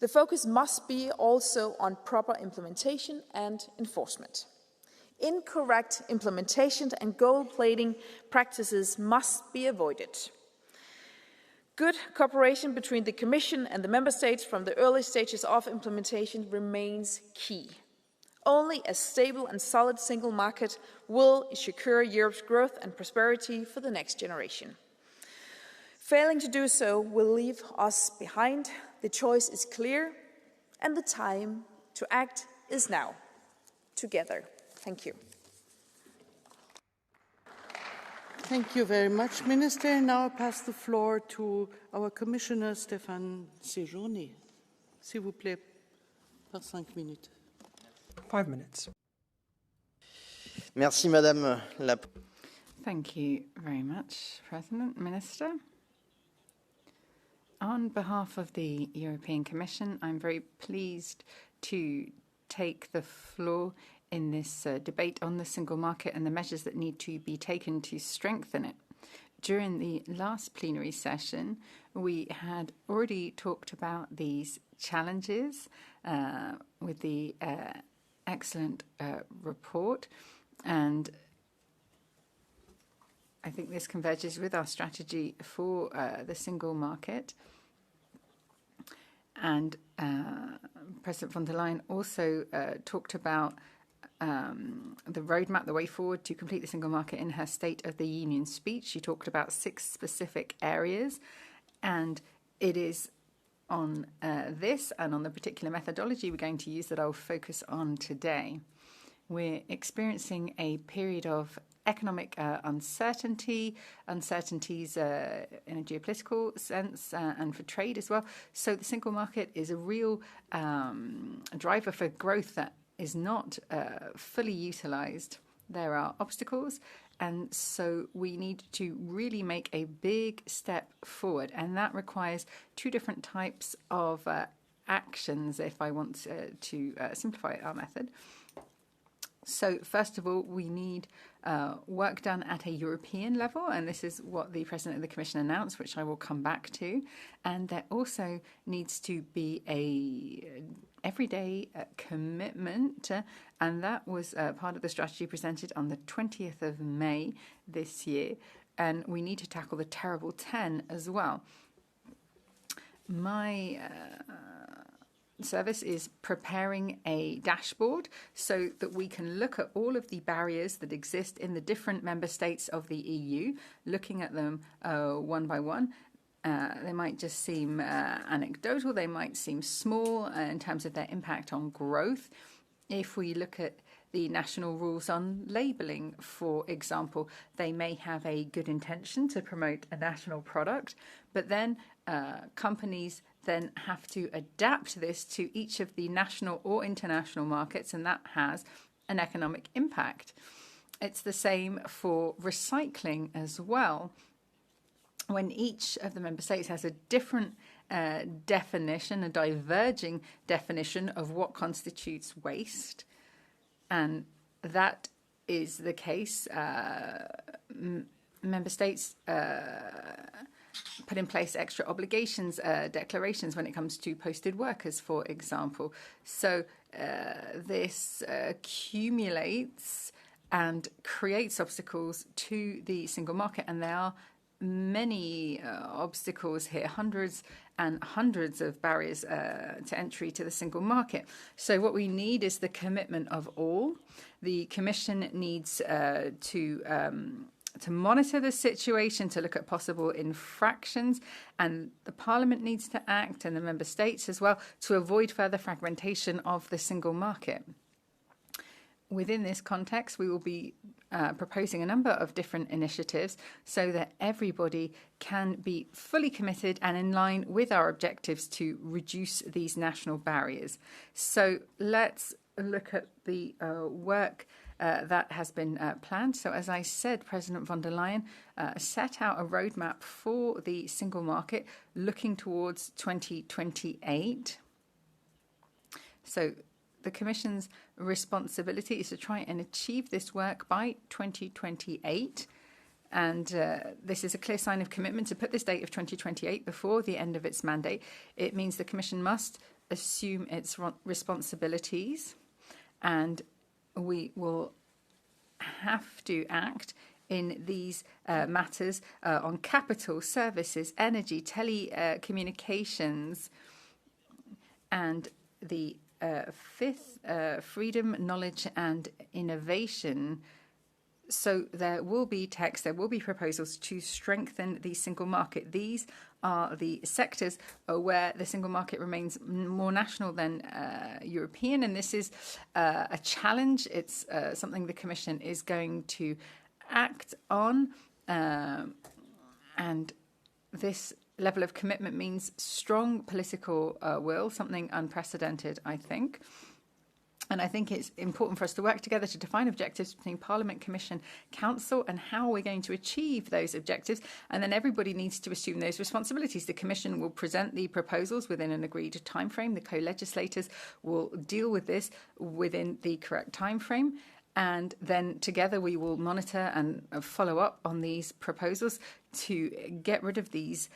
The focus must be also on proper implementation and enforcement. Incorrect implementation and gold-plating practices must be avoided. Good cooperation between the Commission and the Member States from the early stages of implementation remains key. Only a stable and solid single market will secure Europe's growth and prosperity for the next generation. Failing to do so will leave us behind. The choice is clear, and the time to act is now. Together. Thank you. Thank you very much, Minister. Now I pass the floor to our Commissioner, Stéphane Séjourné. S'il vous plaît, par 5 minutes. 5 minutes. Merci, Madame la. Thank you very much, President, Minister. On behalf of the European Commission, I'm very pleased to take the floor in this debate on the single market and the measures that need to be taken to strengthen it. During the last plenary session, we had already talked about these challenges with the excellent report, and I think this converges with our strategy for the single market. And President von der Leyen also talked about the roadmap, the way forward to complete the single market in her State of the Union speech. She talked about 6 specific areas, and it is on this and on the particular methodology we're going to use that I'll focus on today. We're experiencing a period of economic uncertainties in a geopolitical sense and for trade as well. So the single market is a real driver for growth that is not fully utilized. There are obstacles, and so we need to really make a big step forward, and that requires 2 different types of actions if I want to simplify our method. So first of all, we need work done at a European level, and this is what the President of the Commission announced, which I will come back to. And there also needs to be a everyday commitment, and that was part of the strategy presented on the 20th of May this year. And we need to tackle the terrible 10 as well. My service is preparing a dashboard so that we can look at all of the barriers that exist in the different member states of the EU, looking at them one by one. They might just seem anecdotal, they might seem small in terms of their impact on growth. If we look at the national rules on labelling, for example, they may have a good intention to promote a national product, but then companies then have to adapt this to each of the national or international markets, and that has an economic impact. It's the same for recycling as well. When each of the member states has a different definition, a diverging definition of what constitutes waste, and that is the case, member states put in place extra obligations, declarations when it comes to posted workers, for example. So this accumulates and creates obstacles to the single market, and there are many obstacles here, hundreds and hundreds of barriers to entry to the single market. So what we need is the commitment of all. The Commission needs to monitor the situation, to look at possible infractions, and the Parliament needs to act, and the Member States as well, to avoid further fragmentation of the single market. Within this context, we will be proposing a number of different initiatives so that everybody can be fully committed and in line with our objectives to reduce these national barriers. So let's look at the work that has been planned. So as I said, President von der Leyen set out a roadmap for the single market looking towards 2028. So the Commission's responsibility is to try and achieve this work by 2028. And this is a clear sign of commitment to put this date of 2028 before the end of its mandate. It means the Commission must assume its responsibilities, and we will have to act in these matters on capital, services, energy, telecommunications, and the fifth, freedom, knowledge and innovation. So there will be texts, there will be proposals to strengthen the single market. These are the sectors where the single market remains more national than European, and this is a challenge. It's something the Commission is going to act on, and this level of commitment means strong political will, something unprecedented, I think. And I think it's important for us to work together to define objectives between Parliament, Commission, Council, and how we're going to achieve those objectives. And then everybody needs to assume those responsibilities. The Commission will present the proposals within an agreed timeframe. The co-legislators will deal with this within the correct timeframe. And then together we will monitor and follow up on these proposals to get rid of these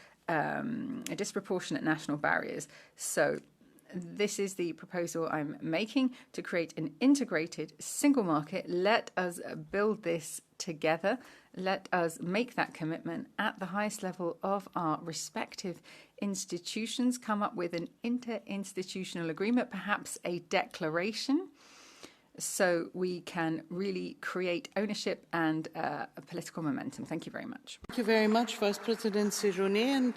disproportionate national barriers. So this is the proposal I'm making to create an integrated single market. Let us build this together. Let us make that commitment at the highest level of our respective institutions, come up with an interinstitutional agreement, perhaps a declaration, so we can really create ownership and a political momentum. Thank you very much. Thank you very much, Vice President Séjourné. And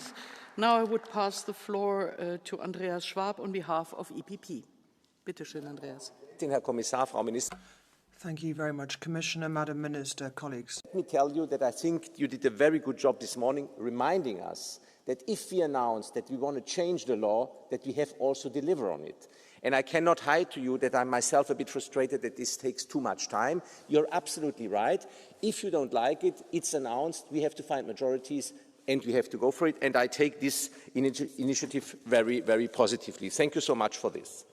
now I would pass the floor to Andreas Schwab on behalf of EPP. Bitte schön, Andreas. Herr Kommissar, Frau Ministerin. Thank you very much, Commissioner, Madam Minister, colleagues. Let me tell you that I think you did a very good job this morning reminding us that if we announce that we want to change the law, that we have also deliver on it. And I cannot hide to you that I'm myself a bit frustrated that this takes too much time. You're absolutely right. If you don't like it, it's announced. We have to find majorities and we have to go for it. And I take this initiative very, very positively. Thank you so much for this.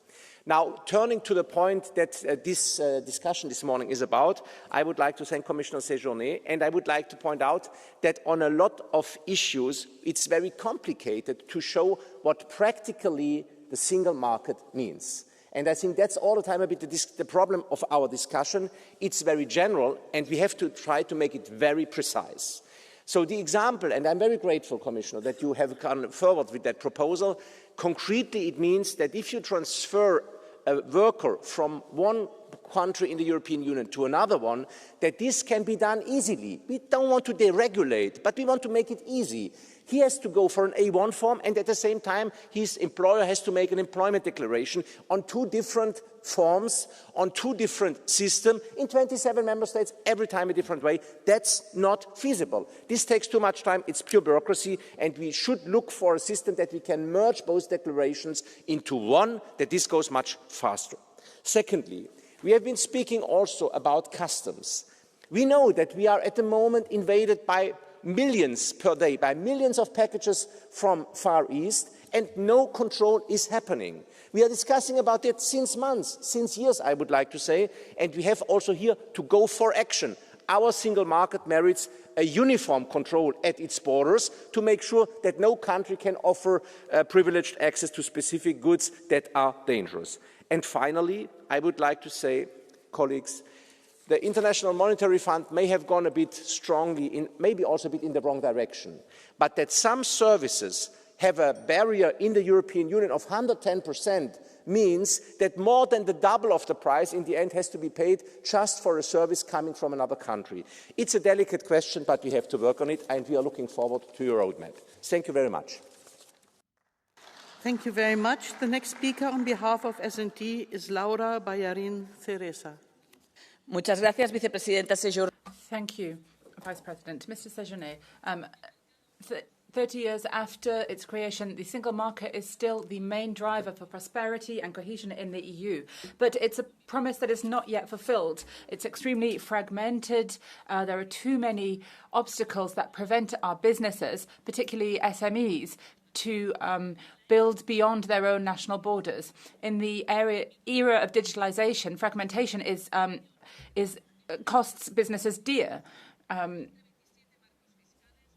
Now, turning to the point that this discussion this morning is about, I would like to thank Commissioner Séjourné, and I would like to point out that on a lot of issues, it's very complicated to show what practically the single market means. And I think that's all the time a bit the problem of our discussion. It's very general, and we have to try to make it very precise. So the example, and I'm very grateful, Commissioner, that you have gone forward with that proposal. Concretely, it means that if you transfer a worker from one country in the European Union to another one, that this can be done easily. We don't want to deregulate, but we want to make it easy. He has to go for an A1 form, and at the same time, his employer has to make an employment declaration on 2 different forms, on 2 different systems, in 27 member states, every time a different way. That's not feasible. This takes too much time. It's pure bureaucracy, and we should look for a system that we can merge both declarations into one, that this goes much faster. Secondly, we have been speaking also about customs. We know that we are at the moment invaded by millions per day, by millions of packages from Far East, and no control is happening. We are discussing about it since months, since years, I would like to say, and we have also here to go for action. Our single market merits a uniform control at its borders to make sure that no country can offer privileged access to specific goods that are dangerous. And finally, I would like to say, colleagues, the International Monetary Fund may have gone a bit strongly, maybe also a bit in the wrong direction, but that some services have a barrier in the European Union of 110% means that more than the double of the price in the end has to be paid just for a service coming from another country. It's a delicate question, but we have to work on it, and we are looking forward to your roadmap. Thank you very much. Thank you very much. The next speaker on behalf of S&T is Laura Bayarin Ceresa. Muchas gracias, Vicepresidenta Séjourné. Thank you, Vice President. Mr. Séjourné, 30 years after its creation, the single market is still the main driver for prosperity and cohesion in the EU. But it's a promise that is not yet fulfilled. It's extremely fragmented. There are too many obstacles that prevent our businesses, particularly SMEs, to build beyond their own national borders. In the era of digitalization, fragmentation is costs businesses dear.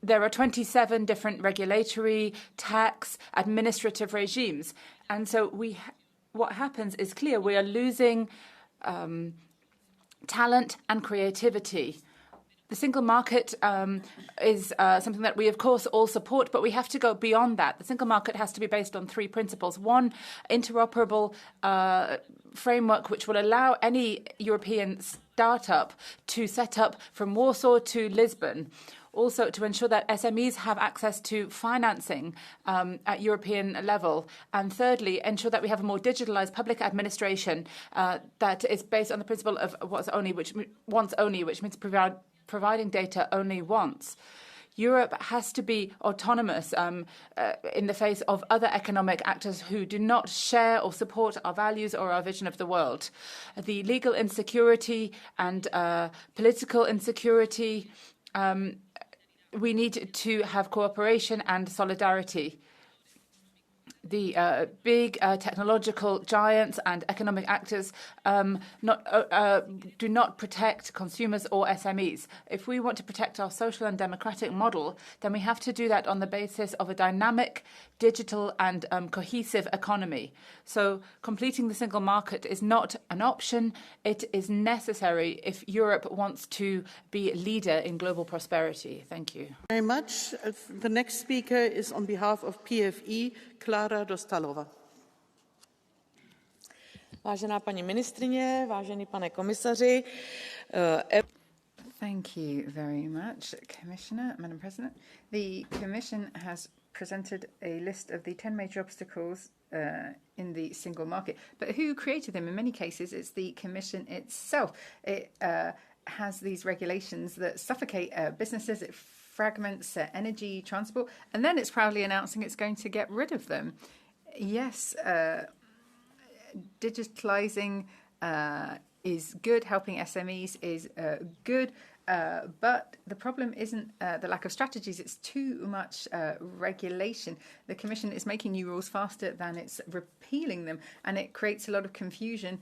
there are 27 different regulatory, tax, administrative regimes. And so what happens is clear. We are losing talent and creativity. The single market is something that we, of course, all support, but we have to go beyond that. The single market has to be based on three principles. One, interoperable framework which will allow any European startup to set up from Warsaw to Lisbon. Also, to ensure that SMEs have access to financing at European level. And thirdly, ensure that we have a more digitalized public administration that is based on the principle of once only, which means providing data only once. Europe has to be autonomous in the face of other economic actors who do not share or support our values or our vision of the world. The legal insecurity and political insecurity, we need to have cooperation and solidarity. The big technological giants and economic actors do not protect consumers or SMEs. If we want to protect our social and democratic model, then we have to do that on the basis of a dynamic, digital and cohesive economy. So completing the single market is not an option. It is necessary if Europe wants to be a leader in global prosperity. Thank you. Very much. The next speaker is on behalf of PFE, Klára Dostálová. Vážená paní ministryně, vážený pane komisaři. Thank you very much, Commissioner, Madam President. The Commission has presented a list of the 10 major obstacles in the single market. But who created them? In many cases, it's the Commission itself. It has these regulations that suffocate businesses, it fragments energy, transport, and then it's proudly announcing it's going to get rid of them. Yes, digitalizing is good, helping SMEs is good, but the problem isn't the lack of strategies, it's too much regulation. The Commission is making new rules faster than it's repealing them, and it creates a lot of confusion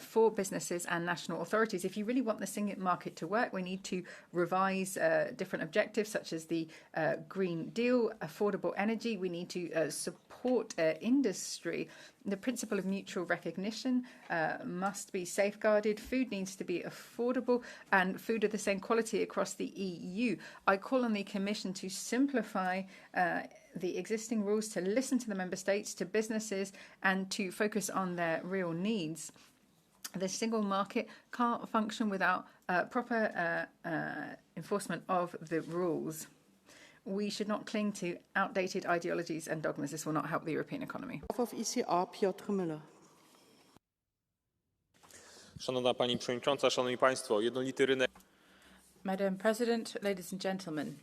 for businesses and national authorities. If you really want the single market to work, we need to revise different objectives such as the Green Deal, affordable energy. We need to support industry. The principle of mutual recognition must be safeguarded. Food needs to be affordable and food of the same quality across the EU. I call on the Commission to simplify the existing rules, to listen to the Member States, to businesses, and to focus on their real needs. The single market can't function without proper enforcement of the rules. We should not cling to outdated ideologies and dogmas. This will not help the European economy. Of ECR, Piotr Müller. Szanowna Pani Przewodnicząca, Szanowni Państwo, jednolity rynek. Madam President, ladies and gentlemen,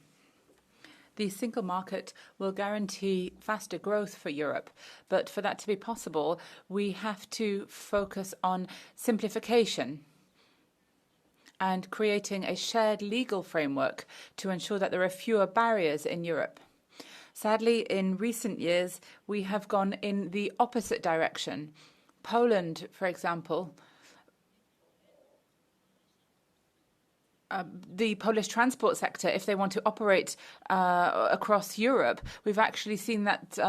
the single market will guarantee faster growth for Europe. But for that to be possible, we have to focus on simplification and creating a shared legal framework to ensure that there are fewer barriers in Europe. Sadly, in recent years, we have gone in the opposite direction. Poland, for example, the Polish transport sector, if they want to operate across Europe, we've actually seen that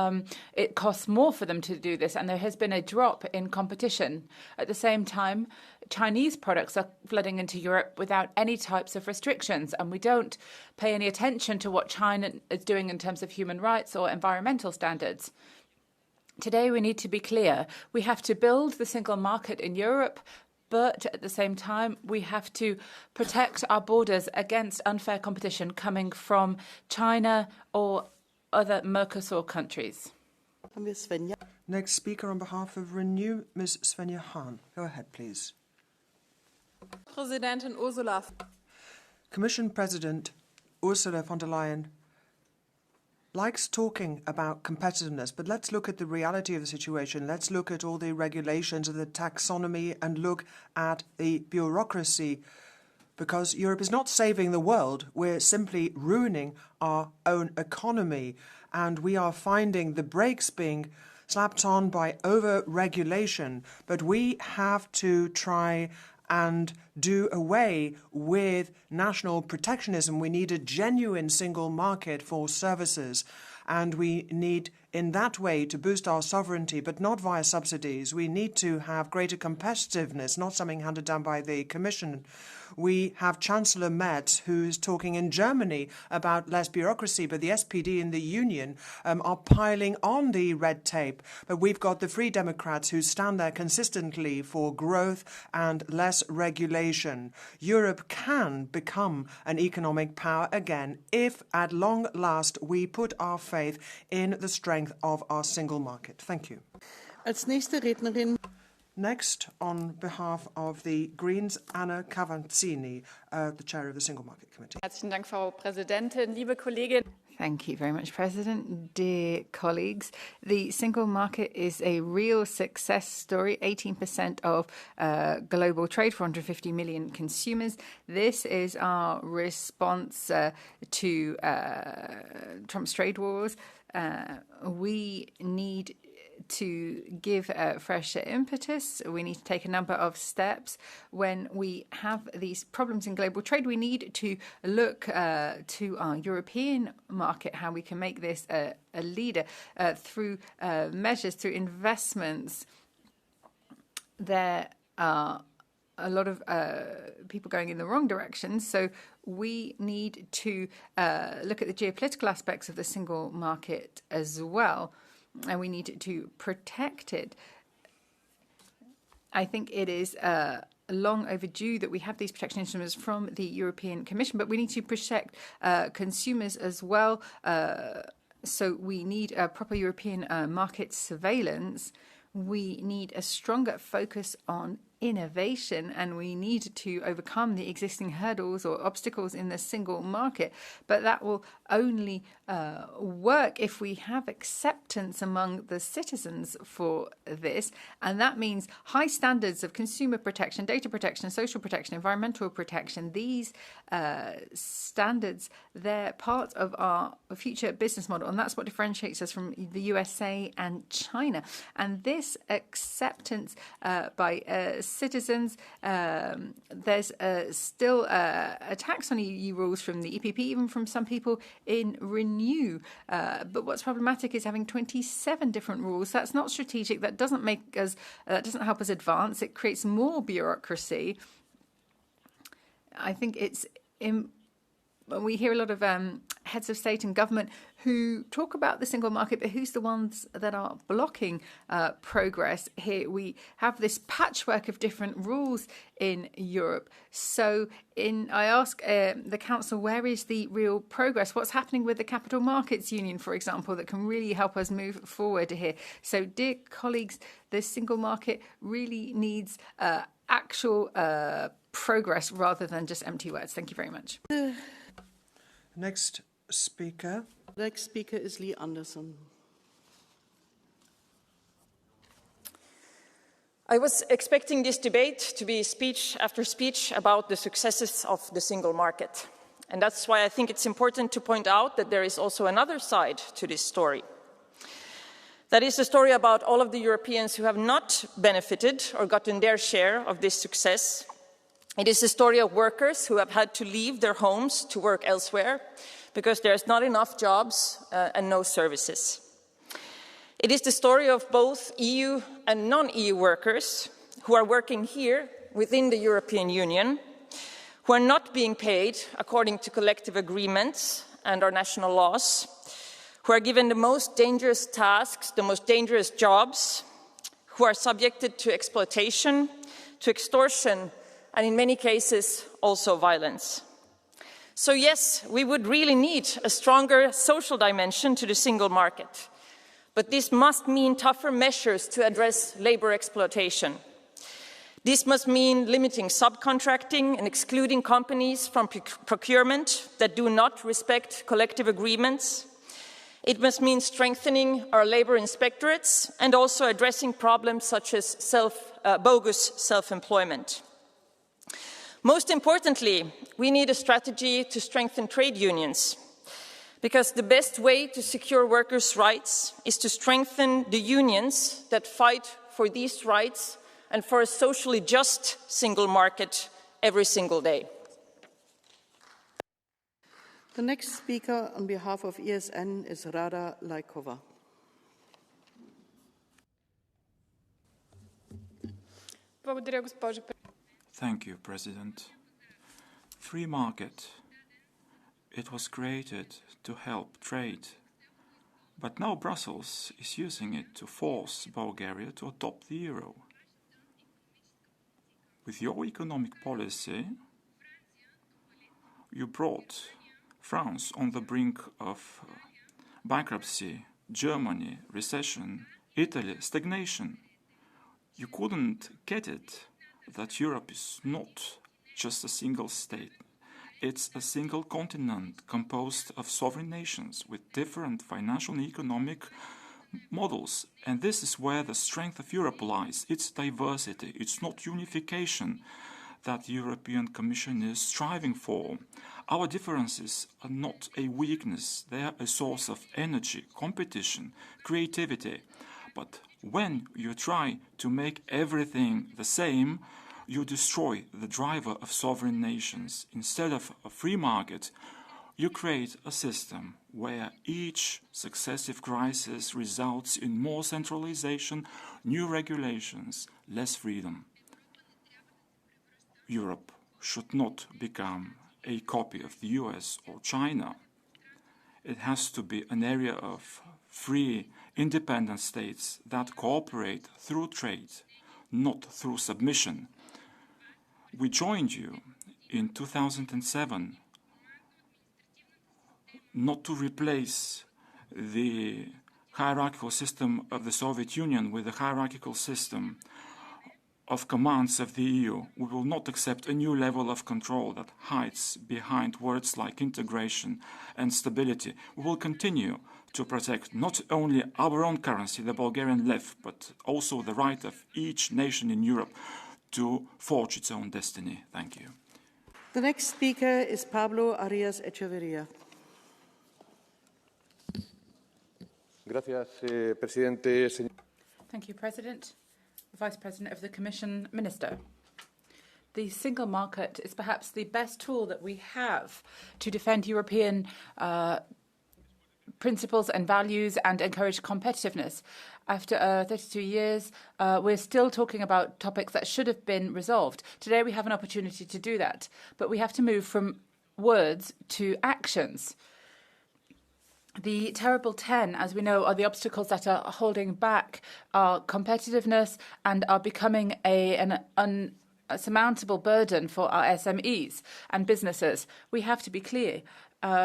it costs more for them to do this, and there has been a drop in competition. At the same time, Chinese products are flooding into Europe without any types of restrictions, and we don't pay any attention to what China is doing in terms of human rights or environmental standards. Today, we need to be clear. We have to build the single market in Europe, but at the same time, we have to protect our borders against unfair competition coming from China or other Mercosur countries. Next speaker on behalf of Renew, Ms. Svenja Hahn. Go ahead, please. Präsidentin Ursula. Commission President Ursula von der Leyen likes talking about competitiveness, but let's look at the reality of the situation. Let's look at all the regulations of the taxonomy and look at the bureaucracy, because Europe is not saving the world. We're simply ruining our own economy, and we are finding the brakes being slapped on by over-regulation. But we have to try and do away with national protectionism. We need a genuine single market for services, and we need in that way to boost our sovereignty, but not via subsidies. We need to have greater competitiveness, not something handed down by the Commission. We have Chancellor Merz, who's talking in Germany about less bureaucracy, but the SPD in the Union are piling on the red tape. But we've got the Free Democrats who stand there consistently for growth and less regulation. Europe can become an economic power again if, at long last, we put our faith in the strength of our single market. Thank you. Als nächste Rednerin. Next, on behalf of the Greens, Anna Cavazzini, the chair of the Single Market Committee. Herzlichen Dank, Frau Präsidentin, liebe Kolleginnen. Thank you very much, President. Dear colleagues, the single market is a real success story. 18% of global trade, 450 million consumers. This is our response to Trump's trade wars. We need to give fresh impetus. We need to take a number of steps. When we have these problems in global trade, we need to look to our European market, how we can make this a leader through measures, through investments. There are a lot of people going in the wrong direction, so we need to look at the geopolitical aspects of the single market as well. And we need to protect it. I think it is long overdue that we have these protection instruments from the European Commission, but we need to protect consumers as well. So we need a proper European market surveillance. We need a stronger focus on innovation, and we need to overcome the existing hurdles or obstacles in the single market. But that will only work if we have acceptance among the citizens for this. And that means high standards of consumer protection, data protection, social protection, environmental protection. These standards, they're part of our future business model. And that's what differentiates us from the USA and China. And this acceptance by citizens, there's still attacks on EU rules from the EPP, even from some people in Renew. But what's problematic is having 27 different rules. That's not strategic. That doesn't make us. That doesn't help us advance. It creates more bureaucracy. I think it's. We hear a lot of heads of state and government who talk about the single market, but who's the ones that are blocking progress? Here we have this patchwork of different rules in Europe. So I ask the Council, where is the real progress? What's happening with the Capital Markets Union, for example, that can really help us move forward here? So, dear colleagues, the single market really needs actual progress rather than just empty words. Thank you very much. Next speaker. Next speaker is Lee Anderson. I was expecting this debate to be speech after speech about the successes of the single market. And that's why I think it's important to point out that there is also another side to this story. That is the story about all of the Europeans who have not benefited or gotten their share of this success. It is the story of workers who have had to leave their homes to work elsewhere because there's not enough jobs and no services. It is the story of both EU and non-EU workers who are working here within the European Union, who are not being paid according to collective agreements and our national laws, who are given the most dangerous tasks, the most dangerous jobs, who are subjected to exploitation, to extortion, and in many cases, also violence. So yes, we would really need a stronger social dimension to the single market. But this must mean tougher measures to address labor exploitation. This must mean limiting subcontracting and excluding companies from procurement that do not respect collective agreements. It must mean strengthening our labor inspectorates and also addressing problems such as bogus self-employment. Most importantly, we need a strategy to strengthen trade unions, because the best way to secure workers' rights is to strengthen the unions that fight for these rights and for a socially just single market every single day. The next speaker on behalf of ESN is Rada Laikova. Thank you, President. Free market. It was created to help trade. But now Brussels is using it to force Bulgaria to adopt the euro. With your economic policy, you brought France on the brink of bankruptcy, Germany, recession, Italy, stagnation. You couldn't get it that Europe is not just a single state. It's a single continent composed of sovereign nations with different financial and economic models. And this is where the strength of Europe lies. It's diversity. It's not unification that the European Commission is striving for. Our differences are not a weakness. They are a source of energy, competition, creativity. But when you try to make everything the same, you destroy the driver of sovereign nations. Instead of a free market, you create a system where each successive crisis results in more centralization, new regulations, less freedom. Europe should not become a copy of the US or China. It has to be an area of free, independent states that cooperate through trade, not through submission. We joined you in 2007 not to replace the hierarchical system of the Soviet Union with the hierarchical system of commands of the EU. We will not accept a new level of control that hides behind words like integration and stability. We will continue to protect not only our own currency, the Bulgarian lev, but also the right of each nation in Europe to forge its own destiny. Thank you. The next speaker is Pablo Arias Echeverría. Gracias, presidente. Thank you, President. Vice President of the Commission, Minister. The single market is perhaps the best tool that we have to defend European principles and values and encourage competitiveness. After 32 years, we're still talking about topics that should have been resolved. Today we have an opportunity to do that, but we have to move from words to actions. The terrible 10, as we know, are the obstacles that are holding back our competitiveness and are becoming an unsurmountable burden for our SMEs and businesses. We have to be clear.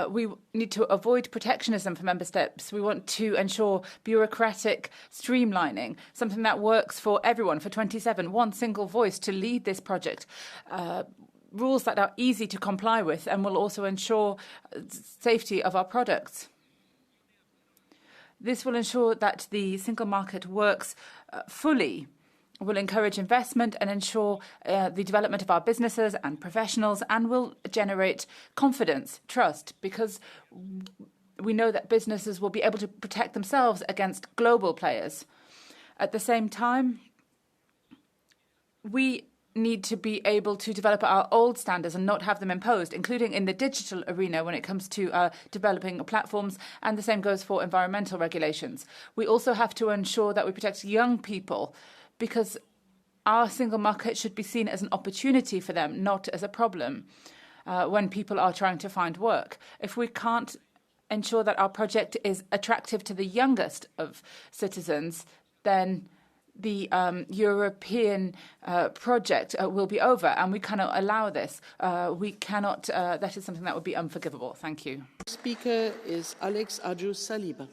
We need to avoid protectionism for member states. We want to ensure bureaucratic streamlining, something that works for everyone, for 27, one single voice to lead this project. Rules that are easy to comply with and will also ensure safety of our products. This will ensure that the single market works fully, will encourage investment and ensure the development of our businesses and professionals, and will generate confidence, trust, because we know that businesses will be able to protect themselves against global players. At the same time, we need to be able to develop our old standards and not have them imposed, including in the digital arena when it comes to developing platforms, and the same goes for environmental regulations. We also have to ensure that we protect young people, because our single market should be seen as an opportunity for them, not as a problem when people are trying to find work. If we can't ensure that our project is attractive to the youngest of citizens, then the European project will be over, and we cannot allow this. We cannot. That is something that would be unforgivable. Thank you. Speaker is Alex Agius Saliba.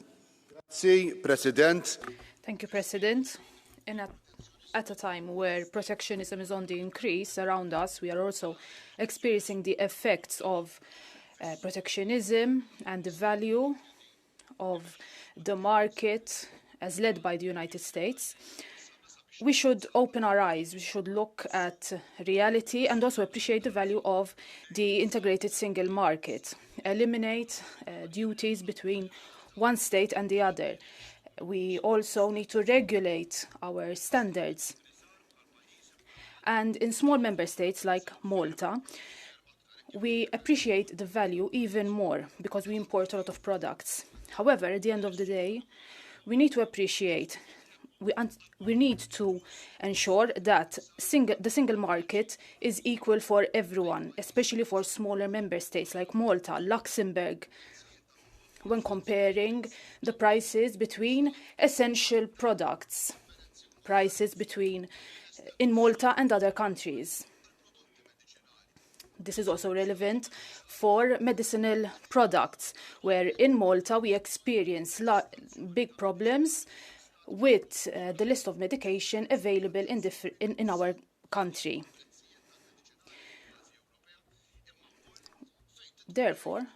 Thank you, President. At a time where protectionism is on the increase around us, we are also experiencing the effects of protectionism and the value of the market as led by the United States. We should open our eyes, we should look at reality and also appreciate the value of the integrated single market. Eliminate duties between one state and the other. We also need to regulate our standards. And in small member states like Malta, we appreciate the value even more because we import a lot of products. However, at the end of the day, we need to appreciate, we need to ensure that the single market is equal for everyone, especially for smaller member states like Malta, Luxembourg, when comparing the prices between essential products, prices between in Malta and other countries. This is also relevant for medicinal products, where in Malta we experience big problems with the list of medication available in our country. Therefore,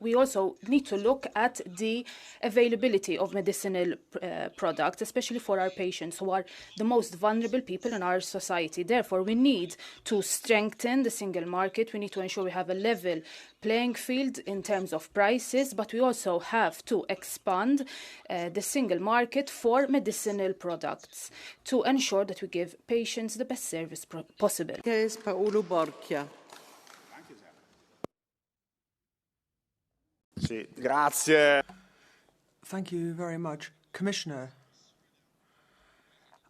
we also need to look at the availability of medicinal products, especially for our patients, who are the most vulnerable people in our society. Therefore, we need to strengthen the single market. We need to ensure we have a level playing field in terms of prices, but we also have to expand the single market for medicinal products to ensure that we give patients the best service possible. Grazie. Thank you very much. Commissioner,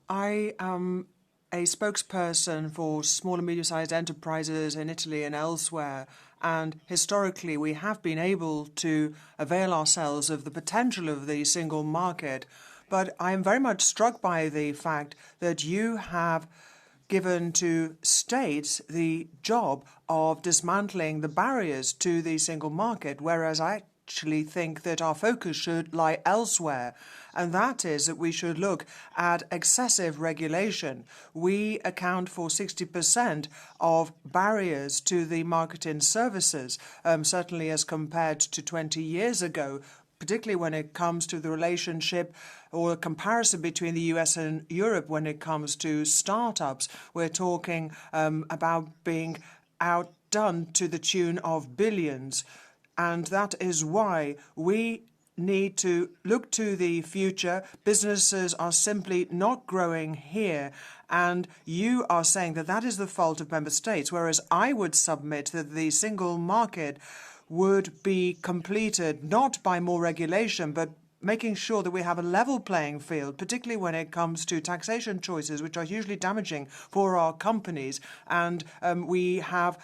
I am a spokesperson for small and medium-sized enterprises in Italy and elsewhere, and historically we have been able to avail ourselves of the potential of the single market. But I am very much struck by the fact that you have given to states the job of dismantling the barriers to the single market, whereas I actually think that our focus should lie elsewhere, and that is that we should look at excessive regulation. We account for 60% of barriers to the market in services, certainly as compared to 20 years ago, particularly when it comes to the relationship or comparison between the US and Europe when it comes to startups. We're talking about being outdone to the tune of billions. And that is why we need to look to the future. Businesses are simply not growing here. And you are saying that that is the fault of member states, whereas I would submit that the single market would be completed not by more regulation, but making sure that we have a level playing field, particularly when it comes to taxation choices, which are hugely damaging for our companies. And we have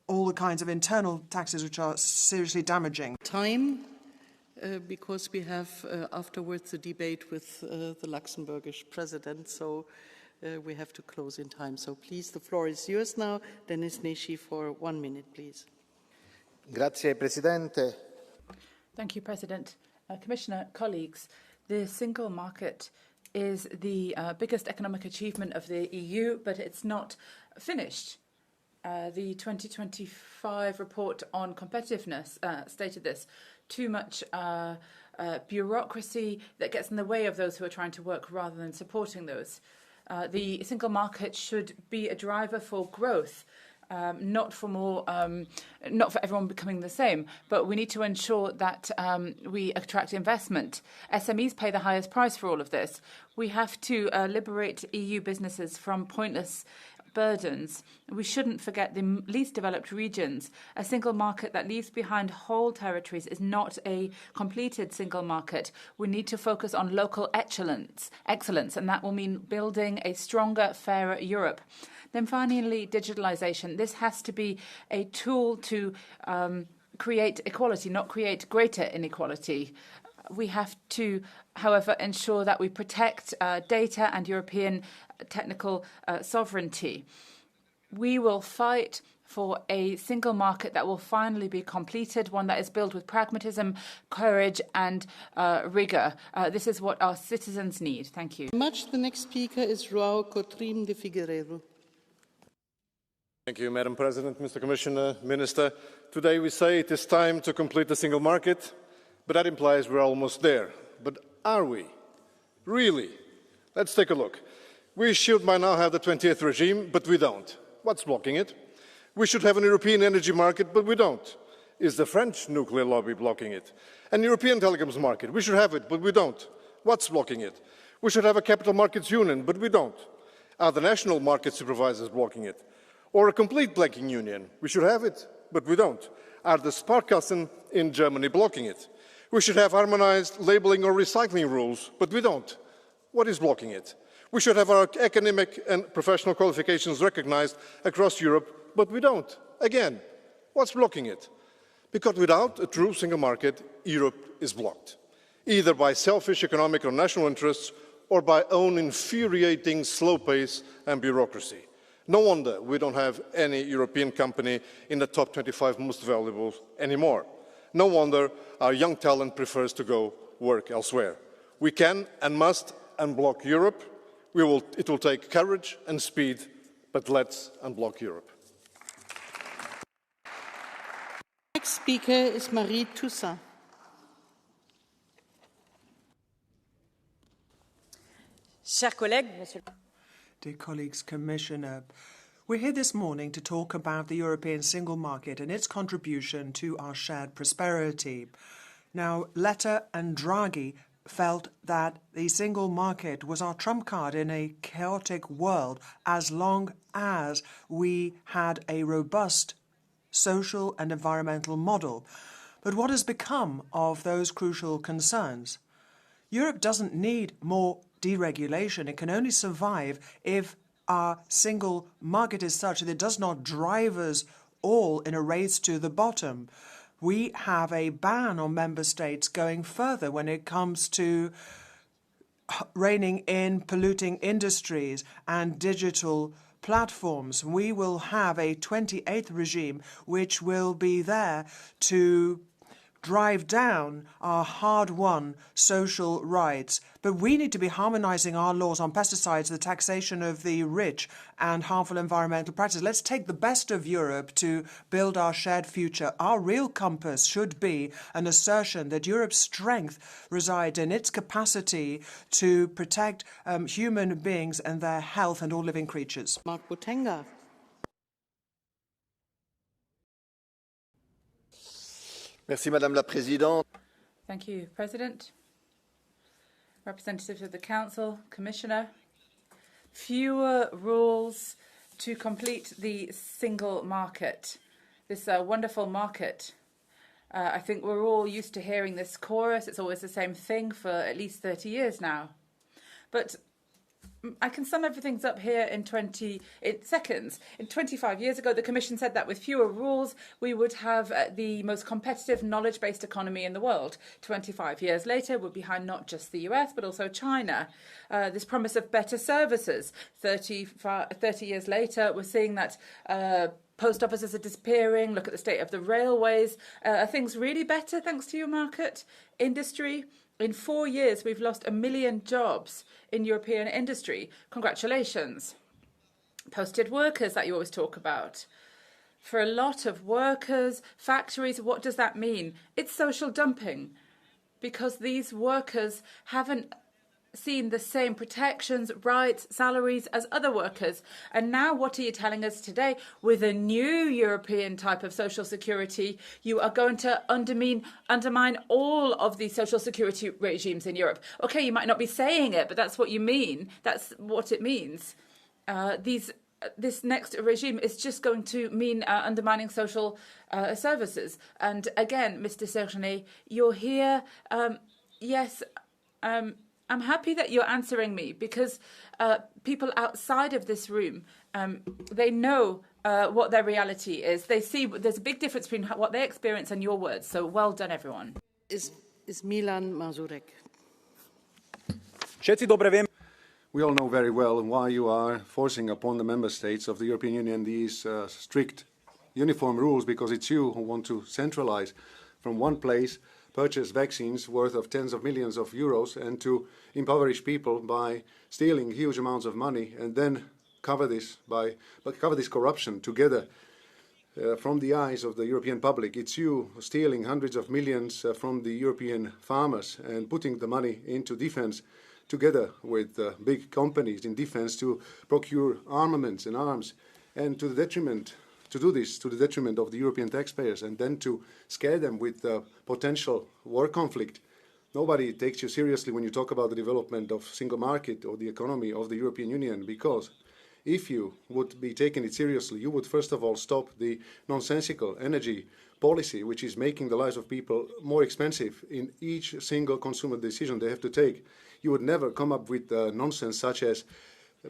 all the kinds of internal taxes which are seriously damaging. Time, because we have afterwards a debate with the Luxembourgish president, so we have to close in time. So please, the floor is yours now. Dennis Neshi for 1 minute, please. Grazie, Presidente. Thank you, President. Commissioner, colleagues, the single market is the biggest economic achievement of the EU, but it's not finished. The 2025 report on competitiveness stated this. Too much bureaucracy that gets in the way of those who are trying to work rather than supporting those. The single market should be a driver for growth. Not for everyone becoming the same, but we need to ensure that we attract investment. SMEs pay the highest price for all of this. We have to liberate EU businesses from pointless burdens. We shouldn't forget the least developed regions. A single market that leaves behind whole territories is not a completed single market. We need to focus on local excellence, and that will mean building a stronger, fairer Europe. Then finally, digitalization. This has to be a tool to create equality, not create greater inequality. We have to, however, ensure that we protect data and European technical sovereignty. We will fight for a single market that will finally be completed, one that is built with pragmatism, courage and rigor. This is what our citizens need. Thank you. The next speaker is João Coutrinho de Figueiredo. Thank you, Madam President, Mr. Commissioner, Minister. Today we say it is time to complete the single market, but that implies we're almost there. But are we? Really? Let's take a look. We should by now have the 20th regime, but we don't. What's blocking it? We should have an European energy market, but we don't. Is the French nuclear lobby blocking it? An European telecoms market. We should have it, but we don't. What's blocking it? We should have a capital markets union, but we don't. Are the national market supervisors blocking it? Or a complete banking union? We should have it, but we don't. Are the Sparkassen in Germany blocking it? We should have harmonized labelling or recycling rules, but we don't. What is blocking it? We should have our academic and professional qualifications recognized across Europe, but we don't. Again, what's blocking it? Because without a true single market, Europe is blocked, either by selfish economic or national interests or by own infuriating slow pace and bureaucracy. No wonder we don't have any European company in the top 25 most valuable anymore. No wonder our young talent prefers to go work elsewhere. We can and must unblock Europe. It will take courage and speed, but let's unblock Europe. Next speaker is Marie Toussaint. Chers collègues, Monsieur. Dear colleagues, Commissioner, we're here this morning to talk about the European single market and its contribution to our shared prosperity. Now, Letta and Draghi felt that the single market was our trump card in a chaotic world as long as we had a robust social and environmental model. But what has become of those crucial concerns? Europe doesn't need more deregulation. It can only survive if our single market is such that it does not drive us all in a race to the bottom. We have a ban on member states going further when it comes to reining in polluting industries and digital platforms. We will have a 28th regime which will be there to drive down our hard-won social rights. But we need to be harmonizing our laws on pesticides, the taxation of the rich, and harmful environmental practices. Let's take the best of Europe to build our shared future. Our real compass should be an assertion that Europe's strength resides in its capacity to protect human beings and their health and all living creatures. Mark Botenga. Merci, Madame la Présidente. Thank you, President. Representatives of the Council, Commissioner. Fewer rules to complete the single market. This wonderful market. I think we're all used to hearing this chorus. It's always the same thing for at least 30 years now. But I can sum everything up here in seconds. 25 years ago, the Commission said that with fewer rules, we would have the most competitive knowledge-based economy in the world. 25 years later, we're behind not just the US, but also China. This promise of better services. 30 years later, we're seeing that post offices are disappearing. Look at the state of the railways. Are things really better thanks to your market? Industry. In 4 years, we've lost 1 million jobs in European industry. Congratulations. Posted workers that you always talk about. For a lot of workers, factories, what does that mean? It's social dumping because these workers haven't seen the same protections, rights, salaries as other workers. And now what are you telling us today? With a new European type of social security, you are going to undermine all of the social security regimes in Europe. Okay, you might not be saying it, but that's what you mean. That's what it means. This next regime is just going to mean undermining social services. And again, Mr. Sergenet, you're here. Yes, I'm happy that you're answering me because people outside of this room, they know what their reality is. They see there's a big difference between what they experience and your words. So well done, everyone. Is Milan Mazurek. We all know very well why you are forcing upon the member states of the European Union these strict uniform rules, because it's you who want to centralize from one place, purchase vaccines worth of tens of millions of euros, and to impoverish people by stealing huge amounts of money and then cover this corruption together from the eyes of the European public. It's you stealing hundreds of millions from the European farmers and putting the money into defense together with big companies in defense to procure armaments and arms, and to the detriment of the European taxpayers, and then to scare them with potential war conflict. Nobody takes you seriously when you talk about the development of single market or the economy of the European Union, because if you would be taking it seriously, you would first of all stop the nonsensical energy policy, which is making the lives of people more expensive in each single consumer decision they have to take. You would never come up with nonsense such as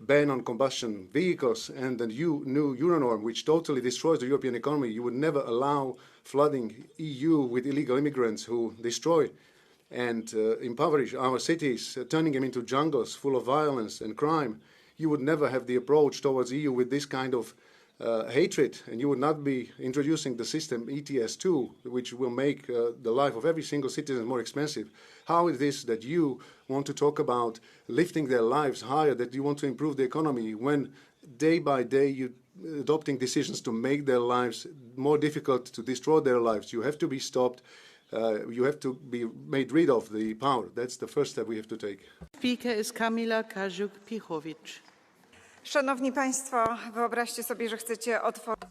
ban on combustion vehicles and the new Euronorm, which totally destroys the European economy. You would never allow flooding EU with illegal immigrants who destroy and impoverish our cities, turning them into jungles full of violence and crime. You would never have the approach towards EU with this kind of hatred, and you would not be introducing the system ETS2, which will make the life of every single citizen more expensive. How is this that you want to talk about lifting their lives higher, that you want to improve the economy, when day by day you're adopting decisions to make their lives more difficult, to destroy their lives? You have to be stopped. You have to be made rid of the power. That's the first step we have to take. Speaker is Kamila Kaziuk-Pichowicz. Szanowni Państwo, wyobraźcie sobie, że chcecie otworzyć.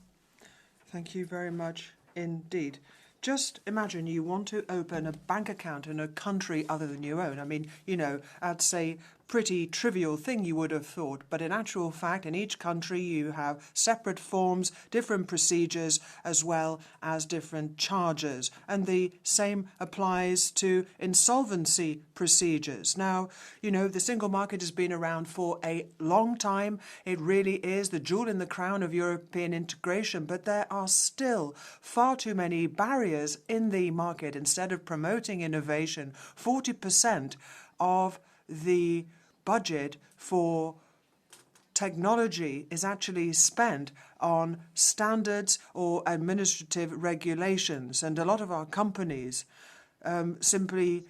Thank you very much indeed. Just imagine you want to open a bank account in a country other than your own. I mean, you know, that's a pretty trivial thing, you would have thought, but in actual fact, in each country you have separate forms, different procedures, as well as different charges. And the same applies to insolvency procedures. Now, you know, the single market has been around for a long time. It really is the jewel in the crown of European integration, but there are still far too many barriers in the market. Instead of promoting innovation, 40% of the budget for technology is actually spent on standards or administrative regulations, and a lot of our companies simply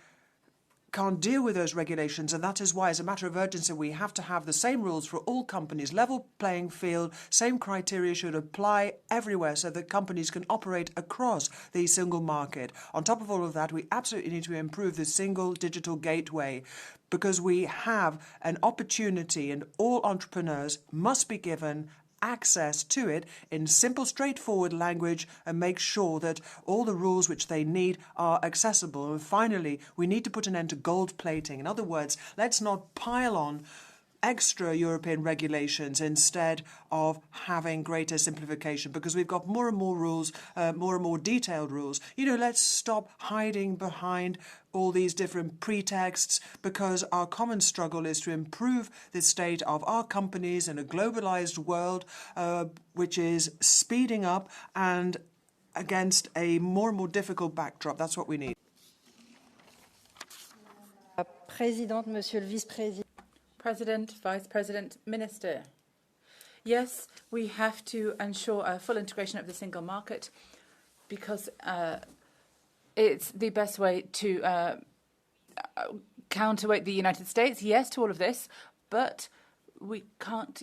can't deal with those regulations, and that is why, as a matter of urgency, we have to have the same rules for all companies, level playing field, same criteria should apply everywhere so that companies can operate across the single market. On top of all of that, we absolutely need to improve the single digital gateway, because we have an opportunity and all entrepreneurs must be given access to it in simple, straightforward language, and make sure that all the rules which they need are accessible. And finally, we need to put an end to gold plating. In other words, let's not pile on extra European regulations instead of having greater simplification, because we've got more and more rules, more and more detailed rules. You know, let's stop hiding behind all these different pretexts, because our common struggle is to improve the state of our companies in a globalized world, which is speeding up and against a more and more difficult backdrop. That's what we need. Présidente, Monsieur le Vice-président. President, Vice President, Minister. Yes, we have to ensure a full integration of the single market, because it's the best way to counterweight the United States. Yes to all of this, but we can't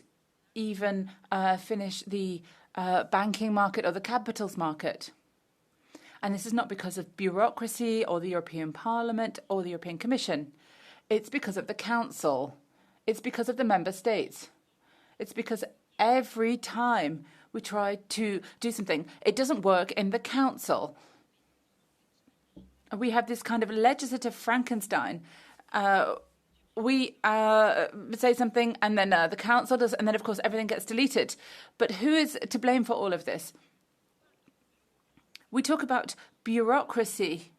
even finish the banking market or the capitals market. And this is not because of bureaucracy or the European Parliament or the European Commission. It's because of the Council. It's because of the member states. It's because every time we try to do something, it doesn't work in the Council. We have this kind of legislative Frankenstein. We say something, and then the Council does, and then, of course, everything gets deleted. But who is to blame for all of this? We talk about bureaucracy,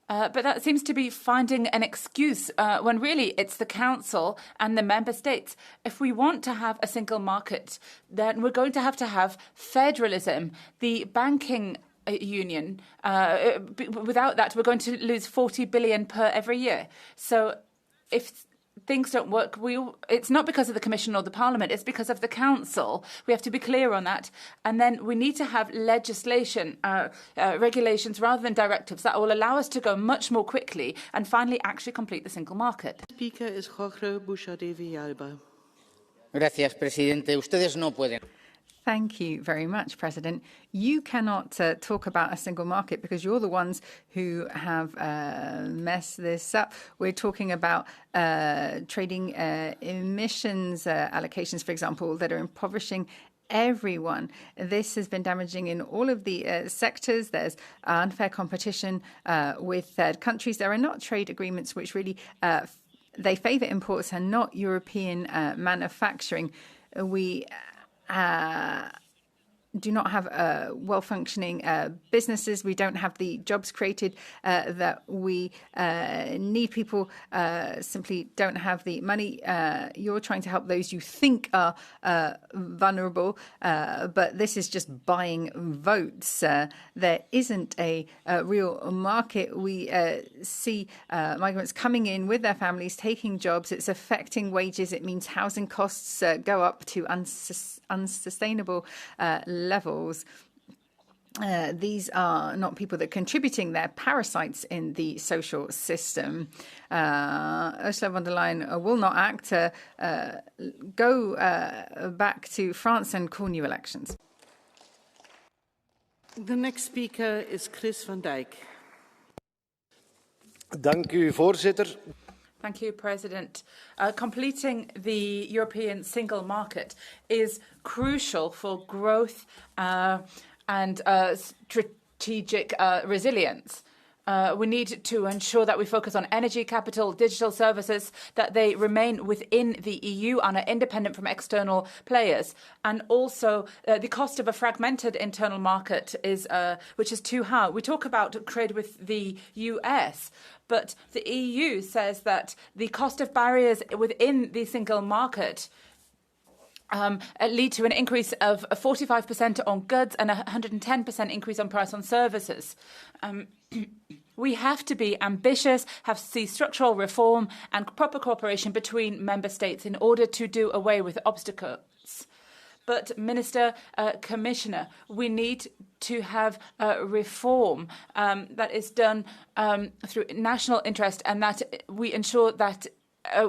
but that seems to be finding an excuse when really it's the Council and the Member States. If we want to have a single market, then we're going to have federalism. The banking union, without that, we're going to lose 40 billion per every year. So if things don't work, it's not because of the Commission or the Parliament, it's because of the Council. We have to be clear on that. And then we need to have legislation, regulations rather than directives that will allow us to go much more quickly and finally actually complete the single market. Speaker is Jorge Buxadevi-Alba. Gracias, presidente. Ustedes no pueden. Thank you very much, President. You cannot talk about a single market because you're the ones who have messed this up. We're talking about trading emissions allocations, for example, that are impoverishing everyone. This has been damaging in all of the sectors. There's unfair competition with third countries. There are not trade agreements which really they favour imports and not European manufacturing. we do not have well-functioning businesses. We don't have the jobs created that we need. People simply don't have the money. You're trying to help those you think are vulnerable, but this is just buying votes. There isn't a real market. We see migrants coming in with their families, taking jobs. It's affecting wages. It means housing costs go up to unsustainable levels. These are not people that are contributing. They're parasites in the social system. Ursula von der Leyen will not act. Go back to France and call new elections. The next speaker is Chris van Dijk. Dank u, voorzitter. Thank you, President. Completing the European single market is crucial for growth and strategic resilience. We need to ensure that we focus on energy, capital, digital services, that they remain within the EU and are independent from external players. And also, the cost of a fragmented internal market is, which is too high. We talk about trade with the US, but the EU says that the cost of barriers within the single market lead to an increase of 45% on goods and a 110% increase on price on services. We have to be ambitious, have to see structural reform and proper cooperation between member states in order to do away with obstacles. But, Minister, Commissioner, we need to have reform that is done through national interest, and that we ensure that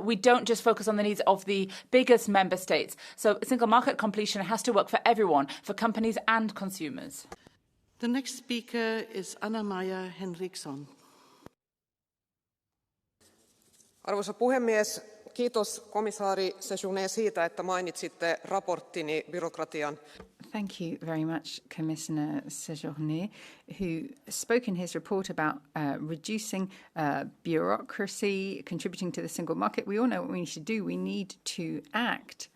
we don't just focus on the needs of the biggest member states. So single market completion has to work for everyone, for companies and consumers. The next speaker is Anna-Maja Henriksson. Arvoisa puhemies, kiitos komissaari Séjourné siitä, että mainitsitte raporttini byrokratian. Thank you very much, Commissioner Séjourné, who spoke in his report about reducing bureaucracy, contributing to the single market. We all know what we need to do. We need to act.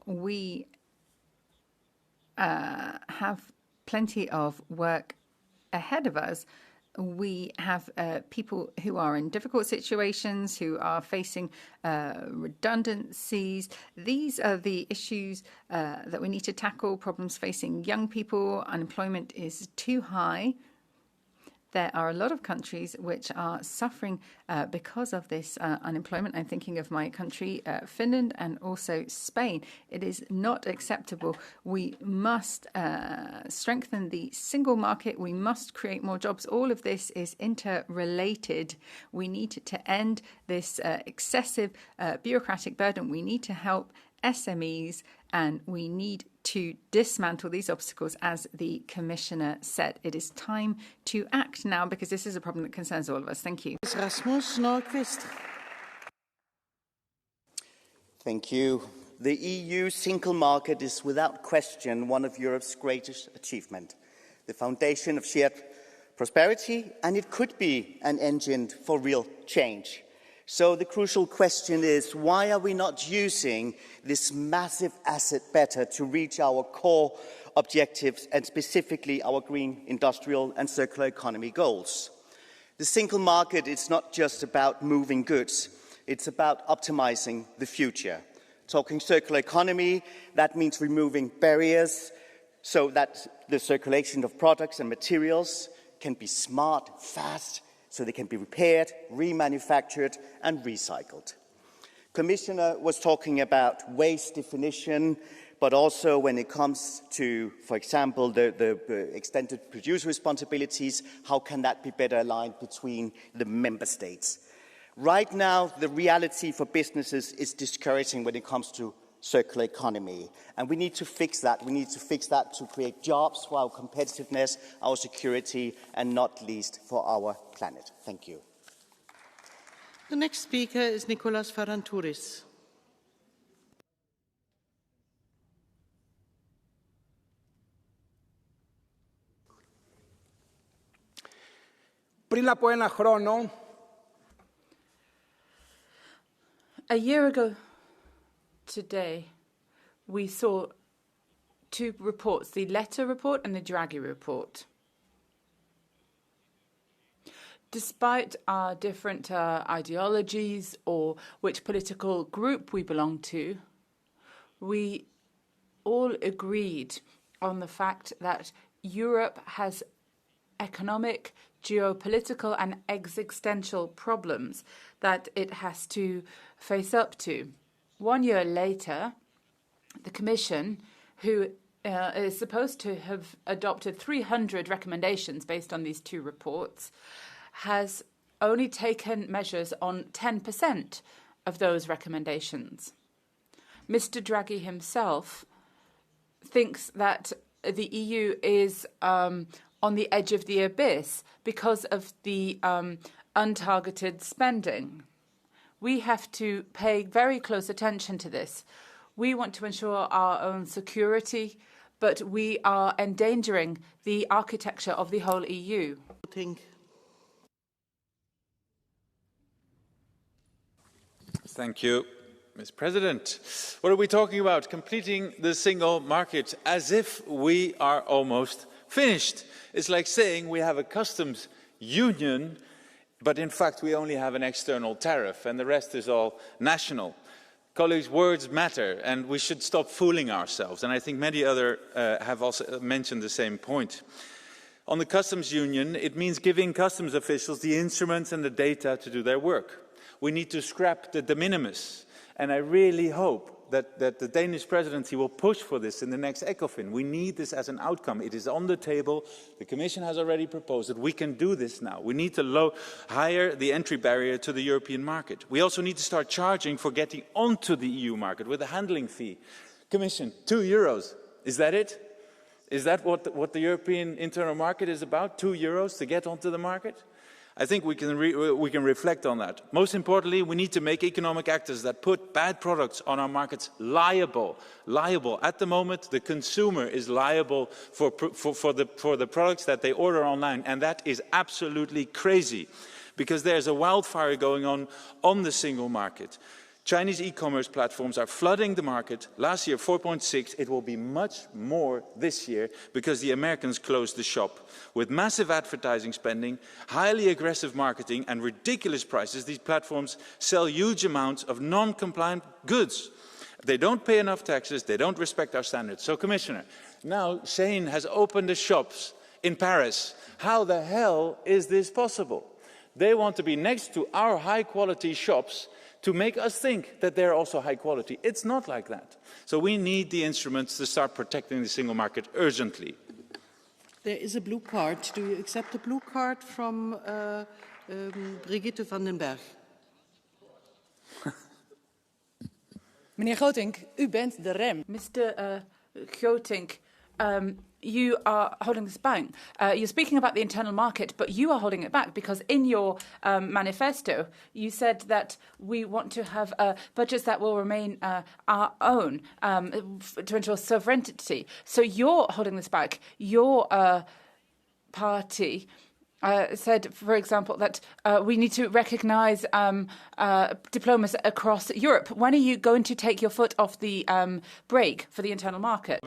We have plenty of work ahead of us. We have people who are in difficult situations, who are facing redundancies. These are the issues that we need to tackle, problems facing young people. Unemployment is too high. There are a lot of countries which are suffering because of this unemployment. I'm thinking of my country, Finland, and also Spain. It is not acceptable. We must strengthen the single market. We must create more jobs. All of this is interrelated. We need to end this excessive bureaucratic burden. We need to help SMEs, and we need to dismantle these obstacles, as the Commissioner said. It is time to act now, because this is a problem that concerns all of us. Thank you. Rasmus Nordqvist. Thank you. The EU single market is without question one of Europe's greatest achievements, the foundation of shared prosperity, and it could be an engine for real change. So the crucial question is, why are we not using this massive asset better to reach our core objectives and specifically our green, industrial and circular economy goals? The single market is not just about moving goods, it's about optimizing the future. Talking circular economy, that means removing barriers so that the circulation of products and materials can be smart, fast, so they can be repaired, remanufactured and recycled. Commissioner was talking about waste definition, but also when it comes to, for example, the extended producer responsibilities, how can that be better aligned between the member states? Right now, the reality for businesses is discouraging when it comes to circular economy. And we need to fix that. We need to fix that to create jobs for our competitiveness, our security, and not least for our planet. Thank you. The next speaker is Nicolas Farantouris. Πριν από ένα χρόνο, a year ago today we saw two reports, the Letta report and the Draghi report. Despite our different ideologies or which political group we belong to, we all agreed on the fact that Europe has economic, geopolitical and existential problems that it has to face up to. 1 year later, the Commission, who is supposed to have adopted 300 recommendations based on these two reports, has only taken measures on 10% of those recommendations. Mr. Draghi himself thinks that the EU is on the edge of the abyss because of the untargeted spending. We have to pay very close attention to this. We want to ensure our own security, but we are endangering the architecture of the whole EU. Thank you, Ms. President. What are we talking about? Completing the single market, as if we are almost finished. It's like saying we have a customs union, but in fact we only have an external tariff and the rest is all national. Colleagues, words matter and we should stop fooling ourselves. And I think many others have also mentioned the same point. On the customs union, it means giving customs officials the instruments and the data to do their work. We need to scrap the de minimis, and I really hope that the Danish presidency will push for this in the next ECOFIN. We need this as an outcome. It is on the table. The Commission has already proposed it. We can do this now. We need to higher the entry barrier to the European market. We also need to start charging for getting onto the EU market with a handling fee. Commission, €2. Is that it? Is that what the European internal market is about? €2 to get onto the market? I think we can reflect on that. Most importantly, we need to make economic actors that put bad products on our markets liable. Liable. At the moment, the consumer is liable for the products that they order online, and that is absolutely crazy, because there's a wildfire going on the single market. Chinese e-commerce platforms are flooding the market. Last year, 4.6. It will be much more this year because the Americans closed the shop. With massive advertising spending, highly aggressive marketing and ridiculous prices, these platforms sell huge amounts of non-compliant goods. They don't pay enough taxes. They don't respect our standards. So, Commissioner, now Shein has opened the shops in Paris. How the hell is this possible? They want to be next to our high-quality shops to make us think that they're also high quality. It's not like that. So we need the instruments to start protecting the single market urgently. There is a blue card. Do you accept a blue card from Brigitte van den Berg? Meneer Grotink, u bent de rem. Mr. Grotink, you are holding this back. You're speaking about the internal market, but you are holding it back because in your manifesto, you said that we want to have budgets that will remain our own to ensure sovereignty. So you're holding this back. Your party said, for example, that we need to recognise diplomas across Europe. When are you going to take your foot off the brake for the internal market?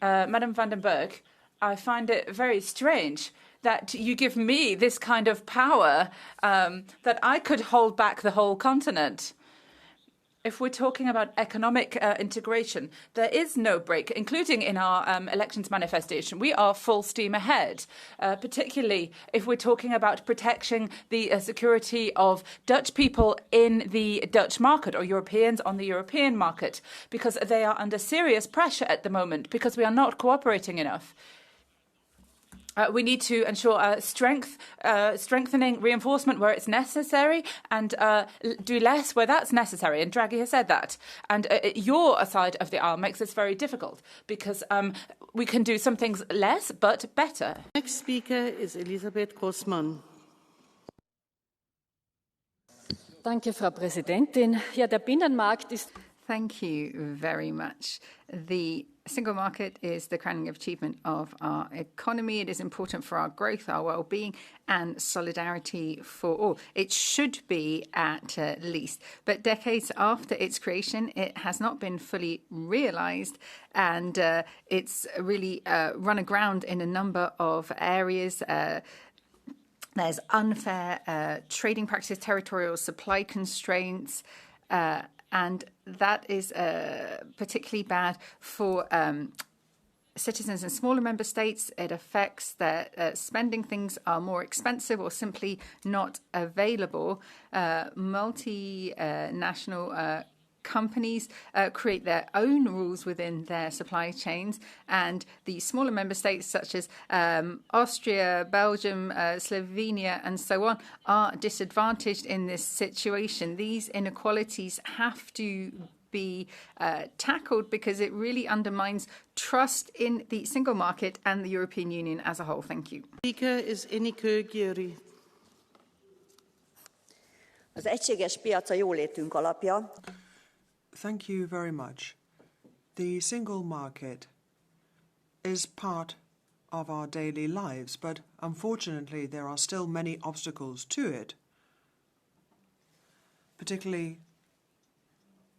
Madam van den Berg, I find it very strange that you give me this kind of power that I could hold back the whole continent. If we're talking about economic integration, there is no break, including in our elections manifestation. We are full steam ahead, particularly if we're talking about protecting the security of Dutch people in the Dutch market or Europeans on the European market, because they are under serious pressure at the moment because we are not cooperating enough. We need to ensure strengthening reinforcement where it's necessary and do less where that's necessary. And Draghi has said that. And your side of the aisle makes this very difficult because we can do some things less but better. Next speaker is Elisabeth Grossmann. Danke, Frau Präsidentin. Ja, der Binnenmarkt ist... Thank you very much. The single market is the crowning achievement of our economy. It is important for our growth, our well-being, and solidarity for all. It should be at least. But decades after its creation, it has not been fully realised, and it's really run aground in a number of areas. There's unfair trading practices, territorial supply constraints, and that is particularly bad for citizens in smaller member states. It affects their spending. Things are more expensive or simply not available. Multinational companies create their own rules within their supply chains, and the smaller member states such as Austria, Belgium, Slovenia and so on are disadvantaged in this situation. These inequalities have to be tackled because it really undermines trust in the single market and the European Union as a whole. Thank you. Az egységes piac a jólétünk alapja. Thank you very much. The single market is part of our daily lives, but unfortunately there are still many obstacles to it, particularly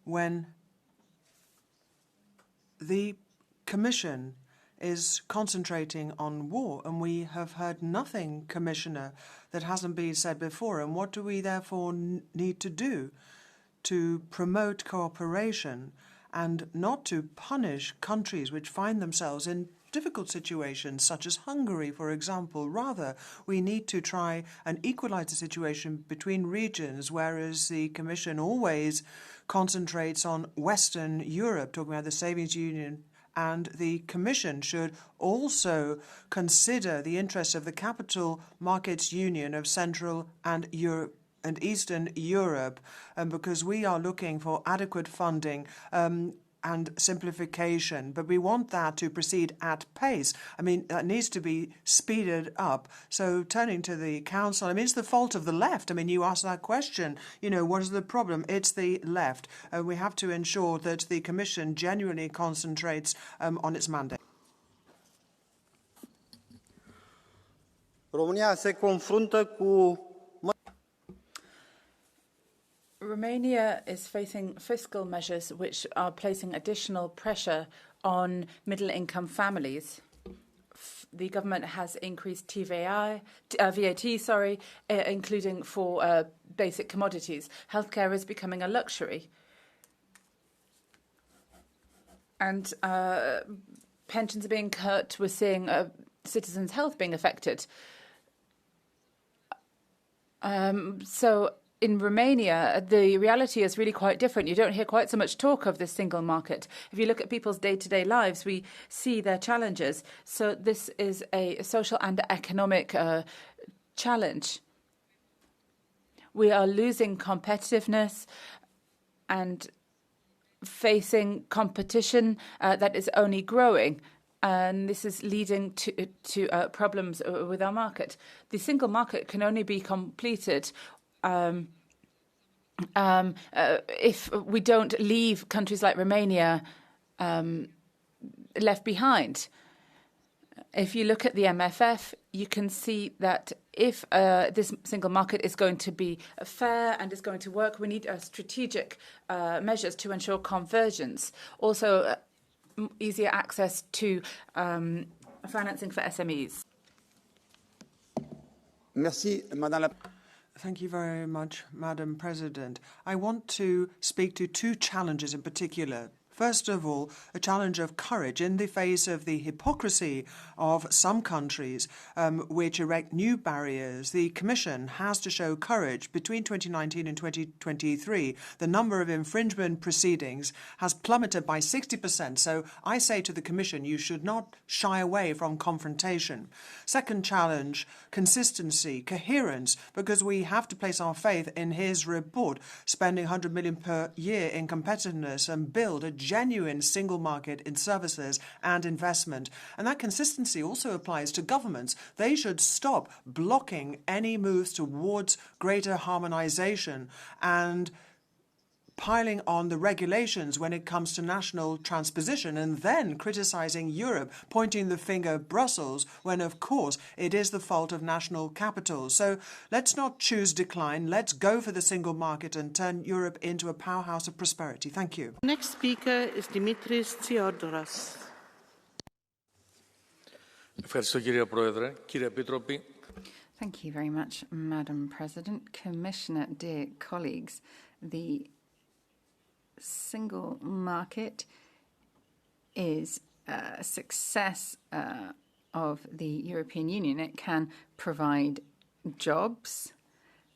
when the Commission is concentrating on war, and we have heard nothing, Commissioner, that hasn't been said before. And what do we therefore need to do to promote cooperation and not to punish countries which find themselves in difficult situations, such as Hungary, for example? Rather, we need to try and equalize the situation between regions, whereas the Commission always concentrates on Western Europe, talking about the Savings Union, and the Commission should also consider the interests of the Capital Markets Union of Central and Eastern Europe, because we are looking for adequate funding and simplification, but we want that to proceed at pace. I mean, that needs to be speeded up. So turning to the Council, I mean, it's the fault of the left. I mean, you asked that question, you know, what is the problem? It's the left. We have to ensure that the Commission genuinely concentrates on its mandate. România se confruntă cu Romania is facing fiscal measures which are placing additional pressure on middle-income families. The government has increased VAT, including for basic commodities. Healthcare is becoming a luxury. And pensions are being cut. We're seeing citizens' health being affected. So in Romania, the reality is really quite different. You don't hear quite so much talk of this single market. If you look at people's day-to-day lives, we see their challenges. So this is a social and economic challenge. We are losing competitiveness and facing competition that is only growing. And this is leading to problems with our market. The single market can only be completed if we don't leave countries like Romania left behind. If you look at the MFF, you can see that if this single market is going to be fair and is going to work, we need strategic measures to ensure convergence. Also, easier access to financing for SMEs. Merci, Madame la Thank you very much, Madam President. I want to speak to two challenges in particular. First of all, a challenge of courage in the face of the hypocrisy of some countries which erect new barriers. The Commission has to show courage. Between 2019 and 2023, the number of infringement proceedings has plummeted by 60%. So I say to the Commission, you should not shy away from confrontation. Second challenge, consistency, coherence, because we have to place our faith in his report, spending 100 million per year in competitiveness and build a genuine single market in services and investment. And that consistency also applies to governments. They should stop blocking any moves towards greater harmonization and piling on the regulations when it comes to national transposition and then criticizing Europe, pointing the finger at Brussels, when of course it is the fault of national capitals. So let's not choose decline. Let's go for the single market and turn Europe into a powerhouse of prosperity. Thank you. Next speaker is Dimitris Tsiodras. Thank you very much, Madam President. Commissioner, dear colleagues, the single market is a success of the European Union. It can provide jobs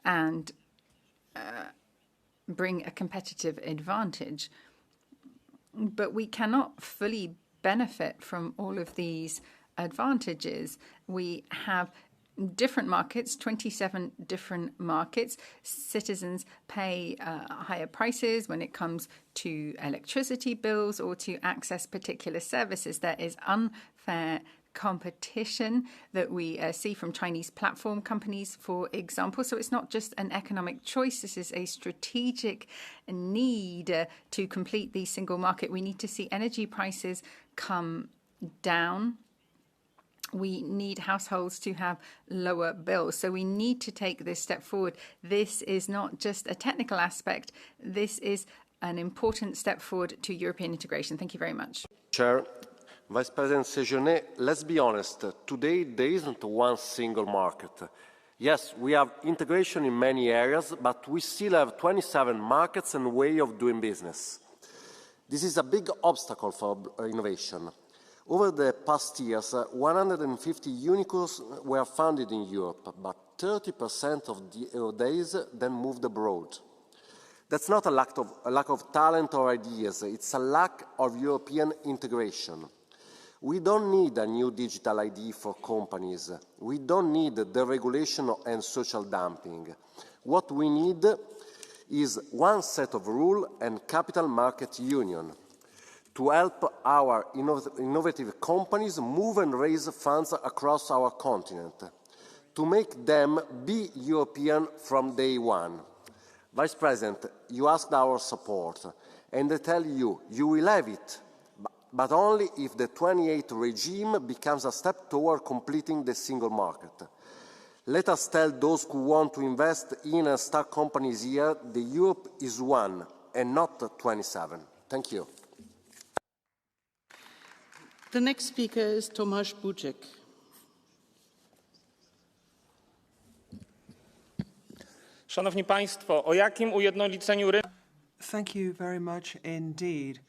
and bring a competitive advantage. But we cannot fully benefit from all of these advantages. We have different markets, 27 different markets. Citizens pay higher prices when it comes to electricity bills or to access particular services. There is unfair competition that we see from Chinese platform companies, for example. So it's not just an economic choice. This is a strategic need to complete the single market. We need to see energy prices come down. We need households to have lower bills. So we need to take this step forward. This is not just a technical aspect. This is an important step forward to European integration. Thank you very much. Chair, Vice President Séjourné, let's be honest. Today, there isn't one single market. Yes, we have integration in many areas, but we still have 27 markets and way of doing business. This is a big obstacle for innovation. Over the past years, 150 unicorns were founded in Europe, but 30% of these then moved abroad. That's not a lack of talent or ideas, it's a lack of European integration. We don't need a new digital ID for companies. We don't need deregulation and social dumping. What we need is one set of rules and capital market union to help our innovative companies move and raise funds across our continent, to make them be European from day one. Vice President, you asked our support, and I tell you, you will have it, but only if the 28 regime becomes a step toward completing the single market. Let us tell those who want to invest in and start companies here that Europe is one and not 27. Thank you. The next speaker is Tomasz Buczek. Szanowni Państwo, o jakim ujednoliceniu rynku? Thank you very much indeed.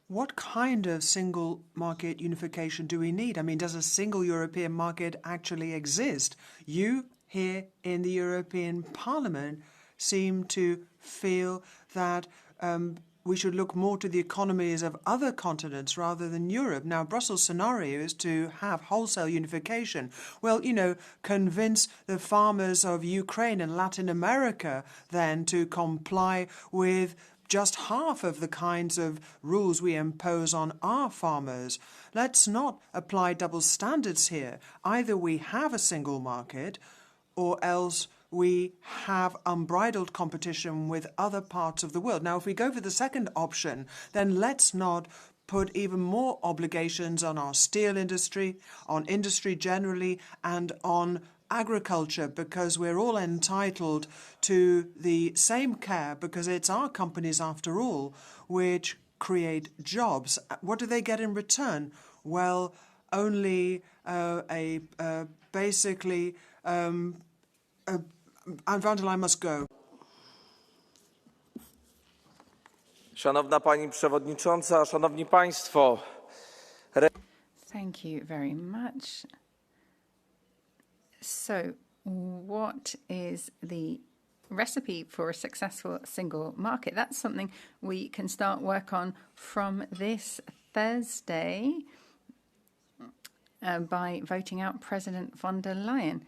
What kind of single market unification do we need? I mean, does a single European market actually exist? You here in the European Parliament seem to feel that we should look more to the economies of other continents rather than Europe. Now, Brussels' scenario is to have wholesale unification. Well, you know, convince the farmers of Ukraine and Latin America then to comply with just half of the kinds of rules we impose on our farmers. Let's not apply double standards here. Either we have a single market or else we have unbridled competition with other parts of the world. Now, if we go for the second option, then let's not put even more obligations on our steel industry, on industry generally, and on agriculture, because we're all entitled to the same care, because it's our companies, after all, which create jobs. What do they get in return? Well, only basically... And van der Leyen must go. Szanowna Pani Przewodnicząca, Szanowni Państwo. Thank you very much. So, what is the recipe for a successful single market? That's something we can start work on from this Thursday by voting out President von der Leyen.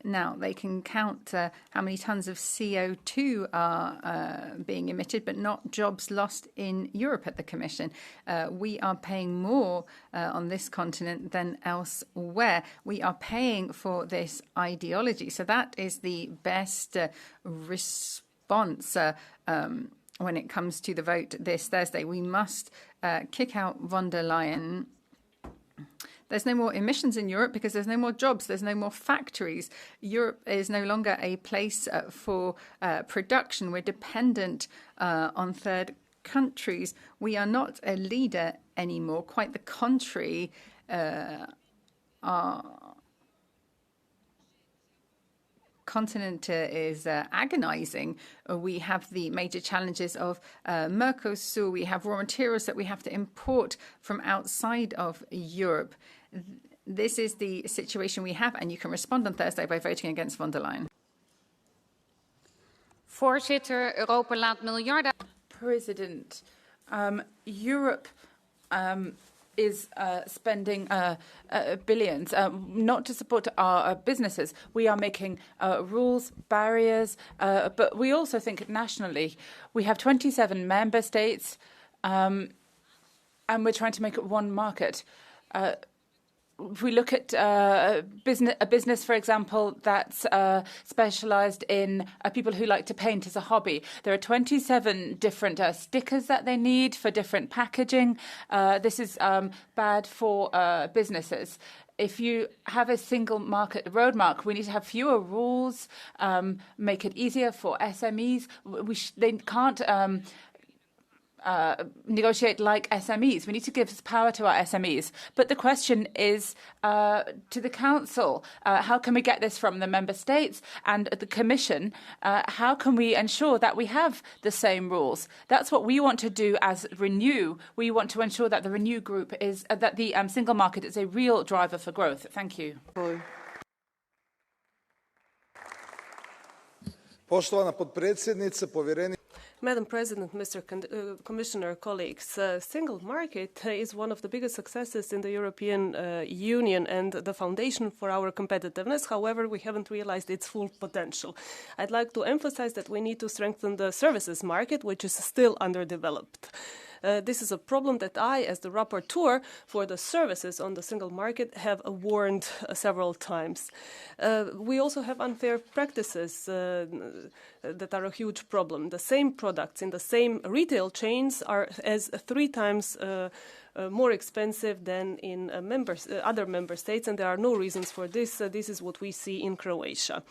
Now, they can count how many tons of CO2 are being emitted, but not jobs lost in Europe at the Commission. We are paying more on this continent than elsewhere. We are paying for this ideology. So that is the best response when it comes to the vote this Thursday. We must kick out von der Leyen. There's no more emissions in Europe because there's no more jobs, there's no more factories. Europe is no longer a place for production. We're dependent on third countries. We are not a leader anymore. Quite the contrary. Our continent is agonizing. We have the major challenges of Mercosur. We have raw materials that we have to import from outside of Europe. This is the situation we have, and you can respond on Thursday by voting against von der Leyen. Voorzitter, Europa laat miljarden. President, Europe is spending billions not to support our businesses. We are making rules, barriers, but we also think nationally. We have 27 member states, and we're trying to make it one market. If we look at a business, for example, that's specialised in people who like to paint as a hobby. There are 27 different stickers that they need for different packaging. This is bad for businesses. If you have a single market roadmap, we need to have fewer rules, make it easier for SMEs. They can't negotiate like SMEs. We need to give power to our SMEs. But the question is to the Council, how can we get this from the Member States and the Commission? How can we ensure that we have the same rules? That's what we want to do as Renew. We want to ensure that the Renew group is, that the single market is a real driver for growth. Thank you. Poštovana potpredsjednice, povjereni. Madam President, Mr. Commissioner, colleagues, single market is one of the biggest successes in the European Union and the foundation for our competitiveness. However, we haven't realized its full potential. I'd like to emphasize that we need to strengthen the services market, which is still underdeveloped. This is a problem that I, as the rapporteur for the services on the single market, have warned several times. We also have unfair practices that are a huge problem. The same products in the same retail chains are as 3 times more expensive than in other member states, and there are no reasons for this. This is what we see in Croatia.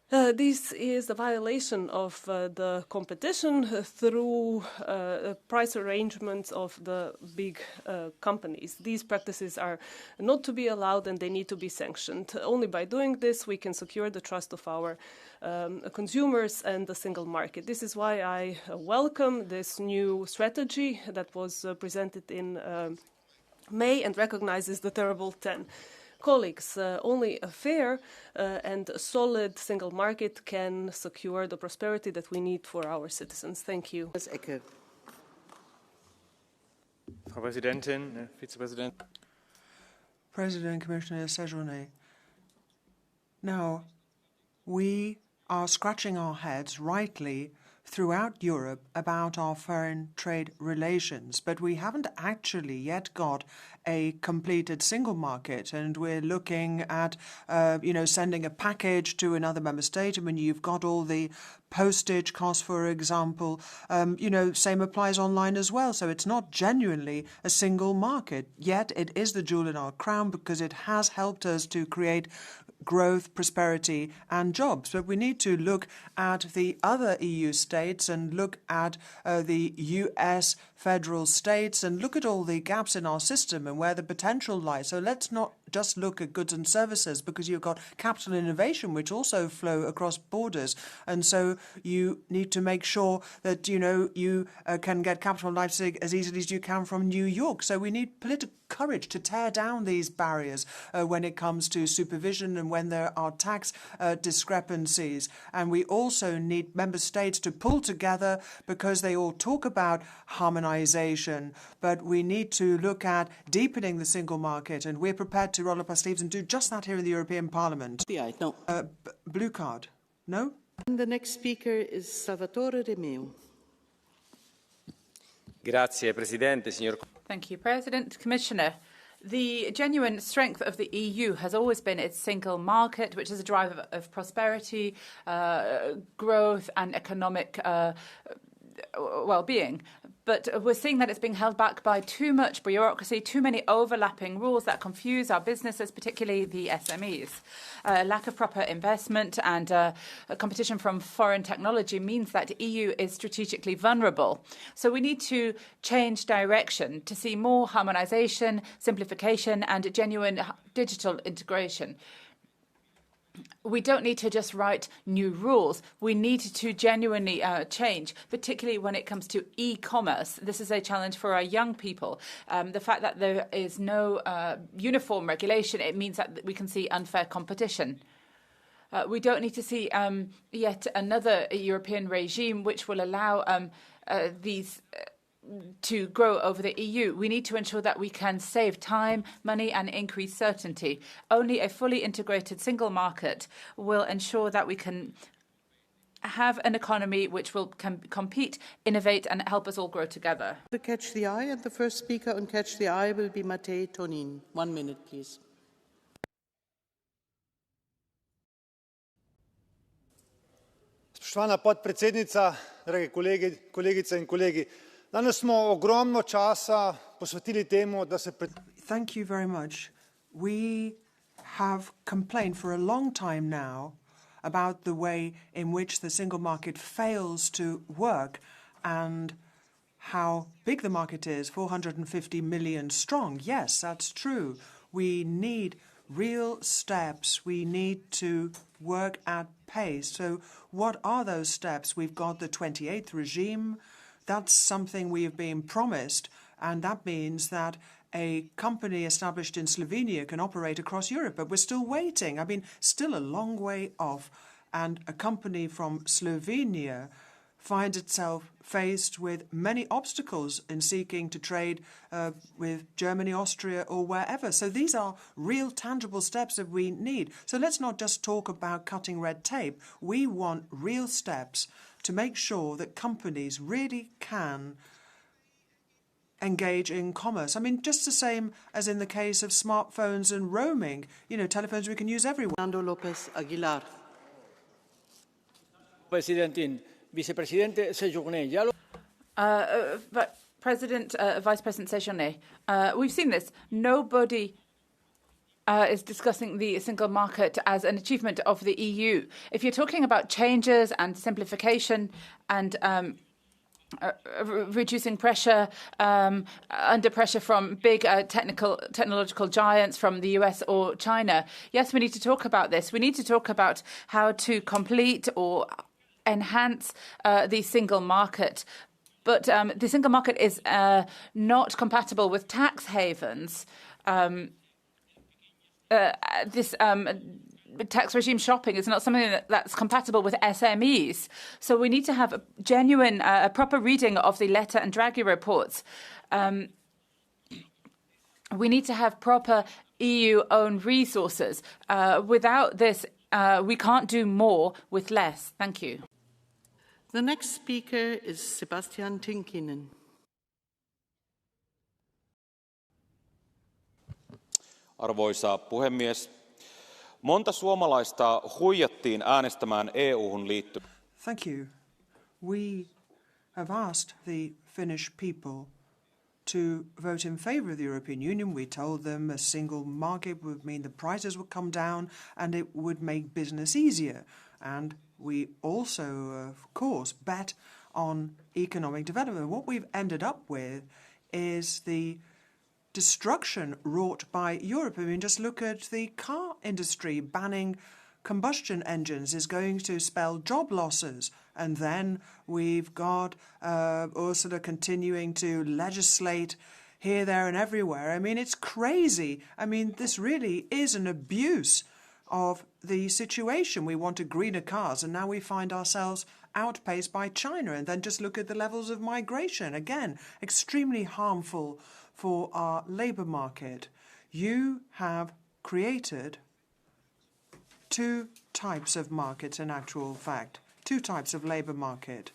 This is a violation of the competition through price arrangements of the big companies. These practices are not to be allowed and they need to be sanctioned. Only by doing this we can secure the trust of our consumers and the single market. This is why I welcome this new strategy that was presented in May and recognizes the terrible 10. Colleagues, only a fair and solid single market can secure the prosperity that we need for our citizens. Thank you. Frau Präsidentin, Vizepräsident. President, Commissioner Sejourné. Now, we are scratching our heads rightly throughout Europe about our foreign trade relations, but we haven't actually yet got a completed single market, and we're looking at, sending a package to another member state. I mean, you've got all the postage costs, for example. Same applies online as well. So it's not genuinely a single market. Yet it is the jewel in our crown because it has helped us to create growth, prosperity and jobs. But we need to look at the other EU states and look at the US federal states and look at all the gaps in our system and where the potential lies. So let's not just look at goods and services, because you've got capital innovation which also flow across borders. And so you need to make sure that, you can get capital in Leipzig as easily as you can from New York. So we need political courage to tear down these barriers when it comes to supervision and when there are tax discrepancies. And we also need member states to pull together, because they all talk about harmonization, but we need to look at deepening the single market, and we're prepared to roll up our sleeves and do just that here in the European Parliament. No. Blue card. No? And the next speaker is Salvatore De Meo. Grazie, Presidente, signor. Thank you, President. Commissioner, the genuine strength of the EU has always been its single market, which is a driver of prosperity, growth and economic well-being. But we're seeing that it's being held back by too much bureaucracy, too many overlapping rules that confuse our businesses, particularly the SMEs. Lack of proper investment and competition from foreign technology means that the EU is strategically vulnerable. So we need to change direction to see more harmonisation, simplification and genuine digital integration. We don't need to just write new rules. We need to genuinely change, particularly when it comes to e-commerce. This is a challenge for our young people. The fact that there is no uniform regulation, it means that we can see unfair competition. We don't need to see yet another European regime which will allow these to grow over the EU. We need to ensure that we can save time, money and increase certainty. Only a fully integrated single market will ensure that we can have an economy which will compete, innovate and help us all grow together. The Catch the Eye, and the first speaker on Catch the Eye will be Matej Tonin. 1 minute, please. Spoštovana podpredsednica, drage kolegice in kolegi, danes smo ogromno časa posvetili temu, da se... Thank you very much. We have complained for a long time now about the way in which the single market fails to work and how big the market is, 450 million strong. Yes, that's true. We need real steps. We need to work at pace. So what are those steps? We've got the 28th regime. That's something we have been promised, and that means that a company established in Slovenia can operate across Europe, but we're still waiting. I mean, still a long way off, and a company from Slovenia finds itself faced with many obstacles in seeking to trade with Germany, Austria, or wherever. So these are real, tangible steps that we need. So let's not just talk about cutting red tape. We want real steps to make sure that companies really can engage in commerce. I mean, just the same as in the case of smartphones and roaming. You know, telephones we can use everywhere. Fernando López Aguilar. Presidentin, Vicepresidente Sejourné, ya lo... Vice President Sejourné, we've seen this. Nobody is discussing the single market as an achievement of the EU. If you're talking about changes and simplification and reducing pressure, under pressure from big technological giants from the US or China, yes, we need to talk about this. We need to talk about how to complete or enhance the single market. But the single market is not compatible with tax havens. This tax regime shopping is not something that's compatible with SMEs. So we need to have a genuine, proper reading of the Letta and Draghi reports. We need to have proper EU-owned resources. Without this, we can't do more with less. Thank you. The next speaker is Sebastian Tinkinen. Arvoisa puhemies, monta suomalaista huijattiin äänestämään EU-hun liittyen. Thank you. We have asked the Finnish people to vote in favour of the European Union. We told them a single market would mean the prices would come down and it would make business easier. And we also, of course, bet on economic development. What we've ended up with is the destruction wrought by Europe. I mean, just look at the car industry. Banning combustion engines is going to spell job losses. And then we've got Ursula continuing to legislate here, there and everywhere. I mean, it's crazy. I mean, this really is an abuse of the situation. We wanted greener cars, and now we find ourselves outpaced by China. And then just look at the levels of migration. Again, extremely harmful for our labour market. You have created two types of markets in actual fact, two types of labour market.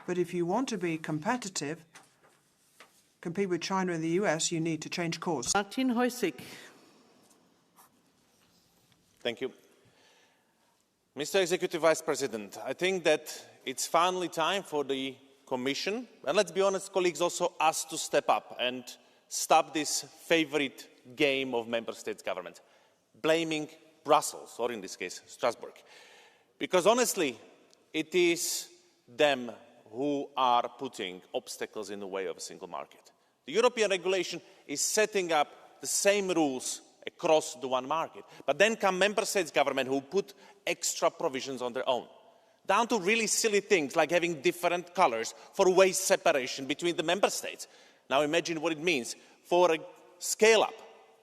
But if you want to be competitive, compete with China and the US, you need to change course. Martin Heusig. Thank you. Mr. Executive Vice President, I think that it's finally time for the Commission, and let's be honest, colleagues, also us to step up and stop this favourite game of member states' government, blaming Brussels, or in this case, Strasbourg. Because honestly, it is them who are putting obstacles in the way of a single market. The European regulation is setting up the same rules across the one market, but then come member states' government who put extra provisions on their own, down to really silly things like having different colours for waste separation between the member states. Now imagine what it means for a scale-up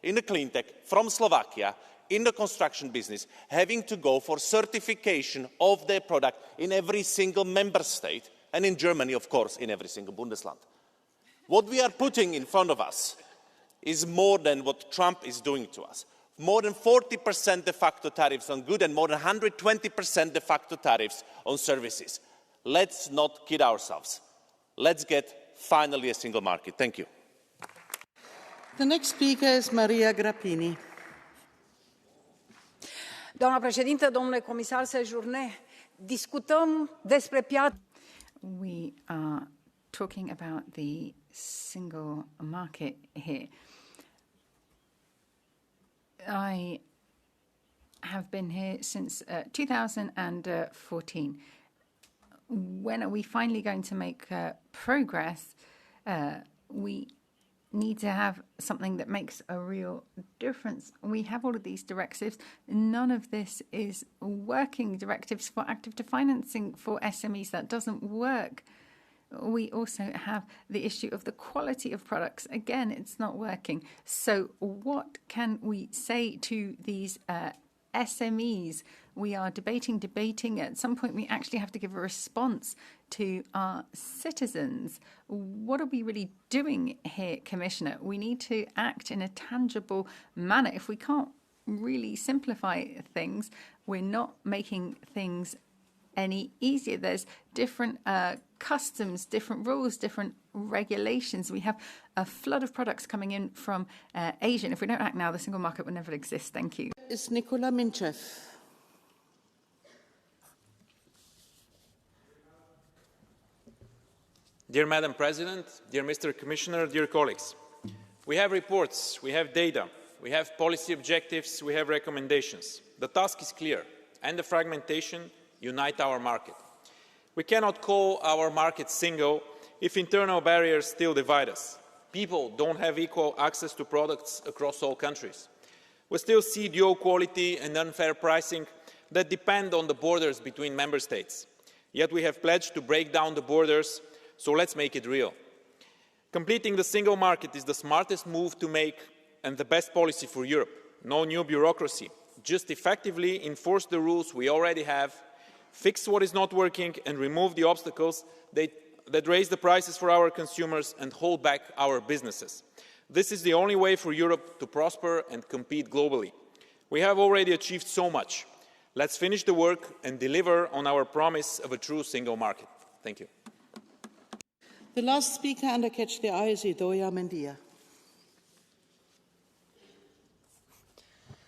in the clean tech from Slovakia in the construction business, having to go for certification of their product in every single member state, and in Germany, of course, in every single Bundesland. What we are putting in front of us is more than what Trump is doing to us. More than 40% de facto tariffs on goods and more than 120% de facto tariffs on services. Let's not kid ourselves. Let's get finally a single market. Thank you. The next speaker is Maria Grappini. Doamna președintă, domnule comisar Séjourné, discutăm despre piața. We are talking about the single market here. I have been here since 2014. When are we finally going to make progress? We need to have something that makes a real difference. We have all of these directives. None of this is working. Directives for active to financing for SMEs, that doesn't work. We also have the issue of the quality of products. Again, it's not working. So what can we say to these SMEs? We are debating. At some point, we actually have to give a response to our citizens. What are we really doing here, Commissioner? We need to act in a tangible manner. If we can't really simplify things, we're not making things any easier. There's different customs, different rules, different regulations. We have a flood of products coming in from Asia. And if we don't act now, the single market will never exist. Thank you. Is Nicola Minchev. Dear Madam President, dear Mr. Commissioner, dear colleagues, we have reports, we have data, we have policy objectives, we have recommendations. The task is clear. End the fragmentation, unite our market. We cannot call our market single if internal barriers still divide us. People don't have equal access to products across all countries. We still see dual quality and unfair pricing that depend on the borders between member states. Yet we have pledged to break down the borders, so let's make it real. Completing the single market is the smartest move to make and the best policy for Europe. No new bureaucracy. Just effectively enforce the rules we already have, fix what is not working and remove the obstacles that raise the prices for our consumers and hold back our businesses. This is the only way for Europe to prosper and compete globally. We have already achieved so much. Let's finish the work and deliver on our promise of a true single market. Thank you. The last speaker under Catch the Eye is Idoia Mendia.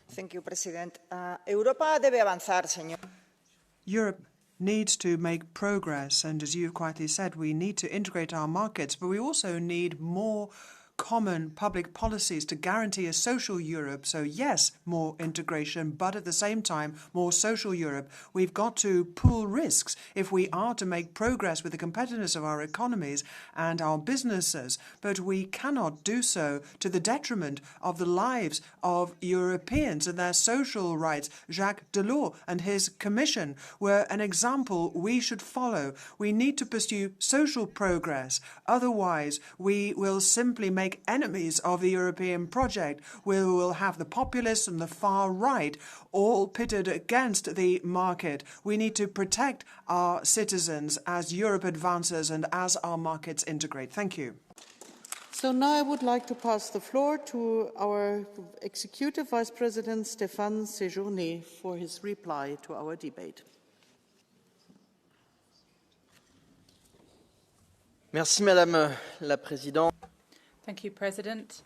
Thank you, President. Europa debe avanzar, señor. Europe needs to make progress, and as you've quietly said, we need to integrate our markets, but we also need more common public policies to guarantee a social Europe. So yes, more integration, but at the same time, more social Europe. We've got to pool risks if we are to make progress with the competitiveness of our economies and our businesses, but we cannot do so to the detriment of the lives of Europeans and their social rights. Jacques Delors and his Commission were an example we should follow. We need to pursue social progress. Otherwise, we will simply make enemies of the European project. We will have the populists and the far right all pitted against the market. We need to protect our citizens as Europe advances and as our markets integrate. Thank you. So now I would like to pass the floor to our Executive Vice President, Stéphane Séjourné, for his reply to our debate. Merci, Madame la Présidente. Thank you, President.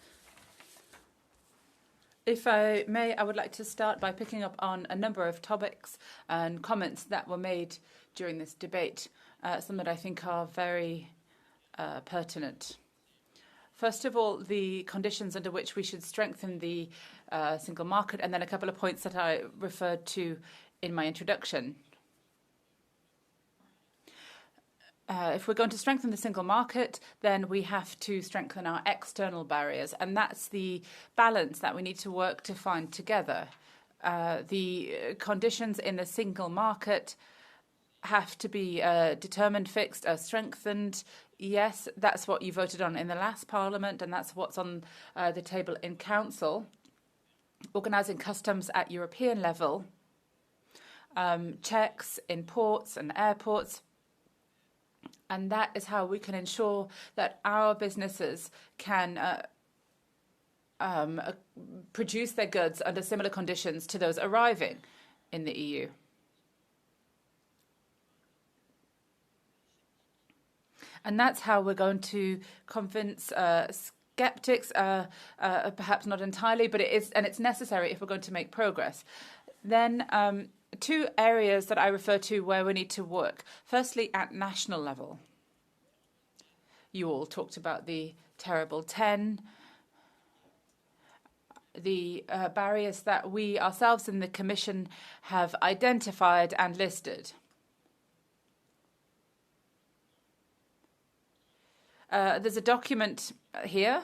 If I may, I would like to start by picking up on a number of topics and comments that were made during this debate. some that I think are very pertinent. First of all, the conditions under which we should strengthen the single market, and then a couple of points that I referred to in my introduction. If we're going to strengthen the single market, then we have to strengthen our external barriers, and that's the balance that we need to work to find together. The conditions in the single market have to be determined, fixed, strengthened. Yes, that's what you voted on in the last Parliament, and that's what's on the table in Council. Organising customs at European level, checks in ports and airports, and that is how we can ensure that our businesses can produce their goods under similar conditions to those arriving in the EU. And that's how we're going to convince skeptics, perhaps not entirely, but it is, and it's necessary if we're going to make progress. Then two areas that I refer to where we need to work. Firstly, at national level. You all talked about the terrible 10, the barriers that we ourselves in the Commission have identified and listed. There's a document here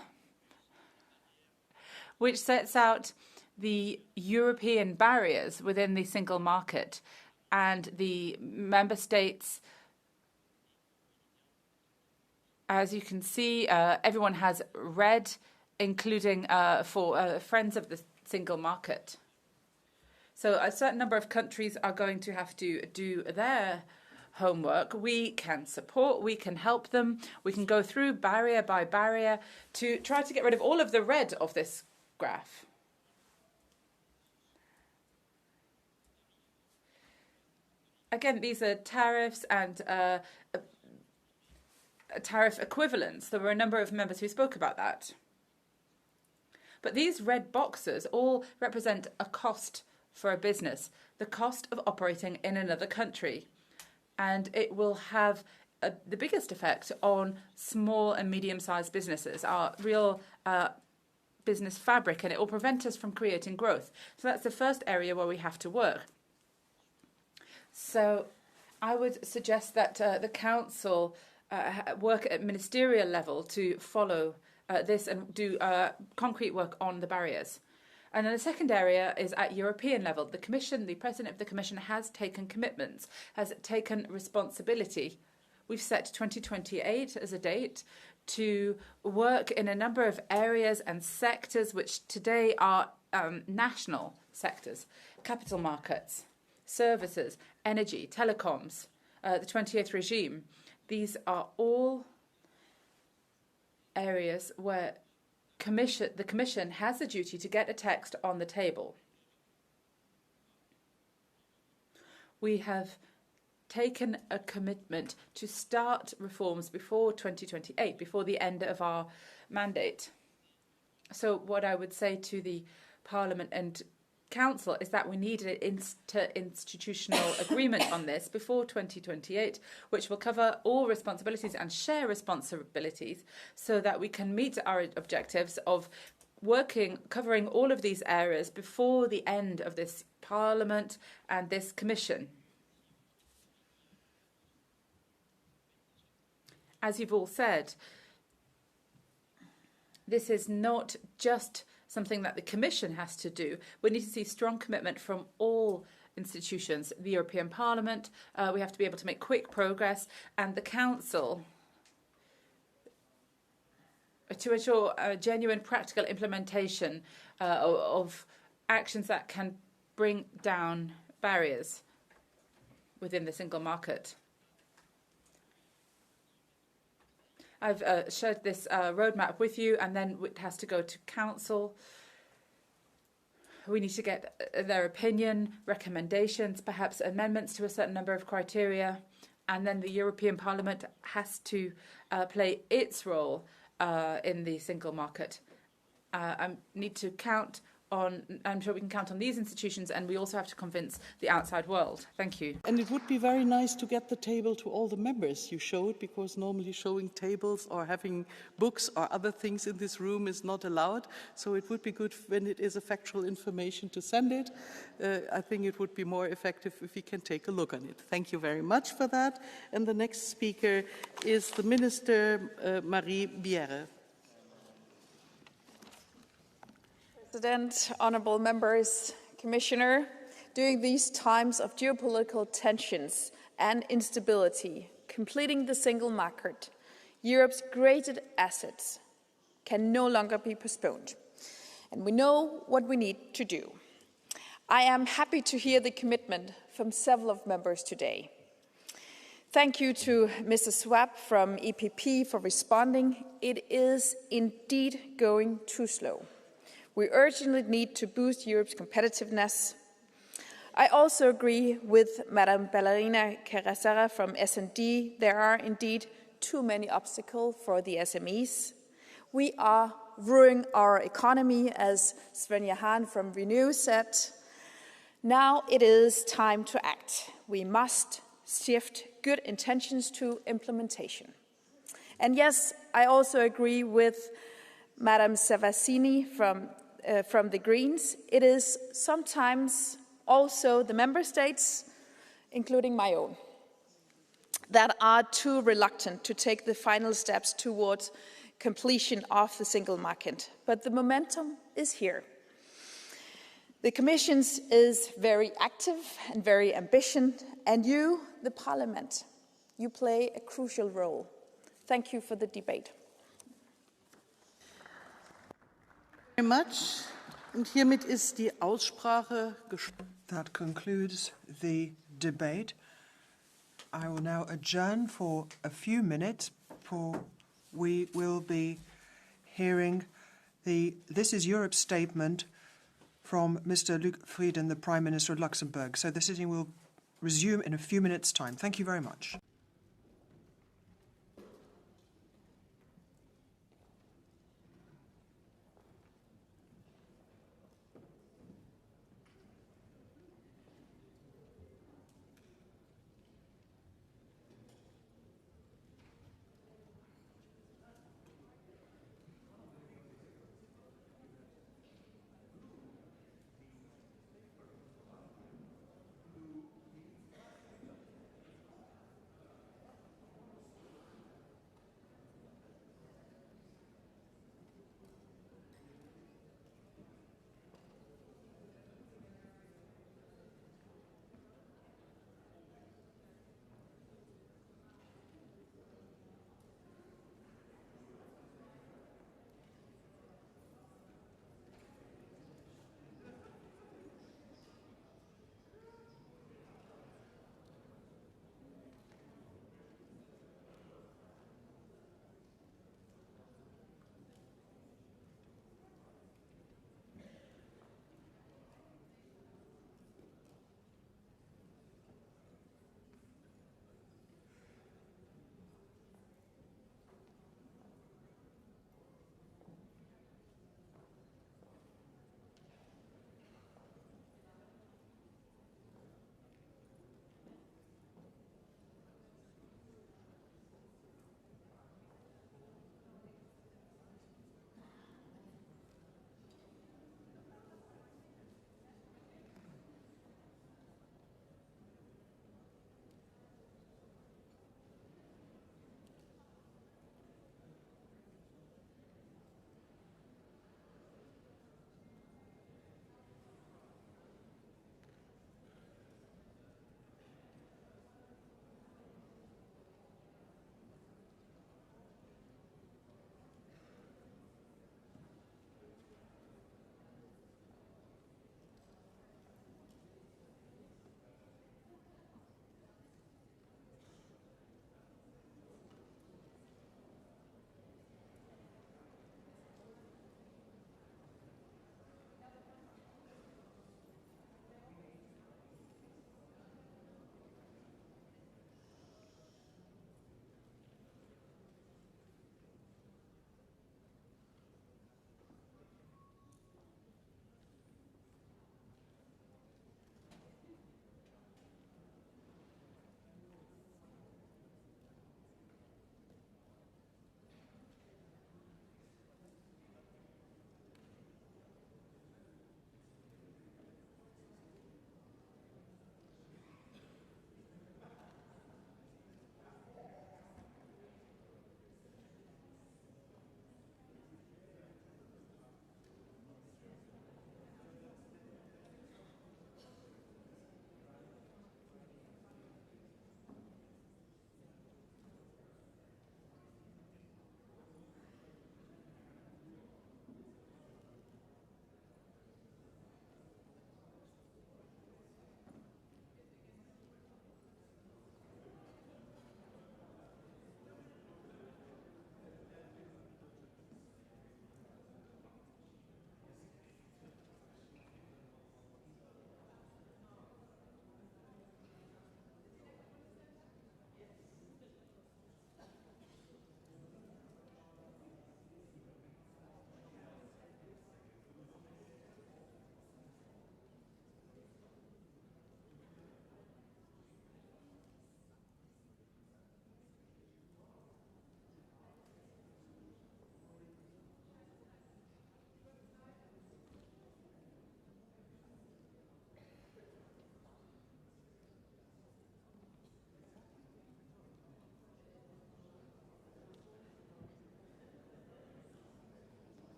which sets out the European barriers within the single market, and the member states, as you can see, everyone has red, including for friends of the single market. So a certain number of countries are going to have to do their homework. We can support, we can help them, we can go through barrier by barrier to try to get rid of all of the red of this graph. Again, these are tariffs and tariff equivalents. There were a number of members who spoke about that. But these red boxes all represent a cost for a business, the cost of operating in another country. And it will have the biggest effect on small and medium-sized businesses, our real business fabric, and it will prevent us from creating growth. So that's the first area where we have to work. So I would suggest that the Council work at ministerial level to follow this and do concrete work on the barriers. And then the second area is at European level. The Commission, the President of the Commission, has taken commitments, has taken responsibility. We've set 2028 as a date to work in a number of areas and sectors which today are national sectors: capital markets, services, energy, telecoms, the 28th regime. These are all areas where the Commission has the duty to get a text on the table. We have taken a commitment to start reforms before 2028, before the end of our mandate. So what I would say to the Parliament and Council is that we need an interinstitutional agreement on this before 2028, which will cover all responsibilities and share responsibilities so that we can meet our objectives of covering all of these areas before the end of this Parliament and this Commission. As you've all said, this is not just something that the Commission has to do. We need to see strong commitment from all institutions. The European Parliament, we have to be able to make quick progress, and the Council to ensure a genuine practical implementation of actions that can bring down barriers within the single market. I've shared this roadmap with you, and then it has to go to Council. We need to get their opinion, recommendations, perhaps amendments to a certain number of criteria, and then the European Parliament has to play its role in the single market. I need to count I'm sure we can count on these institutions, and we also have to convince the outside world. Thank you. And it would be very nice to get the table to all the members you showed, because normally showing tables or having books or other things in this room is not allowed. So it would be good when it is a factual information to send it. I think it would be more effective if we can take a look on it. Thank you very much for that. And the next speaker is the Minister, Marie Bierre. President, honourable members, Commissioner, during these times of geopolitical tensions and instability, completing the single market, Europe's greatest assets, can no longer be postponed. And we know what we need to do. I am happy to hear the commitment from several of members today. Thank you to Mr. Schwab from EPP for responding. It is indeed going too slow. We urgently need to boost Europe's competitiveness. I also agree with Madame Ballerina Carrasera from S&D. There are indeed too many obstacles for the SMEs. We are ruining our economy, as Svenja Hahn from Renew said. Now it is time to act. We must shift good intentions to implementation. And yes, I also agree with Madame Savasini from the Greens. It is sometimes also the member states, including my own, that are too reluctant to take the final steps towards completion of the single market. But the momentum is here. The Commission is very active and very ambitious, and you, the Parliament, you play a crucial role. Thank you for the debate. Very much. Und hiermit ist die Aussprache geschlossen. That concludes the debate. I will now adjourn for a few minutes. We will be hearing the This is Europe statement from Mr. Luc Frieden, the Prime Minister of Luxembourg. So the sitting will resume in a few minutes' time. Thank you very much.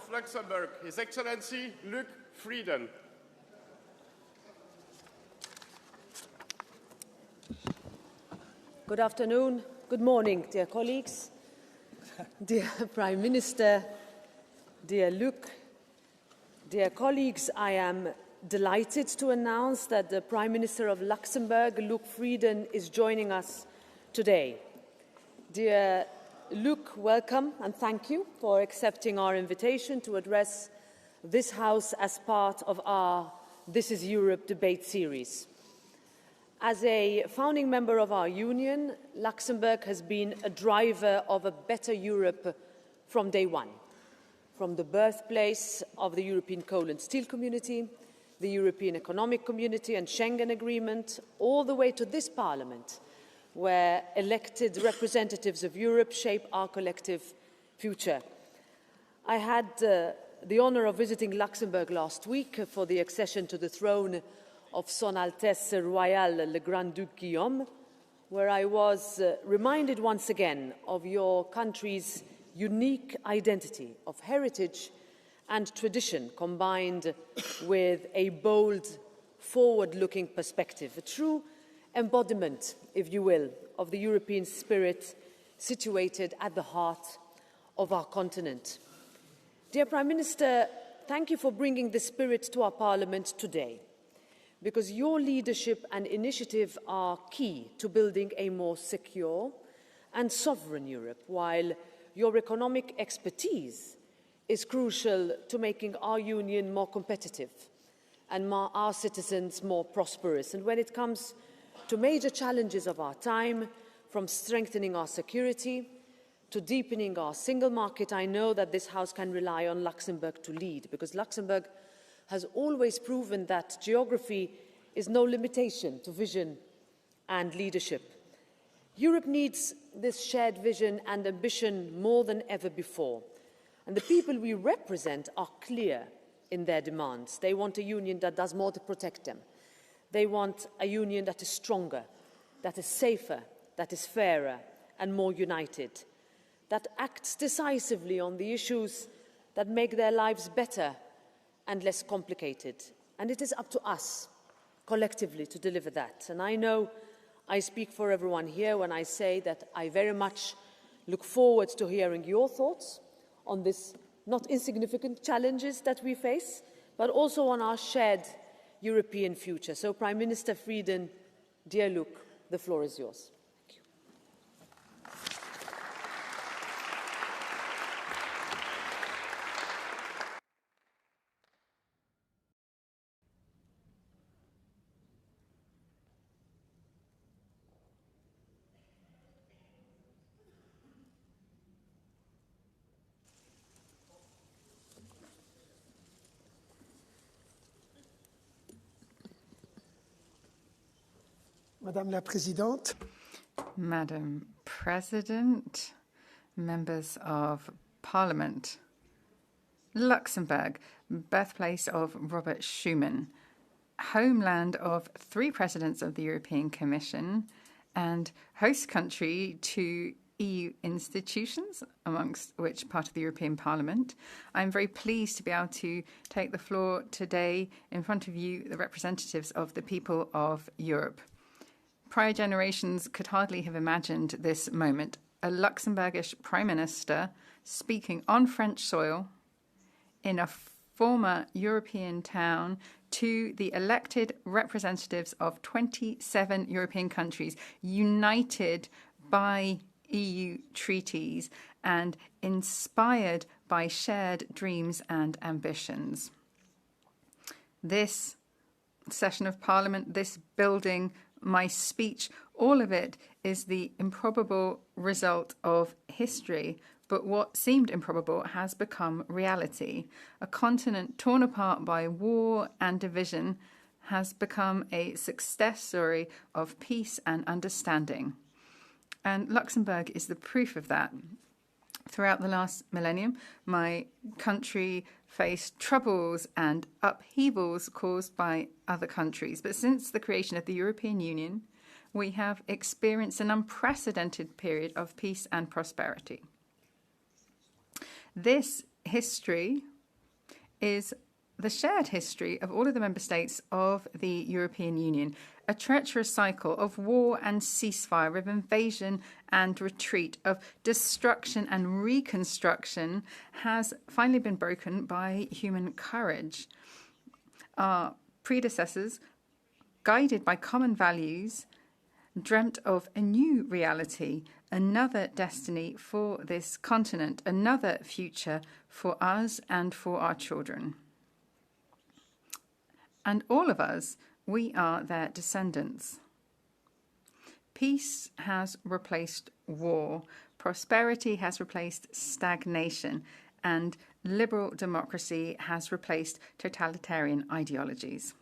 of Luxembourg, His Excellency Luc Frieden. Good afternoon, good morning, dear colleagues, dear Prime Minister, dear Luc, dear colleagues. I am delighted to announce that the Prime Minister of Luxembourg, Luc Frieden, is joining us today. Dear Luc, welcome and thank you for accepting our invitation to address this House as part of our This is Europe debate series. As a founding member of our union, Luxembourg has been a driver of a better Europe from day one, from the birthplace of the European Coal and Steel Community, the European Economic Community and Schengen Agreement, all the way to this Parliament, where elected representatives of Europe shape our collective future. I had the honour of visiting Luxembourg last week for the accession to the throne of Son Altesse Royale le Grand-Duc Guillaume, where I was reminded once again of your country's unique identity of heritage and tradition combined with a bold, forward-looking perspective, a true embodiment, if you will, of the European spirit situated at the heart of our continent. Dear Prime Minister, thank you for bringing the spirit to our Parliament today, because your leadership and initiative are key to building a more secure and sovereign Europe, while your economic expertise is crucial to making our union more competitive and our citizens more prosperous. And when it comes to major challenges of our time, from strengthening our security to deepening our single market, I know that this House can rely on Luxembourg to lead, because Luxembourg has always proven that geography is no limitation to vision and leadership. Europe needs this shared vision and ambition more than ever before. And the people we represent are clear in their demands. They want a union that does more to protect them. They want a union that is stronger, that is safer, that is fairer and more united, that acts decisively on the issues that make their lives better and less complicated. And it is up to us, collectively, to deliver that. And I know I speak for everyone here when I say that I very much look forward to hearing your thoughts on these not insignificant challenges that we face, but also on our shared European future. So, Prime Minister Frieden, dear Luc, the floor is yours. Madame la Présidente. Madam President, members of Parliament. Luxembourg, birthplace of Robert Schuman, homeland of 3 presidents of the European Commission and host country to EU institutions, amongst which part of the European Parliament. I'm very pleased to be able to take the floor today in front of you, the representatives of the people of Europe. Prior generations could hardly have imagined this moment. A Luxembourgish Prime Minister speaking on French soil in a former European town to the elected representatives of 27 European countries, united by EU treaties and inspired by shared dreams and ambitions. This session of Parliament, this building, my speech, all of it is the improbable result of history. But what seemed improbable has become reality. A continent torn apart by war and division has become a success story of peace and understanding. And Luxembourg is the proof of that. Throughout the last millennium, my country faced troubles and upheavals caused by other countries. But since the creation of the European Union, we have experienced an unprecedented period of peace and prosperity. This history is the shared history of all of the member states of the European Union, a treacherous cycle of war and ceasefire, of invasion and retreat, of destruction and reconstruction, has finally been broken by human courage. Our predecessors, guided by common values, dreamt of a new reality, another destiny for this continent, another future for us and for our children. And all of us, we are their descendants. Peace has replaced war, prosperity has replaced stagnation, and liberal democracy has replaced totalitarian ideologies.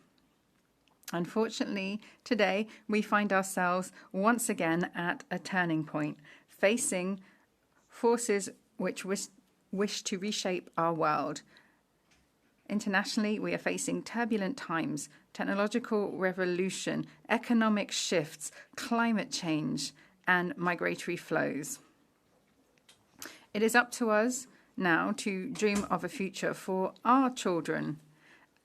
Unfortunately, today we find ourselves once again at a turning point, facing forces which wish to reshape our world. Internationally, we are facing turbulent times, technological revolution, economic shifts, climate change, and migratory flows. It is up to us now to dream of a future for our children.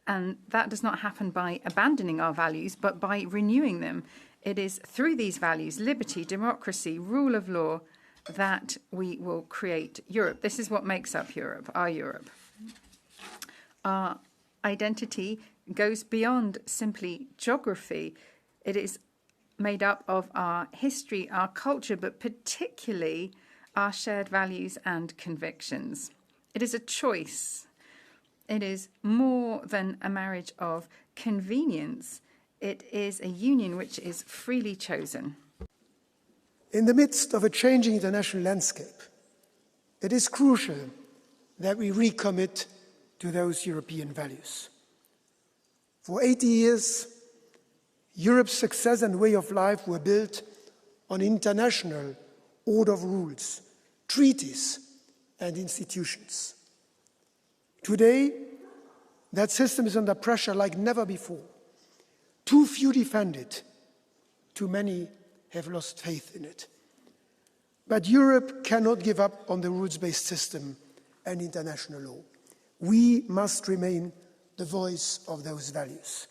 And that does not happen by abandoning our values, but by renewing them. It is through these values, liberty, democracy, rule of law, that we will create Europe. This is what makes up Europe, our Europe. Our identity goes beyond simply geography. It is made up of our history, our culture, but particularly our shared values and convictions. It is a choice. It is more than a marriage of convenience. It is a union which is freely chosen. In the midst of a changing international landscape, it is crucial that we recommit to those European values. For 80 years, Europe's success and way of life were built on international order of rules, treaties, and institutions. Today, that system is under pressure like never before. Too few defend it, too many have lost faith in it. But Europe cannot give up on the rules-based system and international law. We must remain the voice of those values.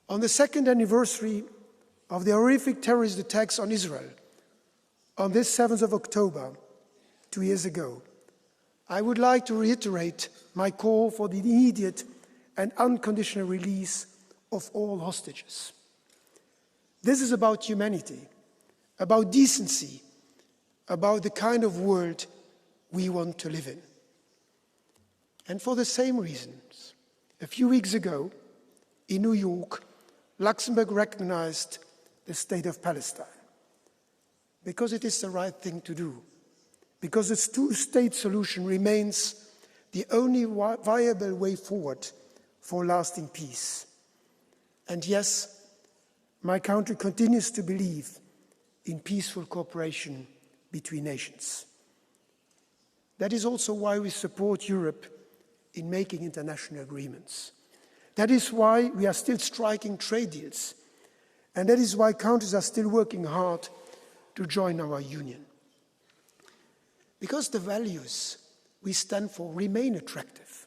On the second anniversary of the horrific terrorist attacks on Israel, on this 7th of October, 2 years ago, I would like to reiterate my call for the immediate and unconditional release of all hostages. This is about humanity, about decency, about the kind of world we want to live in. And for the same reasons, a few weeks ago, in New York, Luxembourg recognized the State of Palestine. Because it is the right thing to do. Because this two-state solution remains the only viable way forward for lasting peace. And yes, my country continues to believe in peaceful cooperation between nations. That is also why we support Europe in making international agreements. That is why we are still striking trade deals. And that is why countries are still working hard to join our union. Because the values we stand for remain attractive.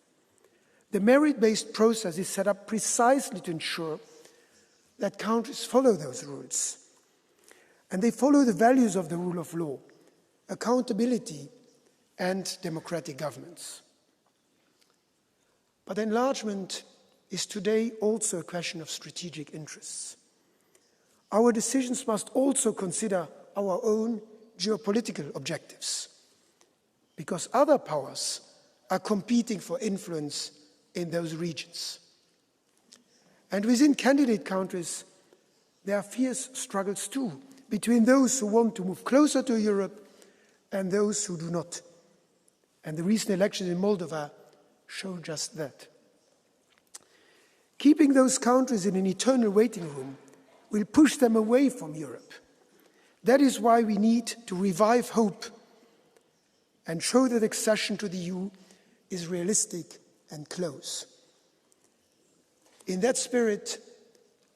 The merit-based process is set up precisely to ensure that countries follow those rules. And they follow the values of the rule of law, accountability, and democratic governance. But enlargement is today also a question of strategic interests. Our decisions must also consider our own geopolitical objectives, because other powers are competing for influence in those regions. And within candidate countries, there are fierce struggles too, between those who want to move closer to Europe and those who do not. And the recent elections in Moldova show just that. Keeping those countries in an eternal waiting room will push them away from Europe. That is why we need to revive hope and show that accession to the EU is realistic and close. In that spirit,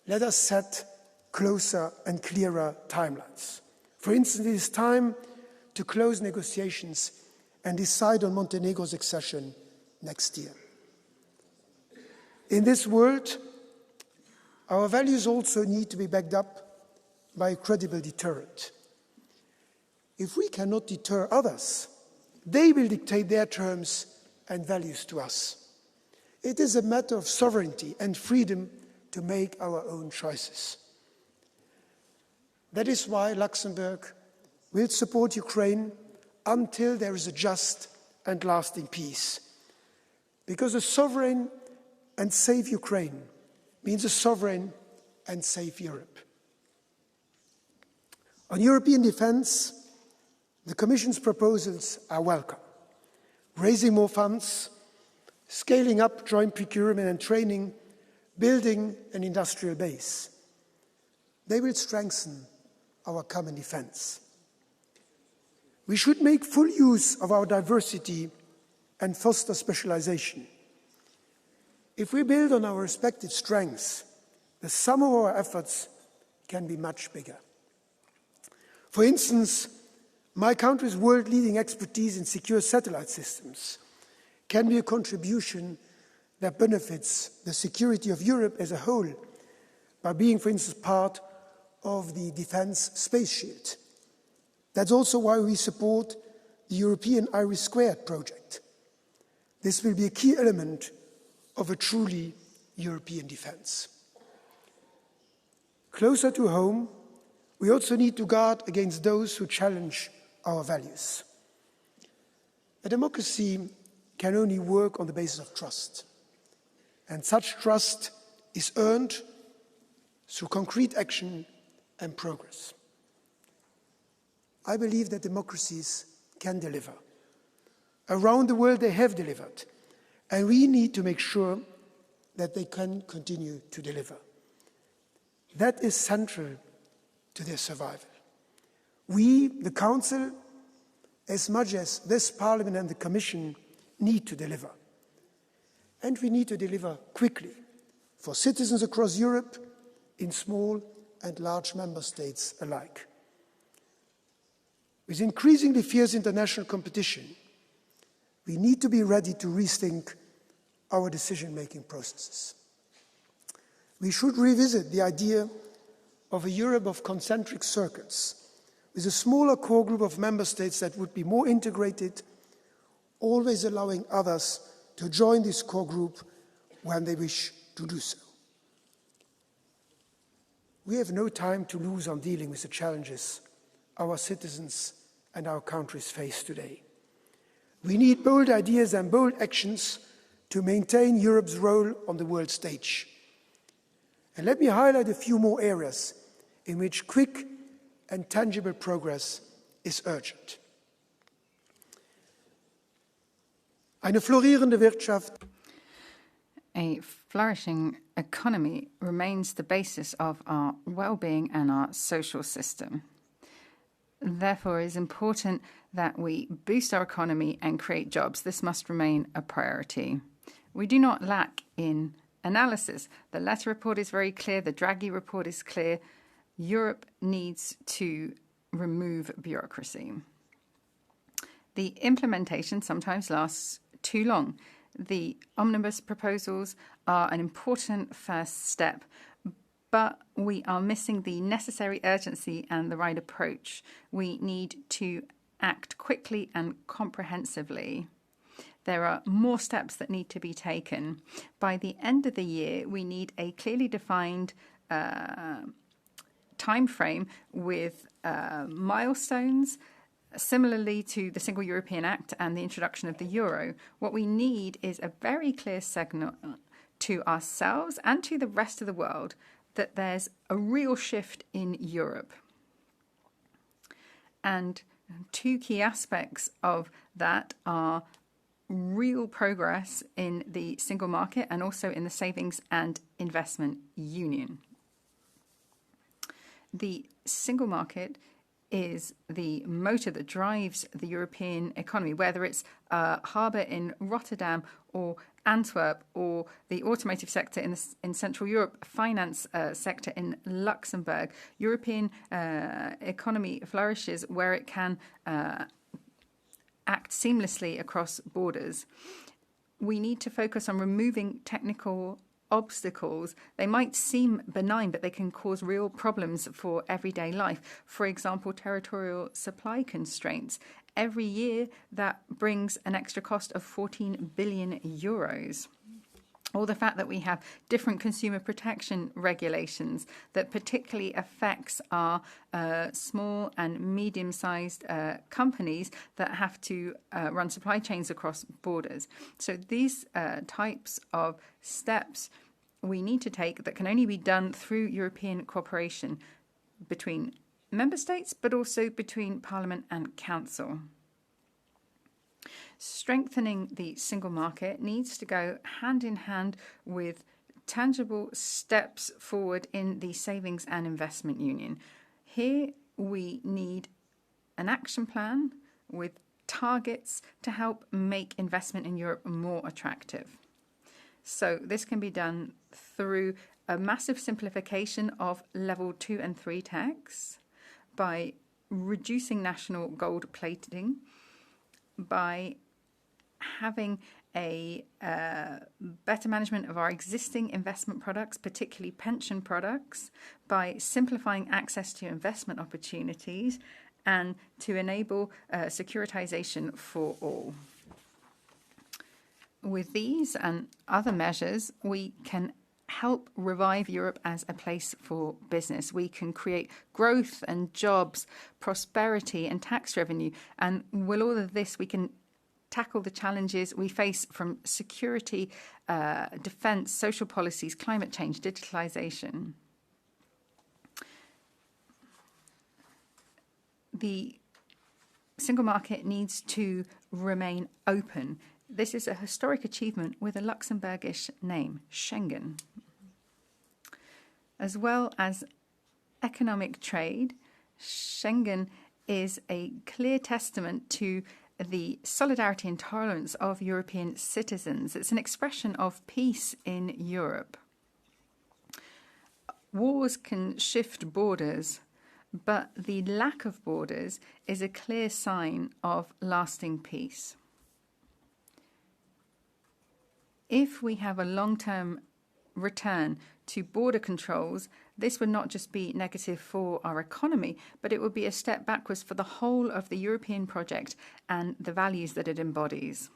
let us set closer and clearer timelines. For instance, it is time to close negotiations and decide on Montenegro's accession next year. In this world, our values also need to be backed up by a credible deterrent. If we cannot deter others, they will dictate their terms and values to us. It is a matter of sovereignty and freedom to make our own choices. That is why Luxembourg will support Ukraine until there is a just and lasting peace. Because a sovereign and safe Ukraine means a sovereign and safe Europe. On European defence, the Commission's proposals are welcome. Raising more funds, scaling up joint procurement and training, building an industrial base. They will strengthen our common defence. We should make full use of our diversity and foster specialisation. If we build on our respective strengths, the sum of our efforts can be much bigger. For instance, my country's world-leading expertise in secure satellite systems can be a contribution that benefits the security of Europe as a whole by being, for instance, part of the defence space shield. That's also why we support the European IRIS² project. This will be a key element of a truly European defence. Closer to home, we also need to guard against those who challenge our values. A democracy can only work on the basis of trust, and such trust is earned through concrete action and progress. I believe that democracies can deliver. Around the world they have delivered, and we need to make sure that they can continue to deliver. That is central to their survival. We, the Council, as much as this Parliament and the Commission, need to deliver. And we need to deliver quickly for citizens across Europe, in small and large member states alike. With increasingly fierce international competition, we need to be ready to rethink our decision-making processes. We should revisit the idea of a Europe of concentric circuits, with a smaller core group of member states that would be more integrated, always allowing others to join this core group when they wish to do so. We have no time to lose on dealing with the challenges our citizens and our countries face today. We need bold ideas and bold actions to maintain Europe's role on the world stage. And let me highlight a few more areas in which quick and tangible progress is urgent. Eine florierende Wirtschaft. A flourishing economy remains the basis of our well-being and our social system. Therefore, it is important that we boost our economy and create jobs. This must remain a priority. We do not lack in analysis. The Letter report is very clear. The Draghi report is clear. Europe needs to remove bureaucracy. The implementation sometimes lasts too long. The omnibus proposals are an important first step, but we are missing the necessary urgency and the right approach. We need to act quickly and comprehensively. There are more steps that need to be taken. By the end of the year, we need a clearly defined time frame with milestones, similarly to the Single European Act and the introduction of the euro. What we need is a very clear signal to ourselves and to the rest of the world that there's a real shift in Europe. And two key aspects of that are real progress in the single market and also in the savings and investment union. The single market is the motor that drives the European economy, whether it's a harbour in Rotterdam or Antwerp, or the automotive sector in Central Europe, finance sector in Luxembourg. European economy flourishes where it can act seamlessly across borders. we need to focus on removing technical obstacles. They might seem benign, but they can cause real problems for everyday life. For example, territorial supply constraints. Every year, that brings an extra cost of 14 billion euros. Or the fact that we have different consumer protection regulations that particularly affects our small and medium-sized companies that have to run supply chains across borders. So these types of steps we need to take that can only be done through European cooperation between member states, but also between Parliament and Council. Strengthening the single market needs to go hand in hand with tangible steps forward in the Savings and Investment Union. Here we need an action plan with targets to help make investment in Europe more attractive. So this can be done through a massive simplification of level 2 and 3 tax, by reducing national gold plating, by having a better management of our existing investment products, particularly pension products, by simplifying access to investment opportunities, and to enable securitization for all. With these and other measures, we can help revive Europe as a place for business. We can create growth and jobs, prosperity and tax revenue. And with all of this, we can tackle the challenges we face from security, defence, social policies, climate change, digitalisation. The single market needs to remain open. This is a historic achievement with a Luxembourgish name, Schengen. As well as economic trade, Schengen is a clear testament to the solidarity and tolerance of European citizens. It's an expression of peace in Europe. Wars can shift borders, but the lack of borders is a clear sign of lasting peace. If we have a long-term return to border controls, this would not just be negative for our economy, but it would be a step backwards for the whole of the European project and the values that it embodies.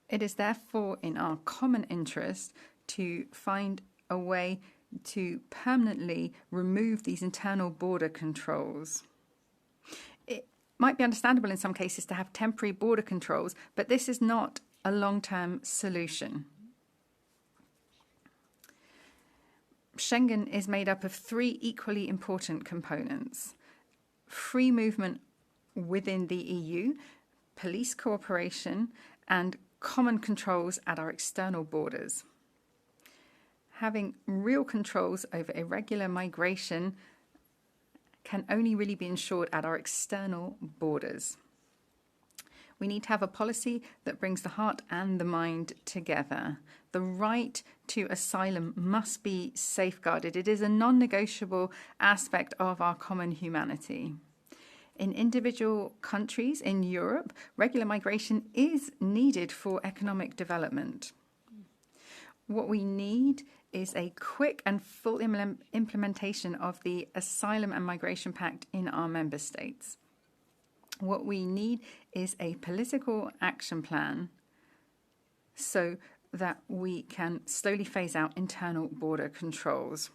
It is therefore in our common interest to find a way to permanently remove these internal border controls. Might be understandable in some cases to have temporary border controls, but this is not a long-term solution. Schengen is made up of 3 equally important components: free movement within the EU, police cooperation, and common controls at our external borders. Having real controls over irregular migration can only really be ensured at our external borders. We need to have a policy that brings the heart and the mind together. The right to asylum must be safeguarded. It is a non-negotiable aspect of our common humanity. In individual countries in Europe, regular migration is needed for economic development. What we need is a quick and full implementation of the Asylum and Migration Pact in our member states. What we need is a political action plan so that we can slowly phase out internal border controls.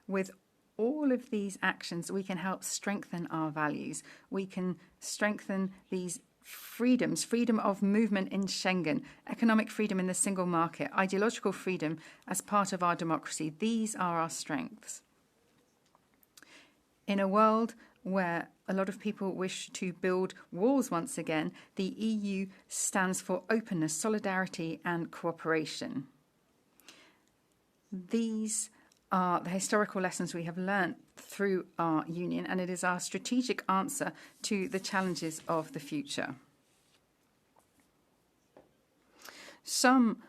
With all of these actions, we can help strengthen our values. We can strengthen these freedoms, freedom of movement in Schengen, economic freedom in the single market, ideological freedom as part of our democracy. These are our strengths. In a world where a lot of people wish to build walls once again, the EU stands for openness, solidarity, and cooperation. These are the historical lessons we have learned through our union, and it is our strategic answer to the challenges of the future. Some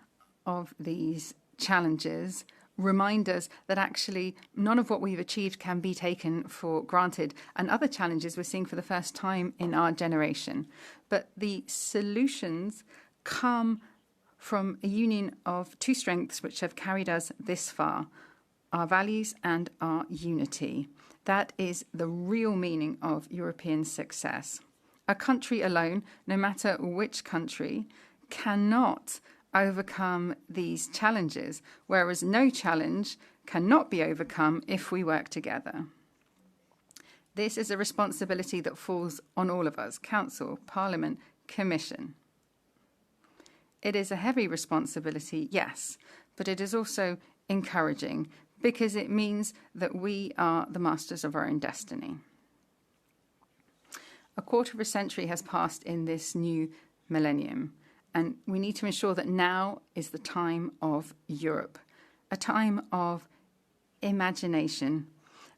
of these challenges remind us that actually none of what we've achieved can be taken for granted, and other challenges we're seeing for the first time in our generation. But the solutions come from a union of two strengths which have carried us this far: our values and our unity. That is the real meaning of European success. A country alone, no matter which country, cannot overcome these challenges, whereas no challenge cannot be overcome if we work together. This is a responsibility that falls on all of us: Council, Parliament, Commission. It is a heavy responsibility, yes, but it is also encouraging, because it means that we are the masters of our own destiny. A quarter of a century has passed in this new millennium, and we need to ensure that now is the time of Europe, a time of imagination,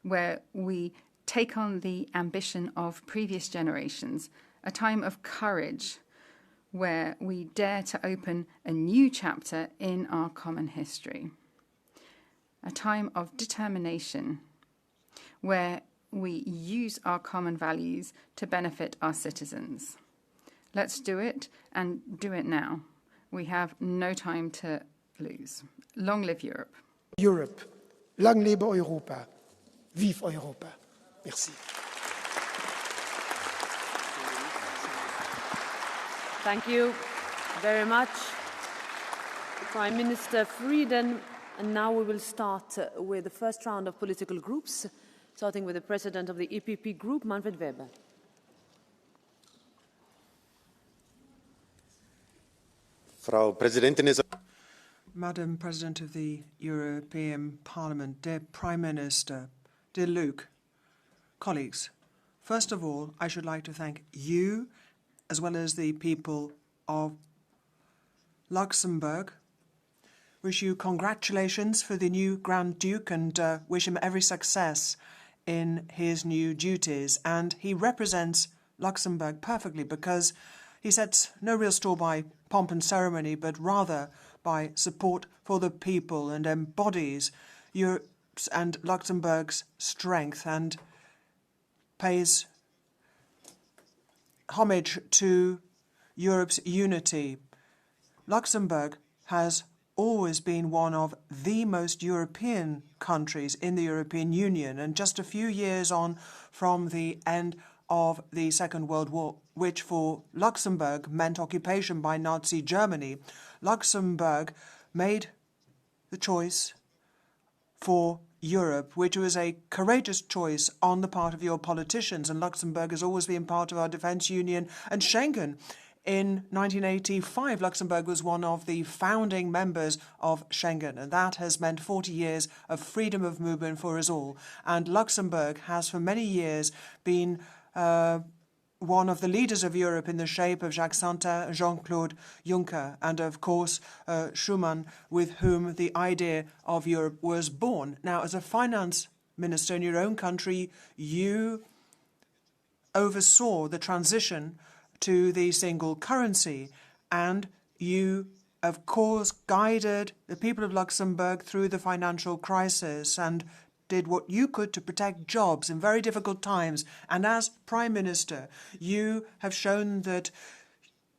where we take on the ambition of previous generations, a time of courage, where we dare to open a new chapter in our common history, a time of determination, where we use our common values to benefit our citizens. Let's do it, and do it now. We have no time to lose. Long live Europe. Europe. Lang lebe Europa. Vive Europa. Merci. Thank you very much, Prime Minister Frieden. And now we will start with the first round of political groups, starting with the President of the EPP Group, Manfred Weber. Frau Präsidentin, Madam President of the European Parliament, dear Prime Minister, dear Luke, colleagues, first of all, I should like to thank you, as well as the people of Luxembourg. Wish you congratulations for the new Grand Duke, and wish him every success in his new duties. And he represents Luxembourg perfectly, because he sets no real store by pomp and ceremony, but rather by support for the people, and embodies Europe's and Luxembourg's strength, and pays homage to Europe's unity. Luxembourg has always been one of the most European countries in the European Union, and just a few years on from the end of the Second World War, which for Luxembourg meant occupation by Nazi Germany, Luxembourg made the choice for Europe, which was a courageous choice on the part of your politicians, and Luxembourg has always been part of our defence union and Schengen. In 1985, Luxembourg was one of the founding members of Schengen, and that has meant 40 years of freedom of movement for us all. And Luxembourg has for many years been one of the leaders of Europe in the shape of Jacques Santer, Jean-Claude Juncker, and of course Schuman, with whom the idea of Europe was born. Now, as a finance minister in your own country, you oversaw the transition to the single currency, and you, of course, guided the people of Luxembourg through the financial crisis and did what you could to protect jobs in very difficult times. And as Prime Minister, you have shown that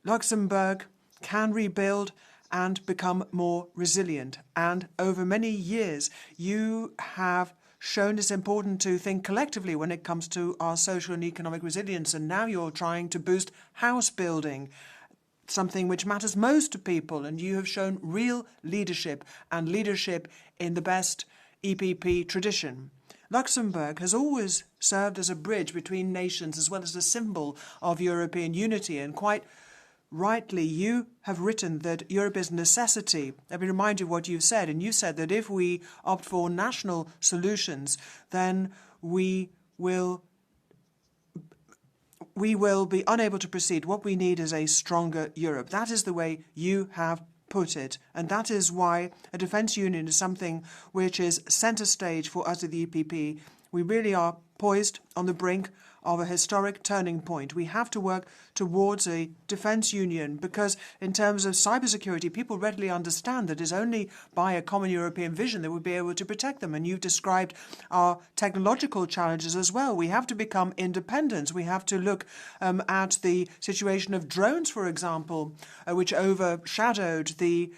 Luxembourg can rebuild and become more resilient. And over many years, you have shown it's important to think collectively when it comes to our social and economic resilience. And now you're trying to boost house building, something which matters most to people. And you have shown real leadership, and leadership in the best EPP tradition. Luxembourg has always served as a bridge between nations, as well as a symbol of European unity. And quite rightly, you have written that Europe is a necessity. Let me remind you what you've said. And you said that if we opt for national solutions, then we will be unable to proceed. What we need is a stronger Europe. That is the way you have put it. And that is why a defence union is something which is centre stage for us at the EPP. We really are poised on the brink of a historic turning point. We have to work towards a defence union because in terms of cybersecurity, people readily understand that it's only by a common European vision that we'll be able to protect them. And you've described our technological challenges as well. We have to become independent. We have to look at the situation of drones, for example, which overshadowed the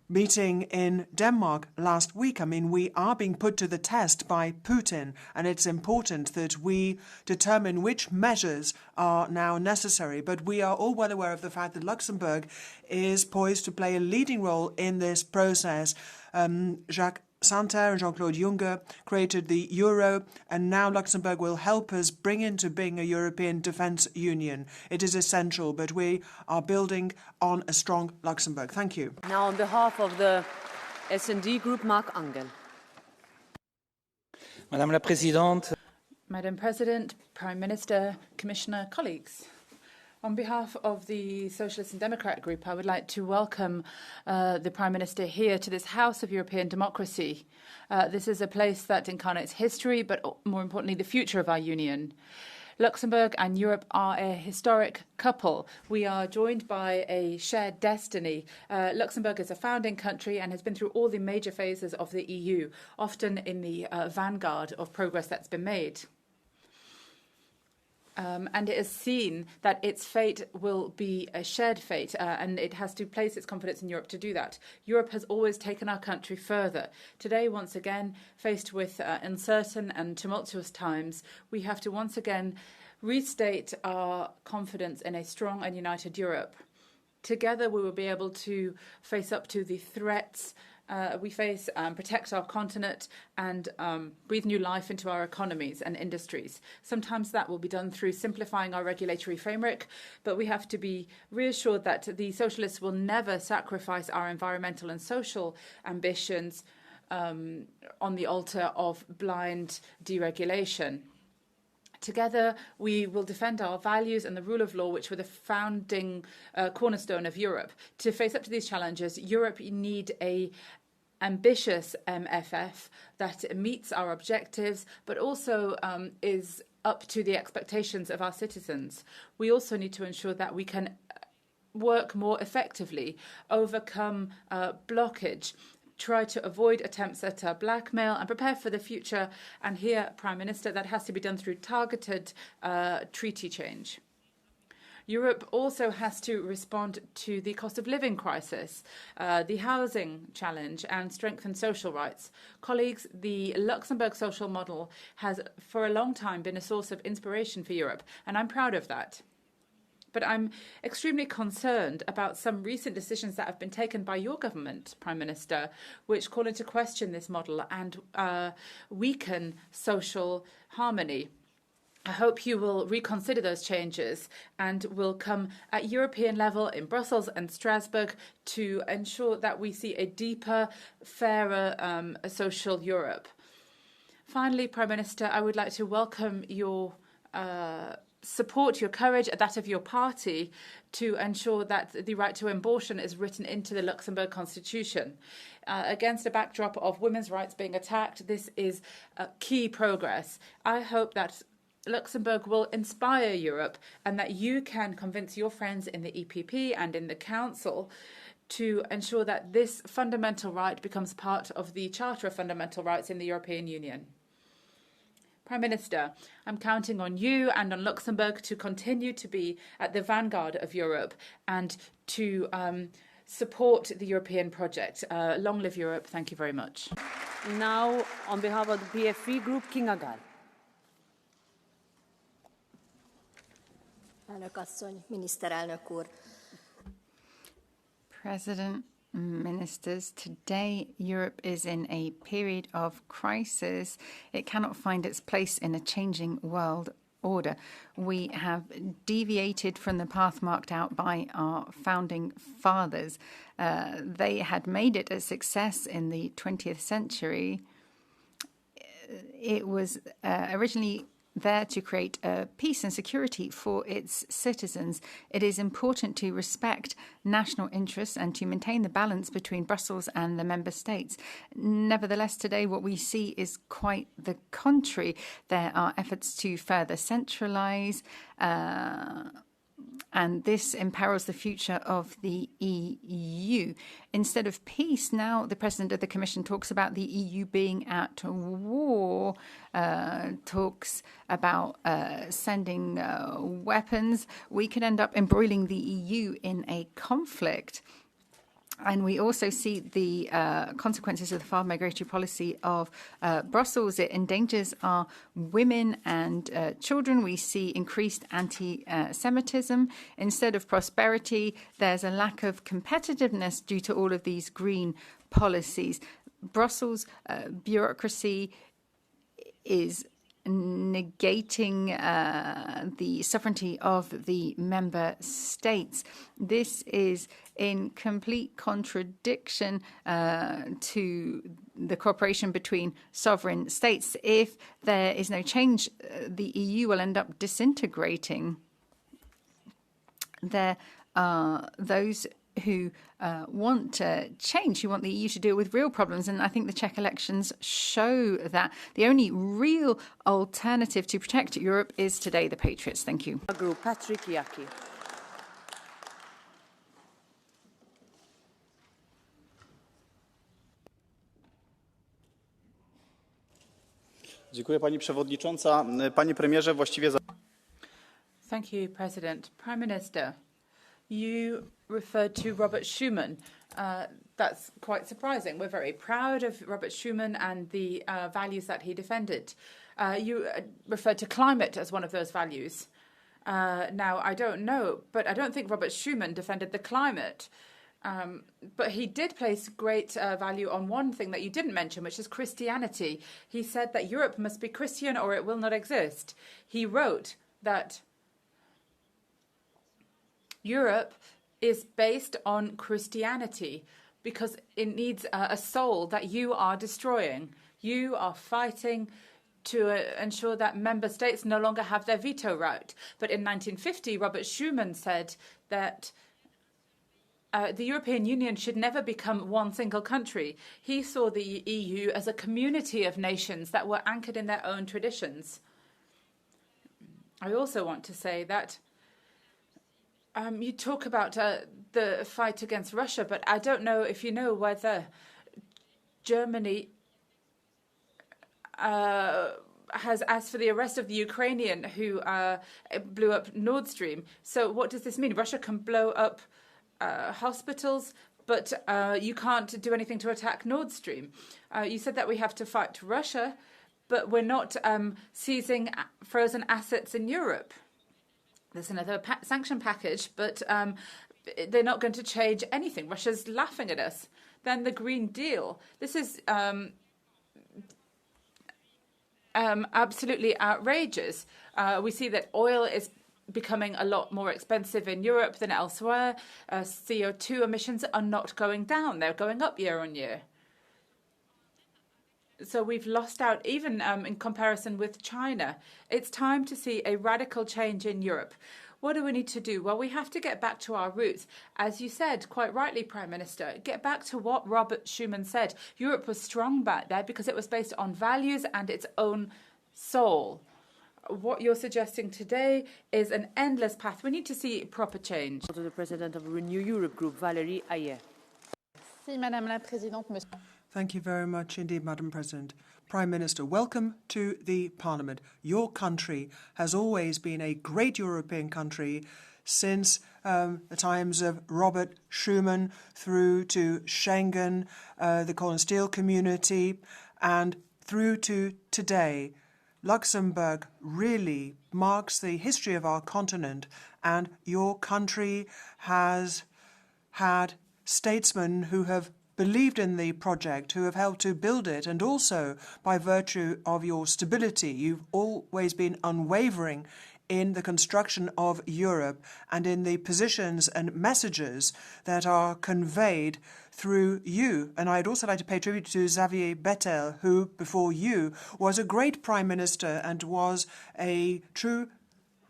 meeting in Denmark last week. I mean, we are being put to the test by Putin, and it's important that we determine which measures are now necessary. But we are all well aware of the fact that Luxembourg is poised to play a leading role in this process. Jacques Santer and Jean-Claude Juncker created the euro, and now Luxembourg will help us bring into being a European defence union. It is essential, but we are building on a strong Luxembourg. Thank you. Now, on behalf of the S&D Group, Marc Angel. Madame la Présidente. Madam President, Prime Minister, Commissioner, colleagues. On behalf of the Socialist and Democrat Group, I would like to welcome the Prime Minister here to this House of European Democracy. This is a place that incarnates history, but more importantly, the future of our Union. Luxembourg and Europe are a historic couple. We are joined by a shared destiny. Luxembourg is a founding country and has been through all the major phases of the EU, often in the vanguard of progress that's been made. And it has seen that its fate will be a shared fate, and it has to place its confidence in Europe to do that. Europe has always taken our country further. Today, once again, faced with uncertain and tumultuous times, we have to once again restate our confidence in a strong and united Europe. Together, we will be able to face up to the threats we face, protect our continent, and breathe new life into our economies and industries. Sometimes that will be done through simplifying our regulatory framework, but we have to be reassured that the socialists will never sacrifice our environmental and social ambitions on the altar of blind deregulation. Together, we will defend our values and the rule of law, which were the founding cornerstone of Europe. To face up to these challenges, Europe needs an ambitious MFF that meets our objectives, but also is up to the expectations of our citizens. We also need to ensure that we can work more effectively, overcome blockage, try to avoid attempts at blackmail and prepare for the future. And here, Prime Minister, that has to be done through targeted treaty change. Europe also has to respond to the cost of living crisis, the housing challenge, and strengthen social rights. Colleagues, the Luxembourg social model has for a long time been a source of inspiration for Europe, and I'm proud of that. But I'm extremely concerned about some recent decisions that have been taken by your government, Prime Minister, which call into question this model and weaken social harmony. I hope you will reconsider those changes and will come at European level in Brussels and Strasbourg to ensure that we see a deeper, fairer social Europe. Finally, Prime Minister, I would like to welcome your support, your courage, that of your party, to ensure that the right to abortion is written into the Luxembourg Constitution. Against a backdrop of women's rights being attacked, this is key progress. I hope that Luxembourg will inspire Europe and that you can convince your friends in the EPP and in the Council to ensure that this fundamental right becomes part of the Charter of Fundamental Rights in the European Union. Prime Minister, I'm counting on you and on Luxembourg to continue to be at the vanguard of Europe and to support the European project. Long live Europe. Thank you very much. Now, on behalf of the PFE Group, Kinga Gál. Elnök asszony, miniszterelnök úr. President, ministers, today Europe is in a period of crisis. It cannot find its place in a changing world order. We have deviated from the path marked out by our founding fathers. They had made it a success in the 20th century. It was originally there to create peace and security for its citizens. It is important to respect national interests and to maintain the balance between Brussels and the member states. Nevertheless, today what we see is quite the contrary. There are efforts to further centralise, and this imperils the future of the EU. Instead of peace, now the President of the Commission talks about the EU being at war, talks about sending weapons. We could end up embroiling the EU in a conflict. And we also see the consequences of the far migratory policy of Brussels. It endangers our women and children. We see increased anti-Semitism. Instead of prosperity, there's a lack of competitiveness due to all of these green policies. Brussels bureaucracy is negating the sovereignty of the member states. This is in complete contradiction to the cooperation between sovereign states. If there is no change, the EU will end up disintegrating. There are those who want change, who want the EU to deal with real problems. And I think the Czech elections show that the only real alternative to protect Europe is today the Patriots. Thank you. Patrick Yaki. Dziękuję Pani Przewodnicząca. Panie Premierze, właściwie... Thank you, President. Prime Minister, you referred to Robert Schuman. That's quite surprising. We're very proud of Robert Schuman and the values that he defended. You referred to climate as one of those values. Now, I don't know, but I don't think Robert Schuman defended the climate. But he did place great value on one thing that you didn't mention, which is Christianity. He said that Europe must be Christian or it will not exist. He wrote that Europe is based on Christianity because it needs a soul that you are destroying. You are fighting to ensure that member states no longer have their veto right. But in 1950, Robert Schuman said that the European Union should never become one single country. He saw the EU as a community of nations that were anchored in their own traditions. I also want to say that you talk about the fight against Russia, but I don't know if you know whether Germany has asked for the arrest of the Ukrainian who blew up Nord Stream. So what does this mean? Russia can blow up hospitals, but you can't do anything to attack Nord Stream. You said that we have to fight Russia, but we're not seizing frozen assets in Europe. There's another sanction package, but they're not going to change anything. Russia's laughing at us. Then the Green Deal. This is absolutely outrageous. We see that oil is becoming a lot more expensive in Europe than elsewhere. CO2 emissions are not going down. They're going up year on year. So we've lost out even in comparison with China. It's time to see a radical change in Europe. What do we need to do? Well, we have to get back to our roots. As you said, quite rightly, Prime Minister, get back to what Robert Schuman said. Europe was strong back there because it was based on values and its own soul. What you're suggesting today is an endless path. We need to see proper change. To the President of Renew Europe Group, Valérie Ayer. Madame la Présidente, Monsieur. Thank you very much indeed, Madam President. Prime Minister, welcome to the Parliament. Your country has always been a great European country since the times of Robert Schuman through to Schengen, the Coal and Steel Community, and through to today. Luxembourg really marks the history of our continent, and your country has had statesmen who have believed in the project, who have helped to build it, and also by virtue of your stability, you've always been unwavering in the construction of Europe and in the positions and messages that are conveyed through you. And I'd also like to pay tribute to Xavier Bettel, who, before you, was a great Prime Minister and was a true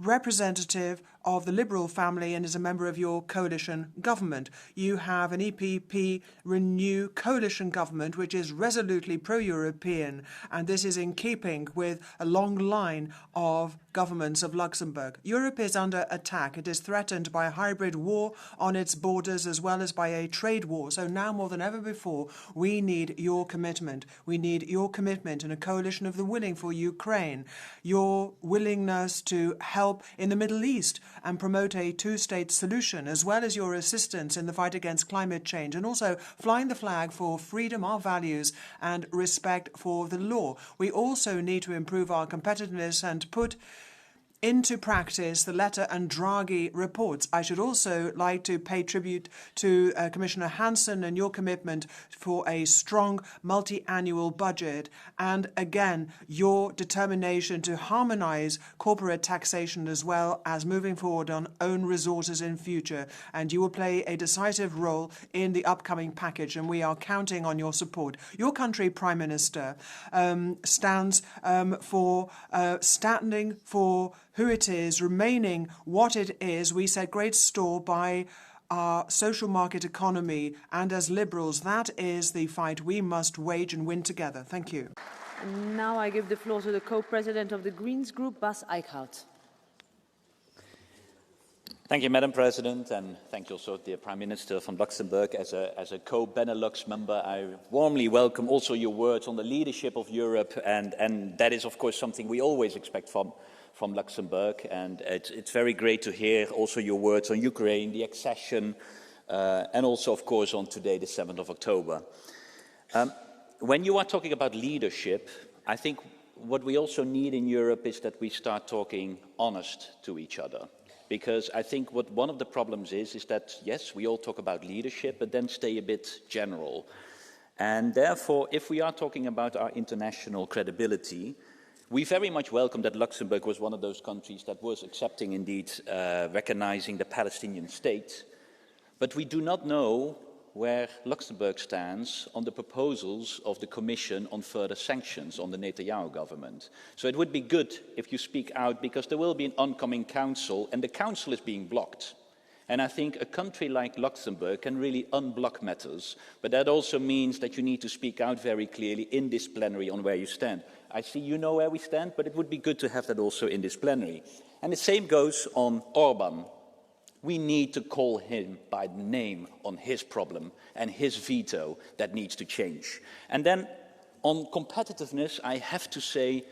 representative of the Liberal family and is a member of your coalition government. You have an EPP Renew coalition government which is resolutely pro-European, and this is in keeping with a long line of governments of Luxembourg. Europe is under attack. It is threatened by a hybrid war on its borders as well as by a trade war. So now more than ever before, we need your commitment. We need your commitment in a coalition of the willing for Ukraine, your willingness to help in the Middle East and promote a two-state solution, as well as your assistance in the fight against climate change, and also flying the flag for freedom, our values, and respect for the law. We also need to improve our competitiveness and put into practice the Letta and Draghi reports. I should also like to pay tribute to Commissioner Hansen and your commitment for a strong multi-annual budget, and again your determination to harmonise corporate taxation as well as moving forward on own resources in future. And you will play a decisive role in the upcoming package, and we are counting on your support. Your country, Prime Minister, stands for standing for who it is, remaining what it is. We set great store by our social market economy, and as Liberals, that is the fight we must wage and win together. Thank you. And now I give the floor to the co-president of the Greens Group, Bas Eickhout. Thank you, Madam President, and thank you also, dear Prime Minister from Luxembourg. As a co-Benelux member, I warmly welcome also your words on the leadership of Europe, and that is, of course, something we always expect from Luxembourg, and it's very great to hear also your words on Ukraine, the accession, and also, of course, on today, the 7th of October. When you are talking about leadership, I think what we also need in Europe is that we start talking honest to each other. Because I think what one of the problems is that, yes, we all talk about leadership, but then stay a bit general. And therefore, if we are talking about our international credibility, we very much welcome that Luxembourg was one of those countries that was accepting, indeed, recognizing the Palestinian state. But we do not know where Luxembourg stands on the proposals of the Commission on further sanctions on the Netanyahu government. So it would be good if you speak out, because there will be an oncoming council, and the council is being blocked. And I think a country like Luxembourg can really unblock matters, but that also means that you need to speak out very clearly in this plenary on where you stand. I see you know where we stand, but it would be good to have that also in this plenary. And the same goes on Orban. We need to call him by name on his problem and his veto that needs to change. And then on competitiveness, I have to say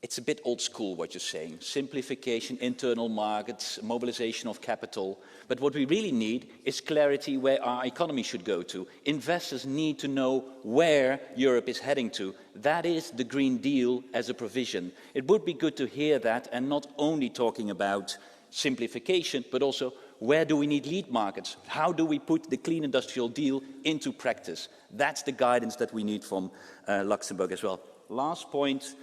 it's a bit old school what you're saying. Simplification, internal markets, mobilization of capital. But what we really need is clarity where our economy should go to. Investors need to know where Europe is heading to. That is the Green Deal as a provision. It would be good to hear that, and not only talking about simplification, but also where do we need lead markets? How do we put the clean industrial deal into practice? That's the guidance that we need from Luxembourg as well. Last point,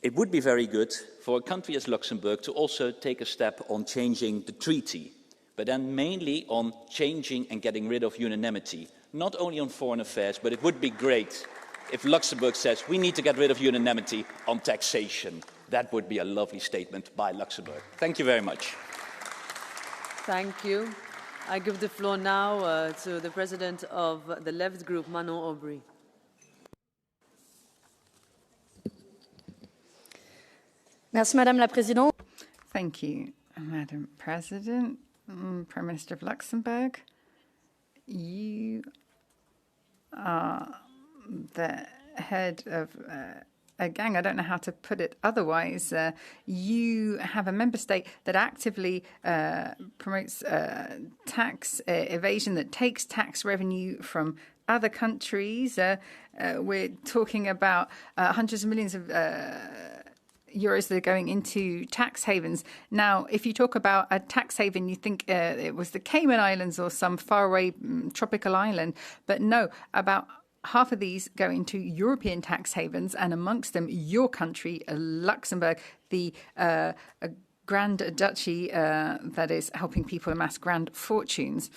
it would be very good for a country as Luxembourg to also take a step on changing the treaty, but then mainly on changing and getting rid of unanimity. Not only on foreign affairs, but it would be great if Luxembourg says we need to get rid of unanimity on taxation. That would be a lovely statement by Luxembourg. Thank you very much. Thank you. I give the floor now to the president of the Left Group, Manon Aubry. Merci, Madame la Présidente. Thank you, Madam President. Prime Minister of Luxembourg, you are the head of a gang. I don't know how to put it otherwise. You have a member state that actively promotes tax evasion, that takes tax revenue from other countries. We're talking about hundreds of millions of euros that are going into tax havens. Now, if you talk about a tax haven, you think it was the Cayman Islands or some faraway tropical island. But no, about half of these go into European tax havens, and amongst them, your country, Luxembourg, the grand duchy that is helping people amass grand fortunes.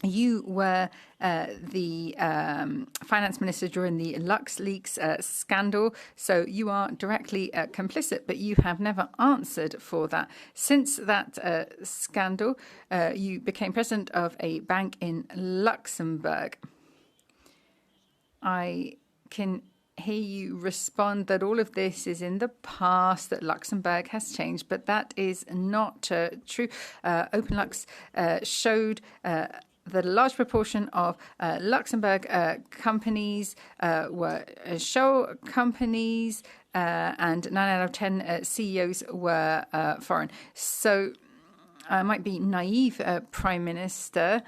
You were the finance minister during the LuxLeaks scandal, so you are directly complicit, but you have never answered for that. Since that scandal, you became president of a bank in Luxembourg. I can hear you respond that all of this is in the past, that Luxembourg has changed, but that is not true. OpenLux showed that a large proportion of Luxembourg companies were shell companies, and 9 out of 10 CEOs were foreign. So I might be naive, Prime Minister.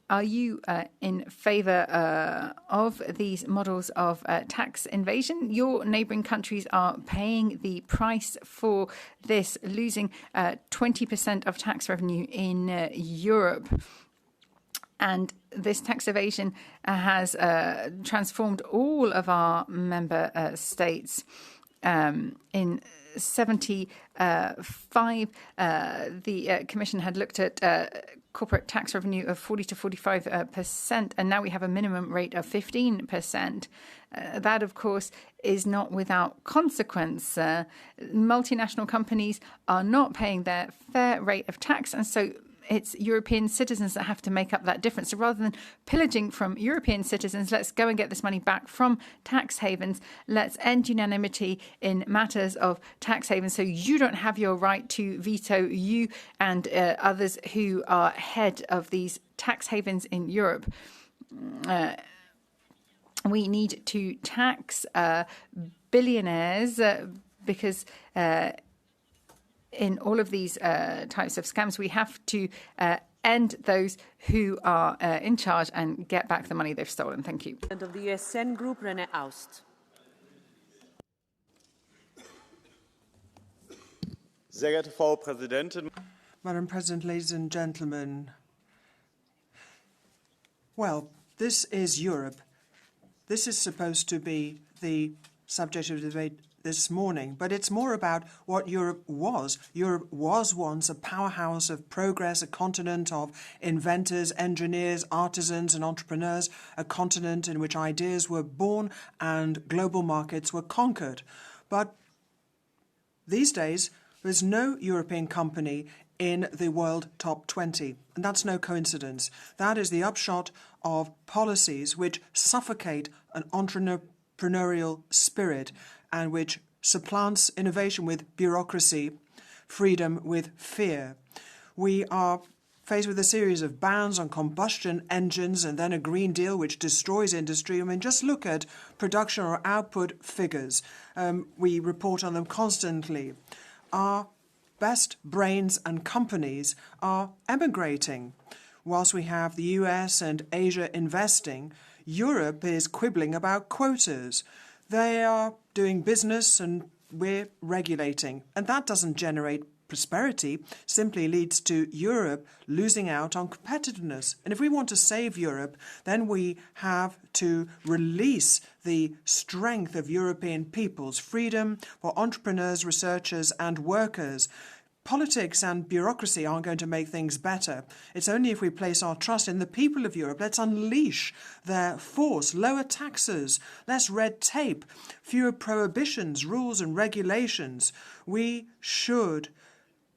Are you in favour of these models of tax invasion? Your neighbouring countries are paying the price for this, losing 20% of tax revenue in Europe. And this tax evasion has transformed all of our member states. In 75, the Commission had looked at corporate tax revenue of 40 to 45%, and now we have a minimum rate of 15%. That, of course, is not without consequence. Multinational companies are not paying their fair rate of tax, and so it's European citizens that have to make up that difference. So rather than pillaging from European citizens, let's go and get this money back from tax havens. Let's end unanimity in matters of tax havens so you don't have your right to veto, you and others who are head of these tax havens in Europe. We need to tax billionaires because in all of these types of scams, we have to end those who are in charge and get back the money they've stolen. Thank you. Of the USN Group, René Aust. Sehr geehrte Frau Präsidentin. Madam President, ladies and gentlemen, well, this is Europe. This is supposed to be the subject of debate this morning, but it's more about what Europe was. Europe was once a powerhouse of progress, a continent of inventors, engineers, artisans and entrepreneurs, a continent in which ideas were born and global markets were conquered. But these days, there's no European company in the world top 20, and that's no coincidence. That is the upshot of policies which suffocate an entrepreneurial spirit and which supplants innovation with bureaucracy, freedom with fear. We are faced with a series of bans on combustion engines and then a Green Deal which destroys industry. I mean, just look at production or output figures. We report on them constantly. Our best brains and companies are emigrating. Whilst we have the US and Asia investing, Europe is quibbling about quotas. They are doing business and we're regulating. And that doesn't generate prosperity, simply leads to Europe losing out on competitiveness. And if we want to save Europe, then we have to release the strength of European peoples, freedom for entrepreneurs, researchers and workers. Politics and bureaucracy aren't going to make things better. It's only if we place our trust in the people of Europe. Let's unleash their force, lower taxes, less red tape, fewer prohibitions, rules and regulations. We should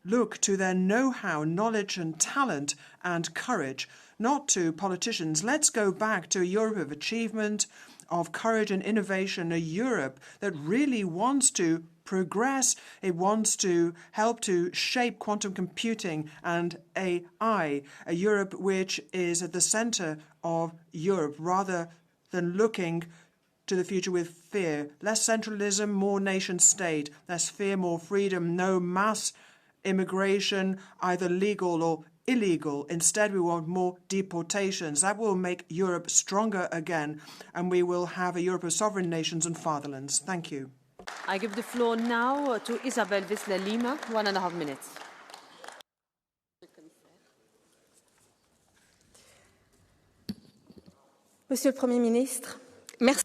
look to their know-how, knowledge and talent and courage, not to politicians. Let's go back to a Europe of achievement, of courage and innovation, a Europe that really wants to progress. It wants to help to shape quantum computing and AI, a Europe which is at the center of Europe rather than looking to the future with fear. Less centralism, more nation state, less fear, more freedom, no mass immigration, either legal or illegal. Instead, we want more deportations. That will make Europe stronger again, and we will have a Europe of sovereign nations and fatherlands. Thank you. I give the floor now to Isabel Wissler-Lima, 1.5 minutes. Monsieur le Premier ministre, merci.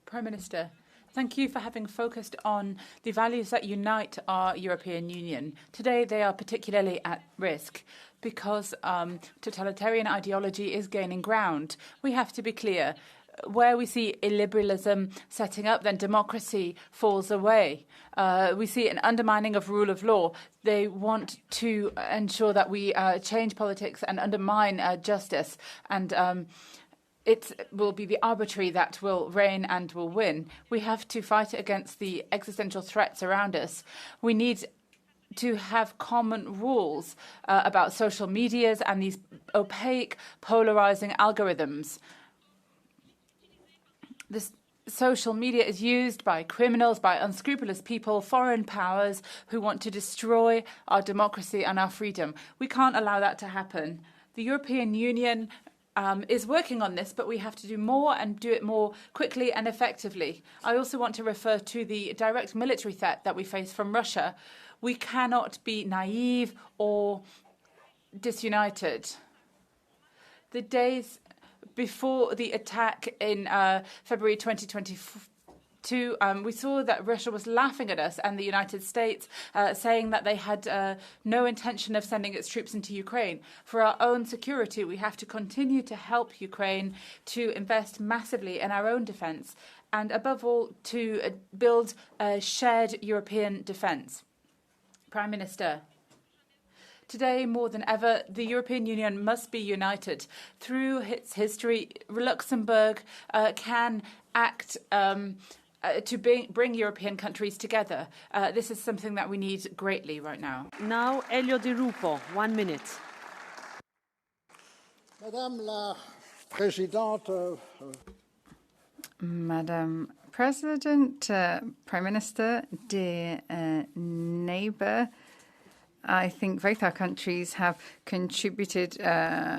Prime Minister, Thank you for having focused on the values that unite our European Union. Today, they are particularly at risk because totalitarian ideology is gaining ground. We have to be clear. Where we see illiberalism setting up, then democracy falls away. We see an undermining of rule of law. They want to ensure that we change politics and undermine justice. And it will be the arbitrary that will reign and will win. We have to fight against the existential threats around us. We need to have common rules about social medias and these opaque, polarizing algorithms. This social media is used by criminals, by unscrupulous people, foreign powers who want to destroy our democracy and our freedom. We can't allow that to happen. The European Union is working on this, but we have to do more and do it more quickly and effectively. I also want to refer to the direct military threat that we face from Russia. We cannot be naive or disunited. The days before the attack in February 2022, we saw that Russia was laughing at us and the United States, saying that they had no intention of sending its troops into Ukraine. For our own security, we have to continue to help Ukraine to invest massively in our own defence and, above all, to build a shared European defence. Prime Minister, today, more than ever, the European Union must be united. Through its history, Luxembourg can act to bring European countries together. This is something that we need greatly right now. Now, Elio Di Rupo, 1 minute. Madame la Présidente. Madam President, Prime Minister, dear neighbour, I think both our countries have contributed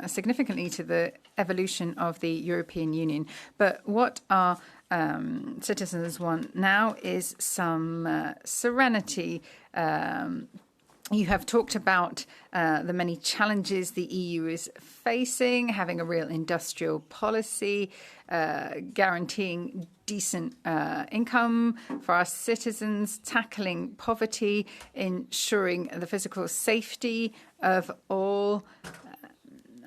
significantly to the evolution of the European Union. But what our citizens want now is some serenity. You have talked about the many challenges the EU is facing, having a real industrial policy, guaranteeing decent income for our citizens, tackling poverty, ensuring the physical safety of all,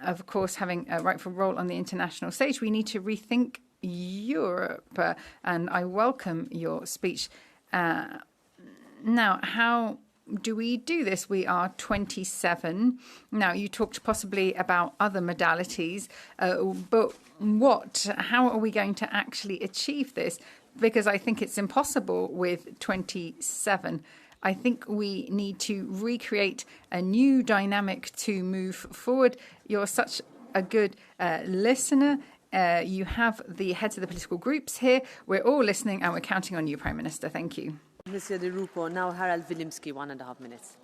of course, having a rightful role on the international stage. We need to rethink Europe, and I welcome your speech. Now, how do we do this? We are 27. Now, you talked possibly about other modalities, but how are we going to actually achieve this? Because I think it's impossible with 27. I think we need to recreate a new dynamic to move forward. You're such a good listener. You have the heads of the political groups here. We're all listening and we're counting on you, Prime Minister. Thank you. Monsieur Di Rupo, now Harald Wilimski, 1.5 minutes.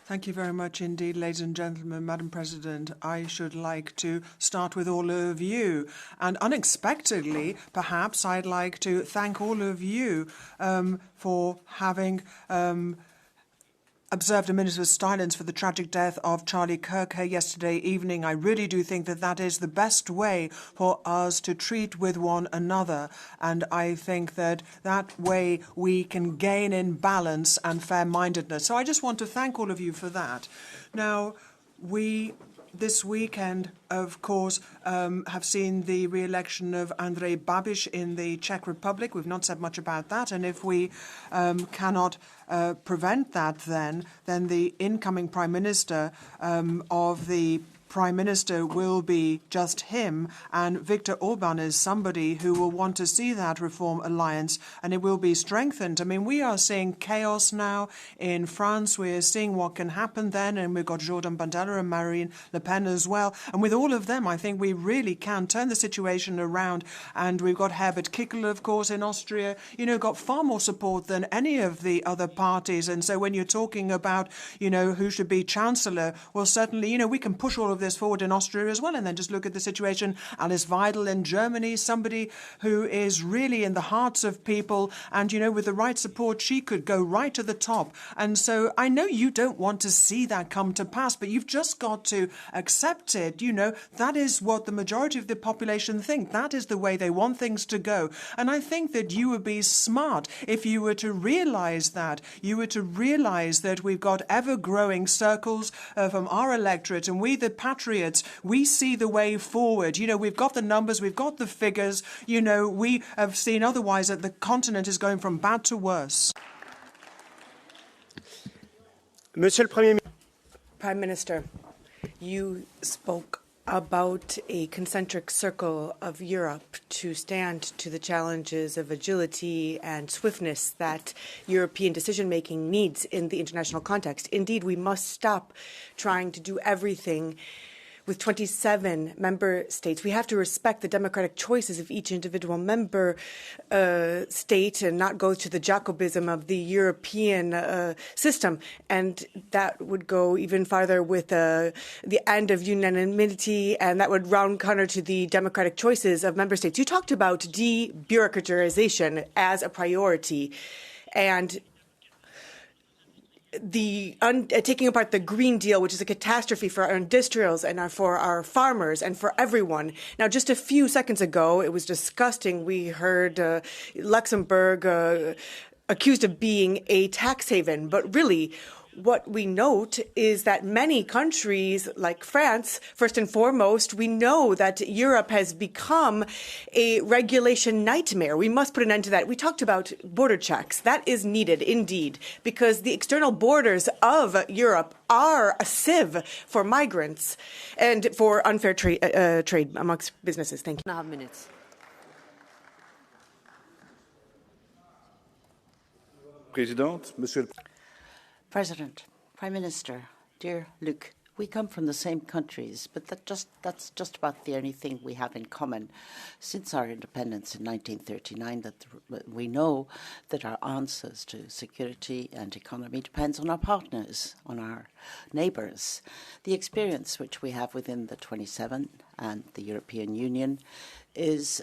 Thank you very much indeed, ladies and gentlemen. Madam President, I should like to start with all of you. And unexpectedly, perhaps, I'd like to thank all of you for having observed a minute of silence for the tragic death of Charlie Kirk yesterday evening. I really do think that that is the best way for us to treat with one another. And I think that that way we can gain in balance and fair-mindedness. So I just want to thank all of you for that. Now, this weekend, of course, have seen the re-election of Andrej Babiš in the Czech Republic. We've not said much about that. And if we cannot prevent that, then the incoming Prime Minister of the Prime Minister will be just him, and Viktor Orban is somebody who will want to see that reform alliance, and it will be strengthened. I mean, we are seeing chaos now in France. We're seeing what can happen then, and we've got Jordan Bardella and Marine Le Pen as well. And with all of them, I think we really can turn the situation around. And we've got Herbert Kickl, of course, in Austria, got far more support than any of the other parties. And so when you're talking about, who should be chancellor, well, certainly, we can push all of this forward in Austria as well. And then just look at the situation. Alice Weidel in Germany, somebody who is really in the hearts of people. And, with the right support, she could go right to the top. And so I know you don't want to see that come to pass, but you've just got to accept it. That is what the majority of the population think. That is the way they want things to go. And I think that you would be smart if you were to realize that. You were to realize that we've got ever-growing circles from our electorate, and we, the patriots, we see the way forward. We've got the numbers, we've got the figures. We have seen otherwise that the continent is going from bad to worse. Prime Minister, you spoke about a concentric circle of Europe to stand to the challenges of agility and swiftness that European decision-making needs in the international context. Indeed, we must stop trying to do everything with 27 member states. We have to respect the democratic choices of each individual member state and not go to the Jacobism of the European system. And that would go even farther with the end of unanimity, and that would round counter to the democratic choices of member states. You talked about de-bureaucratization as a priority, and taking apart the Green Deal, which is a catastrophe for our industrials and for our farmers and for everyone. Now, just a few seconds ago, it was disgusting. We heard Luxembourg accused of being a tax haven, but really, what we note is that many countries, like France, first and foremost, we know that Europe has become a regulation nightmare. We must put an end to that. We talked about border checks. That is needed, indeed, because the external borders of Europe are a sieve for migrants and for unfair trade amongst businesses. Thank you. Now, minutes. President, Prime Minister, dear Luc, we come from the same countries, but that's just about the only thing we have in common. Since our independence in 1939, that we know that our answers to security and economy depends on our partners, on our neighbours. The experience which we have within the 27 and the European Union is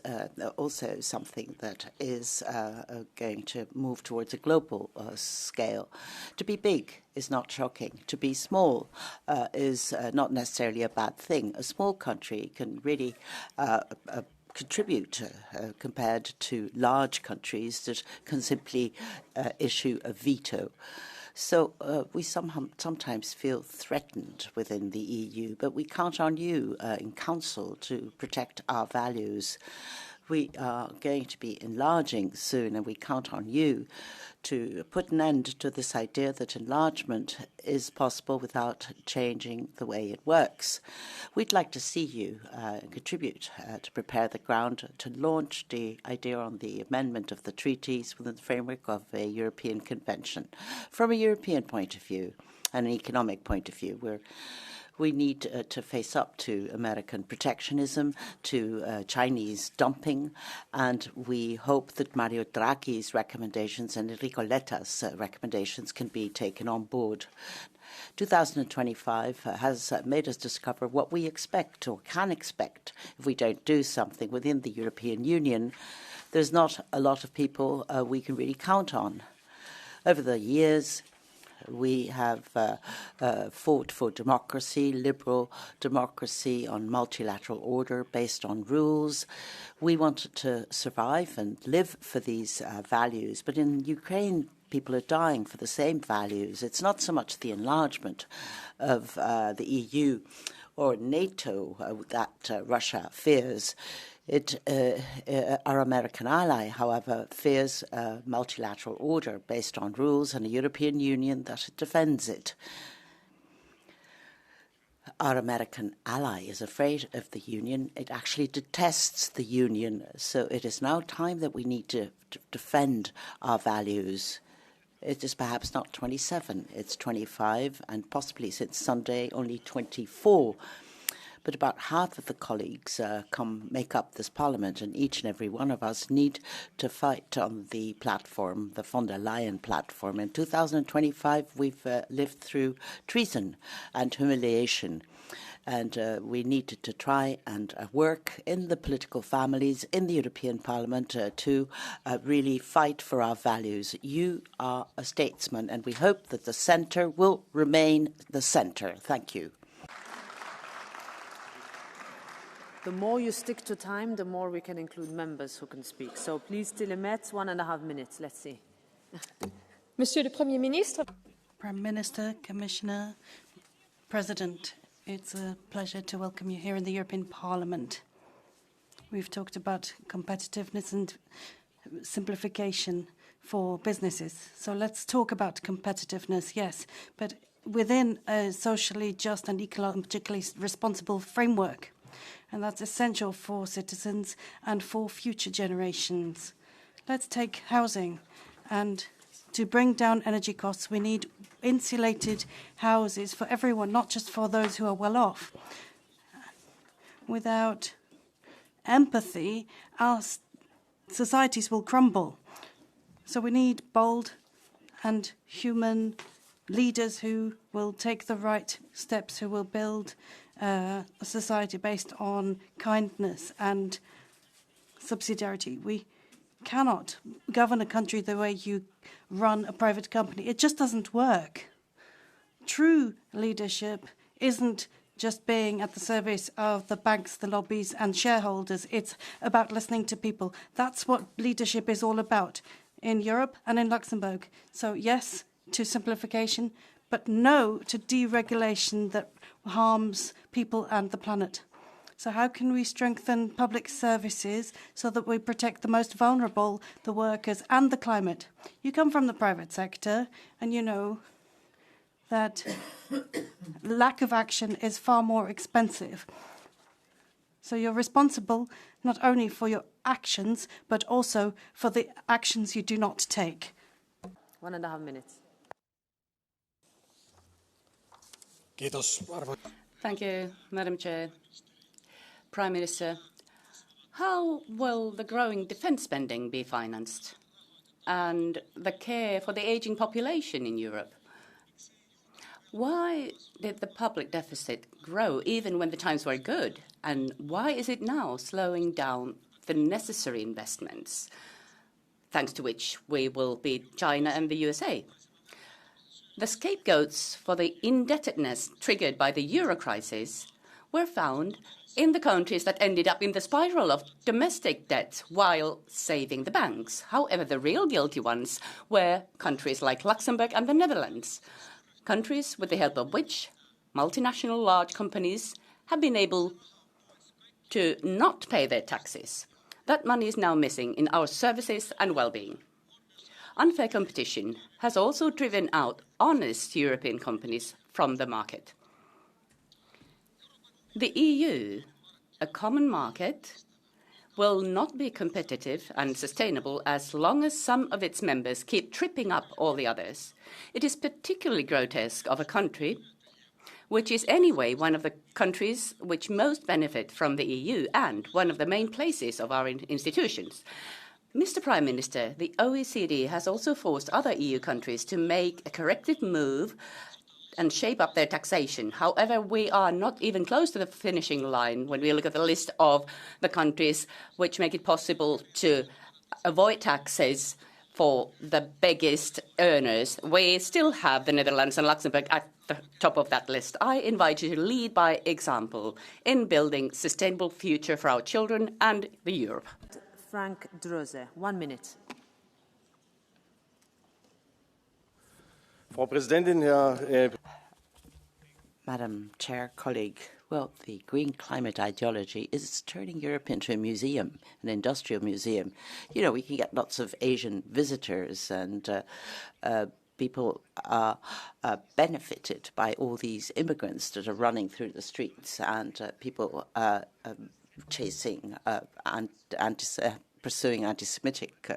also something that is going to move towards a global scale. To be big is not shocking. To be small is not necessarily a bad thing. A small country can really contribute compared to large countries that can simply issue a veto. So we sometimes feel threatened within the EU, but we count on you in Council to protect our values. We are going to be enlarging soon, and we count on you to put an end to this idea that enlargement is possible without changing the way it works. We'd like to see you contribute to prepare the ground to launch the idea on the amendment of the treaties within the framework of a European Convention. From a European point of view and an economic point of view, we need to face up to American protectionism, to Chinese dumping, and we hope that Mario Draghi's recommendations and Enrico Letta's recommendations can be taken on board. 2025 has made us discover what we expect or can expect if we don't do something within the European Union. There's not a lot of people we can really count on. Over the years, we have fought for democracy, liberal democracy on multilateral order based on rules. We wanted to survive and live for these values. But in Ukraine, people are dying for the same values. It's not so much the enlargement of the EU or NATO that Russia fears. Our American ally, however, fears a multilateral order based on rules and a European Union that defends it. Our American ally is afraid of the Union. It actually detests the Union. So it is now time that we need to defend our values. It is perhaps not 27, it's 25, and possibly since Sunday only 24. but about half of the colleagues make up this parliament, and each and every one of us need to fight on the platform, the von der Leyen platform. In 2025, we've lived through treason and humiliation. And we needed to try and work in the political families in the European Parliament to really fight for our values. You are a statesman, and we hope that the centre will remain the centre. Thank you. The more you stick to time, the more we can include members who can speak. So please, Telemet, 1.5 minutes. Let's see. Monsieur le Premier ministre. Prime Minister, Commissioner, President, it's a pleasure to welcome you here in the European Parliament. We've talked about competitiveness and simplification for businesses. So let's talk about competitiveness, yes, but within a socially just and ecologically responsible framework. And that's essential for citizens and for future generations. Let's take housing. And to bring down energy costs, we need insulated houses for everyone, not just for those who are well off. Without empathy, our societies will crumble. So we need bold and human leaders who will take the right steps, who will build a society based on kindness and subsidiarity. We cannot govern a country the way you run a private company. It just doesn't work. True leadership isn't just being at the service of the banks, the lobbies, and shareholders. It's about listening to people. That's what leadership is all about in Europe and in Luxembourg. So yes to simplification, but no to deregulation that harms people and the planet. So how can we strengthen public services so that we protect the most vulnerable, the workers, and the climate? You come from the private sector, and you know that lack of action is far more expensive. So you're responsible not only for your actions, but also for the actions you do not take. 1.5 minutes. Thank you, Madam Chair. Prime Minister, how will the growing defence spending be financed? And the care for the ageing population in Europe? Why did the public deficit grow even when the times were good? And why is it now slowing down the necessary investments, thanks to which we will beat China and the USA? The scapegoats for the indebtedness triggered by the euro crisis were found in the countries that ended up in the spiral of domestic debt while saving the banks. However, the real guilty ones were countries like Luxembourg and the Netherlands, countries with the help of which multinational large companies have been able to not pay their taxes. That money is now missing in our services and well-being. Unfair competition has also driven out honest European companies from the market. The EU, a common market, will not be competitive and sustainable as long as some of its members keep tripping up all the others. It is particularly grotesque of a country which is anyway one of the countries which most benefit from the EU and one of the main places of our institutions. Mr. Prime Minister, the OECD has also forced other EU countries to make a corrective move and shape up their taxation. However, we are not even close to the finishing line when we look at the list of the countries which make it possible to avoid taxes for the biggest earners. We still have the Netherlands and Luxembourg at the top of that list. I invite you to lead by example in building a sustainable future for our children and the Europe. Frank Drose, 1 minute. Frau Präsidentin, Herr Madam Chair, colleague, well, the green climate ideology is turning Europe into a museum, an industrial museum. You know, we can get lots of Asian visitors and people are benefited by all these immigrants that are running through the streets and people chasing pursuing anti-Semitic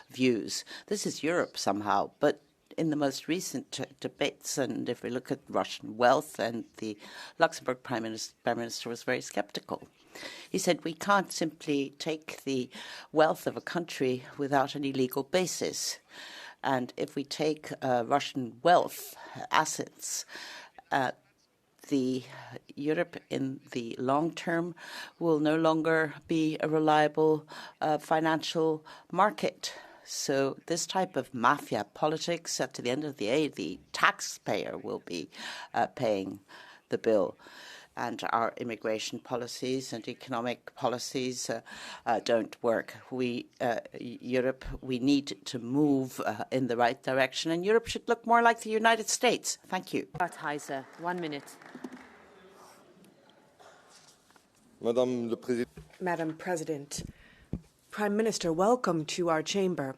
views. This is Europe somehow, but in the most recent debates, and if we look at Russian wealth, and the Luxembourg Prime Minister was very skeptical. He said we can't simply take the wealth of a country without any legal basis. And if we take Russian wealth, assets, the Europe in the long term will no longer be a reliable financial market. So this type of mafia politics, at the end of the day, the taxpayer will be paying the bill. And our immigration policies and economic policies don't work. Europe, we need to move in the right direction, and Europe should look more like the United States. Thank you. Heiser, 1 minute. Madam President, Prime Minister, welcome to our chamber.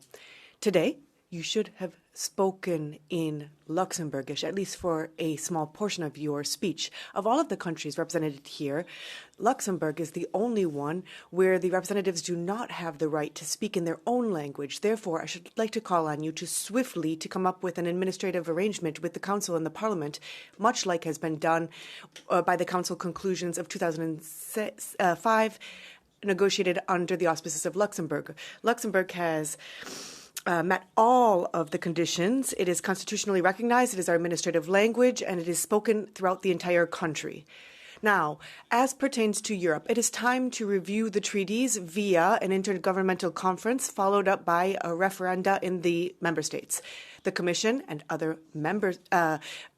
Today, you should have spoken in Luxembourgish, at least for a small portion of your speech. Of all of the countries represented here, Luxembourg is the only one where the representatives do not have the right to speak in their own language. Therefore, I should like to call on you to swiftly to come up with an administrative arrangement with the Council and the Parliament, much like has been done by the Council conclusions of 2005, negotiated under the auspices of Luxembourg. Luxembourg has met all of the conditions. It is constitutionally recognized, it is our administrative language, and it is spoken throughout the entire country. Now, as pertains to Europe, it is time to review the treaties via an intergovernmental conference followed up by a referenda in the member states. The Commission and other member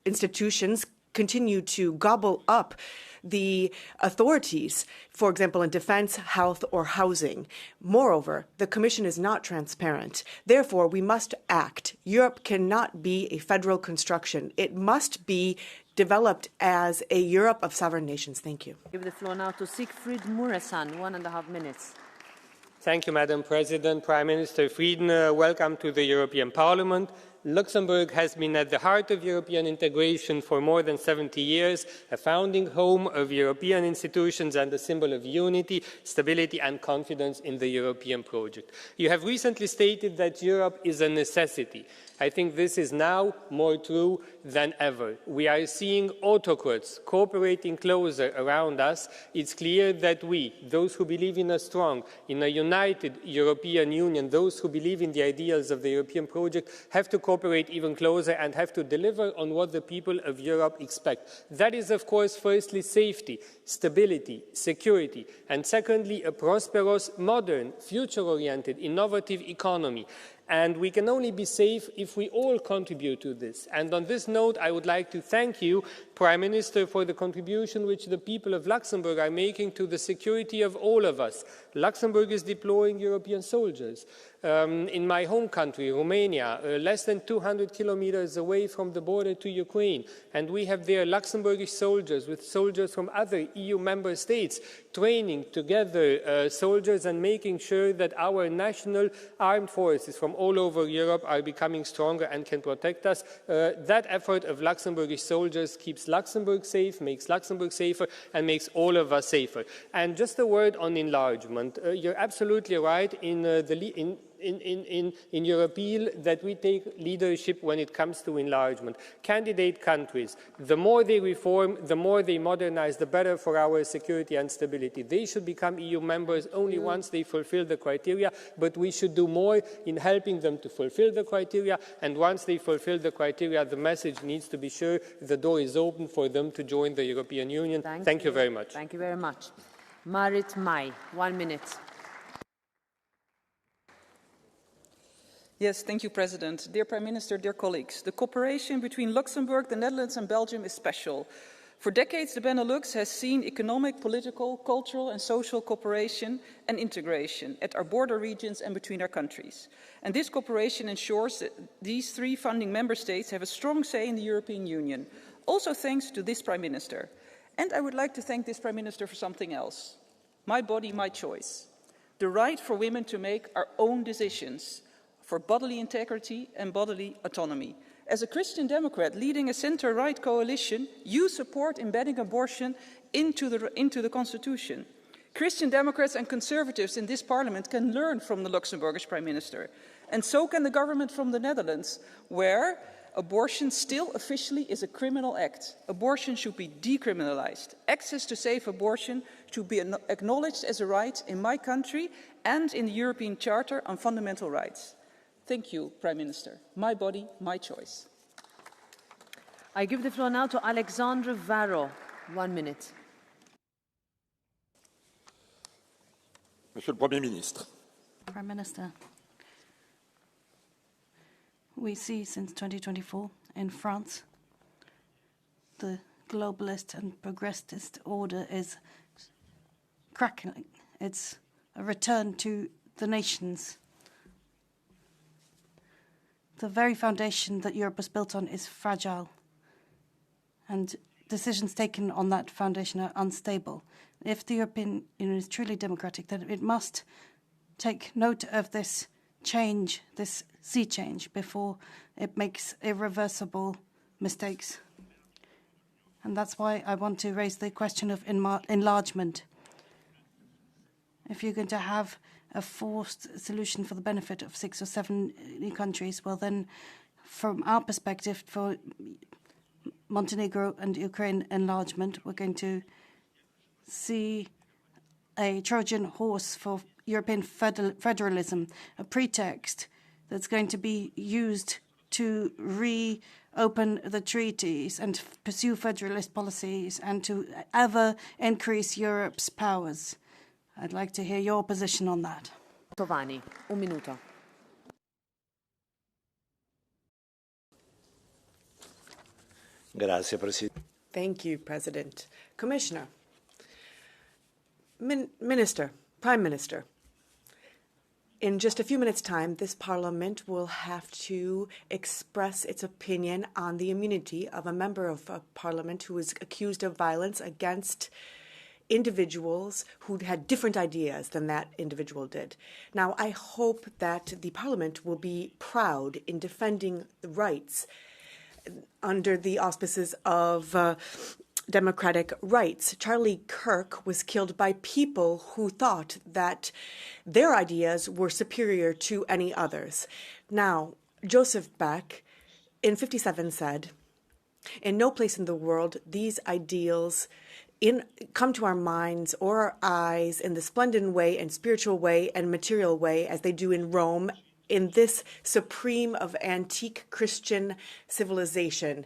institutions continue to gobble up the authorities, for example, in defense, health, or housing. Moreover, the Commission is not transparent. Therefore, we must act. Europe cannot be a federal construction. It must be developed as a Europe of sovereign nations. Thank you. Give the floor now to Siegfried Muresan, 1.5 minutes. Thank you, Madam President. Prime Minister Frieden, welcome to the European Parliament. Luxembourg has been at the heart of European integration for more than 70 years, a founding home of European institutions and a symbol of unity, stability and confidence in the European project. You have recently stated that Europe is a necessity. I think this is now more true than ever. We are seeing autocrats cooperating closer around us. It's clear that we, those who believe in a strong, in a united European Union, those who believe in the ideals of the European project, have to cooperate even closer and have to deliver on what the people of Europe expect. That is, of course, firstly, safety, stability, security, and secondly, a prosperous, modern, future-oriented, innovative economy. And we can only be safe if we all contribute to this. And on this note, I would like to thank you, Prime Minister, for the contribution which the people of Luxembourg are making to the security of all of us. Luxembourg is deploying European soldiers. In my home country, Romania, less than 200 kilometers away from the border to Ukraine. And we have there Luxembourgish soldiers with soldiers from other EU member states training together soldiers and making sure that our national armed forces from all over Europe are becoming stronger and can protect us. That effort of Luxembourgish soldiers keeps Luxembourg safe, makes Luxembourg safer, and makes all of us safer. And just a word on enlargement. You're absolutely right in your appeal that we take leadership when it comes to enlargement. Candidate countries, the more they reform, the more they modernize, the better for our security and stability. They should become EU members only once they fulfill the criteria, but we should do more in helping them to fulfill the criteria, and once they fulfill the criteria, the message needs to be sure the door is open for them to join the European Union. Thank you very much. Thank you very much. Marit Mai, 1 minute. Yes, thank you, President. Dear Prime Minister, dear colleagues, the cooperation between Luxembourg, the Netherlands and Belgium is special. For decades, the Benelux has seen economic, political, cultural and social cooperation and integration at our border regions and between our countries. And this cooperation ensures that these three founding member states have a strong say in the European Union, also thanks to this Prime Minister. And I would like to thank this Prime Minister for something else. My body, my choice. The right for women to make our own decisions, for bodily integrity and bodily autonomy. As a Christian Democrat leading a centre-right coalition, you support embedding abortion into the Constitution. Christian Democrats and Conservatives in this Parliament can learn from the Luxembourgish Prime Minister. And so can the government from the Netherlands, where abortion still officially is a criminal act. Abortion should be decriminalized. Access to safe abortion should be acknowledged as a right in my country and in the European Charter on Fundamental Rights. Thank you, Prime Minister. My body, my choice. I give the floor now to Alexandre Varro. 1 minute. Monsieur le Premier ministre. Prime Minister, we see since 2024 in France, the globalist and progressist order is crackling. It's a return to the nations. The very foundation that Europe was built on is fragile, and decisions taken on that foundation are unstable. If the European Union is truly democratic, then it must take note of this change, this sea change, before it makes irreversible mistakes. And that's why I want to raise the question of enlargement. If you're going to have a forced solution for the benefit of 6 or 7 countries, well then, from our perspective, for Montenegro and Ukraine enlargement, we're going to see a Trojan horse for European federalism, a pretext that's going to be used to reopen the treaties and pursue federalist policies and to ever increase Europe's powers. I'd like to hear your position on that. Tovani, 1 minuto. Thank you, President. Commissioner, Minister, Prime Minister, in just a few minutes' time, this Parliament will have to express its opinion on the immunity of a member of Parliament who is accused of violence against individuals who had different ideas than that individual did. Now, I hope that the Parliament will be proud in defending the rights under the auspices of democratic rights. Charlie Kirk was killed by people who thought that their ideas were superior to any others. Now, Joseph Beck in 1957 said, "In no place in the world these ideals come to our minds or our eyes in the splendid way and spiritual way and material way as they do in Rome, in this supreme of antique Christian civilization,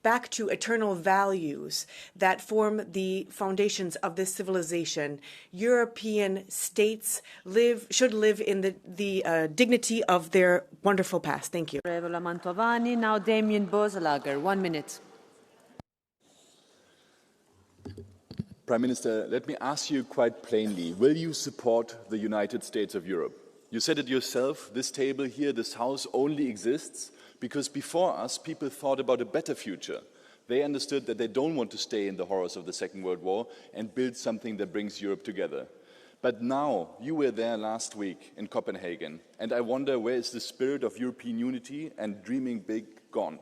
back to eternal values that form the foundations of this civilization. European states should live in the dignity of their wonderful past." Thank you. Mantovani, now Damien Boselager, 1 minute. Prime Minister, let me ask you quite plainly, will you support the United States of Europe? You said it yourself, this table here, this House only exists because before us, people thought about a better future. They understood that they don't want to stay in the horrors of the Second World War and build something that brings Europe together. But now, you were there last week in Copenhagen, and I wonder, where is the spirit of European unity and dreaming big gone?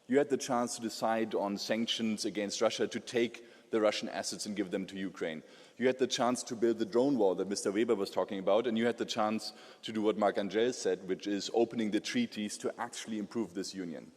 You had the chance to decide on sanctions against Russia, to take the Russian assets and give them to Ukraine. You had the chance to build the drone wall that Mr. Weber was talking about, and you had the chance to do what Marc Angel said, which is opening the treaties to actually improve this union.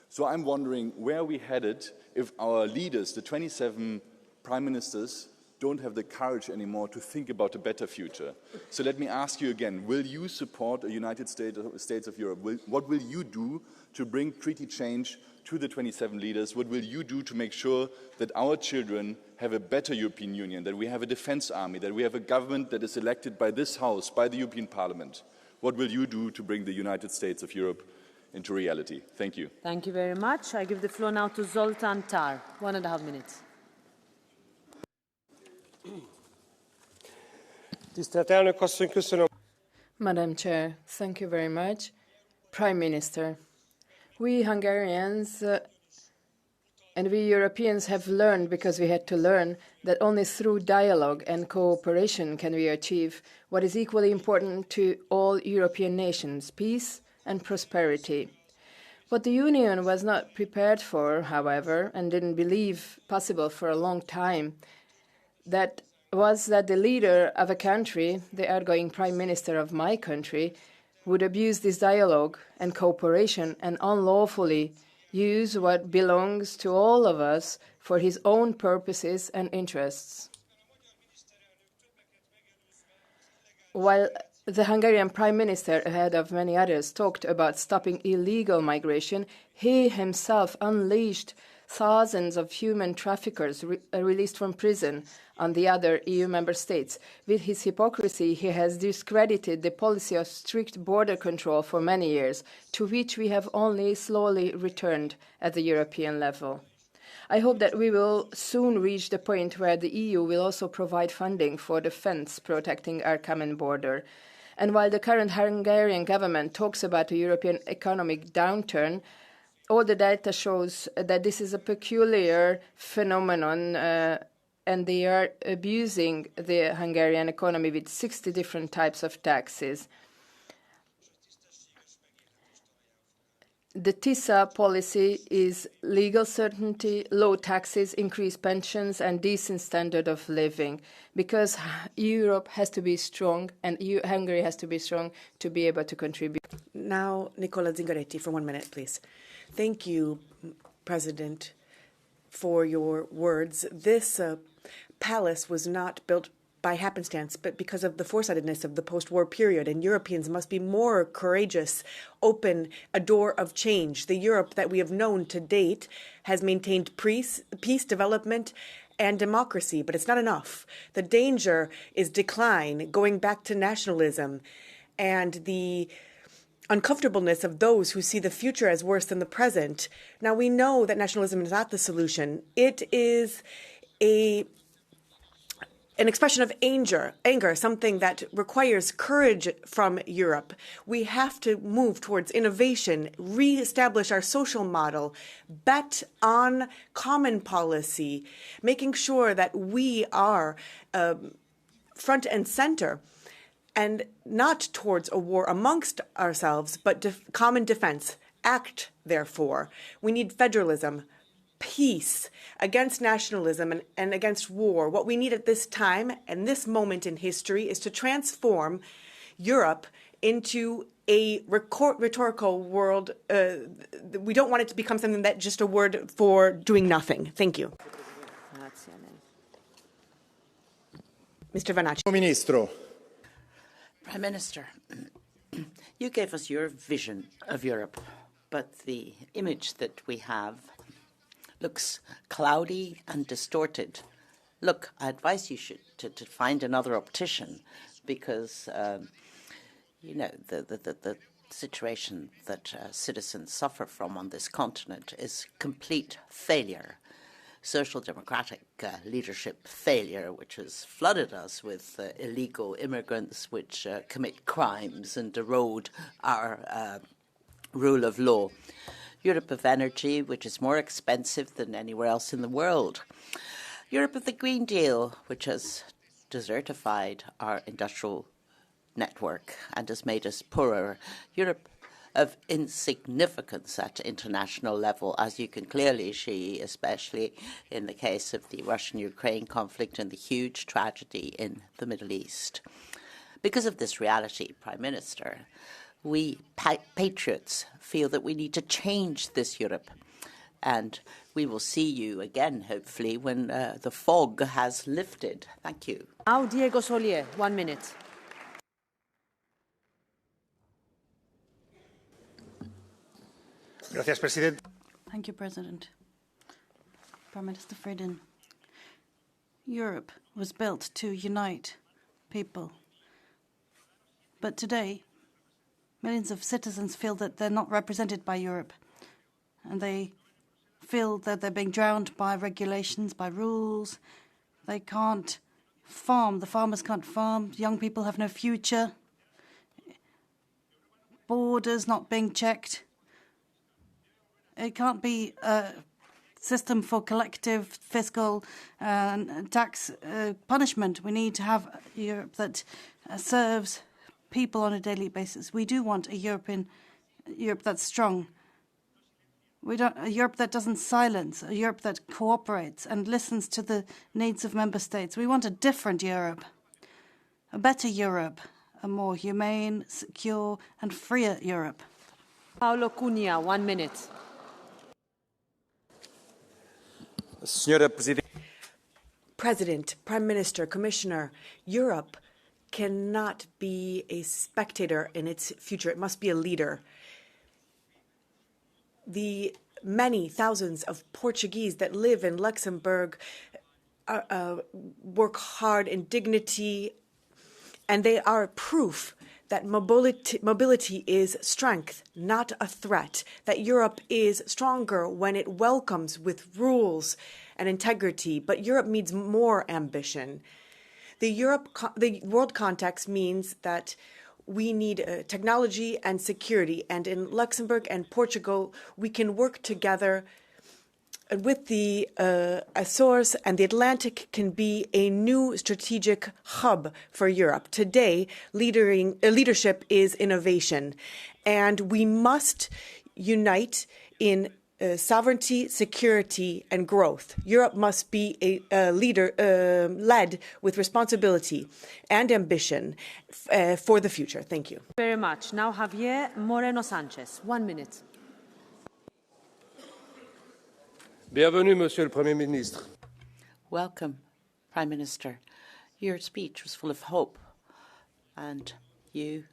So I'm wondering, where are we headed if our leaders, the 27 prime ministers, don't have the courage anymore to think about a better future? So let me ask you again, will you support a United States of Europe? What will you do to bring treaty change to the 27 leaders? What will you do to make sure that our children have a better European Union, that we have a defense army, that we have a government that is elected by this House, by the European Parliament? What will you do to bring the United States of Europe into reality? Thank you. Thank you very much. I give the floor now to Zoltán Tár, 1.5 minutes. Madam Chair, thank you very much. Prime Minister, we Hungarians and we Europeans have learned, because we had to learn, that only through dialogue and cooperation can we achieve what is equally important to all European nations, peace and prosperity. What the Union was not prepared for, however, and didn't believe possible for a long time, was that the leader of a country, the outgoing Prime Minister of my country, would abuse this dialogue and cooperation and unlawfully use what belongs to all of us for his own purposes and interests. While the Hungarian Prime Minister, ahead of many others, talked about stopping illegal migration, he himself unleashed thousands of human traffickers released from prison on the other EU member states. With his hypocrisy, he has discredited the policy of strict border control for many years, to which we have only slowly returned at the European level. I hope that we will soon reach the point where the EU will also provide funding for the fence protecting our common border. And while the current Hungarian government talks about a European economic downturn, all the data shows that this is a peculiar phenomenon, and they are abusing the Hungarian economy with 60 different types of taxes. The TISA policy is legal certainty, low taxes, increased pensions, and decent standard of living, because Europe has to be strong and Hungary has to be strong to be able to contribute. Now, Nicola Zingaretti, for 1 minute, please. Thank you, President, for your words. This palace was not built by happenstance, but because of the foresightedness of the post-war period, and Europeans must be more courageous, open a door of change. The Europe that we have known to date has maintained peace, development, and democracy, but it's not enough. The danger is decline, going back to nationalism, and the uncomfortableness of those who see the future as worse than the present. Now, we know that nationalism is not the solution. It is an expression of anger, something that requires courage from Europe. We have to move towards innovation, re-establish our social model, bet on common policy, making sure that we are front and center, and not towards a war amongst ourselves, but common defense. Act, therefore. We need federalism, peace, against nationalism and against war. What we need at this time and this moment in history is to transform Europe into a rhetorical world. We don't want it to become something that's just a word for doing nothing. Thank you. Mr. Vanacci. Ministro. Prime Minister, you gave us your vision of Europe, but the image that we have looks cloudy and distorted. Look, I advise you to find another optician, because you know the situation that citizens suffer from on this continent is complete failure. Social democratic leadership failure, which has flooded us with illegal immigrants which commit crimes and erode our rule of law. Europe of energy, which is more expensive than anywhere else in the world. Europe of the Green Deal, which has desertified our industrial network and has made us poorer. Europe of insignificance at international level, as you can clearly see, especially in the case of the Russian-Ukraine conflict and the huge tragedy in the Middle East. Because of this reality, Prime Minister, we patriots feel that we need to change this Europe, and we will see you again, hopefully, when the fog has lifted. Thank you. Now, Diego Solier, 1 minute. Gracias, President. Thank you, President. Prime Minister Frieden, Europe was built to unite people. But today, millions of citizens feel that they're not represented by Europe, and they feel that they're being drowned by regulations, by rules. They can't farm. The farmers can't farm. Young people have no future. Borders not being checked. It can't be a system for collective fiscal tax punishment. We need to have a Europe that serves people on a daily basis. We do want a Europe that's strong. We don't a Europe that doesn't silence, a Europe that cooperates and listens to the needs of member states. We want a different Europe, a better Europe, a more humane, secure and freer Europe. Paolo Cunha, 1 minute. President, Prime Minister, Commissioner, Europe cannot be a spectator in its future. It must be a leader. The many thousands of Portuguese that live in Luxembourg work hard in dignity, and they are proof that mobility is strength, not a threat, that Europe is stronger when it welcomes with rules and integrity, but Europe needs more ambition. The world context means that we need technology and security, and in Luxembourg and Portugal, we can work together with the Azores, and the Atlantic can be a new strategic hub for Europe. Today, leadership is innovation, and we must unite in sovereignty, security, and growth. Europe must be a leader led with responsibility and ambition for the future. Thank you. Very much. Now Javier Moreno Sanchez, 1 minute. Bienvenue, Monsieur le Premier ministre. Welcome, Prime Minister. Your speech was full of hope, and you,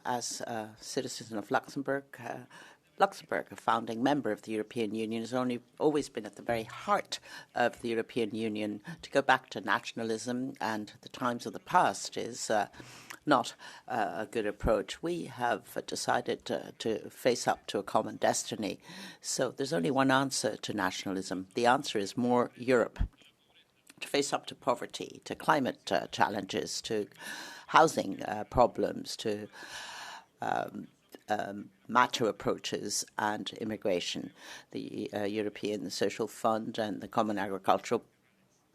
as a citizen of Luxembourg, a founding member of the European Union, has always been at the very heart of the European Union. To go back to nationalism and the times of the past is not a good approach. We have decided to face up to a common destiny. So there's only one answer to nationalism. The answer is more Europe. To face up to poverty, to climate challenges, to housing problems, to matter approaches and immigration. The European Social Fund and the Common Agricultural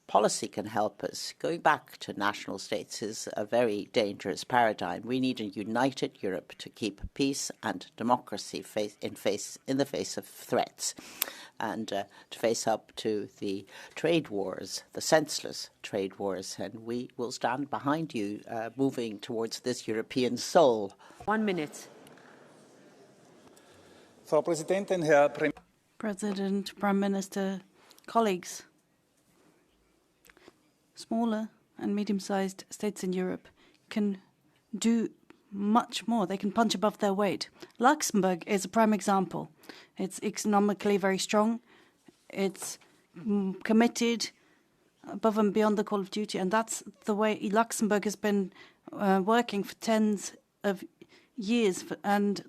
Policy can help us. Going back to national states is a very dangerous paradigm. We need a united Europe to keep peace and democracy in the face of threats, and to face up to the trade wars, the senseless trade wars. And we will stand behind you moving towards this European soul. 1 minute. Frau Präsidentin, Herr President, Prime Minister, colleagues, smaller and medium-sized states in Europe can do much more. They can punch above their weight. Luxembourg is a prime example. It's economically very strong. It's committed above and beyond the call of duty, and that's the way Luxembourg has been working for tens of years, and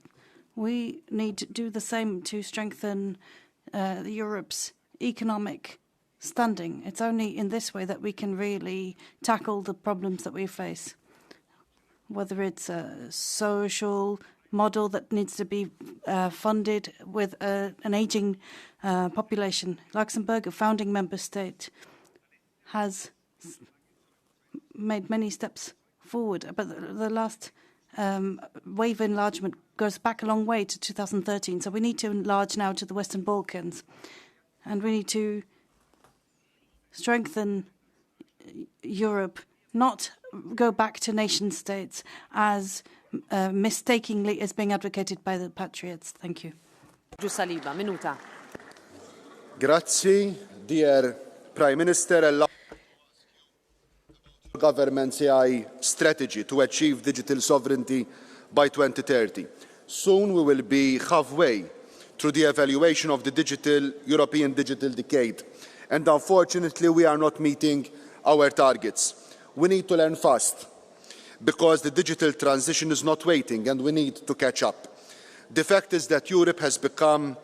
we need to do the same to strengthen Europe's economic standing. It's only in this way that we can really tackle the problems that we face, whether it's a social model that needs to be funded with an aging population. Luxembourg, a founding member state, has made many steps forward, but the last wave enlargement goes back a long way to 2013. So we need to enlarge now to the Western Balkans, and we need to strengthen Europe, not go back to nation states as mistakenly is being advocated by the patriots. Thank you. Saliba, minuta. Grazie, dear Prime Minister. Government's AI strategy to achieve digital sovereignty by 2030. Soon we will be halfway through the evaluation of the European Digital Decade, and unfortunately we are not meeting our targets. We need to learn fast, because the digital transition is not waiting and we need to catch up. The fact is that Europe has become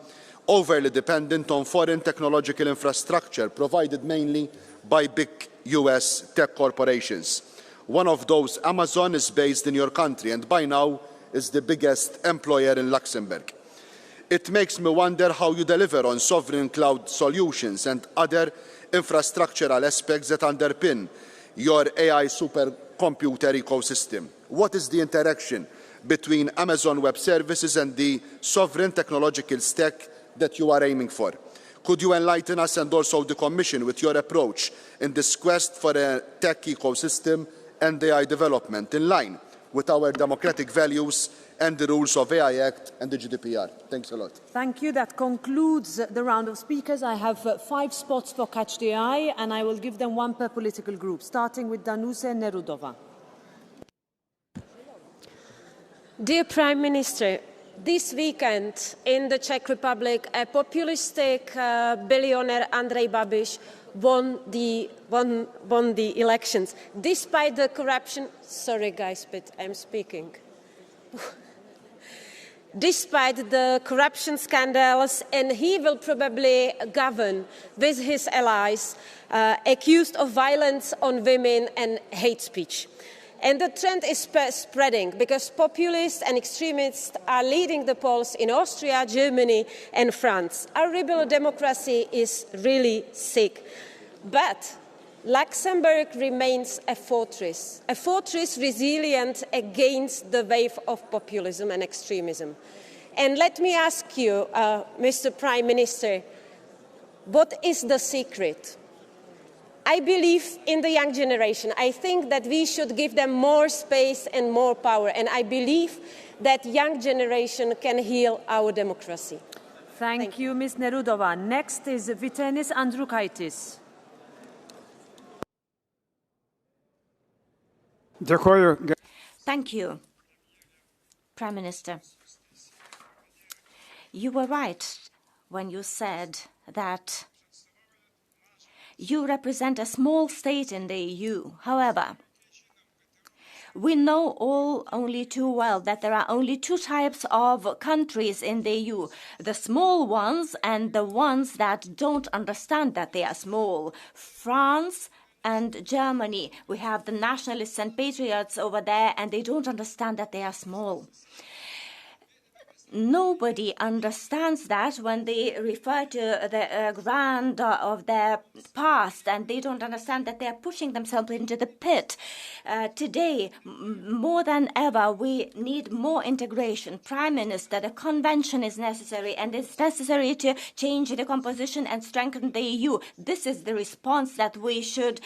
overly dependent on foreign technological infrastructure provided mainly by big US tech corporations. One of those, Amazon, is based in your country and by now is the biggest employer in Luxembourg. It makes me wonder how you deliver on sovereign cloud solutions and other infrastructural aspects that underpin your AI supercomputer ecosystem. What is the interaction between Amazon Web Services and the sovereign technological stack that you are aiming for? Could you enlighten us and also the Commission with your approach in this quest for a tech ecosystem and AI development in line with our democratic values and the rules of AI Act and the GDPR. Thanks a lot. Thank you. That concludes the round of speakers. I have 5 spots for Catch the Eye, and I will give them 1 per political group, starting with Danuše Nerudová. Dear Prime Minister, this weekend in the Czech Republic, a populistic billionaire Andrej Babiš won the elections, despite the corruption. Sorry, guys, but I'm speaking. Despite the corruption scandals, and he will probably govern with his allies, accused of violence on women and hate speech. And the trend is spreading because populists and extremists are leading the polls in Austria, Germany and France. Our liberal democracy is really sick. But Luxembourg remains a fortress resilient against the wave of populism and extremism. And let me ask you, Mr. Prime Minister, what is the secret? I believe in the young generation. I think that we should give them more space and more power. And I believe that young generation can heal our democracy. Thank you, Ms. Nerudová. Next is Vytenis Andriukaitis. Thank you, Prime Minister. You were right when you said that you represent a small state in the EU. However, we know all only too well that there are only 2 types of countries in the EU, the small ones and the ones that don't understand that they are small. France and Germany. We have the nationalists and patriots over there, and they don't understand that they are small. Nobody understands that when they refer to the grand of their past, and they don't understand that they are pushing themselves into the pit. Today, more than ever, we need more integration. Prime Minister, the convention is necessary, and it's necessary to change the composition and strengthen the EU. This is the response that we should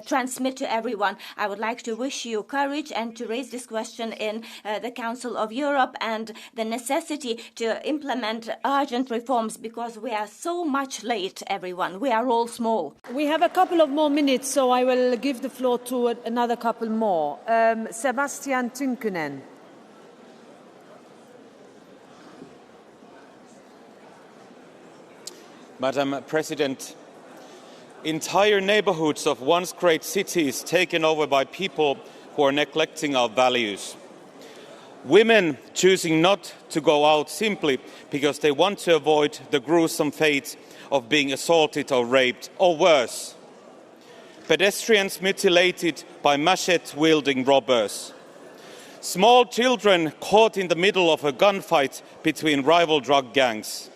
transmit to everyone. I would like to wish you courage and to raise this question in the Council of Europe, and the necessity to implement urgent reforms, because we are so much late, everyone. We are all small. We have a couple of more minutes, so I will give the floor to another couple more. Sebastian Tynkkynen. Madam President, entire neighborhoods of once great cities taken over by people who are neglecting our values. Women choosing not to go out simply because they want to avoid the gruesome fate of being assaulted or raped, or worse. Pedestrians mutilated by machete-wielding robbers. Small children caught in the middle of a gunfight between rival drug gangs.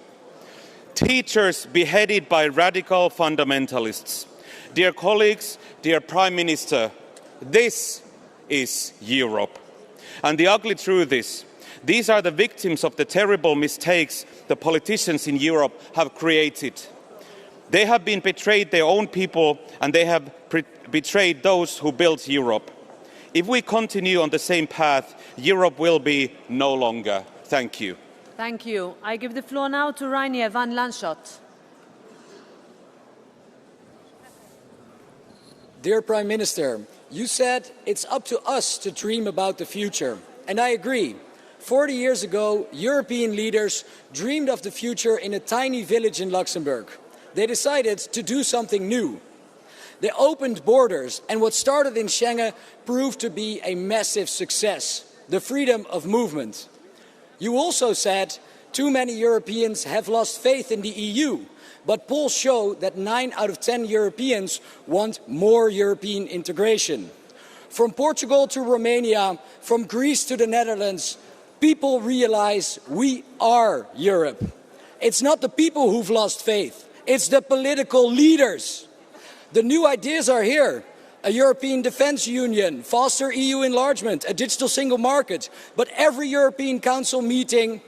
Teachers beheaded by radical fundamentalists. Dear colleagues, dear Prime Minister, this is Europe. And the ugly truth is, these are the victims of the terrible mistakes the politicians in Europe have created. They have been betrayed their own people, and they have betrayed those who built Europe. If we continue on the same path, Europe will be no longer. Thank you. Thank you. I give the floor now to Reinier van Lanschot. Dear Prime Minister, you said it's up to us to dream about the future. And I agree. 40 years ago, European leaders dreamed of the future in a tiny village in Luxembourg. They decided to do something new. They opened borders, and what started in Schengen proved to be a massive success, the freedom of movement. You also said too many Europeans have lost faith in the EU. But polls show that 9 out of 10 Europeans want more European integration. From Portugal to Romania, from Greece to the Netherlands, people realize we are Europe. It's not the people who've lost faith, it's the political leaders. The new ideas are here. A European Defence Union, faster EU enlargement, a digital single market. But every European Council meeting,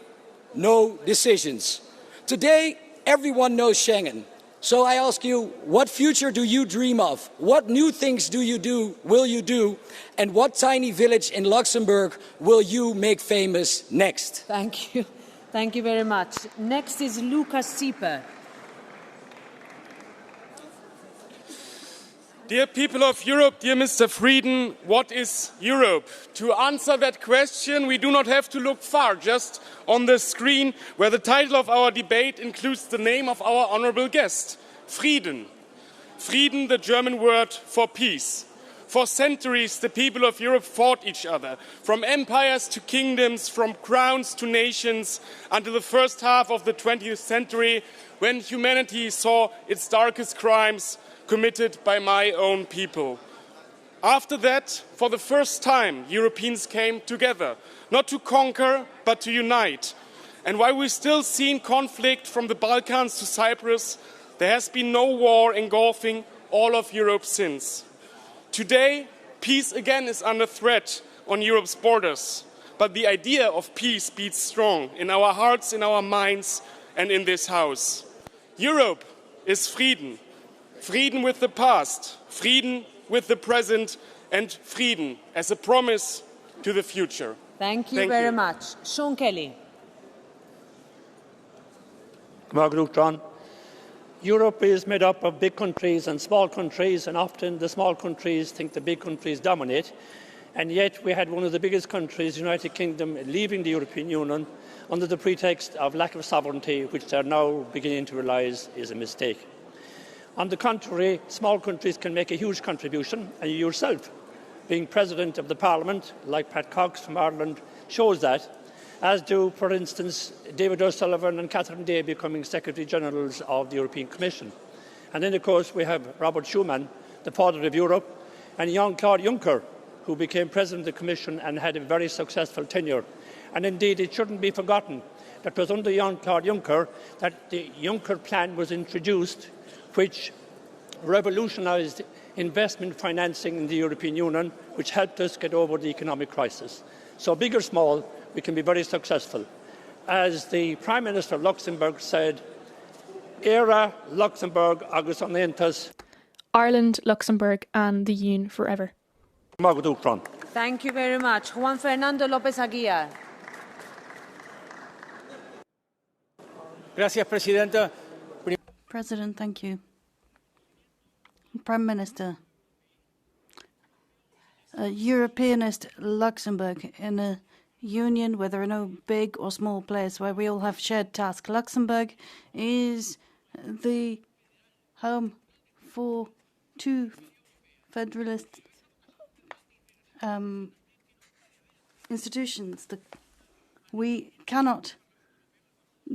no decisions. Today, everyone knows Schengen. So I ask you, what future do you dream of? What new things will you do? And what tiny village in Luxembourg will you make famous next? Thank you. Thank you very much. Next is Lucas Sieper. Dear people of Europe, dear Mr. Frieden, what is Europe? To answer that question, we do not have to look far, just on the screen, where the title of our debate includes the name of our honourable guest, Frieden. Frieden, the German word for peace. For centuries, the people of Europe fought each other, from empires to kingdoms, from crowns to nations, until the first half of the 20th century, when humanity saw its darkest crimes committed by my own people. After that, for the first time, Europeans came together, not to conquer, but to unite. And while we still see conflict from the Balkans to Cyprus, there has been no war engulfing all of Europe since. Today, peace again is under threat on Europe's borders, but the idea of peace beats strong in our hearts, in our minds, and in this house. Europe is Frieden. Frieden with the past, Frieden with the present, and Frieden as a promise to the future. Thank you very much. Sean Kelly. Europe is made up of big countries and small countries, and often the small countries think the big countries dominate. And yet we had one of the biggest countries, the United Kingdom, leaving the European Union under the pretext of lack of sovereignty, which they are now beginning to realise is a mistake. On the contrary, small countries can make a huge contribution, and you yourself, being President of the Parliament, like Pat Cox from Ireland, shows that, as do, for instance, David O'Sullivan and Catherine Day becoming Secretary-Generals of the European Commission. And then, of course, we have Robert Schuman, the father of Europe, and Jean-Claude Juncker, who became President of the Commission and had a very successful tenure. And indeed, it shouldn't be forgotten that it was under Jean-Claude Juncker that the Juncker Plan was introduced, which revolutionised investment financing in the European Union, which helped us get over the economic crisis. So big or small, we can be very successful. As the Prime Minister of Luxembourg said, Era Luxembourg agus onentas. Ireland, Luxembourg and the Union forever. Thank you very much. Juan Fernando López Aguilar. Gracias, Presidenta. President, thank you. Prime Minister, a Europeanist Luxembourg in a union where there are no big or small players, where we all have shared tasks. Luxembourg is the home for two federalist institutions. We cannot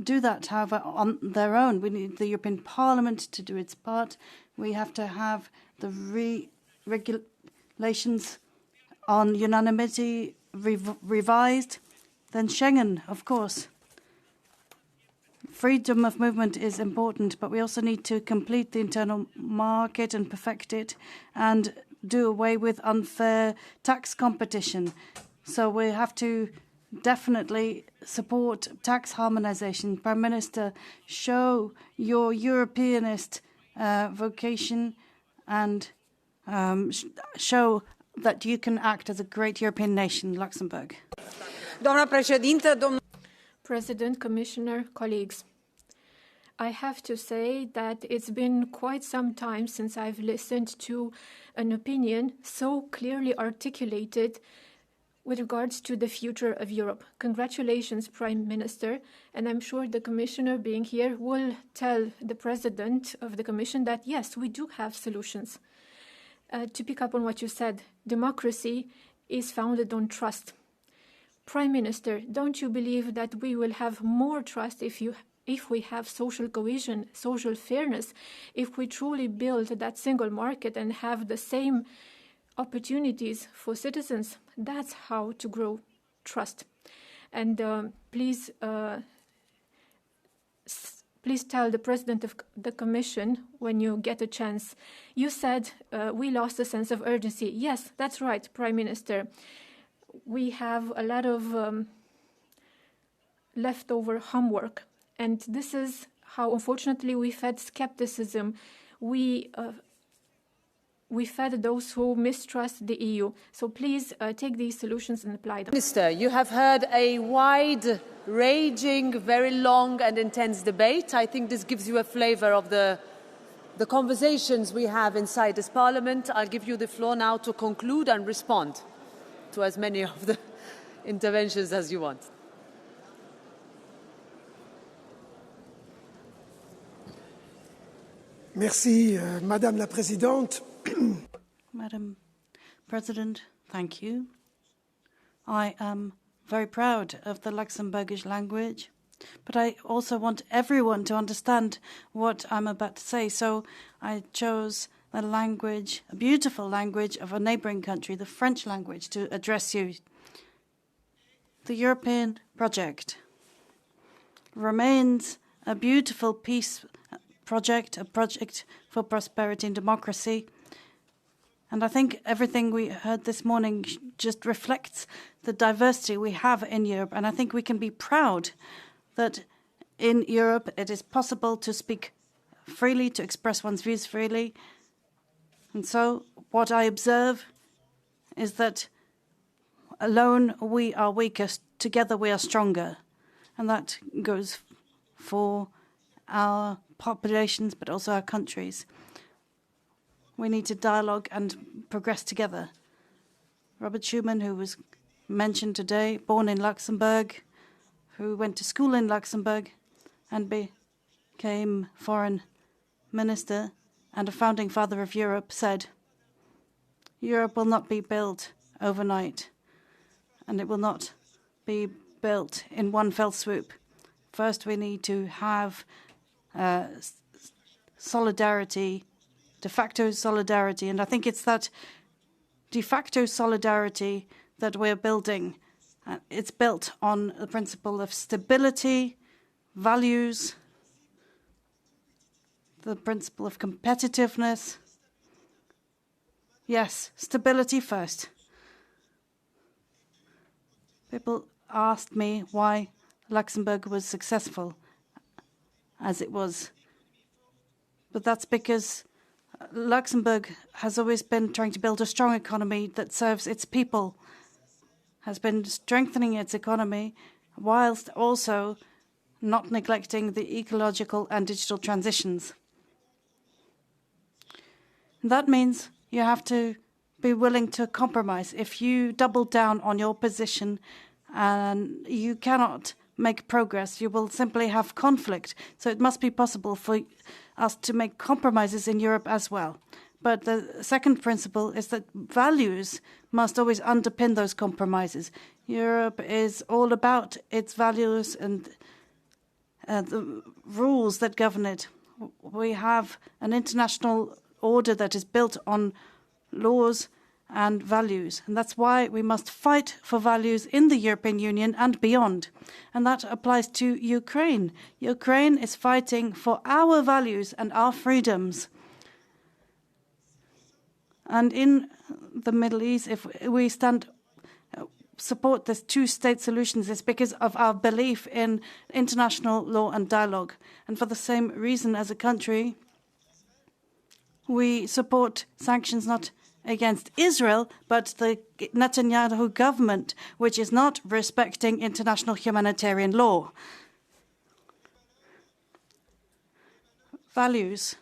do that, however, on their own. We need the European Parliament to do its part. We have to have the regulations on unanimity revised. Then Schengen, of course. Freedom of movement is important, but we also need to complete the internal market and perfect it and do away with unfair tax competition. So we have to definitely support tax harmonization. Prime Minister, show your Europeanist vocation and show that you can act as a great European nation, Luxembourg. President, Commissioner, colleagues, I have to say that it's been quite some time since I've listened to an opinion so clearly articulated with regards to the future of Europe. Congratulations, Prime Minister, and I'm sure the Commissioner being here will tell the President of the Commission that, yes, we do have solutions. To pick up on what you said, democracy is founded on trust. Prime Minister, don't you believe that we will have more trust if we have social cohesion, social fairness, if we truly build that single market and have the same opportunities for citizens? That's how to grow trust. And please tell the President of the Commission when you get a chance. You said we lost a sense of urgency. Yes, that's right, Prime Minister. We have a lot of leftover homework, and this is how unfortunately we fed skepticism. We fed those who mistrust the EU. So please take these solutions and apply them. Minister, you have heard a wide-ranging, very long and intense debate. I think this gives you a flavour of the conversations we have inside this Parliament. I'll give you the floor now to conclude and respond to as many of the interventions as you want. Merci, Madame la Présidente. Madam President, thank you. I am very proud of the Luxembourgish language, but I also want everyone to understand what I'm about to say. So I chose the language, a beautiful language of a neighbouring country, the French language, to address you. The European project remains a beautiful peace project, a project for prosperity and democracy. And I think everything we heard this morning just reflects the diversity we have in Europe. And I think we can be proud that in Europe it is possible to speak freely, to express one's views freely. And so what I observe is that alone we are weaker, together we are stronger. And that goes for our populations, but also our countries. We need to dialogue and progress together. Robert Schuman, who was mentioned today, born in Luxembourg, who went to school in Luxembourg and became foreign minister and a founding father of Europe, said, Europe will not be built overnight, and it will not be built in one fell swoop. First, we need to have solidarity, de facto solidarity. And I think it's that de facto solidarity that we're building. It's built on the principle of stability, values, the principle of competitiveness. Yes, stability first. People asked me why Luxembourg was successful as it was. But that's because Luxembourg has always been trying to build a strong economy that serves its people, has been strengthening its economy whilst also not neglecting the ecological and digital transitions. That means you have to be willing to compromise. If you double down on your position and you cannot make progress, you will simply have conflict. So it must be possible for us to make compromises in Europe as well. But the second principle is that values must always underpin those compromises. Europe is all about its values and the rules that govern it. We have an international order that is built on laws and values. And that's why we must fight for values in the European Union and beyond. And that applies to Ukraine. Ukraine is fighting for our values and our freedoms. And in the Middle East, if we support this two-state solutions, it's because of our belief in international law and dialogue. And for the same reason as a country, we support sanctions not against Israel, but the Netanyahu government, which is not respecting international humanitarian law. Values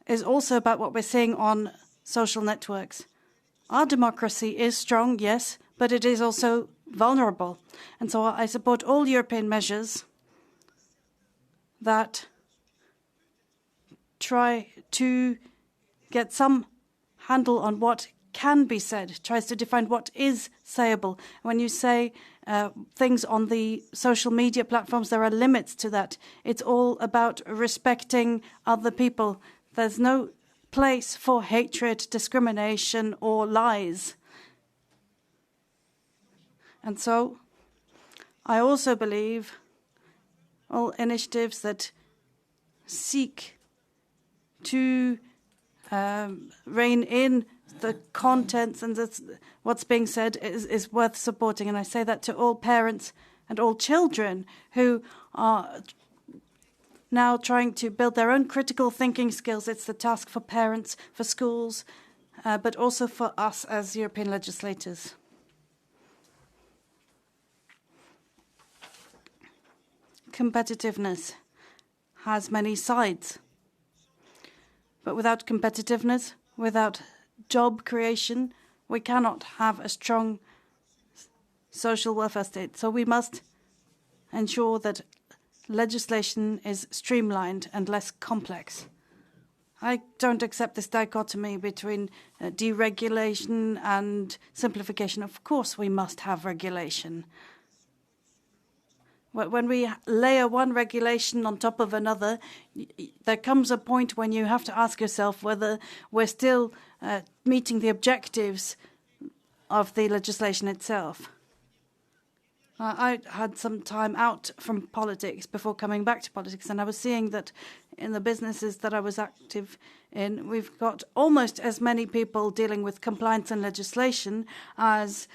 is also about what we're seeing on social networks. Our democracy is strong, yes, but it is also vulnerable. And so I support all European measures that try to get some handle on what can be said, tries to define what is sayable. When you say things on the social media platforms, there are limits to that. It's all about respecting other people. There's no place for hatred, discrimination, or lies. And so I also believe all initiatives that seek to rein in the contents and what's being said is worth supporting. And I say that to all parents and all children who are now trying to build their own critical thinking skills. It's the task for parents, for schools, but also for us as European legislators. Competitiveness has many sides. But without competitiveness, without job creation, we cannot have a strong social welfare state. So we must ensure that legislation is streamlined and less complex. I don't accept this dichotomy between deregulation and simplification. Of course, we must have regulation. When we layer one regulation on top of another, there comes a point when you have to ask yourself whether we're still meeting the objectives of the legislation itself. I had some time out from politics before coming back to politics, and I was seeing that in the businesses that I was active in, we've got almost as many people dealing with compliance and legislation as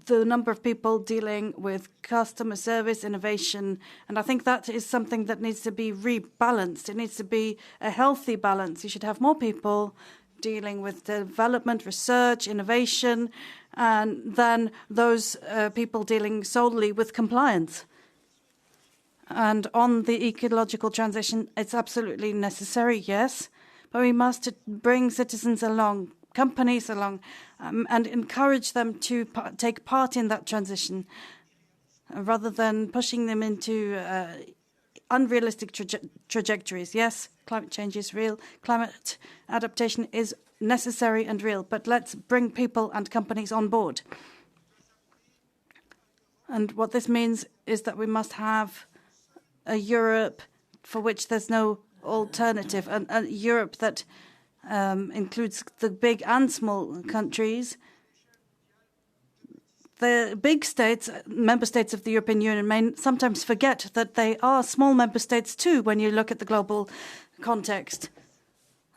the number of people dealing with customer service, innovation. And I think that is something that needs to be rebalanced. It needs to be a healthy balance. You should have more people dealing with development, research, innovation, and then those people dealing solely with compliance. And on the ecological transition, it's absolutely necessary, yes, but we must bring citizens along, companies along, and encourage them to take part in that transition, rather than pushing them into unrealistic trajectories. Yes, climate change is real. Climate adaptation is necessary and real, but let's bring people and companies on board. And what this means is that we must have a Europe for which there's no alternative, a Europe that includes the big and small countries. The big states, member states of the European Union, may sometimes forget that they are small member states too when you look at the global context.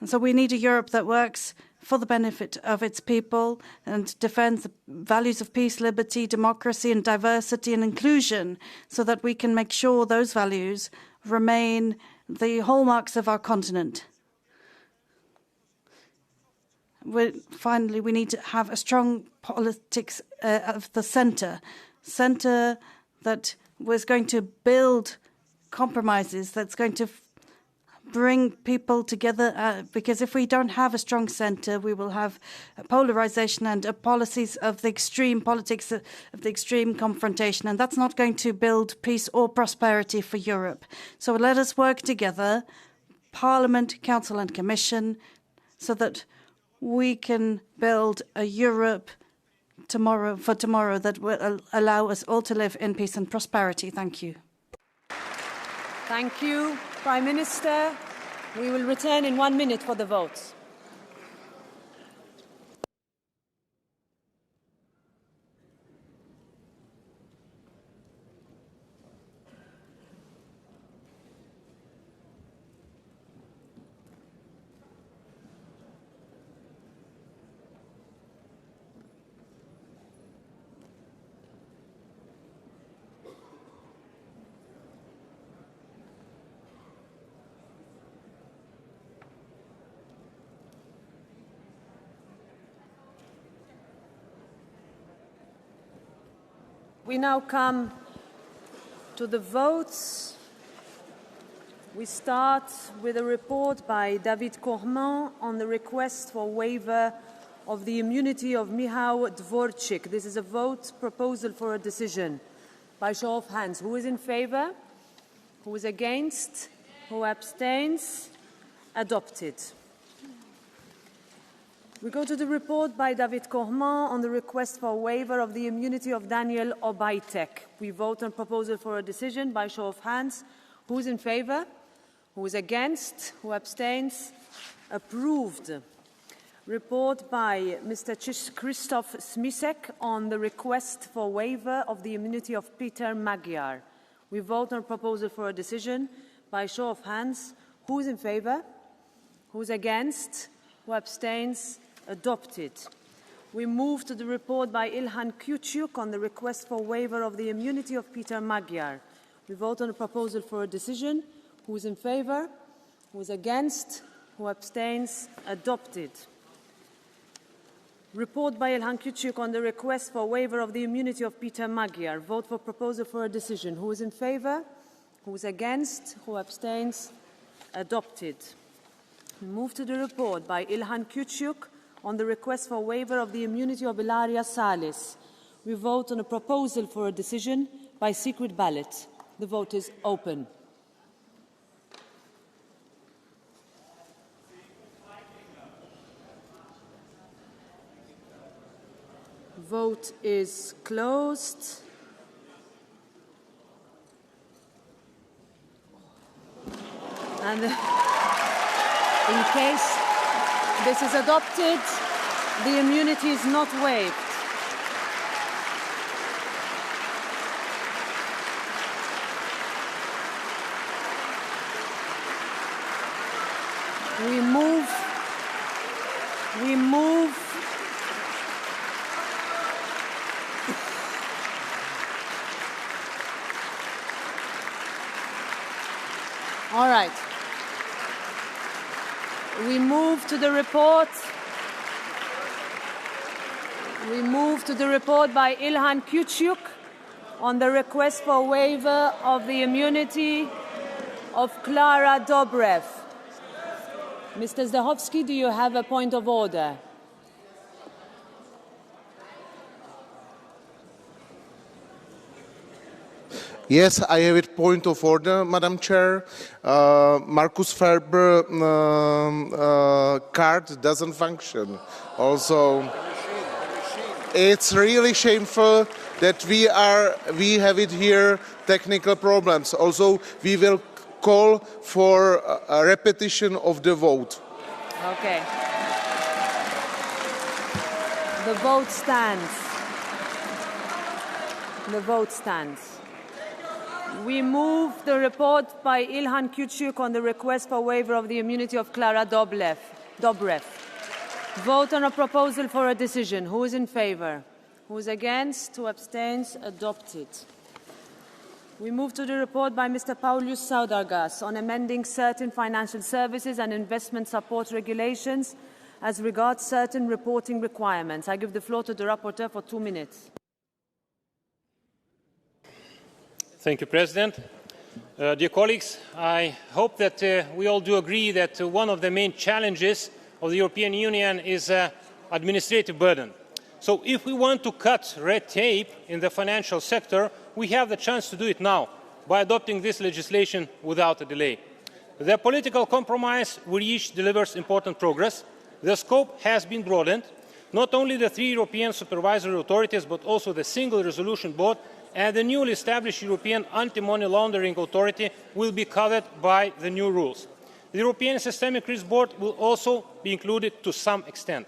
And so we need a Europe that works for the benefit of its people and defends the values of peace, liberty, democracy, and diversity and inclusion, so that we can make sure those values remain the hallmarks of our continent. Finally, we need to have a strong politics of the centre that was going to build compromises, that's going to bring people together, because if we don't have a strong centre, we will have polarization and policies of the extreme, politics of the extreme confrontation, and that's not going to build peace or prosperity for Europe. So let us work together, Parliament, Council and Commission, so that we can build a Europe tomorrow that will allow us all to live in peace and prosperity. Thank you. Thank you, Prime Minister. We will return in 1 minute for the votes. We now come to the votes. We start with a report by David Cormand on the request for waiver of the immunity of Michał Dworczyk. This is a vote proposal for a decision. By show of hands, who is in favour? Who is against? Who abstains? Adopted. We go to the report by David Cormand on the request for waiver of the immunity of Daniel Obajtek. We vote on proposal for a decision by show of hands. Who is in favour? Who is against? Who abstains? Approved. Report by Mr. Krzysztof Smisek on the request for waiver of the immunity of Peter Magyar. We vote on proposal for a decision by show of hands. Who is in favour? Who is against? Who abstains? Adopted. We move to the report by Ilhan Küçük on the request for waiver of the immunity of Peter Magyar. We vote on the proposal for a decision. Who is in favour? Who is against? Who abstains? Adopted. Report by Ilhan Küçük on the request for waiver of the immunity of Peter Magyar. Vote for proposal for a decision. Who is in favour? Who is against? Who abstains? Adopted. We move to the report by Ilhan Küçük on the request for waiver of the immunity of Ilaria Salis. We vote on a proposal for a decision by secret ballot. The vote is open. Vote is closed. And in case this is adopted, the immunity is not waived. We move. All right. We move to the report. We move to the report by Ilhan Küçük on the request for waiver of the immunity of Klara Dobrev. Mr. Zdechovský, do you have a point of order? Yes, I have a point of order, Madam Chair. Markus Ferber card doesn't function. Also, it's really shameful that we have it here, technical problems. Also, we will call for a repetition of the vote. Okay. The vote stands. The vote stands. We move the report by Ilhan Küçük on the request for waiver of the immunity of Klara Dobrev. Vote on a proposal for a decision. Who is in favour? Who is against? Who abstains? Adopted. We move to the report by Mr. Paulius Saudargas on amending certain financial services and investment support regulations as regards certain reporting requirements. I give the floor to the rapporteur for 2 minutes. Thank you, President. Dear colleagues, I hope that we all do agree that one of the main challenges of the European Union is administrative burden. So if we want to cut red tape in the financial sector, we have the chance to do it now by adopting this legislation without a delay. The political compromise we reached delivers important progress. The scope has been broadened. Not only the 3 European supervisory authorities, but also the Single Resolution Board and the newly established European Anti-Money Laundering Authority will be covered by the new rules. The European Systemic Risk Board will also be included to some extent.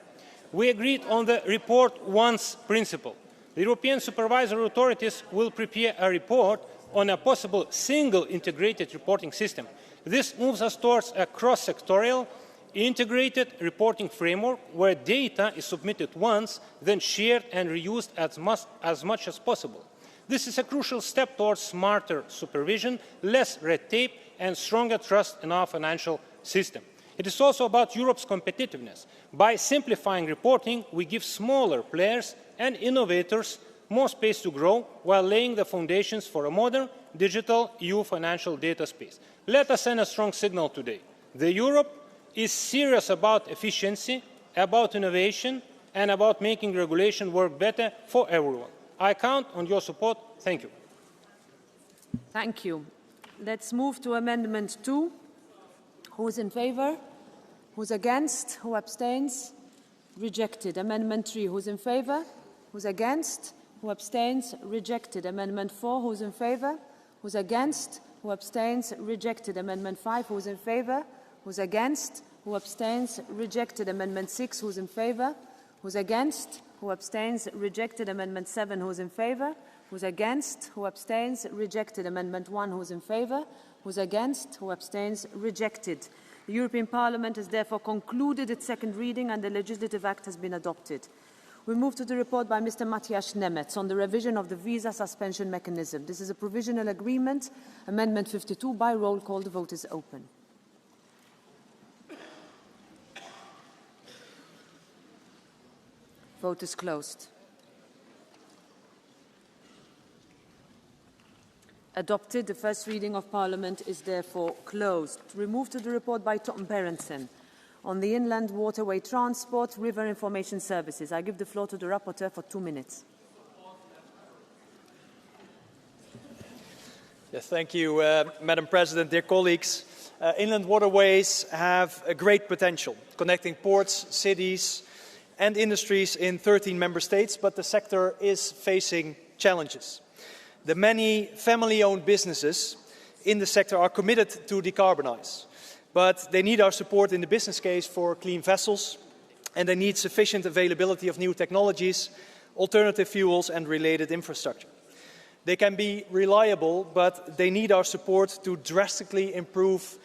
We agreed on the report once principle. The European supervisory authorities will prepare a report on a possible single integrated reporting system. This moves us towards a cross-sectorial, integrated reporting framework where data is submitted once, then shared and reused as much as possible. This is a crucial step towards smarter supervision, less red tape, and stronger trust in our financial system. It is also about Europe's competitiveness. By simplifying reporting, we give smaller players and innovators more space to grow while laying the foundations for a modern, digital EU financial data space. Let us send a strong signal today. Europe is serious about efficiency, about innovation, and about making regulation work better for everyone. I count on your support. Thank you. Thank you. Let's move to Amendment 2. Who is in favour? Who's against? Who abstains? Rejected. Amendment 3. Who's in favour? Who's against? Who abstains? Rejected. Amendment 4. Who's in favour? Who's against? Who abstains? Rejected. Amendment 5. Who's in favour? Who's against? Who abstains? Rejected. Amendment 6. Who's in favour? Who's against? Who abstains? Rejected. Amendment 7. Who's in favour? Who's against? Who abstains? Rejected. Amendment 1. Who's in favour? Who's against? Who abstains? Rejected. The European Parliament has therefore concluded its second reading and the legislative act has been adopted. We move to the report by Mr. Matthias Nemetz on the revision of the visa suspension mechanism. This is a provisional agreement. Amendment 52 by roll call. The vote is open. Vote is closed. Adopted. The first reading of Parliament is therefore closed. We move to the report by Tom Berenson on the inland waterway transport, river information services. I give the floor to the rapporteur for 2 minutes. Yes, thank you, Madam President. Dear colleagues, inland waterways have a great potential, connecting ports, cities and industries in 13 member states, but the sector is facing challenges. The many family-owned businesses in the sector are committed to decarbonize, but they need our support in the business case for clean vessels, and they need sufficient availability of new technologies, alternative fuels and related infrastructure. They can be reliable, but they need our support to drastically improve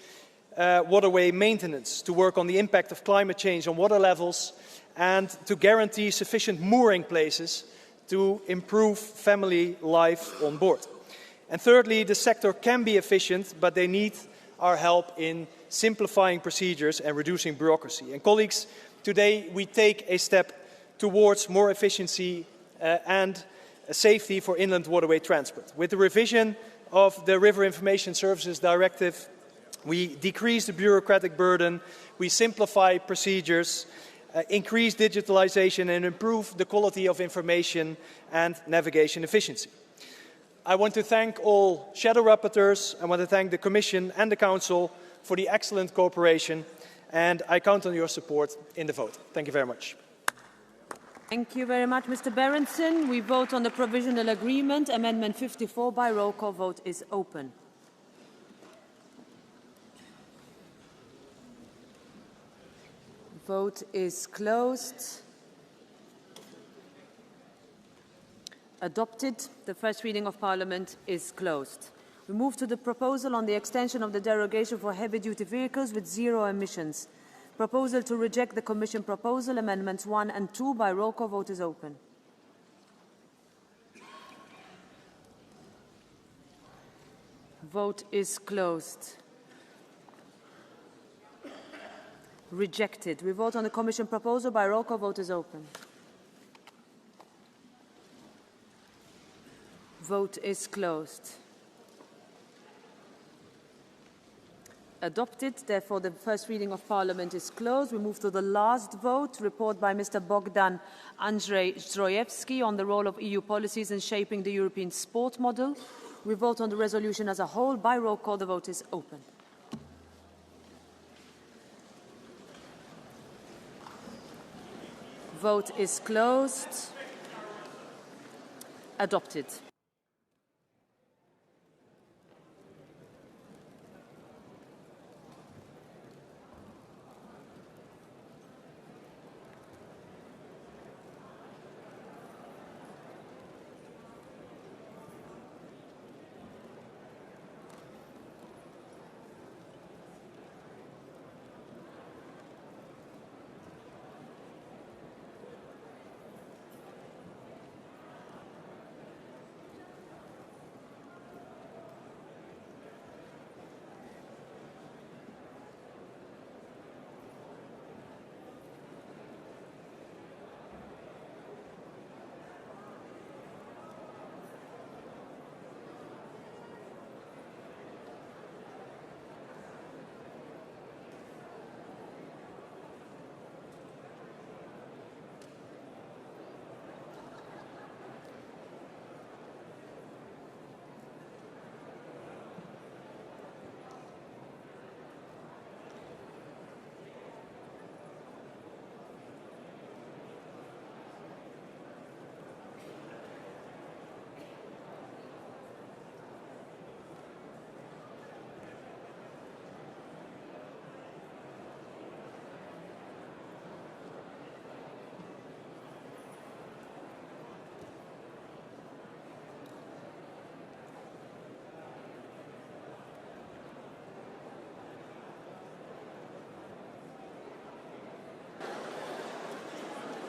waterway maintenance, to work on the impact of climate change on water levels, and to guarantee sufficient mooring places to improve family life on board. And thirdly, the sector can be efficient, but they need our help in simplifying procedures and reducing bureaucracy. And colleagues, today we take a step towards more efficiency and safety for inland waterway transport. With the revision of the River Information Services Directive, we decrease the bureaucratic burden, we simplify procedures, increase digitalization and improve the quality of information and navigation efficiency. I want to thank all shadow rapporteurs. I want to thank the Commission and the Council for the excellent cooperation, and I count on your support in the vote. Thank you very much. Thank you very much, Mr. Berenson. We vote on the provisional agreement. Amendment 54 by roll call. Vote is open. Vote is closed. Adopted. The first reading of Parliament is closed. We move to the proposal on the extension of the derogation for heavy-duty vehicles with zero emissions. Proposal to reject the Commission proposal. Amendments 1 and 2 by roll call. Vote is open. Vote is closed. Rejected. We vote on the Commission proposal by roll call. Vote is open. Vote is closed. Adopted. Therefore, the first reading of Parliament is closed. We move to the last vote, report by Mr. Bogdan Andrzej Zdrojewski on the role of EU policies in shaping the European sport model. We vote on the resolution as a whole by roll call. The vote is open. Vote is closed. Adopted.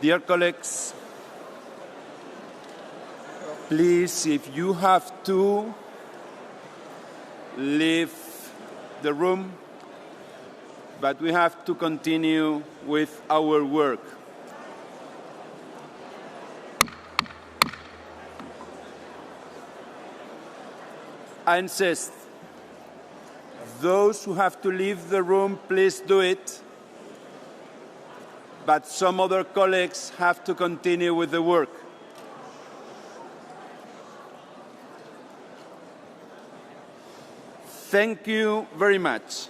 Dear colleagues, Please, if you have to leave the room, but we have to continue with our work. I insist, those who have to leave the room, please do it, but some other colleagues have to continue with the work. Thank you very much.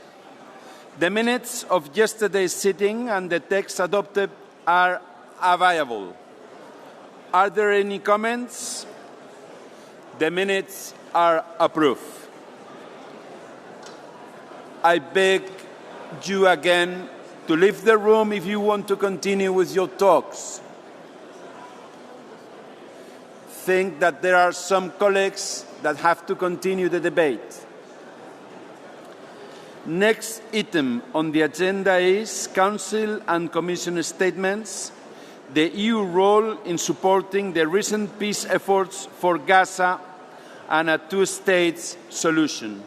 The minutes of yesterday's sitting and the text adopted are available. Are there any comments? The minutes are approved. I beg you again to leave the room if you want to continue with your talks. Think that there are some colleagues that have to continue the debate. Next item on the agenda is Council and Commission statements, the EU role in supporting the recent peace efforts for Gaza and a two-state solution.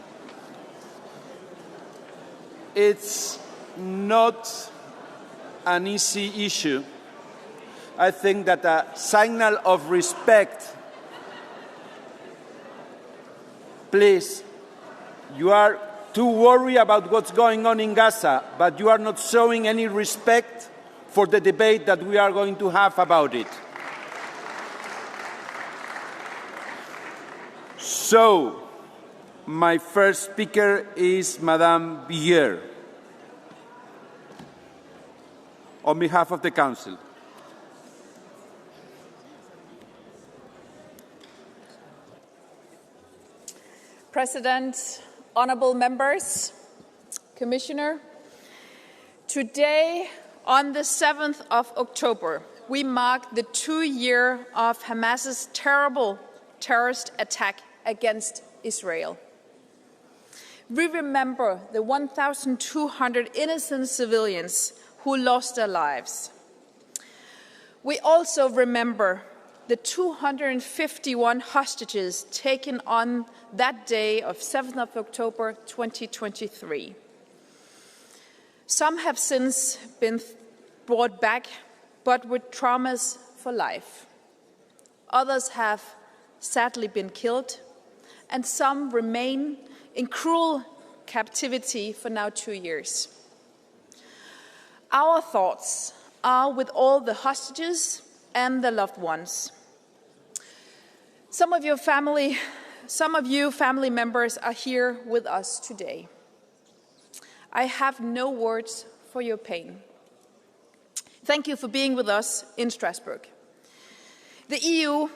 It's not an easy issue. I think that a signal of respect, please, you are too worried about what's going on in Gaza, but you are not showing any respect for the debate that we are going to have about it. So, my first speaker is Madame Bier, on behalf of the Council. President, honourable members, Commissioner, today, on the 7th of October, we mark the 2-year of Hamas's terrible terrorist attack against Israel. We remember the 1,200 innocent civilians who lost their lives. We also remember the 251 hostages taken on that day of 7th of October 2023. Some have since been brought back, but with traumas for life. Others have sadly been killed, and some remain in cruel captivity for now 2 years. Our thoughts are with all the hostages and their loved ones. Some of you family members are here with us today. I have no words for your pain. Thank you for being with us in Strasbourg. The EU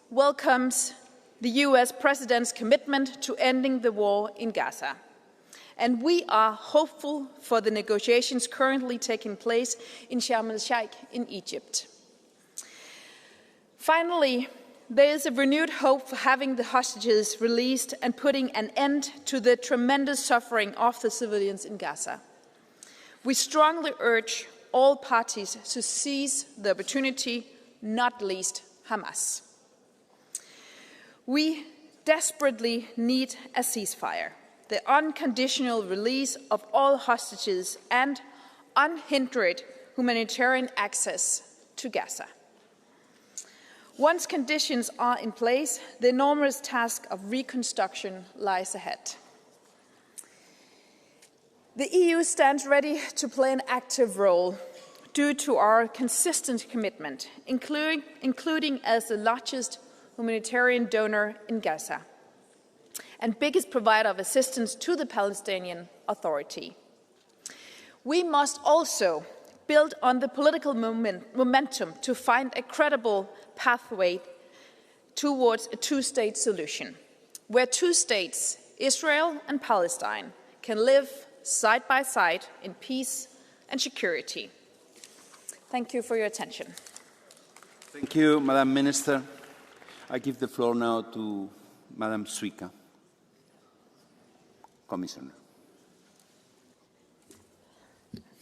welcomes the US President's commitment to ending the war in Gaza, and we are hopeful for the negotiations currently taking place in Sharm el-Sheikh in Egypt. Finally, there is a renewed hope for having the hostages released and putting an end to the tremendous suffering of the civilians in Gaza. We strongly urge all parties to seize the opportunity, not least Hamas. We desperately need a ceasefire, the unconditional release of all hostages, and unhindered humanitarian access to Gaza. Once conditions are in place, the enormous task of reconstruction lies ahead. The EU stands ready to play an active role due to our consistent commitment, including as the largest humanitarian donor in Gaza and biggest provider of assistance to the Palestinian Authority. We must also build on the political momentum to find a credible pathway towards a two-state solution, where two states, Israel and Palestine, can live side by side in peace and security. Thank you for your attention. Thank you, Madam Minister. I give the floor now to Madam Suica, Commissioner.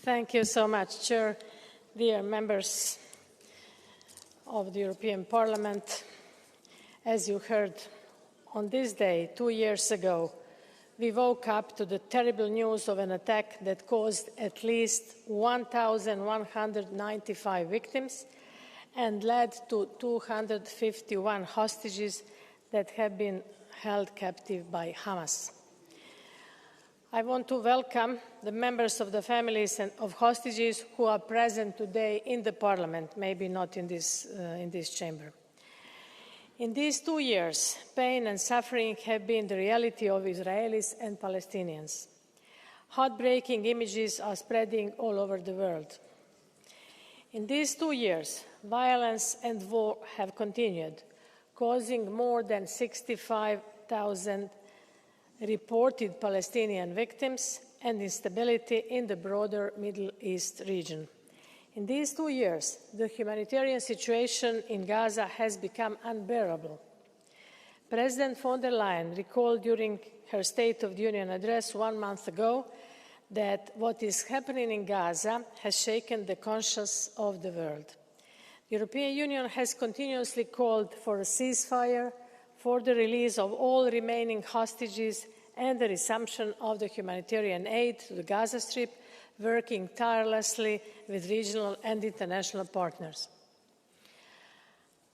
Thank you so much, Chair, dear members of the European Parliament. As you heard, on this day, 2 years ago, we woke up to the terrible news of an attack that caused at least 1,195 victims and led to 251 hostages that have been held captive by Hamas. I want to welcome the members of the families of hostages who are present today in the Parliament, maybe not in this chamber. In these 2 years, pain and suffering have been the reality of Israelis and Palestinians. Heartbreaking images are spreading all over the world. In these 2 years, violence and war have continued, causing more than 65,000 reported Palestinian victims and instability in the broader Middle East region. In these 2 years, the humanitarian situation in Gaza has become unbearable. President von der Leyen recalled during her State of the Union address 1 month ago that what is happening in Gaza has shaken the conscience of the world. The European Union has continuously called for a ceasefire, for the release of all remaining hostages and the resumption of the humanitarian aid to the Gaza Strip, working tirelessly with regional and international partners.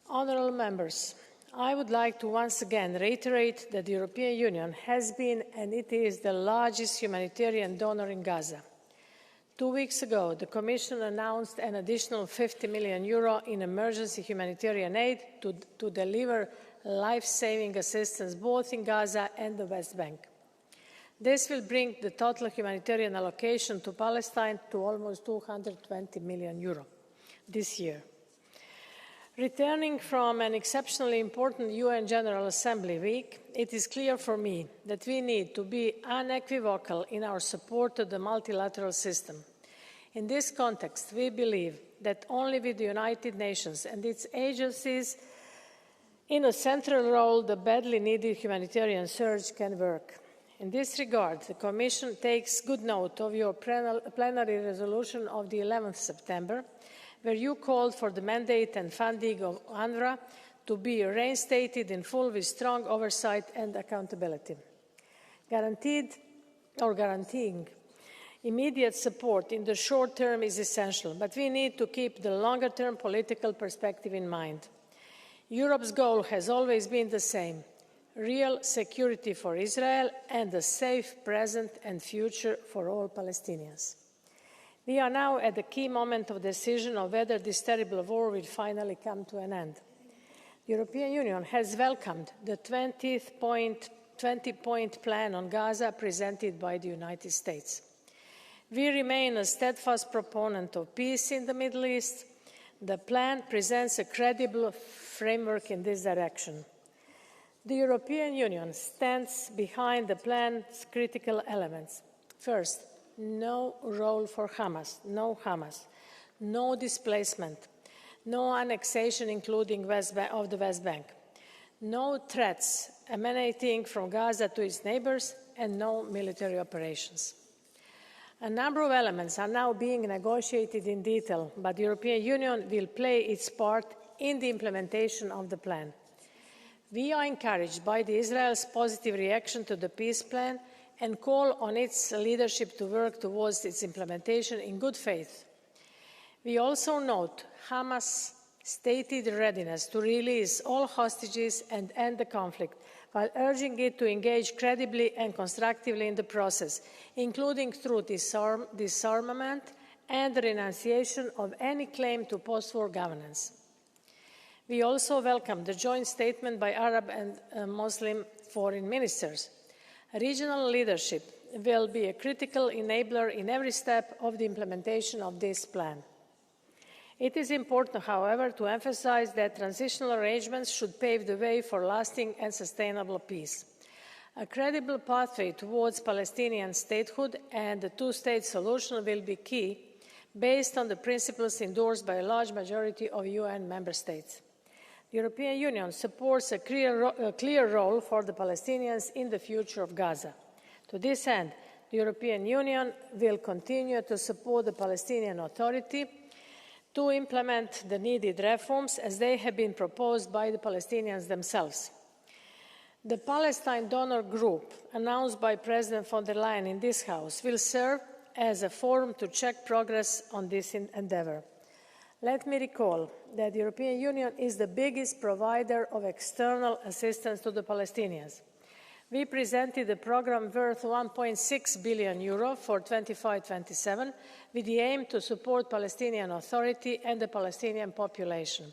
Honourable members, I would like to once again reiterate that the European Union has been and it is the largest humanitarian donor in Gaza. 2 weeks ago, the Commission announced an additional €50 million in emergency humanitarian aid to deliver life-saving assistance both in Gaza and the West Bank. This will bring the total humanitarian allocation to Palestine to almost €220 million this year. Returning from an exceptionally important UN General Assembly week, it is clear for me that we need to be unequivocal in our support of the multilateral system. In this context, we believe that only with the United Nations and its agencies in a central role, the badly needed humanitarian surge can work. In this regard, the Commission takes good note of your plenary resolution of the 11th September, where you called for the mandate and funding of UNRWA to be reinstated in full with strong oversight and accountability. Guaranteeing immediate support in the short term is essential, but we need to keep the longer-term political perspective in mind. Europe's goal has always been the same: real security for Israel and a safe present and future for all Palestinians. We are now at the key moment of decision of whether this terrible war will finally come to an end. The European Union has welcomed the 20-point plan on Gaza presented by the United States. We remain a steadfast proponent of peace in the Middle East. The plan presents a credible framework in this direction. The European Union stands behind the plan's critical elements. First, no role for Hamas, no displacement, no annexation including of the West Bank, no threats emanating from Gaza to its neighbours, and no military operations. A number of elements are now being negotiated in detail, but the European Union will play its part in the implementation of the plan. We are encouraged by Israel's positive reaction to the peace plan and call on its leadership to work towards its implementation in good faith. We also note Hamas' stated readiness to release all hostages and end the conflict, while urging it to engage credibly and constructively in the process, including through disarmament and the renunciation of any claim to post-war governance. We also welcome the joint statement by Arab and Muslim foreign ministers. Regional leadership will be a critical enabler in every step of the implementation of this plan. It is important, however, to emphasize that transitional arrangements should pave the way for lasting and sustainable peace. A credible pathway towards Palestinian statehood and the two-state solution will be key, based on the principles endorsed by a large majority of UN member states. The European Union supports a clear role for the Palestinians in the future of Gaza. To this end, the European Union will continue to support the Palestinian Authority to implement the needed reforms as they have been proposed by the Palestinians themselves. The Palestine Donor Group, announced by President von der Leyen in this House, will serve as a forum to check progress on this endeavour. Let me recall that the European Union is the biggest provider of external assistance to the Palestinians. We presented a programme worth €1.6 billion for 25-27 with the aim to support Palestinian Authority and the Palestinian population.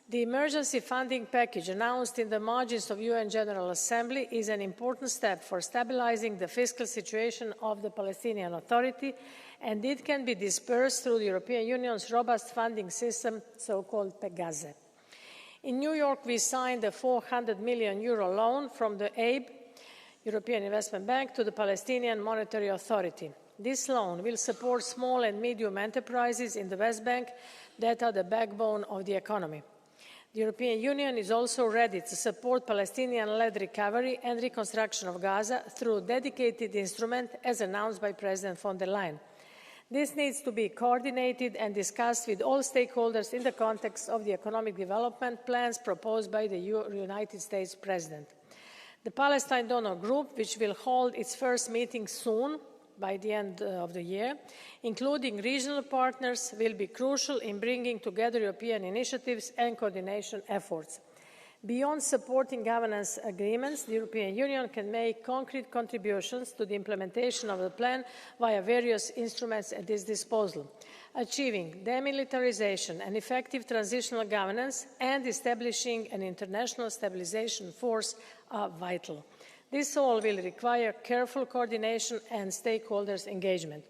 The emergency funding package announced in the margins of UN General Assembly is an important step for stabilising the fiscal situation of the Palestinian Authority, and it can be dispersed through the European Union's robust funding system, so-called PEGASE. In New York, we signed a €400 million loan from the EIB, European Investment Bank, to the Palestinian Monetary Authority. This loan will support small and medium enterprises in the West Bank that are the backbone of the economy. The European Union is also ready to support Palestinian-led recovery and reconstruction of Gaza through a dedicated instrument as announced by President von der Leyen. This needs to be coordinated and discussed with all stakeholders in the context of the economic development plans proposed by the United States President. The Palestine Donor Group, which will hold its first meeting soon, by the end of the year, including regional partners, will be crucial in bringing together European initiatives and coordination efforts. Beyond supporting governance agreements, the European Union can make concrete contributions to the implementation of the plan via various instruments at its disposal. Achieving demilitarization and effective transitional governance and establishing an international stabilization force are vital. This all will require careful coordination and stakeholders' engagement.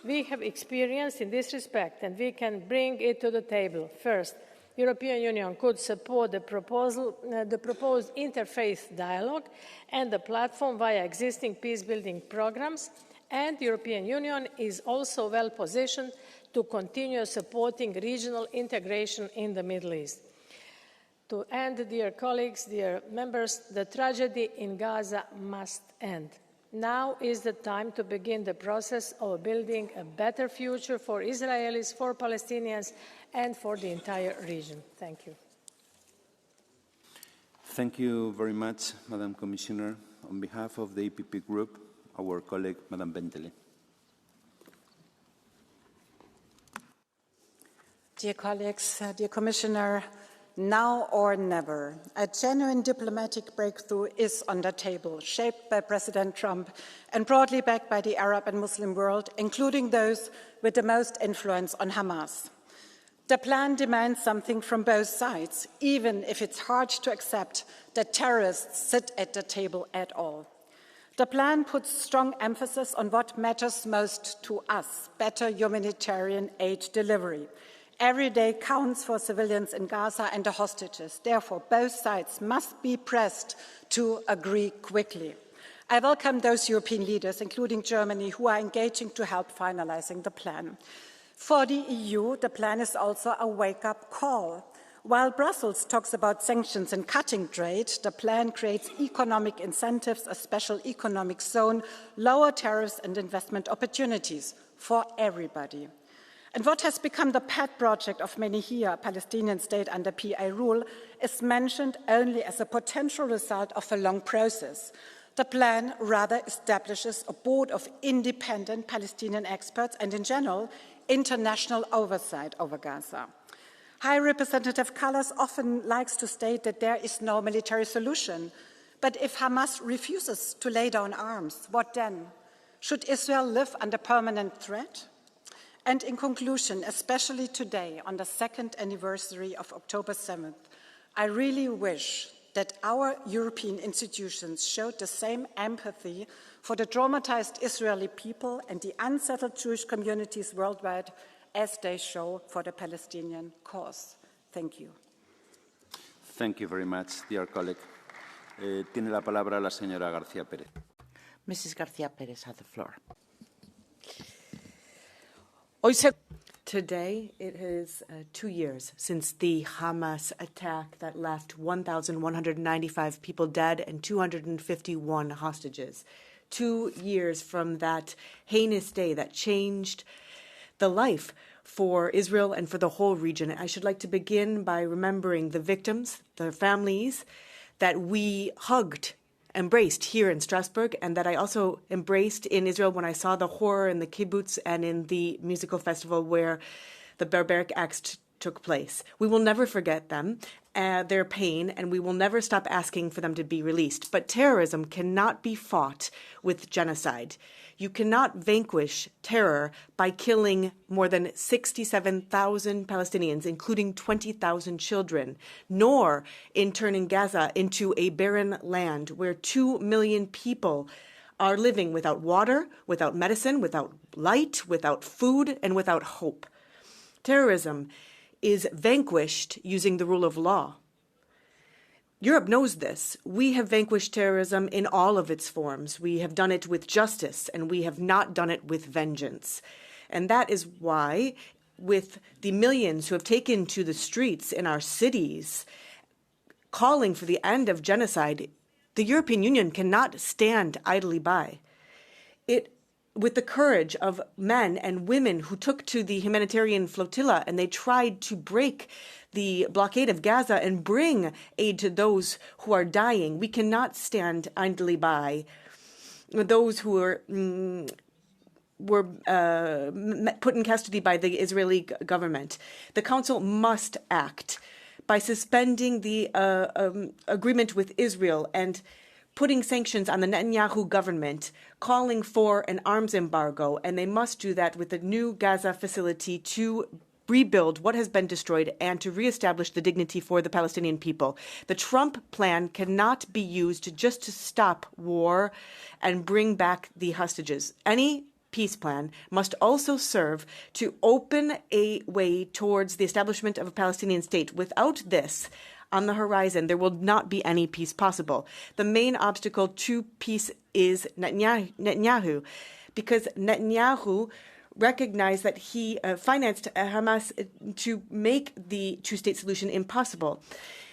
We have experience in this respect, and we can bring it to the table. First, the European Union could support the proposed interfaith dialogue and the platform via existing peace-building programmes, and the European Union is also well positioned to continue supporting regional integration in the Middle East. To end, dear colleagues, dear members, the tragedy in Gaza must end. Now is the time to begin the process of building a better future for Israelis, for Palestinians, and for the entire region. Thank you. Thank you very much, Madam Commissioner. On behalf of the EPP Group, our colleague, Madam Bentelli. Dear colleagues, dear Commissioner, now or never, a genuine diplomatic breakthrough is on the table, shaped by President Trump and broadly backed by the Arab and Muslim world, including those with the most influence on Hamas. The plan demands something from both sides, even if it's hard to accept that terrorists sit at the table at all. The plan puts strong emphasis on what matters most to us: better humanitarian aid delivery. Every day counts for civilians in Gaza and the hostages. Therefore, both sides must be pressed to agree quickly. I welcome those European leaders, including Germany, who are engaging to help finalising the plan. For the EU, the plan is also a wake-up call. While Brussels talks about sanctions and cutting trade, the plan creates economic incentives, a special economic zone, lower tariffs and investment opportunities for everybody. And what has become the pet project of many here, a Palestinian state under PA rule, is mentioned only as a potential result of a long process. The plan rather establishes a board of independent Palestinian experts and, in general, international oversight over Gaza. High Representative Kallas often likes to state that there is no military solution. But if Hamas refuses to lay down arms, what then? Should Israel live under permanent threat? And in conclusion, especially today, on the second anniversary of October 7th, I really wish that our European institutions showed the same empathy for the traumatized Israeli people and the unsettled Jewish communities worldwide as they show for the Palestinian cause. Thank you. Thank you very much, dear colleague. Tiene la palabra la señora García Pérez. Mrs. García Pérez has the floor. Today, it is 2 years since the Hamas attack that left 1,195 people dead and 251 hostages. 2 years from that heinous day that changed the life for Israel and for the whole region. I should like to begin by remembering the victims, their families, that we hugged, embraced here in Strasbourg, and that I also embraced in Israel when I saw the horror in the kibbutz and in the musical festival where the barbaric acts took place. We will never forget them, their pain, and we will never stop asking for them to be released. But terrorism cannot be fought with genocide. You cannot vanquish terror by killing more than 67,000 Palestinians, including 20,000 children, nor in turning Gaza into a barren land where 2 million people are living without water, without medicine, without light, without food, and without hope. Terrorism is vanquished using the rule of law. Europe knows this. We have vanquished terrorism in all of its forms. We have done it with justice, and we have not done it with vengeance. And that is why, with the millions who have taken to the streets in our cities, calling for the end of genocide, the European Union cannot stand idly by. With the courage of men and women who took to the humanitarian flotilla and they tried to break the blockade of Gaza and bring aid to those who are dying, we cannot stand idly by. Those who were put in custody by the Israeli government. The Council must act by suspending the agreement with Israel and putting sanctions on the Netanyahu government, calling for an arms embargo, and they must do that with the new Gaza facility to rebuild what has been destroyed and to reestablish the dignity for the Palestinian people. The Trump plan cannot be used just to stop war and bring back the hostages. Any peace plan must also serve to open a way towards the establishment of a Palestinian state. Without this on the horizon, there will not be any peace possible. The main obstacle to peace is Netanyahu, because Netanyahu recognized that he financed Hamas to make the two-state solution impossible.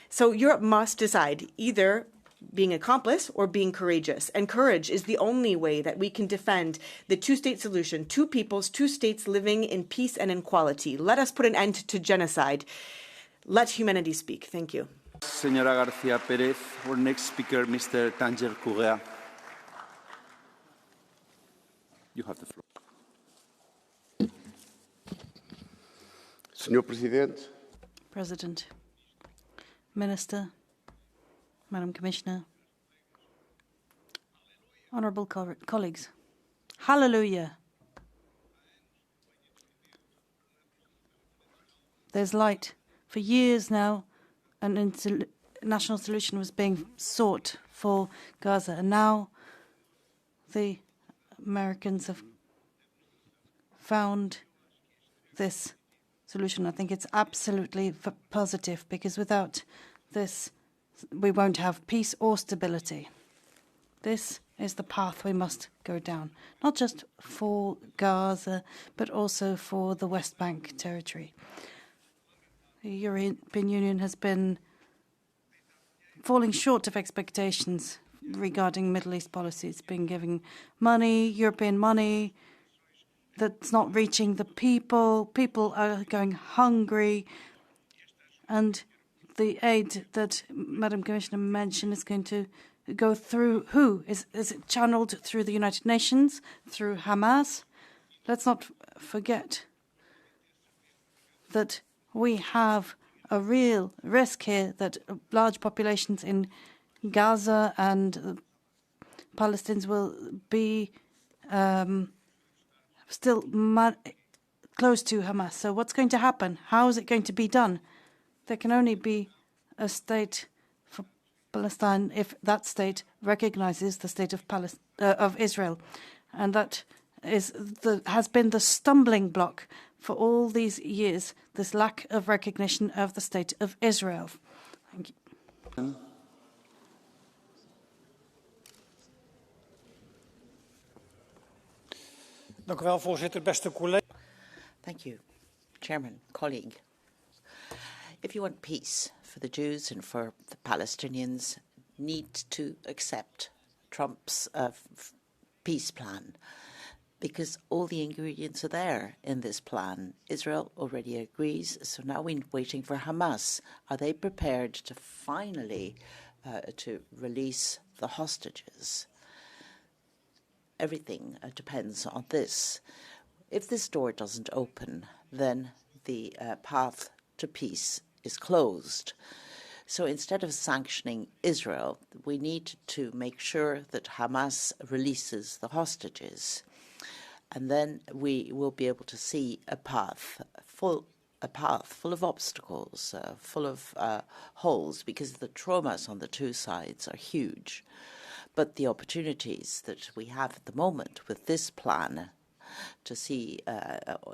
So Europe must decide either being accomplice or being courageous. And courage is the only way that we can defend the two-state solution, two peoples, two states living in peace and in equality. Let us put an end to genocide. Let humanity speak. Thank you. Señora García Pérez. Our next speaker, Mr. Tanger Correa. You have the floor. Señor Presidente. President, Minister, Madam Commissioner, honourable colleagues, hallelujah. There's light. For years now, an international solution was being sought for Gaza, and now the Americans have found this solution. I think it's absolutely positive, because without this, we won't have peace or stability. This is the path we must go down, not just for Gaza, but also for the West Bank territory. The European Union has been falling short of expectations regarding Middle East policy. It's been giving money, European money, that's not reaching the people. People are going hungry. And the aid that Madam Commissioner mentioned is going to go through who? Is it channeled through the United Nations, through Hamas? Let's not forget that we have a real risk here that large populations in Gaza and Palestinians will be still close to Hamas. So what's going to happen? How is it going to be done? There can only be a state for Palestine if that state recognizes the state of Israel. And that has been the stumbling block for all these years, this lack of recognition of the state of Israel. Thank you. Thank you, Chairman, colleague. If you want peace for the Jews and for the Palestinians, need to accept Trump's peace plan, because all the ingredients are there in this plan. Israel already agrees, so now we're waiting for Hamas. Are they prepared to finally to release the hostages? Everything depends on this. If this door doesn't open, then the path to peace is closed. So instead of sanctioning Israel, we need to make sure that Hamas releases the hostages. And then we will be able to see a path full of obstacles, full of holes, because the traumas on the two sides are huge. But the opportunities that we have at the moment with this plan to see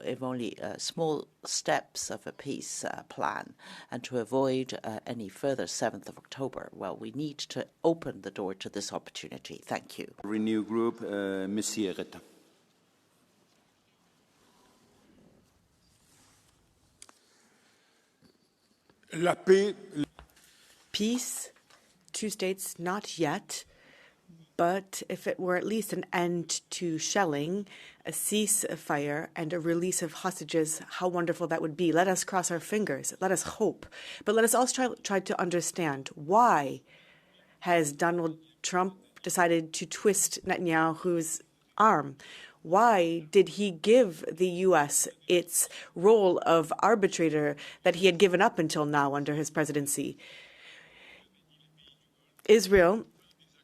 if only small steps of a peace plan and to avoid any further 7th of October, well, we need to open the door to this opportunity. Thank you. Renew Group, Monsieur Retta. La paix. Peace, two states, not yet. But if it were at least an end to shelling, a ceasefire, and a release of hostages, how wonderful that would be. Let us cross our fingers. Let us hope. But let us also try to understand, why has Donald Trump decided to twist Netanyahu's arm? Why did he give the U.S. its role of arbitrator that he had given up until now under his presidency? Israel,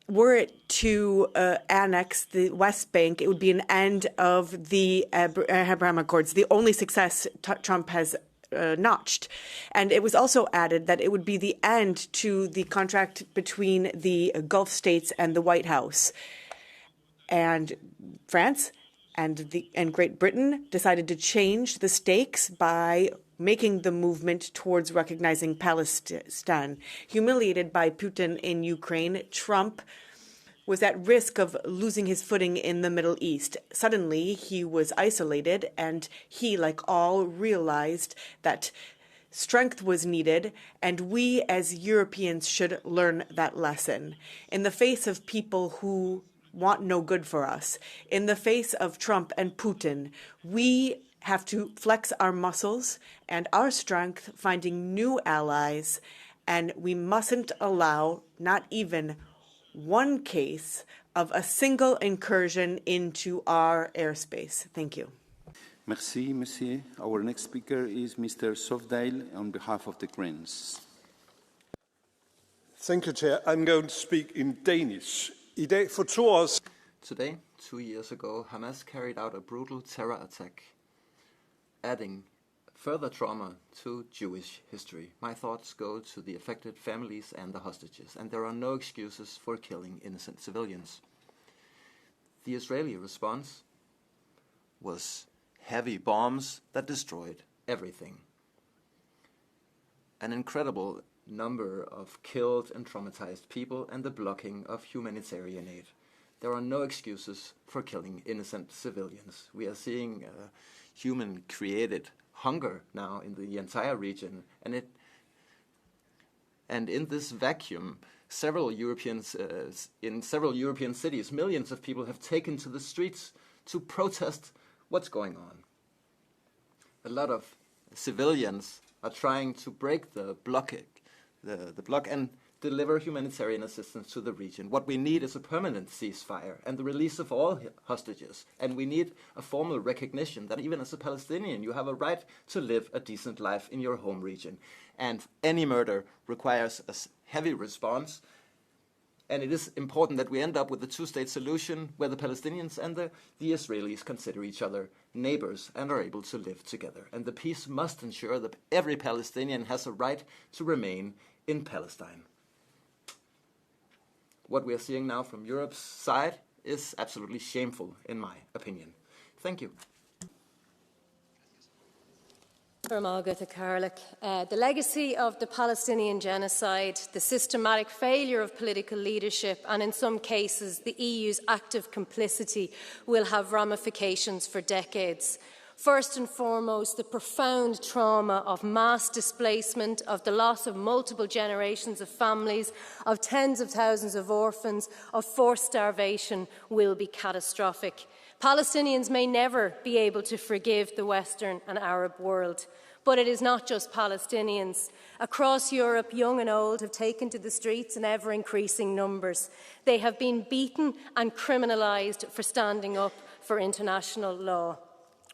were it to annex the West Bank, it would be an end of the Abraham Accords, the only success Trump has notched. And it was also added that it would be the end to the contract between the Gulf states and the White House. And France and Great Britain decided to change the stakes by making the movement towards recognizing Palestine. Humiliated by Putin in Ukraine, Trump was at risk of losing his footing in the Middle East. Suddenly, he was isolated, and he, like all, realized that strength was needed, and we as Europeans should learn that lesson. In the face of people who want no good for us, in the face of Trump and Putin, we have to flex our muscles and our strength, finding new allies, and we mustn't allow not even one case of a single incursion into our airspace. Thank you. Merci, Monsieur. Our next speaker is Mr. Sofdale on behalf of the Greens. Thank you, Chair. I'm going to speak in Danish. Today, 2 years ago, Hamas carried out a brutal terror attack, adding further trauma to Jewish history. My thoughts go to the affected families and the hostages, and there are no excuses for killing innocent civilians. The Israeli response was heavy bombs that destroyed everything. An incredible number of killed and traumatized people and the blocking of humanitarian aid. There are no excuses for killing innocent civilians. We are seeing human-created hunger now in the entire region, and in this vacuum, in several European cities, millions of people have taken to the streets to protest what's going on. A lot of civilians are trying to break the block and deliver humanitarian assistance to the region. What we need is a permanent ceasefire and the release of all hostages. And we need a formal recognition that even as a Palestinian, you have a right to live a decent life in your home region. And any murder requires a heavy response. And it is important that we end up with a two-state solution where the Palestinians and the Israelis consider each other neighbors and are able to live together. And the peace must ensure that every Palestinian has a right to remain in Palestine. What we are seeing now from Europe's side is absolutely shameful, in my opinion. Thank you. The legacy of the Palestinian genocide, the systematic failure of political leadership, and in some cases the EU's active complicity will have ramifications for decades. First and foremost, the profound trauma of mass displacement, of the loss of multiple generations of families, of tens of thousands of orphans, of forced starvation will be catastrophic. Palestinians may never be able to forgive the Western and Arab world. But it is not just Palestinians. Across Europe, young and old have taken to the streets in ever-increasing numbers. They have been beaten and criminalised for standing up for international law.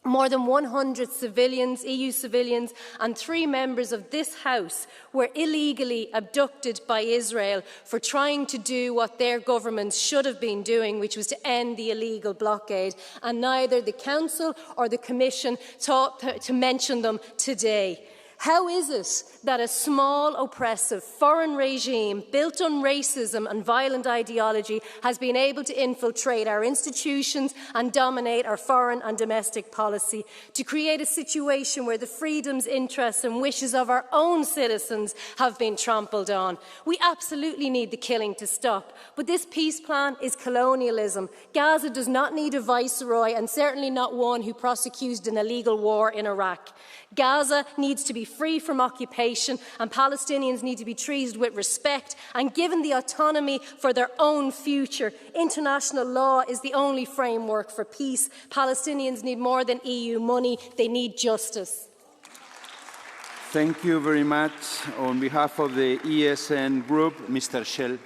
More than 100 civilians, EU civilians, and 3 members of this House were illegally abducted by Israel for trying to do what their governments should have been doing, which was to end the illegal blockade. And neither the Council or the Commission thought to mention them today. How is it that a small, oppressive foreign regime built on racism and violent ideology has been able to infiltrate our institutions and dominate our foreign and domestic policy, to create a situation where the freedoms, interests and wishes of our own citizens have been trampled on? We absolutely need the killing to stop, but this peace plan is colonialism. Gaza does not need a viceroy, and certainly not one who prosecuted an illegal war in Iraq. Gaza needs to be free from occupation, and Palestinians need to be treated with respect and given the autonomy for their own future. International law is the only framework for peace. Palestinians need more than EU money. They need justice. Thank you very much. On behalf of the ESN Group, Mr. Schell.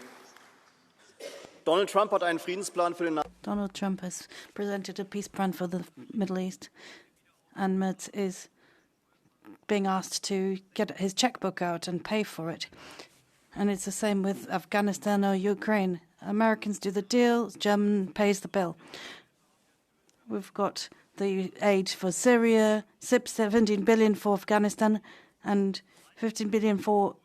Donald Trump hat einen Friedensplan für den Donald Trump has presented a peace plan for the Middle East, and Merz is being asked to get his checkbook out and pay for it. And it's the same with Afghanistan or Ukraine. Americans do the deal, German pays the bill. We've got the aid for Syria, 17 billion for Afghanistan, and 15 billion for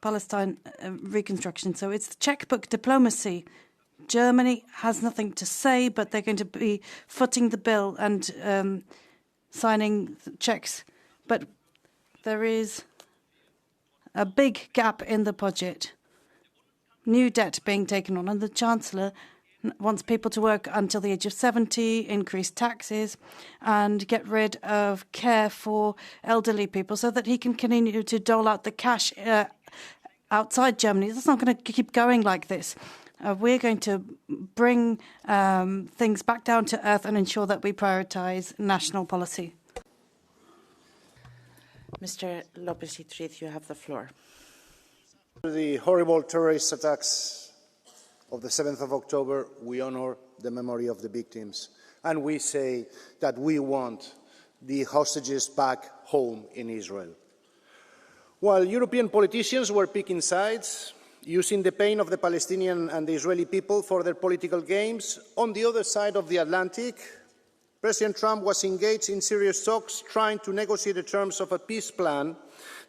Palestine reconstruction. So it's checkbook diplomacy. Germany has nothing to say, but they're going to be footing the bill and signing checks. But there is a big gap in the budget, new debt being taken on, and the Chancellor wants people to work until the age of 70, increase taxes, and get rid of care for elderly people so that he can continue to dole out the cash outside Germany. It's not going to keep going like this. We're going to bring things back down to earth and ensure that we prioritise national policy. Mr. López-Iturriz, you have the floor. The horrible terrorist attacks of the 7th of October, we honour the memory of the victims, and we say that we want the hostages back home in Israel. While European politicians were picking sides, using the pain of the Palestinian and the Israeli people for their political games, on the other side of the Atlantic, President Trump was engaged in serious talks trying to negotiate the terms of a peace plan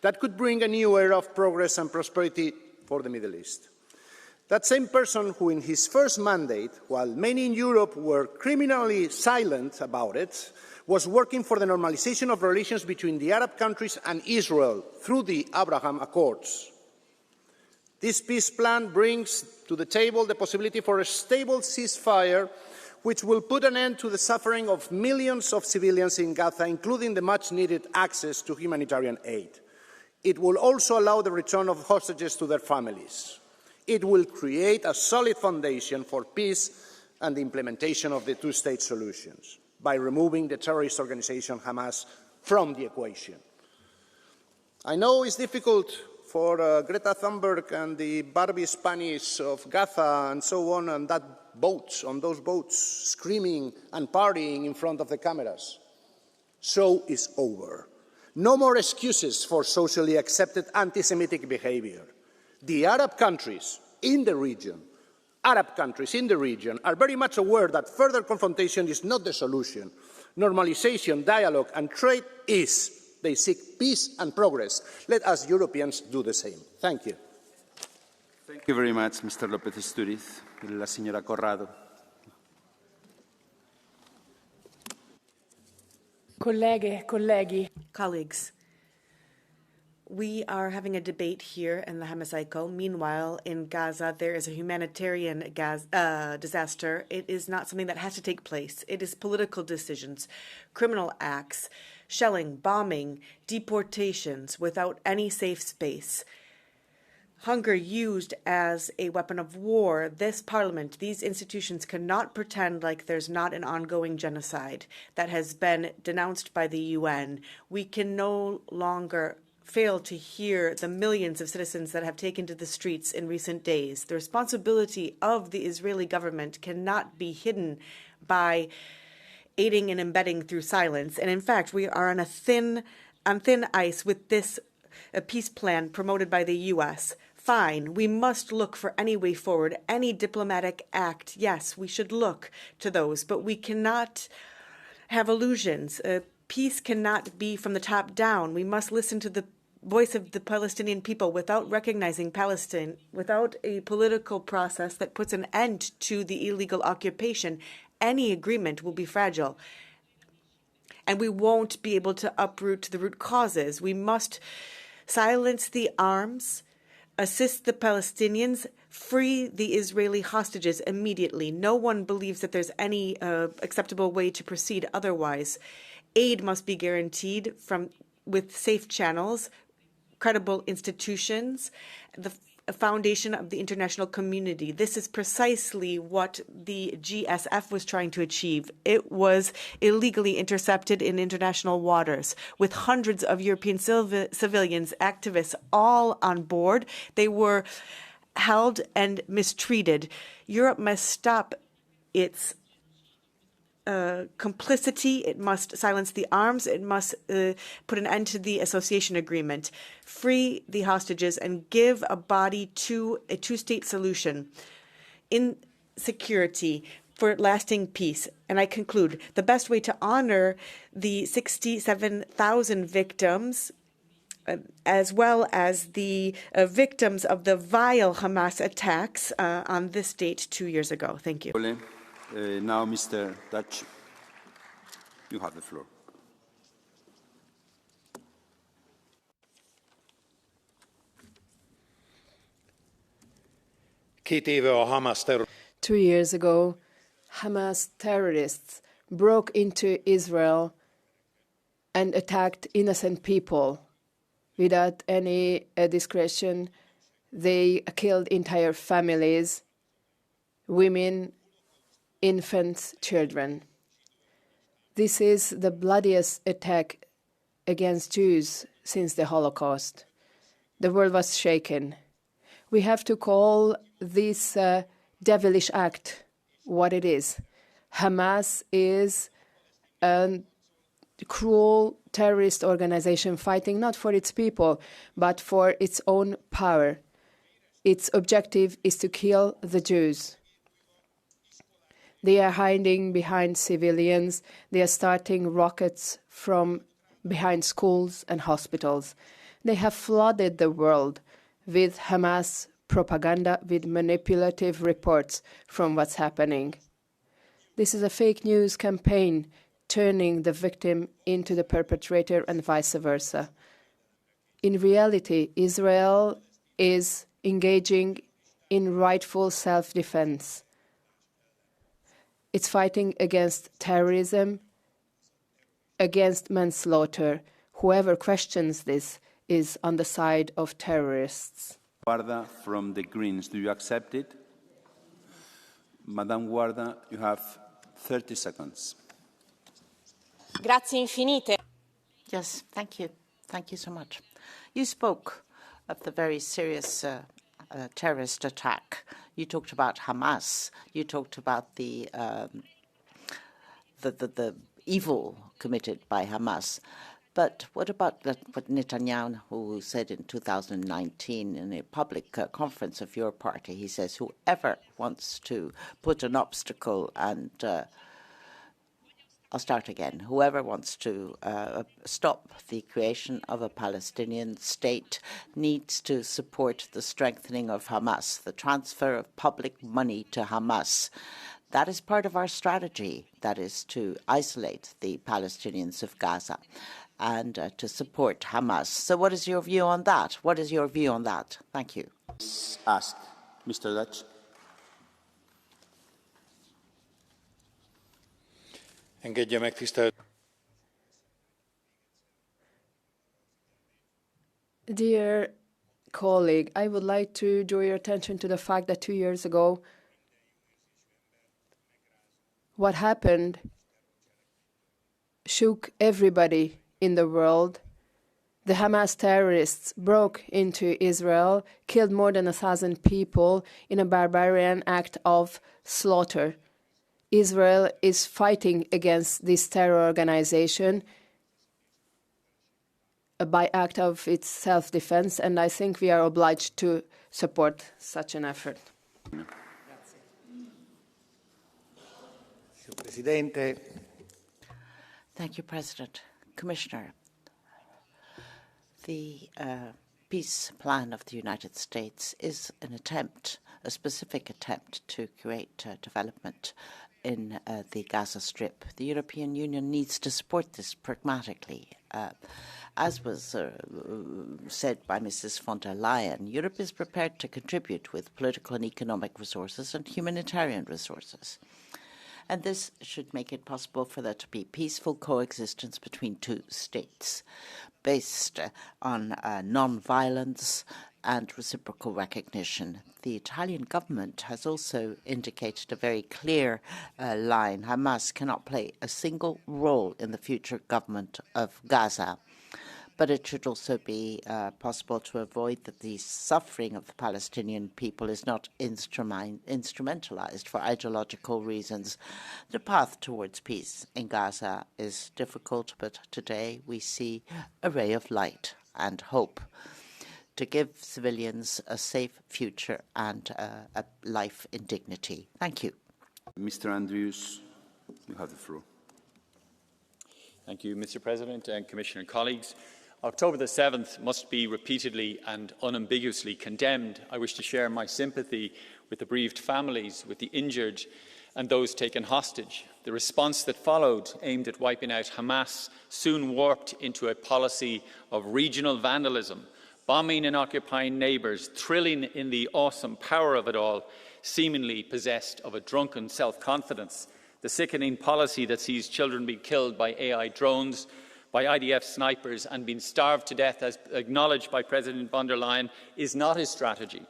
that could bring a new era of progress and prosperity for the Middle East. That same person who in his first mandate, while many in Europe were criminally silent about it, was working for the normalization of relations between the Arab countries and Israel through the Abraham Accords. This peace plan brings to the table the possibility for a stable ceasefire which will put an end to the suffering of millions of civilians in Gaza, including the much-needed access to humanitarian aid. It will also allow the return of hostages to their families. It will create a solid foundation for peace and the implementation of the two-state solutions by removing the terrorist organization Hamas from the equation. I know it's difficult for Greta Thunberg and the Barbie Spanish of Gaza and so on, and on those boats, screaming and partying in front of the cameras. So is over. No more excuses for socially accepted anti-Semitic behavior. The Arab countries in the region, are very much aware that further confrontation is not the solution. Normalization, dialogue and trade is. They seek peace and progress. Let us Europeans do the same. Thank you. Thank you very much, Mr. López-Iturriz. La señora Corrado. Colleagues, we are having a debate here in the Hemicycle. Meanwhile, in Gaza, there is a humanitarian disaster. It is not something that has to take place. It is political decisions, criminal acts, shelling, bombing, deportations without any safe space. hunger used as a weapon of war, this parliament, these institutions cannot pretend like there's not an ongoing genocide that has been denounced by the UN. We can no longer fail to hear the millions of citizens that have taken to the streets in recent days. The responsibility of the Israeli government cannot be hidden by aiding and abetting through silence. And in fact, we are on thin ice with this peace plan promoted by the U.S. Fine, we must look for any way forward, any diplomatic act. Yes, we should look to those, but we cannot have illusions. Peace cannot be from the top down. We must listen to the voice of the Palestinian people without recognizing Palestine, without a political process that puts an end to the illegal occupation. Any agreement will be fragile, and we won't be able to uproot the root causes. We must silence the arms, assist the Palestinians, free the Israeli hostages immediately. No one believes that there's any acceptable way to proceed otherwise. Aid must be guaranteed with safe channels, credible institutions, the foundation of the international community. This is precisely what the GSF was trying to achieve. It was illegally intercepted in international waters with hundreds of European civilians, activists, all on board. They were held and mistreated. Europe must stop its complicity. It must silence the arms. It must put an end to the association agreement, free the hostages, and give a body to a two-state solution in security for lasting peace. And I conclude, the best way to honor the 67,000 victims as well as the victims of the vile Hamas attacks on this date 2 years ago. Thank you. Now, Mr. Dutch, you have the floor. .2 years ago, Hamas terrorists broke into Israel and attacked innocent people without any discretion. They killed entire families, women, infants, children. This is the bloodiest attack against Jews since the Holocaust. The world was shaken. We have to call this devilish act what it is. Hamas is a cruel terrorist organization fighting not for its people, but for its own power. Its objective is to kill the Jews. They are hiding behind civilians. They are starting rockets from behind schools and hospitals. They have flooded the world with Hamas propaganda, with manipulative reports from what's happening. This is a fake news campaign turning the victim into the perpetrator and vice versa. In reality, Israel is engaging in rightful self-defense. It's fighting against terrorism, against manslaughter. Whoever questions this is on the side of terrorists. Guarda from the Greens, do you accept it? Madame Guarda, you have 30 seconds. Grazie infinite. Yes, thank you. Thank you so much. You spoke of the very serious terrorist attack. You talked about Hamas. You talked about the evil committed by Hamas. But what about what Netanyahu said in 2019 in a public conference of your party? He says, whoever wants to put an obstacle and I'll start again. Whoever wants to stop the creation of a Palestinian state needs to support the strengthening of Hamas, the transfer of public money to Hamas. That is part of our strategy. That is to isolate the Palestinians of Gaza and to support Hamas. So what is your view on that? What is your view on that? Thank you. Ask Mr. Dutch. Engedje meg, tisztelt. Dear colleague, I would like to draw your attention to the fact that 2 years ago, what happened shook everybody in the world. The Hamas terrorists broke into Israel, killed more than 1,000 people in a barbarian act of slaughter. Israel is fighting against this terror organization by act of its self-defense, and I think we are obliged to support such an effort. Thank you, President. Commissioner, the peace plan of the United States is an attempt, a specific attempt to create development in the Gaza Strip. The European Union needs to support this pragmatically. As was said by Mrs. von der Leyen, Europe is prepared to contribute with political and economic resources and humanitarian resources. And this should make it possible for there to be peaceful coexistence between two states based on non-violence and reciprocal recognition. The Italian government has also indicated a very clear line. Hamas cannot play a single role in the future government of Gaza. But it should also be possible to avoid that the suffering of the Palestinian people is not instrumentalized for ideological reasons. The path towards peace in Gaza is difficult, but today we see a ray of light and hope to give civilians a safe future and a life in dignity. Thank you. Mr. Andrews, you have the floor. Thank you, Mr. President and Commissioner colleagues. October the 7th must be repeatedly and unambiguously condemned. I wish to share my sympathy with the bereaved families, with the injured and those taken hostage. The response that followed, aimed at wiping out Hamas, soon warped into a policy of regional vandalism, bombing and occupying neighbours, thrilling in the awesome power of it all, seemingly possessed of a drunken self-confidence. The sickening policy that sees children being killed by AI drones, by IDF snipers and being starved to death, as acknowledged by President von der Leyen, is not his strategy.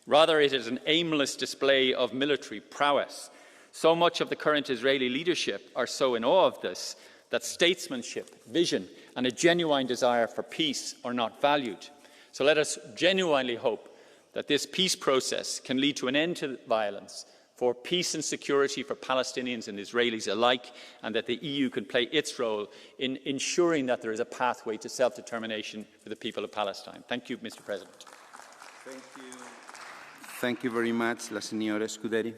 Rather, it is an aimless display of military prowess. So much of the current Israeli leadership are so in awe of this that statesmanship, vision and a genuine desire for peace are not valued. So let us genuinely hope that this peace process can lead to an end to violence, for peace and security for Palestinians and Israelis alike, and that the EU can play its role in ensuring that there is a pathway to self-determination for the people of Palestine. Thank you, Mr. President. Thank you. Thank you very much. La signora Scuderi.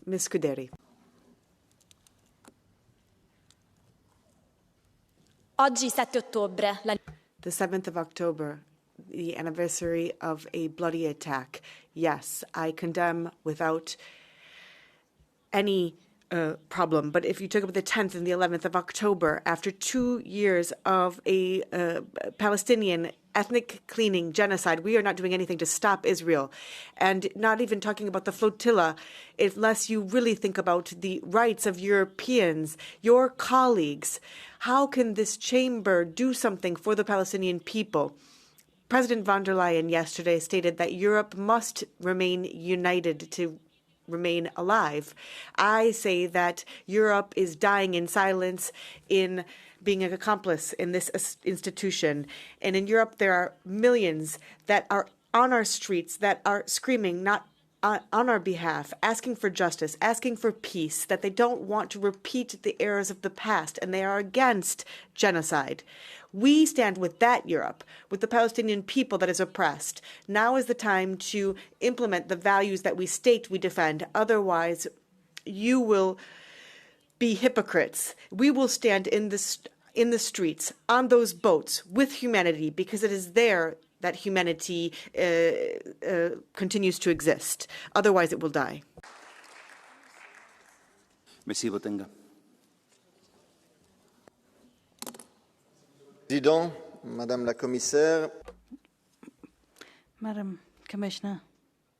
Ms. Scuderi. Oggi 7 ottobre. The 7th of October, the anniversary of a bloody attack. Yes, I condemn without any problem. But if you took up the 10th and the 11th of October, after 2 years of a Palestinian ethnic cleaning genocide, we are not doing anything to stop Israel. And not even talking about the flotilla, unless you really think about the rights of Europeans, your colleagues. How can this chamber do something for the Palestinian people? President von der Leyen yesterday stated that Europe must remain united to remain alive. I say that Europe is dying in silence in being an accomplice in this institution. And in Europe, there are millions that are on our streets that are screaming, not on our behalf, asking for justice, asking for peace, that they don't want to repeat the errors of the past, and they are against genocide. We stand with that Europe, with the Palestinian people that is oppressed. Now is the time to implement the values that we state we defend. Otherwise, you will be hypocrites. We will stand in the streets, on those boats, with humanity, because it is there that humanity continues to exist. Otherwise, it will die. Monsieur Botenga. Président, Madame la Commissaire. Madam Commissioner,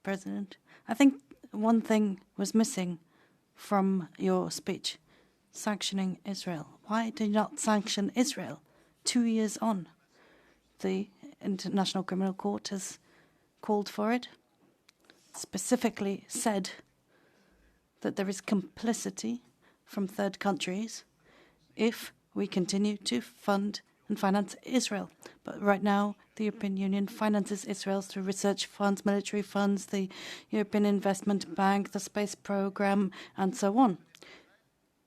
President, I think one thing was missing from your speech, sanctioning Israel. Why did you not sanction Israel 2 years on? The International Criminal Court has called for it, specifically said that there is complicity from third countries if we continue to fund and finance Israel. But right now, the European Union finances Israel through research funds, military funds, the European Investment Bank, the space program, and so on.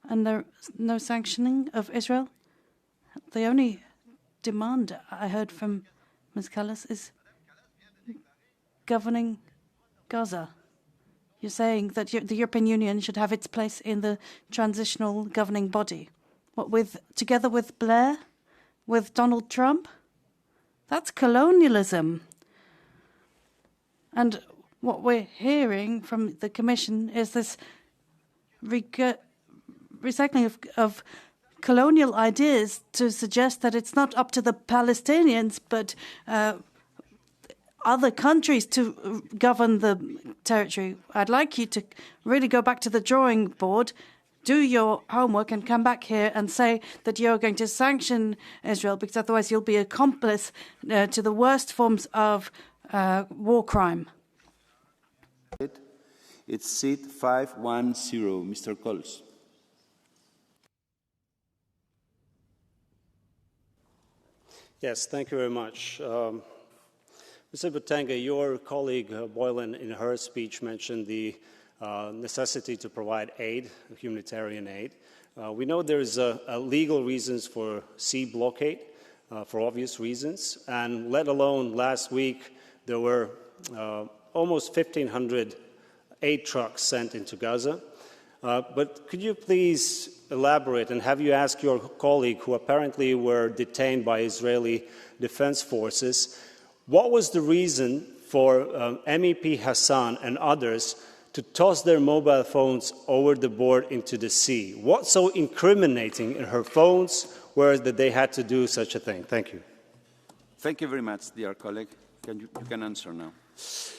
And there's no sanctioning of Israel. The only demand I heard from Ms. Callas is governing Gaza. You're saying that the European Union should have its place in the transitional governing body. What, together with Blair? With Donald Trump? That's colonialism. And what we're hearing from the Commission is this recycling of colonial ideas to suggest that it's not up to the Palestinians, but other countries to govern the territory. I'd like you to really go back to the drawing board, do your homework, and come back here and say that you're going to sanction Israel, because otherwise you'll be accomplice to the worst forms of war crime. It's seat 510, Mr. Coles. Yes, thank you very much. Mr. Botenga, your colleague Boylan in her speech mentioned the necessity to provide aid, humanitarian aid. We know there's legal reasons for sea blockade, for obvious reasons, and let alone last week there were almost 1,500 aid trucks sent into Gaza. But could you please elaborate, and have you asked your colleague who apparently were detained by Israeli defense forces, what was the reason for MEP Hassan and others to toss their mobile phones over the board into the sea? What's so incriminating in her phones where that they had to do such a thing? Thank you. Thank you very much, dear colleague. You can answer now.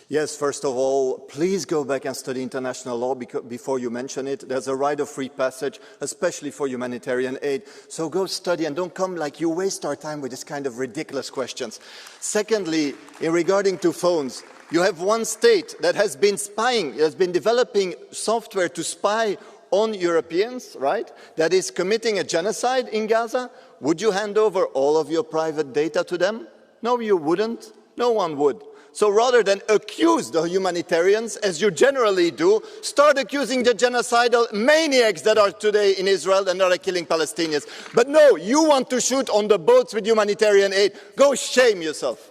Yes, first of all, please go back and study international law before you mention it. There's a right of free passage, especially for humanitarian aid. So go study and don't come like you waste our time with this kind of ridiculous questions. Secondly, regarding to phones, you have one state that has been spying, has been developing software to spy on Europeans, right? That is committing a genocide in Gaza. Would you hand over all of your private data to them? No, you wouldn't. No one would. So rather than accuse the humanitarians, as you generally do, start accusing the genocidal maniacs that are today in Israel and that are killing Palestinians. But no, you want to shoot on the boats with humanitarian aid. Go shame yourself.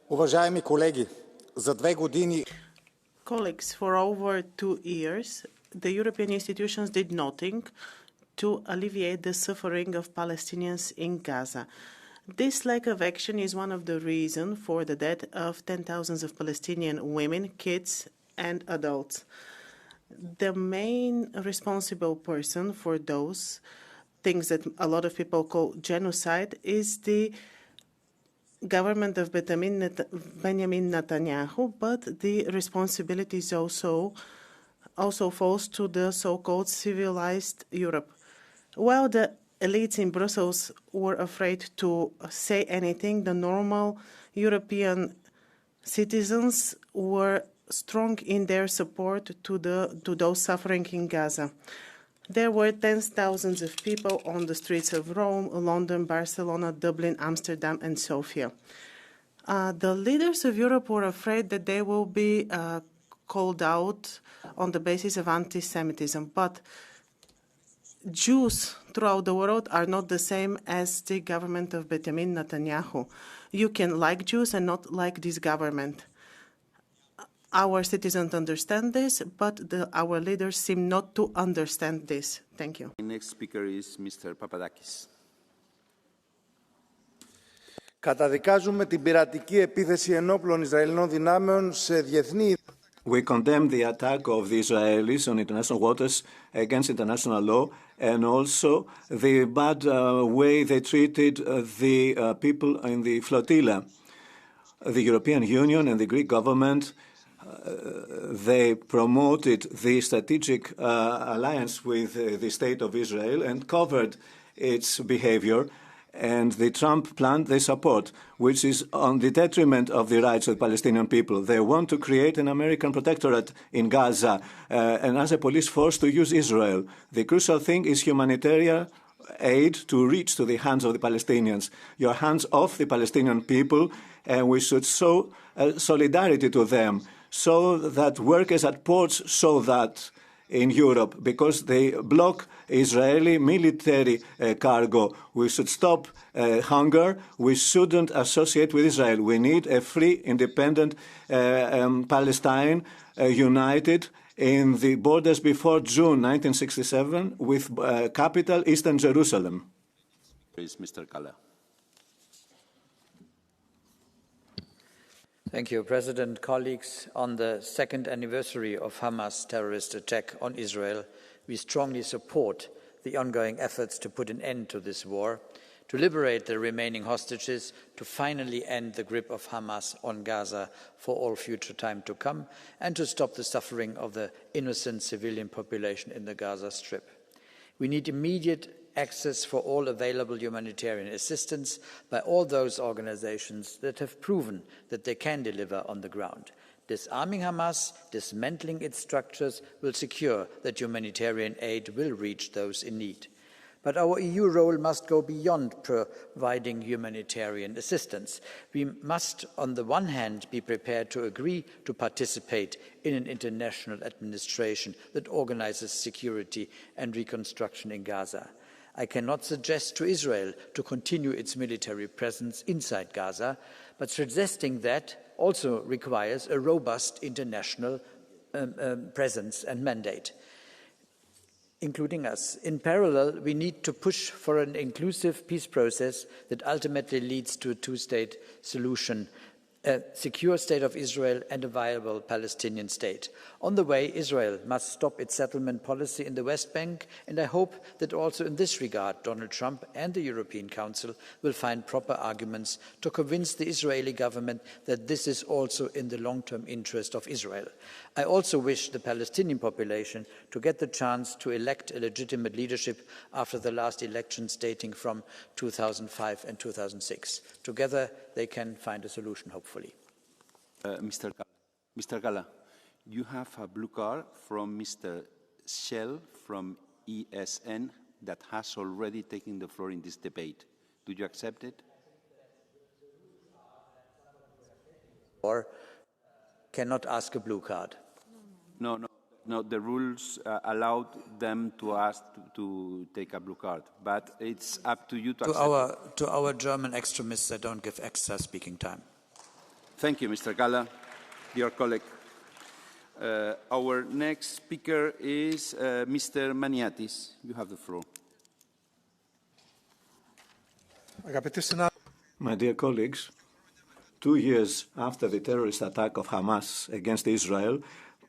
Уважаеми колеги, за 2 години... Colleagues, for over 2 years, the European institutions did nothing to alleviate the suffering of Palestinians in Gaza. This lack of action is one of the reasons for the death of 10,000s of Palestinian women, kids, and adults. The main responsible person for those things that a lot of people call genocide is the government of Benjamin Netanyahu, but the responsibility is also falls to the so-called civilized Europe. While the elites in Brussels were afraid to say anything, the normal European citizens were strong in their support to those suffering in Gaza. There were tens of thousands of people on the streets of Rome, London, Barcelona, Dublin, Amsterdam, and Sofia. The leaders of Europe were afraid that they will be called out on the basis of anti-Semitism, but Jews throughout the world are not the same as the government of Benjamin Netanyahu. You can like Jews and not like this government. Our citizens understand this, but our leaders seem not to understand this. Thank you. The next speaker is Mr. Papadakis. Καταδικάζουμε την πειρατική επίθεση ενόπλων Ισραηλινών δυνάμεων σε διεθνή... We condemn the attack of the Israelis on international waters against international law, and also the bad way they treated the people in the flotilla. The European Union and the Greek government they promoted the strategic alliance with the State of Israel and covered its behavior. And the Trump plan they support, which is on the detriment of the rights of the Palestinian people. They want to create an American protectorate in Gaza and as a police force to use Israel. The crucial thing is humanitarian aid to reach to the hands of the Palestinians. Your hands off the Palestinian people, and we should show solidarity to them so that workers at ports show that in Europe, because they block Israeli military cargo. We should stop hunger. We shouldn't associate with Israel. We need a free, independent Palestine, united in the borders before June 1967, with capital Eastern Jerusalem. Please, Mr. Kalla. Thank you, President. Colleagues, on the second anniversary of Hamas' terrorist attack on Israel, we strongly support the ongoing efforts to put an end to this war, to liberate the remaining hostages, to finally end the grip of Hamas on Gaza for all future time to come, and to stop the suffering of the innocent civilian population in the Gaza Strip. We need immediate access for all available humanitarian assistance by all those organizations that have proven that they can deliver on the ground. Disarming Hamas, dismantling its structures will secure that humanitarian aid will reach those in need. But our EU role must go beyond providing humanitarian assistance. We must, on the one hand, be prepared to agree to participate in an international administration that organizes security and reconstruction in Gaza. I cannot suggest to Israel to continue its military presence inside Gaza, but suggesting that also requires a robust international presence and mandate, including us. In parallel, we need to push for an inclusive peace process that ultimately leads to a two-state solution, a secure state of Israel and a viable Palestinian state. On the way, Israel must stop its settlement policy in the West Bank, and I hope that also in this regard, Donald Trump and the European Council will find proper arguments to convince the Israeli government that this is also in the long-term interest of Israel. I also wish the Palestinian population to get the chance to elect a legitimate leadership after the last elections dating from 2005 and 2006. Together, they can find a solution, hopefully. Mr. Kalla, you have a blue card from Mr. Shell from ESN that has already taken the floor in this debate. Do you accept it? Or cannot ask a blue card. No, the rules allowed them to ask to take a blue card, but it's up to you to accept. To our German extremists, I don't give extra speaking time. Thank you, Mr. Kalla, dear colleague. Our next speaker is Mr. Maniatis. You have the floor. My dear colleagues, 2 years after the terrorist attack of Hamas against Israel,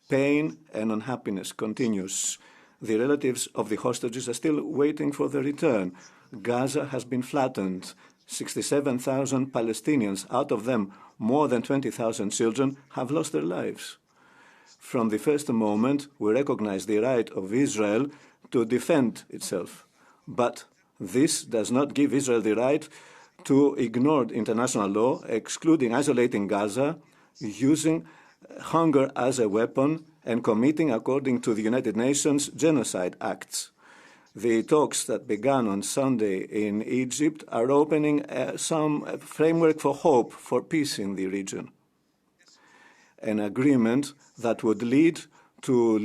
pain and unhappiness continues. The relatives of the hostages are still waiting for their return. Gaza has been flattened. 67,000 Palestinians, out of them more than 20,000 children, have lost their lives. From the first moment, we recognize the right of Israel to defend itself. But this does not give Israel the right to ignore international law, excluding, isolating Gaza, using hunger as a weapon, and committing, according to the United Nations, genocide acts. The talks that began on Sunday in Egypt are opening some framework for hope for peace in the region. An agreement that would lead to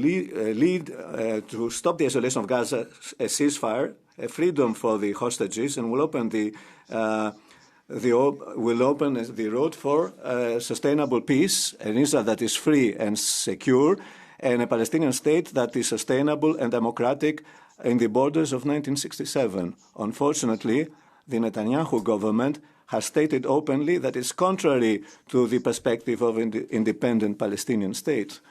stop the isolation of Gaza, a ceasefire, a freedom for the hostages, and will open the road for sustainable peace, an Israel that is free and secure, and a Palestinian state that is sustainable and democratic in the borders of 1967. Unfortunately, the Netanyahu government has stated openly that it's contrary to the perspective of an independent Palestinian state.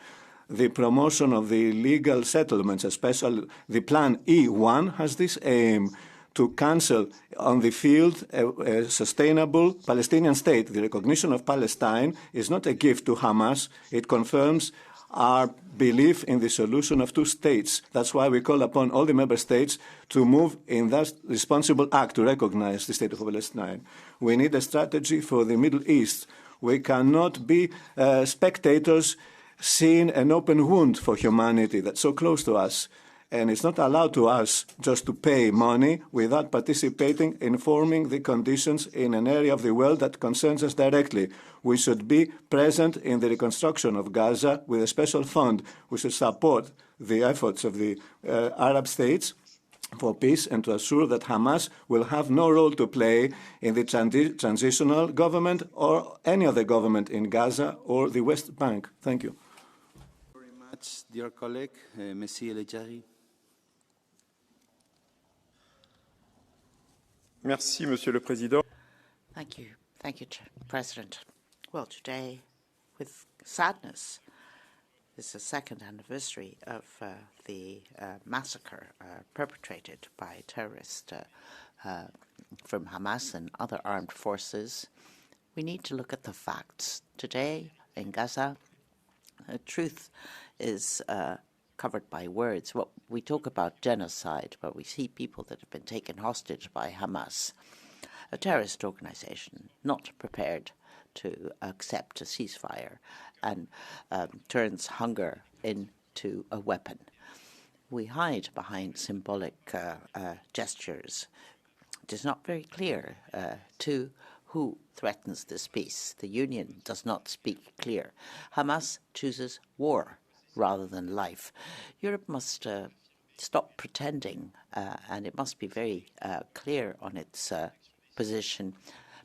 The promotion of the legal settlements, especially the Plan E1, has this aim to cancel on the field a sustainable Palestinian state. The recognition of Palestine is not a gift to Hamas. It confirms our belief in the solution of two states. That's why we call upon all the member states to move in that responsible act to recognize the state of Palestine. We need a strategy for the Middle East. We cannot be spectators seeing an open wound for humanity that's so close to us. And it's not allowed to us just to pay money without participating in forming the conditions in an area of the world that concerns us directly. We should be present in the reconstruction of Gaza with a special fund. We should support the efforts of the Arab states for peace and to assure that Hamas will have no role to play in the transitional government or any other government in Gaza or the West Bank. Thank you. Very much, dear colleague, Monsieur Lejari. Merci, Monsieur le Président. Thank you, President. Well, today, with sadness, is the second anniversary of the massacre perpetrated by terrorists from Hamas and other armed forces. We need to look at the facts. Today, in Gaza, truth is covered by words. Well, we talk about genocide, but we see people that have been taken hostage by Hamas, a terrorist organization not prepared to accept a ceasefire and turns hunger into a weapon. We hide behind symbolic gestures. It is not very clear to who threatens this peace. The Union does not speak clear. Hamas chooses war rather than life. Europe must stop pretending, and it must be very clear on its position.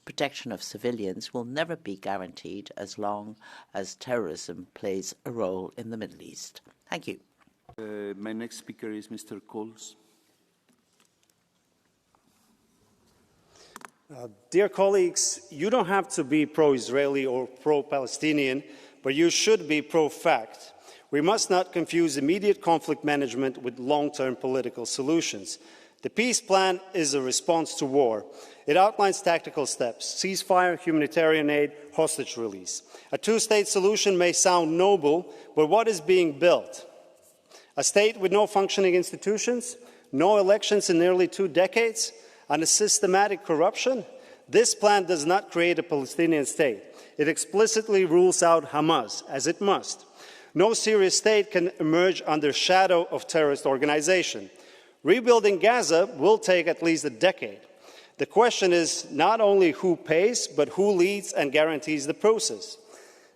Protection of civilians will never be guaranteed as long as terrorism plays a role in the Middle East. Thank you. My next speaker is Mr. Coles. Dear colleagues, you don't have to be pro-Israeli or pro-Palestinian, but you should be pro-fact. We must not confuse immediate conflict management with long-term political solutions. The peace plan is a response to war. It outlines tactical steps: ceasefire, humanitarian aid, hostage release. A two-state solution may sound noble, but what is being built? A state with no functioning institutions, no elections in nearly 2 decades, and a systematic corruption? This plan does not create a Palestinian state. It explicitly rules out Hamas, as it must. No serious state can emerge under shadow of terrorist organization. Rebuilding Gaza will take at least a decade. The question is not only who pays, but who leads and guarantees the process.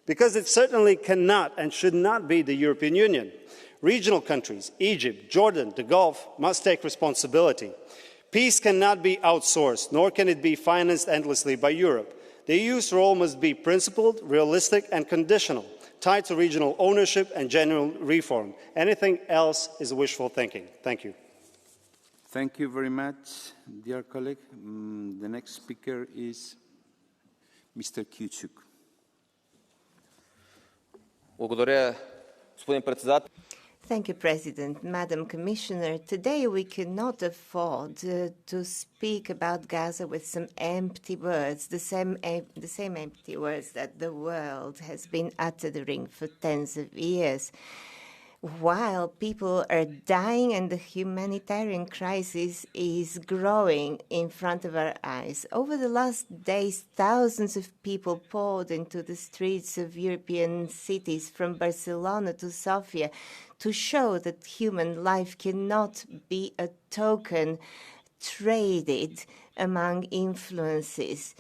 Because it certainly cannot and should not be the European Union. Regional countries, Egypt, Jordan, the Gulf, must take responsibility. Peace cannot be outsourced, nor can it be financed endlessly by Europe. The EU's role must be principled, realistic, and conditional, tied to regional ownership and genuine reform. Anything else is wishful thinking. Thank you. Thank you very much, dear colleague. The next speaker is Mr. Kyuchuk. Thank you, President. Madam Commissioner, today we cannot afford to speak about Gaza with some empty words, the same empty words that the world has been uttering for tens of years. While people are dying and the humanitarian crisis is growing in front of our eyes. Over the last days, thousands of people poured into the streets of European cities from Barcelona to Sofia to show that human life cannot be a token traded among influences.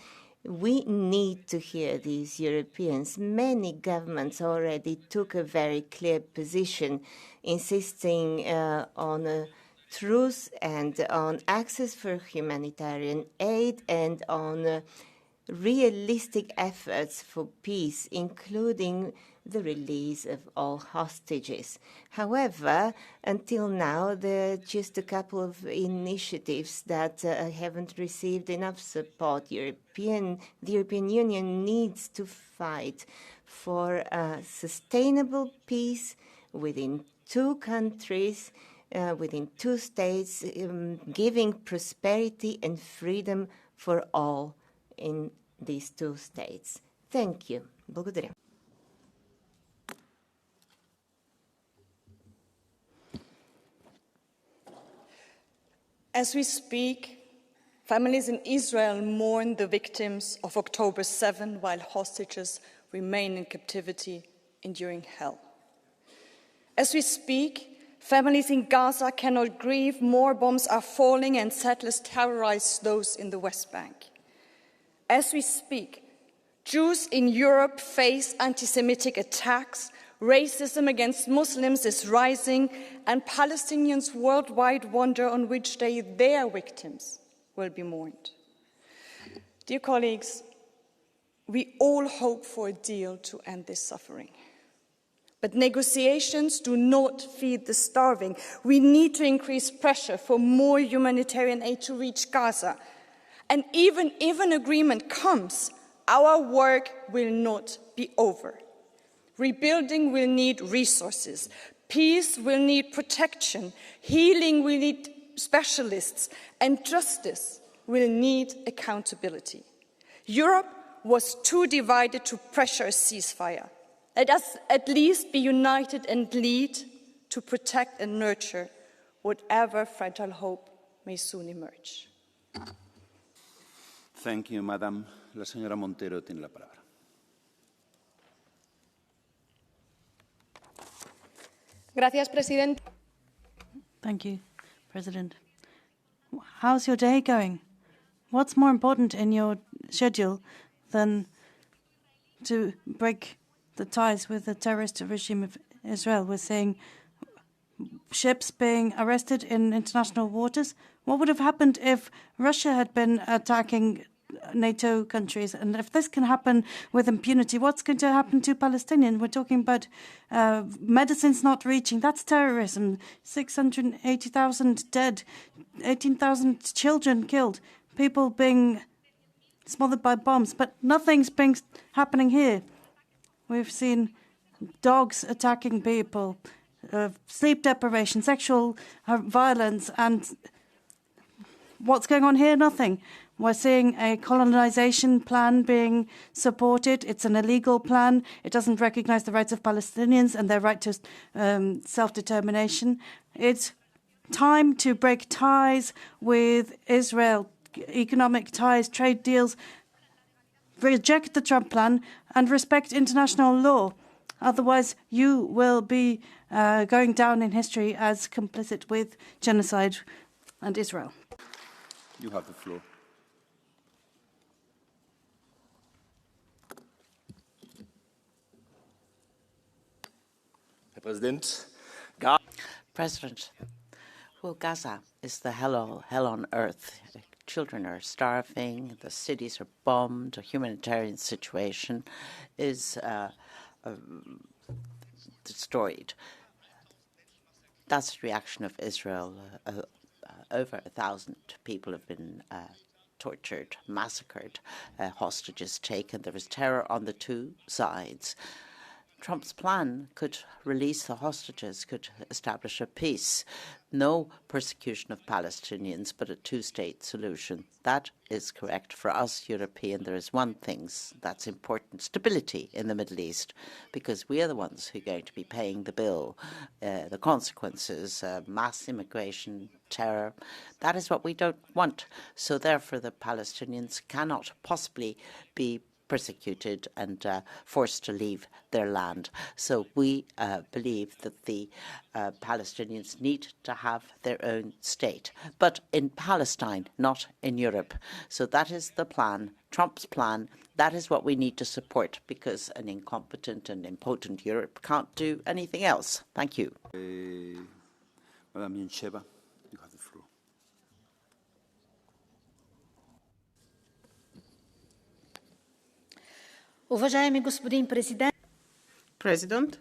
We need to hear these Europeans. Many governments already took a very clear position, insisting on a truce and on access for humanitarian aid and on realistic efforts for peace, including the release of all hostages. However, until now, there are just a couple of initiatives that haven't received enough support. The European Union needs to fight for a sustainable peace within 2 countries within two states, giving prosperity and freedom for all in these two states. Thank you. Благодаря. As we speak, families in Israel mourn the victims of October 7 while hostages remain in captivity, enduring hell. As we speak, families in Gaza cannot grieve, more bombs are falling and settlers terrorize those in the West Bank. As we speak, Jews in Europe face anti-Semitic attacks, racism against Muslims is rising, and Palestinians worldwide wonder on which day their victims will be mourned. Dear colleagues, we all hope for a deal to end this suffering. But negotiations do not feed the starving. We need to increase pressure for more humanitarian aid to reach Gaza. And even if an agreement comes, our work will not be over. Rebuilding will need resources. Peace will need protection. Healing will need specialists. And justice will need accountability. Europe was too divided to pressure a ceasefire. Let us at least be united and lead to protect and nurture whatever fragile hope may soon emerge. Thank you, Madam. La señora Montero tiene la palabra. Gracias, Presidente. Thank you, President. How's your day going? What's more important in your schedule than to break the ties with the terrorist regime of Israel? We're seeing ships being arrested in international waters. What would have happened if Russia had been attacking NATO countries? And if this can happen with impunity, what's going to happen to Palestinians? We're talking about medicines not reaching. That's terrorism. 680,000 dead, 18,000 children killed, people being smothered by bombs. But nothing's happening here. We've seen dogs attacking people, sleep deprivation, sexual violence, and what's going on here? Nothing. We're seeing a colonization plan being supported. It's an illegal plan. It doesn't recognize the rights of Palestinians and their right to self-determination. It's time to break ties with Israel, economic ties, trade deals, reject the Trump plan and respect international law. Otherwise, you will be going down in history as complicit with genocide and Israel. You have the floor. President, well, Gaza is the hell on earth. Children are starving, the cities are bombed, the humanitarian situation is destroyed. That's the reaction of Israel. Over 1,000 people have been tortured, massacred, hostages taken. There is terror on the two sides. Trump's plan could release the hostages, could establish a peace. No persecution of Palestinians, but a two-state solution. That is correct. For us, European, there is one thing that's important, stability in the Middle East, because we are the ones who are going to be paying the bill, the consequences, mass immigration, terror. That is what we don't want. So therefore, the Palestinians cannot possibly be persecuted and forced to leave their land. So we believe that the Palestinians need to have their own state, but in Palestine, not in Europe. So that is the plan, Trump's plan. That is what we need to support, because an incompetent and impotent Europe can't do anything else. Thank you. Madam Yuncheva, you have the floor. Уважаеми господин президент. President,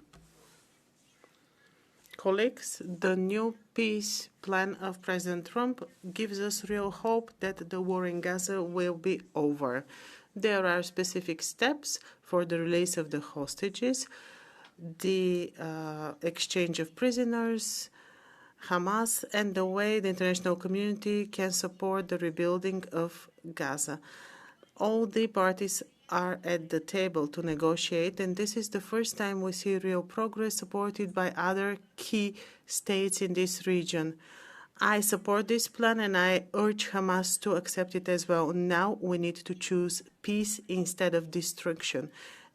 colleagues, the new peace plan of President Trump gives us real hope that the war in Gaza will be over. There are specific steps for the release of the hostages, the exchange of prisoners, Hamas and the way the international community can support the rebuilding of Gaza. All the parties are at the table to negotiate, and this is the first time we see real progress supported by other key states in this region. I support this plan and I urge Hamas to accept it as well. Now we need to choose peace instead of destruction.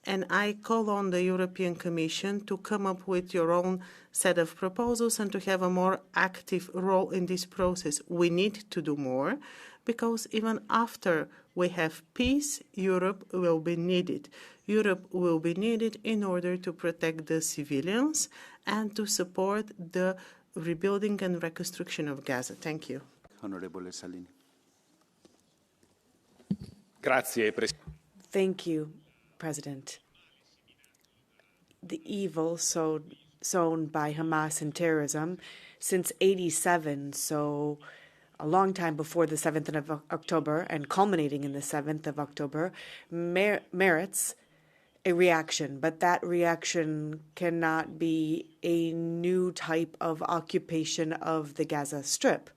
And I call on the European Commission to come up with your own set of proposals and to have a more active role in this process. We need to do more because even after we have peace, Europe will be needed. Europe will be needed in order to protect the civilians and to support the rebuilding and reconstruction of Gaza. Thank you. Honorable Salini. Thank you, President. The evil sown by Hamas and terrorism since '87, so a long time before the 7th of October and culminating in the 7th of October, merits a reaction, but that reaction cannot be a new type of occupation of the Gaza Strip,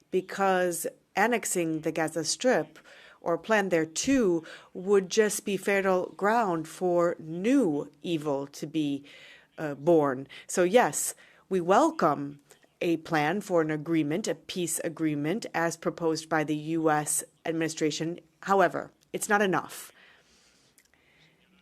because annexing the Gaza Strip or plan thereto would just be fertile ground for new evil to be born. So yes, we welcome a plan for an agreement, a peace agreement, as proposed by the U.S. administration. However, it's not enough.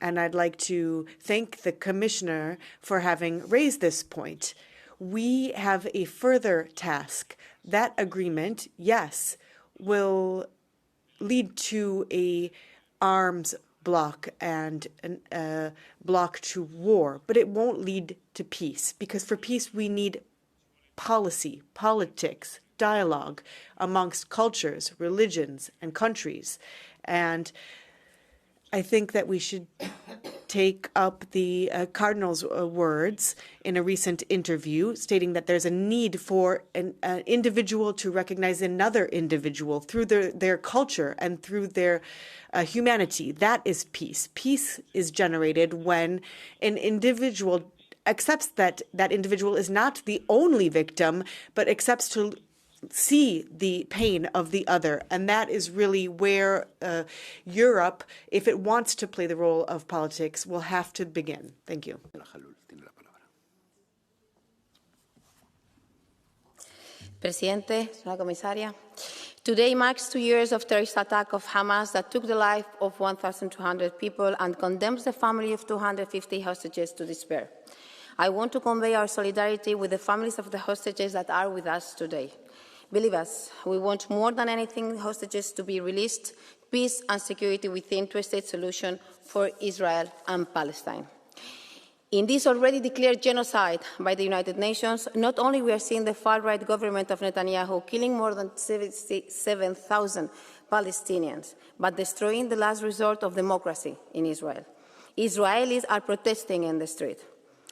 And I'd like to thank the Commissioner for having raised this point. We have a further task. That agreement, yes, will lead to a arms bloc and a bloc to war, but it won't lead to peace, because for peace we need policy, politics, dialogue amongst cultures, religions, and countries. And I think that we should take up the Cardinal's words in a recent interview, stating that there's a need for an individual to recognize another individual through their culture and through their humanity. That is peace. Peace is generated when an individual accepts that that individual is not the only victim, but accepts to see the pain of the other. And that is really where Europe, if it wants to play the role of politics, will have to begin. Thank you. Presidente, señora comisaria, today marks 2 years of terrorist attack of Hamas that took the life of 1,200 people and condemns the family of 250 hostages to despair. I want to convey our solidarity with the families of the hostages that are with us today. Believe us, we want more than anything hostages to be released, peace and security within two-state solution for Israel and Palestine. In this already declared genocide by the United Nations, not only we are seeing the far-right government of Netanyahu killing more than 77,000 Palestinians, but destroying the last resort of democracy in Israel. Israelis are protesting in the street.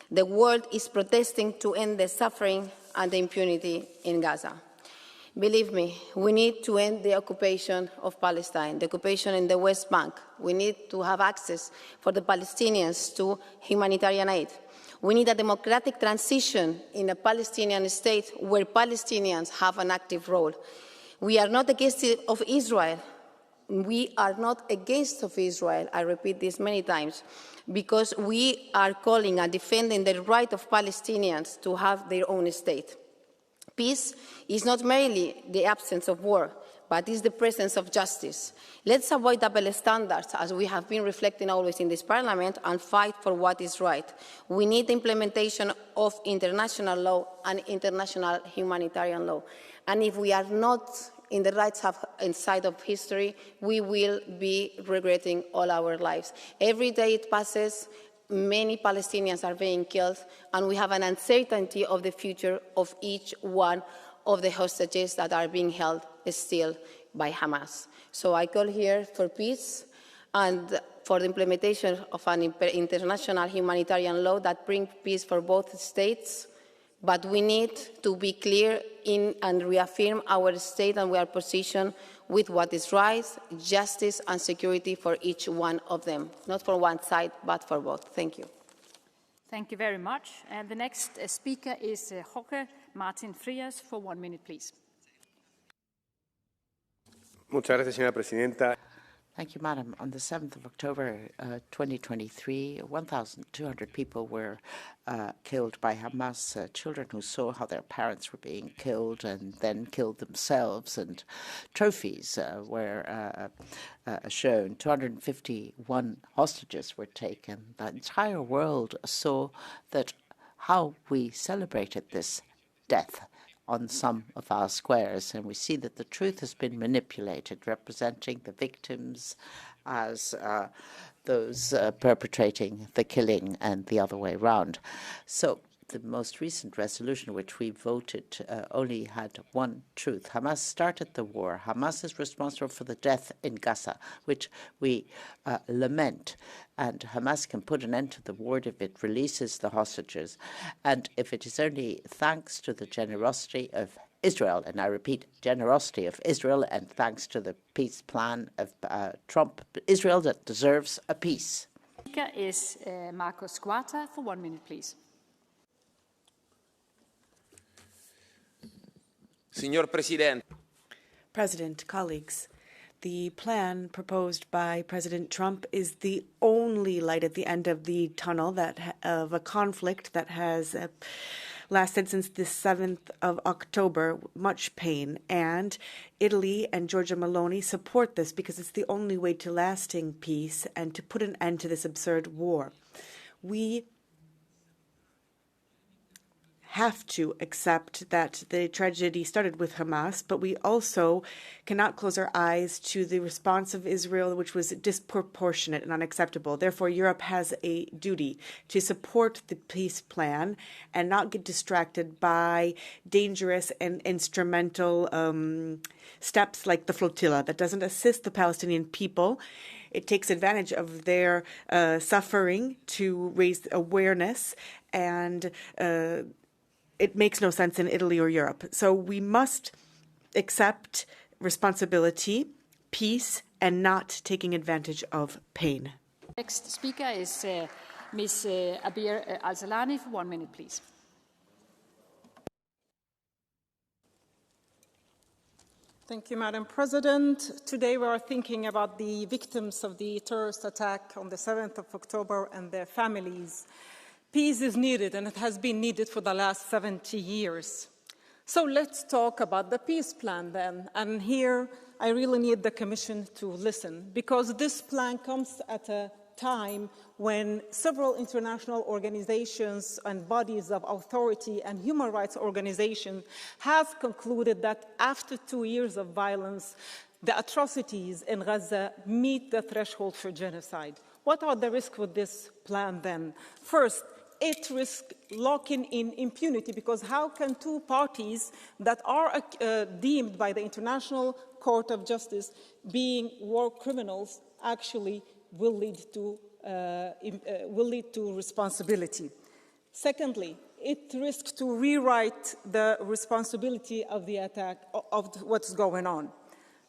The world is protesting to end the suffering and the impunity in Gaza. Believe me, we need to end the occupation of Palestine, the occupation in the West Bank. We need to have access for the Palestinians to humanitarian aid. We need a democratic transition in a Palestinian state where Palestinians have an active role. We are not against of Israel. We are not against of Israel. I repeat this many times, because we are calling and defending the right of Palestinians to have their own state. Peace is not merely the absence of war, but is the presence of justice. Let's avoid double standards, as we have been reflecting always in this Parliament, and fight for what is right. We need the implementation of international law and international humanitarian law. And if we are not in the right side of history, we will be regretting all our lives. Every day it passes, many Palestinians are being killed, and we have an uncertainty of the future of each one of the hostages that are being held still by Hamas. So I call here for peace and for the implementation of an international humanitarian law that brings peace for both states. But we need to be clear in and reaffirm our state and our position with what is right, justice and security for each one of them, not for one side, but for both. Thank you. Thank you very much. And the next speaker is Jorge Martin Frias, for 1 minute, please. Muchas gracias, señora presidenta. Thank you, Madam. On the 7th of October 2023, 1,200 people were killed by Hamas, children who saw how their parents were being killed and then killed themselves, and trophies were shown. 251 hostages were taken. The entire world saw that how we celebrated this death on some of our squares, and we see that the truth has been manipulated, representing the victims as those perpetrating the killing and the other way around. So the most recent resolution, which we voted, only had one truth. Hamas started the war. Hamas is responsible for the death in Gaza, which we lament. And Hamas can put an end to the war if it releases the hostages. And if it is only thanks to the generosity of Israel, and I repeat, generosity of Israel, and thanks to the peace plan of Trump, Israel that deserves a peace. Speaker is Marcos Guata for 1 minute, please. Signor Presidente. President, colleagues, the plan proposed by President Trump is the only light at the end of the tunnel of a conflict that has lasted since the 7th of October, much pain. And Italy and Giorgia Meloni support this because it's the only way to lasting peace and to put an end to this absurd war. We have to accept that the tragedy started with Hamas, but we also cannot close our eyes to the response of Israel, which was disproportionate and unacceptable. Therefore, Europe has a duty to support the peace plan and not get distracted by dangerous and instrumental steps like the flotilla that doesn't assist the Palestinian people. It takes advantage of their suffering to raise awareness, and it makes no sense in Italy or Europe. So we must accept responsibility, peace, and not taking advantage of pain. Next speaker is Ms. Abir Al-Zalani for 1 minute, please. Thank you, Madam President. Today we are thinking about the victims of the terrorist attack on the 7th of October and their families. Peace is needed, and it has been needed for the last 70 years. So let's talk about the peace plan then. And here I really need the Commission to listen, because this plan comes at a time when several international organizations and bodies of authority and human rights organizations have concluded that after 2 years of violence, the atrocities in Gaza meet the threshold for genocide. What are the risks with this plan then? First, it risks locking in impunity, because how can two parties that are deemed by the International Court of Justice being war criminals actually will lead to responsibility? Secondly, it risks to rewrite the responsibility of the attack, of what's going on.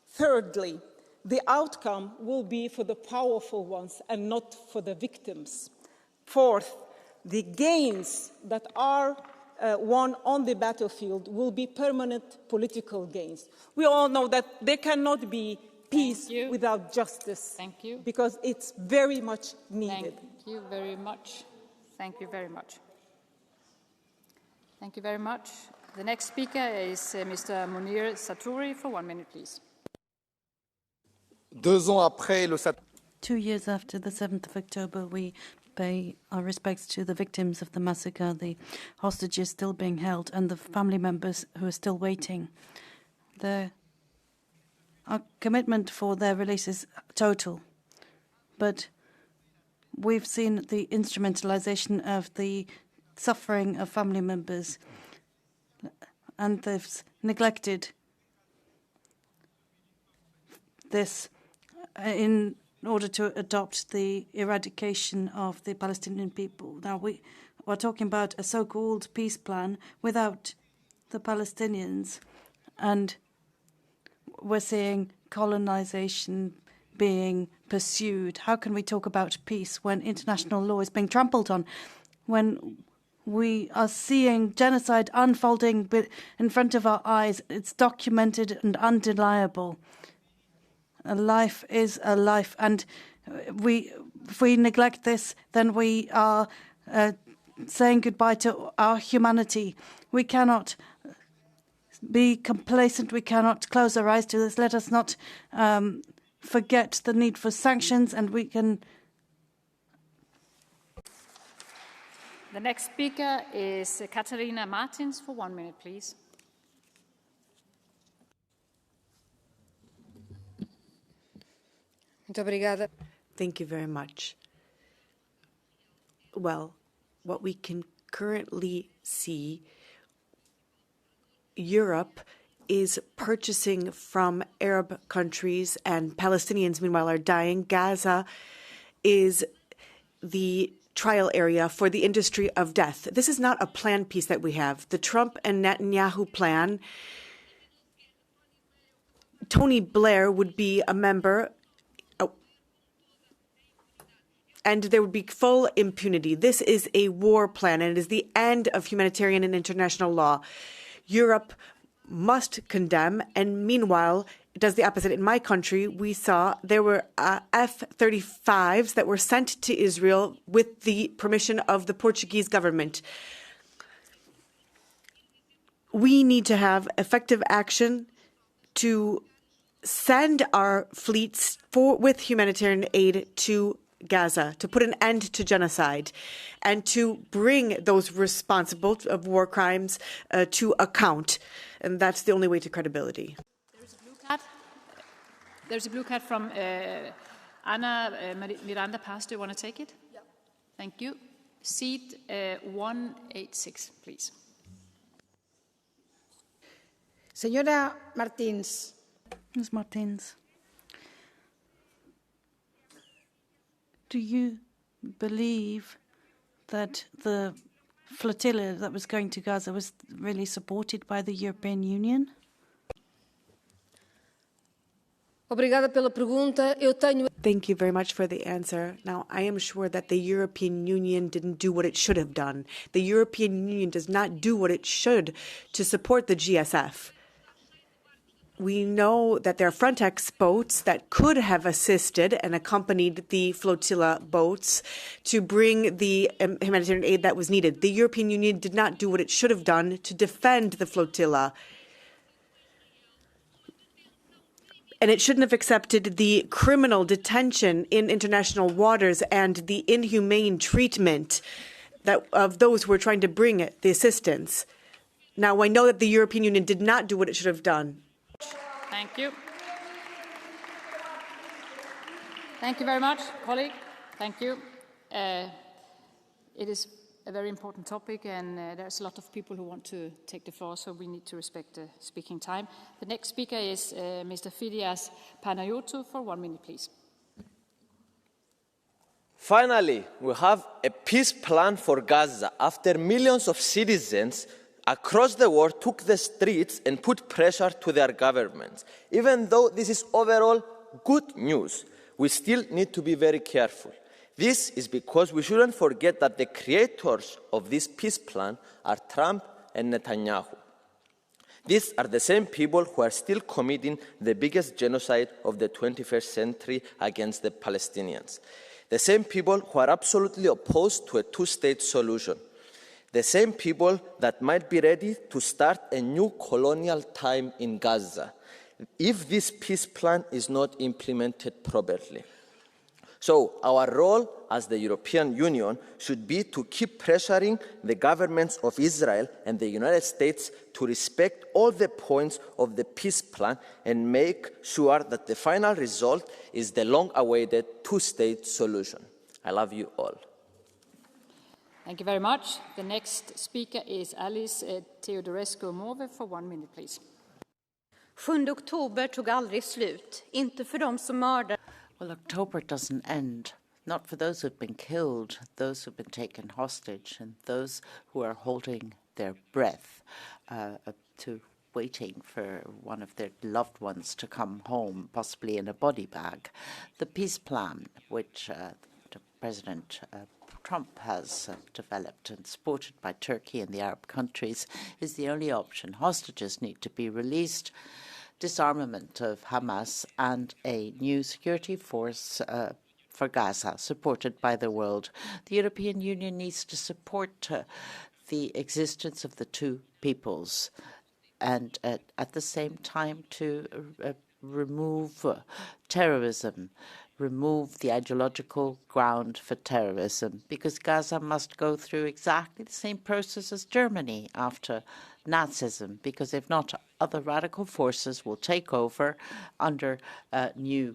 Thirdly, the outcome will be for the powerful ones and not for the victims. Fourth, the gains that are won on the battlefield will be permanent political gains. We all know that there cannot be peace without justice. Thank you. Because it's very much needed. Thank you very much. Thank you very much. Thank you very much. The next speaker is Mr. Munir Satouri for 1 minute, please. 2 ans après le 2 years after the 7th of October, we pay our respects to the victims of the massacre, the hostages still being held, and the family members who are still waiting. Our commitment for their release is total, but we've seen the instrumentalization of the suffering of family members, and they've neglected this in order to adopt the eradication of the Palestinian people. Now, we're talking about a so-called peace plan without the Palestinians, and we're seeing colonization being pursued. How can we talk about peace when international law is being trampled on, when We are seeing genocide unfolding in front of our eyes. It's documented and undeniable. A life is a life, and if we neglect this, then we are saying goodbye to our humanity. We cannot be complacent. We cannot close our eyes to this. Let us not forget the need for sanctions, and we can. The next speaker is Katarina Martins for 1 minute, please. Thank you very much. Well, what we can currently see, Europe is purchasing from Arab countries, and Palestinians, meanwhile, are dying. Gaza is the trial area for the industry of death. This is not a planned peace that we have. The Trump and Netanyahu plan, Tony Blair would be a member, and there would be full impunity. This is a war plan, and it is the end of humanitarian and international law. Europe must condemn, and meanwhile, it does the opposite. In my country, we saw there were F-35s that were sent to Israel with the permission of the Portuguese government. We need to have effective action to send our fleets with humanitarian aid to Gaza, to put an end to genocide, and to bring those responsible of war crimes to account. And that's the only way to credibility. There's a blue card from Anna Miranda Paz. Do you want to take it? Yeah. Thank you. Seat 186, please. Señora Martins. Ms. Martins, do you believe that the flotilla that was going to Gaza was really supported by the European Union? Thank you very much for the answer. Now, I am sure that the European Union didn't do what it should have done. The European Union does not do what it should to support the GSF. We know that there are Frontex boats that could have assisted and accompanied the flotilla boats to bring the humanitarian aid that was needed. The European Union did not do what it should have done to defend the flotilla. And it shouldn't have accepted the criminal detention in international waters and the inhumane treatment of those who were trying to bring the assistance. Now, I know that the European Union did not do what it should have done. Thank you. Thank you very much, colleague. Thank you. It is a very important topic, and there's a lot of people who want to take the floor, so we need to respect the speaking time. The next speaker is Mr. Phidias Panayotou for 1 minute, please. Finally, we have a peace plan for Gaza after millions of citizens across the world took the streets and put pressure to their governments. Even though this is overall good news, we still need to be very careful. This is because we shouldn't forget that the creators of this peace plan are Trump and Netanyahu. These are the same people who are still committing the biggest genocide of the 21st century against the Palestinians. The same people who are absolutely opposed to a two-state solution. The same people that might be ready to start a new colonial time in Gaza if this peace plan is not implemented properly. So our role as the European Union should be to keep pressuring the governments of Israel and the United States to respect all the points of the peace plan and make sure that the final result is the long-awaited two-state solution. I love you all. Thank you very much. The next speaker is Alice Teodorescu-Move for 1 minute, please. 7 oktober tog aldrig slut, inte för dem som mördade. Well, October doesn't end, not for those who've been killed, those who've been taken hostage, and those who are holding their breath to waiting for one of their loved ones to come home, possibly in a body bag. The peace plan, which the President Trump has developed and supported by Turkey and the Arab countries is the only option. Hostages need to be released, disarmament of Hamas, and a new security force for Gaza, supported by the world. The European Union needs to support the existence of the two peoples and at the same time to remove terrorism, remove the ideological ground for terrorism, because Gaza must go through exactly the same process as Germany after Nazism, because if not, other radical forces will take over under new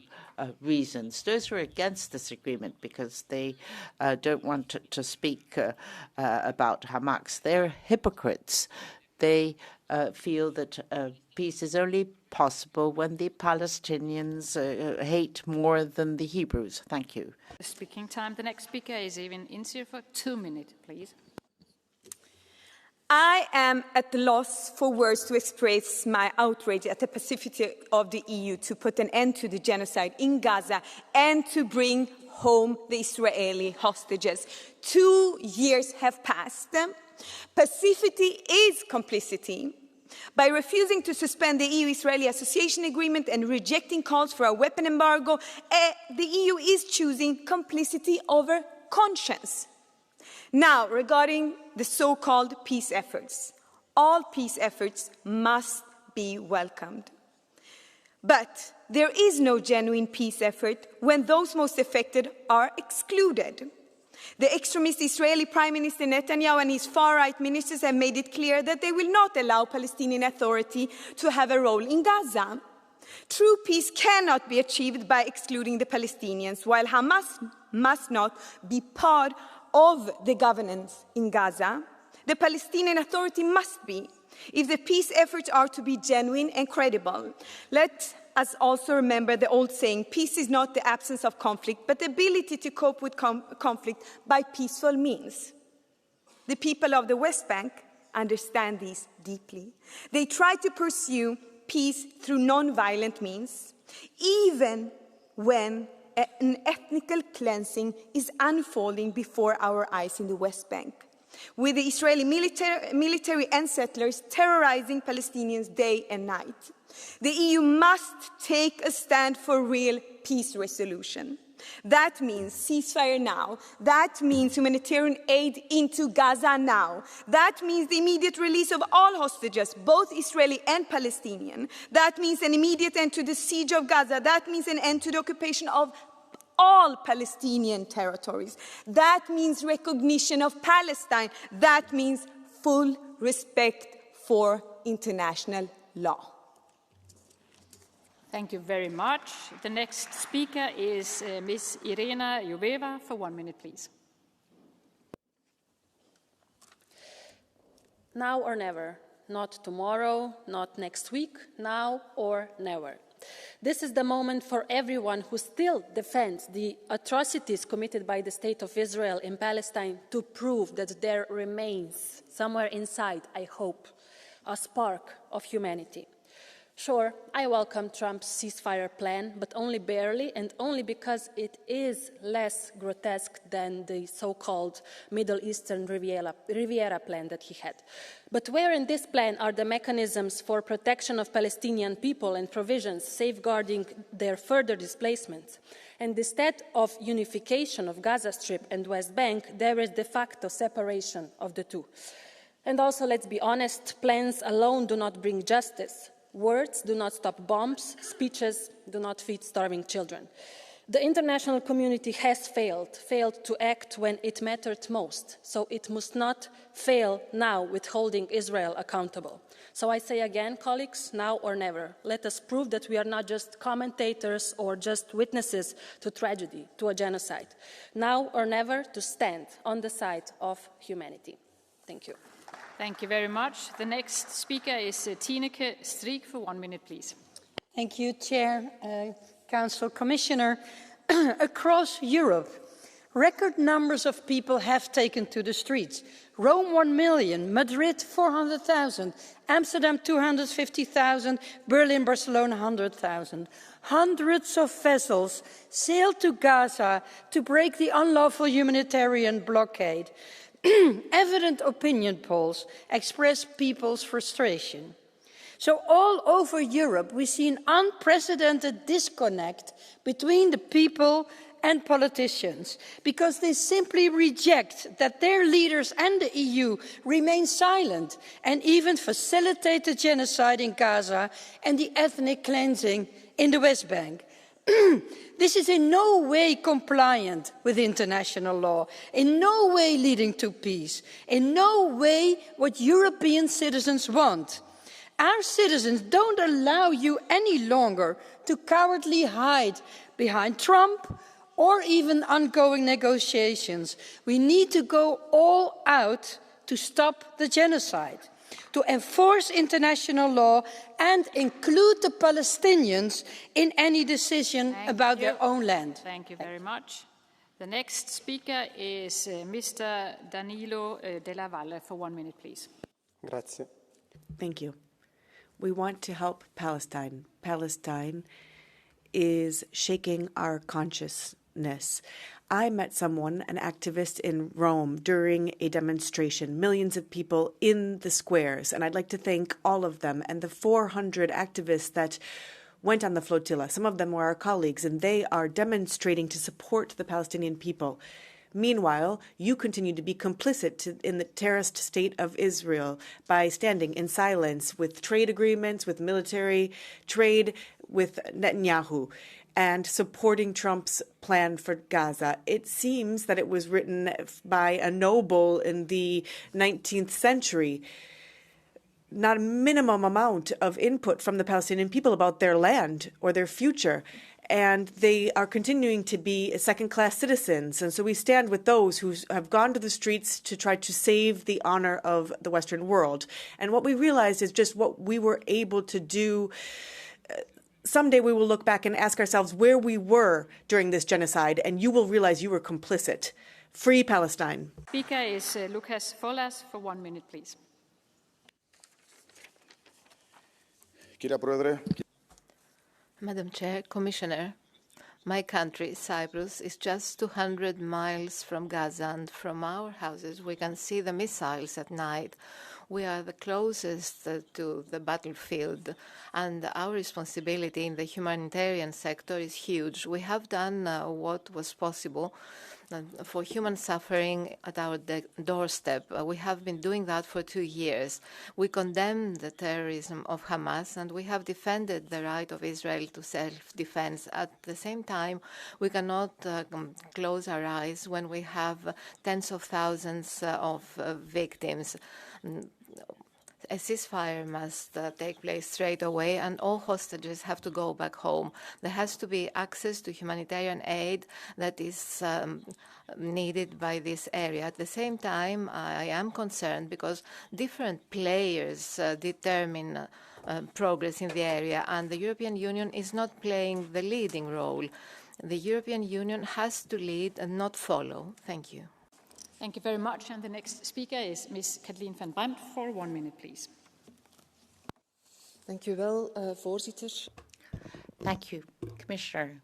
reasons. Those who are against this agreement because they don't want to speak about Hamas, they're hypocrites. They feel that peace is only possible when the Palestinians hate more than the Hebrews. Thank you. Speaking time. The next speaker is Even Insir for 2 minutes, please. I am at the loss for words to express my outrage at the passivity of the EU to put an end to the genocide in Gaza and to bring home the Israeli hostages. 2 years have passed. Passivity is complicity. By refusing to suspend the EU-Israeli Association Agreement and rejecting calls for a weapon embargo, the EU is choosing complicity over conscience. Now, regarding the so-called peace efforts, all peace efforts must be welcomed. But there is no genuine peace effort when those most affected are excluded. The extremist Israeli Prime Minister Netanyahu and his far-right ministers have made it clear that they will not allow Palestinian Authority to have a role in Gaza. True peace cannot be achieved by excluding the Palestinians, while Hamas must not be part of the governance in Gaza. The Palestinian Authority must be, if the peace efforts are to be genuine and credible. Let us also remember the old saying, peace is not the absence of conflict, but the ability to cope with conflict by peaceful means. The people of the West Bank understand this deeply. They try to pursue peace through non-violent means, even when an ethnical cleansing is unfolding before our eyes in the West Bank, with the Israeli military and settlers terrorizing Palestinians day and night. The EU must take a stand for real peace resolution. That means ceasefire now. That means humanitarian aid into Gaza now. That means the immediate release of all hostages, both Israeli and Palestinian. That means an immediate end to the siege of Gaza. That means an end to the occupation of all Palestinian territories. That means recognition of Palestine. That means full respect for international law. Thank you very much. The next speaker is Ms. Irena Joveva for 1 minute, please. Now or never. Not tomorrow, not next week, now or never. This is the moment for everyone who still defends the atrocities committed by the State of Israel in Palestine to prove that there remains, somewhere inside, I hope, a spark of humanity. Sure, I welcome Trump's ceasefire plan, but only barely and only because it is less grotesque than the so-called Middle Eastern Riviera plan that he had. But where in this plan are the mechanisms for protection of Palestinian people and provisions safeguarding their further displacements? And instead of unification of Gaza Strip and West Bank, there is de facto separation of the two. And also, let's be honest, plans alone do not bring justice. Words do not stop bombs, speeches do not feed starving children. The international community has failed to act when it mattered most, so it must not fail now with holding Israel accountable. So I say again, colleagues, now or never. Let us prove that we are not just commentators or just witnesses to tragedy, to a genocide. Now or never to stand on the side of humanity. Thank you. Thank you very much. The next speaker is Tineke Streek for 1 minute, please. Thank you, Chair, Council, Commissioner. Across Europe, Record numbers of people have taken to the streets. Rome 1 million, Madrid 400,000, Amsterdam 250,000, Berlin, Barcelona 100,000. Hundreds of vessels sailed to Gaza to break the unlawful humanitarian blockade. Evident opinion polls express people's frustration. So all over Europe, we see an unprecedented disconnect between the people and politicians, because they simply reject that their leaders and the EU remain silent and even facilitate the genocide in Gaza and the ethnic cleansing in the West Bank. This is in no way compliant with international law, in no way leading to peace, in no way what European citizens want. Our citizens don't allow you any longer to cowardly hide behind Trump or even ongoing negotiations. We need to go all out to stop the genocide, to enforce international law and include the Palestinians in any decision about their own land. Thank you very much. The next speaker is Mr. Danilo Della Valle for 1 minute, please. Grazie. Thank you. We want to help Palestine. Palestine is shaking our consciousness. I met someone, an activist in Rome, during a demonstration, millions of people in the squares, and I'd like to thank all of them and the 400 activists that went on the flotilla. Some of them were our colleagues, and they are demonstrating to support the Palestinian people. Meanwhile, you continue to be complicit in the terrorist state of Israel by standing in silence with trade agreements, with military trade, with Netanyahu, and supporting Trump's plan for Gaza. It seems that it was written by a noble in the 19th century. Not a minimum amount of input from the Palestinian people about their land or their future. And they are continuing to be second-class citizens. And so we stand with those who have gone to the streets to try to save the honor of the Western world. And what we realized is just what we were able to do. Someday we will look back and ask ourselves where we were during this genocide, and you will realize you were complicit. Free Palestine. Speaker is Lucas Folas for 1 minute, please. Madam Chair, Commissioner, my country, Cyprus, is just 200 miles from Gaza, and from our houses we can see the missiles at night. We are the closest to the battlefield, and our responsibility in the humanitarian sector is huge. We have done what was possible for human suffering at our doorstep. We have been doing that for 2 years. We condemn the terrorism of Hamas, and we have defended the right of Israel to self-defense. At the same time, we cannot close our eyes when we have tens of thousands of victims. A ceasefire must take place straight away, and all hostages have to go back home. There has to be access to humanitarian aid that is needed by this area. At the same time, I am concerned because different players determine progress in the area, and the European Union is not playing the leading role. The European Union has to lead and not follow. Thank you. Thank you very much. And the next speaker is Ms. Kathleen van Brandt for 1 minute, please. Dank u wel, voorzitter. Thank you, Commissioner.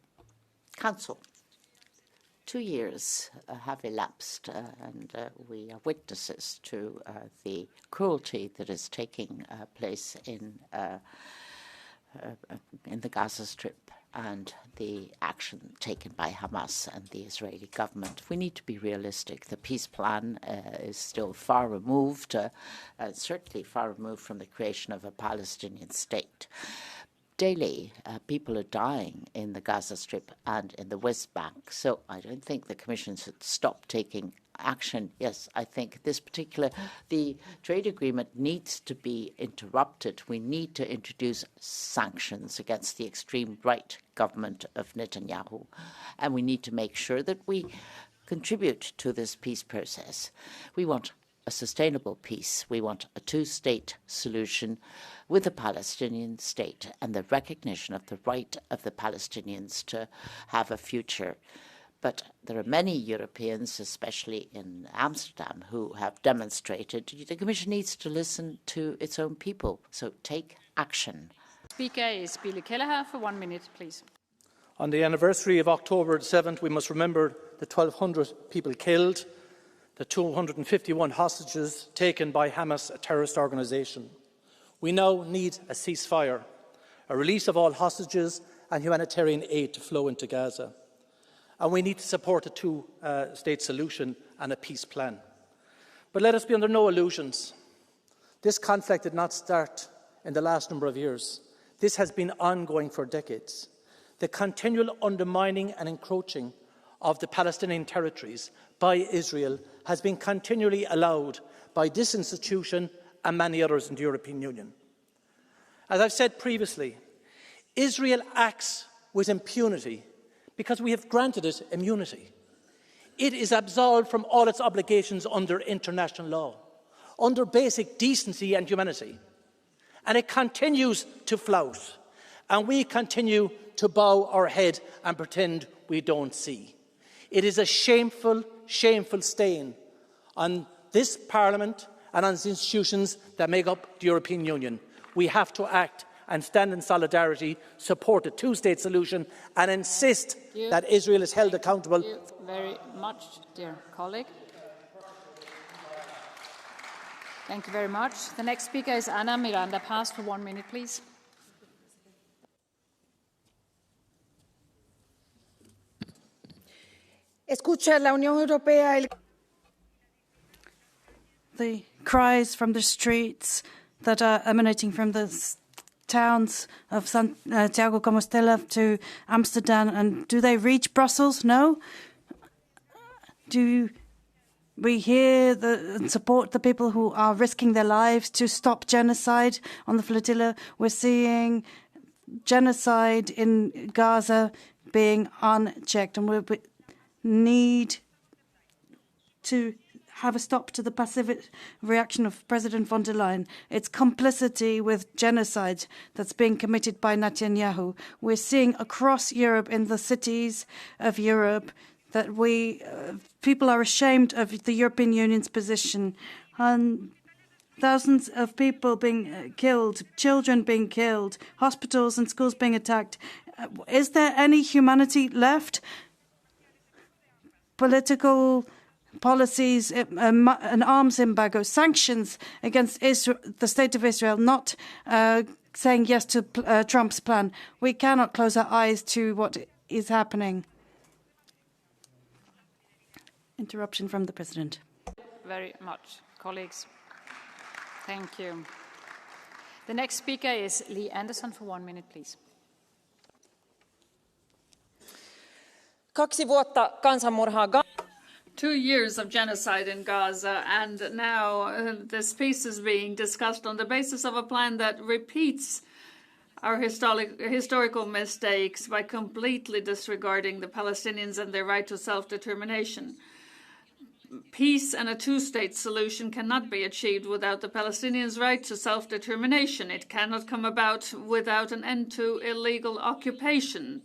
Council. 2 years have elapsed, and we are witnesses to the cruelty that is taking place in the Gaza Strip and the action taken by Hamas and the Israeli government. We need to be realistic. The peace plan is still far removed, certainly far removed from the creation of a Palestinian state. Daily, people are dying in the Gaza Strip and in the West Bank. So I don't think the Commission should stop taking action. Yes, I think the trade agreement needs to be interrupted. We need to introduce sanctions against the extreme right government of Netanyahu. And we need to make sure that we contribute to this peace process. We want a sustainable peace. We want a two-state solution with a Palestinian state and the recognition of the right of the Palestinians to have a future. But there are many Europeans, especially in Amsterdam, who have demonstrated the Commission needs to listen to its own people. So take action. Speaker is Billy Kelleher for 1 minute, please. On the anniversary of October 7th, we must remember the 1,200 people killed, the 251 hostages taken by Hamas, a terrorist organisation. We now need a ceasefire, a release of all hostages and humanitarian aid to flow into Gaza. And we need to support a two-state solution and a peace plan. But let us be under no illusions. This conflict did not start in the last number of years. This has been ongoing for decades. The continual undermining and encroaching of the Palestinian territories by Israel has been continually allowed by this institution and many others in the European Union. As I've said previously, Israel acts with impunity because we have granted it immunity. It is absolved from all its obligations under international law, under basic decency and humanity. And it continues to flout. And we continue to bow our head and pretend we don't see. It is a shameful, shameful stain on this Parliament and on the institutions that make up the European Union. We have to act and stand in solidarity, support a two-state solution and insist that Israel is held accountable. Thank you very much, dear colleague. Thank you very much. The next speaker is Ana Miranda Paz for 1 minute, please. Escucha la Unión Europea. The cries from the streets that are emanating from the towns of Santiago Compostela to Amsterdam, and do they reach Brussels? No. Do we hear and support the people who are risking their lives to stop genocide on the flotilla? We're seeing genocide in Gaza being unchecked, and we need to have a stop to the passive reaction of President von der Leyen. It's complicity with genocide that's being committed by Netanyahu. We're seeing across Europe, in the cities of Europe, that people are ashamed of the European Union's position. And thousands of people being killed, children being killed, hospitals and schools being attacked. Is there any humanity left? Political policies, an arms embargo, sanctions against Israel, the State of Israel, not saying yes to Trump's plan. We cannot close our eyes to what is happening. Interruption from the President. Very much, colleagues. Thank you. The next speaker is Lee Anderson for 1 minute, please. 2 vuotta kansanmurhaa. 2 years of genocide in Gaza, and now this peace is being discussed on the basis of a plan that repeats our historical mistakes by completely disregarding the Palestinians and their right to self-determination. Peace and a two-state solution cannot be achieved without the Palestinians' right to self-determination. It cannot come about without an end to illegal occupation.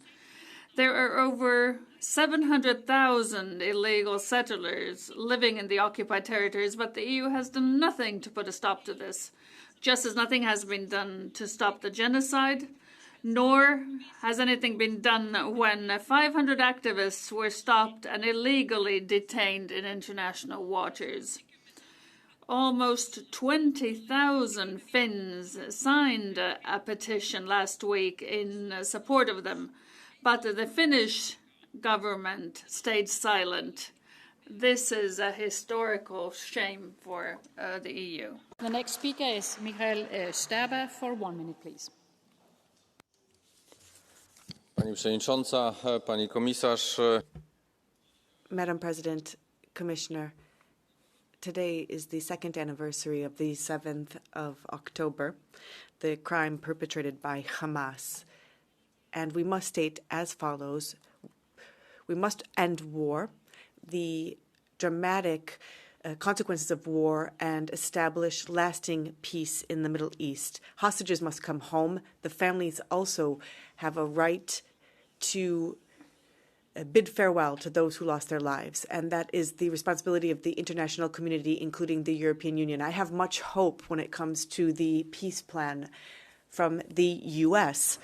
There are over 700,000 illegal settlers living in the occupied territories, but the EU has done nothing to put a stop to this, just as nothing has been done to stop the genocide, nor has anything been done when 500 activists were stopped and illegally detained in international waters. Almost 20,000 Finns signed a petition last week in support of them, but the Finnish government stayed silent. This is a historical shame for the EU. The next speaker is Michael Sterber for 1 minute, please. Pani Przewodnicząca, Pani Komisarz. Madam President, Commissioner, today is the second anniversary of the 7th of October, the crime perpetrated by Hamas. And we must state as follows: we must end war, the dramatic consequences of war, and establish lasting peace in the Middle East. Hostages must come home. The families also have a right to bid farewell to those who lost their lives, and that is the responsibility of the international community, including the European Union. I have much hope when it comes to the peace plan from the US.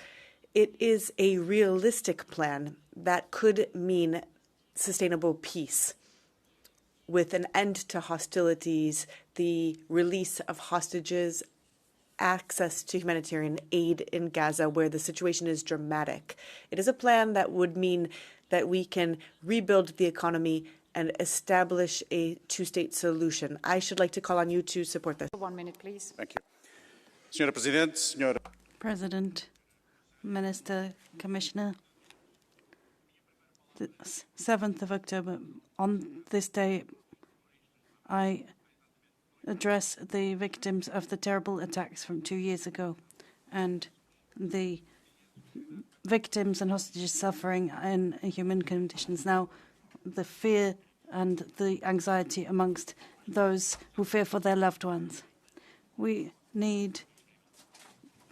It is a realistic plan that could mean sustainable peace, with an end to hostilities, the release of hostages, access to humanitarian aid in Gaza, where the situation is dramatic. It is a plan that would mean that we can rebuild the economy and establish a two-state solution. I should like to call on you to support this. 1 minute, please. Thank you. Senhora Presidente, Senhora President, Minister, Commissioner, the 7th of October, on this day, I address the victims of the terrible attacks from 2 years ago and the victims and hostages suffering in human conditions. Now, the fear and the anxiety amongst those who fear for their loved ones. We need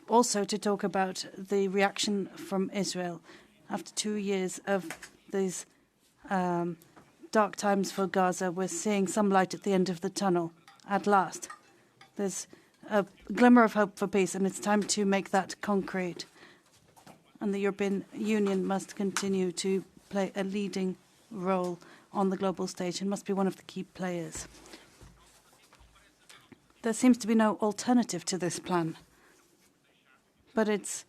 also to talk about the reaction from Israel after 2 years of these dark times for Gaza. We're seeing some light at the end of the tunnel at last. There's a glimmer of hope for peace, and it's time to make that concrete. And the European Union must continue to play a leading role on the global stage and must be one of the key players. There seems to be no alternative to this plan, but it's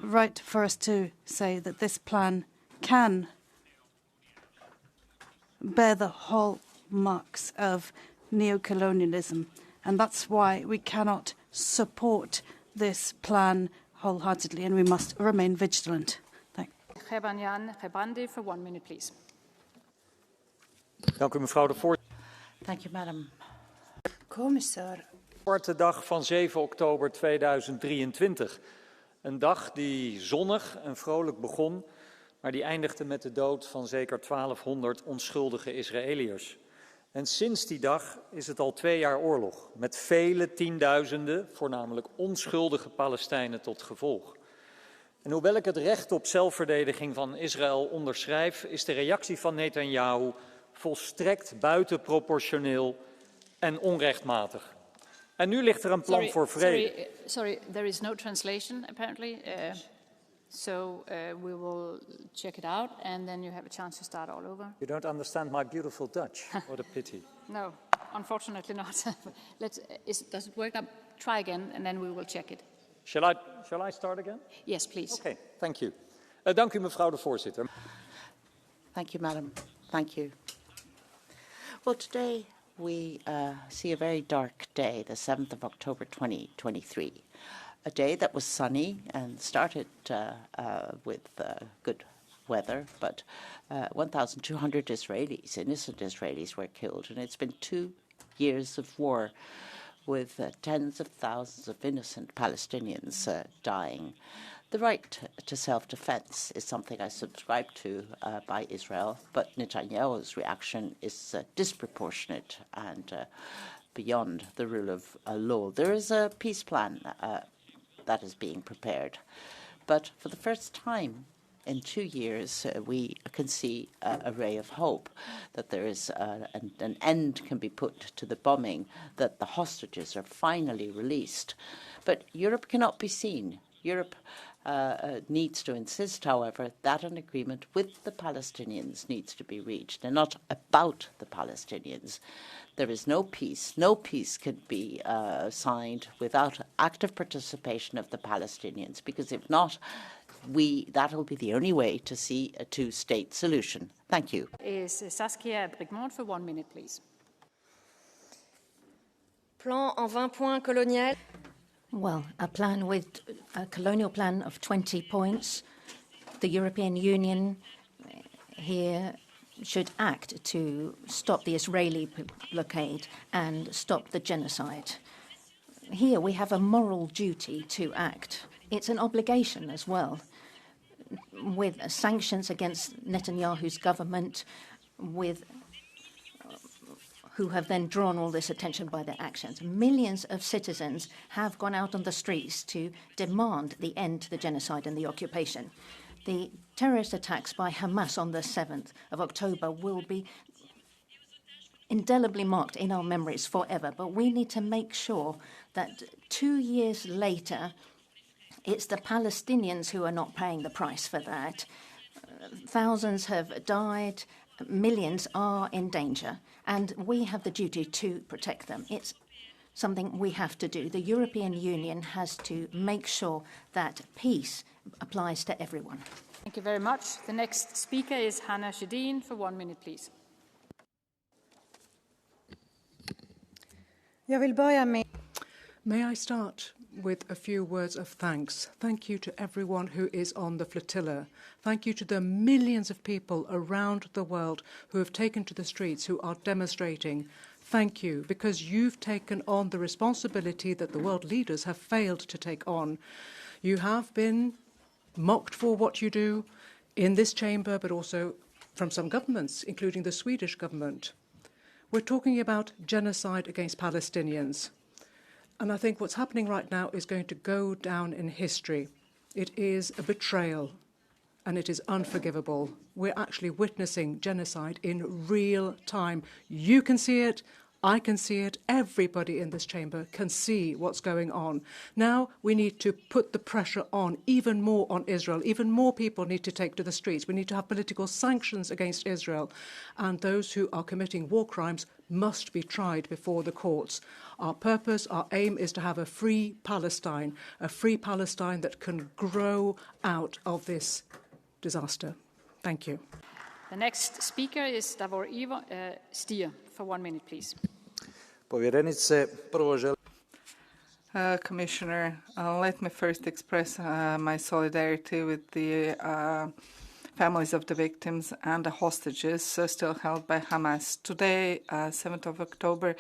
right for us to say that this plan can bear the hallmarks of neocolonialism, and that's why we cannot support this plan wholeheartedly, and we must remain vigilant. Thank Gebrandi for 1 minute, please. Dank u, mevrouw de voorzitter. Thank you, Madam. Commissaris. Zwarte dag van 7 oktober 2023. Een dag die zonnig en vrolijk begon, maar die eindigde met de dood van zeker 1200 onschuldige Israëliërs. En sinds die dag is het al 2 jaar oorlog, met vele tienduizenden, voornamelijk onschuldige Palestijnen tot gevolg. En hoewel ik het recht op zelfverdediging van Israël onderschrijf, is de reactie van Netanyahu volstrekt buitenproportioneel en onrechtmatig. En nu ligt er een plan voor vrede. Sorry, there is no translation apparently. So we will check it out, and then you have a chance to start all over. You don't understand my beautiful Dutch. What a pity. No, unfortunately not. Does it work? Try again, and then we will check it. Shall I start again? Yes, please. Okay, thank you. Dank u, mevrouw de voorzitter. Thank you, Madam. Thank you. Well, today we see a very dark day, the 7th of October 2023. A day that was sunny and started with good weather, but 1,200 Israelis, innocent Israelis, were killed. And it's been 2 years of war with tens of thousands of innocent Palestinians dying. The right to self-defense is something I subscribe to by Israel, but Netanyahu's reaction is disproportionate and beyond the rule of law. There is a peace plan that is being prepared. But for the first time in 2 years, we can see a ray of hope that there is an end can be put to the bombing, that the hostages are finally released. But Europe cannot be seen. Europe needs to insist, however, that an agreement with the Palestinians needs to be reached, and not about the Palestinians. There is no peace. No peace can be signed without active participation of the Palestinians, because if not, that will be the only way to see a two-state solution. Thank you. Is Saskia Brigmont for 1 minute, please. Plan en 20 points colonial. Well, a plan with a colonial plan of 20 points. The European Union here should act to stop the Israeli blockade and stop the genocide. Here we have a moral duty to act. It's an obligation as well, with sanctions against Netanyahu's government, who have then drawn all this attention by their actions. Millions of citizens have gone out on the streets to demand the end to the genocide and the occupation. The terrorist attacks by Hamas on the 7th of October will be indelibly marked in our memories forever, but we need to make sure that 2 years later, it's the Palestinians who are not paying the price for that. Thousands have died, millions are in danger, and we have the duty to protect them. It's something we have to do. The European Union has to make sure that peace applies to everyone. Thank you very much. The next speaker is Hannah Shedin for 1 minute, please. May I start with a few words of thanks. Thank you to everyone who is on the flotilla. Thank you to the millions of people around the world who have taken to the streets, who are demonstrating. Thank you, because you've taken on the responsibility that the world leaders have failed to take on. You have been mocked for what you do in this chamber, but also from some governments, including the Swedish government. We're talking about genocide against Palestinians. And I think what's happening right now is going to go down in history. It is a betrayal, and it is unforgivable. We're actually witnessing genocide in real time. You can see it, I can see it, everybody in this chamber can see what's going on. Now we need to put the pressure on, even more on Israel. Even more people need to take to the streets. We need to have political sanctions against Israel. And those who are committing war crimes must be tried before the courts. Our purpose, our aim is to have a free Palestine that can grow out of this disaster. Thank you. The next speaker is Davor Ivo Stier for 1 minute, please. Commissioner, let me first express my solidarity with the families of the victims and the hostages still held by Hamas. Today, 7th of October,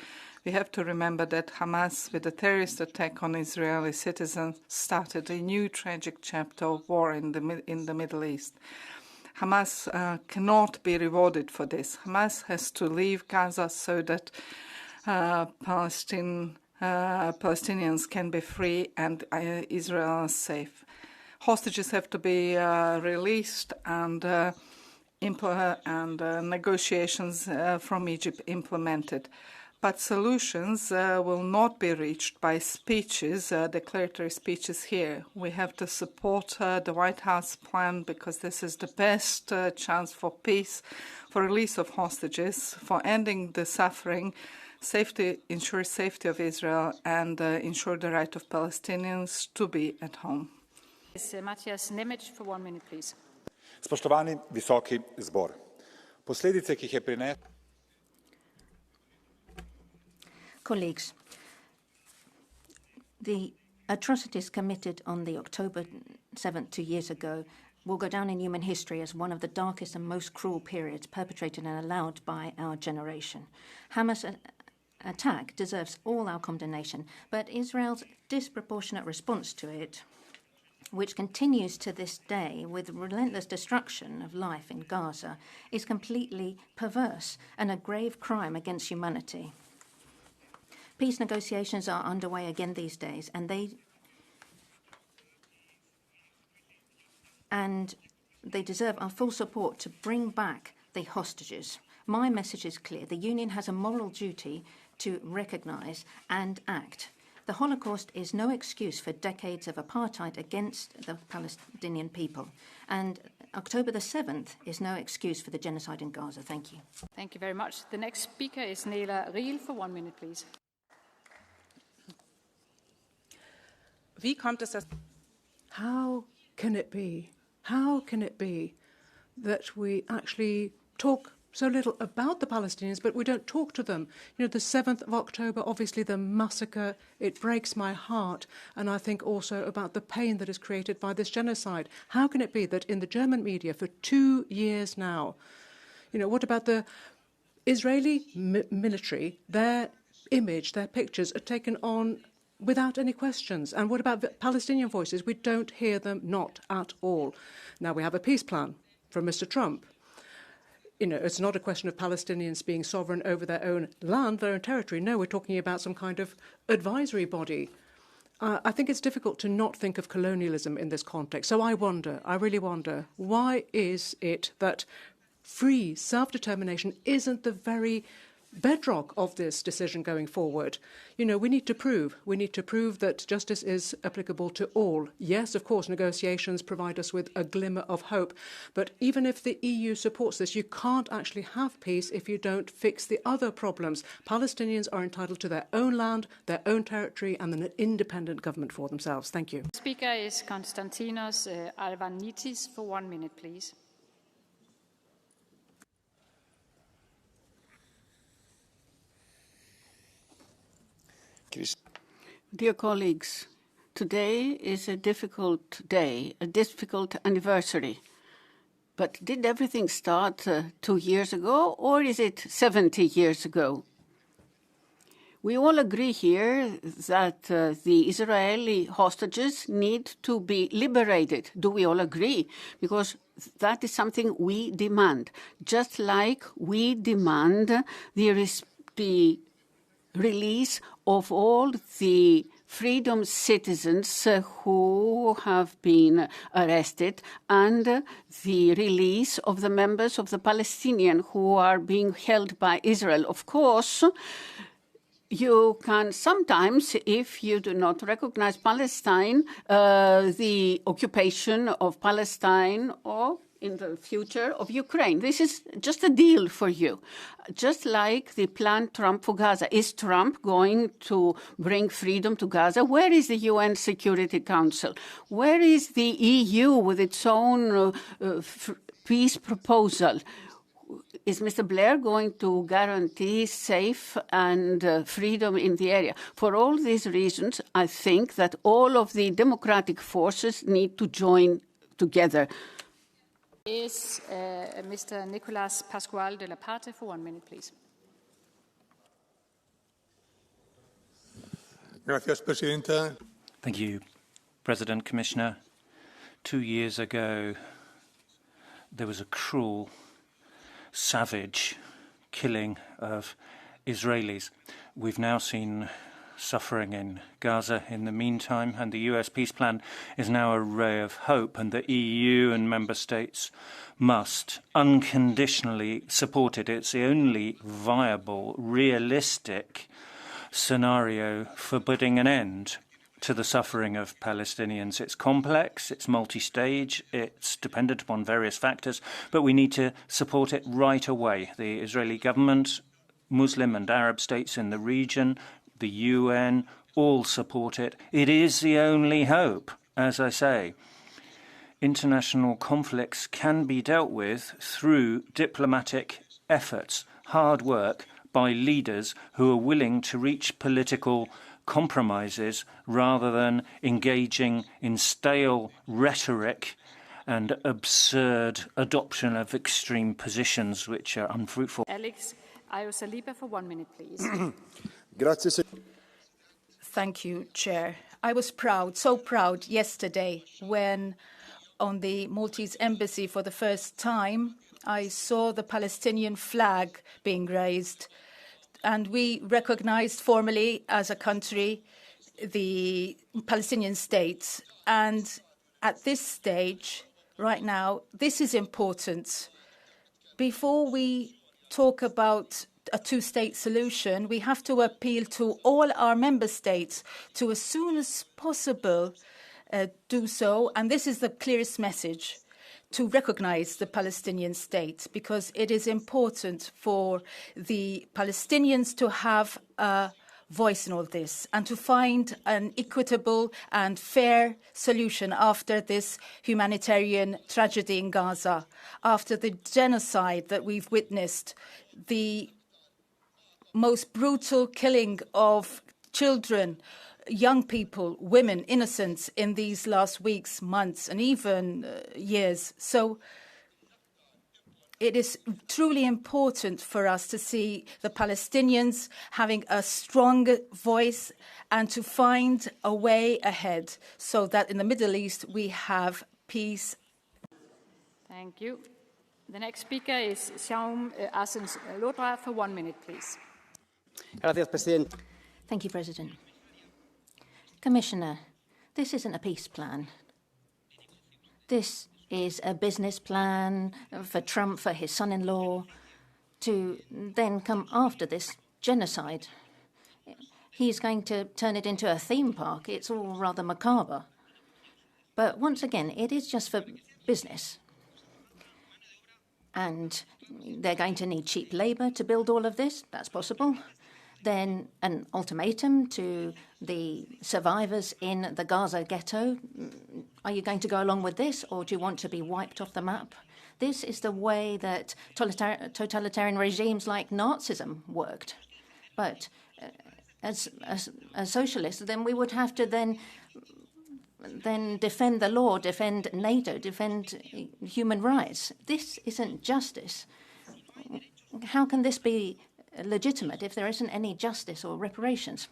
we have to remember that Hamas, with a terrorist attack on Israeli citizens, started a new tragic chapter of war in the Middle East. Hamas cannot be rewarded for this. Hamas has to leave Gaza so that Palestinians can be free and Israel is safe. Hostages have to be released and negotiations from Egypt implemented. But solutions will not be reached by speeches, declaratory speeches here. We have to support the White House plan because this is the best chance for peace, for release of hostages, for ending the suffering, ensure safety of Israel, and ensure the right of Palestinians to be at home. Matthias Nemec for 1 minute, please. Spoštovani visoki zbor. Posledice, ki jih je prinesla. Colleagues, the atrocities committed on the October 7th 2 years ago will go down in human history as one of the darkest and most cruel periods perpetrated and allowed by our generation. Hamas' attack deserves all our condemnation, but Israel's disproportionate response to it, which continues to this day with relentless destruction of life in Gaza, is completely perverse and a grave crime against humanity. Peace negotiations are underway again these days, and they deserve our full support to bring back the hostages. My message is clear. The Union has a moral duty to recognise and act. The Holocaust is no excuse for decades of apartheid against the Palestinian people. And October the 7th is no excuse for the genocide in Gaza. Thank you. Thank you very much. The next speaker is Nela Riel for 1 minute, please. How can it be? How can it be that we actually talk so little about the Palestinians, but we don't talk to them? You know, the 7th of October, obviously the massacre, it breaks my heart. And I think also about the pain that is created by this genocide. How can it be that in the German media for 2 years now, you know, what about the Israeli military, their image, their pictures are taken on without any questions. And what about Palestinian voices? We don't hear them, not at all. Now we have a peace plan from Mr. Trump. You know, it's not a question of Palestinians being sovereign over their own land, their own territory. No, we're talking about some kind of advisory body. I think it's difficult to not think of colonialism in this context. So I really wonder, why is it that free self-determination isn't the very bedrock of this decision going forward? You know, we need to prove that justice is applicable to all. Yes, of course, negotiations provide us with a glimmer of hope, but even if the EU supports this, you can't actually have peace if you don't fix the other problems. Palestinians are entitled to their own land, their own territory, and an independent government for themselves. Thank you. Speaker is Konstantinos Alvanitis for 1 minute, please. Dear colleagues, today is a difficult day, a difficult anniversary. But did everything start 2 years ago, or is it 70 years ago? We all agree here that the Israeli hostages need to be liberated. Do we all agree? Because that is something we demand, just like we demand the release of all the freedom citizens who have been arrested and the release of the members of the Palestinian who are being held by Israel. Of course, you can sometimes, if you do not recognize Palestine, the occupation of Palestine or in the future of Ukraine. This is just a deal for you. Just like the plan Trump for Gaza. Is Trump going to bring freedom to Gaza? Where is the UN Security Council? Where is the EU with its own peace proposal? Is Mr. Blair going to guarantee safe and freedom in the area? For all these reasons, I think that all of the democratic forces need to join together. Is Mr. Nicolas Pascual de la Parte for 1 minute, please. Gracias, Presidenta. Thank you, President, Commissioner. 2 years ago, there was a cruel, savage killing of Israelis. We've now seen suffering in Gaza in the meantime, and the US peace plan is now a ray of hope, and the EU and member states must unconditionally support it. It's the only viable, realistic scenario for putting an end to the suffering of Palestinians. It's complex, it's multi-stage, it's dependent upon various factors, but we need to support it right away. The Israeli government, Muslim and Arab states in the region, the UN, all support it. It is the only hope, as I say. International conflicts can be dealt with through diplomatic efforts, hard work by leaders who are willing to reach political compromises rather than engaging in stale rhetoric and absurd adoption of extreme positions which are unfruitful. Alex Ayosaliba for 1 minute, please. Thank you, Chair. I was proud, so proud yesterday when on the Maltese embassy for the first time I saw the Palestinian flag being raised, and we recognized formally as a country the Palestinian state. And at this stage, right now, this is important. Before we talk about a two-state solution, we have to appeal to all our member states to, as soon as possible, do so. And this is the clearest message, to recognize the Palestinian state, because it is important for the Palestinians to have a voice in all this and to find an equitable and fair solution after this humanitarian tragedy in Gaza, after the genocide that we've witnessed, the most brutal killing of children, young people, women, innocents in these last weeks, months, and even years. So it is truly important for us to see the Palestinians having a strong voice and to find a way ahead so that in the Middle East we have peace. Thank you. The next speaker is Shaum Assens Lodra for 1 minute, please. Thank you, President. Commissioner, this isn't a peace plan. This is a business plan for Trump, for his son-in-law, to then come after this genocide. He's going to turn it into a theme park. It's all rather macabre. But once again, it is just for business. And they're going to need cheap labour to build all of this. That's possible. Then an ultimatum to the survivors in the Gaza ghetto. Are you going to go along with this, or do you want to be wiped off the map? This is the way that totalitarian regimes like Nazism worked. But as socialists, then we would have to then defend the law, defend NATO, defend human rights. This isn't justice. How can this be legitimate if there isn't any justice or reparations?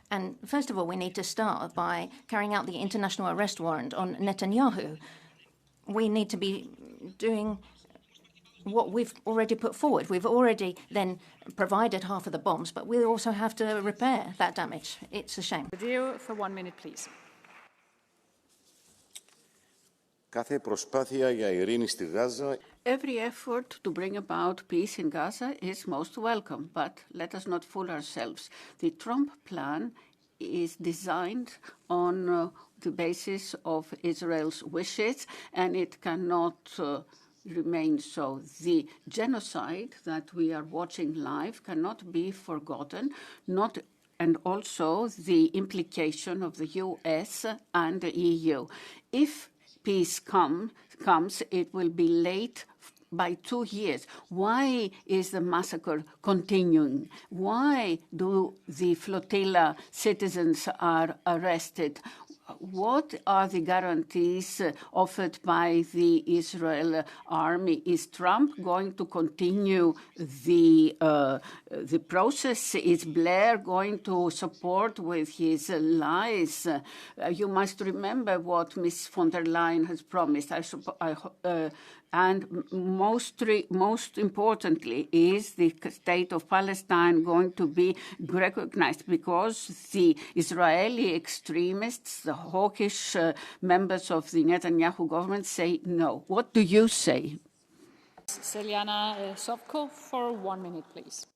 And first of all, we need to start by carrying out the international arrest warrant on Netanyahu. We need to be doing what we've already put forward. We've already then provided half of the bombs, but we also have to repair that damage. It's a shame. For 1 minute, please. Every effort to bring about peace in Gaza is most welcome, but let us not fool ourselves. The Trump plan is designed on the basis of Israel's wishes, and it cannot remain so. The genocide that we are watching live cannot be forgotten, and also the implication of the US and the EU. If peace comes, it will be late by 2 years. Why is the massacre continuing? Why do the flotilla citizens are arrested? What are the guarantees offered by the Israel army? Is Trump going to continue the process? Is Blair going to support with his lies? You must remember what Ms. von der Leyen has promised. And most importantly, is the state of Palestine going to be recognized? Because the Israeli extremists, the hawkish members of the Netanyahu government say no. What do you say? Celiana Sovko for 1 minute, please.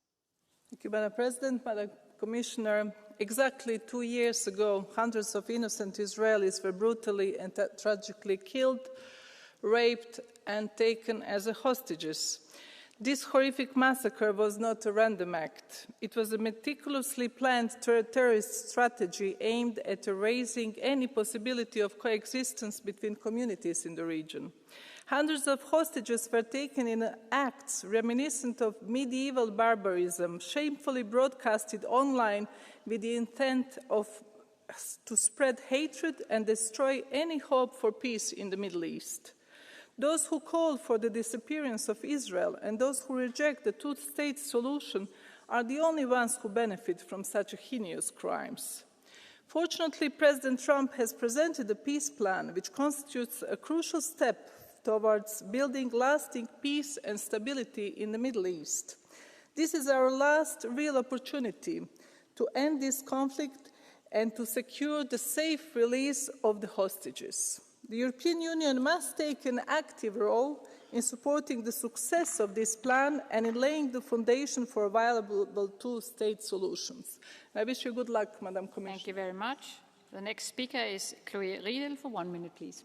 Thank you, Madam President, Madam Commissioner. Exactly 2 years ago, hundreds of innocent Israelis were brutally and tragically killed, raped, and taken as hostages. This horrific massacre was not a random act. It was a meticulously planned terrorist strategy aimed at erasing any possibility of coexistence between communities in the region. Hundreds of hostages were taken in acts reminiscent of medieval barbarism, shamefully broadcasted online with the intent to spread hatred and destroy any hope for peace in the Middle East. Those who call for the disappearance of Israel and those who reject the two-state solution are the only ones who benefit from such heinous crimes. Fortunately, President Trump has presented a peace plan which constitutes a crucial step towards building lasting peace and stability in the Middle East. This is our last real opportunity to end this conflict and to secure the safe release of the hostages. The European Union must take an active role in supporting the success of this plan and in laying the foundation for viable two-state solutions. I wish you good luck, Madam Commissioner. Thank you very much. The next speaker is Chloe Riedel for 1 minute, please.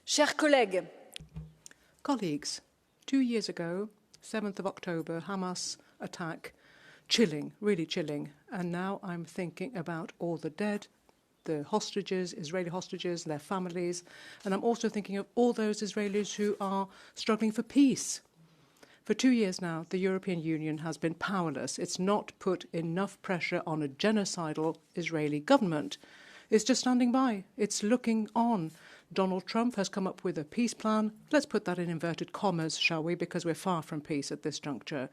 Chers collègues, Colleagues, 2 years ago, 7th of October, Hamas attack, chilling, really chilling. And now I'm thinking about all the dead, the hostages, Israeli hostages, their families, and I'm also thinking of all those Israelis who are struggling for peace. For 2 years now, the European Union has been powerless. It's not put enough pressure on a genocidal Israeli government. It's just standing by. It's looking on. Donald Trump has come up with a peace plan. Let's put that in inverted commas, shall we, because we're far from peace at this juncture.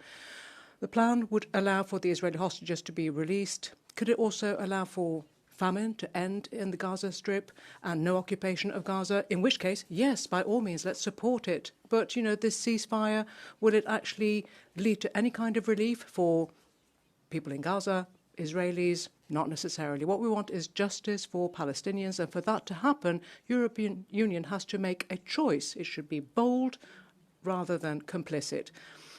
The plan would allow for the Israeli hostages to be released. Could it also allow for famine to end in the Gaza Strip and no occupation of Gaza, in which case, yes, by all means, let's support it. But, you know, this ceasefire, will it actually lead to any kind of relief for people in Gaza, Israelis? Not necessarily. What we want is justice for Palestinians, and for that to happen, European Union has to make a choice. It should be bold rather than complicit.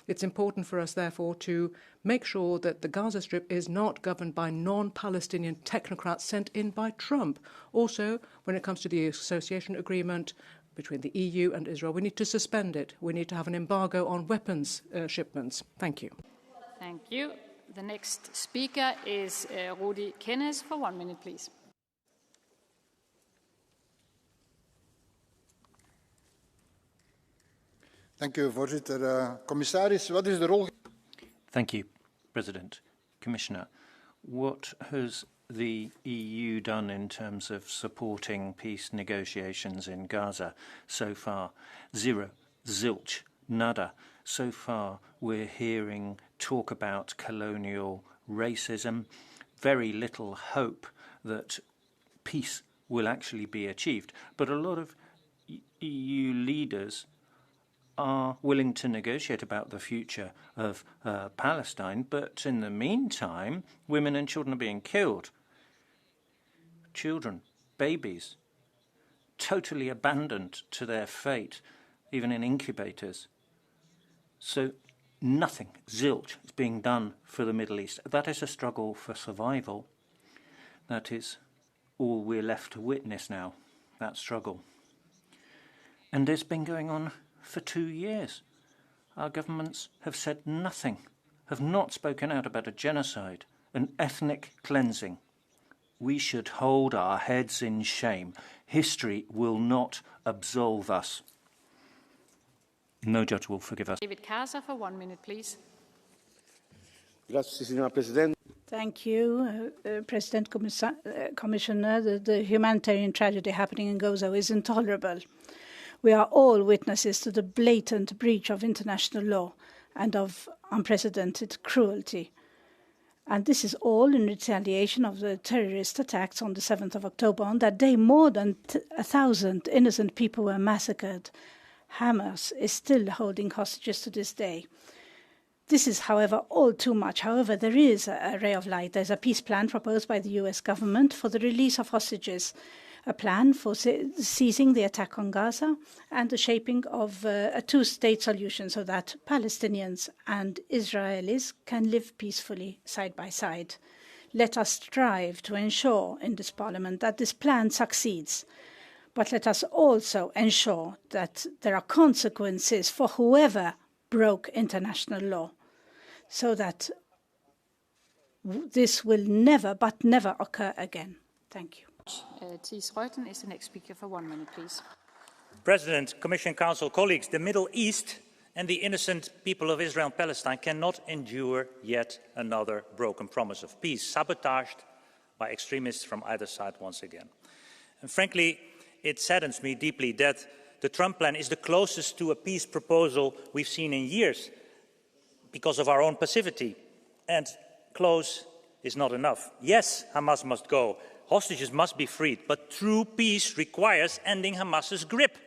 It's important for us, therefore, to make sure that the Gaza Strip is not governed by non-Palestinian technocrats sent in by Trump. Also, when it comes to the association agreement between the EU and Israel, we need to suspend it. We need to have an embargo on weapons shipments. Thank you. Thank you. The next speaker is Rudi Kennes for 1 minute, please. Dank u, voorzitter. Commissaris, wat is de rol... Thank you, President. Commissioner, what has the EU done in terms of supporting peace negotiations in Gaza so far? Zero, zilch, nada. So far, we're hearing talk about colonial racism, very little hope that peace will actually be achieved. But a lot of EU leaders are willing to negotiate about the future of Palestine, but in the meantime, women and children are being killed. Children, babies, totally abandoned to their fate, even in incubators. So nothing, zilch, is being done for the Middle East. That is a struggle for survival. That is all we're left to witness now, that struggle. And it's been going on for 2 years. Our governments have said nothing, have not spoken out about a genocide, an ethnic cleansing. We should hold our heads in shame. History will not absolve us. No judge will forgive us. David Casa for 1 minute, please. Grazie, signora Presidente. Thank you, President, Commissioner. The humanitarian tragedy happening in Gaza is intolerable. We are all witnesses to the blatant breach of international law and of unprecedented cruelty. And this is all in retaliation of the terrorist attacks on the 7th of October. On that day, more than 1,000 innocent people were massacred. Hamas is still holding hostages to this day. This is, however, all too much. However, there is a ray of light. There's a peace plan proposed by the US government for the release of hostages, a plan for ceasing the attack on Gaza, and the shaping of a two-state solution so that Palestinians and Israelis can live peacefully side by side. Let us strive to ensure in this Parliament that this plan succeeds. But let us also ensure that there are consequences for whoever broke international law, so that this will never, but never occur again. Thank you. Thies Reuten is the next speaker for 1 minute, please. President, Commission, Council, colleagues, the Middle East and the innocent people of Israel and Palestine cannot endure yet another broken promise of peace, sabotaged by extremists from either side once again. And frankly, it saddens me deeply that the Trump plan is the closest to a peace proposal we've seen in years because of our own passivity. And close is not enough. Yes, Hamas must go. Hostages must be freed. But true peace requires ending Hamas's grip.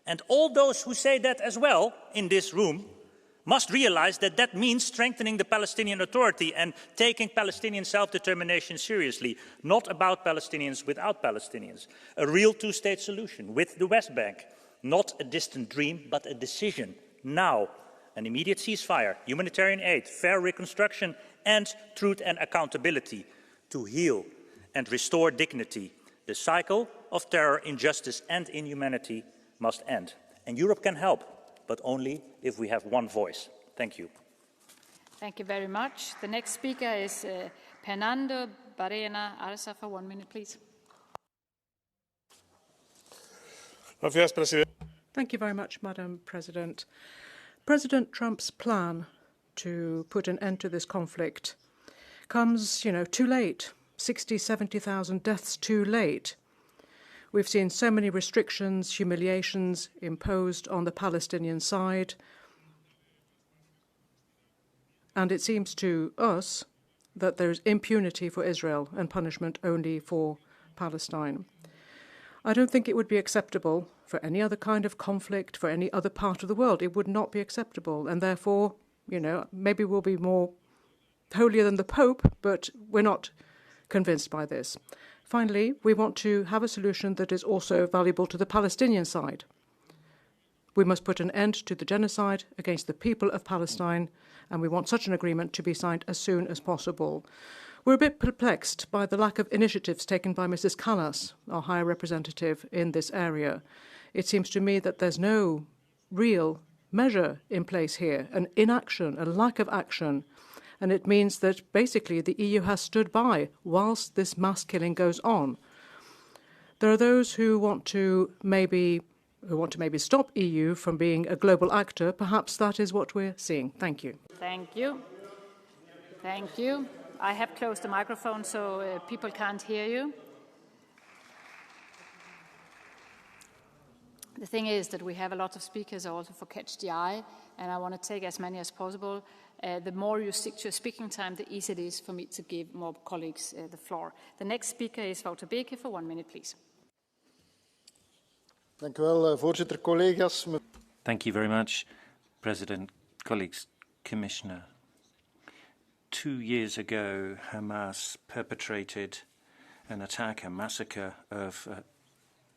And all those who say that as well in this room must realize that that means strengthening the Palestinian Authority and taking Palestinian self-determination seriously, not about Palestinians without Palestinians. A real two-state solution with the West Bank, not a distant dream, but a decision now. An immediate ceasefire, humanitarian aid, fair reconstruction, and truth and accountability to heal and restore dignity. The cycle of terror, injustice, and inhumanity must end. And Europe can help, but only if we have one voice. Thank you. Thank you very much. The next speaker is Fernando Barrena Arza for 1 minute, please. Thank you very much, Madam President. President Trump's plan to put an end to this conflict comes, too late. 60, 70,000 deaths too late. We've seen so many restrictions, humiliations imposed on the Palestinian side. And it seems to us that there is impunity for Israel and punishment only for Palestine. I don't think it would be acceptable for any other kind of conflict, for any other part of the world. It would not be acceptable. And therefore, you know, maybe we'll be more holier than the Pope, but we're not convinced by this. Finally, we want to have a solution that is also valuable to the Palestinian side. We must put an end to the genocide against the people of Palestine, and we want such an agreement to be signed as soon as possible. We're a bit perplexed by the lack of initiatives taken by Mrs. Callas, our High Representative, in this area. It seems to me that there's no real measure in place here, an inaction, a lack of action. And it means that basically the EU has stood by whilst this mass killing goes on. There are those who want to maybe stop EU from being a global actor. Perhaps that is what we're seeing. Thank you. Thank you. Thank you. I have closed the microphone so people can't hear you. The thing is that we have a lot of speakers also for Catch the Eye, and I want to take as many as possible. The more you stick to your speaking time, the easier it is for me to give more colleagues the floor. The next speaker is Wouter Beke for 1 minute, please. Dank u wel, voorzitter, collega's. Thank you very much, President, colleagues, Commissioner. 2 years ago, Hamas perpetrated an attack, a massacre of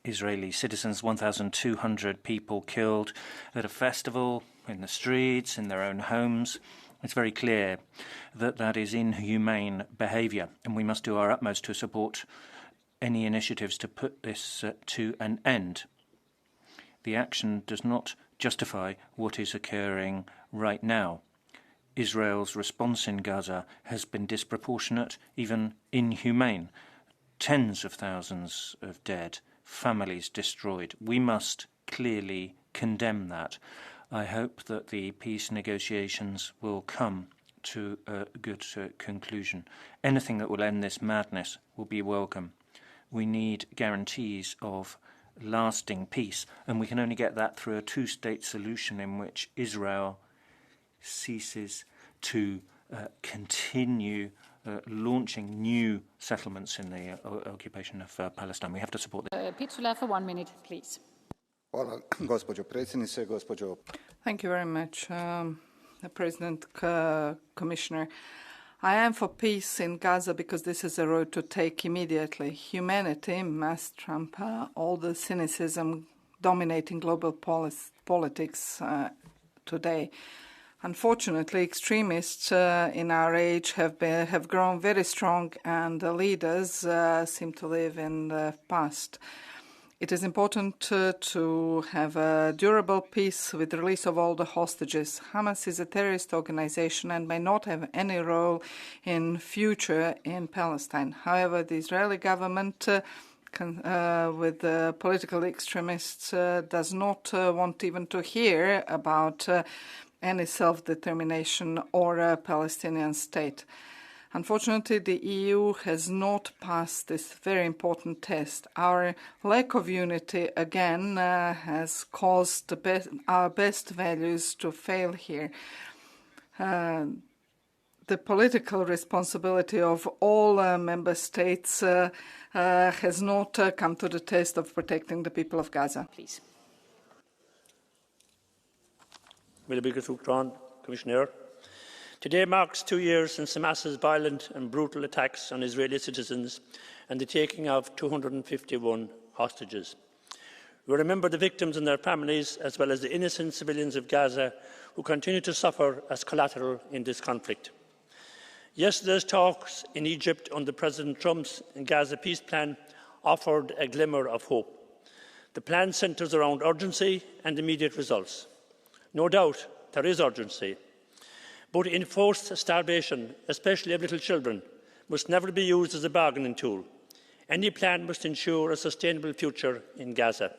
Israeli citizens, 1,200 people killed at a festival, in the streets, in their own homes. It's very clear that that is inhumane behaviour, and we must do our utmost to support any initiatives to put this to an end. The action does not justify what is occurring right now. Israel's response in Gaza has been disproportionate, even inhumane. Tens of thousands of dead, families destroyed. We must clearly condemn that. I hope that the peace negotiations will come to a good conclusion. Anything that will end this madness will be welcome. We need guarantees of lasting peace, and we can only get that through a two-state solution in which Israel ceases to continue launching new settlements in the occupation of Palestine. We have to support this. Pizzula for 1 minute, please. Thank you very much, President, Commissioner. I am for peace in Gaza because this is a road to take immediately. Humanity must trump all the cynicism dominating global politics today. Unfortunately, extremists in our age have grown very strong, and the leaders seem to live in the past. It is important to have a durable peace with the release of all the hostages. Hamas is a terrorist organization and may not have any role in future in Palestine. However, the Israeli government with the political extremists does not want even to hear about any self-determination or a Palestinian state. Unfortunately, the EU has not passed this very important test. Our lack of unity, again, has caused our best values to fail here. The political responsibility of all member states has not come to the test of protecting the people of Gaza. Please. Commissioner. Today marks 2 years since Hamas's violent and brutal attacks on Israeli citizens and the taking of 251 hostages. We remember the victims and their families, as well as the innocent civilians of Gaza who continue to suffer as collateral in this conflict. Yesterday's talks in Egypt under President Trump's Gaza peace plan offered a glimmer of hope. The plan centres around urgency and immediate results. No doubt there is urgency. But enforced starvation, especially of little children, must never be used as a bargaining tool. Any plan must ensure a sustainable future in Gaza.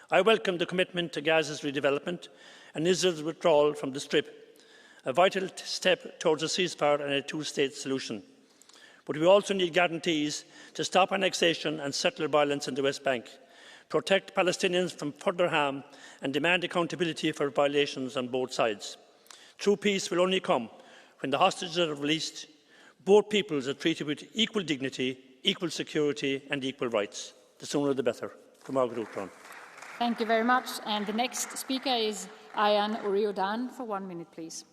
I welcome the commitment to Gaza's redevelopment and Israel's withdrawal from the Strip, a vital step towards a ceasefire and a two-state solution. But we also need guarantees to stop annexation and settler violence in the West Bank, protect Palestinians from further harm and demand accountability for violations on both sides. True peace will only come when the hostages are released, Both peoples are treated with equal dignity, equal security and equal rights. The sooner the better. Thank you very much. And the next speaker is Ayan Uriodan for 1 minute, please.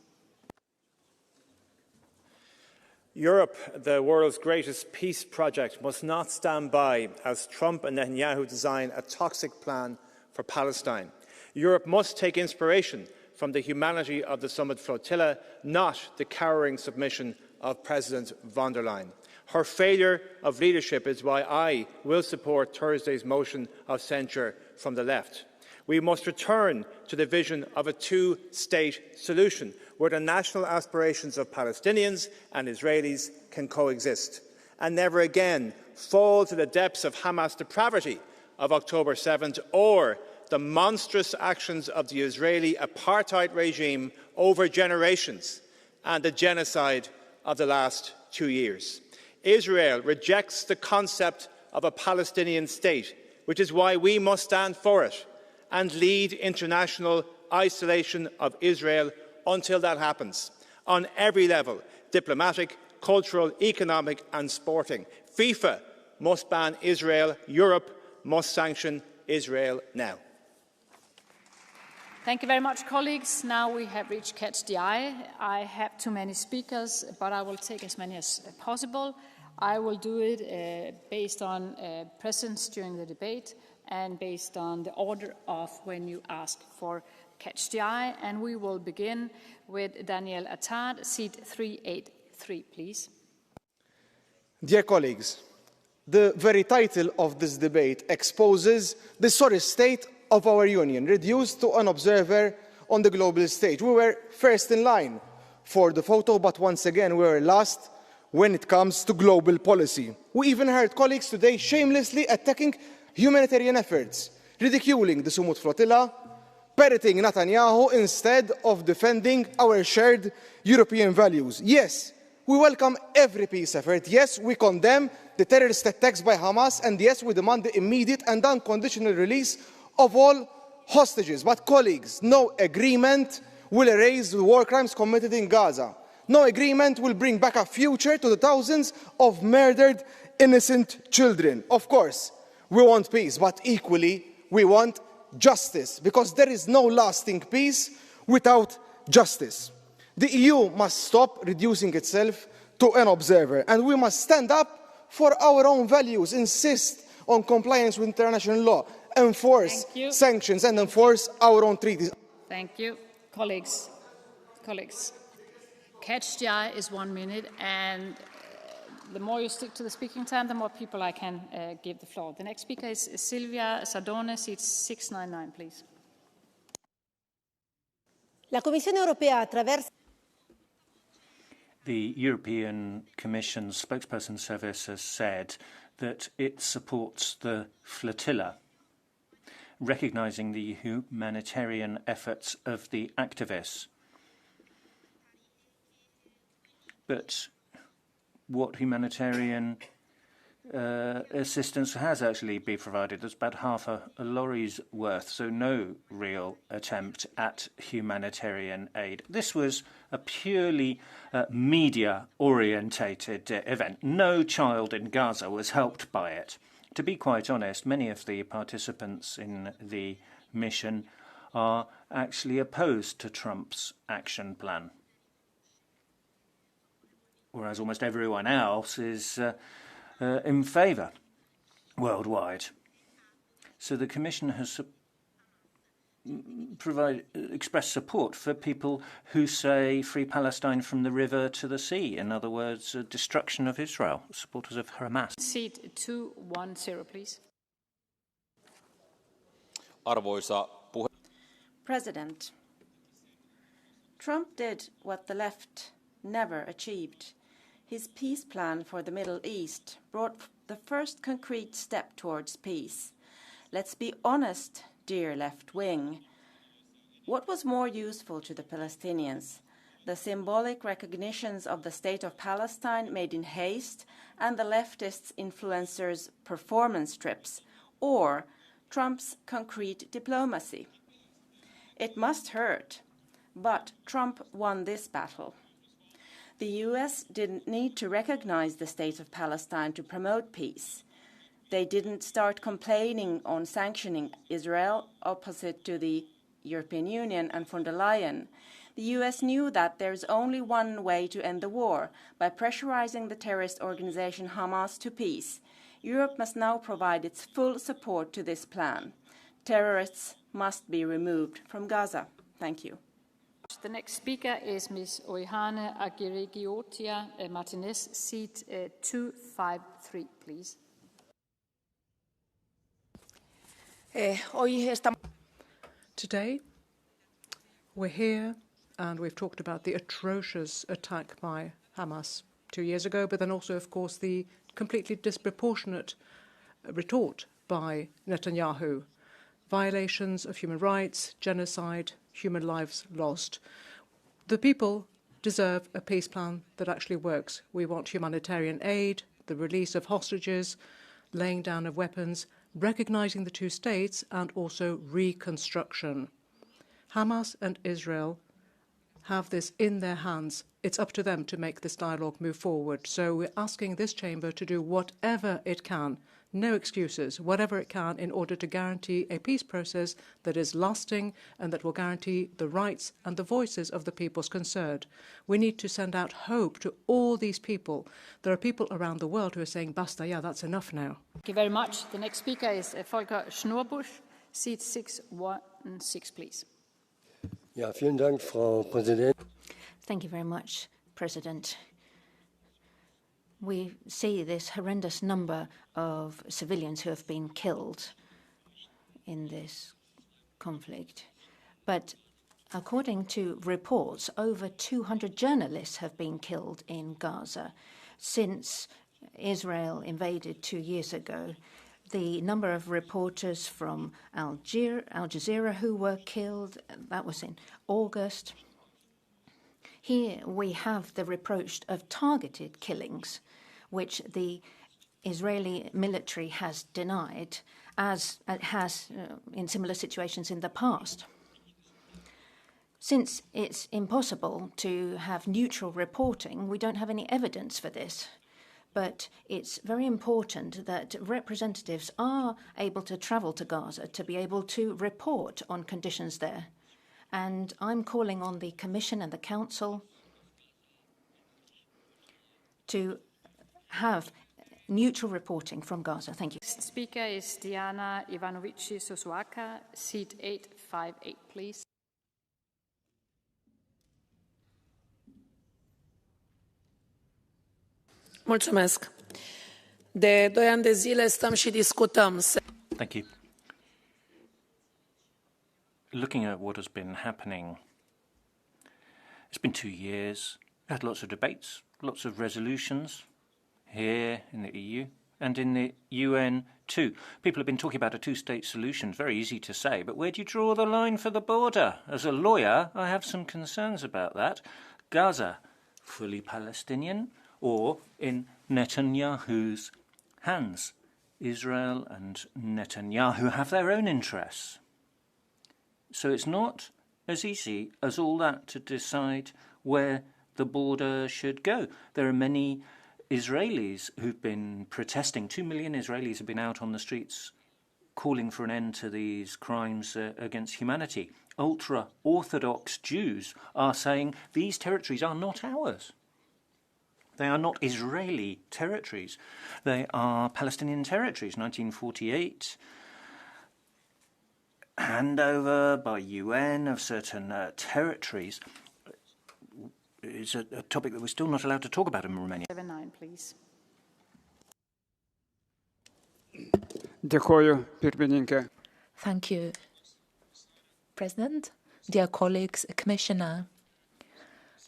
Europe, the world's greatest peace project, must not stand by as Trump and Netanyahu design a toxic plan for Palestine. Europe must take inspiration from the humanity of the summit flotilla, not the cowering submission of President von der Leyen. Her failure of leadership is why I will support Thursday's motion of censure from the left. We must return to the vision of a two-state solution where the national aspirations of Palestinians and Israelis can coexist, and never again fall to the depths of Hamas depravity of October 7th or the monstrous actions of the Israeli apartheid regime over generations and the genocide of the last 2 years. Israel rejects the concept of a Palestinian state, which is why we must stand for it and lead international isolation of Israel until that happens, on every level, diplomatic, cultural, economic and sporting. FIFA must ban Israel. Europe must sanction Israel now. Thank you very much, colleagues. Now we have reached Catch the Eye. I have too many speakers, but I will take as many as possible. I will do it based on presence during the debate and based on the order of when you ask for Catch the Eye. And we will begin with Daniel Attard, seat 383, please. Dear colleagues, the very title of this debate exposes the sorry state of our union, reduced to an observer on the global stage. We were first in line for the photo, but once again we were last when it comes to global policy. We even heard colleagues today shamelessly attacking humanitarian efforts, ridiculing the Sumut flotilla, parroting Netanyahu instead of defending our shared European values. Yes, we welcome every peace effort. Yes, we condemn the terrorist attacks by Hamas, and yes, we demand the immediate and unconditional release of all hostages. But colleagues, no agreement will erase the war crimes committed in Gaza. No agreement will bring back a future to the thousands of murdered innocent children. Of course, we want peace, but equally we want justice, because there is no lasting peace without justice. The EU must stop reducing itself to an observer, and we must stand up for our own values, insist on compliance with international law, enforce sanctions and enforce our own treaties. Thank you. Colleagues, Catch the Eye is 1 minute, and the more you stick to the speaking time, the more people I can give the floor. The next speaker is Silvia Sardone, seat 699, please. La Commissione Europea attraverso The European Commission spokesperson service has said that it supports the flotilla, recognising the humanitarian efforts of the activists. But what humanitarian assistance has actually been provided? There's about half a lorry's worth, so no real attempt at humanitarian aid. This was a purely media-orientated event. No child in Gaza was helped by it. To be quite honest, many of the participants in the mission are actually opposed to Trump's action plan, whereas almost everyone else is in favour worldwide. So the Commission has expressed support for people who say free Palestine from the river to the sea. In other words, destruction of Israel, supporters of Hamas. Seat 210, please. President, Trump did what the left never achieved. His peace plan for the Middle East brought the first concrete step towards peace. Let's be honest, dear left wing. What was more useful to the Palestinians? The symbolic recognitions of the state of Palestine made in haste and the leftists' influencers' performance trips, or Trump's concrete diplomacy? It must hurt, but Trump won this battle. The US didn't need to recognize the state of Palestine to promote peace. They didn't start complaining on sanctioning Israel opposite to the European Union and von der Leyen. The US knew that there's only one way to end the war, by pressurizing the terrorist organization Hamas to peace. Europe must now provide its full support to this plan. Terrorists must be removed from Gaza. Thank you. The next speaker is Ms. Oihane Agirigiotia Martinez, seat 253, please. Today, we're here and we've talked about the atrocious attack by Hamas 2 years ago, but then also, of course, the completely disproportionate retort by Netanyahu. Violations of human rights, genocide, human lives lost. The people deserve a peace plan that actually works. We want humanitarian aid, the release of hostages, laying down of weapons, recognizing the two states, and also reconstruction. Hamas and Israel have this in their hands. It's up to them to make this dialogue move forward. So we're asking this chamber to do whatever it can, no excuses, whatever it can, in order to guarantee a peace process that is lasting and that will guarantee the rights and the voices of the peoples concerned. We need to send out hope to all these people. There are people around the world who are saying, basta, yeah, that's enough now. Thank you very much. The next speaker is Volker Schnurbusch, seat 616, please. Ja, vielen Dank, Frau Präsidentin. Thank you very much, President. We see this horrendous number of civilians who have been killed in this conflict. But according to reports, over 200 journalists have been killed in Gaza since Israel invaded 2 years ago. The number of reporters from Al Jazeera who were killed, that was in August. Here we have the reproach of targeted killings, which the Israeli military has denied, as it has in similar situations in the past. Since it's impossible to have neutral reporting, we don't have any evidence for this. But it's very important that representatives are able to travel to Gaza to be able to report on conditions there. And I'm calling on the Commission and the Council to have neutral reporting from Gaza. Thank you. Next speaker is Diana Ivanovici Sosuaka, seat 858, please. Mulțumesc. De 2 ani de zile stăm și discutăm. Thank you. Looking at what has been happening, it's been 2 years. We had lots of debates, lots of resolutions here in the EU and in the UN too. People have been talking about a two-state solution. Very easy to say, but where do you draw the line for the border? As a lawyer, I have some concerns about that. Gaza, fully Palestinian, or in Netanyahu's hands. Israel and Netanyahu have their own interests. So it's not as easy as all that to decide where the border should go. There are many Israelis who've been protesting. 2 million Israelis have been out on the streets calling for an end to these crimes against humanity. Ultra-Orthodox Jews are saying these territories are not ours. They are not Israeli territories. They are Palestinian territories. 1948, handover by UN of certain territories is a topic that we're still not allowed to talk about in Romania. 79, please. Dėkoju, pirmininkė. Thank you, President, dear colleagues, Commissioner.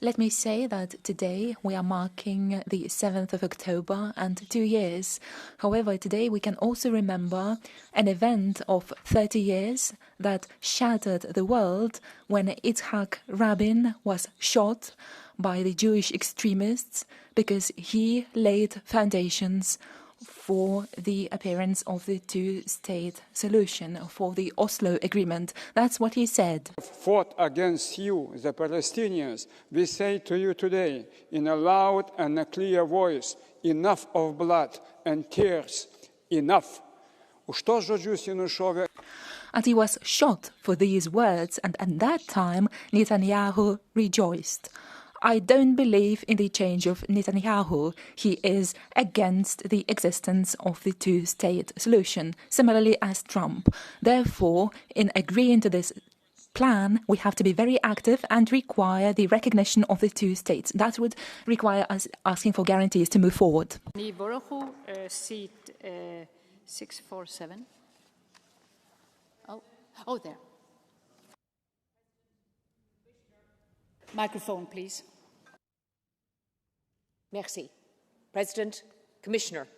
Let me say that today we are marking the 7th of October and 2 years. However, today we can also remember an event of 30 years that shattered the world when Yitzhak Rabin was shot by the Jewish extremists because he laid foundations for the appearance of the two-state solution, for the Oslo Agreement. That's what he said. Fought against you, the Palestinians. We say to you today, in a loud and a clear voice, enough of blood and tears, enough. And he was shot for these words, and at that time Netanyahu rejoiced. I don't believe in the change of Netanyahu. He is against the existence of the two-state solution, similarly as Trump. Therefore, in agreeing to this plan, we have to be very active and require the recognition of the two states. That would require us asking for guarantees to move forward. Seat 647. Oh, there. Microphone, please. Merci. President, Commissioner,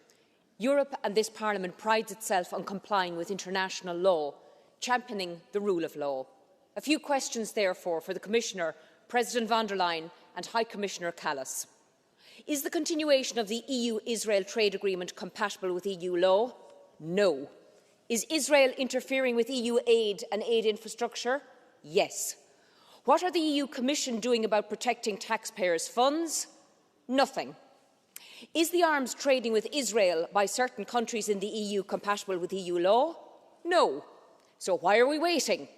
Europe and this Parliament prides itself on complying with international law, championing the rule of law. A few questions, therefore, for the Commissioner, President von der Leyen and High Commissioner Kallas. Is the continuation of the EU-Israel trade agreement compatible with EU law? No. Is Israel interfering with EU aid and aid infrastructure? Yes. What are the EU Commission doing about protecting taxpayers' funds? Nothing. Is the arms trading with Israel by certain countries in the EU compatible with EU law? No. So why are we waiting?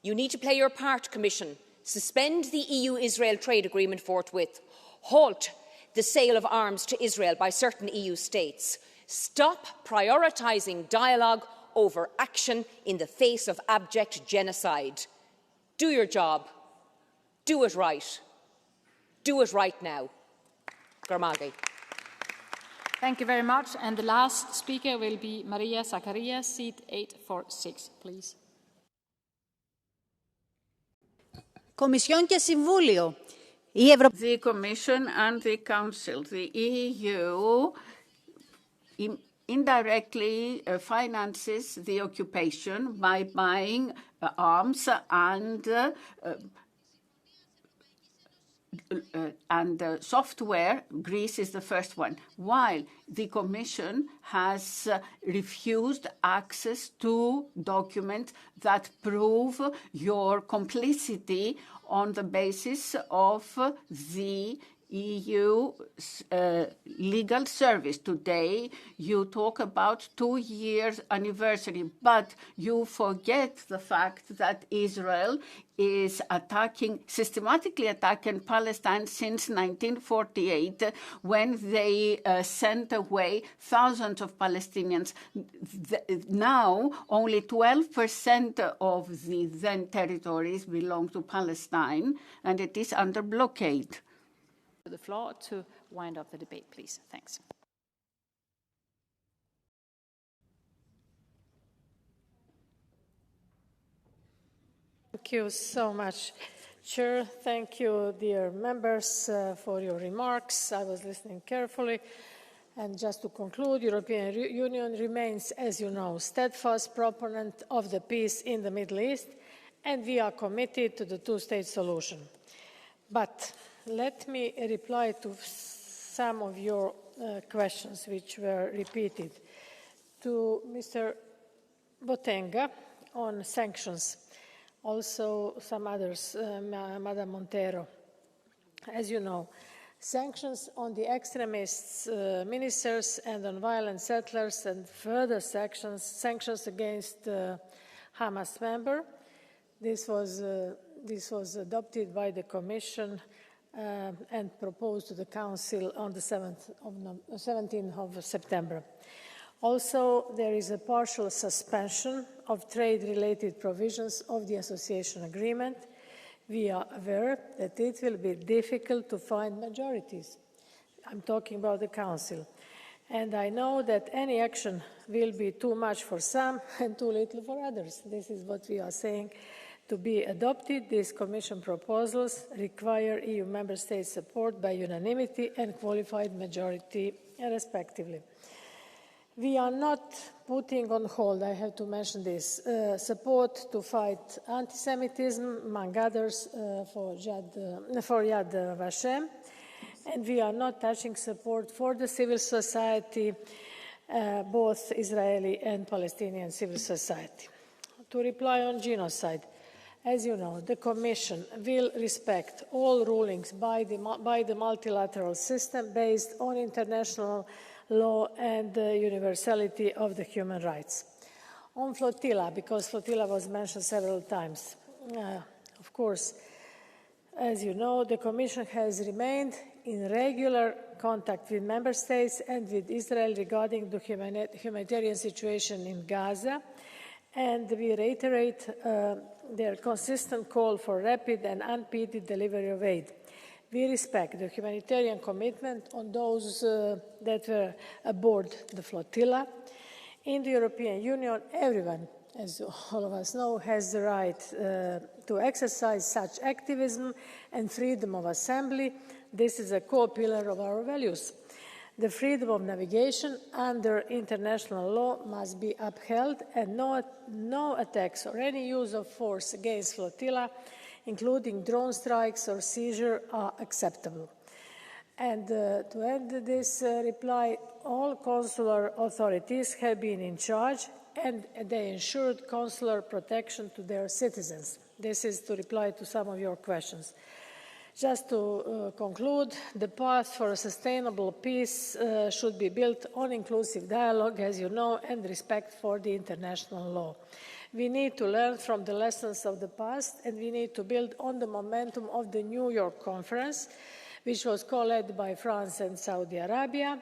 You need to play your part, Commission. Suspend the EU-Israel trade agreement forthwith. Halt the sale of arms to Israel by certain EU states. Stop prioritising dialogue over action in the face of abject genocide. Do your job. Do it right. Do it right now. Garmagi. Thank you very much. And the last speaker will be Maria Zacharias, seat 846, please. Κομισιόν και Συμβούλιο. The Commission and the Council, the EU indirectly finances the occupation by buying arms and software. Greece is the first one, while the Commission has refused access to documents that prove your complicity on the basis of the EU legal service. Today, you talk about 2 years anniversary, but you forget the fact that Israel is systematically attacking Palestine since 1948, when they sent away thousands of Palestinians. Now, only 12% of the then territories belong to Palestine, and it is under blockade. The floor to wind up the debate, please. Thanks. Thank you so much, Chair. Thank you, dear members, for your remarks. I was listening carefully. And just to conclude, the European Union remains, as you know, steadfast proponent of the peace in the Middle East, and we are committed to the two-state solution. But let me reply to some of your questions which were repeated. To Mr. Botenga on sanctions, also some others, Madam Montero. As you know, sanctions on the extremists, ministers, and on violent settlers, and further sanctions against Hamas member. This was adopted by the Commission and proposed to the Council on the 17th of September. Also, there is a partial suspension of trade-related provisions of the association agreement. We are aware that it will be difficult to find majorities. I'm talking about the Council. And I know that any action will be too much for some and too little for others. This is what we are saying. To be adopted, these Commission proposals require EU member states' support by unanimity and qualified majority, respectively. We are not putting on hold, I have to mention this, support to fight anti-Semitism, among others, for Yad Vashem, and we are not touching support for the civil society both Israeli and Palestinian civil society. To reply on genocide, as you know, the Commission will respect all rulings by the multilateral system based on international law and the universality of the human rights. On flotilla, because flotilla was mentioned several times, of course, as you know, the Commission has remained in regular contact with Member States and with Israel regarding the humanitarian situation in Gaza, and we reiterate their consistent call for rapid and unimpeded delivery of aid. We respect the humanitarian commitment on those that were aboard the flotilla. In the European Union, everyone, as all of us know, has the right to exercise such activism and freedom of assembly. This is a core pillar of our values. The freedom of navigation under international law must be upheld, and no attacks or any use of force against flotilla, including drone strikes or seizure, are acceptable. And to end this reply, all consular authorities have been in charge and they ensured consular protection to their citizens. This is to reply to some of your questions. Just to conclude, the path for a sustainable peace should be built on inclusive dialogue, as you know, and respect for the international law. We need to learn from the lessons of the past, and we need to build on the momentum of the New York conference, which was co-led by France and Saudi Arabia.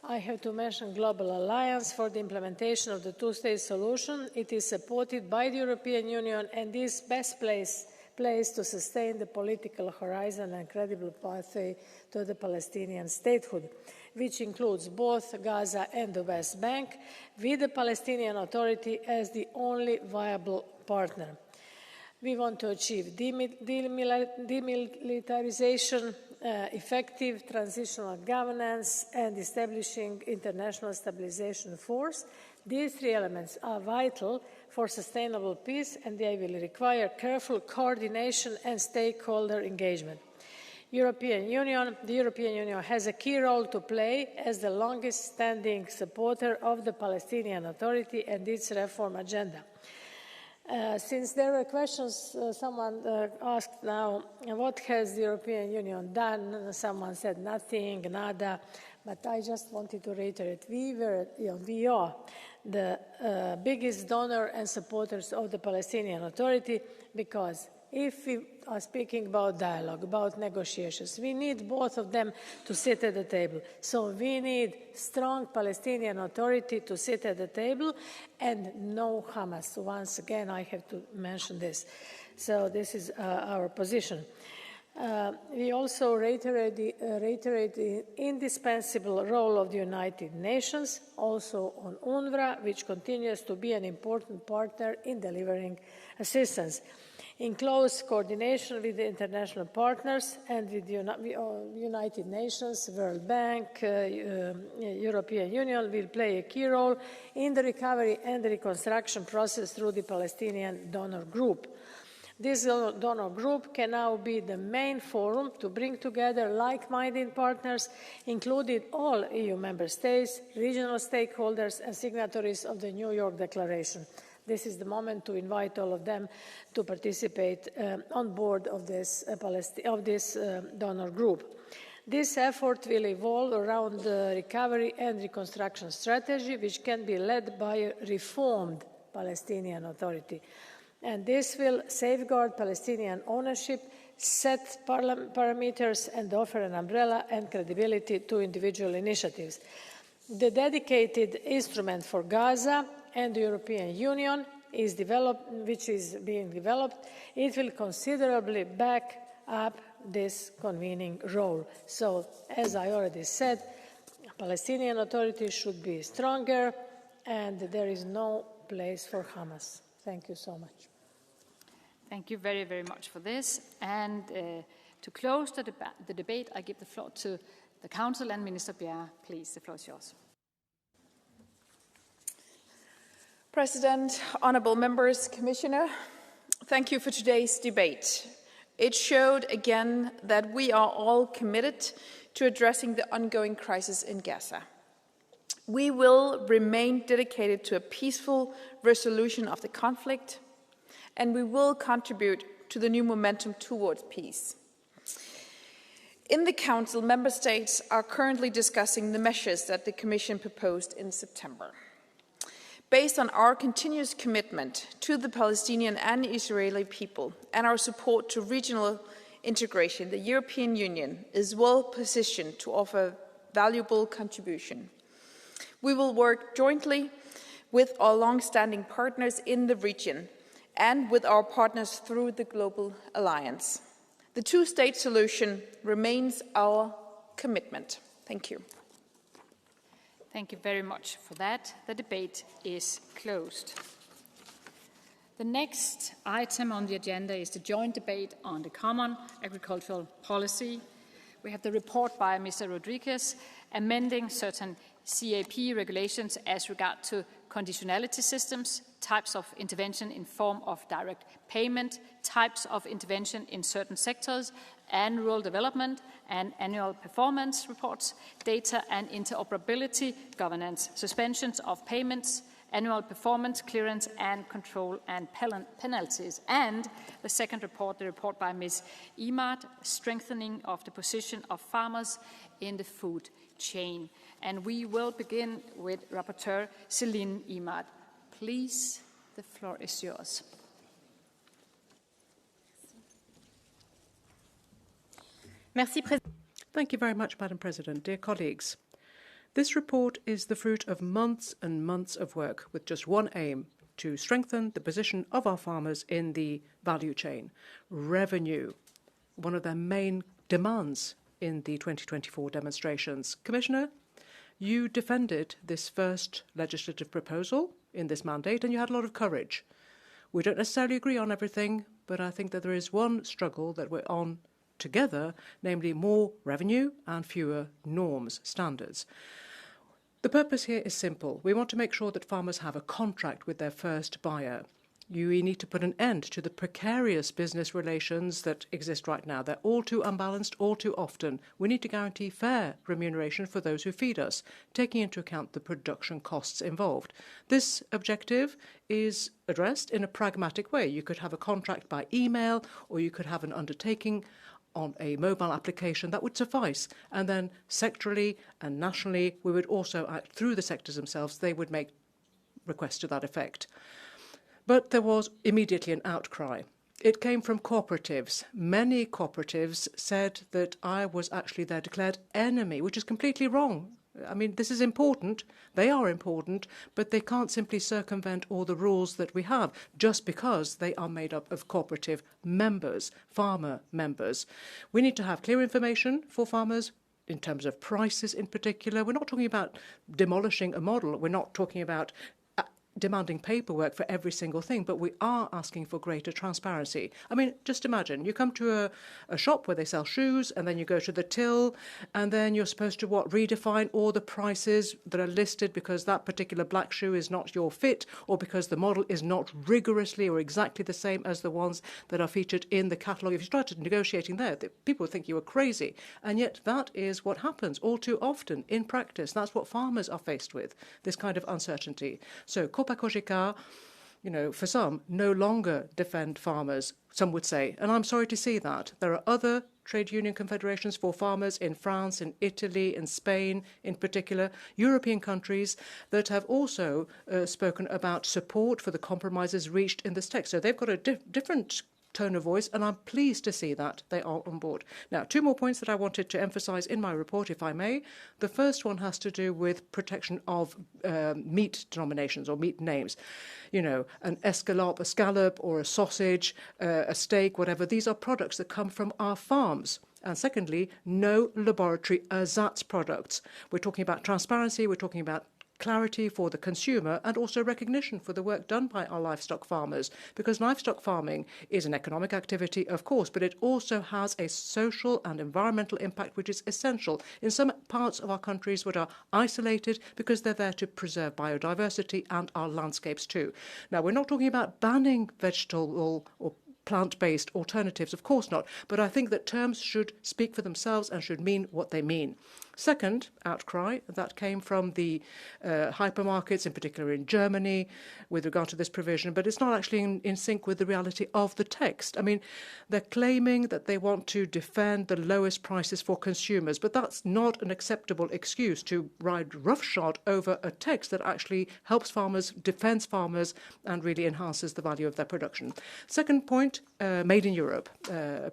I have to mention Global Alliance for the implementation of the two-state solution. It is supported by the European Union and is best placed to sustain the political horizon and credible pathway to the Palestinian statehood, which includes both Gaza and the West Bank, with the Palestinian Authority as the only viable partner. We want to achieve demilitarization, effective transitional governance, and establishing international stabilization force. These three elements are vital for sustainable peace, and they will require careful coordination and stakeholder engagement. The European Union has a key role to play as the longest-standing supporter of the Palestinian Authority and its reform agenda. Since there were questions, someone asked now, what has the European Union done? Someone said nothing, nada, but I just wanted to reiterate, we are the biggest donor and supporters of the Palestinian Authority, because if we are speaking about dialogue, about negotiations, we need both of them to sit at the table. So we need strong Palestinian Authority to sit at the table and no Hamas. So once again, I have to mention this. So this is our position. We also reiterate the indispensable role of the United Nations, also on UNRWA, which continues to be an important partner in delivering assistance. In close coordination with the international partners and with the United Nations, World Bank, European Union will play a key role in the recovery and the reconstruction process through the Palestinian Donor Group. This donor group can now be the main forum to bring together like-minded partners, including all EU member states, regional stakeholders, and signatories of the New York Declaration. This is the moment to invite all of them to participate on board of this donor group. This effort will evolve around the recovery and reconstruction strategy, which can be led by a reformed Palestinian Authority. And this will safeguard Palestinian ownership, set parameters, and offer an umbrella and credibility to individual initiatives. The dedicated instrument for Gaza and the European Union which is being developed, it will considerably back up this convening role. So, as I already said, Palestinian Authority should be stronger, and there is no place for Hamas. Thank you so much. Thank you very, very much for this. And to close the debate, I give the floor to the Council and Minister Bjerre. Please, the floor is yours. President, honourable members, Commissioner, thank you for today's debate. It showed again that we are all committed to addressing the ongoing crisis in Gaza. We will remain dedicated to a peaceful resolution of the conflict, and we will contribute to the new momentum towards peace. In the Council, Member States are currently discussing the measures that the Commission proposed in September. Based on our continuous commitment to the Palestinian and Israeli people and our support to regional integration, the European Union is well positioned to offer valuable contribution. We will work jointly with our long-standing partners in the region and with our partners through the Global Alliance. The two-state solution remains our commitment. Thank you. Thank you very much for that. The debate is closed. The next item on the agenda is the joint debate on the Common Agricultural Policy. We have the report by Mr. Rodriguez amending certain CAP regulations as regard to conditionality systems, types of intervention in form of direct payment, types of intervention in certain sectors, and rural development and annual performance reports, data and interoperability, governance, suspensions of payments, annual performance, clearance and control and penalties. And the second report, the report by Ms. Imad, strengthening of the position of farmers in the food chain. And we will begin with Rapporteur Céline Imad. Please, the floor is yours. Thank you very much, Madam President. Dear colleagues, this report is the fruit of months and months of work with just one aim: to strengthen the position of our farmers in the value chain. Revenue, one of their main demands in the 2024 demonstrations. Commissioner, you defended this first legislative proposal in this mandate, and you had a lot of courage. We don't necessarily agree on everything, but I think that there is one struggle that we're on together, namely more revenue and fewer norms, standards. The purpose here is simple. We want to make sure that farmers have a contract with their first buyer. We need to put an end to the precarious business relations that exist right now. They're all too unbalanced, all too often. We need to guarantee fair remuneration for those who feed us, taking into account the production costs involved. This objective is addressed in a pragmatic way. You could have a contract by email, or you could have an undertaking on a mobile application. That would suffice. And then sectorally and nationally, we would also act through the sectors themselves. They would make requests to that effect. But there was immediately an outcry. It came from cooperatives. Many cooperatives said that I was actually their declared enemy, which is completely wrong. I mean, this is important. They are important, but they can't simply circumvent all the rules that we have just because they are made up of cooperative members, farmer members. We need to have clear information for farmers in terms of prices in particular. We're not talking about demolishing a model. We're not talking about demanding paperwork for every single thing, but we are asking for greater transparency. I mean, just imagine, you come to a shop where they sell shoes, and then you go to the till, and then you're supposed to, redefine all the prices that are listed because that particular black shoe is not your fit, or because the model is not rigorously or exactly the same as the ones that are featured in the catalogue. If you started negotiating there, people would think you were crazy. And yet that is what happens all too often in practice. That's what farmers are faced with, this kind of uncertainty. So Copa-Cogeca, for some, no longer defend farmers, some would say. And I'm sorry to see that. There are other trade union confederations for farmers in France, in Italy, in Spain in particular, European countries that have also spoken about support for the compromises reached in this text. So they've got a different tone of voice, and I'm pleased to see that they are on board. Now, two more points that I wanted to emphasise in my report, if I may. The first one has to do with protection of meat denominations or meat names. An escalope, a scallop, or a sausage, a steak, whatever. These are products that come from our farms. And secondly, no laboratory ersatz products. We're talking about transparency, we're talking about clarity for the consumer, and also recognition for the work done by our livestock farmers, because livestock farming is an economic activity, of course, but it also has a social and environmental impact which is essential in some parts of our countries which are isolated because they're there to preserve biodiversity and our landscapes too. Now, we're not talking about banning vegetable or plant-based alternatives, of course not, but I think that terms should speak for themselves and should mean what they mean. Second outcry that came from the hypermarkets, in particular in Germany, with regard to this provision, but it's not actually in sync with the reality of the text. I mean, they're claiming that they want to defend the lowest prices for consumers, but that's not an acceptable excuse to ride roughshod over a text that actually helps farmers, defends farmers, and really enhances the value of their production. Second point, made in Europe,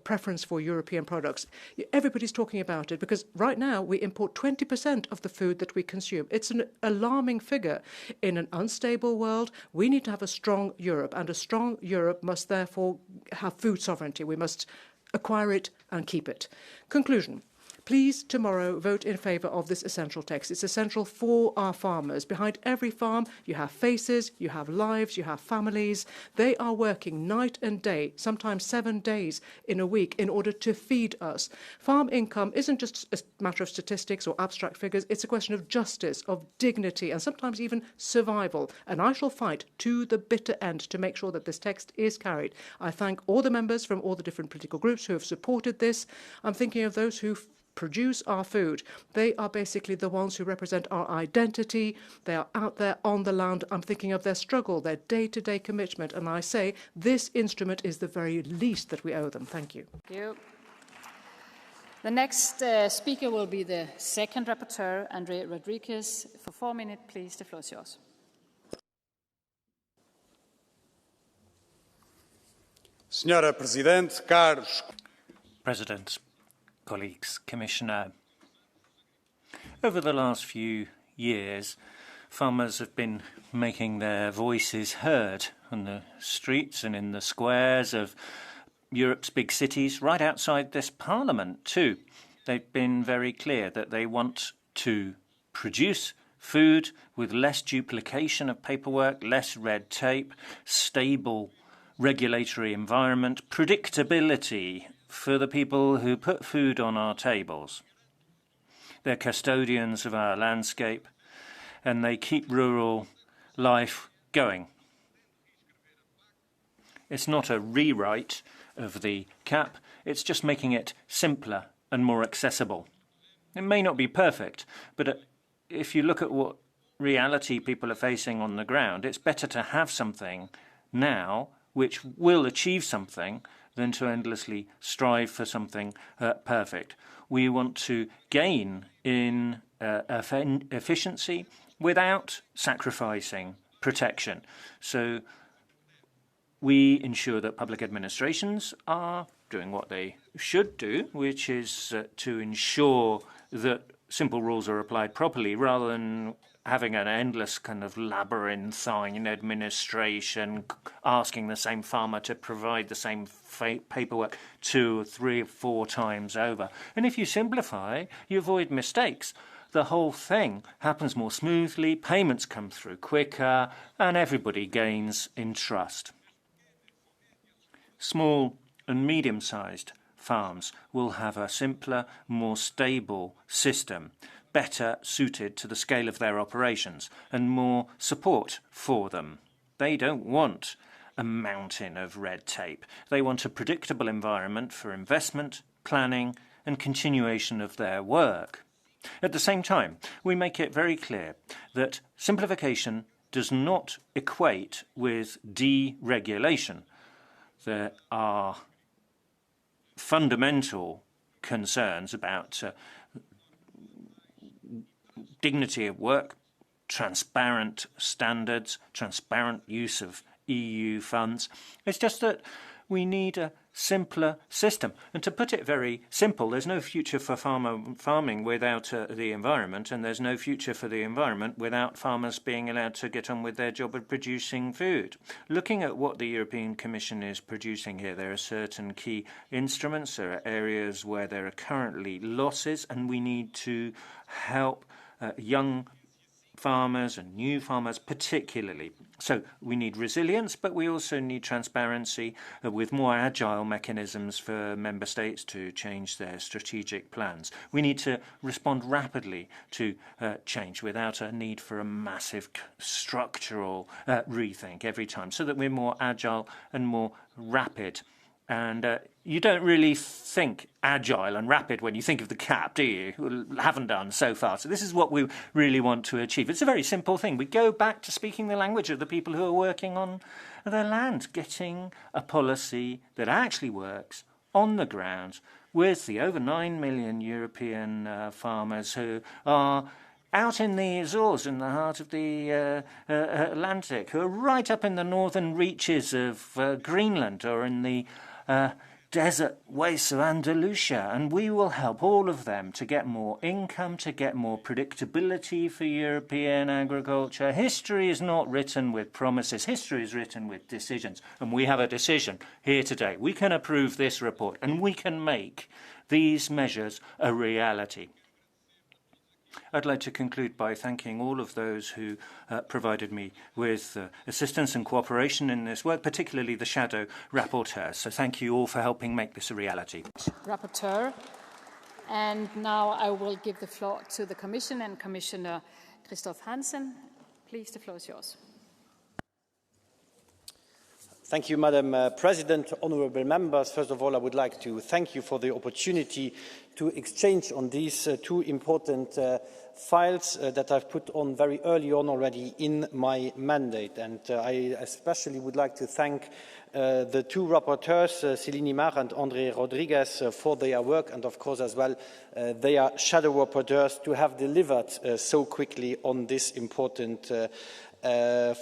preference for European products. Everybody's talking about it because right now we import 20% of the food that we consume. It's an alarming figure. In an unstable world, we need to have a strong Europe, and a strong Europe must therefore have food sovereignty. We must acquire it and keep it. Conclusion. Please, tomorrow, vote in favour of this essential text. It's essential for our farmers. Behind every farm, you have faces, you have lives, you have families. They are working night and day, sometimes 7 days in a week, in order to feed us. Farm income isn't just a matter of statistics or abstract figures. It's a question of justice, of dignity, and sometimes even survival. And I shall fight to the bitter end to make sure that this text is carried. I thank all the members from all the different political groups who have supported this. I'm thinking of those who produce our food. They are basically the ones who represent our identity. They are out there on the land. I'm thinking of their struggle, their day-to-day commitment, and I say this instrument is the very least that we owe them. Thank you. Thank you. The next speaker will be the second rapporteur, André Rodriguez. For 4 minutes, please. The floor is yours. Senhora Presidente, caros. President, colleagues, Commissioner, over the last few years, farmers have been making their voices heard on the streets and in the squares of Europe's big cities, right outside this Parliament too. They've been very clear that they want to produce food with less duplication of paperwork, less red tape, stable regulatory environment, predictability for the people who put food on our tables. They're custodians of our landscape, and they keep rural life going. It's not a rewrite of the CAP, it's just making it simpler and more accessible. It may not be perfect, but if you look at what reality people are facing on the ground, it's better to have something now which will achieve something than to endlessly strive for something perfect. We want to gain in efficiency without sacrificing protection. So we ensure that public administrations are doing what they should do, which is to ensure that simple rules are applied properly rather than having an endless kind of labyrinthine administration, asking the same farmer to provide the same paperwork 2, 3, 4 times over. And if you simplify, you avoid mistakes. The whole thing happens more smoothly, payments come through quicker, and everybody gains in trust. Small and medium-sized farms will have a simpler, more stable system, better suited to the scale of their operations, and more support for them. They don't want a mountain of red tape. They want a predictable environment for investment, planning, and continuation of their work. At the same time, we make it very clear that simplification does not equate with deregulation. There are fundamental concerns about dignity of work, transparent standards, transparent use of EU funds. It's just that we need a simpler system. And to put it very simple, there's no future for farming without the environment, and there's no future for the environment without farmers being allowed to get on with their job of producing food. Looking at what the European Commission is producing here, there are certain key instruments, there are areas where there are currently losses, and we need to help young farmers and new farmers particularly. So we need resilience, but we also need transparency with more agile mechanisms for member states to change their strategic plans. We need to respond rapidly to change without a need for a massive structural rethink every time, so that we're more agile and more rapid And you don't really think agile and rapid when you think of the CAP, do you? Well, haven't done so far. So this is what we really want to achieve. It's a very simple thing. We go back to speaking the language of the people who are working on their land, getting a policy that actually works on the ground with the over 9 million European farmers who are out in the Azores, in the heart of the Atlantic, who are right up in the northern reaches of Greenland or in the desert wastes of Andalusia, and we will help all of them to get more income, to get more predictability for European agriculture. History is not written with promises. History is written with decisions, and we have a decision here today. We can approve this report, and we can make these measures a reality. I'd like to conclude by thanking all of those who provided me with assistance and cooperation in this work, particularly the shadow rapporteurs. So thank you all for helping make this a reality. Rapporteur. And now I will give the floor to the Commission and Commissioner Christoph Hansen. Please, the floor is yours. Thank you, Madam President, honourable members. First of all, I would like to thank you for the opportunity to exchange on these two important files that I've put on very early on already in my mandate. And I especially would like to thank the two rapporteurs, Céline Mar and André Rodriguez, for their work, and of course as well their shadow rapporteurs to have delivered so quickly on this important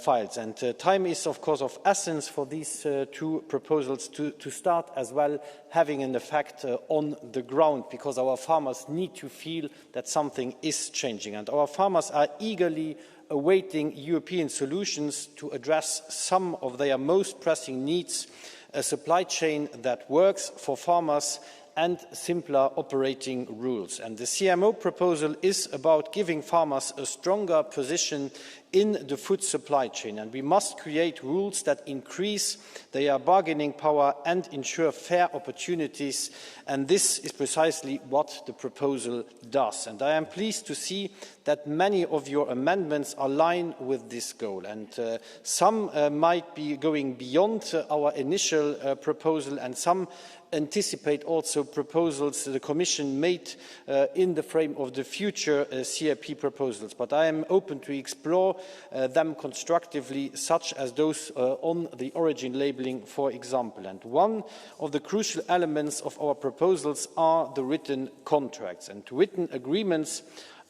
files. And time is, of course, of essence for these two proposals to start as well having an effect on the ground, because our farmers need to feel that something is changing. And our farmers are eagerly awaiting European solutions to address some of their most pressing needs, a supply chain that works for farmers and simpler operating rules. And the CMO proposal is about giving farmers a stronger position in the food supply chain, and we must create rules that increase their bargaining power and ensure fair opportunities, and this is precisely what the proposal does. And I am pleased to see that many of your amendments align with this goal, and some might be going beyond our initial proposal, and some anticipate also proposals the Commission made in the frame of the future CAP proposals. But I am open to explore them constructively, such as those on the origin labelling, for example. And one of the crucial elements of our proposals are the written contracts. And written agreements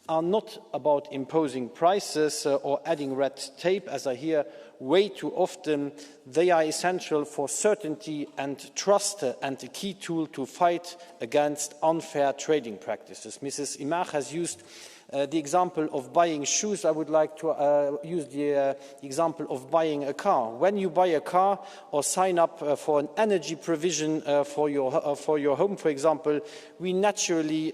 are not about imposing prices or adding red tape, as I hear way too often. They are essential for certainty and trust, and a key tool to fight against unfair trading practices. Mrs. Imach has used the example of buying shoes. I would like to use the example of buying a car. When you buy a car or sign up for an energy provision for your home, for example, we naturally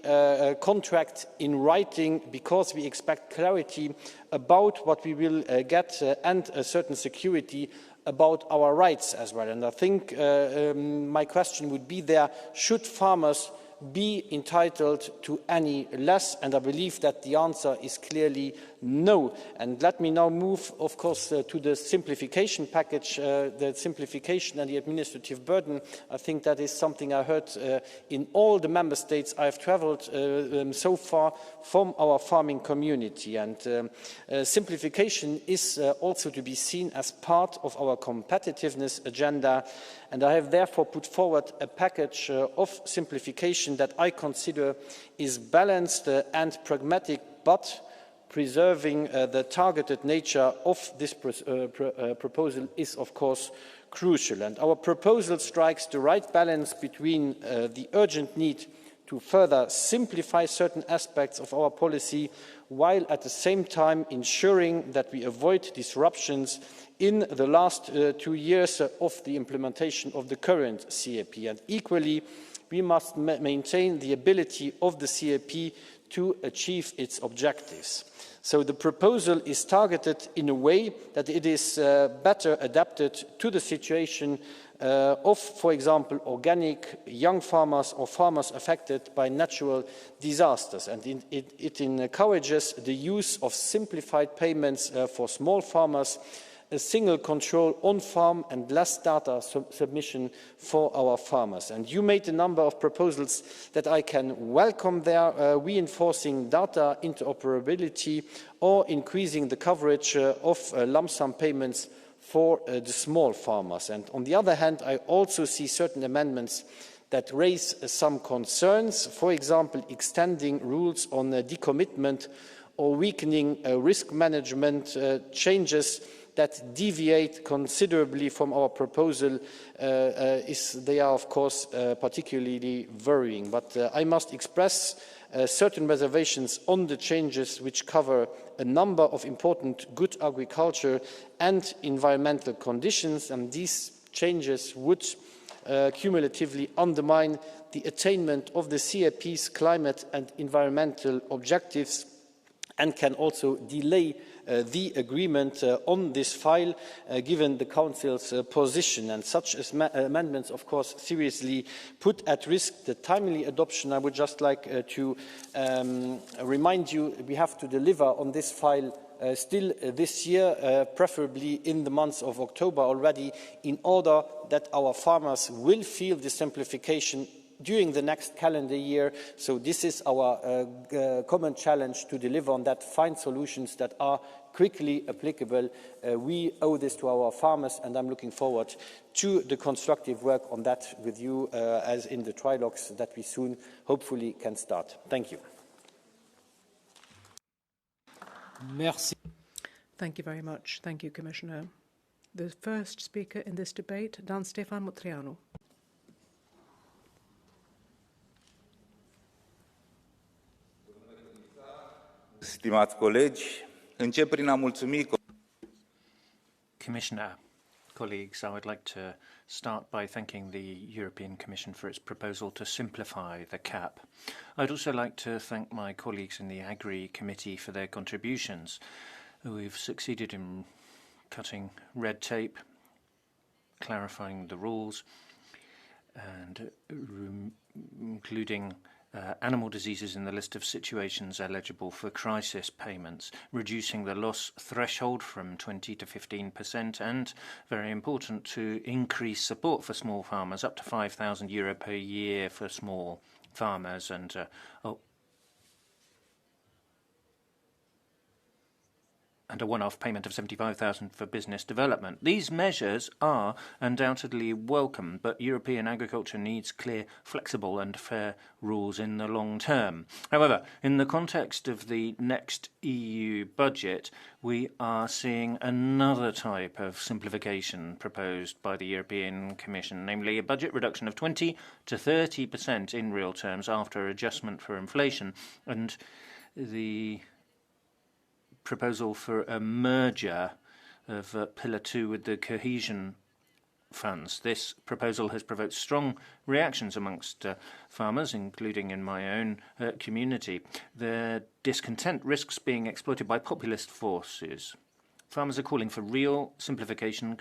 contract in writing because we expect clarity about what we will get and a certain security about our rights as well. And I think my question would be there, should farmers be entitled to any less? And I believe that the answer is clearly no. And let me now move, of course, to the simplification package, the simplification and the administrative burden. I think that is something I heard in all the member states I've travelled so far from our farming community. And simplification is also to be seen as part of our competitiveness agenda. And I have therefore put forward a package of simplification that I consider is balanced and pragmatic, but preserving the targeted nature of this proposal is, of course, crucial. And our proposal strikes the right balance between the urgent need to further simplify certain aspects of our policy, while at the same time ensuring that we avoid disruptions in the last 2 years of the implementation of the current CAP. And equally, we must maintain the ability of the CAP to achieve its objectives. So the proposal is targeted in a way that it is better adapted to the situation of, for example, organic young farmers or farmers affected by natural disasters. And it encourages the use of simplified payments for small farmers, a single control on farm and less data submission for our farmers. And you made a number of proposals that I can welcome there, reinforcing data interoperability or increasing the coverage of lump sum payments for the small farmers. And on the other hand, I also see certain amendments that raise some concerns, for example, extending rules on decommitment or weakening risk management changes that deviate considerably from our proposal. They are, of course, particularly worrying. But I must express certain reservations on the changes which cover a number of important good agriculture and environmental conditions, and these changes would cumulatively undermine the attainment of the CAP's climate and environmental objectives and can also delay the agreement on this file, given the Council's position. And such amendments, of course, seriously put at risk the timely adoption. I would just like to remind you we have to deliver on this file still this year, preferably in the month of October already, in order that our farmers will feel the simplification during the next calendar year. So this is our common challenge, to deliver on that, find solutions that are quickly applicable. We owe this to our farmers, and I'm looking forward to the constructive work on that with you, as in the trilogues that we soon hopefully can start. Thank you. Merci. Thank you very much. Thank you, Commissioner. The first speaker in this debate, Dan Stefan Motrianu. Stimați colegi, încep prin a mulțumi. Commissioner, colleagues, I would like to start by thanking the European Commission for its proposal to simplify the CAP. I'd also like to thank my colleagues in the Agri Committee for their contributions. We've succeeded in cutting red tape, clarifying the rules, and including animal diseases in the list of situations eligible for crisis payments, reducing the loss threshold from 20 to 15%, and, very important, to increase support for small farmers up to €5,000 per year for small farmers, and a one-off payment of €75,000 for business development. These measures are undoubtedly welcome, but European agriculture needs clear, flexible and fair rules in the long term. However, in the context of the next EU budget, we are seeing another type of simplification proposed by the European Commission, namely a budget reduction of 20 to 30% in real terms after adjustment for inflation, and the proposal for a merger of Pillar 2 with the cohesion funds. This proposal has provoked strong reactions amongst farmers, including in my own community. Their discontent risks being exploited by populist forces. Farmers are calling for real simplification,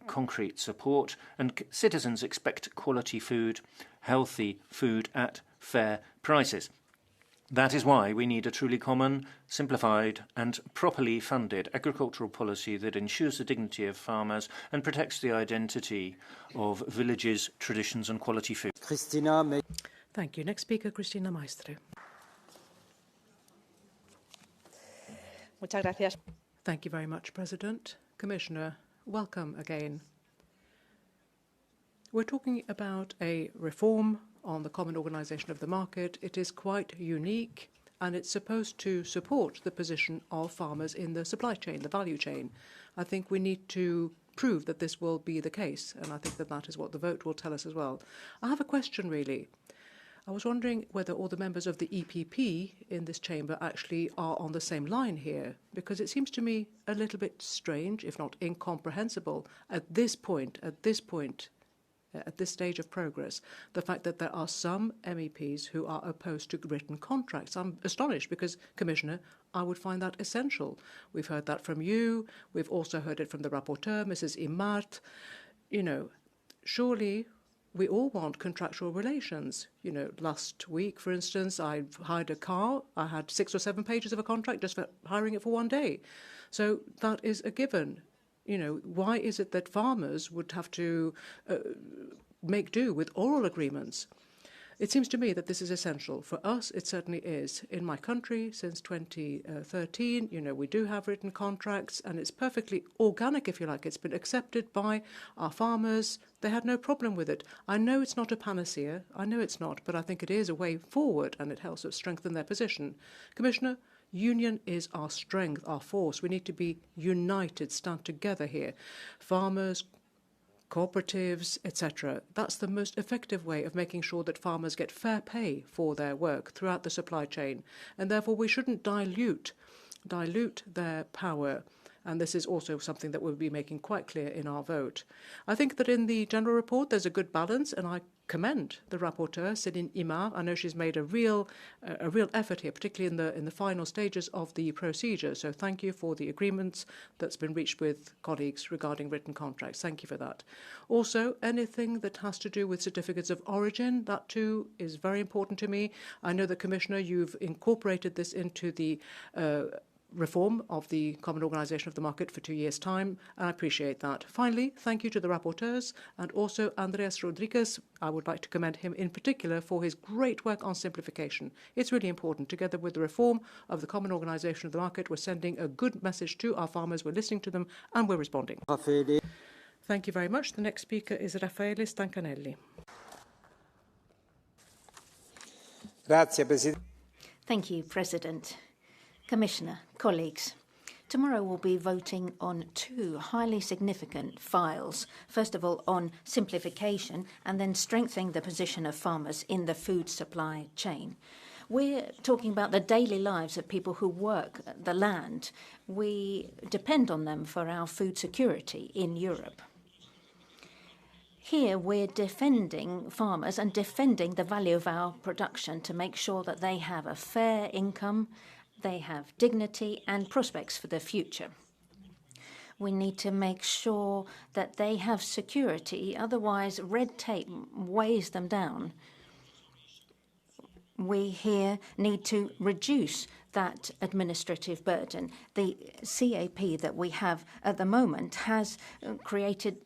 concrete support, and citizens expect quality food, healthy food at fair prices. That is why we need a truly common, simplified and properly funded agricultural policy that ensures the dignity of farmers and protects the identity of villages, traditions and quality food. Thank you. Next speaker, Cristina Maestre. Muchas gracias. Thank you very much, President. Commissioner, welcome again. We're talking about a reform on the common organisation of the market. It is quite unique, and it's supposed to support the position of farmers in the supply chain, the value chain. I think we need to prove that this will be the case, and I think that that is what the vote will tell us as well. I have a question, really. I was wondering whether all the members of the EPP in this chamber actually are on the same line here, because it seems to me a little bit strange, if not incomprehensible, at this stage of progress, the fact that there are some MEPs who are opposed to written contracts. I'm astonished because, Commissioner, I would find that essential. We've heard that from you. We've also heard it from the rapporteur, Mrs. Imart. You know, surely we all want contractual relations. You know, last week, for instance, I hired a car. I had 6 or 7 pages of a contract just for hiring it for one day. So that is a given. why is it that farmers would have to make do with oral agreements? It seems to me that this is essential. For us, it certainly is. In my country, since 2013, we do have written contracts, and it's perfectly organic, if you like. It's been accepted by our farmers. They had no problem with it. I know it's not a panacea. I know it's not, but I think it is a way forward, and it helps us strengthen their position. Commissioner, union is our strength, our force. We need to be united, stand together here. Farmers, cooperatives, etc. That's the most effective way of making sure that farmers get fair pay for their work throughout the supply chain. And therefore we shouldn't dilute their power. And this is also something that we'll be making quite clear in our vote. I think that in the general report there's a good balance, and I commend the rapporteur, Céline Imar. I know she's made a real effort here, particularly in the final stages of the procedure. So thank you for the agreements that's been reached with colleagues regarding written contracts. Thank you for that. Also, anything that has to do with certificates of origin, that too is very important to me. I know that, Commissioner, you've incorporated this into the reform of the Common Organisation of the Market for 2 years' time, and I appreciate that. Finally, thank you to the rapporteurs and also Andreas Rodriguez. I would like to commend him in particular for his great work on simplification. It's really important. Together with the reform of the Common Organisation of the Market, we're sending a good message to our farmers, we're listening to them, and we're responding. Thank you very much. The next speaker is Raffaele Stancanelli. Thank you, President. Commissioner, colleagues, tomorrow we'll be voting on two highly significant files. First of all, on simplification, and then strengthening the position of farmers in the food supply chain. We're talking about the daily lives of people who work the land. We depend on them for our food security in Europe. Here we're defending farmers and defending the value of our production to make sure that they have a fair income, they have dignity and prospects for the future. We need to make sure that they have security, otherwise red tape weighs them down. We here need to reduce that administrative burden. The CAP that we have at the moment has created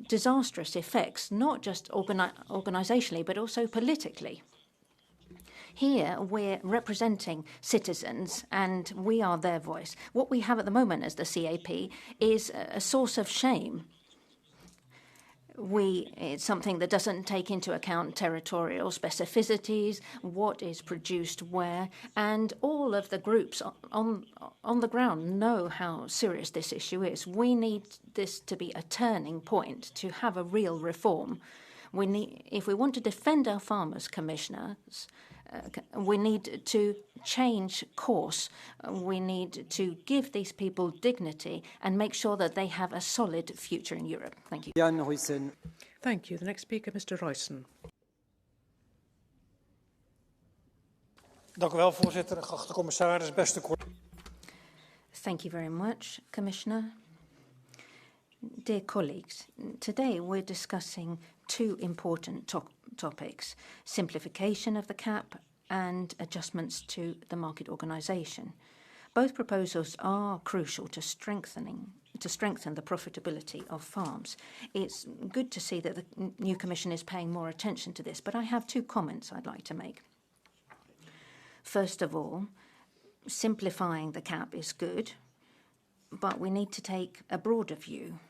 disastrous effects, not just organisationally, but also politically. Here, we're representing citizens, and we are their voice. What we have at the moment as the CAP is a source of shame. It's something that doesn't take into account territorial specificities, what is produced where, and all of the groups on the ground know how serious this issue is. We need this to be a turning point, to have a real reform. If we want to defend our farmers, commissioners, we need to change course. We need to give these people dignity and make sure that they have a solid future in Europe. Thank you. Jan Huysen. Thank you. The next speaker, Mr. Royson. Dank u wel, voorzitter. Geachte commissaris, beste collega's. Thank you very much, Commissioner. Dear colleagues, today we're discussing two important topics: simplification of the CAP and adjustments to the market organisation. Both proposals are crucial to strengthen the profitability of farms. It's good to see that the new Commission is paying more attention to this, but I have two comments I'd like to make. First of all, simplifying the CAP is good, but we need to take a broader view.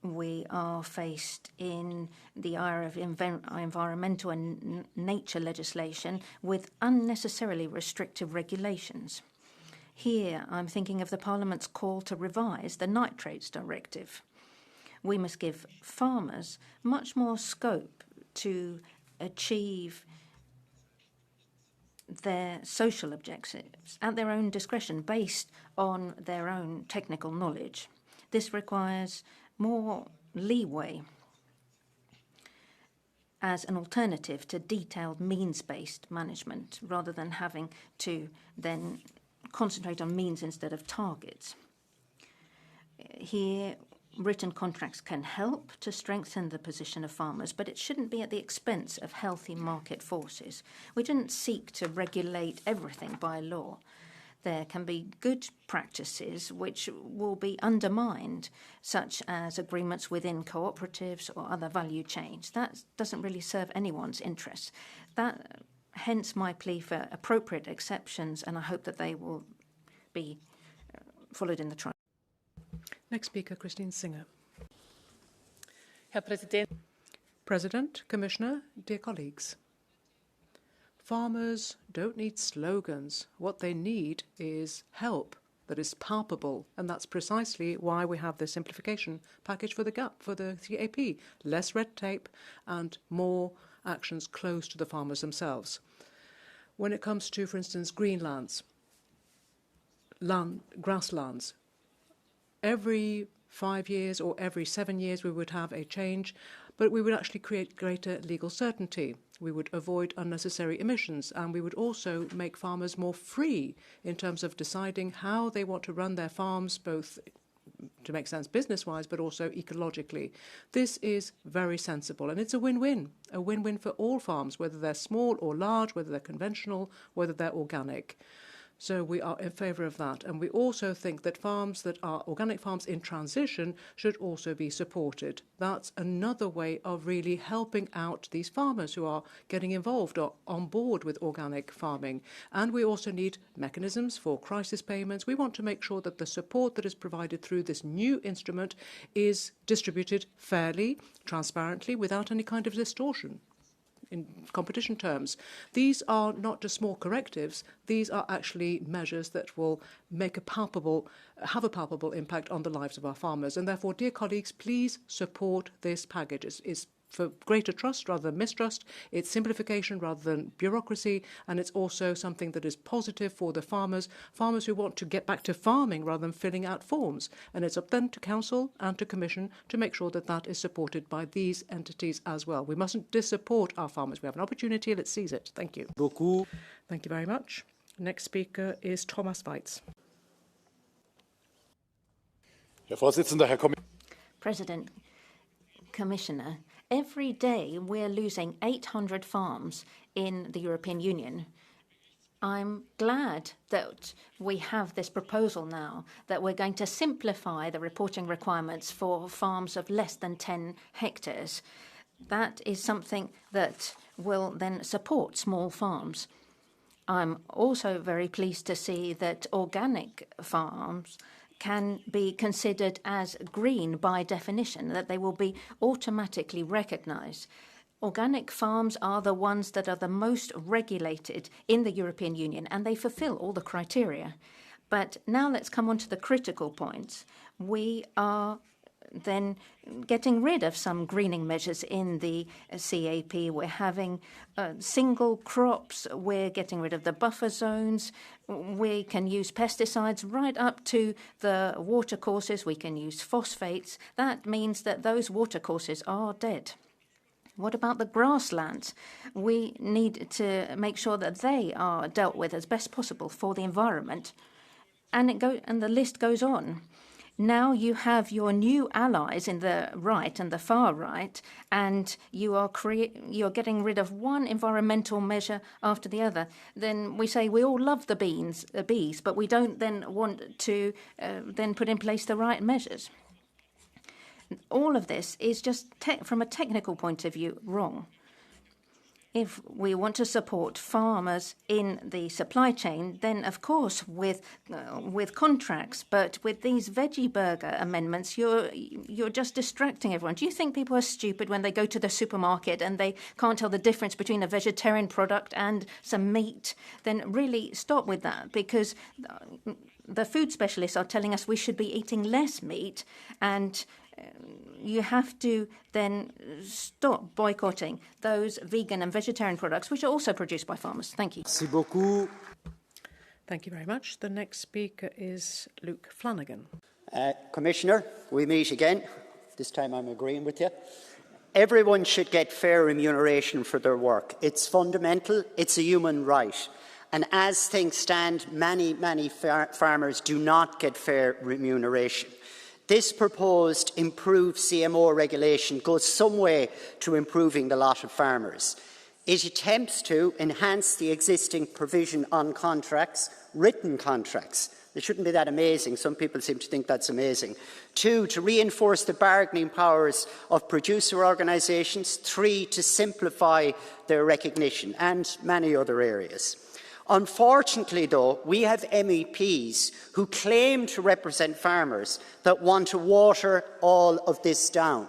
We are faced in the era of environmental and nature legislation with unnecessarily restrictive regulations. Here, I'm thinking of the Parliament's call to revise the Nitrates Directive. We must give farmers much more scope to achieve their social objectives at their own discretion, based on their own technical knowledge. This requires more leeway as an alternative to detailed means-based management, rather than having to then concentrate on means instead of targets. Here, written contracts can help to strengthen the position of farmers, but it shouldn't be at the expense of healthy market forces. We didn't seek to regulate everything by law. there can be good practices which will be undermined, such as agreements within cooperatives or other value chains. That doesn't really serve anyone's interests. Hence my plea for appropriate exceptions, and I hope that they will be followed in the trial. Next speaker, Christine Singer. Herr Präsident. President, Commissioner, dear colleagues. Farmers don't need slogans. What they need is help that is palpable, and that's precisely why we have the simplification package for the GAP, for the CAP. Less red tape and more actions close to the farmers themselves. When it comes to, for instance, greenlands, grasslands, every 5 years or every 7 years we would have a change, but we would actually create greater legal certainty. We would avoid unnecessary emissions, and we would also make farmers more free in terms of deciding how they want to run their farms, both to make sense business-wise, but also ecologically. This is very sensible, and it's a win-win for all farms, whether they're small or large, whether they're conventional, whether they're organic. So we are in favour of that. And we also think that farms that are organic farms in transition should also be supported. That's another way of really helping out these farmers who are getting involved or on board with organic farming. And we also need mechanisms for crisis payments. We want to make sure that the support that is provided through this new instrument is distributed fairly, transparently, without any kind of distortion. In competition terms, these are not just small correctives, these are actually measures that will have a palpable impact on the lives of our farmers. And therefore, dear colleagues, please support this package. It's for greater trust rather than mistrust, it's simplification rather than bureaucracy, and it's also something that is positive for the farmers who want to get back to farming rather than filling out forms. And it's up then to Council and to Commission to make sure that that is supported by these entities as well. We mustn't dissupport our farmers. We have an opportunity, let's seize it. Thank you. Thank you very much. Next speaker is Thomas Weitz. President, Commissioner, every day we're losing 800 farms in the European Union. I'm glad that we have this proposal now, that we're going to simplify the reporting requirements for farms of less than 10 hectares. That is something that will then support small farms. I'm also very pleased to see that organic farms can be considered as green by definition, that they will be automatically recognised. Organic farms are the ones that are the most regulated in the European Union, and they fulfil all the criteria. But now let's come on to the critical points. We are then getting rid of some greening measures in the CAP. We're having single crops. We're getting rid of the buffer zones. We can use pesticides right up to the watercourses. We can use phosphates. That means that those watercourses are dead. What about the grasslands? We need to make sure that they are dealt with as best possible for the environment. And the list goes on. Now you have your new allies in the right and the far right, and you're getting rid of one environmental measure after the other. Then we say we all love the bees, but we don't then want to then put in place the right measures. All of this is just, from a technical point of view, wrong. If we want to support farmers in the supply chain, then of course with contracts, but with these veggie burger amendments, you're just distracting everyone. Do you think people are stupid when they go to the supermarket and they can't tell the difference between a vegetarian product and some meat? Then really stop with that, because the food specialists are telling us we should be eating less meat, and you have to then stop boycotting those vegan and vegetarian products, which are also produced by farmers. Thank you. Merci beaucoup. Thank you very much. The next speaker is Luke Flanagan. Commissioner, we meet again. This time I'm agreeing with you. Everyone should get fair remuneration for their work. It's fundamental. It's a human right. And as things stand, many farmers do not get fair remuneration. This proposed improved CMO regulation goes some way to improving the lot of farmers. It attempts to enhance the existing provision on contracts, written contracts. It shouldn't be that amazing. Some people seem to think that's amazing. 2, to reinforce the bargaining powers of producer organisations. 3, to simplify their recognition, and many other areas. Unfortunately, though, we have MEPs who claim to represent farmers that want to water all of this down.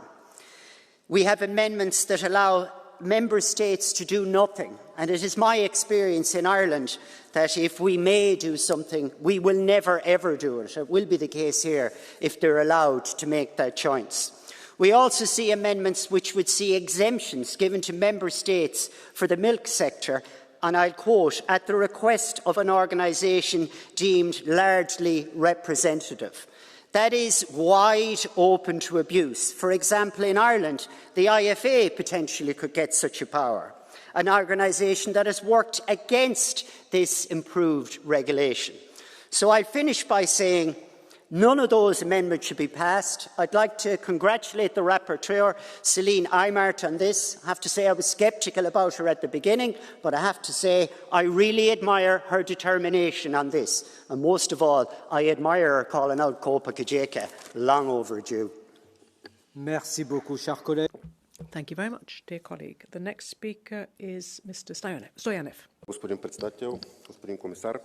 We have amendments that allow member states to do nothing, and it is my experience in Ireland that if we may do something, we will never ever do it. It will be the case here if they're allowed to make that choice. We also see amendments which would see exemptions given to member states for the milk sector, and I'll quote, at the request of an organisation deemed largely representative. That is wide open to abuse. For example, in Ireland, the IFA potentially could get such a power, an organisation that has worked against this improved regulation. So I'll finish by saying none of those amendments should be passed. I'd like to congratulate the rapporteur, Celine Eimert, on this. I have to say I was sceptical about her at the beginning, but I have to say I really admire her determination on this. And most of all, I admire her calling out Copa Cogeca, long overdue. Merci beaucoup, cher collègue. Thank you very much, dear colleague. The next speaker is Mr. Stoyanov. Господин председател, господин комисар.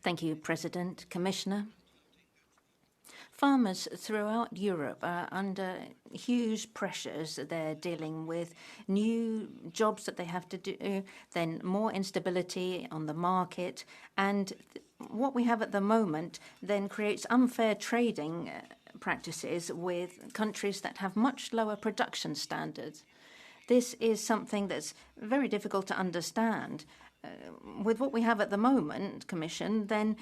Thank you, President, Commissioner. Farmers throughout Europe are under huge pressures. They're dealing with new jobs that they have to do, then more instability on the market, and what we have at the moment then creates unfair trading practices with countries that have much lower production standards. This is something that's very difficult to understand. With what we have at the moment, Commission, then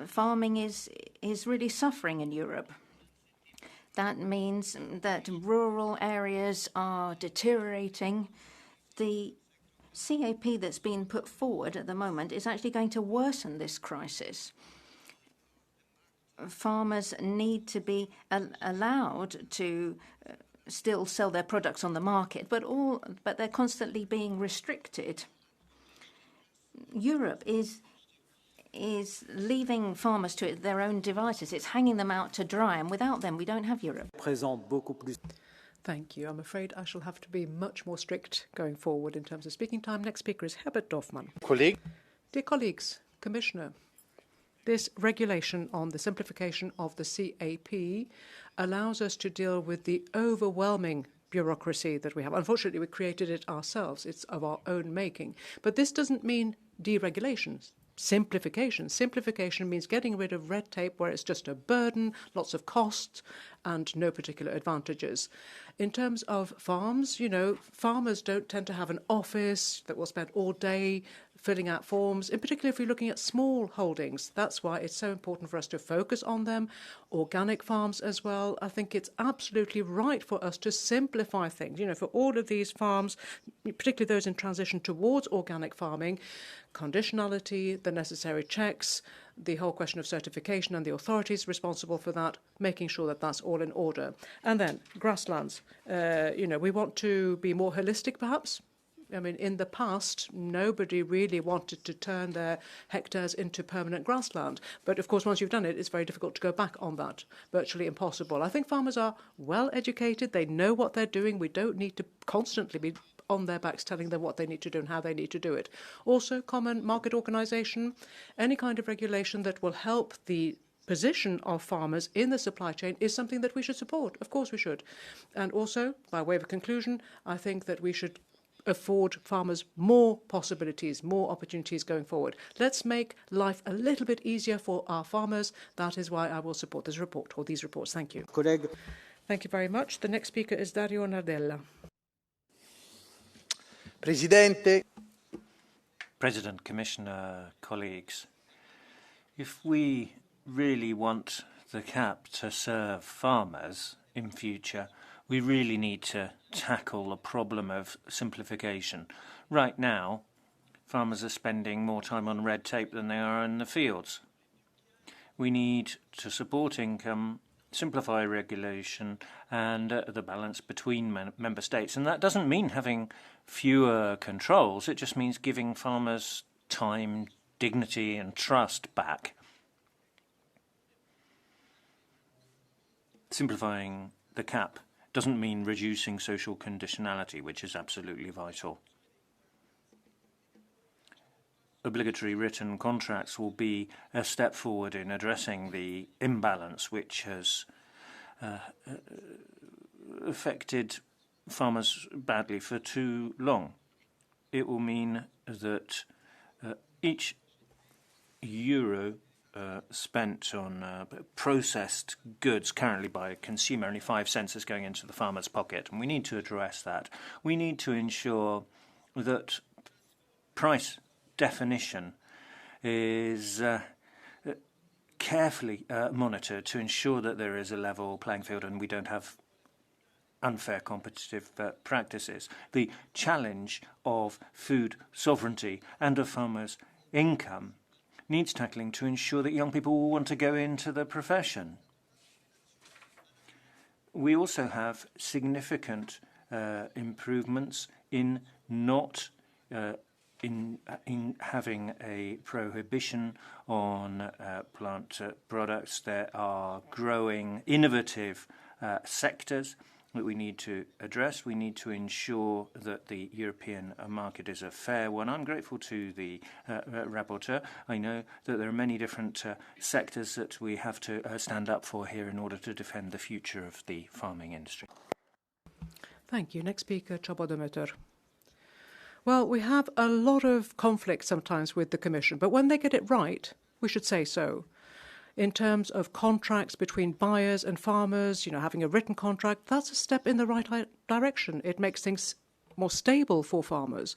farming is really suffering in Europe. That means that rural areas are deteriorating. The CAP that's been put forward at the moment is actually going to worsen this crisis. Farmers need to be allowed to still sell their products on the market, but they're constantly being restricted. Europe is leaving farmers to their own devices. It's hanging them out to dry, and without them, we don't have Europe. Thank you. I'm afraid I shall have to be much more strict going forward in terms of speaking time. Next speaker is Herbert Dorfmann. Dear colleagues, Commissioner, this regulation on the simplification of the CAP allows us to deal with the overwhelming bureaucracy that we have. Unfortunately, we created it ourselves. It's of our own making. But this doesn't mean deregulation. Simplification. Simplification means getting rid of red tape where it's just a burden, lots of costs, and no particular advantages. In terms of farms, farmers don't tend to have an office that will spend all day filling out forms, in particular if you're looking at small holdings. That's why it's so important for us to focus on them. Organic farms as well. I think it's absolutely right for us to simplify things. For all of these farms, particularly those in transition towards organic farming, conditionality, the necessary checks, the whole question of certification and the authorities responsible for that, making sure that that's all in order. And then grasslands. We want to be more holistic, perhaps. In the past, nobody really wanted to turn their hectares into permanent grassland. But, of course, once you've done it, it's very difficult to go back on that. Virtually impossible. I think farmers are well educated. They know what they're doing. We don't need to constantly be on their backs telling them what they need to do and how they need to do it. Also, common market organisation, any kind of regulation that will help the position of farmers in the supply chain is something that we should support. Of course we should. And also, by way of conclusion, I think that we should afford farmers more possibilities, more opportunities going forward. Let's make life a little bit easier for our farmers. That is why I will support this report, or these reports. Thank you. Thank you very much. The next speaker is Dario Nardella. President, Commissioner, colleagues, if we really want the CAP to serve farmers in future, we really need to tackle the problem of simplification. Right now, farmers are spending more time on red tape than they are in the fields. We need to support income simplify regulation and the balance between member states. And that doesn't mean having fewer controls. It just means giving farmers time, dignity and trust back. Simplifying the CAP doesn't mean reducing social conditionality, which is absolutely vital. Obligatory written contracts will be a step forward in addressing the imbalance which has affected farmers badly for too long. It will mean that each euro spent on processed goods currently by a consumer, only 5 cents is going into the farmer's pocket, and we need to address that. We need to ensure that price definition is carefully monitored to ensure that there is a level playing field and we don't have unfair competitive practices. The challenge of food sovereignty and of farmers' income needs tackling to ensure that young people will want to go into the profession. We also have significant improvements in not in having a prohibition on plant products. There are growing innovative sectors that we need to address. We need to ensure that the European market is a fair one. I'm grateful to the rapporteur. I know that there are many different sectors that we have to stand up for here in order to defend the future of the farming industry. Thank you. Next speaker, Csaba Demeter. Well, we have a lot of conflict sometimes with the Commission, but when they get it right, we should say so. In terms of contracts between buyers and farmers, having a written contract, that's a step in the right direction. It makes things more stable for farmers.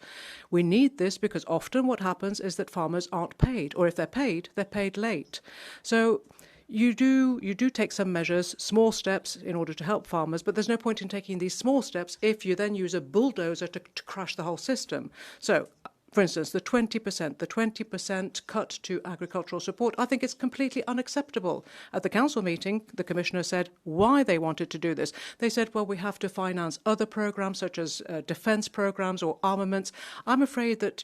We need this because often what happens is that farmers aren't paid, or if they're paid late. So you do take some measures, small steps, in order to help farmers, but there's no point in taking these small steps if you then use a bulldozer to crash the whole system. So, for instance, the 20% cut to agricultural support, I think it's completely unacceptable. At the council meeting, the commissioner said why they wanted to do this. They said, well, we have to finance other programs such as defense programs or armaments. I'm afraid that,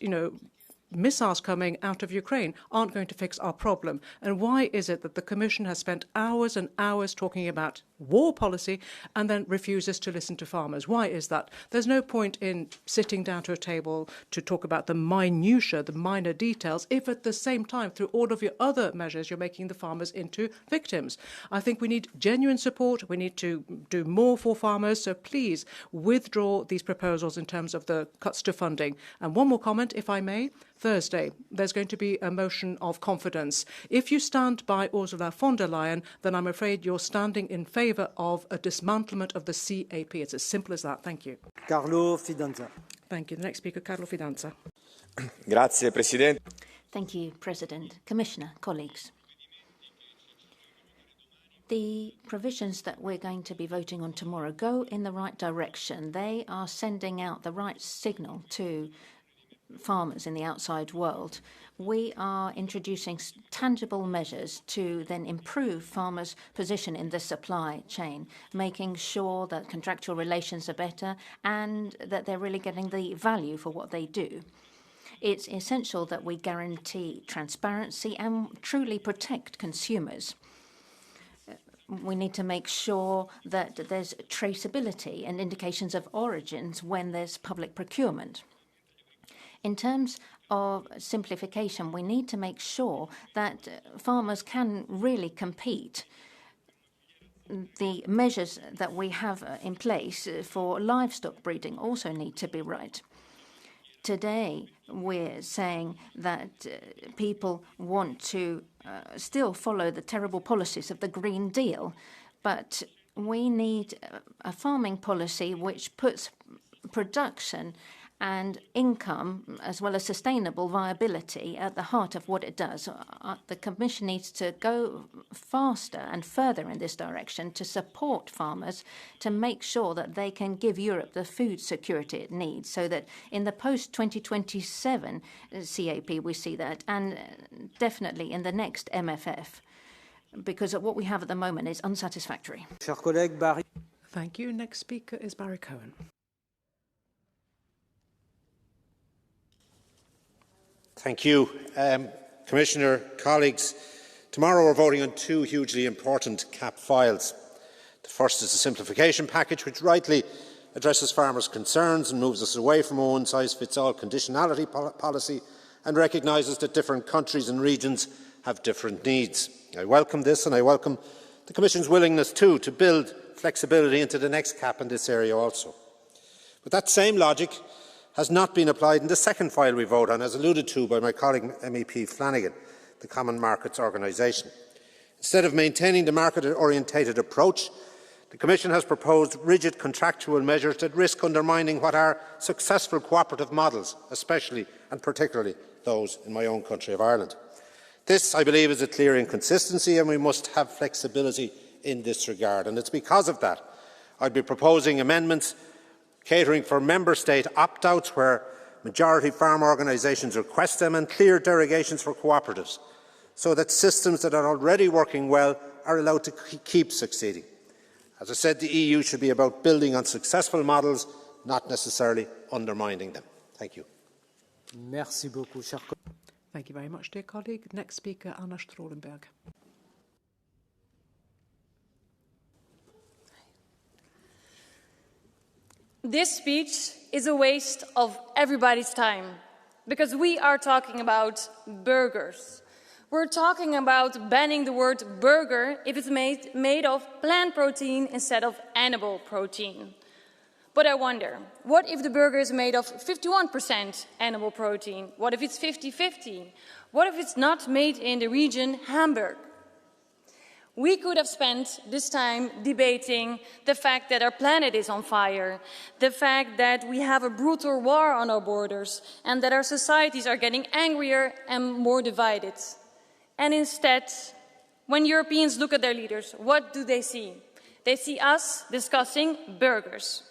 missiles coming out of Ukraine aren't going to fix our problem. And why is it that the Commission has spent hours and hours talking about war policy and then refuses to listen to farmers? Why is that? There's no point in sitting down to a table to talk about the minutiae, the minor details, if at the same time, through all of your other measures, you're making the farmers into victims. I think we need genuine support. We need to do more for farmers. So please withdraw these proposals in terms of the cuts to funding. And one more comment, if I may. Thursday, there's going to be a motion of confidence. If you stand by Ursula von der Leyen, then I'm afraid you're standing in favour of a dismantlement of the CAP. It's as simple as that. Thank you. Carlo Fidanza. Thank you. The next speaker, Carlo Fidanza. Grazie, Presidente. Thank you, President, Commissioner, colleagues. The provisions that we're going to be voting on tomorrow go in the right direction. They are sending out the right signal to farmers in the outside world. We are introducing tangible measures to then improve farmers' position in the supply chain, making sure that contractual relations are better and that they're really getting the value for what they do. It's essential that we guarantee transparency and truly protect consumers. We need to make sure that there's traceability and indications of origins when there's public procurement. In terms of simplification, we need to make sure that farmers can really compete. The measures that we have in place for livestock breeding also need to be right. Today, we're saying that people want to still follow the terrible policies of the Green Deal, but we need a farming policy which puts production and income, as well as sustainable viability, at the heart of what it does. The Commission needs to go faster and further in this direction to support farmers, to make sure that they can give Europe the food security it needs, so that in the post-2027 CAP we see that, and definitely in the next MFF. because what we have at the moment is unsatisfactory. Thank you. Next speaker is Barry Cohen. Thank you. Commissioner, colleagues, tomorrow we're voting on two hugely important CAP files. The first is the simplification package, which rightly addresses farmers' concerns and moves us away from a one-size-fits-all conditionality policy and recognises that different countries and regions have different needs. I welcome this, and I welcome the Commission's willingness too to build flexibility into the next CAP in this area also. But that same logic has not been applied in the second file we vote on, as alluded to by my colleague MEP Flanagan, the Common Markets Organisation. Instead of maintaining the market-orientated approach, the Commission has proposed rigid contractual measures that risk undermining what are successful cooperative models, especially and particularly those in my own country of Ireland. This, I believe, is a clear inconsistency, and we must have flexibility in this regard. And it's because of that I'd be proposing amendments catering for Member State opt-outs where majority farm organisations request them, and clear derogations for cooperatives, so that systems that are already working well are allowed to keep succeeding. As I said, the EU should be about building on successful models, not necessarily undermining them. Thank you. Merci beaucoup, cher collègue. Thank you very much, dear colleague. Next speaker, Anna Strahlenberg. This speech is a waste of everybody's time, because we are talking about burgers. We're talking about banning the word burger if it's made of plant protein instead of animal protein. But I wonder, what if the burger is made of 51% animal protein? What if it's 50-50? What if it's not made in the region Hamburg? We could have spent this time debating the fact that our planet is on fire, the fact that we have a brutal war on our borders, and that our societies are getting angrier and more divided. And instead, when Europeans look at their leaders, what do they see? They see us discussing burgers.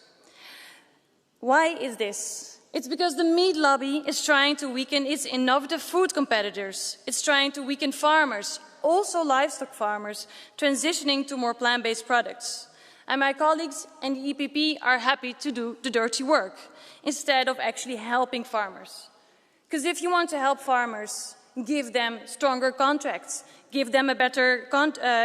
Why is this? It's because the meat lobby is trying to weaken its innovative food competitors. It's trying to weaken farmers, also livestock farmers, transitioning to more plant-based products. And my colleagues and the EPP are happy to do the dirty work instead of actually helping farmers. Because if you want to help farmers, give them stronger contracts, give them a better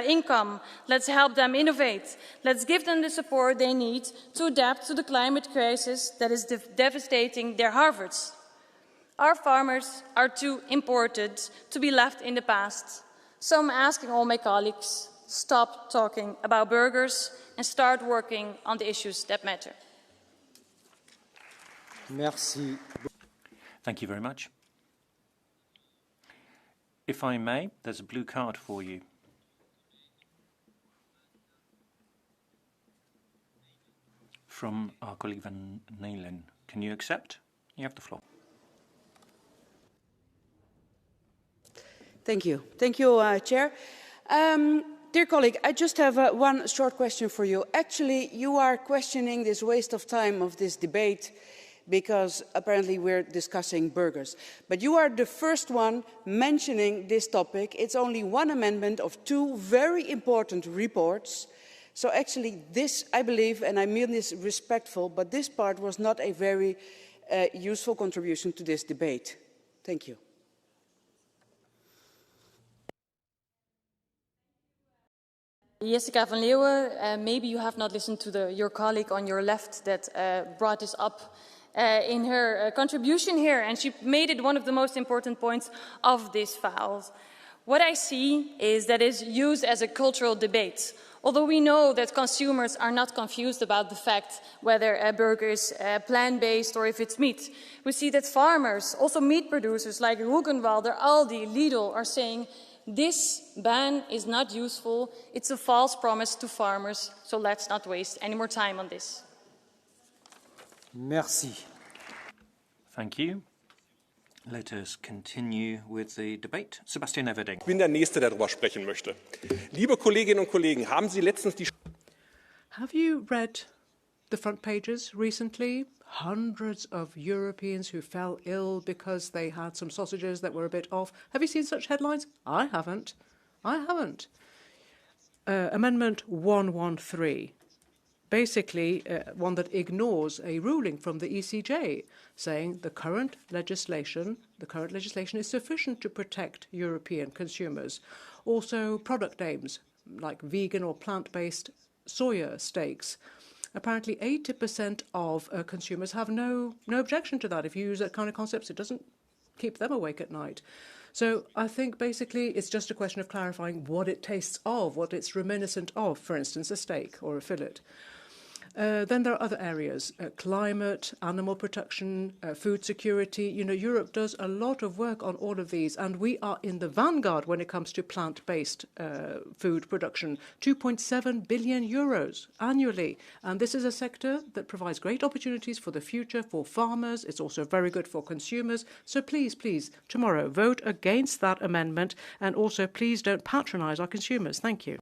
income, let's help them innovate, let's give them the support they need to adapt to the climate crisis that is devastating their harvests. Our farmers are too important to be left in the past. So I'm asking all my colleagues, stop talking about burgers and start working on the issues that matter. Merci. Thank you very much. If I may, there's a blue card for you. From our colleague Van Nalen. Can you accept? You have the floor. Thank you. Thank you, Chair. Dear colleague, I just have one short question for you. Actually, you are questioning this waste of time of this debate because apparently we're discussing burgers. But you are the first one mentioning this topic. It's only one amendment of two very important reports. So actually this, I believe, and I mean this respectful, but this part was not a very useful contribution to this debate. Thank you. Jessica van Leeuwen, maybe you have not listened to your colleague on your left that brought this up in her contribution here, and she made it one of the most important points of this file. What I see is that it's used as a cultural debate. Although we know that consumers are not confused about the fact whether a burger is plant-based or if it's meat. We see that farmers, also meat producers like Ruggenwalder, Aldi, Lidl, are saying this ban is not useful, it's a false promise to farmers, so let's not waste any more time on this. Merci. Thank you. Let us continue with the debate. Sebastian Everding. Ich bin der Nächste, der darüber sprechen möchte. Liebe Kolleginnen und Kollegen, haben Sie letztens die... Have you read the front pages recently? Hundreds of Europeans who fell ill because they had some sausages that were a bit off. Have you seen such headlines? I haven't. I haven't. Amendment 113, basically one that ignores a ruling from the ECJ saying the current legislation is sufficient to protect European consumers. Also, product names like vegan or plant-based soya steaks. Apparently 80% of consumers have no objection to that. If you use that kind of concepts, it doesn't keep them awake at night. So I think basically it's just a question of clarifying what it tastes of, what it's reminiscent of, for instance, a steak or a fillet. Then there are other areas, climate, animal protection, food security. You know, Europe does a lot of work on all of these, and we are in the vanguard when it comes to plant-based food production, 2.7 billion euros annually. And this is a sector that provides great opportunities for the future, for farmers. It's also very good for consumers. So please, please, tomorrow, vote against that amendment, and also please don't patronize our consumers. Thank you.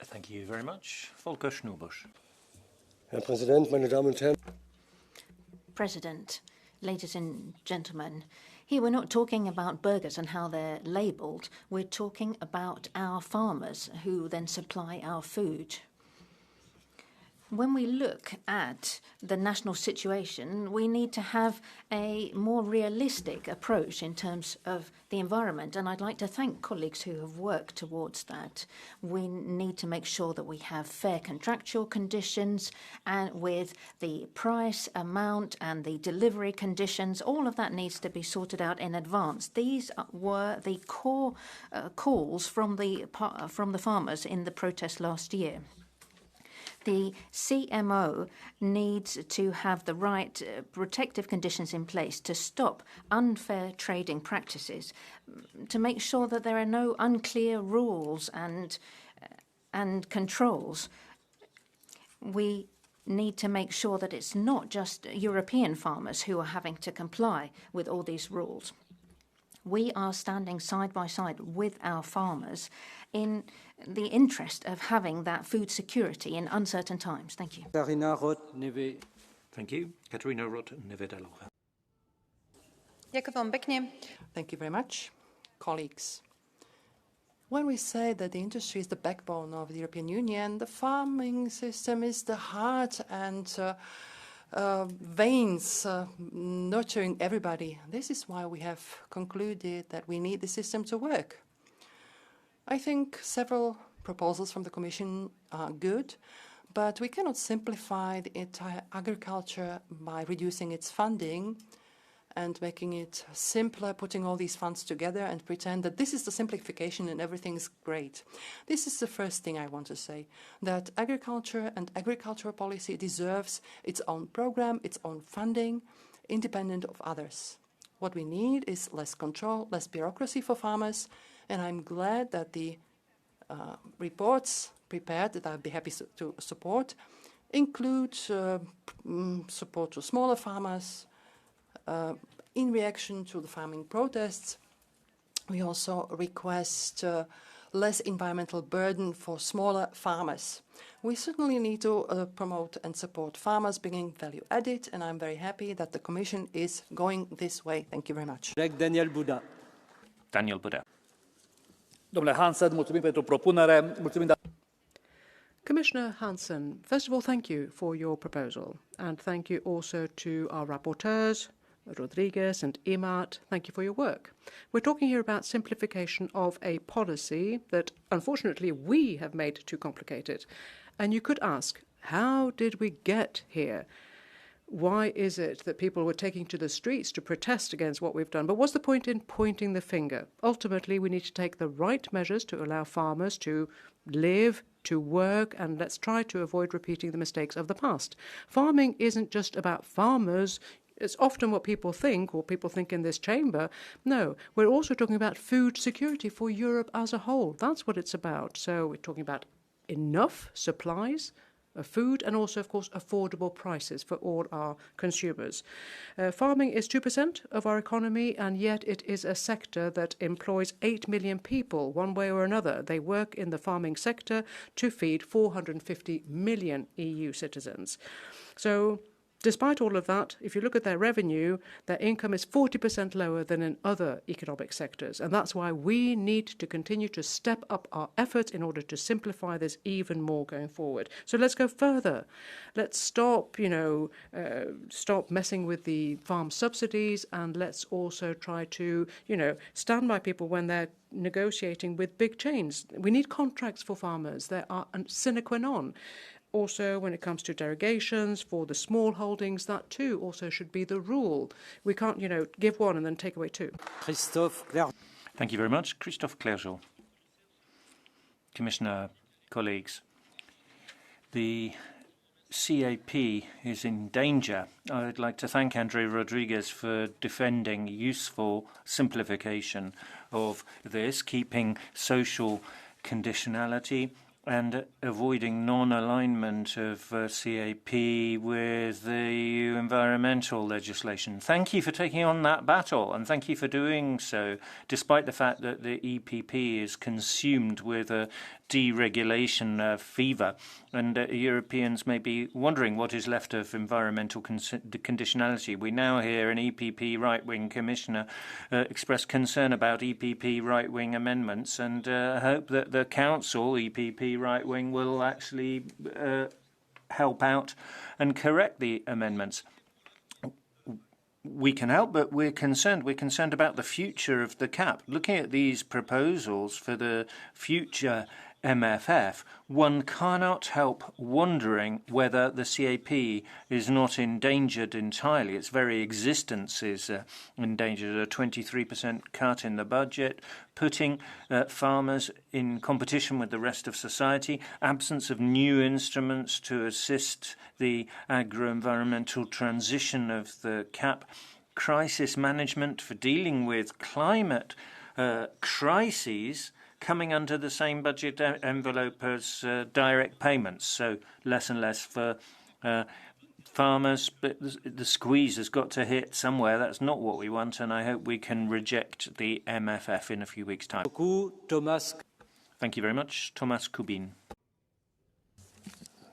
Thank you very much. Volker Schnubusch. Herr Präsident, meine Damen und Herren. President, ladies and gentlemen, here we're not talking about burgers and how they're labelled. We're talking about our farmers who then supply our food. When we look at the national situation, we need to have a more realistic approach in terms of the environment, and I'd like to thank colleagues who have worked towards that. We need to make sure that we have fair contractual conditions, and with the price, amount, and the delivery conditions, all of that needs to be sorted out in advance. These were the core calls from the farmers in the protest last year. The CMO needs to have the right protective conditions in place to stop unfair trading practices, to make sure that there are no unclear rules and controls. We need to make sure that it's not just European farmers who are having to comply with all these rules. We are standing side by side with our farmers in the interest of having that food security in uncertain times. Thank you. Thank you. Katarina Roth-Nevedalová. Thank you very much. Colleagues, when we say that the industry is the backbone of the European Union, the farming system is the heart and veins nurturing everybody. This is why we have concluded that we need the system to work. I think several proposals from the Commission are good, but we cannot simplify the entire agriculture by reducing its funding and making it simpler, putting all these funds together and pretend that this is the simplification and everything's great. This is the first thing I want to say, that agriculture and agricultural policy deserves its own program, its own funding, independent of others. What we need is less control, less bureaucracy for farmers, and I'm glad that the reports prepared, that I'll be happy to support, include support to smaller farmers. In reaction to the farming protests, we also request less environmental burden for smaller farmers. We certainly need to promote and support farmers bringing value added, and I'm very happy that the Commission is going this way. Thank you very much. Daniel Buda. Domnule Hansen, mulțumim pentru propunere. Commissioner Hansen, first of all, thank you for your proposal, and thank you also to our rapporteurs, Rodriguez and Imart. Thank you for your work. We're talking here about simplification of a policy that, unfortunately, we have made too complicated. And you could ask, how did we get here? Why is it that people were taking to the streets to protest against what we've done? But what's the point in pointing the finger? Ultimately, we need to take the right measures to allow farmers to live, to work, and let's try to avoid repeating the mistakes of the past. Farming isn't just about farmers. It's often what people think, or people think in this chamber. No, we're also talking about food security for Europe as a whole. That's what it's about. So we're talking about enough supplies of food and also, of course, affordable prices for all our consumers. Farming is 2% of our economy, and yet it is a sector that employs 8 million people one way or another. They work in the farming sector to feed 450 million EU citizens. So Despite all of that, if you look at their revenue, their income is 40% lower than in other economic sectors. And that's why we need to continue to step up our efforts in order to simplify this even more going forward. So let's go further. Let's stop, stop messing with the farm subsidies, and let's also try to, stand by people when they're negotiating with big chains. We need contracts for farmers. They are a sine qua non. Also, when it comes to derogations for the small holdings, that too also should be the rule. We can't, give one and then take away two. Thank you very much. Christophe Clergeau. Commissioner, colleagues, the CAP is in danger. I'd like to thank Andre Rodriguez for defending useful simplification of this, keeping social conditionality and avoiding non-alignment of CAP with the EU environmental legislation. Thank you for taking on that battle, and thank you for doing so, despite the fact that the EPP is consumed with a deregulation fever, and Europeans may be wondering what is left of environmental conditionality. We now hear an EPP right-wing commissioner express concern about EPP right-wing amendments, and hope that the Council, EPP right-wing, will actually help out and correct the amendments. We can help, but we're concerned. We're concerned about the future of the CAP. Looking at these proposals for the future MFF, one cannot help wondering whether the CAP is not endangered entirely. Its very existence is endangered. A 23% cut in the budget, putting farmers in competition with the rest of society, absence of new instruments to assist the agro-environmental transition of the CAP, crisis management for dealing with climate crises, coming under the same budget envelope as direct payments, so less and less for farmers. But the squeeze has got to hit somewhere. That's not what we want, and I hope we can reject the MFF in a few weeks' time. Thank you very much. Tomáš Kubín.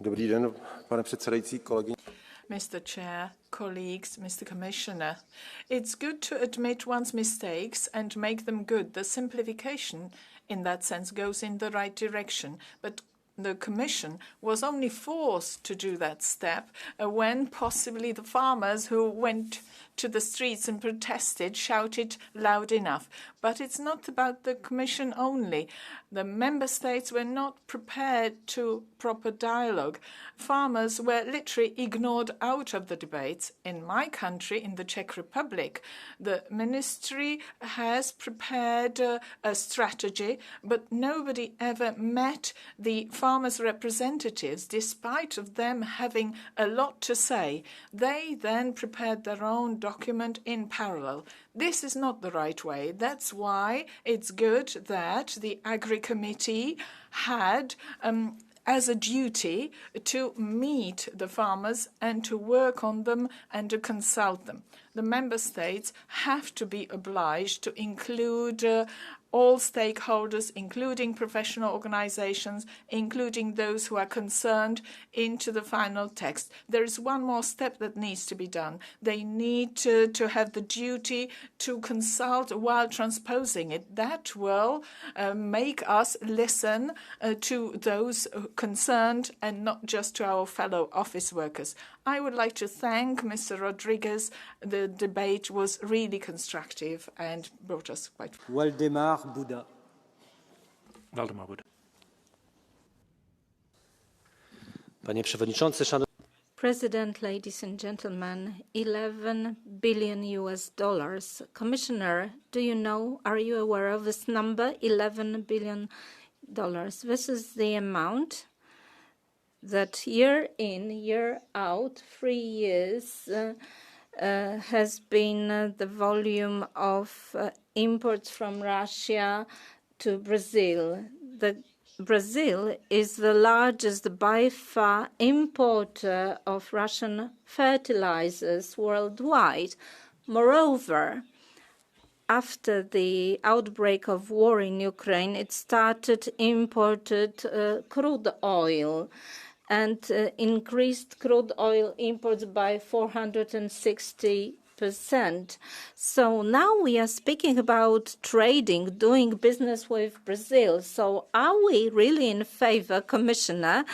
Dobrý den, pane předsedající, kolegyně. Mr. Chair, colleagues, Mr. Commissioner, it's good to admit one's mistakes and make them good. The simplification in that sense goes in the right direction, but the Commission was only forced to do that step when possibly the farmers who went to the streets and protested shouted loud enough. But it's not about the Commission only. The Member States were not prepared to proper dialogue. Farmers were literally ignored out of the debates. In my country, in the Czech Republic, the ministry has prepared a strategy, but nobody ever met the farmers' representatives, despite of them having a lot to say. They then prepared their own document in parallel. This is not the right way. That's why it's good that the Agri Committee had as a duty to meet the farmers and to work on them and to consult them. The member states have to be obliged to include all stakeholders, including professional organizations, including those who are concerned, into the final text. There is one more step that needs to be done. They need to have the duty to consult while transposing it. That will make us listen to those concerned and not just to our fellow office workers. I would like to thank Mr. Rodriguez. The debate was really constructive and brought us quite far. Waldemar Buda. Panie Przewodniczący, Szanowni President, ladies and gentlemen, $11 billion. Commissioner, do you know, are you aware of this number, $11 billion? This is the amount that year in, year out, 3 years, has been the volume of imports from Russia to Brazil. Brazil is the largest by far importer of Russian fertilizers worldwide. Moreover, after the outbreak of war in Ukraine, it started imported crude oil. and increased crude oil imports by 460%. So now we are speaking about trading, doing business with Brazil. So are we really in favor, Commissioner,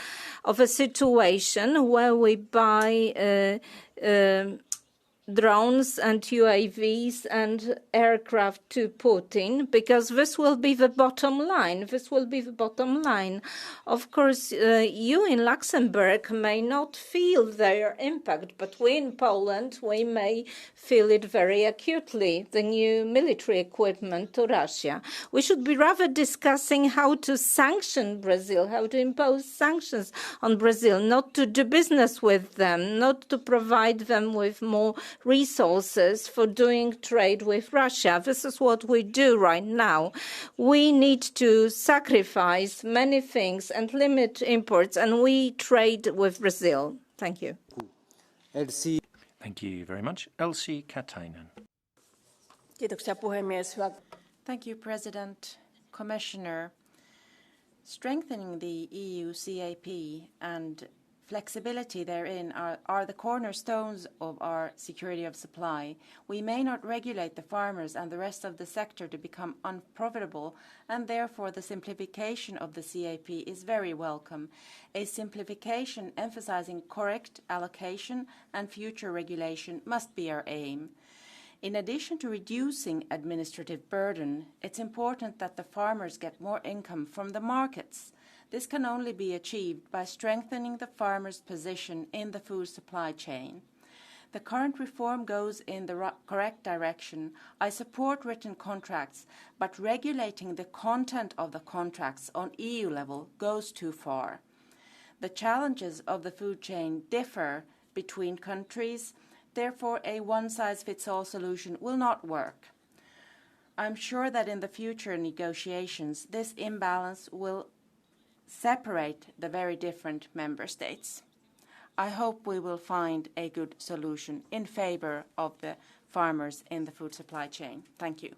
of a situation where we buy drones and UAVs and aircraft to Putin, because this will be the bottom line. This will be the bottom line. Of course, you in Luxembourg may not feel their impact, but we in Poland, we may feel it very acutely, the new military equipment to Russia. We should be rather discussing how to sanction Brazil, how to impose sanctions on Brazil, not to do business with them, not to provide them with more resources for doing trade with Russia. This is what we do right now. We need to sacrifice many things and limit imports, and we trade with Brazil. Thank you. Thank you very much. Elsie Katainen. Kiitoksia puhemies. Thank you, President, Commissioner. Strengthening the EU CAP and flexibility therein are the cornerstones of our security of supply. We may not regulate the farmers and the rest of the sector to become unprofitable, and therefore the simplification of the CAP is very welcome. A simplification emphasizing correct allocation and future regulation must be our aim. In addition to reducing administrative burden, it's important that the farmers get more income from the markets. This can only be achieved by strengthening the farmer's position in the food supply chain. The current reform goes in the correct direction. I support written contracts, but regulating the content of the contracts on EU level goes too far. The challenges of the food chain differ between countries, therefore a one-size-fits-all solution will not work. I'm sure that in the future negotiations, this imbalance will separate the very different member states. I hope we will find a good solution in favor of the farmers in the food supply chain. Thank you.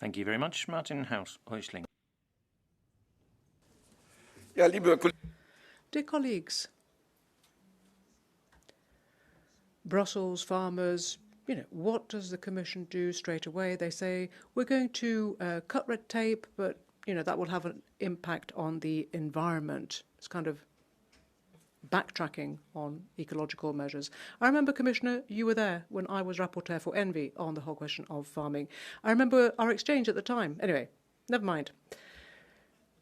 Thank you very much, Martin Häusling. Dear colleagues, Brussels farmers, what does the Commission do straight away? They say, we're going to cut red tape, but that will have an impact on the environment. It's kind of backtracking on ecological measures. I remember, Commissioner, you were there when I was rapporteur for ENVI on the whole question of farming. I remember our exchange at the time. Anyway, never mind.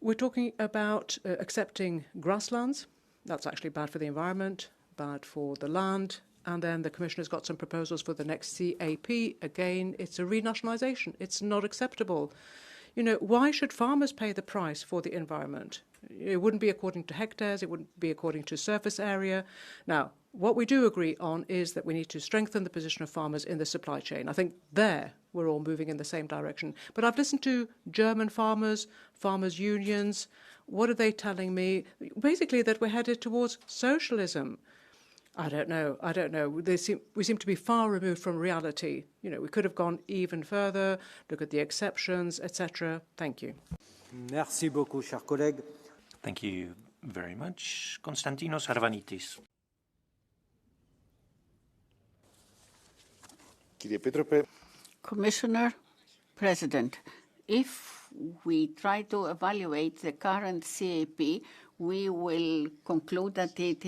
We're talking about accepting grasslands. That's actually bad for the environment, bad for the land. And then the Commissioner's got some proposals for the next CAP. Again, it's a renationalisation. It's not acceptable. Why should farmers pay the price for the environment? It wouldn't be according to hectares, it wouldn't be according to surface area. Now, what we do agree on is that we need to strengthen the position of farmers in the supply chain. I think there we're all moving in the same direction. But I've listened to German farmers, farmers' unions. What are they telling me? Basically that we're headed towards socialism. I don't know. We seem to be far removed from reality. We could have gone even further, look at the exceptions, etc. Thank you. Merci beaucoup, cher collègue. Thank you very much. Konstantinos Arvanitis. Commissioner, President, if we try to evaluate the current CAP, we will conclude that it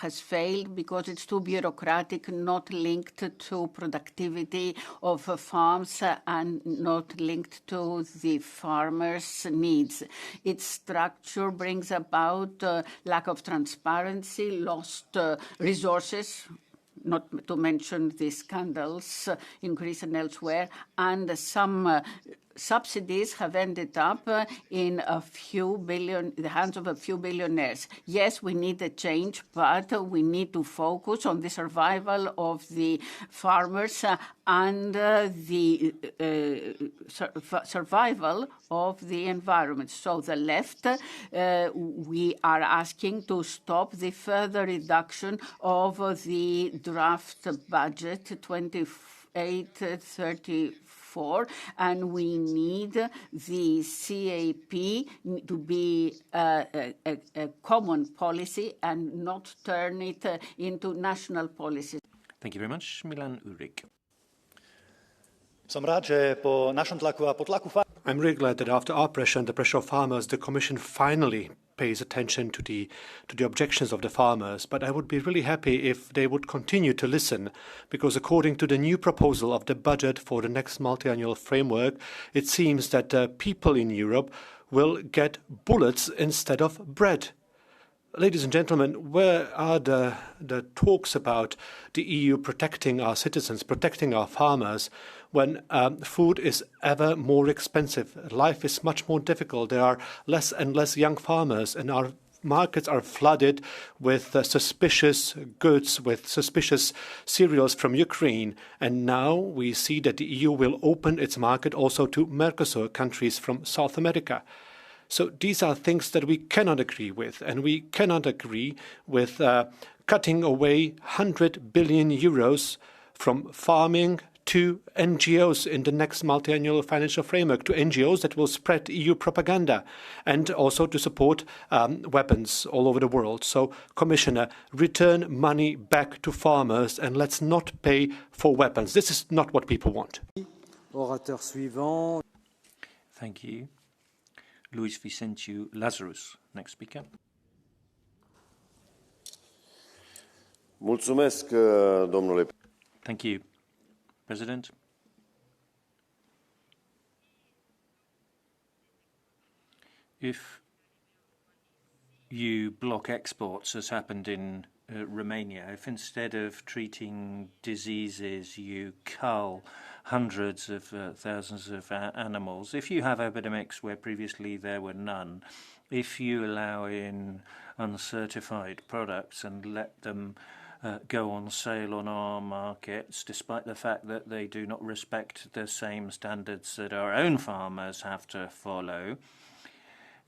has failed because it's too bureaucratic, not linked to productivity of farms and not linked to the farmers' needs. Its structure brings about lack of transparency, lost resources, not to mention the scandals in Greece and elsewhere, and some subsidies have ended up in the hands of a few billionaires. Yes, we need a change, but we need to focus on the survival of the farmers and the survival of the environment. So the left, we are asking to stop the further reduction of the draft budget 2834 for, and we need the CAP to be a common policy and not turn it into national policies. Thank you very much. Milan Urik. I'm really glad that after our pressure and the pressure of farmers, the Commission finally pays attention to the objections of the farmers. But I would be really happy if they would continue to listen, because according to the new proposal of the budget for the next multi-annual framework, it seems that people in Europe will get bullets instead of bread. Ladies and gentlemen, where are the talks about the EU protecting our citizens, protecting our farmers, when food is ever more expensive? Life is much more difficult. There are less and less young farmers, and our markets are flooded with suspicious goods, with suspicious cereals from Ukraine. And now we see that the EU will open its market also to Mercosur countries from South America. So these are things that we cannot agree with, and we cannot agree with cutting away 100 billion euros from farming to NGOs in the next multi-annual financial framework, to NGOs that will spread EU propaganda, and also to support weapons all over the world. So, Commissioner, return money back to farmers and let's not pay for weapons. This is not what people want. Thank you. Luis Vicentiu Lazarus, next speaker. Mulțumesc, domnule. Thank you, President. If you block exports, as happened in Romania, if instead of treating diseases you cull hundreds of thousands of animals, if you have epidemics where previously there were none, if you allow in uncertified products and let them go on sale on our markets, despite the fact that they do not respect the same standards that our own farmers have to follow,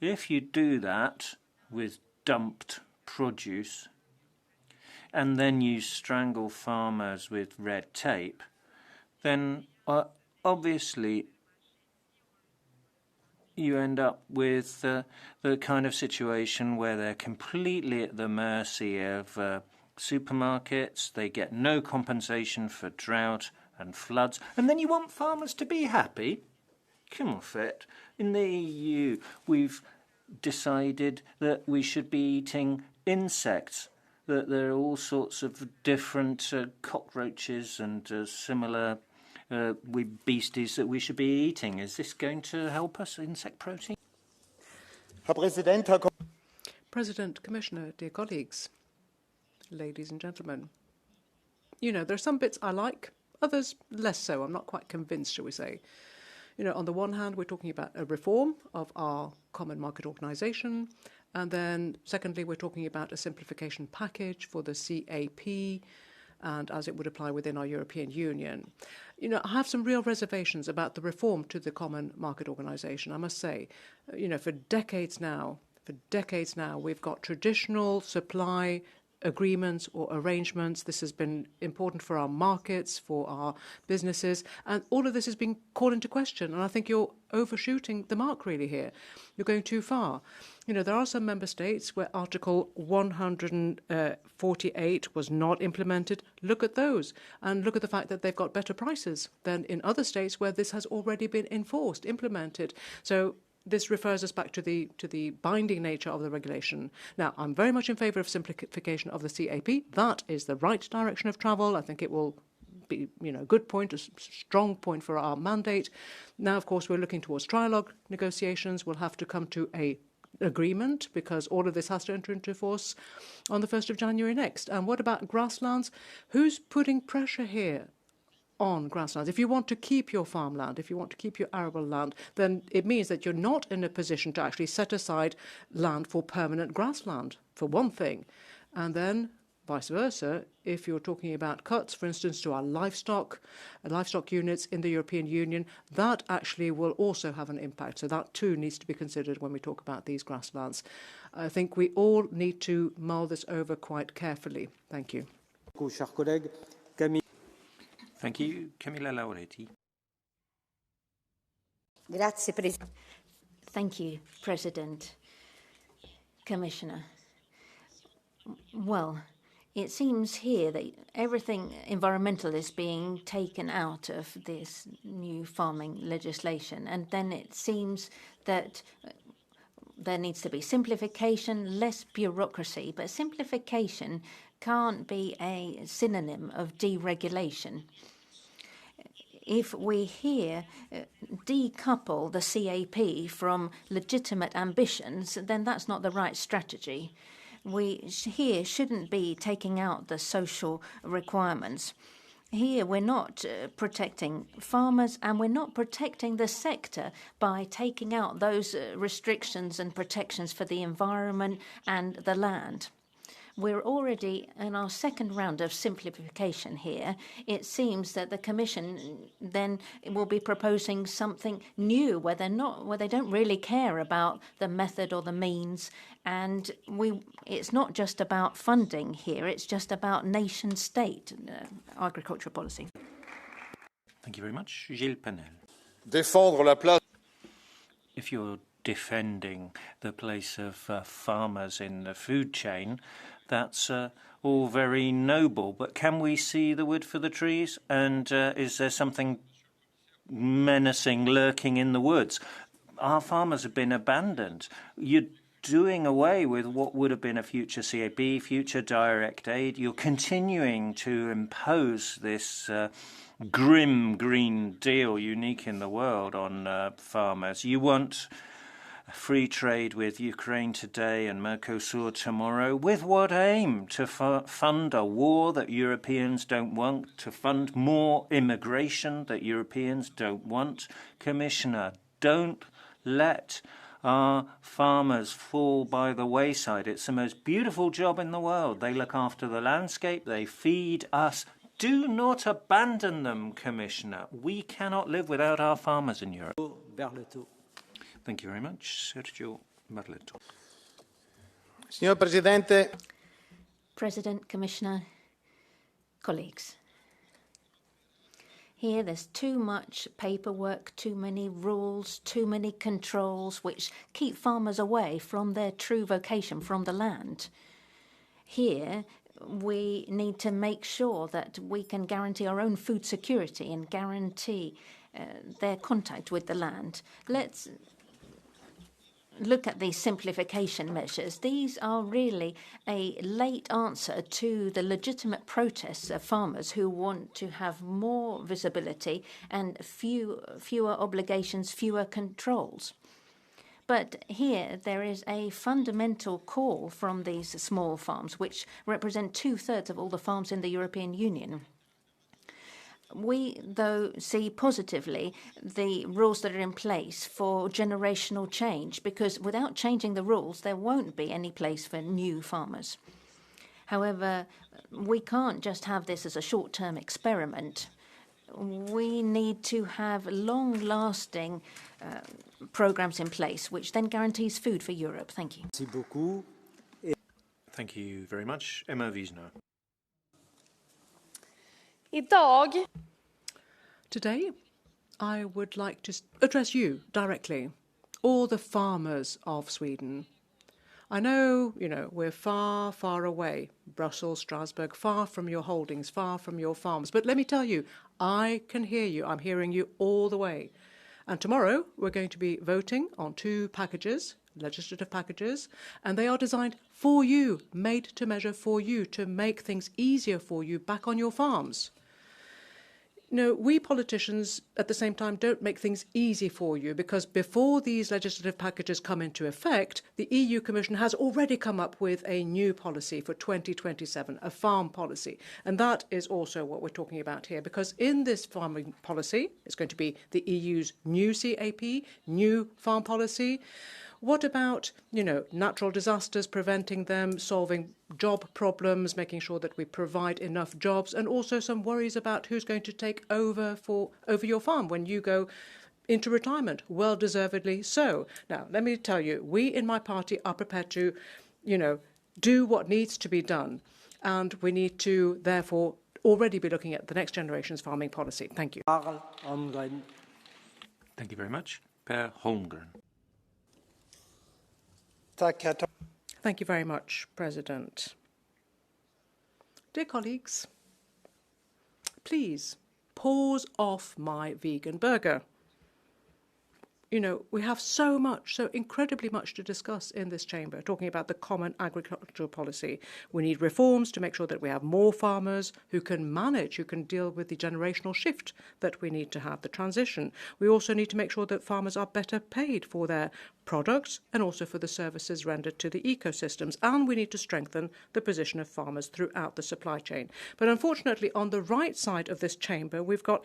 if you do that with dumped produce, and then you strangle farmers with red tape, then obviously you end up with the kind of situation where they're completely at the mercy of supermarkets. They get no compensation for drought and floods, and then you want farmers to be happy? Come off it. In the EU, we've decided that we should be eating insects, that there are all sorts of different cockroaches and similar beasties that we should be eating. Is this going to help us, insect protein? President, Commissioner, dear colleagues, ladies and gentlemen, you know, there are some bits I like, others less so. I'm not quite convinced, shall we say. You know, on the one hand, we're talking about a reform of our common market organisation, and then secondly, we're talking about a simplification package for the CAP, and as it would apply within our European Union. You know, I have some real reservations about the reform to the common market organisation, I must say. You know, for decades now, we've got traditional supply agreements or arrangements. This has been important for our markets, for our businesses, and all of this is being called into question. And I think you're overshooting the mark really here. You're going too far. You know, there are some member states where Article 148 was not implemented. Look at those, and look at the fact that they've got better prices than in other states where this has already been enforced, implemented. So this refers us back to the binding nature of the regulation. Now, I'm very much in favour of simplification of the CAP. That is the right direction of travel. I think it will be, you know, a good point, a strong point for our mandate. Now, of course, we're looking towards trilogue negotiations. We'll have to come to a agreement because all of this has to enter into force on the 1st of January next. And what about grasslands? Who's putting pressure here on grasslands? If you want to keep your farmland, if you want to keep your arable land, then it means that you're not in a position to actually set aside land for permanent grassland, for one thing. And then, vice versa, if you're talking about cuts, for instance, to our livestock units in the European Union, that actually will also have an impact. So that too needs to be considered when we talk about these grasslands. I think we all need to mull this over quite carefully. Thank you. Thank you. Camilla Lauretti. Thank you, President. Commissioner. Well, it seems here that everything environmental is being taken out of this new farming legislation, and then it seems that there needs to be simplification, less bureaucracy, but simplification can't be a synonym of deregulation. If we here decouple the CAP from legitimate ambitions, then that's not the right strategy. We here shouldn't be taking out the social requirements. Here we're not protecting farmers, and we're not protecting the sector by taking out those restrictions and protections for the environment and the land. We're already in our second round of simplification here. It seems that the Commission then will be proposing something new where they don't really care about the method or the means, and it's not just about funding here, it's just about nation-state agricultural policy. Thank you very much. Gilles Panel. Défendre la place. If you're defending the place of farmers in the food chain, that's all very noble, but can we see the wood for the trees? And is there something menacing lurking in the woods? Our farmers have been abandoned. You're doing away with what would have been a future CAP, future direct aid. You're continuing to impose this grim Green Deal, unique in the world, on farmers. You want free trade with Ukraine today and Mercosur tomorrow. With what aim? To fund a war that Europeans don't want? To fund more immigration that Europeans don't want? Commissioner, don't let our farmers fall by the wayside. It's the most beautiful job in the world. They look after the landscape, they feed us. Do not abandon them, Commissioner. We cannot live without our farmers in Europe. Thank you very much. Sergio Barletto. Signor Presidente. President, Commissioner, colleagues. Here there's too much paperwork, too many rules, too many controls which keep farmers away from their true vocation, from the land. Here we need to make sure that we can guarantee our own food security and guarantee their contact with the land. Let's look at these simplification measures. These are really a late answer to the legitimate protests of farmers who want to have more visibility and fewer obligations, fewer controls. But here there is a fundamental call from these small farms, which represent 2/3 of all the farms in the European Union. We, though, see positively the rules that are in place for generational change, because without changing the rules, there won't be any place for new farmers. However, we can't just have this as a short-term experiment. We need to have long-lasting programs in place, which then guarantees food for Europe. Thank you. Thank you very much. Emma Wiesner. Today, I would like to address you directly, all the farmers of Sweden. I know, we're far, far away, Brussels, Strasbourg, far from your holdings, far from your farms. But let me tell you, I can hear you. I'm hearing you all the way. And tomorrow, we're going to be voting on 2 packages, legislative packages, and they are designed for you, made to measure for you, to make things easier for you back on your farms. We politicians, at the same time, don't make things easy for you, because before these legislative packages come into effect, the EU Commission has already come up with a new policy for 2027, a farm policy. And that is also what we're talking about here, because in this farming policy, it's going to be the EU's new CAP, new farm policy. What about, natural disasters, preventing them, solving job problems, making sure that we provide enough jobs, and also some worries about who's going to take over your farm when you go into retirement, well-deservedly so. Now, let me tell you, we in my party are prepared to, do what needs to be done, and we need to, therefore, already be looking at the next generation's farming policy. Thank you. Thank you very much. Per Holmgren. Thank you very much, President. Dear colleagues, please pause off my vegan burger. You know, we have so incredibly much to discuss in this chamber, talking about the common agricultural policy. We need reforms to make sure that we have more farmers who can manage, who can deal with the generational shift that we need to have, the transition. We also need to make sure that farmers are better paid for their products and also for the services rendered to the ecosystems. And we need to strengthen the position of farmers throughout the supply chain. But unfortunately, on the right side of this chamber, we've got,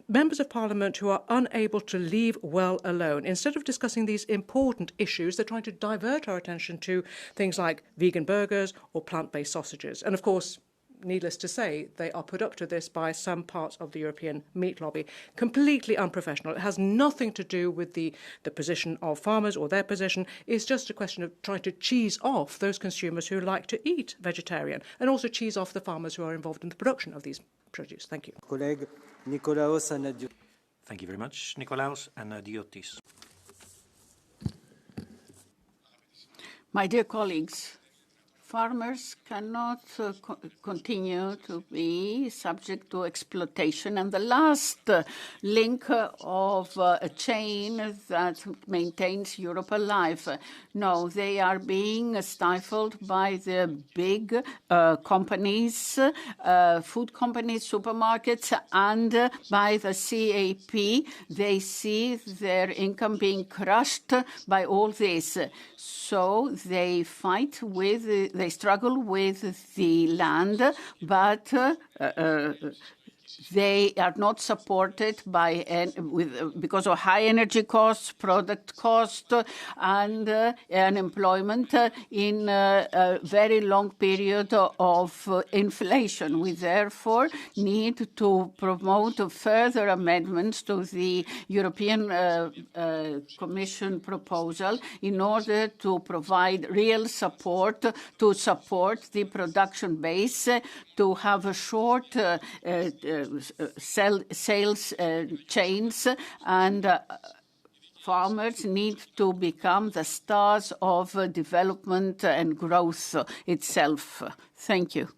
members of parliament who are unable to leave well alone. Instead of discussing these important issues, they're trying to divert our attention to things like vegan burgers or plant-based sausages. And of course, needless to say, they are put up to this by some parts of the European meat lobby. Completely unprofessional. It has nothing to do with the position of farmers or their position. It's just a question of trying to cheese off those consumers who like to eat vegetarian and also cheese off the farmers who are involved in the production of these produce. Thank you. Thank you very much. Nikolaos Anadiotis. My dear colleagues, farmers cannot continue to be subject to exploitation. And the last link of a chain that maintains Europe alive. No, they are being stifled by the big companies, food companies, supermarkets, and by the CAP. They see their income being crushed by all this. So they fight with, they struggle with the land, but they are not supported by because of high energy costs, product cost, and unemployment in a very long period of inflation. We therefore need to promote further amendments to the European Commission proposal in order to provide real support to support the production base, to have a short sales chains, and farmers need to become the stars of development and growth itself. Thank you.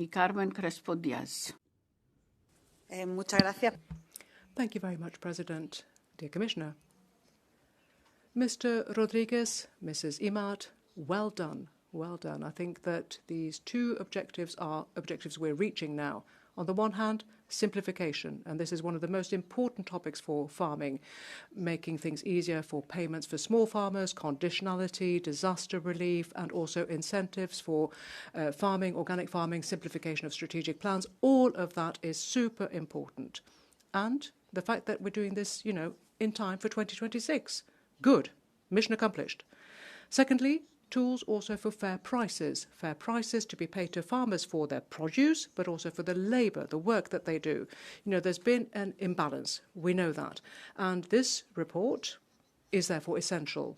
Carmen Crespo Diaz. Thank you very much, President. Dear Commissioner. Mr. Rodriguez, Mrs. Imad, well done. Well done. I think that these two objectives are objectives we're reaching now. On the one hand, simplification, and this is one of the most important topics for farming, making things easier for payments for small farmers, conditionality, disaster relief, and also incentives for farming, organic farming, simplification of strategic plans. All of that is super important. And the fact that we're doing this, in time for 2026. Good. Mission accomplished. Secondly, tools also for fair prices to be paid to farmers for their produce, but also for the labour, the work that they do. There's been an imbalance. We know that. And this report is therefore essential.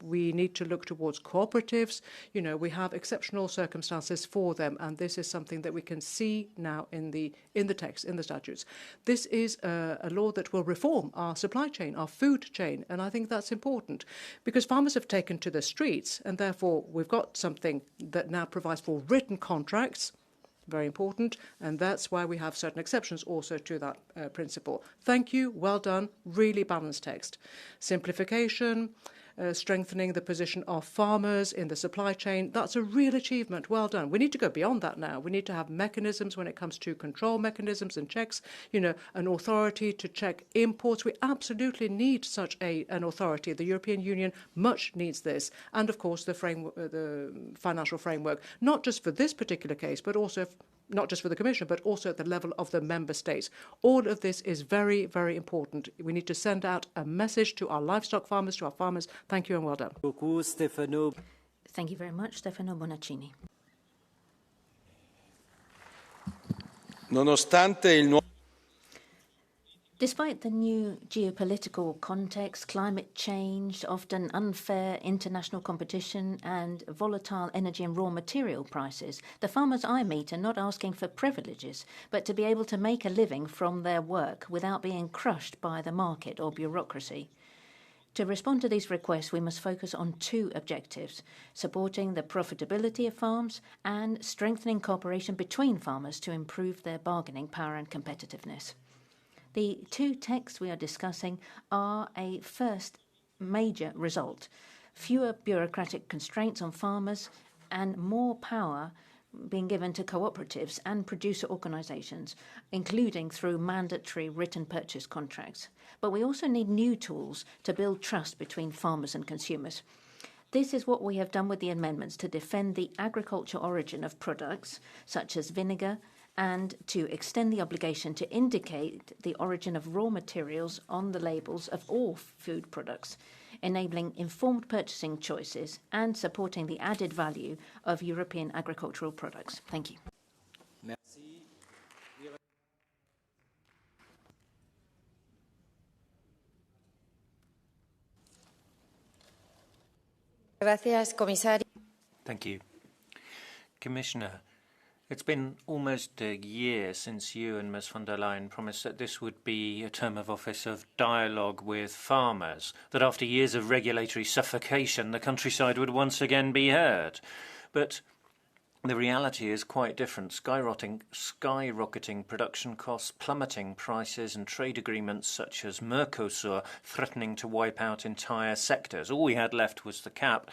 We need to look towards cooperatives. We have exceptional circumstances for them, and this is something that we can see now in the text, in the statutes. This is a law that will reform our supply chain, our food chain, and I think that's important because farmers have taken to the streets, and therefore we've got something that now provides for written contracts. Very important, and that's why we have certain exceptions also to that principle. Thank you, well done, really balanced text. Simplification, strengthening the position of farmers in the supply chain. That's a real achievement. Well done. We need to go beyond that now. We need to have mechanisms when it comes to control mechanisms and checks, an authority to check imports. We absolutely need such an authority. The European Union much needs this. And, of course, the financial framework, not just for this particular case, but also not just for the Commission, but also at the level of the Member States. All of this is very, very important. We need to send out a message to our livestock farmers, to our farmers. Thank you and well done. Thank you very much, Stefano Bonaccini. Despite the new geopolitical context, climate change, often unfair international competition, and volatile energy and raw material prices, the farmers I meet are not asking for privileges, but to be able to make a living from their work without being crushed by the market or bureaucracy. To respond to these requests, we must focus on two objectives: supporting the profitability of farms and strengthening cooperation between farmers to improve their bargaining power and competitiveness. The two texts we are discussing are a first major result: fewer bureaucratic constraints on farmers and more power being given to cooperatives and producer organisations, including through mandatory written purchase contracts. But we also need new tools to build trust between farmers and consumers. This is what we have done with the amendments to defend the agricultural origin of products, such as vinegar, and to extend the obligation to indicate the origin of raw materials on the labels of all food products, enabling informed purchasing choices and supporting the added value of European agricultural products. Thank you. Merci. Gracias, comisario. Thank you. Commissioner, it's been almost a year since you and Ms von der Leyen promised that this would be a term of office of dialogue with farmers, that after years of regulatory suffocation, the countryside would once again be heard. But the reality is quite different. Skyrocketing production costs, plummeting prices, and trade agreements such as Mercosur threatening to wipe out entire sectors. All we had left was the CAP,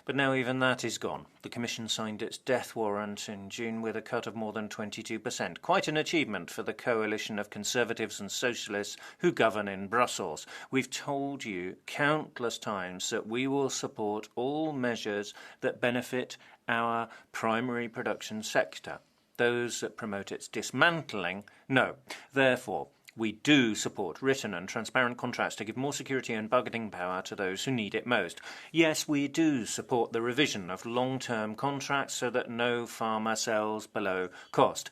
but now even that is gone. The Commission signed its death warrant in June with a cut of more than 22%. Quite an achievement for the coalition of Conservatives and Socialists who govern in Brussels. We've told you countless times that we will support all measures that benefit our primary production sector. Those that promote its dismantling, no. Therefore, we do support written and transparent contracts to give more security and bargaining power to those who need it most. Yes, we do support the revision of long-term contracts so that no farmer sells below cost.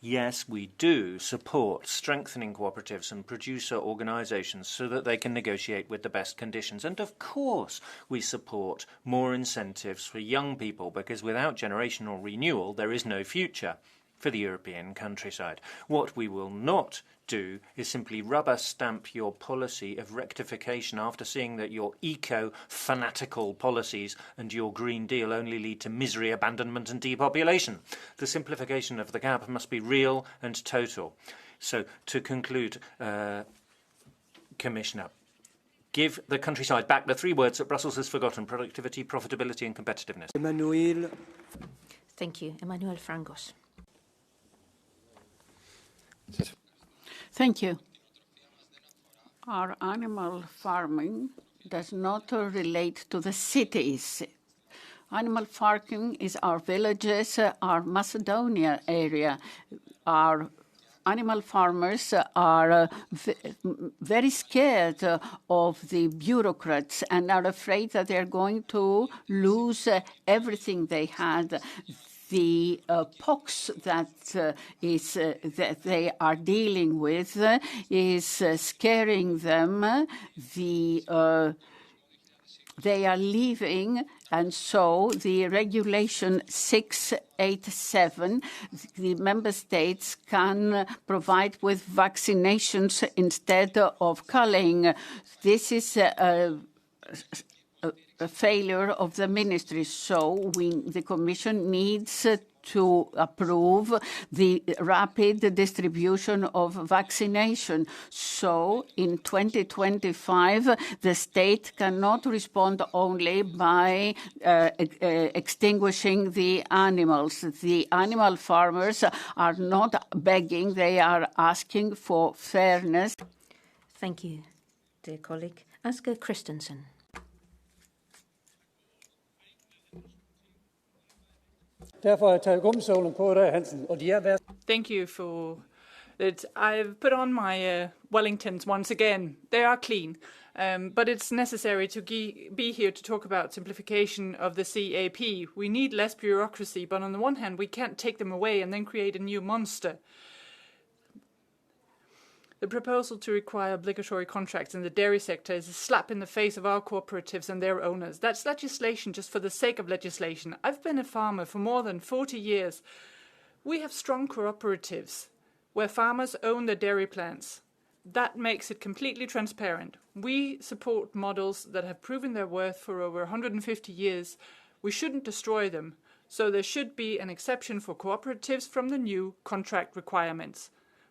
Yes, we do support strengthening cooperatives and producer organisations so that they can negotiate with the best conditions. And of course, we support more incentives for young people, because without generational renewal, there is no future for the European countryside. What we will not do is simply rubber stamp your policy of rectification after seeing that your eco-fanatical policies and your Green Deal only lead to misery, abandonment and depopulation. The simplification of the CAP must be real and total. So, to conclude, Commissioner, give the countryside back the three words that Brussels has forgotten: productivity, profitability and competitiveness. Emmanuel. Thank you. Emmanuel Frangos. Thank you. Our animal farming does not relate to the cities. Animal farming is our villages, our Macedonia area. Our animal farmers are very scared of the bureaucrats and are afraid that they're going to lose everything they had. The pox that that they are dealing with is scaring them. They are leaving, and so the regulation 687, the member states can provide with vaccinations instead of culling. This is a failure of the ministry, so the Commission needs to approve the rapid distribution of vaccination. So in 2025, the state cannot respond only by extinguishing the animals. The animal farmers are not begging, they are asking for fairness. Thank you, dear colleague. Asger Christensen. Thank you for that. I've put on my Wellingtons once again. They are clean, but it's necessary to be here to talk about simplification of the CAP. We need less bureaucracy, but on the one hand, we can't take them away and then create a new monster. The proposal to require obligatory contracts in the dairy sector is a slap in the face of our cooperatives and their owners. That's legislation just for the sake of legislation. I've been a farmer for more than 40 years. We have strong cooperatives where farmers own their dairy plants. That makes it completely transparent. We support models that have proven their worth for over 150 years. We shouldn't destroy them. So there should be an exception for cooperatives from the new contract requirements,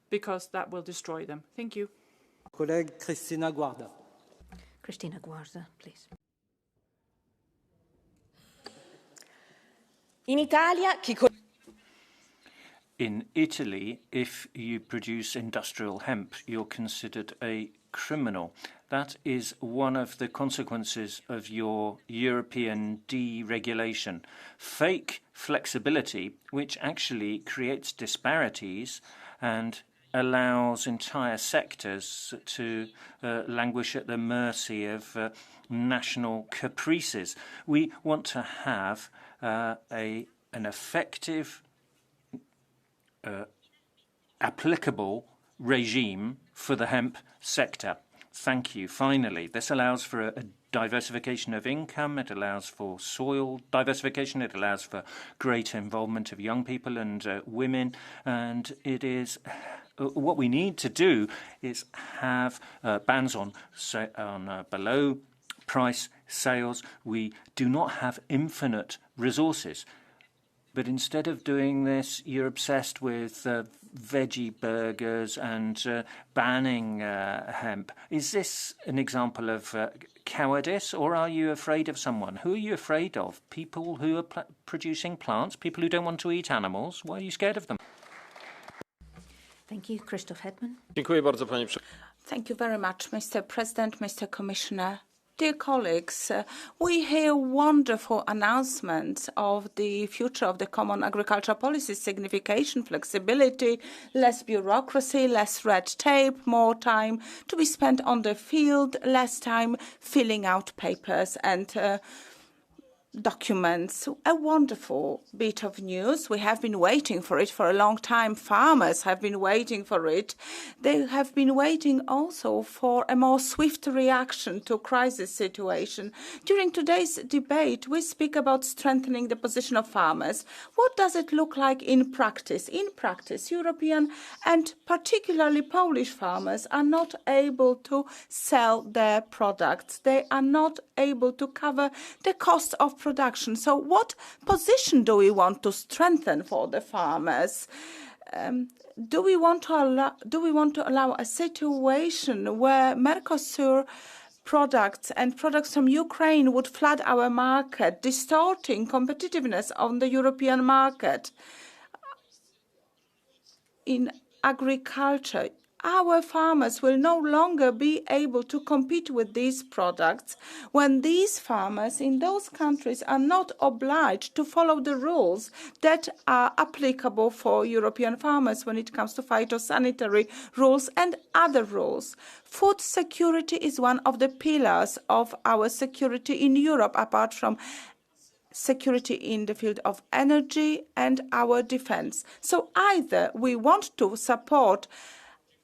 because that will destroy them. Thank you. Colleague Cristina Guarda. Cristina Guarda, please. In Italy, if you produce industrial hemp, you're considered a criminal. That is one of the consequences of your European deregulation. Fake flexibility, which actually creates disparities and allows entire sectors to languish at the mercy of national caprices. We want to have an effective, applicable regime for the hemp sector. Thank you. Finally, this allows for a diversification of income. It allows for soil diversification. It allows for greater involvement of young people and women. And it is what we need to do is have bans on below price sales. We do not have infinite resources. But instead of doing this, you're obsessed with veggie burgers and banning hemp. Is this an example of cowardice, or are you afraid of someone? Who are you afraid of? People who are producing plants? People who don't want to eat animals? Why are you scared of them? Thank you. Christoph Hedman. Thank you very much, Mr. President, Mr. Commissioner. Dear colleagues, we hear wonderful announcements of the future of the common agricultural policy: signification, flexibility, less bureaucracy, less red tape, more time to be spent on the field, less time filling out papers and documents. A wonderful bit of news. We have been waiting for it for a long time. Farmers have been waiting for it. They have been waiting also for a more swift reaction to crisis situation. During today's debate, we speak about strengthening the position of farmers. What does it look like in practice? In practice, European and particularly Polish farmers are not able to sell their products. They are not able to cover the cost of production. So what position do we want to strengthen for the farmers? Do we want to allow a situation where Mercosur products and products from Ukraine would flood our market, distorting competitiveness on the European market? In agriculture, our farmers will no longer be able to compete with these products when these farmers in those countries are not obliged to follow the rules that are applicable for European farmers when it comes to phytosanitary rules and other rules. Food security is one of the pillars of our security in Europe, apart from security in the field of energy and our defense. So either we want to support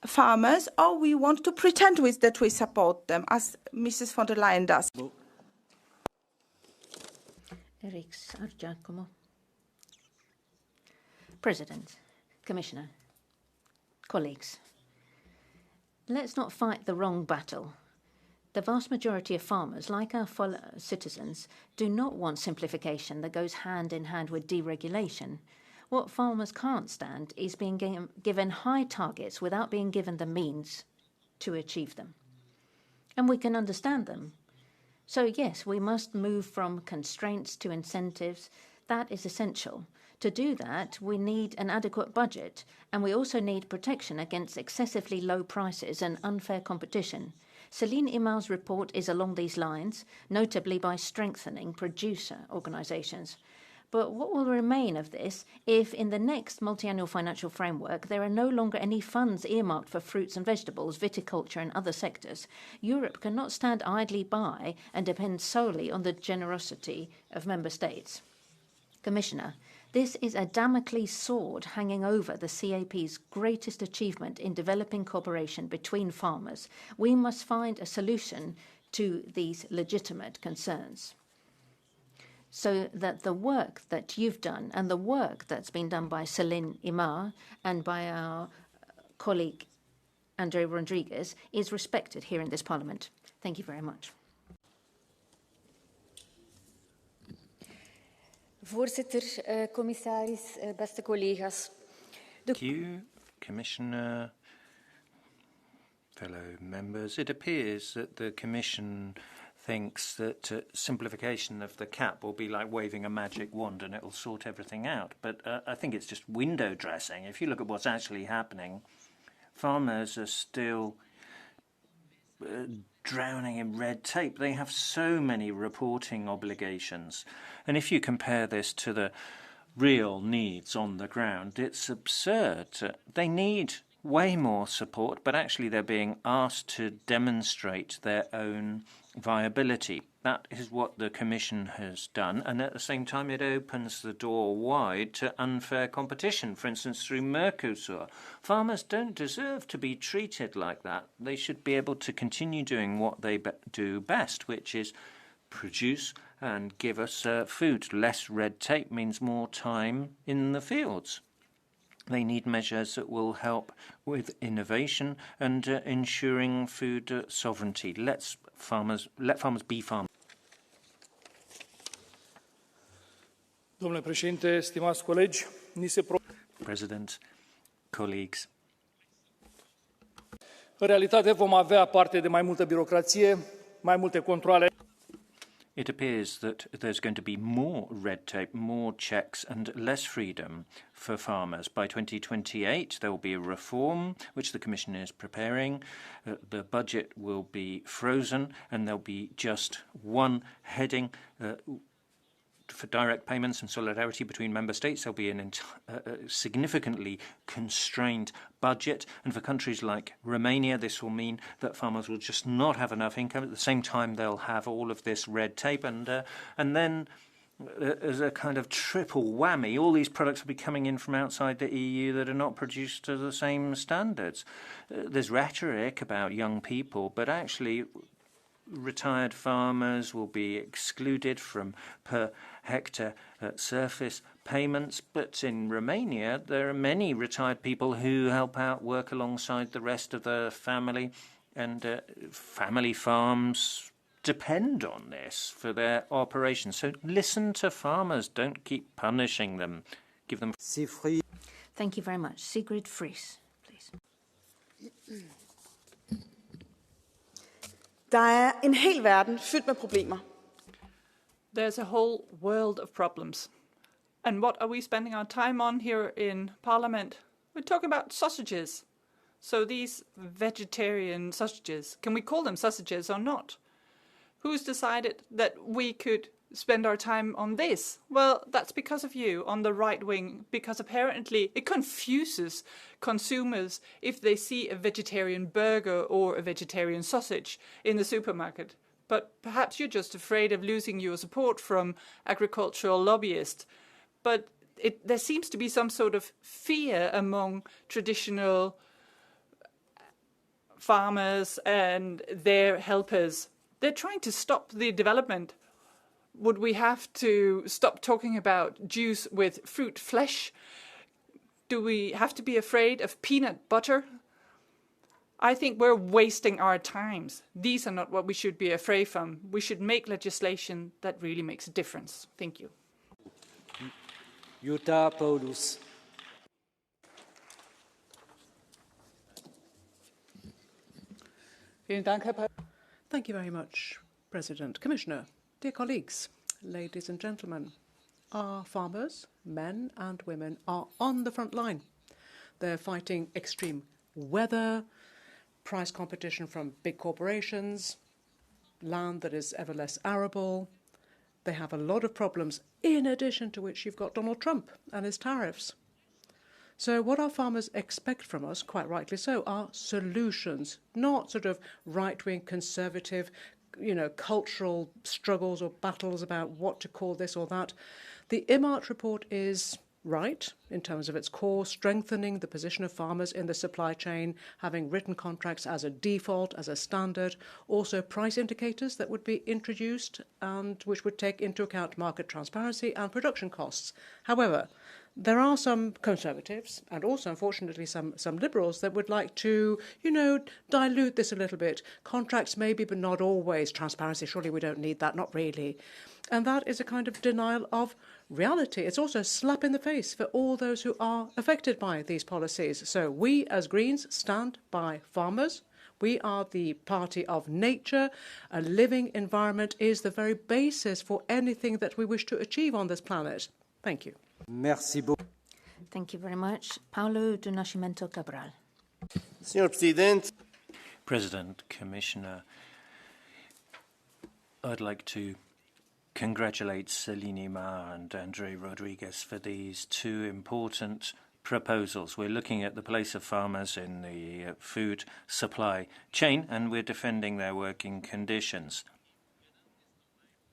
farmers or we want to pretend that we support them, as Mrs. von der Leyen does. President, Commissioner, colleagues, let's not fight the wrong battle. The vast majority of farmers, like our citizens, do not want simplification that goes hand in hand with deregulation. What farmers can't stand is being given high targets without being given the means to achieve them. And we can understand them. So yes, we must move from constraints to incentives. That is essential. To do that, we need an adequate budget, and we also need protection against excessively low prices and unfair competition. Céline Imal's report is along these lines, notably by strengthening producer organisations. But what will remain of this if in the next multi-annual financial framework there are no longer any funds earmarked for fruits and vegetables, viticulture and other sectors? Europe cannot stand idly by and depend solely on the generosity of member states. Commissioner, This is a Damocles sword hanging over the CAP's greatest achievement in developing cooperation between farmers. We must find a solution to these legitimate concerns, so that the work that you've done and the work that's been done by Céline Imar and by our colleague André Rodriguez is respected here in this Parliament. Thank you very much. Voorzitter, commissaris, beste collega's. Thank you, Commissioner, fellow members. It appears that the Commission thinks that simplification of the CAP will be like waving a magic wand and it will sort everything out. But I think it's just window dressing. If you look at what's actually happening, farmers are still drowning in red tape. They have so many reporting obligations. And if you compare this to the real needs on the ground, it's absurd. They need way more support, but actually they're being asked to demonstrate their own viability. That is what the Commission has done, and at the same time it opens the door wide to unfair competition, for instance through Mercosur. Farmers don't deserve to be treated like that. They should be able to continue doing what they do best, which is produce and give us food. Less red tape means more time in the fields. They need measures that will help with innovation and ensuring food sovereignty. Let farmers be farmers. Domnule președinte, stimați colegi, President, colleagues. În realitate vom avea parte de mai multă birocrație, mai multe controale. It appears that there's going to be more red tape, more checks and less freedom for farmers. By 2028 there will be a reform which the Commission is preparing. The budget will be frozen and there'll be just one heading for direct payments and solidarity between member states. There'll be a significantly constrained budget, and for countries like Romania this will mean that farmers will just not have enough income. At the same time they'll have all of this red tape, and then as a kind of triple whammy, all these products will be coming in from outside the EU that are not produced to the same standards. There's rhetoric about young people, but actually retired farmers will be excluded from per hectare surface payments, but in Romania there are many retired people who help out, work alongside the rest of the family, and family farms depend on this for their operations. So listen to farmers, don't keep punishing them. Give them... Thank you very much. Sigrid Fries, please. Der er en hel verden fyldt med problemer. There's a whole world of problems. And what are we spending our time on here in Parliament? We're talking about sausages. So these vegetarian sausages, can we call them sausages or not? Who's decided that we could spend our time on this? Well, that's because of you on the right wing, because apparently it confuses consumers if they see a vegetarian burger or a vegetarian sausage in the supermarket. But perhaps you're just afraid of losing your support from agricultural lobbyists. But there seems to be some sort of fear among traditional farmers and their helpers. They're trying to stop the development. Would we have to stop talking about juice with fruit flesh? Do we have to be afraid of peanut butter? I think we're wasting our times. These are not what we should be afraid from. We should make legislation that really makes a difference. Thank you. Jutta Paulus. Thank you very much, President. Commissioner, dear colleagues, ladies and gentlemen, our farmers, men and women, are on the front line. They're fighting extreme weather, price competition from big corporations, land that is ever less arable. They have a lot of problems, in addition to which you've got Donald Trump and his tariffs. So what our farmers expect from us, quite rightly so, are solutions, not sort of right-wing conservative, cultural struggles or battles about what to call this or that. The IMART report is right in terms of its core, strengthening the position of farmers in the supply chain, having written contracts as a default, as a standard, also price indicators that would be introduced and which would take into account market transparency and production costs. However, there are some conservatives and also, unfortunately, some liberals that would like to, dilute this a little bit. Contracts maybe, but not always. Transparency, surely we don't need that, not really. And that is a kind of denial of reality. It's also a slap in the face for all those who are affected by these policies. So we, as Greens, stand by farmers. We are the party of nature. A living environment is the very basis for anything that we wish to achieve on this planet. Thank you. Merci beaucoup. Thank you very much. Paulo do Nascimento Cabral. Senhor Presidente. President, Commissioner, I'd like to congratulate Celine Ma and Andre Rodriguez for these two important proposals. We're looking at the place of farmers in the food supply chain, and we're defending their working conditions.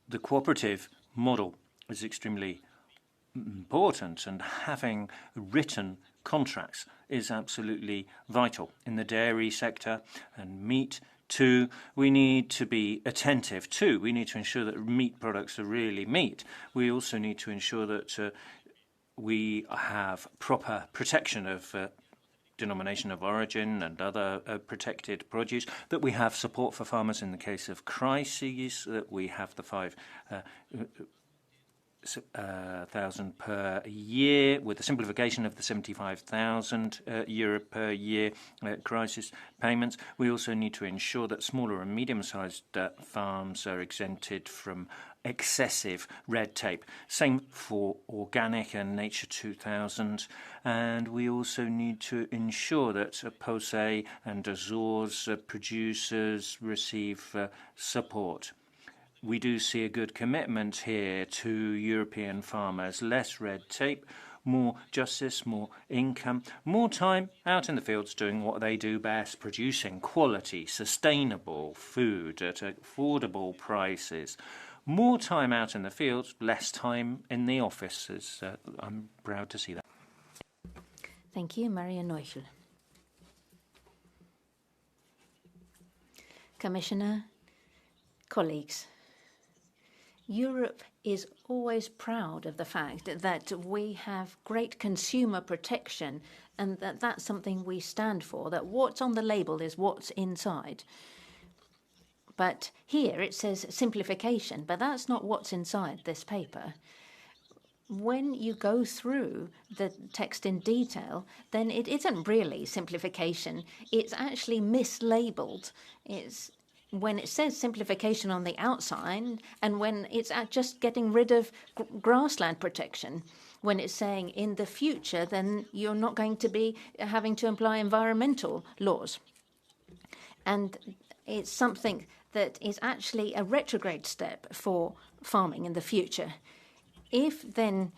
The cooperative model is extremely important, and having written contracts is absolutely vital. In the dairy sector and meat too, we need to be attentive too. We need to ensure that meat products are really meat. We also need to ensure that we have proper protection of denomination of origin and other protected produce, that we have support for farmers in the case of crises, that we have the 5,000 per year, with the simplification of the 75,000 euro per year crisis payments. We also need to ensure that smaller and medium-sized farms are exempted from excessive red tape. Same for organic and Nature 2000. And we also need to ensure that POSE and Azores producers receive support. We do see a good commitment here to European farmers. Less red tape, more justice, more income, more time out in the fields doing what they do best, producing quality, sustainable food at affordable prices. More time out in the fields, less time in the offices. I'm proud to see that. Thank you, Maria Neuchel. Commissioner, colleagues, Europe is always proud of the fact that we have great consumer protection, and that's something we stand for, that what's on the label is what's inside. But here it says simplification, but that's not what's inside this paper. When you go through the text in detail, then it isn't really simplification. It's actually mislabeled. It's when it says simplification on the outside, and when it's just getting rid of grassland protection. When it's saying in the future, then you're not going to be having to apply environmental laws. And it's something that is actually a retrograde step for farming in the future. If then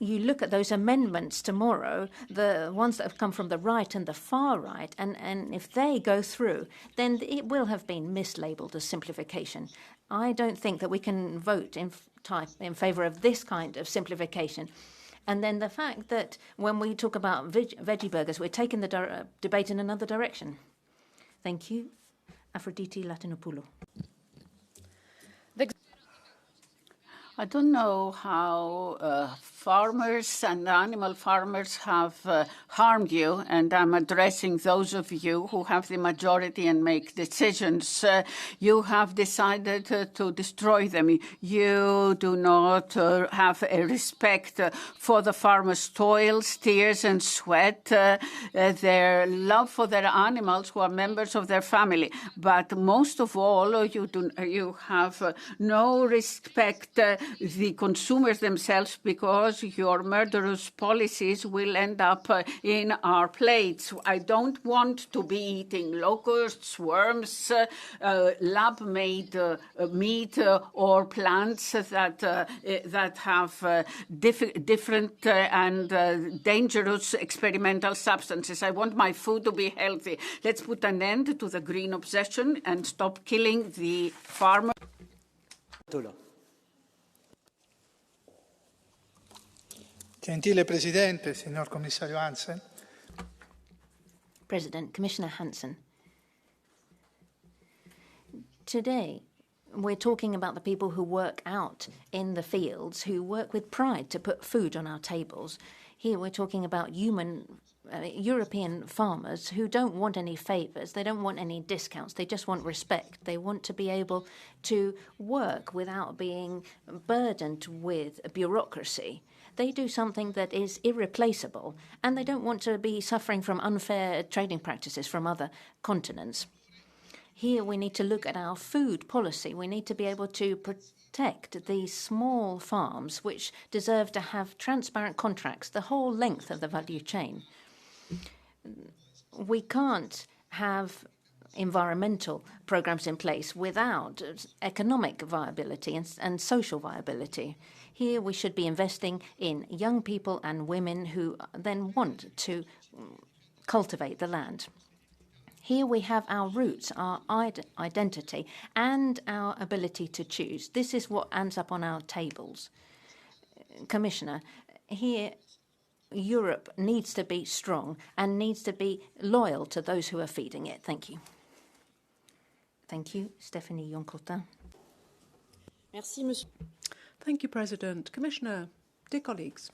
you look at those amendments tomorrow, the ones that have come from the right and the far right, and if they go through, then it will have been mislabeled as simplification. I don't think that we can vote in favour of this kind of simplification. And then the fact that when we talk about veggie burgers, we're taking the debate in another direction. Thank you. Aphrodite Latinopoulou. I don't know how farmers and animal farmers have harmed you, and I'm addressing those of you who have the majority and make decisions. You have decided to destroy them. You do not have a respect for the farmers' toils, tears and sweat, their love for their animals who are members of their family. But most of all, you have no respect the consumers themselves, because your murderous policies will end up in our plates. I don't want to be eating locusts, worms, lab-made meat or plants that have different and dangerous experimental substances. I want my food to be healthy. Let's put an end to the green obsession and stop killing the farmer. Gentile Presidente, Signor Commissario Hansen. President, Commissioner Hansen. Today, we're talking about the people who work out in the fields, who work with pride to put food on our tables. Here we're talking about European farmers who don't want any favours, they don't want any discounts, they just want respect. They want to be able to work without being burdened with bureaucracy. They do something that is irreplaceable, and they don't want to be suffering from unfair trading practices from other continents. Here we need to look at our food policy. We need to be able to protect these small farms which deserve to have transparent contracts the whole length of the value chain. We can't have environmental programs in place without economic viability and social viability. Here we should be investing in young people and women who then want to cultivate the land. Here we have our roots, our identity, and our ability to choose. This is what ends up on our tables. Commissioner, here Europe needs to be strong and needs to be loyal to those who are feeding it. Thank you. Thank you. Stéphanie Yoncotin. Merci, Monsieur. Thank you, President. Commissioner, dear colleagues,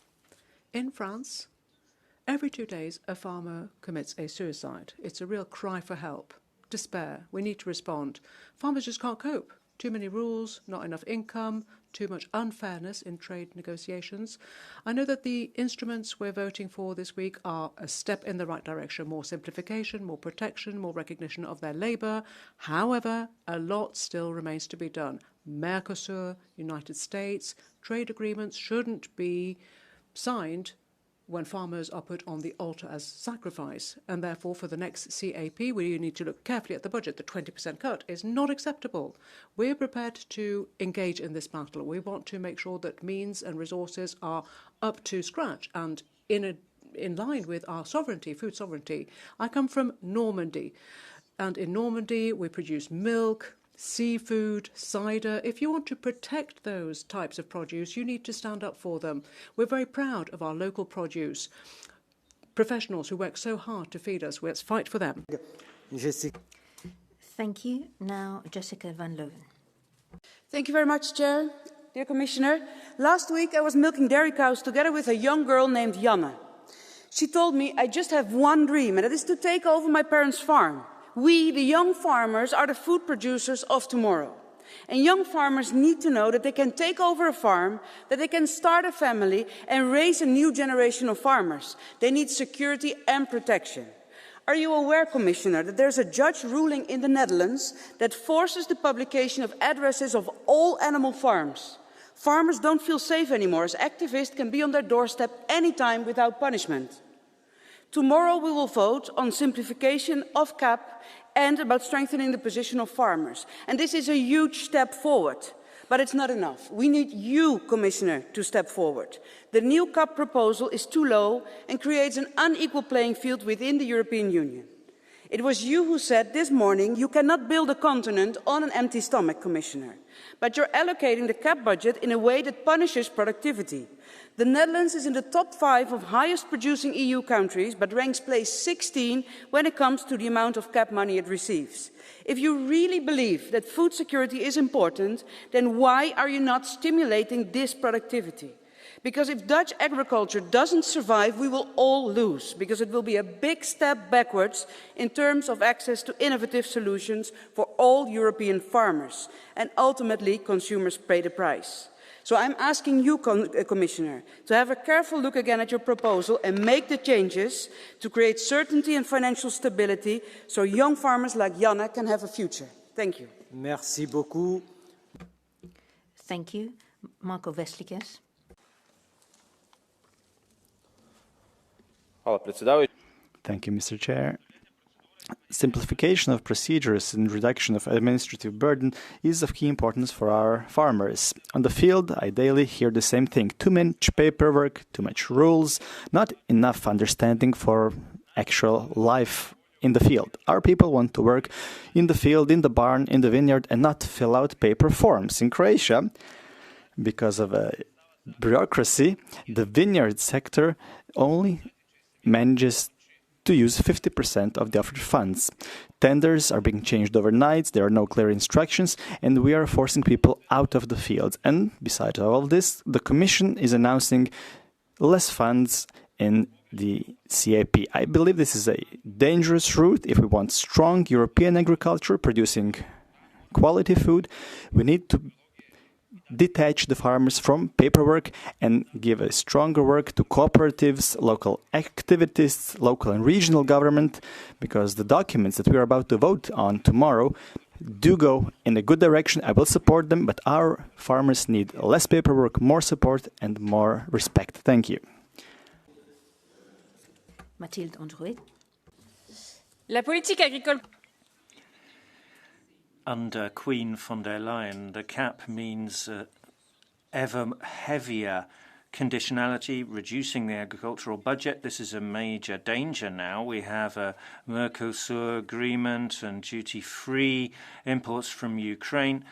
in France, every 2 days, a farmer commits a suicide. It's a real cry for help, despair. We need to respond. Farmers just can't cope. Too many rules, not enough income, too much unfairness in trade negotiations. I know that the instruments we're voting for this week are a step in the right direction, more simplification, more protection, more recognition of their labour. However, a lot still remains to be done. Mercosur, United States, trade agreements shouldn't be signed when farmers are put on the altar as sacrifice. And therefore, for the next CAP, we need to look carefully at the budget. The 20% cut is not acceptable. We're prepared to engage in this battle. We want to make sure that means and resources are up to scratch and in line with our sovereignty, food sovereignty. I come from Normandy, and in Normandy we produce milk, seafood, cider. If you want to protect those types of produce, you need to stand up for them. We're very proud of our local produce. Professionals who work so hard to feed us, let's fight for them. Thank you. Now, Jessica van Leuven. Thank you very much, Chair. Dear Commissioner, last week I was milking dairy cows together with a young girl named Janne. She told me, I just have one dream, and that is to take over my parents' farm. We, the young farmers, are the food producers of tomorrow. And young farmers need to know that they can take over a farm, that they can start a family and raise a new generation of farmers. They need security and protection. Are you aware, Commissioner, that there's a judge ruling in the Netherlands that forces the publication of addresses of all animal farms? Farmers don't feel safe anymore, as activists can be on their doorstep anytime without punishment. Tomorrow we will vote on simplification of CAP and about strengthening the position of farmers. And this is a huge step forward, but it's not enough. We need you, Commissioner, to step forward. The new CAP proposal is too low and creates an unequal playing field within the European Union. It was you who said this morning you cannot build a continent on an empty stomach, Commissioner. But you're allocating the CAP budget in a way that punishes productivity. The Netherlands is in the top 5 of highest producing EU countries, but ranks place 16 when it comes to the amount of CAP money it receives. If you really believe that food security is important, then why are you not stimulating this productivity? Because if Dutch agriculture doesn't survive, we will all lose, because it will be a big step backwards in terms of access to innovative solutions for all European farmers, and ultimately consumers pay the price. So I'm asking you, Commissioner, to have a careful look again at your proposal and make the changes to create certainty and financial stability so young farmers like Janne can have a future. Thank you. Merci beaucoup. Thank you. Marco Veslikas. Thank you, Mr. Chair. Simplification of procedures and reduction of administrative burden is of key importance for our farmers. On the field, I daily hear the same thing. Too much paperwork, too much rules, not enough understanding for actual life in the field. Our people want to work in the field, in the barn, in the vineyard, and not fill out paper forms. In Croatia, because of bureaucracy, the vineyard sector only manages to use 50% of the offered funds. Tenders are being changed overnight, there are no clear instructions, and we are forcing people out of the fields. And besides all of this, the Commission is announcing less funds in the CAP. I believe this is a dangerous route. If we want strong European agriculture producing quality food, we need to detach the farmers from paperwork and give a stronger work to cooperatives, local activities, local and regional government, because the documents that we are about to vote on tomorrow do go in a good direction. I will support them, but our farmers need less paperwork, more support and more respect. Thank you. Mathilde Androuet. La politique agricole. Under Queen von der Leyen, the CAP means ever heavier conditionality, reducing the agricultural budget. This is a major danger now. We have a Mercosur agreement and duty-free imports from Ukraine.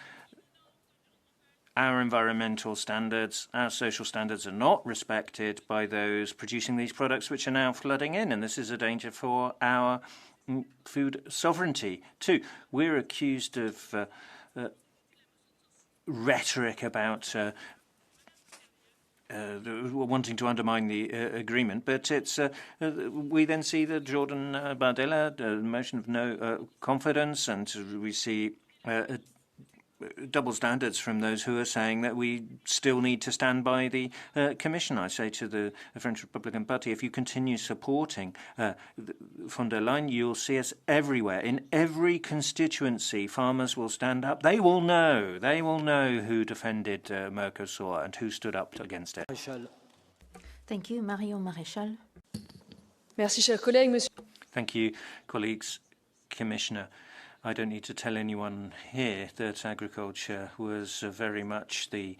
Our environmental standards, our social standards are not respected by those producing these products, which are now flooding in, and this is a danger for our food sovereignty too. We're accused of rhetoric about wanting to undermine the agreement, but it's we then see the Jordan Bardella motion of no confidence, and we see double standards from those who are saying that we still need to stand by the Commission. I say to the French Republican Party, if you continue supporting von der Leyen, you'll see us everywhere. In every constituency, farmers will stand up. They will know who defended Mercosur and who stood up against it. Thank you. Marion Maréchal. Merci, chers collègues. Monsieur. Thank you, colleagues. Commissioner, I don't need to tell anyone here that agriculture was very much the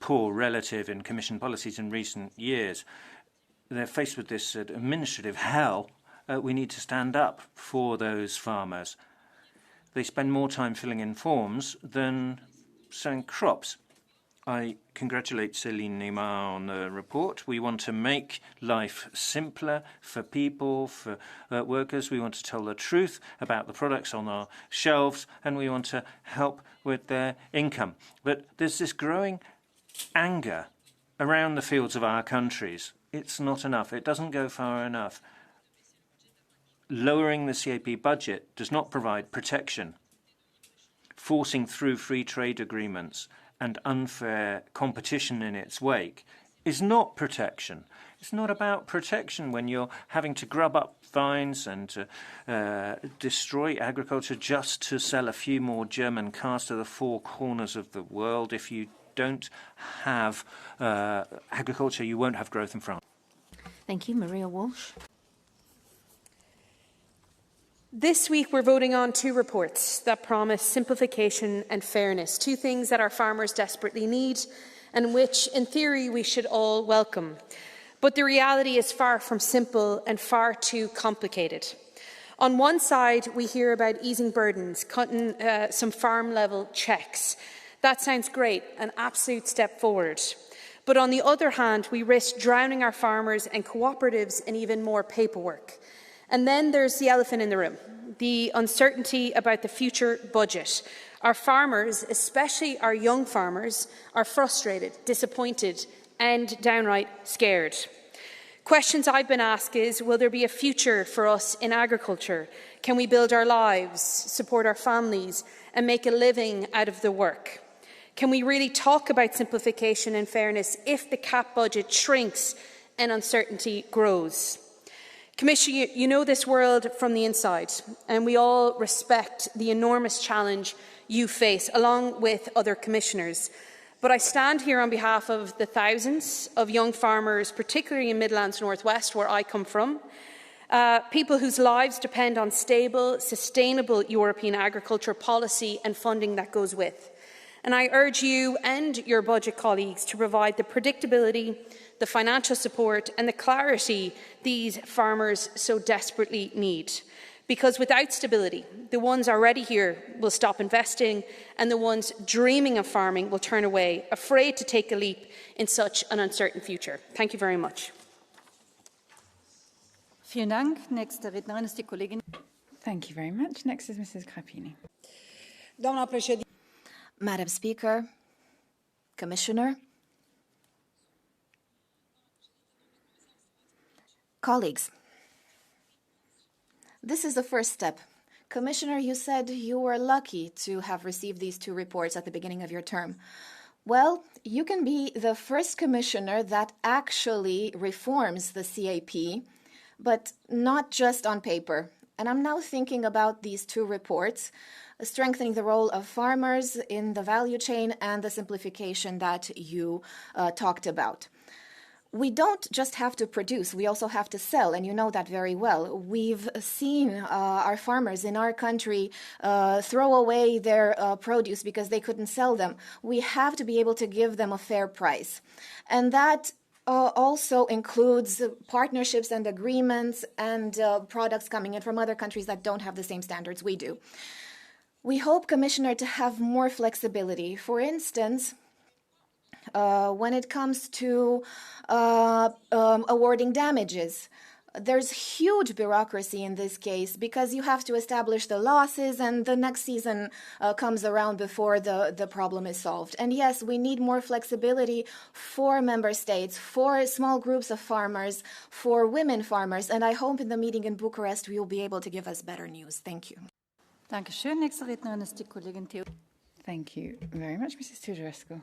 poor relative in Commission policies in recent years. They're faced with this administrative hell. We need to stand up for those farmers. They spend more time filling in forms than sowing crops. I congratulate Céline Neymar on the report. We want to make life simpler for people, for workers. We want to tell the truth about the products on our shelves, and we want to help with their income. But there's this growing anger around the fields of our countries. It's not enough. It doesn't go far enough. Lowering the CAP budget does not provide protection. Forcing through free trade agreements and unfair competition in its wake is not protection. It's not about protection when you're having to grub up vines and destroy agriculture just to sell a few more German cars to the four corners of the world. If you don't have agriculture, you won't have growth in France. Thank you. Maria Walsh. This week we're voting on two reports that promise simplification and fairness, two things that our farmers desperately need and which, in theory, we should all welcome. But the reality is far from simple and far too complicated. On one side, we hear about easing burdens, cutting some farm-level checks. That sounds great, an absolute step forward. But on the other hand, we risk drowning our farmers and cooperatives in even more paperwork. And then there's the elephant in the room, the uncertainty about the future budget. Our farmers, especially our young farmers, are frustrated, disappointed and downright scared. Questions I've been asked is, will there be a future for us in agriculture? Can we build our lives, support our families and make a living out of the work? Can we really talk about simplification and fairness if the CAP budget shrinks and uncertainty grows? Commissioner, you know this world from the inside, and we all respect the enormous challenge you face, along with other commissioners. But I stand here on behalf of the thousands of young farmers, particularly in Midlands Northwest, where I come from, people whose lives depend on stable, sustainable European agriculture policy and funding that goes with. And I urge you and your budget colleagues to provide the predictability, the financial support and the clarity these farmers so desperately need. Because without stability, the ones already here will stop investing and the ones dreaming of farming will turn away, afraid to take a leap in such an uncertain future. Thank you very much. Vielen Dank. Nächste Rednerin ist die Kollegin. Thank you very much. Next is Mrs. Grappini. Madam Speaker, Commissioner, colleagues, this is the first step. Commissioner, you said you were lucky to have received these two reports at the beginning of your term. Well, you can be the first commissioner that actually reforms the CAP, but not just on paper. And I'm now thinking about these two reports, strengthening the role of farmers in the value chain and the simplification that you talked about. We don't just have to produce, we also have to sell, and you know that very well. We've seen our farmers in our country throw away their produce because they couldn't sell them. We have to be able to give them a fair price. And that also includes partnerships and agreements and products coming in from other countries that don't have the same standards we do. We hope, Commissioner, to have more flexibility. For instance, when it comes to awarding damages, there's huge bureaucracy in this case because you have to establish the losses and the next season comes around before the problem is solved. And yes, we need more flexibility for member states, for small groups of farmers, for women farmers. And I hope in the meeting in Bucharest you will be able to give us better news. Thank you. Dankeschön. Nächste Rednerin ist die Kollegin Theo. Thank you very much, Mrs. Teodorescu.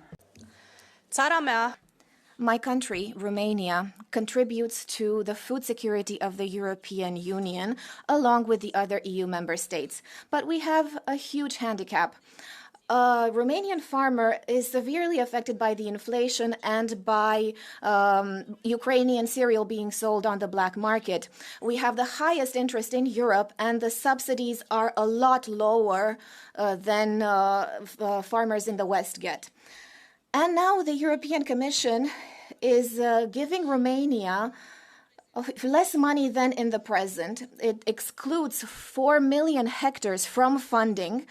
My country, Romania, contributes to the food security of the European Union, along with the other EU member states. But we have a huge handicap. A Romanian farmer is severely affected by the inflation and by Ukrainian cereal being sold on the black market. We have the highest interest in Europe, and the subsidies are a lot lower than farmers in the West get. And now the European Commission is giving Romania less money than in the present. It excludes 4 million hectares from funding,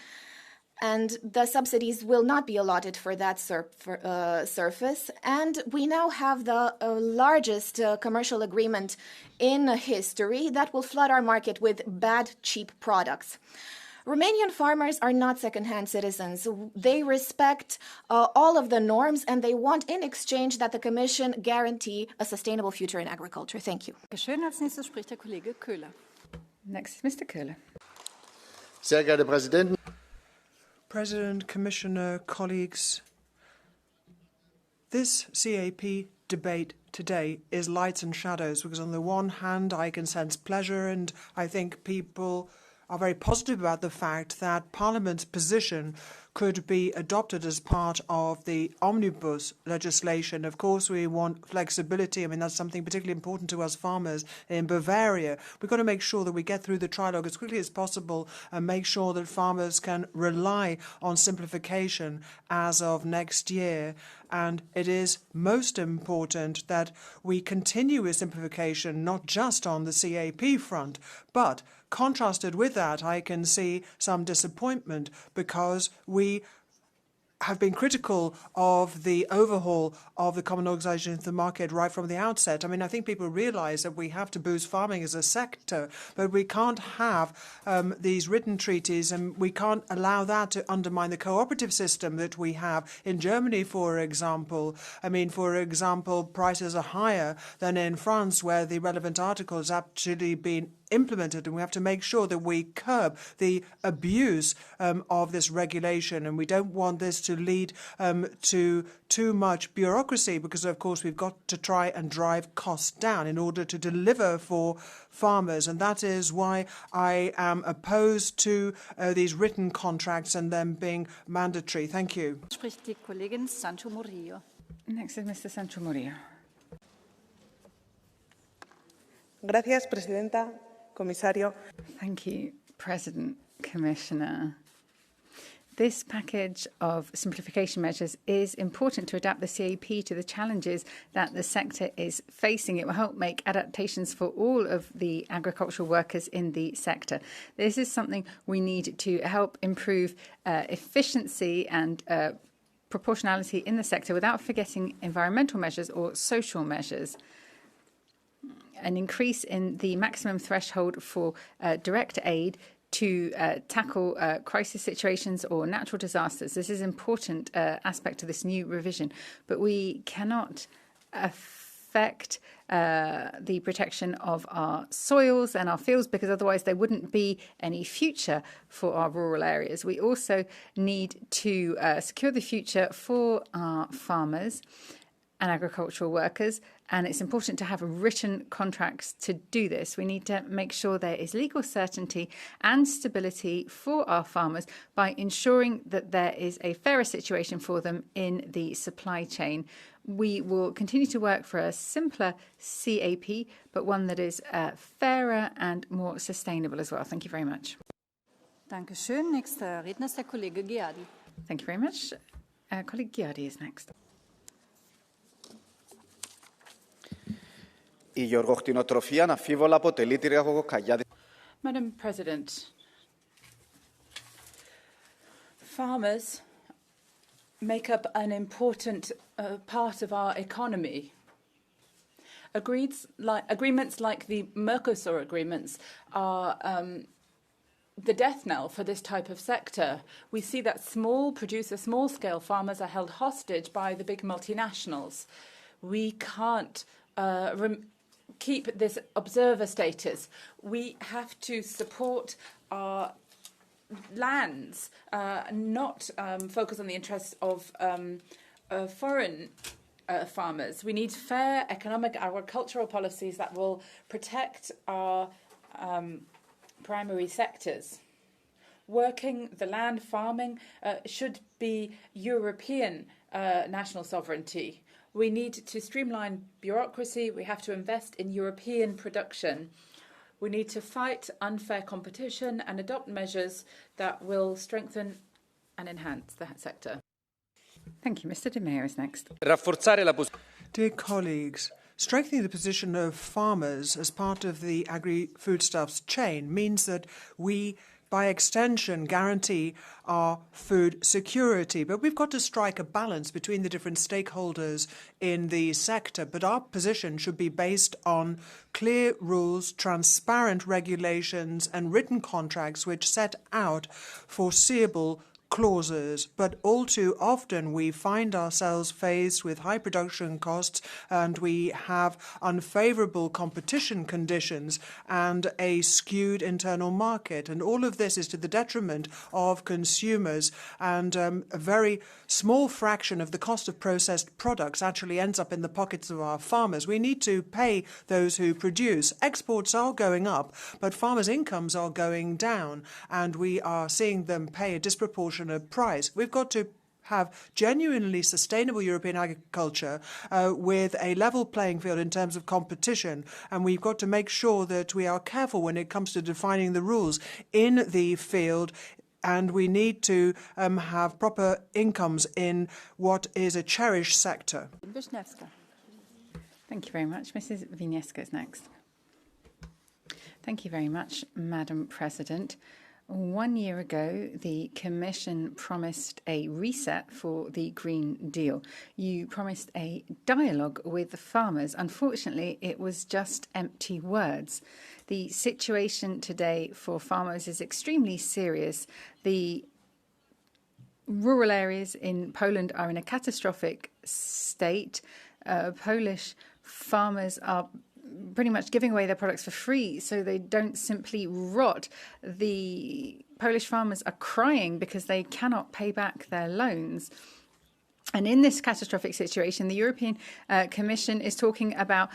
and the subsidies will not be allotted for that surface. And we now have the largest commercial agreement in history that will flood our market with bad, cheap products. Romanian farmers are not second-hand citizens. They respect all of the norms, and they want in exchange that the Commission guarantee a sustainable future in agriculture. Thank you. Next is Mr. Köhler. Sehr geehrte Präsidentin. President, Commissioner, colleagues, this CAP debate today is lights and shadows, because on the one hand I can sense pleasure, and I think people are very positive about the fact that Parliament's position could be adopted as part of the omnibus legislation. Of course, we want flexibility. I mean, that's something particularly important to us farmers in Bavaria. We've got to make sure that we get through the trilogue as quickly as possible and make sure that farmers can rely on simplification as of next year. And it is most important that we continue with simplification, not just on the CAP front, but contrasted with that, I can see some disappointment because we have been critical of the overhaul of the common organisation of the market right from the outset. I mean, I think people realise that we have to boost farming as a sector, but we can't have these written treaties, and we can't allow that to undermine the cooperative system that we have in Germany, for example. I mean, for example, prices are higher than in France, where the relevant article has actually been implemented, and we have to make sure that we curb the abuse of this regulation, and we don't want this to lead to too much bureaucracy, because of course we've got to try and drive costs down in order to deliver for farmers, and that is why I am opposed to these written contracts and them being mandatory. Thank you. Next is Mr. Sancho Murillo. Gracias, Presidenta. Comisario. Thank you, President, Commissioner. This package of simplification measures is important to adapt the CAP to the challenges that the sector is facing. It will help make adaptations for all of the agricultural workers in the sector. This is something we need to help improve efficiency and proportionality in the sector without forgetting environmental measures or social measures. An increase in the maximum threshold for direct aid to tackle crisis situations or natural disasters. This is an important aspect of this new revision, but we cannot affect the protection of our soils and our fields, because otherwise there wouldn't be any future for our rural areas. We also need to secure the future for our farmers and agricultural workers, and it's important to have written contracts to do this. We need to make sure there is legal certainty and stability for our farmers by ensuring that there is a fairer situation for them in the supply chain. We will continue to work for a simpler CAP, but one that is fairer and more sustainable as well. Thank you very much. Dankeschön. Nächster Redner ist der Kollege Giardi. Thank you very much. Colleague Giardi is next. Η γεωργοκτηνοτροφία αναμφίβολα αποτελεί τη ραχοκοκαλιά. Madam President, farmers make up an important part of our economy. Agreements like the Mercosur agreements are the death knell for this type of sector. We see that small producer, small-scale farmers are held hostage by the big multinationals. We can't keep this observer status. We have to support our lands, not focus on the interests of foreign farmers. We need fair economic agricultural policies that will protect our primary sectors. Working the land, farming should be European national sovereignty. We need to streamline bureaucracy. We have to invest in European production. We need to fight unfair competition and adopt measures that will strengthen and enhance the sector. Thank you. Mr. De Meyer is next. Dear colleagues, strengthening the position of farmers as part of the agri-foodstuffs chain means that we, by extension, guarantee our food security. But we've got to strike a balance between the different stakeholders in the sector. But our position should be based on clear rules, transparent regulations, and written contracts which set out foreseeable clauses, but all too often we find ourselves faced with high production costs, and we have unfavourable competition conditions and a skewed internal market. And all of this is to the detriment of consumers, and a very small fraction of the cost of processed products actually ends up in the pockets of our farmers. We need to pay those who produce. Exports are going up, but farmers' incomes are going down, and we are seeing them pay a disproportionate price. We've got to have genuinely sustainable European agriculture with a level playing field in terms of competition, and we've got to make sure that we are careful when it comes to defining the rules in the field, and we need to have proper incomes in what is a cherished sector. Thank you very much. Mrs. Wieniawska is next. Thank you very much, Madam President. 1 year ago, the Commission promised a reset for the Green Deal. You promised a dialogue with the farmers. Unfortunately, it was just empty words. The situation today for farmers is extremely serious. The rural areas in Poland are in a catastrophic state. Polish farmers are pretty much giving away their products for free so they don't simply rot. The Polish farmers are crying because they cannot pay back their loans. And in this catastrophic situation, the European Commission is talking about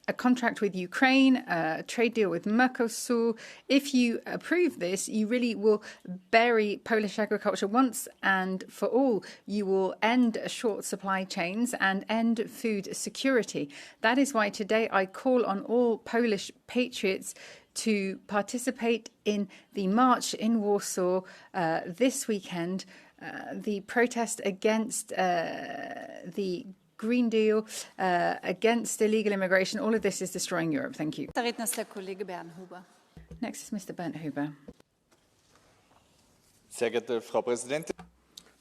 a contract with Ukraine, a trade deal with Mercosur. If you approve this, you really will bury Polish agriculture once and for all. You will end short supply chains and end food security. That is why today I call on all Polish patriots to participate in the march in Warsaw this weekend, the protest against the Green Deal, against illegal immigration. All of this is destroying Europe. Thank you. Next is Mr. Bernd Huber. Sehr geehrte Frau Präsidentin.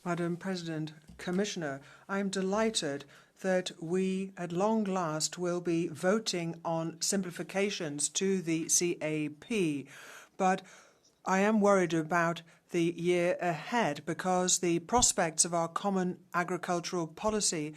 Madam President, Commissioner, I am delighted that we, at long last, will be voting on simplifications to the CAP. But I am worried about the year ahead because the prospects of our common agricultural policy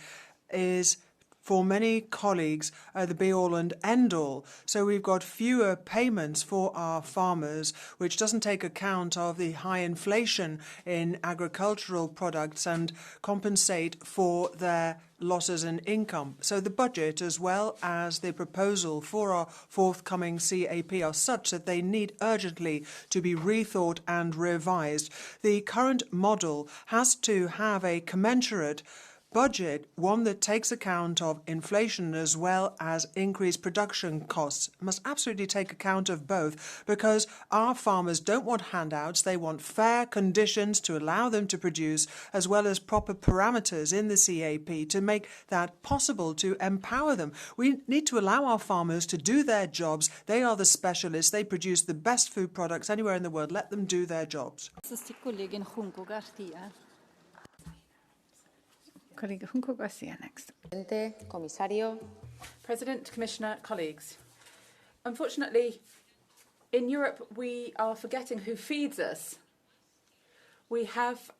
is, for many colleagues, the be-all and end-all. So we've got fewer payments for our farmers, which doesn't take account of the high inflation in agricultural products and compensate for their losses in income. So the budget, as well as the proposal for our forthcoming CAP, are such that they need urgently to be rethought and revised. The current model has to have a commensurate budget, one that takes account of inflation as well as increased production costs. Must absolutely take account of both, because our farmers don't want handouts. They want fair conditions to allow them to produce, as well as proper parameters in the CAP to make that possible, to empower them. We need to allow our farmers to do their jobs. They are the specialists. They produce the best food products anywhere in the world. Let them do their jobs. Next. President, Commissioner, colleagues. Unfortunately, in Europe, we are forgetting who feeds us. We have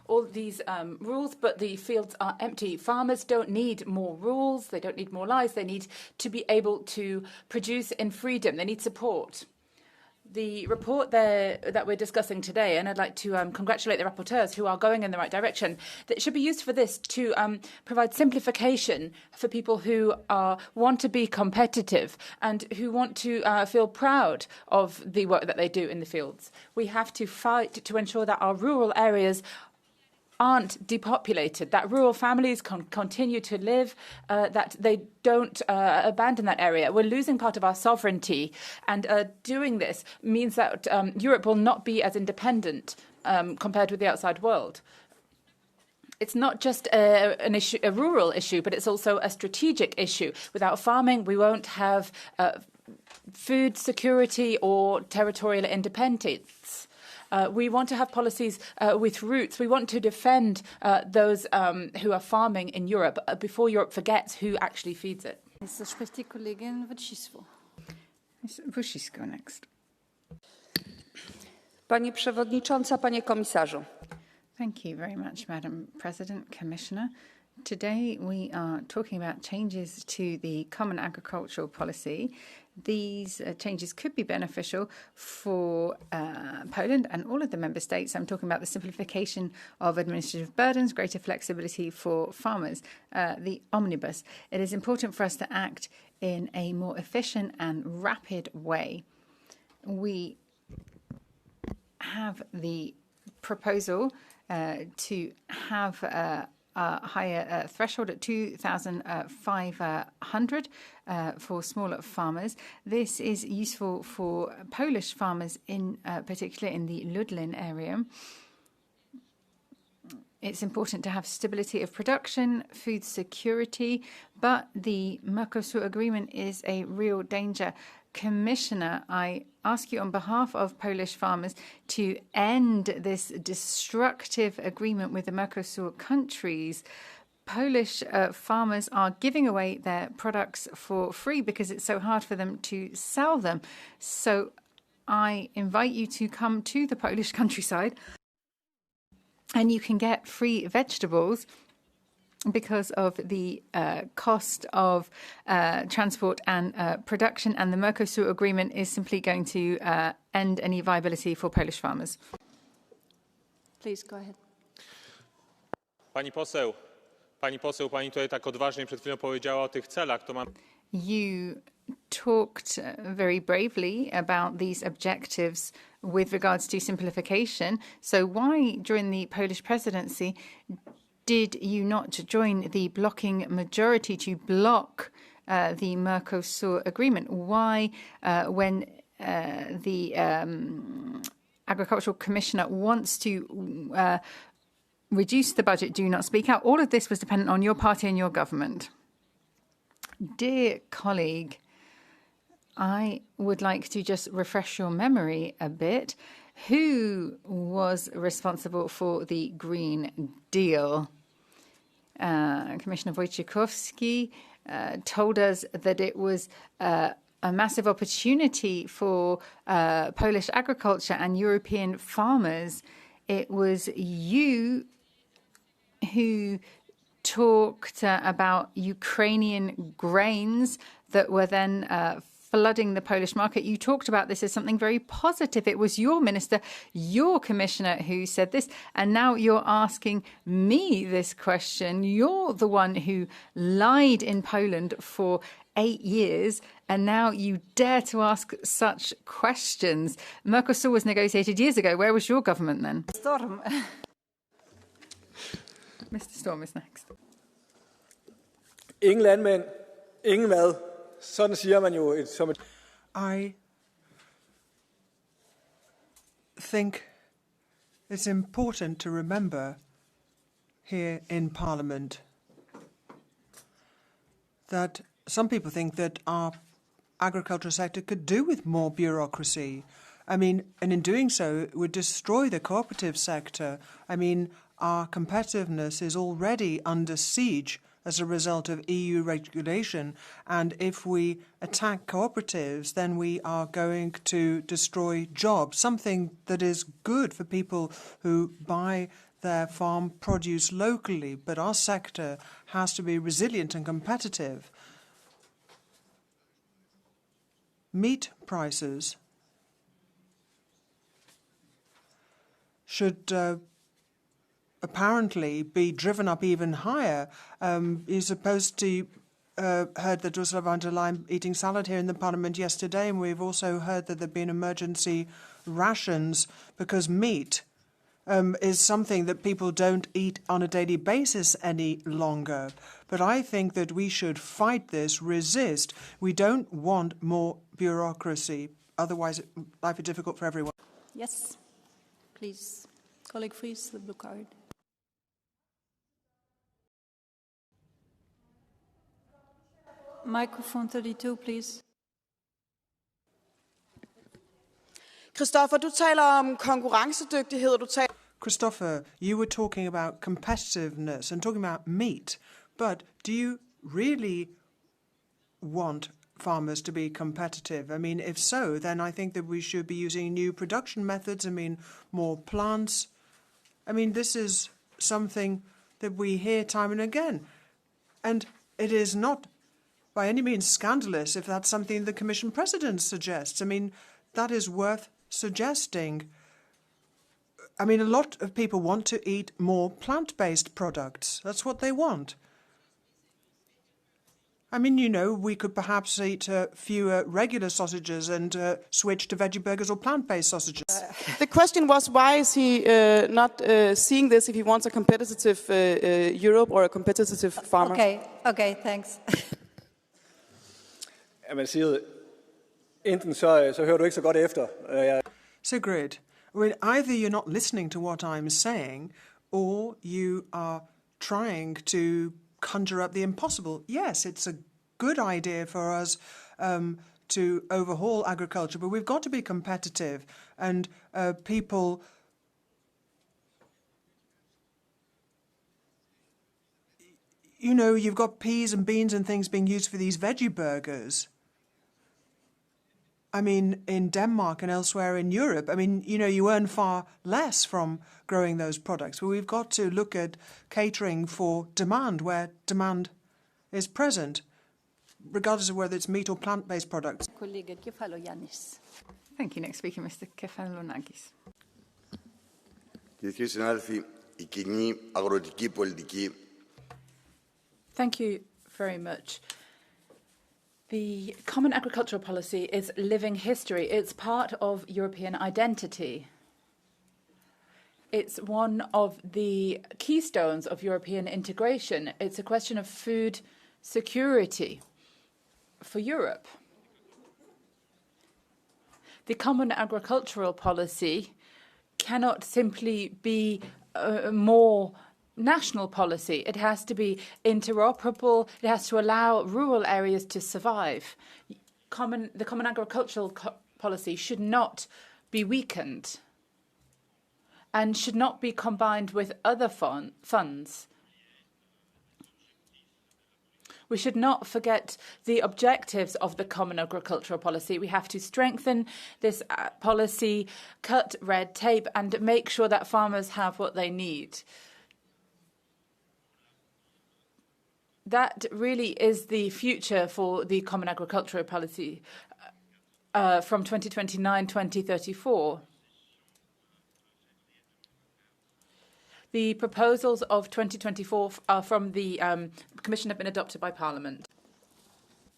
all these rules, but the fields are empty. Farmers don't need more rules. They don't need more lies. They need to be able to produce in freedom. They need support. The report there that we're discussing today, and I'd like to congratulate the rapporteurs who are going in the right direction, that should be used for this to provide simplification for people who want to be competitive and who want to feel proud of the work that they do in the fields. We have to fight to ensure that our rural areas aren't depopulated, that rural families can continue to live, that they don't abandon that area. We're losing part of our sovereignty, and doing this means that Europe will not be as independent compared with the outside world. It's not just a rural issue, but it's also a strategic issue. Without farming, we won't have food security or territorial independence. We want to have policies with roots. We want to defend those who are farming in Europe before Europe forgets who actually feeds it. Ms. Wojcicka next. Pani Przewodnicząca, Panie Komisarzu. Thank you very much, Madam President, Commissioner. Today we are talking about changes to the Common Agricultural Policy. These changes could be beneficial for Poland and all of the member states. I'm talking about the simplification of administrative burdens, greater flexibility for farmers, the omnibus. It is important for us to act in a more efficient and rapid way. We have the proposal to have a higher threshold at 2,500 for smaller farmers. This is useful for Polish farmers, in particular in the Ludlin area. It's important to have stability of production, food security, but the Mercosur agreement is a real danger. Commissioner, I ask you on behalf of Polish farmers to end this destructive agreement with the Mercosur countries. Polish farmers are giving away their products for free because it's so hard for them to sell them. So I invite you to come to the Polish countryside and you can get free vegetables because of the cost of transport and production, and the Mercosur agreement is simply going to end any viability for Polish farmers. Please go ahead. Pani poseł, pani tutaj tak odważnie przed chwilą powiedziała o tych celach, to mam... You talked very bravely about these objectives with regards to simplification. So why, during the Polish presidency, did you not join the blocking majority to block the Mercosur agreement? Why, when the Agricultural Commissioner wants to reduce the budget, do not speak out? All of this was dependent on your party and your government. Dear colleague, I would like to just refresh your memory a bit. Who was responsible for the Green Deal? Commissioner Wojciechowski told us that it was a massive opportunity for Polish agriculture and European farmers. It was you who talked about Ukrainian grains that were then flooding the Polish market. You talked about this as something very positive. It was your minister, your commissioner who said this, and now you're asking me this question. You're the one who lied in Poland for 8 years, and now you dare to ask such questions. Mercosur was negotiated years ago. Where was your government then? Storm. Mr. Storm is next. Ingen landmænd, ingen mad. Sådan siger man jo som et... I think it's important to remember here in Parliament that some people think that our agricultural sector could do with more bureaucracy. I mean, and in doing so, it would destroy the cooperative sector. I mean, our competitiveness is already under siege as a result of EU regulation. And if we attack cooperatives, then we are going to destroy jobs, something that is good for people who buy their farm produce locally. But our sector has to be resilient and competitive. Meat prices should apparently be driven up even higher. You're supposed to heard that Ursula von der Leyen eating salad here in the Parliament yesterday, and we've also heard that there have been emergency rations because meat is something that people don't eat on a daily basis any longer. But I think that we should fight this, resist. We don't want more bureaucracy. Otherwise, life is difficult for everyone. Yes, please. Colleague Fries, the blue card. Microphone 32, please. Christoffer, du taler om konkurrencedygtighed, og du taler... Christopher, you were talking about competitiveness and talking about meat, but do you really want farmers to be competitive? I mean, if so, then I think that we should be using new production methods. I mean, more plants. I mean, this is something that we hear time and again. And it is not by any means scandalous if that's something the Commission President suggests. I mean, that is worth suggesting. I mean, a lot of people want to eat more plant-based products. That's what they want. I mean, you know, we could perhaps eat fewer regular sausages and switch to veggie burgers or plant-based sausages. The question was, why is he not seeing this if he wants a competitive Europe or a competitive farmer? Okay, thanks. Jamen, siger, enten så hører du ikke så godt efter. Sigrid, I mean, either you're not listening to what I'm saying, or you are trying to conjure up the impossible. Yes, it's a good idea for us to overhaul agriculture, but we've got to be competitive. And people... You know, you've got peas and beans and things being used for these veggie burgers. I mean, in Denmark and elsewhere in Europe, I mean, you know, you earn far less from growing those products. But we've got to look at catering for demand, where demand is present, regardless of whether it's meat or plant-based products. Thank you. Next speaker, Mr. Kefalonagis. Thank you very much. The Common Agricultural Policy is living history. It's part of European identity. It's one of the keystones of European integration. It's a question of food security for Europe. The Common Agricultural Policy cannot simply be more national policy. It has to be interoperable. It has to allow rural areas to survive. The Common Agricultural Policy should not be weakened and should not be combined with other funds. We should not forget the objectives of the Common Agricultural Policy. We have to strengthen this policy, cut red tape, and make sure that farmers have what they need. That really is the future for the Common Agricultural Policy from 2029-2034. The proposals of 2024 from the Commission have been adopted by Parliament.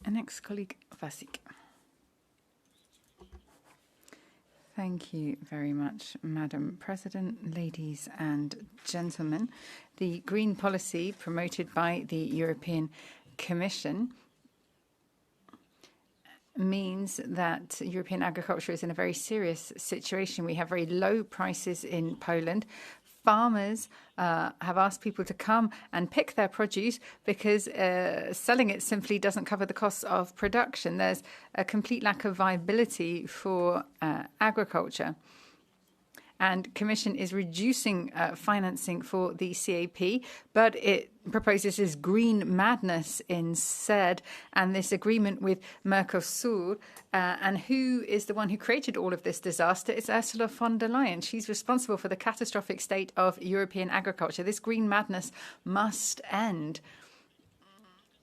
And next, colleague Vasik. Thank you very much, Madam President, ladies and gentlemen. The green policy promoted by the European Commission means that European agriculture is in a very serious situation. We have very low prices in Poland. Farmers have asked people to come and pick their produce because selling it simply doesn't cover the costs of production. There's a complete lack of viability for agriculture. And Commission is reducing financing for the CAP, but it proposes this green madness instead, and this agreement with Mercosur. And who is the one who created all of this disaster? It's Ursula von der Leyen. She's responsible for the catastrophic state of European agriculture. This green madness must end.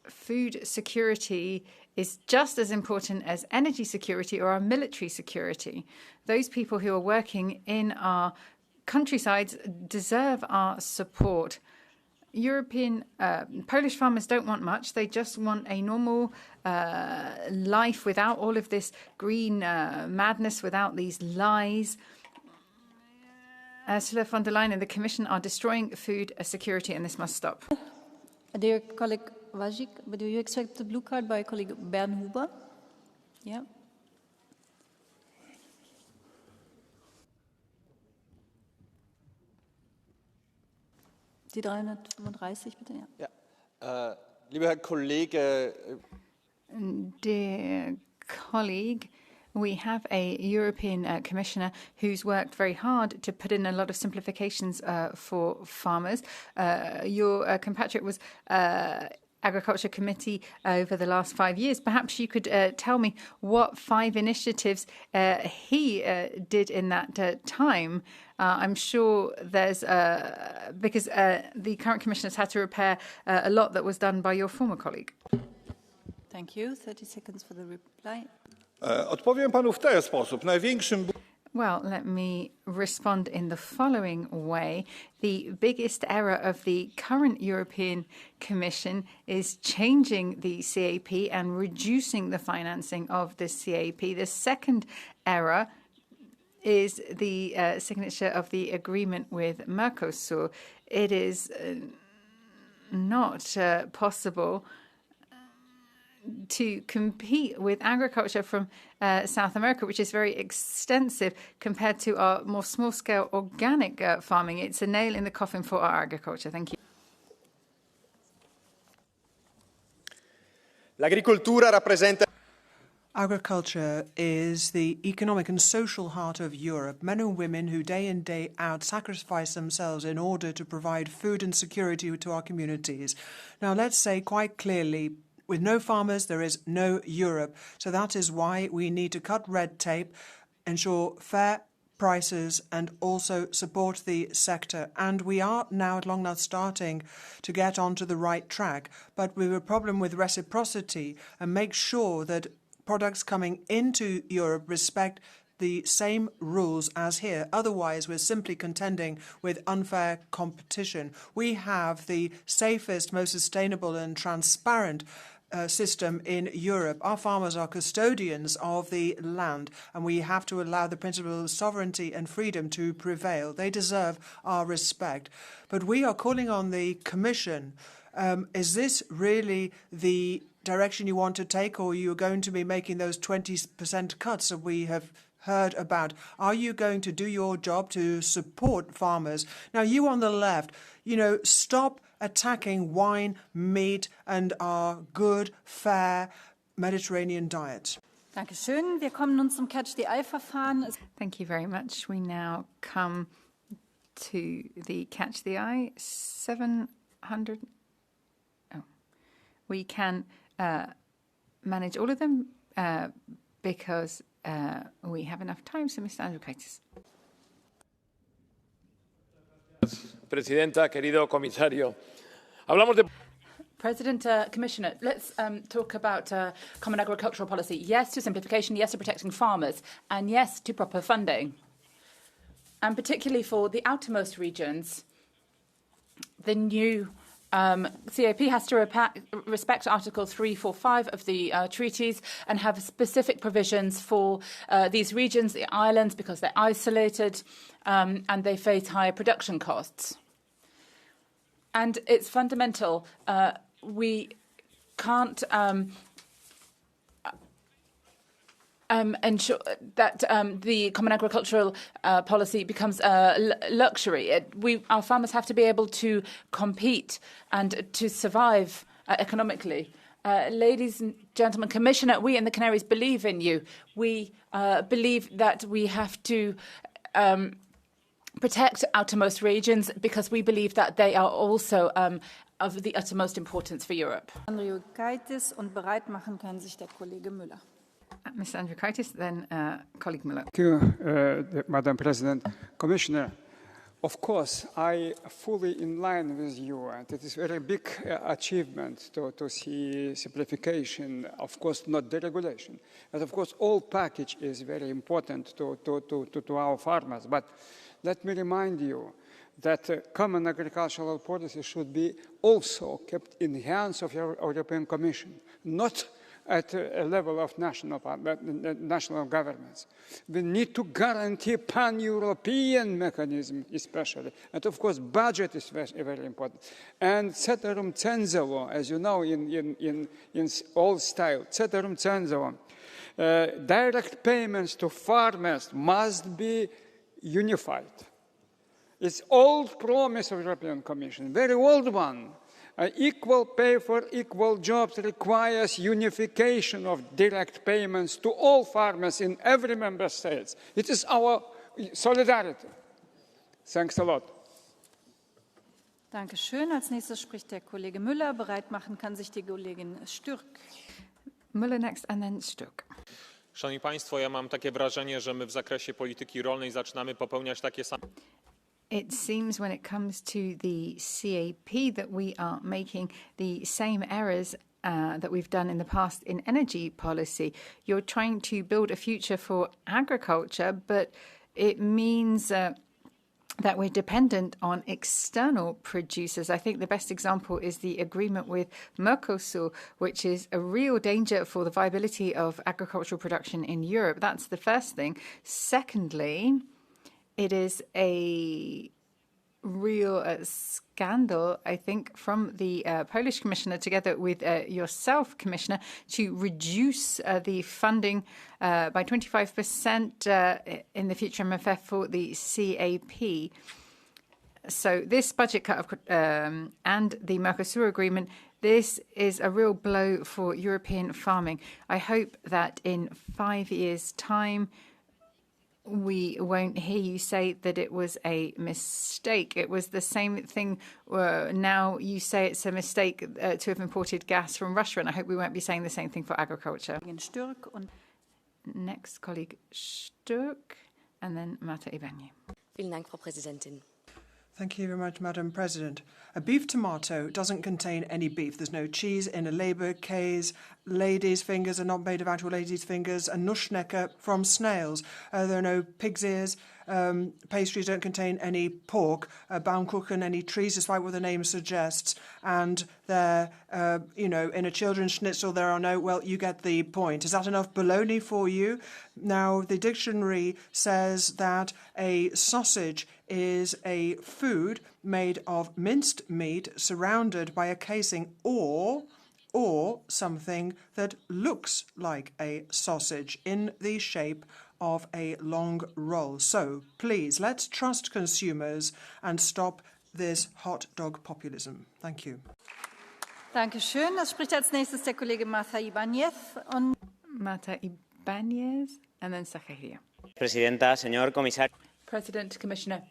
Food security is just as important as energy security or our military security. Those people who are working in our countrysides deserve our support. Polish farmers don't want much. They just want a normal life without all of this green madness, without these lies. Ursula von der Leyen and the Commission are destroying food security, and this must stop. Dear colleague Vajik, do you accept the blue card by colleague Bernhuber? Yeah. Die 335, bitte, ja. Ja. Lieber Herr Kollege. Dear colleague, we have a European commissioner who's worked very hard to put in a lot of simplifications for farmers. Your compatriot was Agriculture Committee over the last 5 years. Perhaps you could tell me what 5 initiatives he did in that time. I'm sure there's, because the current commissioners had to repair a lot that was done by your former colleague. Thank you. 30 seconds for the reply. Odpowiem panu w ten sposób. Największym... Well, let me respond in the following way. The biggest error of the current European Commission is changing the CAP and reducing the financing of the CAP. The second error is the signature of the agreement with Mercosur. It is not possible to compete with agriculture from South America, which is very extensive compared to our more small-scale organic farming. It's a nail in the coffin for our agriculture. Thank you. L'agricoltura rappresenta... Agriculture is the economic and social heart of Europe. Men and women who day in, day out sacrifice themselves in order to provide food and security to our communities. Now, let's say quite clearly, with no farmers, there is no Europe. So that is why we need to cut red tape, ensure fair prices, and also support the sector. And we are now at long last starting to get onto the right track. But we have a problem with reciprocity and make sure that products coming into Europe respect the same rules as here. Otherwise, we're simply contending with unfair competition. We have the safest, most sustainable and transparent system in Europe. Our farmers are custodians of the land, and we have to allow the principle of sovereignty and freedom to prevail. They deserve our respect. But we are calling on the Commission. Is this really the direction you want to take, or are you going to be making those 20% cuts that we have heard about? Are you going to do your job to support farmers? Now, you on the left, stop attacking wine, meat, and our good, fair Mediterranean diet. Dankeschön. Wir kommen nun zum Catch-the-Eye-Verfahren. Thank you very much. We now come to the Catch the Eye. 700. Oh, we can manage all of them because we have enough time. So, Mr. Andriukaitis. Presidenta, querido comisario. Hablamos de... President, Commissioner, let's talk about common agricultural policy. Yes to simplification, yes to protecting farmers, and yes to proper funding. And particularly for the outermost regions, the new CAP has to respect Article 345 of the treaties and have specific provisions for these regions, the islands, because they're isolated and they face higher production costs. And it's fundamental. We can't ensure that the common agricultural policy becomes a luxury. Our farmers have to be able to compete and to survive economically. Ladies and gentlemen, Commissioner, we in the Canaries believe in you. We believe that we have to protect outermost regions because we believe that they are also of the uttermost importance for Europe. Andriukaitis, und bereit machen kann sich der Kollege Müller. Mr. Andriukaitis, then colleague Müller. Thank you, Madam President. Commissioner, of course, I fully in line with you, and it is a very big achievement to see simplification, of course, not deregulation. And of course, all package is very important to our farmers. But let me remind you that common agricultural policy should be also kept in the hands of your European Commission, not at a level of national governments. We need to guarantee pan-European mechanism especially. And of course, budget is very, very important. And ceterum censeo, as you know in old style, ceterum censeo, direct payments to farmers must be unified. It's old promise of European Commission, very old one. Equal pay for equal jobs requires unification of direct payments to all farmers in every member state. It is our solidarity. Thanks a lot. Dankeschön. Als nächstes spricht der Kollege Müller. Bereit machen kann sich die Kollegin Stürk. Müller next and then Stürk. Szanowni Państwo, ja mam takie wrażenie, że my w zakresie polityki rolnej zaczynamy popełniać takie same... It seems when it comes to the CAP that we are making the same errors that we've done in the past in energy policy. You're trying to build a future for agriculture, but it means that we're dependent on external producers. I think the best example is the agreement with Mercosur, which is a real danger for the viability of agricultural production in Europe. That's the first thing. Secondly, it is a real scandal, I think, from the Polish Commissioner, together with yourself, Commissioner, to reduce the funding by 25% in the future MFF for the CAP. So this budget cut and the Mercosur agreement, this is a real blow for European farming. I hope that in 5 years' time, we won't hear you say that it was a mistake. It was the same thing. Now you say it's a mistake to have imported gas from Russia, and I hope we won't be saying the same thing for agriculture. Next, colleague Stürk, and then Marta Ivanyi. Vielen Dank, Frau Präsidentin. Thank you very much, Madam President. A beef tomato doesn't contain any beef. There's no cheese in a labour case. Ladies' fingers are not made of actual ladies' fingers. A nussschnecke from snails. There are no pig's ears. pastries don't contain any pork, Baumkuchen any trees, despite what the name suggests, and they're, in a children's schnitzel there are no, well, you get the point. Is that enough baloney for you? Now, the dictionary says that a sausage is a food made of minced meat surrounded by a casing or something that looks like a sausage in the shape of a long roll. So, please, let's trust consumers and stop this hot dog populism. Thank you. Dankeschön. Das spricht als nächstes der Kollege Marta Ibanez. Marta Ibanez and then Zacharia. Presidenta, señor comisario. President, Commissioner.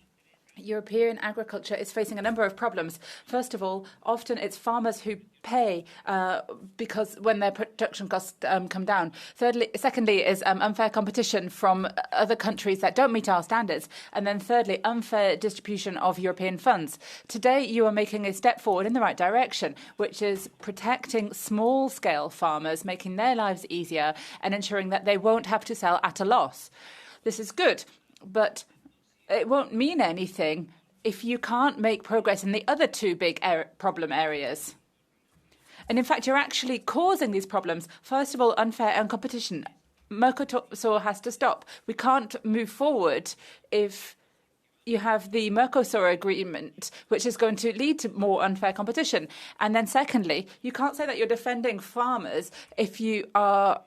European agriculture is facing a number of problems. First of all, often it's farmers who pay because when their production costs come down. Secondly is unfair competition from other countries that don't meet our standards. And then thirdly, unfair distribution of European funds. Today, you are making a step forward in the right direction, which is protecting small-scale farmers, making their lives easier and ensuring that they won't have to sell at a loss. This is good, but it won't mean anything if you can't make progress in the other two big problem areas. And in fact, you're actually causing these problems. First of all, unfair competition. Mercosur has to stop. We can't move forward if you have the Mercosur agreement, which is going to lead to more unfair competition. And then secondly, you can't say that you're defending farmers if you are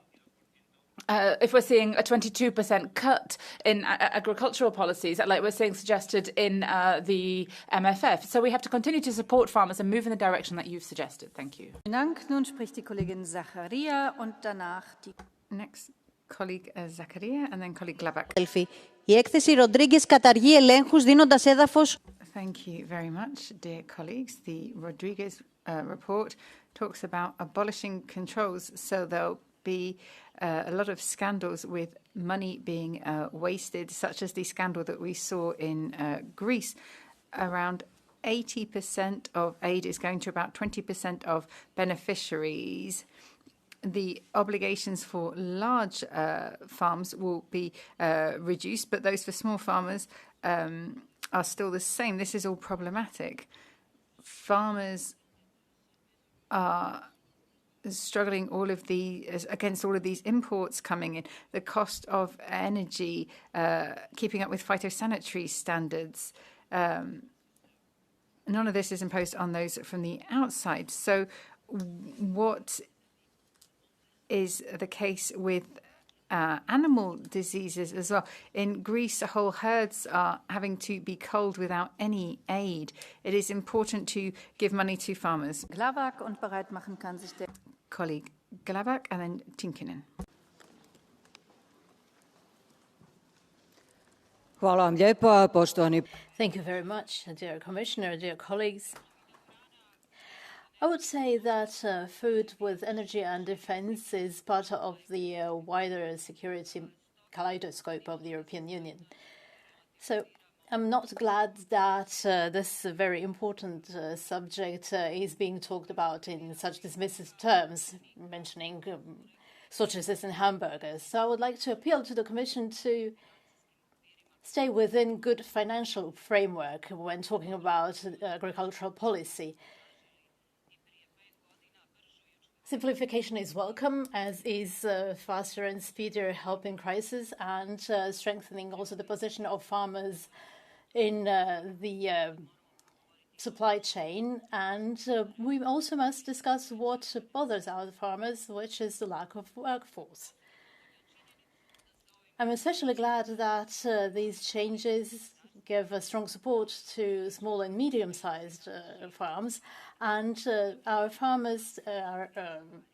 if we're seeing a 22% cut in agricultural policies, like we're seeing suggested in the MFF. So we have to continue to support farmers and move in the direction that you've suggested. Thank you. Nun spricht die Kollegin Zacharia und danach die... Next, colleague Zacharia and then colleague Glabak. Η έκθεση Ροντρίγκες καταργεί ελέγχους δίνοντας έδαφος. Thank you very much, dear colleagues. The Rodriguez report talks about abolishing controls so there'll be a lot of scandals with money being wasted, such as the scandal that we saw in Greece. Around 80% of aid is going to about 20% of beneficiaries. The obligations for large farms will be reduced, but those for small farmers are still the same. This is all problematic. Farmers are struggling against all of these imports coming in, the cost of energy, keeping up with phytosanitary standards. None of this is imposed on those from the outside. So what is the case with animal diseases as well? In Greece, whole herds are having to be culled without any aid. It is important to give money to farmers. Glabak und bereit machen kann sich der colleague Glabak and then Tinkinen. Thank you very much, dear Commissioner, dear colleagues. I would say that food with energy and defense is part of the wider security kaleidoscope of the European Union. So I'm not glad that this very important subject is being talked about in such dismissive terms, mentioning sausages and hamburgers. So I would like to appeal to the Commission to stay within good financial framework when talking about agricultural policy. Simplification is welcome, as is faster and speedier help in crisis and strengthening also the position of farmers in the supply chain. And we also must discuss what bothers our farmers, which is the lack of workforce. I'm especially glad that these changes give a strong support to small and medium-sized farms, and our farmers are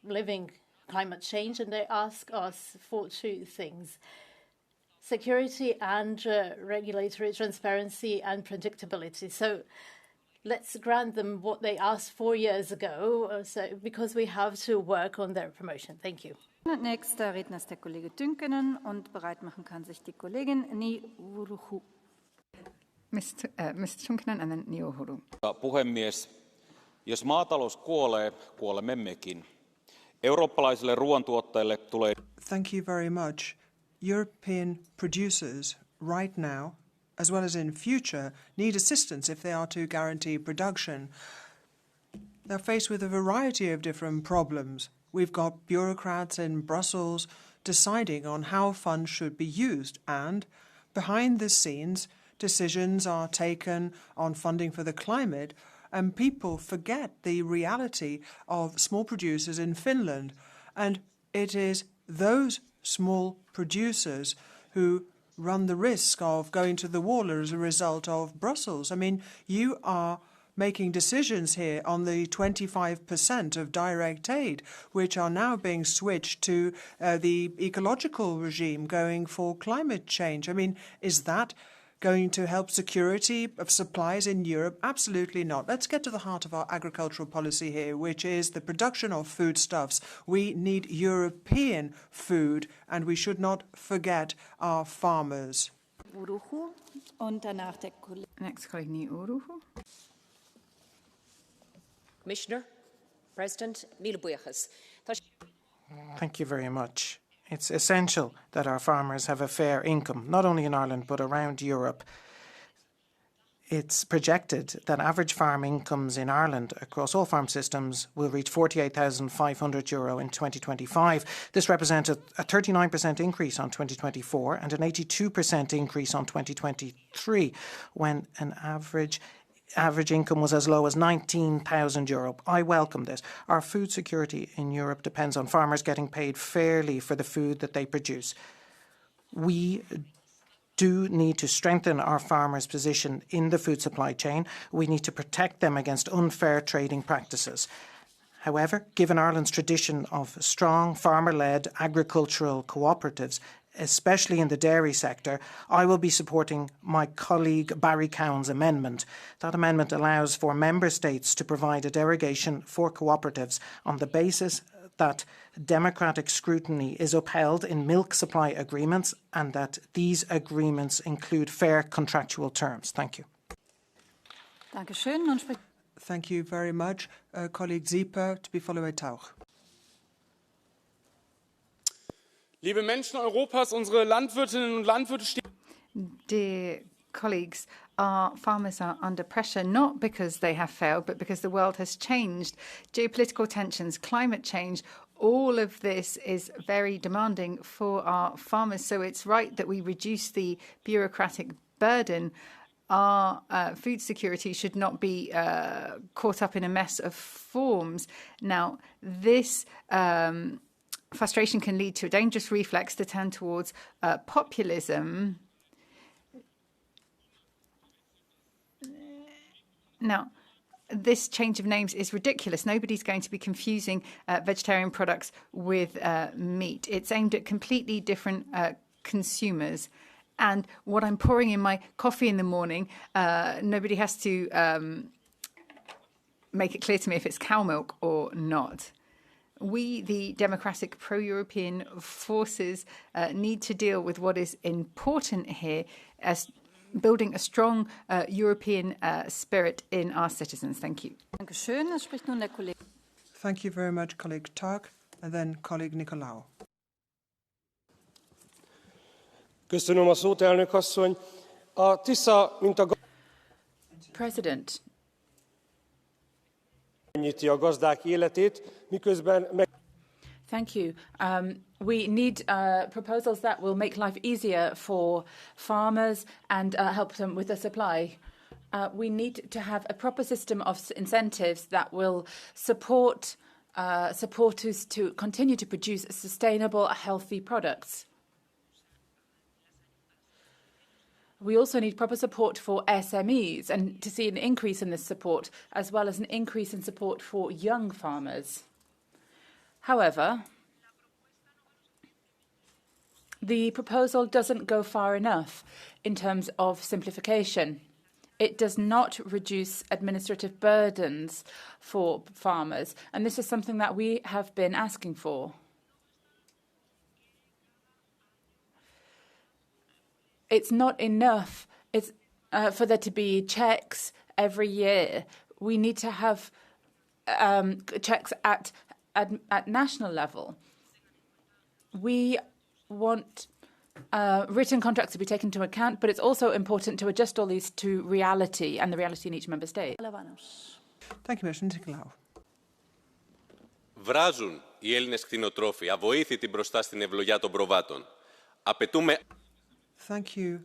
living climate change, and they ask us for two things: security and regulatory transparency and predictability. So let's grant them what they asked 4 years ago, because we have to work on their promotion. Thank you. Nächster Redner ist der Kollege Tynkkynen und bereit machen kann sich die Kollegin Niuruhu. Mr. Tynkkynen and then Niuruhu. Puhemies, jos maatalous kuolee, kuolemme mekin. Eurooppalaisille ruoantuottajille tulee... Thank you very much. European producers right now as well as in future, need assistance if they are to guarantee production. They're faced with a variety of different problems. We've got bureaucrats in Brussels deciding on how funds should be used, and behind the scenes, decisions are taken on funding for the climate, and people forget the reality of small producers in Finland. And it is those small producers who run the risk of going to the wall as a result of Brussels. I mean, you are making decisions here on the 25% of direct aid, which are now being switched to the ecological regime going for climate change. I mean, is that going to help security of supplies in Europe? Absolutely not. Let's get to the heart of our agricultural policy here, which is the production of foodstuffs. We need European food, and we should not forget our farmers. Next colleague, Ni Uruhu. Commissioner, President, Thank you very much. It's essential that our farmers have a fair income, not only in Ireland but around Europe. It's projected that average farm incomes in Ireland across all farm systems will reach €48,500 in 2025. This represents a 39% increase on 2024 and an 82% increase on 2023, when an average income was as low as €19,000. I welcome this. Our food security in Europe depends on farmers getting paid fairly for the food that they produce. We do need to strengthen our farmers' position in the food supply chain. We need to protect them against unfair trading practices. However, given Ireland's tradition of strong farmer-led agricultural cooperatives, especially in the dairy sector, I will be supporting my colleague Barry Cowan's amendment. That amendment allows for member states to provide a derogation for cooperatives on the basis that democratic scrutiny is upheld in milk supply agreements and that these agreements include fair contractual terms. Thank you. Thank you very much. Colleague Zieper, to be followed by Tauch. Liebe Menschen Europas, unsere Landwirtinnen und Landwirte stehen. Dear colleagues, our farmers are under pressure not because they have failed, but because the world has changed. Geopolitical tensions, climate change, all of this is very demanding for our farmers. So it's right that we reduce the bureaucratic burden. Our food security should not be caught up in a mess of forms. Now, this frustration can lead to a dangerous reflex to turn towards populism. Now, this change of names is ridiculous. Nobody's going to be confusing vegetarian products with meat. It's aimed at completely different consumers. And what I'm pouring in my coffee in the morning, nobody has to make it clear to me if it's cow milk or not. We, the democratic pro-European forces, need to deal with what is important here as building a strong European spirit in our citizens. Thank you. Thank you very much, colleague Tark, and then colleague Nicolaou. Köszönöm a szót, elnök asszony. A TISZA, mint a President. Könnyíti a gazdák életét, miközben meg. Thank you. We need proposals that will make life easier for farmers and help them with the supply. We need to have a proper system of incentives that will support supporters to continue to produce sustainable, healthy products. We also need proper support for SMEs and to see an increase in this support, as well as an increase in support for young farmers. However, the proposal doesn't go far enough in terms of simplification. It does not reduce administrative burdens for farmers, and this is something that we have been asking for. It's not enough for there to be checks every year. We need to have checks at national level. We want written contracts to be taken into account, but it's also important to adjust all these to reality and the reality in each member state. Thank you, Mr. Nicolaou. Βράζουν οι Έλληνες κτηνοτρόφοι αβοήθητοι μπροστά στην ευλογιά των προβάτων. Απαιτούμε... Thank you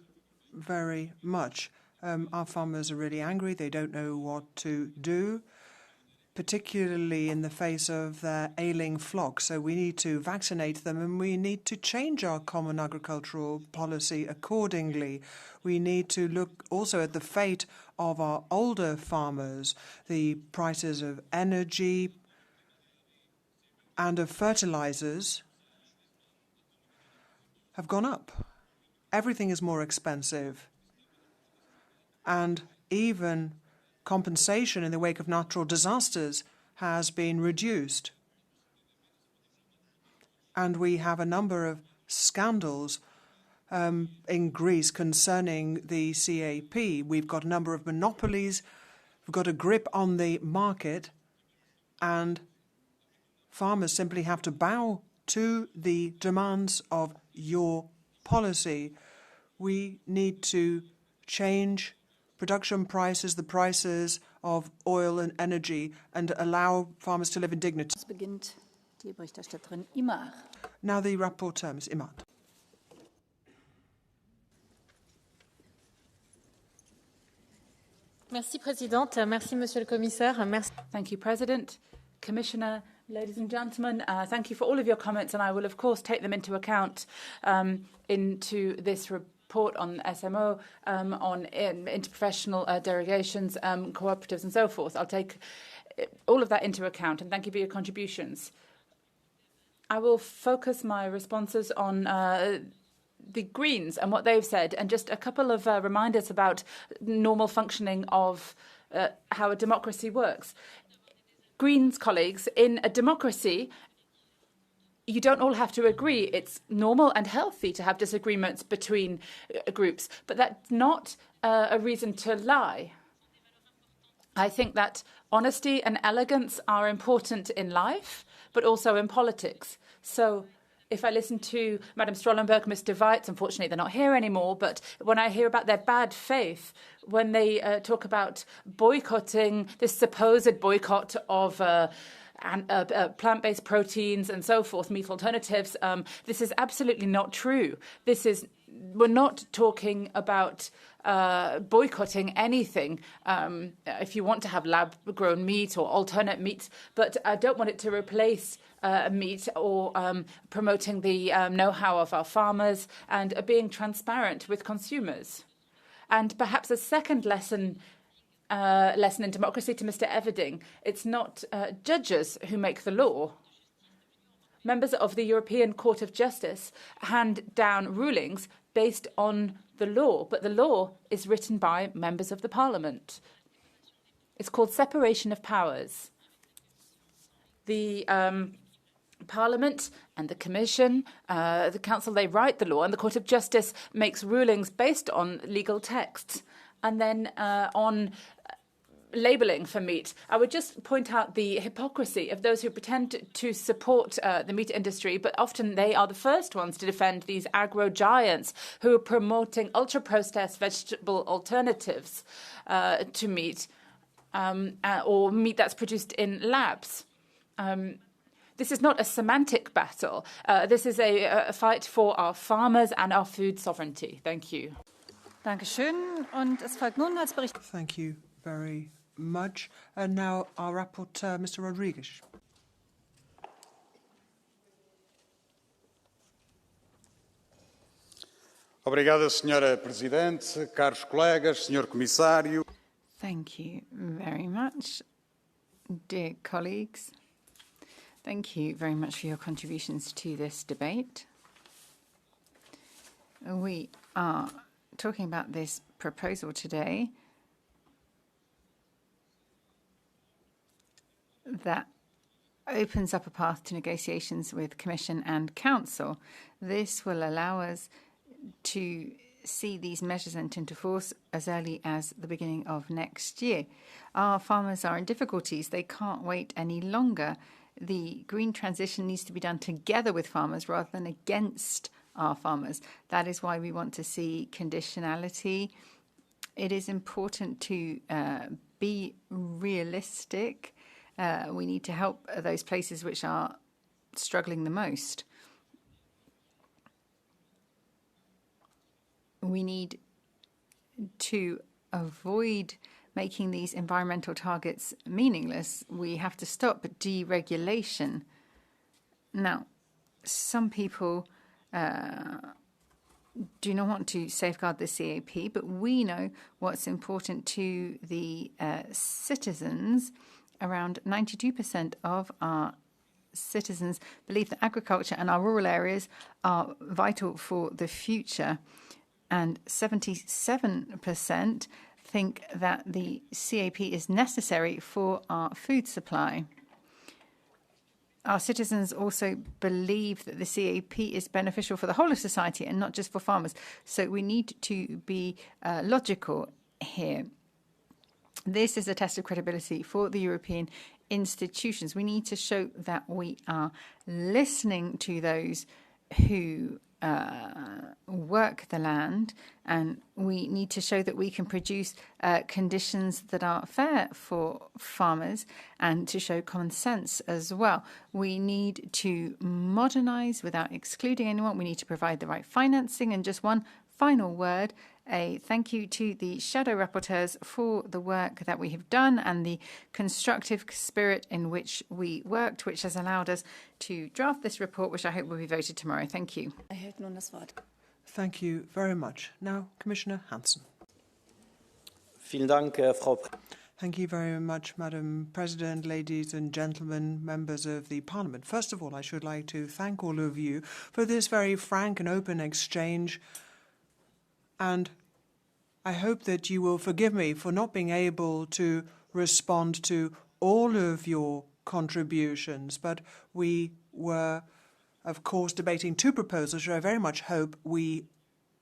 very much. Our farmers are really angry. They don't know what to do, particularly in the face of their ailing flock. So we need to vaccinate them, and we need to change our common agricultural policy accordingly. We need to look also at the fate of our older farmers. The prices of energy and of fertilizers have gone up. Everything is more expensive. And even compensation in the wake of natural disasters has been reduced. And we have a number of scandals in Greece concerning the CAP. We've got a number of monopolies, we've got a grip on the market, and farmers simply have to bow to the demands of your policy. We need to change production prices, the prices of oil and energy, and allow farmers to live in dignity. Now the rapporteur, Ms. Imad. Merci, Présidente. Merci, Monsieur le Commissaire. Merci. Thank you, President, Commissioner, ladies and gentlemen. Thank you for all of your comments, and I will, of course, take them into account into this report on SMO, on interprofessional derogations, cooperatives, and so forth. I'll take all of that into account, and thank you for your contributions. I will focus my responses on the Greens and what they've said, and just a couple of reminders about normal functioning of how a democracy works. Greens colleagues, in a democracy, you don't all have to agree. It's normal and healthy to have disagreements between groups, but that's not a reason to lie. I think that honesty and elegance are important in life, but also in politics. So if I listen to Madam Strollenberg, Mr. Weitz, unfortunately they're not here anymore, but when I hear about their bad faith, when they talk about boycotting, this supposed boycott of plant-based proteins and so forth, meat alternatives, this is absolutely not true. We're not talking about boycotting anything if you want to have lab-grown meat or alternate meats, but I don't want it to replace meat or promoting the know-how of our farmers and being transparent with consumers. And perhaps a second lesson in democracy to Mr. Everding. It's not judges who make the law. Members of the European Court of Justice hand down rulings based on the law, but the law is written by members of the Parliament. It's called separation of powers. The Parliament and the Commission, the Council, they write the law, and the Court of Justice makes rulings based on legal texts. And then on labelling for meat, I would just point out the hypocrisy of those who pretend to support the meat industry, but often they are the first ones to defend these agro giants who are promoting ultra-processed vegetable alternatives to meat or meat that's produced in labs. This is not a semantic battle. This is a fight for our farmers and our food sovereignty. Thank you. Dankeschön. Und es folgt nun als Bericht. Thank you very much. And now our rapporteur, Mr. Rodrigues. Obrigada, Senhora Presidente, caros colegas, Senhor Comissário. Thank you very much, dear colleagues. Thank you very much for your contributions to this debate. We are talking about this proposal today that opens up a path to negotiations with Commission and Council. This will allow us to see these measures enter into force as early as the beginning of next year. Our farmers are in difficulties. They can't wait any longer. The green transition needs to be done together with farmers rather than against our farmers. That is why we want to see conditionality. It is important to be realistic. We need to help those places which are struggling the most. We need to avoid making these environmental targets meaningless. We have to stop deregulation. Now, some people do not want to safeguard the CAP, but we know what's important to the citizens. Around 92% of our citizens believe that agriculture and our rural areas are vital for the future, and 77% think that the CAP is necessary for our food supply. Our citizens also believe that the CAP is beneficial for the whole of society and not just for farmers. So we need to be logical here. This is a test of credibility for the European institutions. We need to show that we are listening to those who work the land, and we need to show that we can produce conditions that are fair for farmers, and to show common sense as well. We need to modernize without excluding anyone. We need to provide the right financing. And just one final word, a thank you to the shadow rapporteurs for the work that we have done and the constructive spirit in which we worked, which has allowed us to draft this report, which I hope will be voted tomorrow. Thank you. Thank you very much. Now, Commissioner Hansen. Thank you very much, Madam President, ladies and gentlemen, members of the Parliament. First of all, I should like to thank all of you for this very frank and open exchange. And I hope that you will forgive me for not being able to respond to all of your contributions, but we were, of course, debating two proposals, which I very much hope we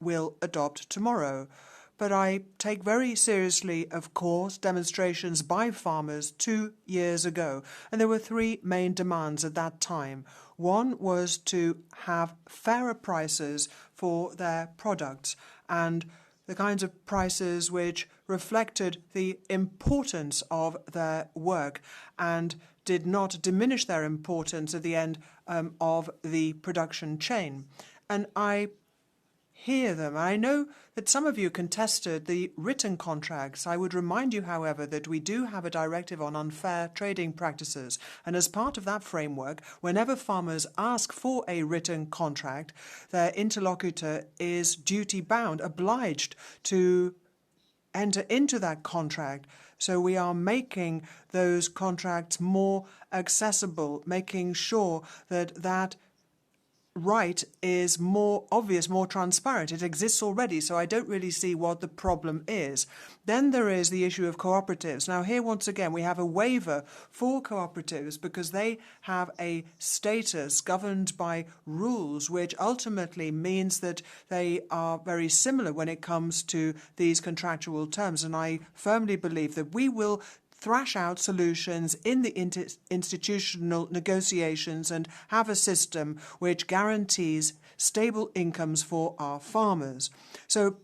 will adopt tomorrow. But I take very seriously, of course, demonstrations by farmers 2 years ago, and there were three main demands at that time. One was to have fairer prices for their products, and the kinds of prices which reflected the importance of their work and did not diminish their importance at the end of the production chain. And I hear them. I know that some of you contested the written contracts. I would remind you, however, that we do have a directive on unfair trading practices. And as part of that framework, whenever farmers ask for a written contract, their interlocutor is duty-bound, obliged to enter into that contract. So we are making those contracts more accessible, making sure that that right is more obvious, more transparent. It exists already, so I don't really see what the problem is. Then there is the issue of cooperatives. Now here, once again, we have a waiver for cooperatives because they have a status governed by rules, which ultimately means that they are very similar when it comes to these contractual terms. And I firmly believe that we will thrash out solutions in the institutional negotiations and have a system which guarantees stable incomes for our farmers. So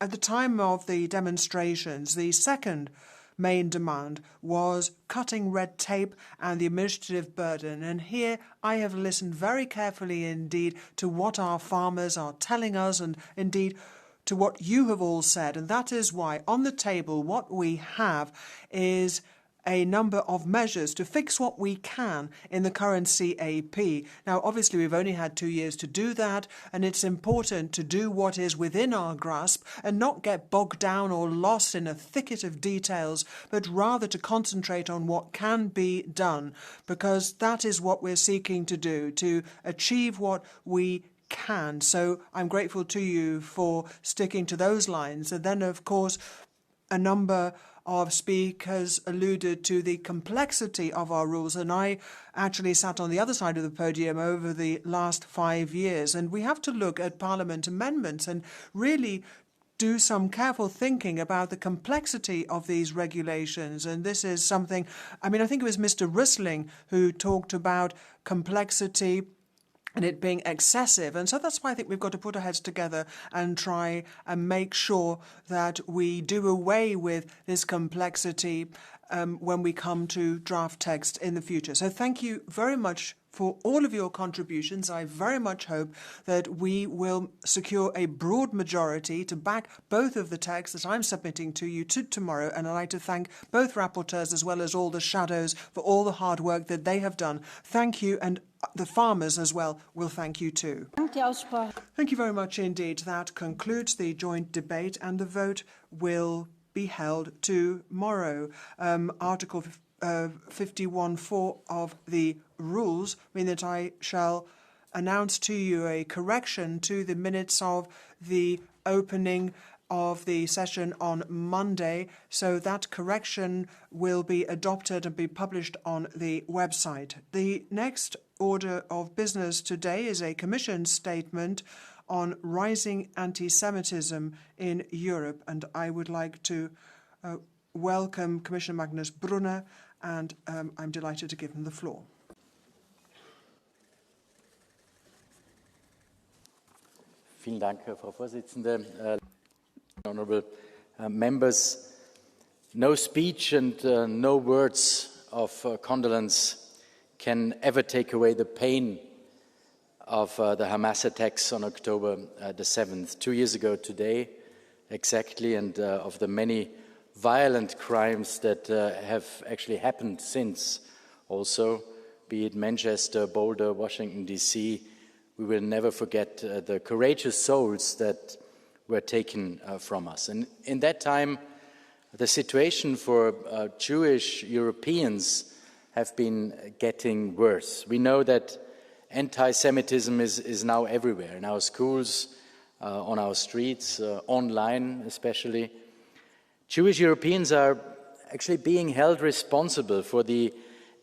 at the time of the demonstrations, the second main demand was cutting red tape and the administrative burden. And here I have listened very carefully indeed to what our farmers are telling us, and indeed to what you have all said, and that is why on the table what we have is a number of measures to fix what we can in the current CAP. Now, obviously, we've only had 2 years to do that, and it's important to do what is within our grasp and not get bogged down or lost in a thicket of details, but rather to concentrate on what can be done, because that is what we're seeking to do, to achieve what we can. So I'm grateful to you for sticking to those lines. And then, of course, a number of speakers alluded to the complexity of our rules, and I actually sat on the other side of the podium over the last 5 years. And we have to look at Parliament amendments and really do some careful thinking about the complexity of these regulations. And this is something, I think it was Mr. Rissling who talked about complexity and it being excessive. And so that's why I think we've got to put our heads together and try and make sure that we do away with this complexity when we come to draft text in the future. So thank you very much for all of your contributions. I very much hope that we will secure a broad majority to back both of the texts that I'm submitting to you tomorrow. And I'd like to thank both rapporteurs as well as all the shadows for all the hard work that they have done. Thank you, and the farmers as well will thank you too. Thank you very much indeed. That concludes the joint debate, and the vote will be held tomorrow. Article 51(4) of the rules mean that I shall announce to you a correction to the minutes of the opening of the session on Monday. So that correction will be adopted and be published on the website. The next order of business today is a Commission statement on rising anti-Semitism in Europe, and I would like to welcome Commissioner Magnus Brunner, and I'm delighted to give him the floor. Vielen Dank, Frau Vorsitzende. Honourable members, no speech and no words of condolence can ever take away the pain of the Hamas attacks on October the 7th, 2 years ago today, exactly, and of the many violent crimes that have actually happened since also, be it Manchester, Boulder, Washington, D.C. We will never forget the courageous souls that were taken from us. And in that time, the situation for Jewish Europeans have been getting worse. We know that anti-Semitism is now everywhere, in our schools, on our streets, online especially. Jewish Europeans are actually being held responsible for the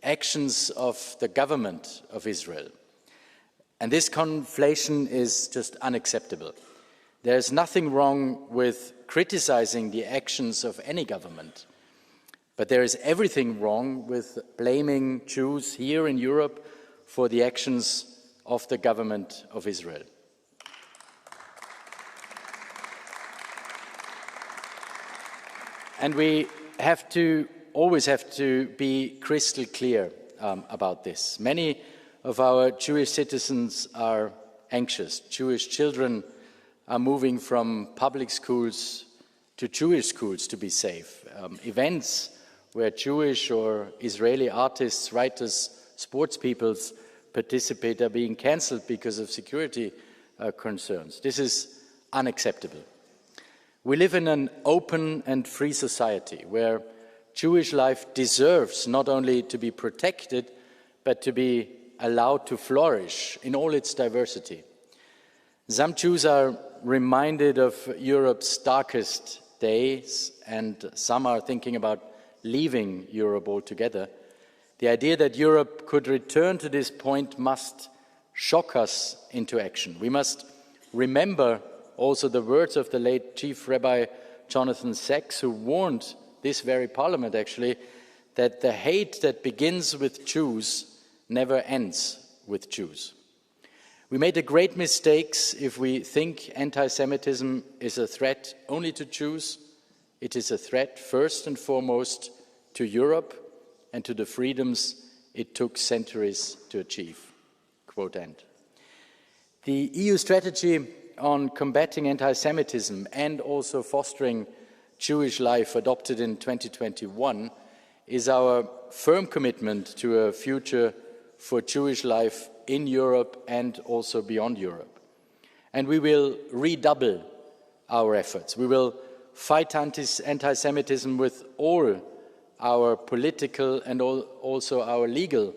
actions of the government of Israel. And this conflation is just unacceptable. There is nothing wrong with criticizing the actions of any government, but there is everything wrong with blaming Jews here in Europe for the actions of the government of Israel. And we always have to be crystal clear about this. Many of our Jewish citizens are anxious. Jewish children are moving from public schools to Jewish schools to be safe. Events where Jewish or Israeli artists, writers, sports people participate are being cancelled because of security concerns. This is unacceptable. We live in an open and free society where Jewish life deserves not only to be protected, but to be allowed to flourish in all its diversity. Some Jews are reminded of Europe's darkest days, and some are thinking about leaving Europe altogether. The idea that Europe could return to this point must shock us into action. We must remember also the words of the late Chief Rabbi Jonathan Sacks, who warned this very parliament, actually, that the hate that begins with Jews never ends with Jews. We made a great mistake if we think anti-Semitism is a threat only to Jews. It is a threat first and foremost to Europe and to the freedoms it took centuries to achieve. Quote end. The EU strategy on combating anti-Semitism and also fostering Jewish life, adopted in 2021, is our firm commitment to a future for Jewish life in Europe and also beyond Europe. And we will redouble our efforts. We will fight anti-Semitism with all our political and also our legal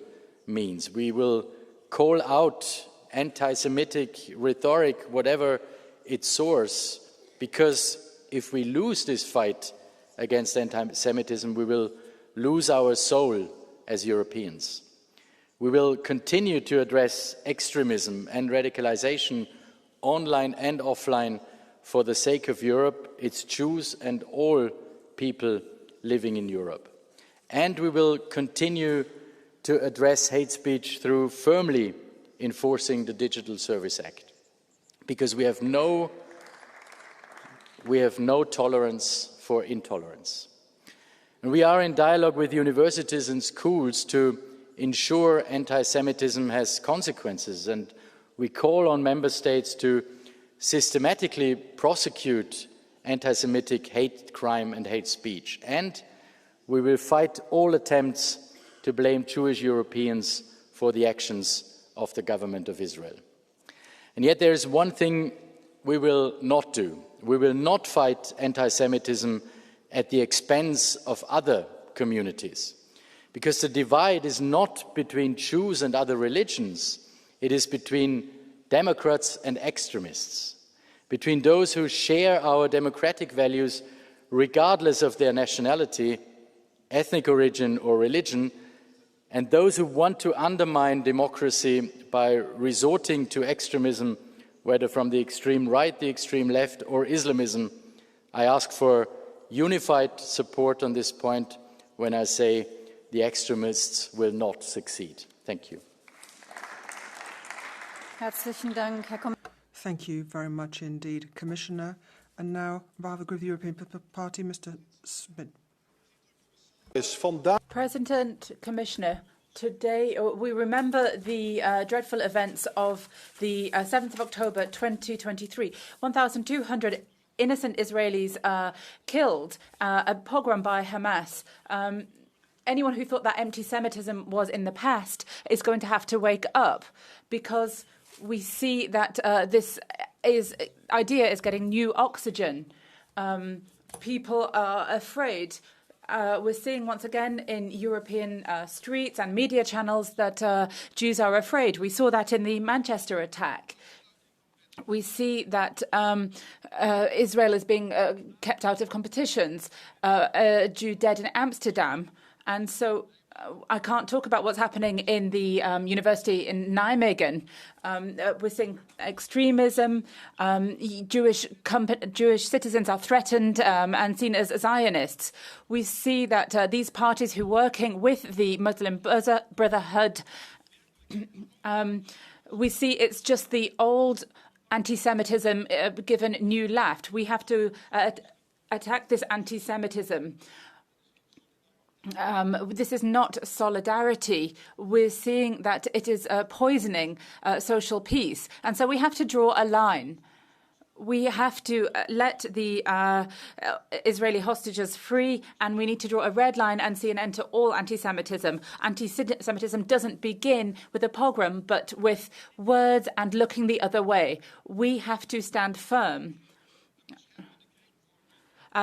means. We will call out anti-Semitic rhetoric, whatever its source, because if we lose this fight against anti-Semitism, we will lose our soul as Europeans. We will continue to address extremism and radicalization online and offline for the sake of Europe, its Jews and all people living in Europe. And we will continue to address hate speech through firmly enforcing the Digital Service Act, because we have no tolerance for intolerance. And we are in dialogue with universities and schools to ensure anti-Semitism has consequences, and we call on member states to systematically prosecute anti-Semitic hate crime and hate speech. And we will fight all attempts to blame Jewish Europeans for the actions of the government of Israel. And yet there is one thing we will not do. We will not fight anti-Semitism at the expense of other communities, because the divide is not between Jews and other religions, it is between Democrats and extremists, between those who share our democratic values regardless of their nationality, ethnic origin or religion, and those who want to undermine democracy by resorting to extremism, whether from the extreme right, the extreme left, or Islamism. I ask for unified support on this point when I say the extremists will not succeed. Thank you. Thank you very much indeed, Commissioner. And now, behalf of the Group of the European Party, Mr. Smith. President, Commissioner, today we remember the dreadful events of the 7th of October 2023. 1,200 innocent Israelis killed, a pogrom by Hamas. Anyone who thought that anti-Semitism was in the past is going to have to wake up, because we see that this idea is getting new oxygen. People are afraid. We're seeing once again in European streets and media channels that Jews are afraid. We saw that in the Manchester attack. We see that Israel is being kept out of competitions. A Jew dead in Amsterdam. And so I can't talk about what's happening in the university in Nijmegen. We're seeing extremism. Jewish citizens are threatened and seen as Zionists. We see that these parties who are working with the Muslim Brotherhood, we see it's just the old anti-Semitism given new left. We have to attack this anti-Semitism. This is not solidarity. We're seeing that it is poisoning social peace. And so we have to draw a line. We have to let the Israeli hostages free, and we need to draw a red line and see an end to all anti-Semitism. Anti-Semitism doesn't begin with a pogrom, but with words and looking the other way. We have to stand firm.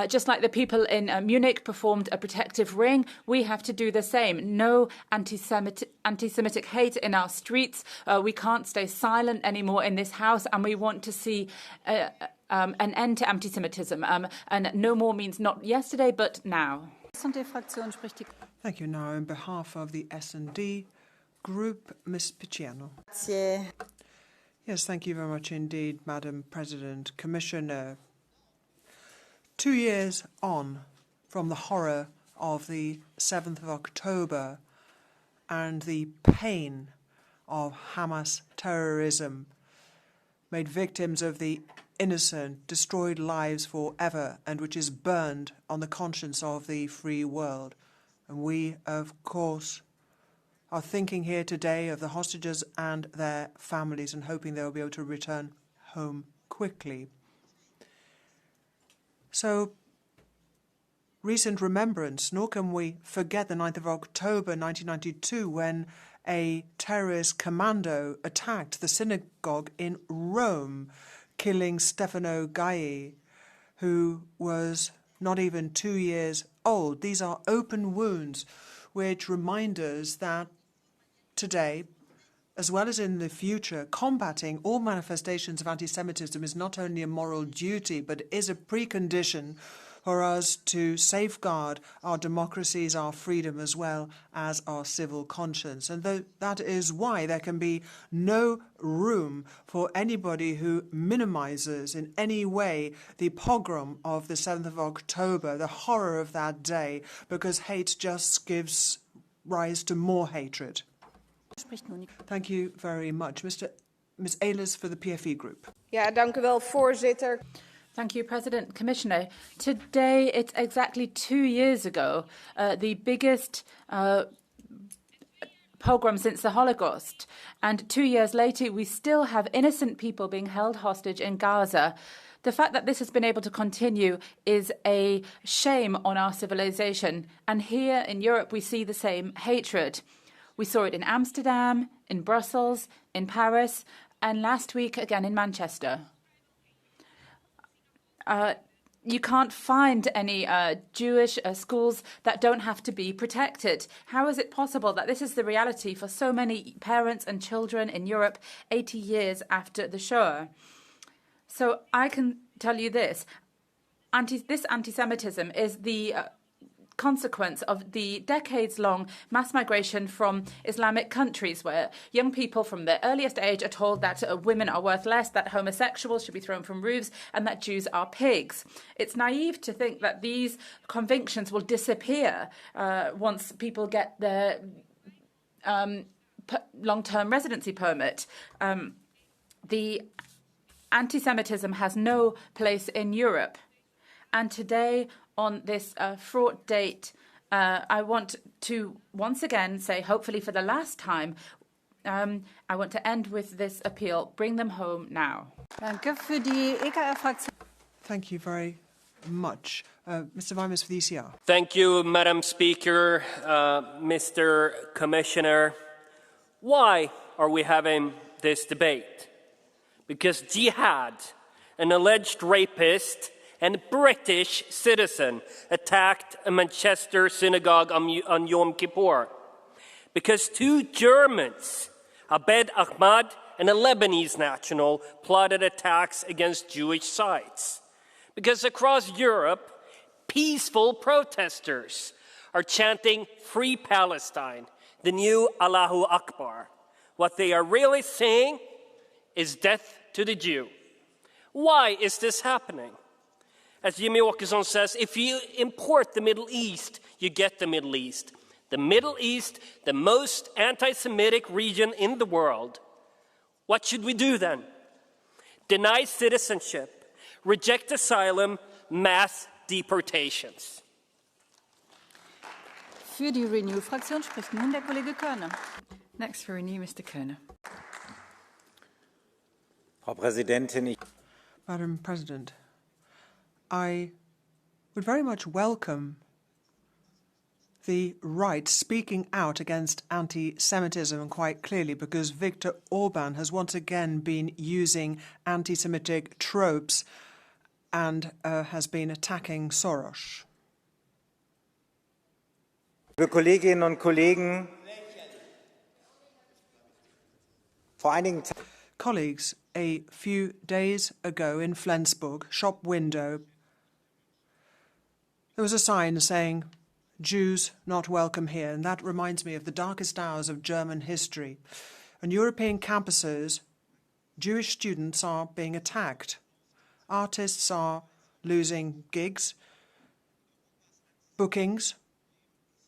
Just like the people in Munich performed a protective ring, we have to do the same. No anti-Semitic hate in our streets. We can't stay silent anymore in this House, and we want to see an end to anti-Semitism. And no more means not yesterday, but now. Thank you. Now, on behalf of the S&D Group, Ms. Picciano. Yes, thank you very much indeed, Madam President, Commissioner. 2 years on from the horror of the 7th of October and the pain of Hamas terrorism made victims of the innocent, destroyed lives forever, and which is burned on the conscience of the free world. And we, of course, are thinking here today of the hostages and their families and hoping they will be able to return home quickly. So, recent remembrance, nor can we forget the 9th of October 1992 when a terrorist commando attacked the synagogue in Rome, killing Stefano Gai, who was not even 2 years old. These are open wounds which remind us that today, as well as in the future, combating all manifestations of anti-Semitism is not only a moral duty, but is a precondition for us to safeguard our democracies, our freedom, as well as our civil conscience. And that is why there can be no room for anybody who minimizes in any way the pogrom of the 7th of October, the horror of that day, because hate just gives rise to more hatred. Thank you very much. Ms. Ehlers for the PFE Group. Ja, dank u wel, voorzitter. Thank you, President. Commissioner, today it's exactly 2 years ago, the biggest pogrom since the Holocaust. And 2 years later, we still have innocent people being held hostage in Gaza. The fact that this has been able to continue is a shame on our civilization. And here in Europe, we see the same hatred. We saw it in Amsterdam, in Brussels, in Paris, and last week again in Manchester. You can't find any Jewish schools that don't have to be protected. How is it possible that this is the reality for so many parents and children in Europe 80 years after the Shoah? So I can tell you this. This anti-Semitism is the consequence of the decades-long mass migration from Islamic countries where young people from their earliest age are told that women are worth less, that homosexuals should be thrown from roofs, and that Jews are pigs. It's naive to think that these convictions will disappear once people get their long-term residency permit. The anti-Semitism has no place in Europe. And today, on this fraught date, I want to once again say, hopefully for the last time, I want to end with this appeal. Bring them home now. Thank you very much. Mr. Weimers for the ECR. Thank you, Madam Speaker, Mr. Commissioner. Why are we having this debate? Because jihad, an alleged rapist and British citizen, attacked a Manchester synagogue on Yom Kippur. Because 2 Germans, Abed Ahmad and a Lebanese national, plotted attacks against Jewish sites. Because across Europe, peaceful protesters are chanting Free Palestine, the new Allahu Akbar. What they are really saying is death to the Jew. Why is this happening? As Jimmy Åkesson says, if you import the Middle East, you get the Middle East. The Middle East, the most anti-Semitic region in the world. What should we do then? Deny citizenship, reject asylum, mass deportations. Für die Renew-Fraktion spricht nun der Kollege Körner. Next for Renew, Mr. Körner. Frau Präsidentin, Madam President, I would very much welcome the right speaking out against anti-Semitism, and quite clearly because Viktor Orban has once again been using anti-Semitic tropes and has been attacking Soros. liebe Kolleginnen und Kollegen, vor einigen Tagen Colleagues, a few days ago in Flensburg, shop window, there was a sign saying, Jews not welcome here. And that reminds me of the darkest hours of German history. On European campuses, Jewish students are being attacked. Artists are losing gigs, bookings,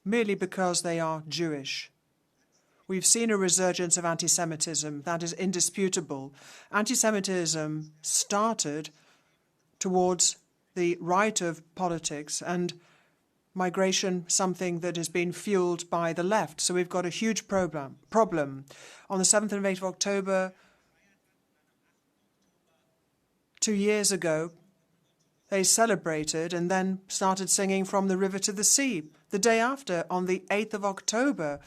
merely because they are Jewish. We've seen a resurgence of anti-Semitism. That is indisputable. Anti-Semitism started towards the right of politics and migration, something that has been fueled by the left. So we've got a huge problem. On the 7th and 8th of October, 2 years ago, they celebrated and then started singing From the River to the Sea. The day after, on the 8th of October,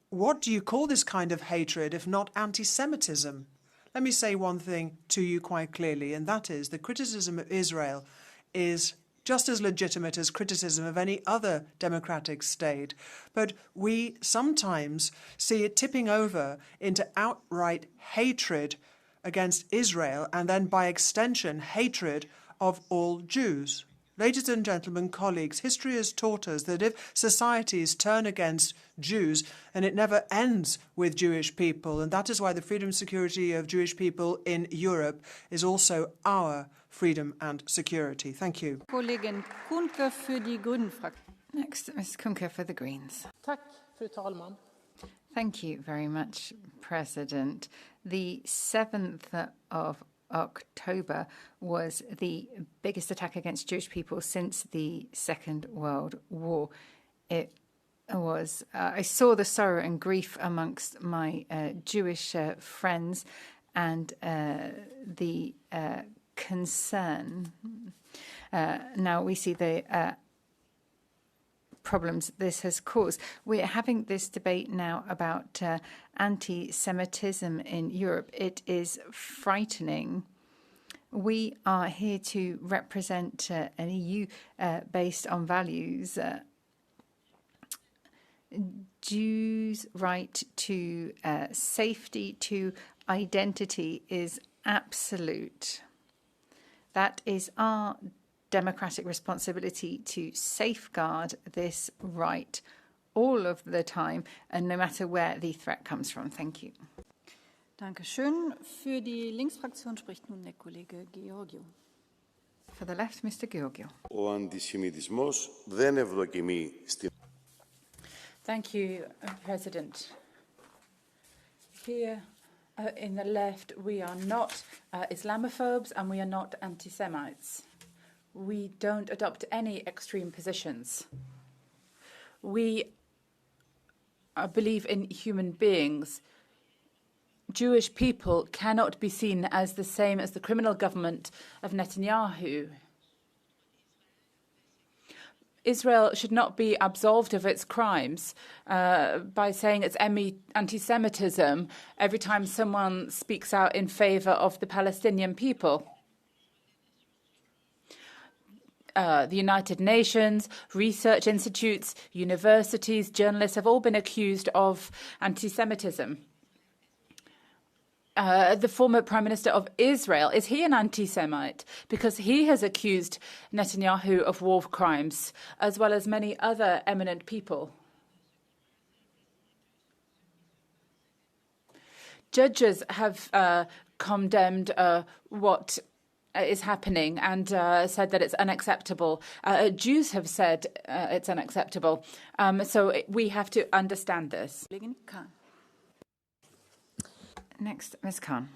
what do you call this kind of hatred if not anti-Semitism? Let me say one thing to you quite clearly, and that is the criticism of Israel is just as legitimate as criticism of any other democratic state. But we sometimes see it tipping over into outright hatred against Israel and then, by extension, hatred of all Jews. Ladies and gentlemen, colleagues, history has taught us that if societies turn against Jews, and it never ends with Jewish people, and that is why the freedom and security of Jewish people in Europe is also our freedom and security. Thank you. Kollegin Kuhnke für die Grünen-Fraktion. Next, Ms. Kuhnke for the Greens. Tack, fru talman. Thank you very much, President. The 7th of October was the biggest attack against Jewish people since the Second World War. It was, I saw the sorrow and grief amongst my Jewish friends and the concern. Now we see the problems this has caused. We're having this debate now about anti-Semitism in Europe. It is frightening. We are here to represent an EU based on values. Jews' right to safety, to identity is absolute. That is our democratic responsibility to safeguard this right all of the time and no matter where the threat comes from. Thank you. Dankeschön. Für die Linksfraktion spricht nun der Kollege Georgiou. For the left, Mr. Georgiou. Ο αντισημιτισμός δεν ευδοκιμεί στην... Thank you, President. Here in the left, we are not Islamophobes and we are not anti-Semites. We don't adopt any extreme positions. We believe in human beings. Jewish people cannot be seen as the same as the criminal government of Netanyahu. Israel should not be absolved of its crimes by saying it's anti-Semitism every time someone speaks out in favor of the Palestinian people. The United Nations, research institutes, universities, journalists have all been accused of anti-Semitism. The former Prime Minister of Israel, is he an anti-Semite? Because he has accused Netanyahu of war crimes, as well as many other eminent people. Judges have condemned what is happening and said that it's unacceptable. Jews have said it's unacceptable. So we have to understand this. Next, Ms. Khan.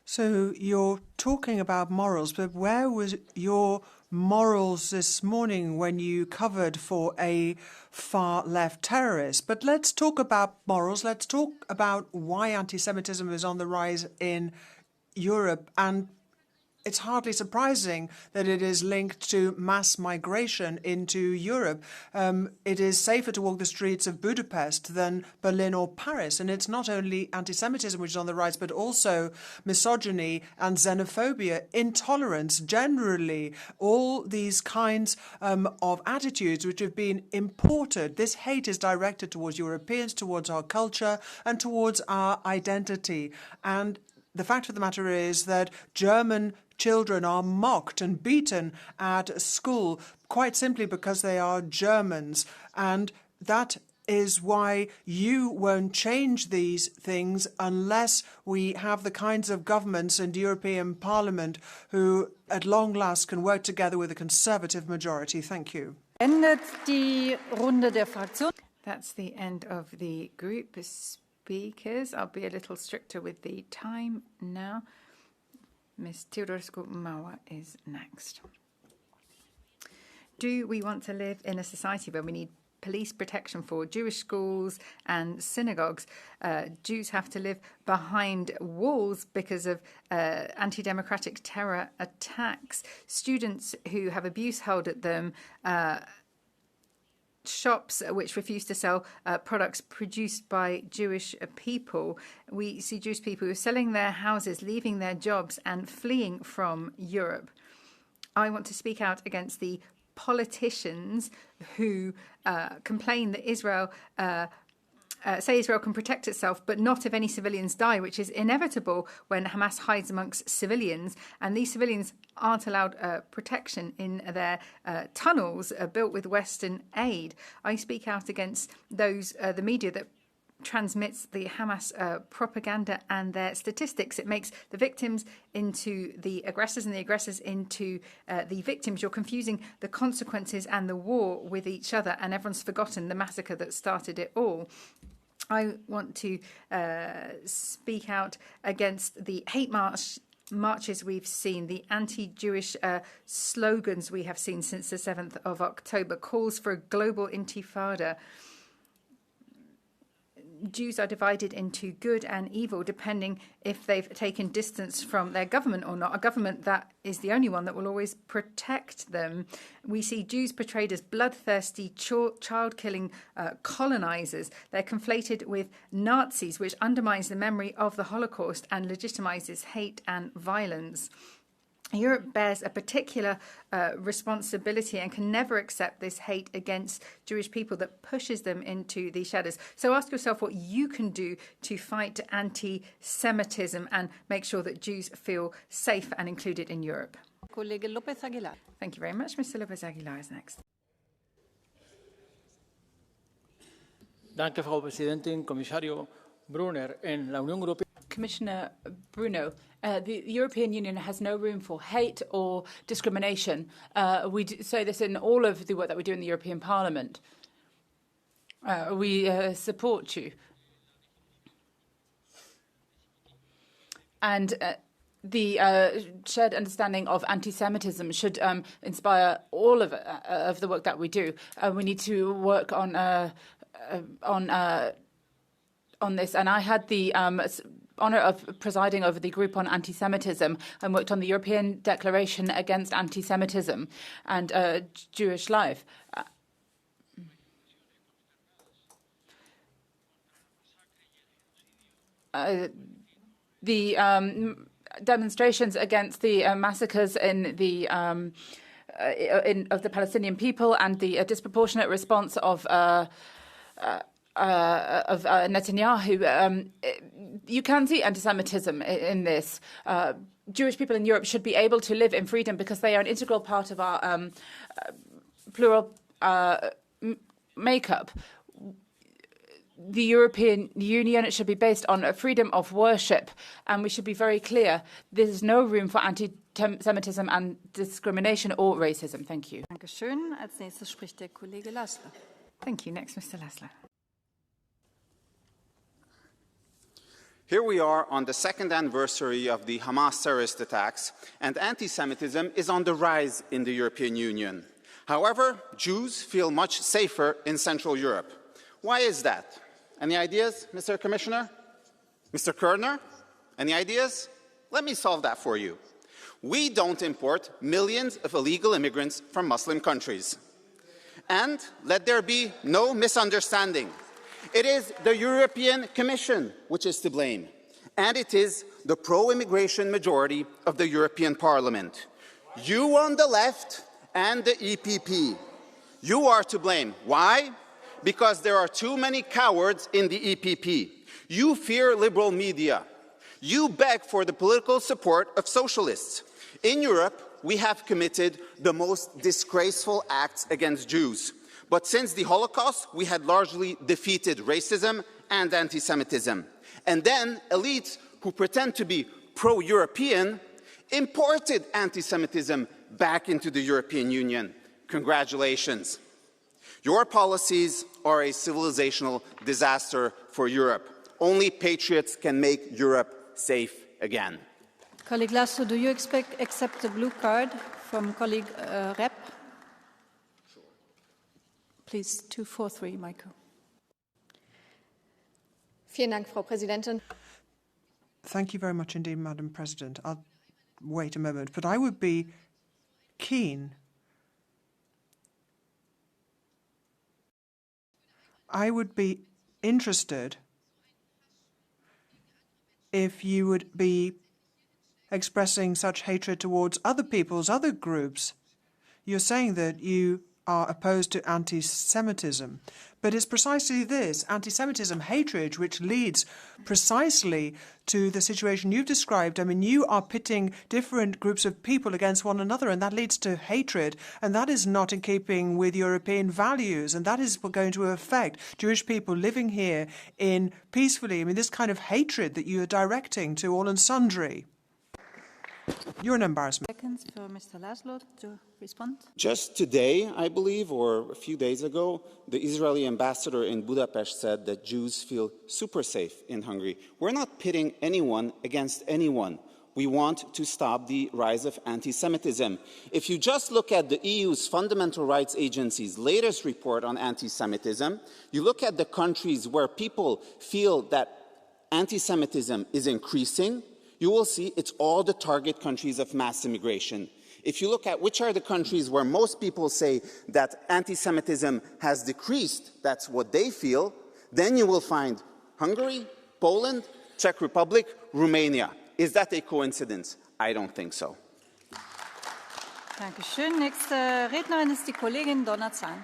So you're talking about morals, but where was your morals this morning when you covered for a far-left terrorist? But let's talk about morals. Let's talk about why anti-Semitism is on the rise in Europe, and it's hardly surprising that it is linked to mass migration into Europe. It is safer to walk the streets of Budapest than Berlin or Paris. And it's not only anti-Semitism which is on the rise, but also misogyny and xenophobia, intolerance generally, all these kinds of attitudes which have been imported. This hate is directed towards Europeans, towards our culture, and towards our identity. And the fact of the matter is that German children are mocked and beaten at school quite simply because they are Germans. And that is why you won't change these things unless we have the kinds of governments and European Parliament who at long last can work together with a conservative majority. Thank you. That's the end of the group speakers. I'll be a little stricter with the time now. Ms. Teodorescu-Maua is next. Do we want to live in a society where we need police protection for Jewish schools and synagogues? Jews have to live behind walls because of anti-democratic terror attacks. Students who have abuse held at them, shops which refuse to sell products produced by Jewish people. We see Jewish people who are selling their houses, leaving their jobs and fleeing from Europe. I want to speak out against the politicians who complain that Israel say Israel can protect itself, but not if any civilians die, which is inevitable when Hamas hides amongst civilians. And these civilians aren't allowed protection in their tunnels built with Western aid. I speak out against those, the media that transmits the Hamas propaganda and their statistics. It makes the victims into the aggressors and the aggressors into the victims. You're confusing the consequences and the war with each other, and everyone's forgotten the massacre that started it all. I want to speak out against the hate marches we've seen, the anti-Jewish slogans we have seen since the 7th of October, calls for a global intifada. Jews are divided into good and evil, depending if they've taken distance from their government or not, a government that is the only one that will always protect them. We see Jews portrayed as bloodthirsty, child-killing colonizers. They're conflated with Nazis, which undermines the memory of the Holocaust and legitimizes hate and violence. Europe bears a particular responsibility and can never accept this hate against Jewish people that pushes them into the shadows. So ask yourself what you can do to fight anti-Semitism and make sure that Jews feel safe and included in Europe. Kollege López Aguilar. Thank you very much. Mr. López Aguilar is next. Danke, Frau Präsidentin, Kommissario Brunner. En la Unión Europea. Commissioner Bruno, the European Union has no room for hate or discrimination. We say this in all of the work that we do in the European Parliament. We support you. And the shared understanding of anti-Semitism should inspire all of the work that we do. We need to work on this, and I had the honour of presiding over the group on anti-Semitism and worked on the European Declaration against Anti-Semitism and Jewish life. The demonstrations against the massacres in the of the Palestinian people and the disproportionate response of Netanyahu, you can see anti-Semitism in this. Jewish people in Europe should be able to live in freedom because they are an integral part of our plural makeup. The European Union should be based on freedom of worship, and we should be very clear. There's no room for anti-Semitism and discrimination or racism. Thank you. Dankeschön. Als nächstes spricht der Kollege Laszlo. Thank you. Next, Mr. Laszlo. Here we are on the second anniversary of the Hamas terrorist attacks, and anti-Semitism is on the rise in the European Union. However, Jews feel much safer in Central Europe. Why is that? Any ideas, Mr. Commissioner? Mr. Kerner? Any ideas? Let me solve that for you. We don't import millions of illegal immigrants from Muslim countries. And let there be no misunderstanding. It is the European Commission which is to blame. And it is the pro-immigration majority of the European Parliament. You on the left and the EPP. You are to blame. Why? Because there are too many cowards in the EPP. You fear liberal media. You beg for the political support of socialists. In Europe, we have committed the most disgraceful acts against Jews. But since the Holocaust, we had largely defeated racism and anti-Semitism. And then elites who pretend to be pro-European imported anti-Semitism back into the European Union. Congratulations. Your policies are a civilizational disaster for Europe. Only patriots can make Europe safe again. Colleague Laszlo, do you accept the blue card from colleague Repp? Please, 243, Michael. Vielen Dank, Frau Präsidentin. Thank you very much indeed, Madam President. I'll wait a moment, but I would be keen. I would be interested if you would be expressing such hatred towards other peoples, other groups. You're saying that you are opposed to anti-Semitism. But it's precisely this, anti-Semitism, hatred, which leads precisely to the situation you've described. I mean, you are pitting different groups of people against one another, and that leads to hatred, and that is not in keeping with European values, and that is going to affect Jewish people living here in peacefully. I mean, this kind of hatred that you are directing to all and sundry. You're an embarrassment. Seconds for Mr. Laszlo to respond. Just today, I believe, or a few days ago, the Israeli ambassador in Budapest said that Jews feel super safe in Hungary. We're not pitting anyone against anyone. We want to stop the rise of anti-Semitism. If you just look at the EU's Fundamental Rights Agency's latest report on anti-Semitism, you look at the countries where people feel that anti-Semitism is increasing, you will see it's all the target countries of mass immigration. If you look at which are the countries where most people say that anti-Semitism has decreased, that's what they feel, then you will find Hungary, Poland, Czech Republic, Romania. Is that a coincidence? I don't think so. Dankeschön. Nächste Rednerin ist die Kollegin Donna Zahn.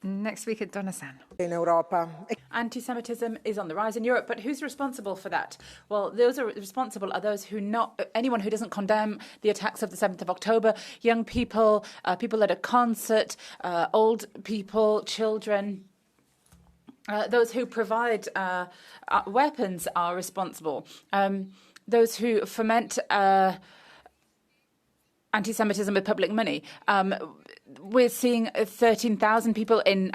Next speaker, Donna San. In Europa. Anti-Semitism is on the rise in Europe, but who's responsible for that? Well, those are responsible are those who anyone who doesn't condemn the attacks of the 7th of October, young people, people at a concert, old people, children. Those who provide weapons are responsible. Those who foment anti-Semitism with public money. We're seeing 13,000 people in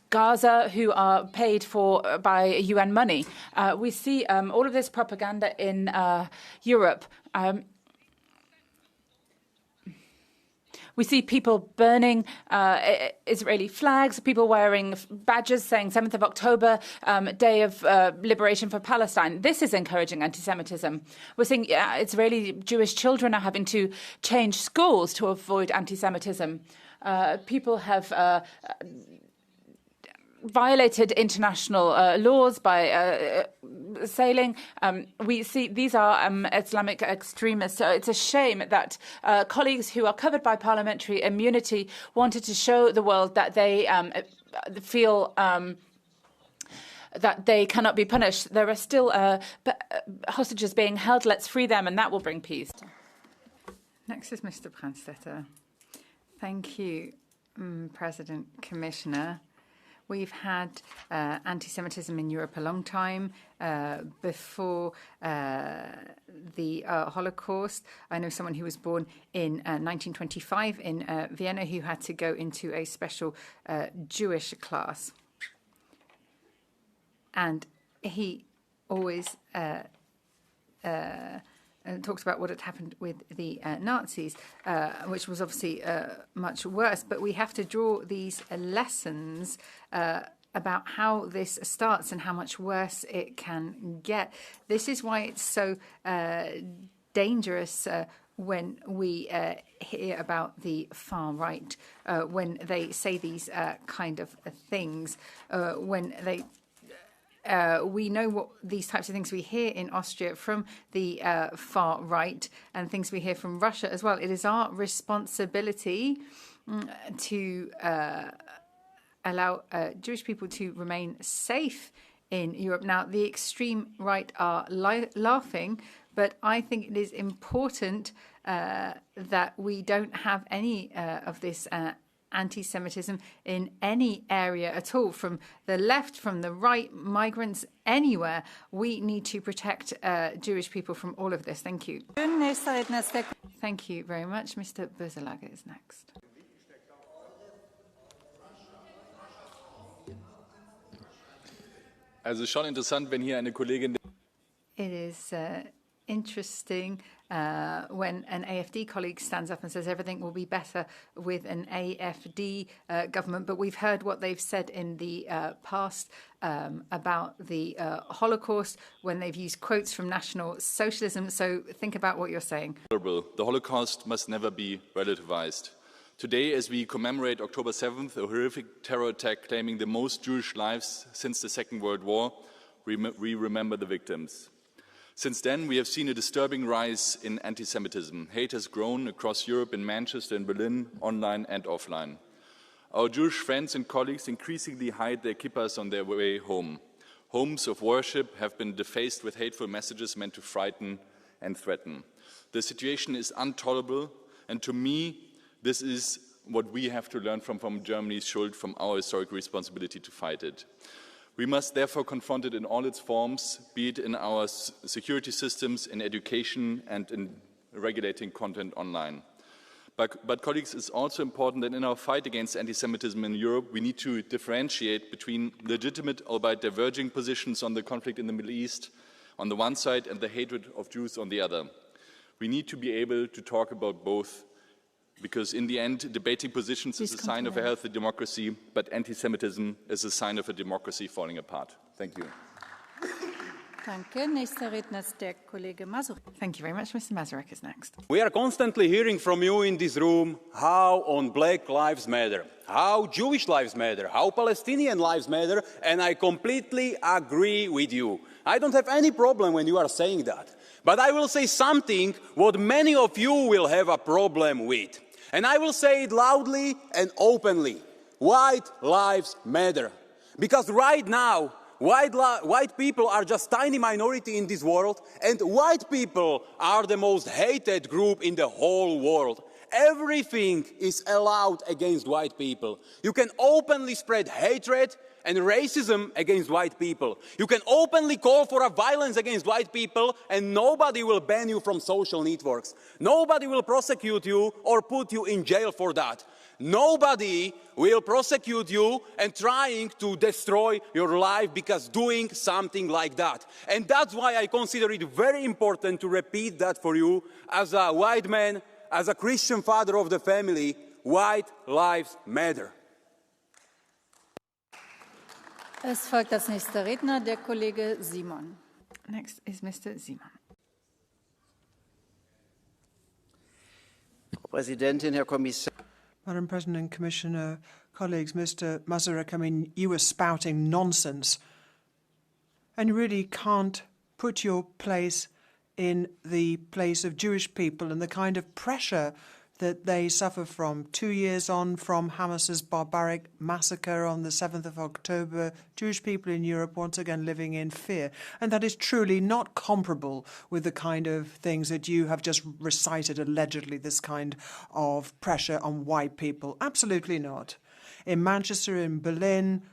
Gaza who are paid for by UN money. We see all of this propaganda in Europe. We see people burning Israeli flags, people wearing badges saying 7th of October, Day of Liberation for Palestine. This is encouraging anti-Semitism. We're seeing Israeli Jewish children are having to change schools to avoid anti-Semitism. People have violated international laws by sailing. We see these are Islamic extremists. So it's a shame that colleagues who are covered by parliamentary immunity wanted to show the world that they feel that they cannot be punished. There are still hostages being held. Let's free them, and that will bring peace. Next is Mr. Brandstetter. Thank you, President, Commissioner. We've had anti-Semitism in Europe a long time, before the Holocaust. I know someone who was born in 1925 in Vienna who had to go into a special Jewish class. And he always talks about what had happened with the Nazis, which was obviously much worse. But we have to draw these lessons about how this starts and how much worse it can get. This is why it's so dangerous when we hear about the far right, when they say these kind of things, when they we know what these types of things we hear in Austria from the far right and things we hear from Russia as well. It is our responsibility to allow Jewish people to remain safe in Europe. Now, the extreme right are laughing, but I think it is important that we don't have any of this anti-Semitism in any area at all, from the left, from the right, migrants, anywhere. We need to protect Jewish people from all of this. Thank you. Thank you very much. Mr. Böselager is next. Also schon interessant, wenn hier eine Kollegin. It is interesting when an AFD colleague stands up and says everything will be better with an AFD government. But we've heard what they've said in the past about the Holocaust when they've used quotes from National Socialism. So think about what you're saying. The Holocaust must never be relativized. Today, as we commemorate October 7th, a horrific terror attack claiming the most Jewish lives since the Second World War, we remember the victims. Since then, we have seen a disturbing rise in anti-Semitism. Hate has grown across Europe, in Manchester and Berlin, online and offline. Our Jewish friends and colleagues increasingly hide their kippas on their way home. Homes of worship have been defaced with hateful messages meant to frighten and threaten. The situation is intolerable, and to me, this is what we have to learn from Germany's Schuld, from our historic responsibility to fight it. We must therefore confront it in all its forms, be it in our security systems, in education and in regulating content online. But colleagues, it's also important that in our fight against anti-Semitism in Europe, we need to differentiate between legitimate, albeit diverging positions on the conflict in the Middle East on the one side and the hatred of Jews on the other. We need to be able to talk about both, because in the end, debating positions is a sign of a healthy democracy, but anti-Semitism is a sign of a democracy falling apart. Thank you. Danke. Nächster Redner ist der Kollege Mazurek. Thank you very much. Mr. Mazurek is next. We are constantly hearing from you in this room how on Black Lives Matter, how Jewish lives matter, how Palestinian lives matter, and I completely agree with you. I don't have any problem when you are saying that. But I will say something what many of you will have a problem with. And I will say it loudly and openly. White lives matter. Because right now, white people are just tiny minority in this world, and white people are the most hated group in the whole world. Everything is allowed against white people. You can openly spread hatred and racism against white people. You can openly call for a violence against white people, and nobody will ban you from social networks. Nobody will prosecute you or put you in jail for that. Nobody will prosecute you and trying to destroy your life because doing something like that. And that's why I consider it very important to repeat that for you as a white man, as a Christian father of the family. White lives matter. Es folgt als nächster Redner der Kollege Simon. Next is Mr. Simon. Frau Präsidentin, Herr Kommissar. Madam President, Commissioner, colleagues, Mr. Mazurek, I mean, you were spouting nonsense, and you really can't put your place in the place of Jewish people and the kind of pressure that they suffer from. 2 years on from Hamas's barbaric massacre on the 7th of October, Jewish people in Europe once again living in fear. And that is truly not comparable with the kind of things that you have just recited, allegedly, this kind of pressure on white people. Absolutely not. In Manchester, in Berlin,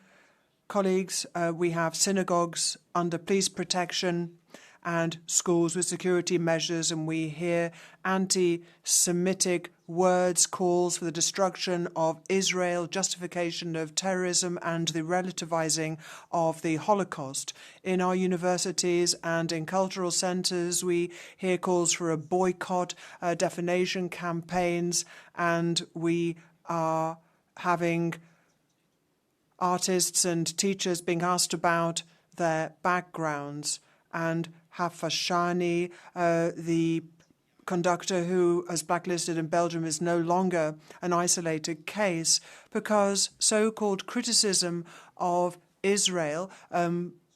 colleagues, we have synagogues under police protection and schools with security measures, and we hear anti-Semitic words, calls for the destruction of Israel, justification of terrorism, and the relativizing of the Holocaust. In our universities and in cultural centres, we hear calls for a boycott, defamation campaigns, and we are having artists and teachers being asked about their backgrounds. And Hafashani, the conductor who was blacklisted in Belgium, is no longer an isolated case because so-called criticism of Israel,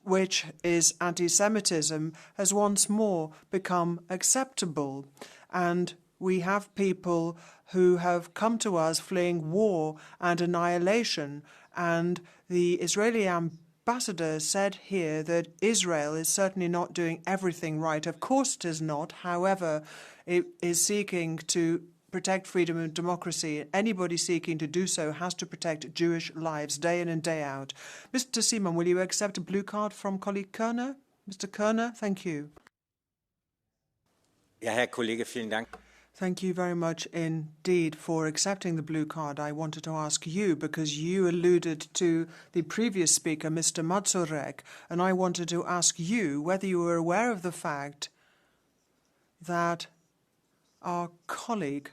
which is anti-Semitism, has once more become acceptable. And we have people who have come to us fleeing war and annihilation, and the Israeli ambassador said here that Israel is certainly not doing everything right. Of course it is not. However, it is seeking to protect freedom and democracy. Anybody seeking to do so has to protect Jewish lives day in and day out. Mr. Simon, will you accept a blue card from colleague Kerner? Mr. Kerner, thank you. Ja, Herr Kollege, vielen Dank. Thank you very much indeed for accepting the blue card. I wanted to ask you, because you alluded to the previous speaker, Mr. Mazurek, and I wanted to ask you whether you were aware of the fact that our colleague,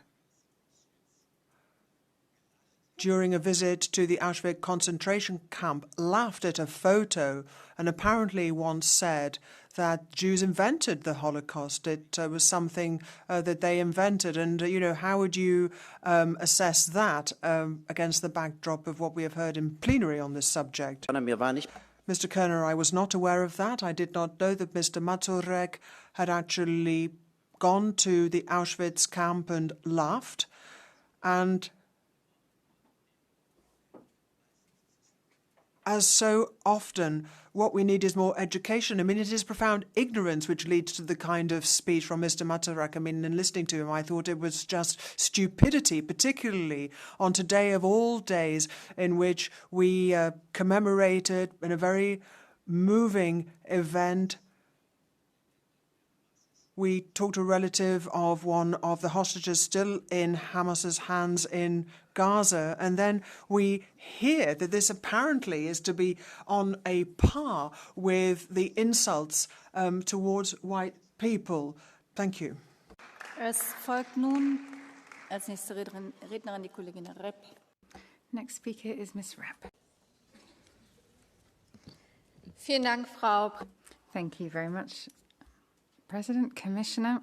during a visit to the Auschwitz concentration camp, laughed at a photo and apparently once said that Jews invented the Holocaust. It was something that they invented. And, how would you assess that against the backdrop of what we have heard in plenary on this subject? Mr. Kerner, I was not aware of that. I did not know that Mr. Mazurek had actually gone to the Auschwitz camp and laughed. And as so often, what we need is more education. I mean, it is profound ignorance which leads to the kind of speech from Mr. Mazurek. I mean, in listening to him, I thought it was just stupidity, particularly on today of all days in which we commemorated in a very moving event we talk to a relative of one of the hostages still in Hamas's hands in Gaza, and then we hear that this apparently is to be on a par with the insults towards white people. Thank you. Es folgt nun als nächste Rednerin die Kollegin Repp. Next speaker is Ms. Rapp. Vielen Dank, Frau. Thank you very much, President, Commissioner.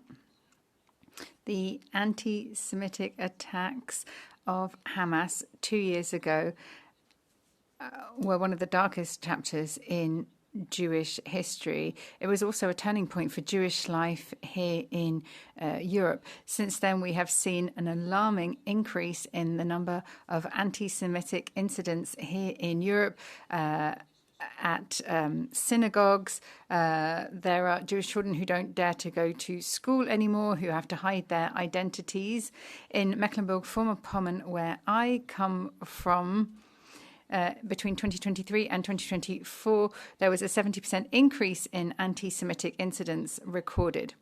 The anti-Semitic attacks of Hamas 2 years ago were one of the darkest chapters in Jewish history. It was also a turning point for Jewish life here in Europe. Since then, we have seen an alarming increase in the number of anti-Semitic incidents here in Europe. At synagogues, there are Jewish children who don't dare to go to school anymore, who have to hide their identities. In Mecklenburg-Vorpommern, where I come from, between 2023 and 2024, there was a 70% increase in anti-Semitic incidents recorded.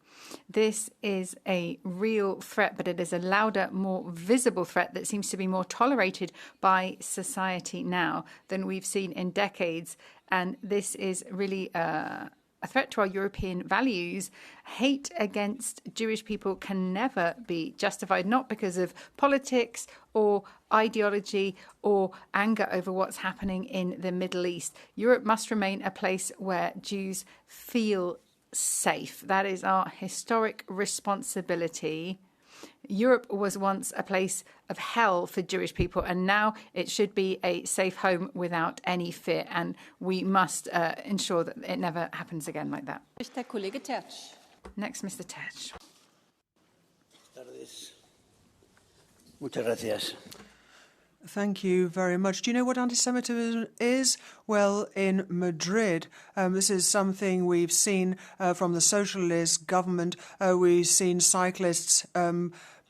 This is a real threat, but it is a louder, more visible threat that seems to be more tolerated by society now than we've seen in decades. And this is really a threat to our European values. Hate against Jewish people can never be justified, not because of politics or ideology or anger over what's happening in the Middle East. Europe must remain a place where Jews feel safe. That is our historic responsibility. Europe was once a place of hell for Jewish people, and now it should be a safe home without any fear, and we must ensure that it never happens again like that. Next, Mr. Terch. Muchas gracias. Thank you very much. Do you know what anti-Semitism is? Well, in Madrid, this is something we've seen from the socialist government. We've seen cyclists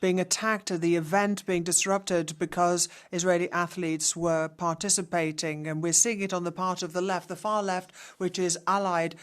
being attacked, the event being disrupted because Israeli athletes were participating. And we're seeing it on the part of the left, the far left, which is allied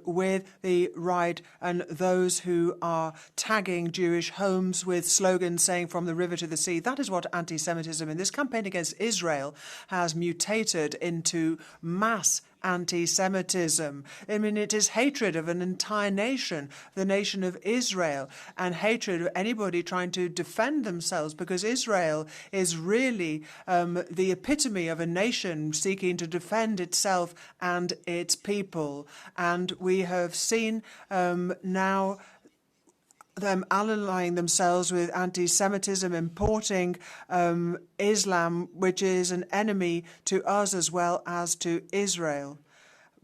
with the right and those who are tagging Jewish homes with slogans saying from the river to the sea. That is what anti-Semitism in this campaign against Israel has mutated into mass anti-Semitism. I mean, it is hatred of an entire nation, the nation of Israel, and hatred of anybody trying to defend themselves, because Israel is really the epitome of a nation seeking to defend itself and its people. And we have seen now them allying themselves with anti-Semitism, importing Islam, which is an enemy to us as well as to Israel.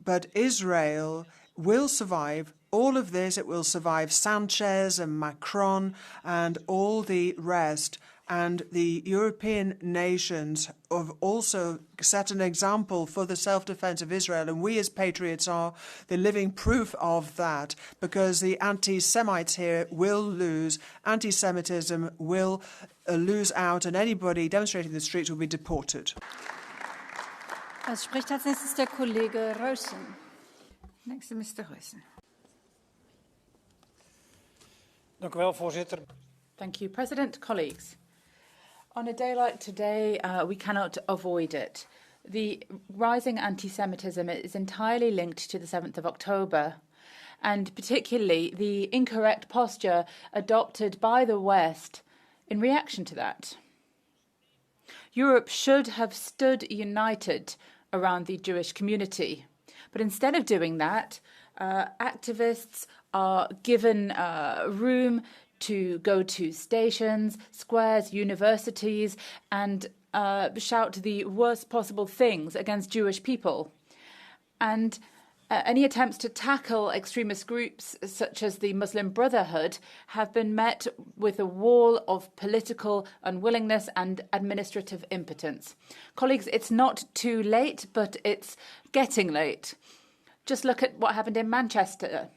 But Israel will survive all of this. It will survive Sanchez and Macron and all the rest. And the European nations have also set an example for the self-defense of Israel. And we as patriots are the living proof of that, because the anti-Semites here will lose. Anti-Semitism will lose out, and anybody demonstrating in the streets will be deported. Es spricht als nächstes der Kollege Reusen. Next to Mr. Reusen. Dank u wel, voorzitter. Thank you, President. Colleagues. On a day like today, we cannot avoid it. The rising anti-Semitism is entirely linked to the 7th of October, and particularly the incorrect posture adopted by the West in reaction to that. Europe should have stood united around the Jewish community, but instead of doing that, activists are given room to go to stations, squares, universities, and shout the worst possible things against Jewish people. And any attempts to tackle extremist groups such as the Muslim Brotherhood have been met with a wall of political unwillingness and administrative impotence. Colleagues, it's not too late, but it's getting late. Just look at what happened in Manchester.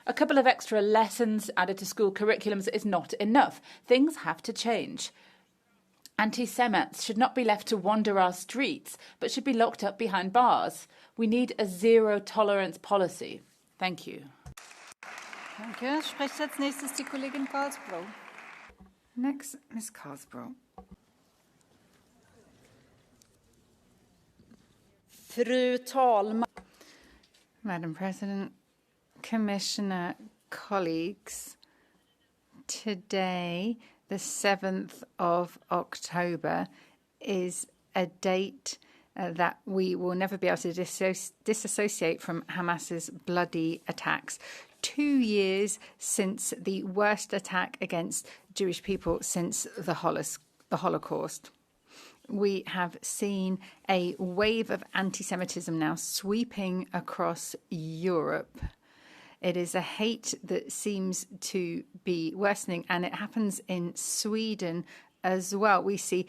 A couple of extra lessons added to school curriculums is not enough. Things have to change. Anti-Semites should not be left to wander our streets, but should be locked up behind bars. We need a zero-tolerance policy. Thank you. Danke. Spricht als nächstes die Kollegin Karlsbro. Next, Ms. Karlsbro. Fru talman. Madam President, Commissioner, colleagues, today, the 7th of October, is a date that we will never be able to disassociate from Hamas's bloody attacks. 2 years since the worst attack against Jewish people since the Holocaust. We have seen a wave of anti-Semitism now sweeping across Europe. It is a hate that seems to be worsening, and it happens in Sweden as well. We see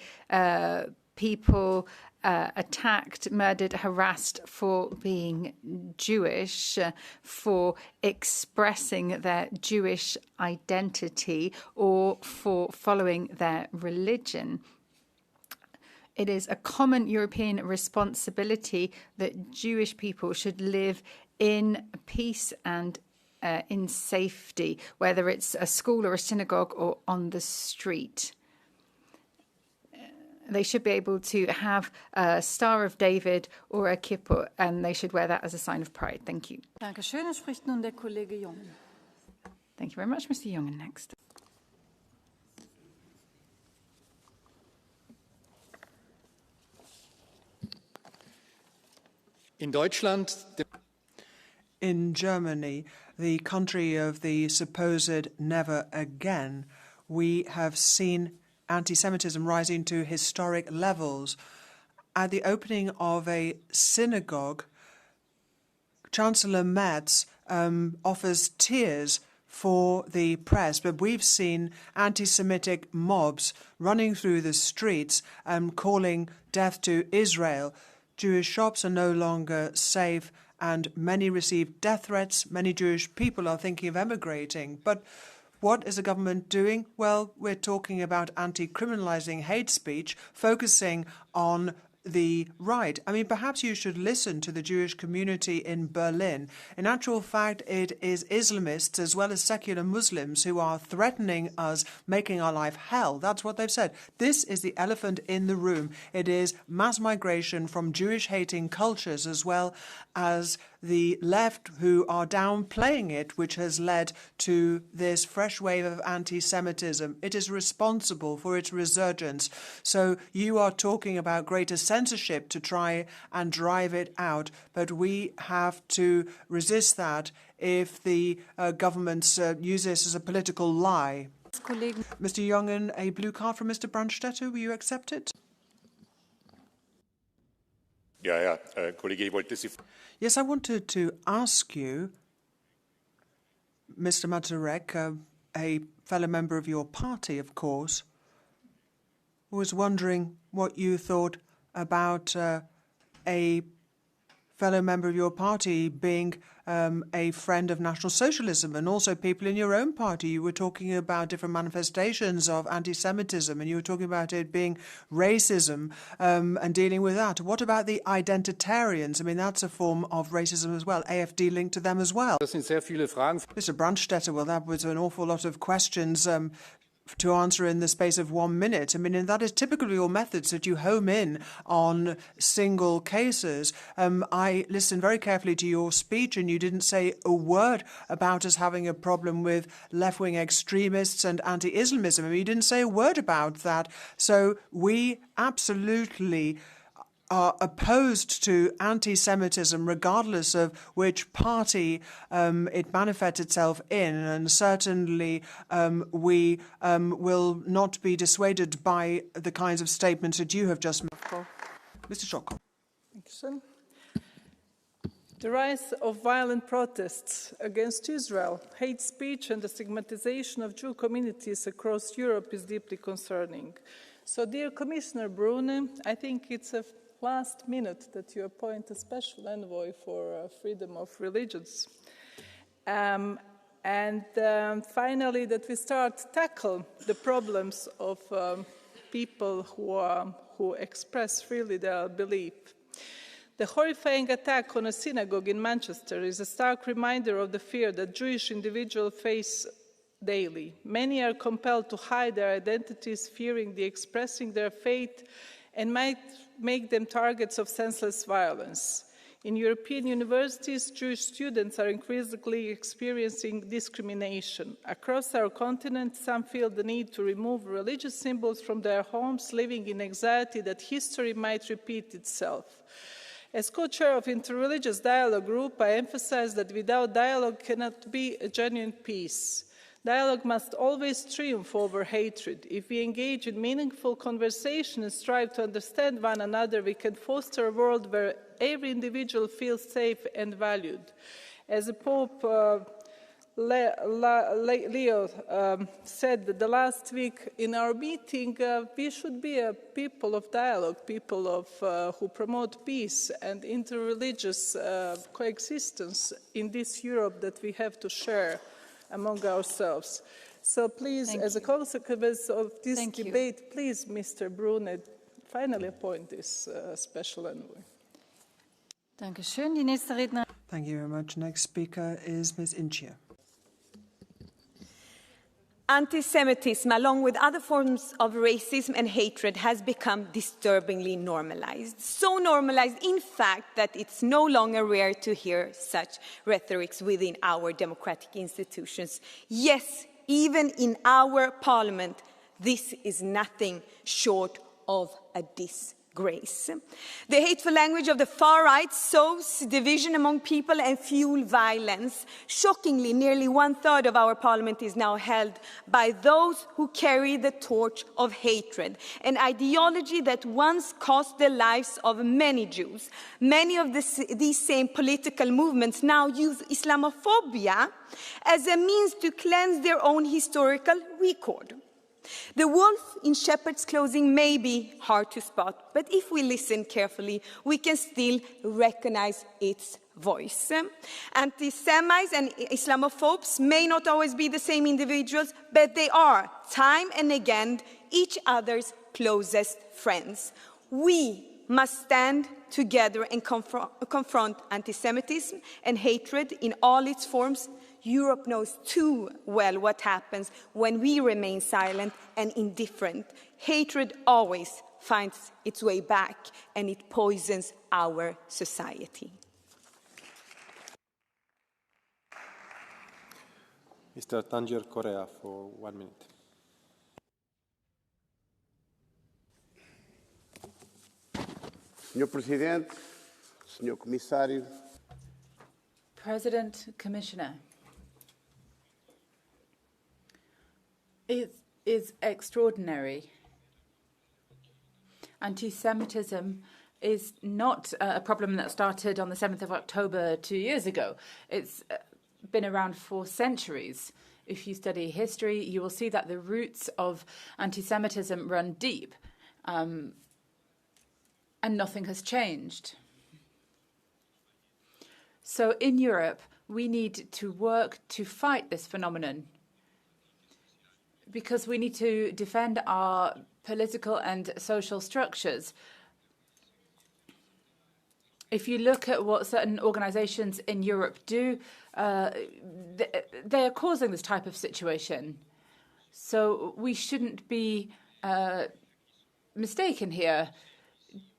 people attacked, murdered, harassed for being Jewish, for expressing their Jewish identity, or for following their religion. It is a common European responsibility that Jewish people should live in peace and in safety, whether it's a school or a synagogue or on the street. They should be able to have a Star of David or a kippur, and they should wear that as a sign of pride. Thank you. Dankeschön. Es spricht nun der Kollege Jungen. Thank you very much, Mr. Jungen. Next. In Deutschland. In Germany, the country of the supposed never again, we have seen anti-Semitism rising to historic levels. At the opening of a synagogue, Chancellor Merz offers tears for the press, but we've seen anti-Semitic mobs running through the streets calling death to Israel. Jewish shops are no longer safe, and many receive death threats. Many Jewish people are thinking of emigrating. But what is the government doing? Well, we're talking about anti-criminalizing hate speech, focusing on the right. I mean, perhaps you should listen to the Jewish community in Berlin. In actual fact, it is Islamists as well as secular Muslims who are threatening us, making our life hell. That's what they've said. This is the elephant in the room. It is mass migration from Jewish-hating cultures as well as the left who are downplaying it, which has led to this fresh wave of anti-Semitism. It is responsible for its resurgence. So you are talking about greater censorship to try and drive it out, but we have to resist that if the governments use this as a political lie. Mr. Jungen, a blue card from Mr. Brandstetter. Will you accept it? Yes, I wanted to ask you, Mr. Mazurek, a fellow member of your party, of course, was wondering what you thought about a fellow member of your party being a friend of National Socialism, and also people in your own party. You were talking about different manifestations of anti-Semitism, and you were talking about it being racism and dealing with that. What about the identitarians? I mean, that's a form of racism as well. AfD linked to them as well. Mr. Brandstetter, well, that was an awful lot of questions to answer in the space of 1 minute. I mean, and that is typical of your methods, that you home in on single cases. I listened very carefully to your speech, and you didn't say a word about us having a problem with left-wing extremists and anti-Islamism. I mean, you didn't say a word about that. So we absolutely are opposed to anti-Semitism regardless of which party it manifests itself in, and certainly we will not be dissuaded by the kinds of statements that you have just made. Mr. Schokol. The rise of violent protests against Israel, hate speech and the stigmatization of Jew communities across Europe is deeply concerning. So, dear Commissioner Brune, I think it's a last minute that you appoint a special envoy for freedom of religions. And finally, that we start tackle the problems of people who express freely their belief. The horrifying attack on a synagogue in Manchester is a stark reminder of the fear that Jewish individuals face daily. Many are compelled to hide their identities, fearing the expressing their faith, and might make them targets of senseless violence. In European universities, Jewish students are increasingly experiencing discrimination. Across our continent, some feel the need to remove religious symbols from their homes, living in anxiety that history might repeat itself. As co-chair of Interreligious Dialogue Group, I emphasize that without dialogue cannot be a genuine peace. Dialogue must always triumph over hatred. If we engage in meaningful conversation and strive to understand one another, we can foster a world where every individual feels safe and valued. As the Pope Leo said the last week in our meeting, we should be a people of dialogue, people of, who promote peace and interreligious coexistence in this Europe that we have to share among ourselves. So please, as a consequence of this debate, please, Mr. Brune, finally appoint this special envoy. Thank you very much. Next speaker is Ms. Inchia. Anti-Semitism, along with other forms of racism and hatred, has become disturbingly normalized. So normalized, in fact, that it's no longer rare to hear such rhetorics within our democratic institutions. Yes, even in our parliament, this is nothing short of a disgrace. The hateful language of the far right sows division among people and fuels violence. Shockingly, nearly 1/3 of our parliament is now held by those who carry the torch of hatred, an ideology that once cost the lives of many Jews. Many of these same political movements now use Islamophobia as a means to cleanse their own historical record. The wolf in shepherd's clothing may be hard to spot, but if we listen carefully, we can still recognize its voice. Anti-Semites and Islamophobes may not always be the same individuals, but they are, time and again, each other's closest friends. We must stand together and confront anti-Semitism and hatred in all its forms. Europe knows too well what happens when we remain silent and indifferent. Hatred always finds its way back, and it poisons our society. Mr. Tanger Correa for 1 minute. Senhor Presidente, Senhor Comissário. President, Commissioner. It is extraordinary. Anti-Semitism is not a problem that started on the 7th of October 2 years ago. It's been around for centuries. If you study history, you will see that the roots of anti-Semitism run deep, and nothing has changed. So in Europe, we need to work to fight this phenomenon, because we need to defend our political and social structures. If you look at what certain organizations in Europe do, they are causing this type of situation. So we shouldn't be mistaken here.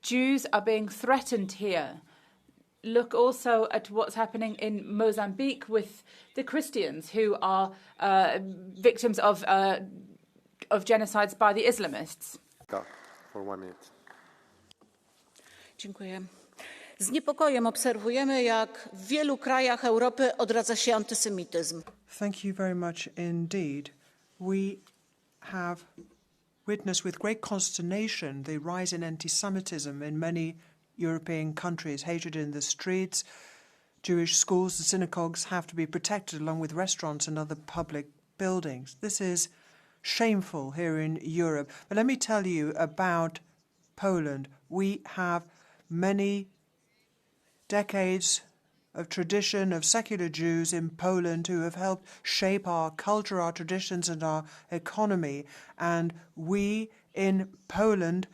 Jews are being threatened here. Look also at what's happening in Mozambique with the Christians who are victims of genocides by the Islamists. For 1 minute. Dziękuję. Z niepokojem obserwujemy, jak w wielu krajach Europy odradza się antysemityzm. Thank you very much indeed. We have witnessed with great consternation the rise in anti-Semitism in many European countries. Hatred in the streets, Jewish schools and synagogues have to be protected along with restaurants and other public buildings. This is shameful here in Europe. But let me tell you about Poland. We have many decades of tradition of secular Jews in Poland who have helped shape our culture, our traditions and our economy. And we in Poland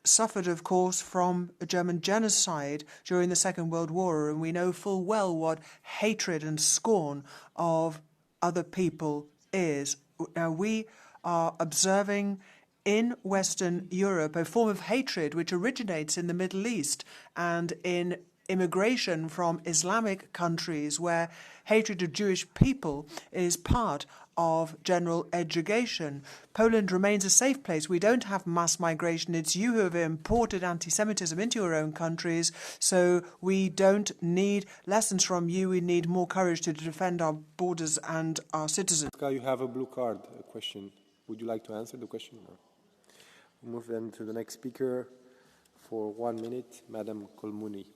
suffered, of course, from a German genocide during the Second World War, and we know full well what hatred and scorn of other people is. Now, we are observing in Western Europe a form of hatred which originates in the Middle East and in immigration from Islamic countries, where hatred of Jewish people is part of general education. Poland remains a safe place. We don't have mass migration. It's you who have imported anti-Semitism into your own countries, so we don't need lessons from you. We need more courage to defend our borders and our citizens. You have a blue card, a question. Would you like to answer the question? No. We'll move then to the next speaker for 1 minute, Madam Kolmuni.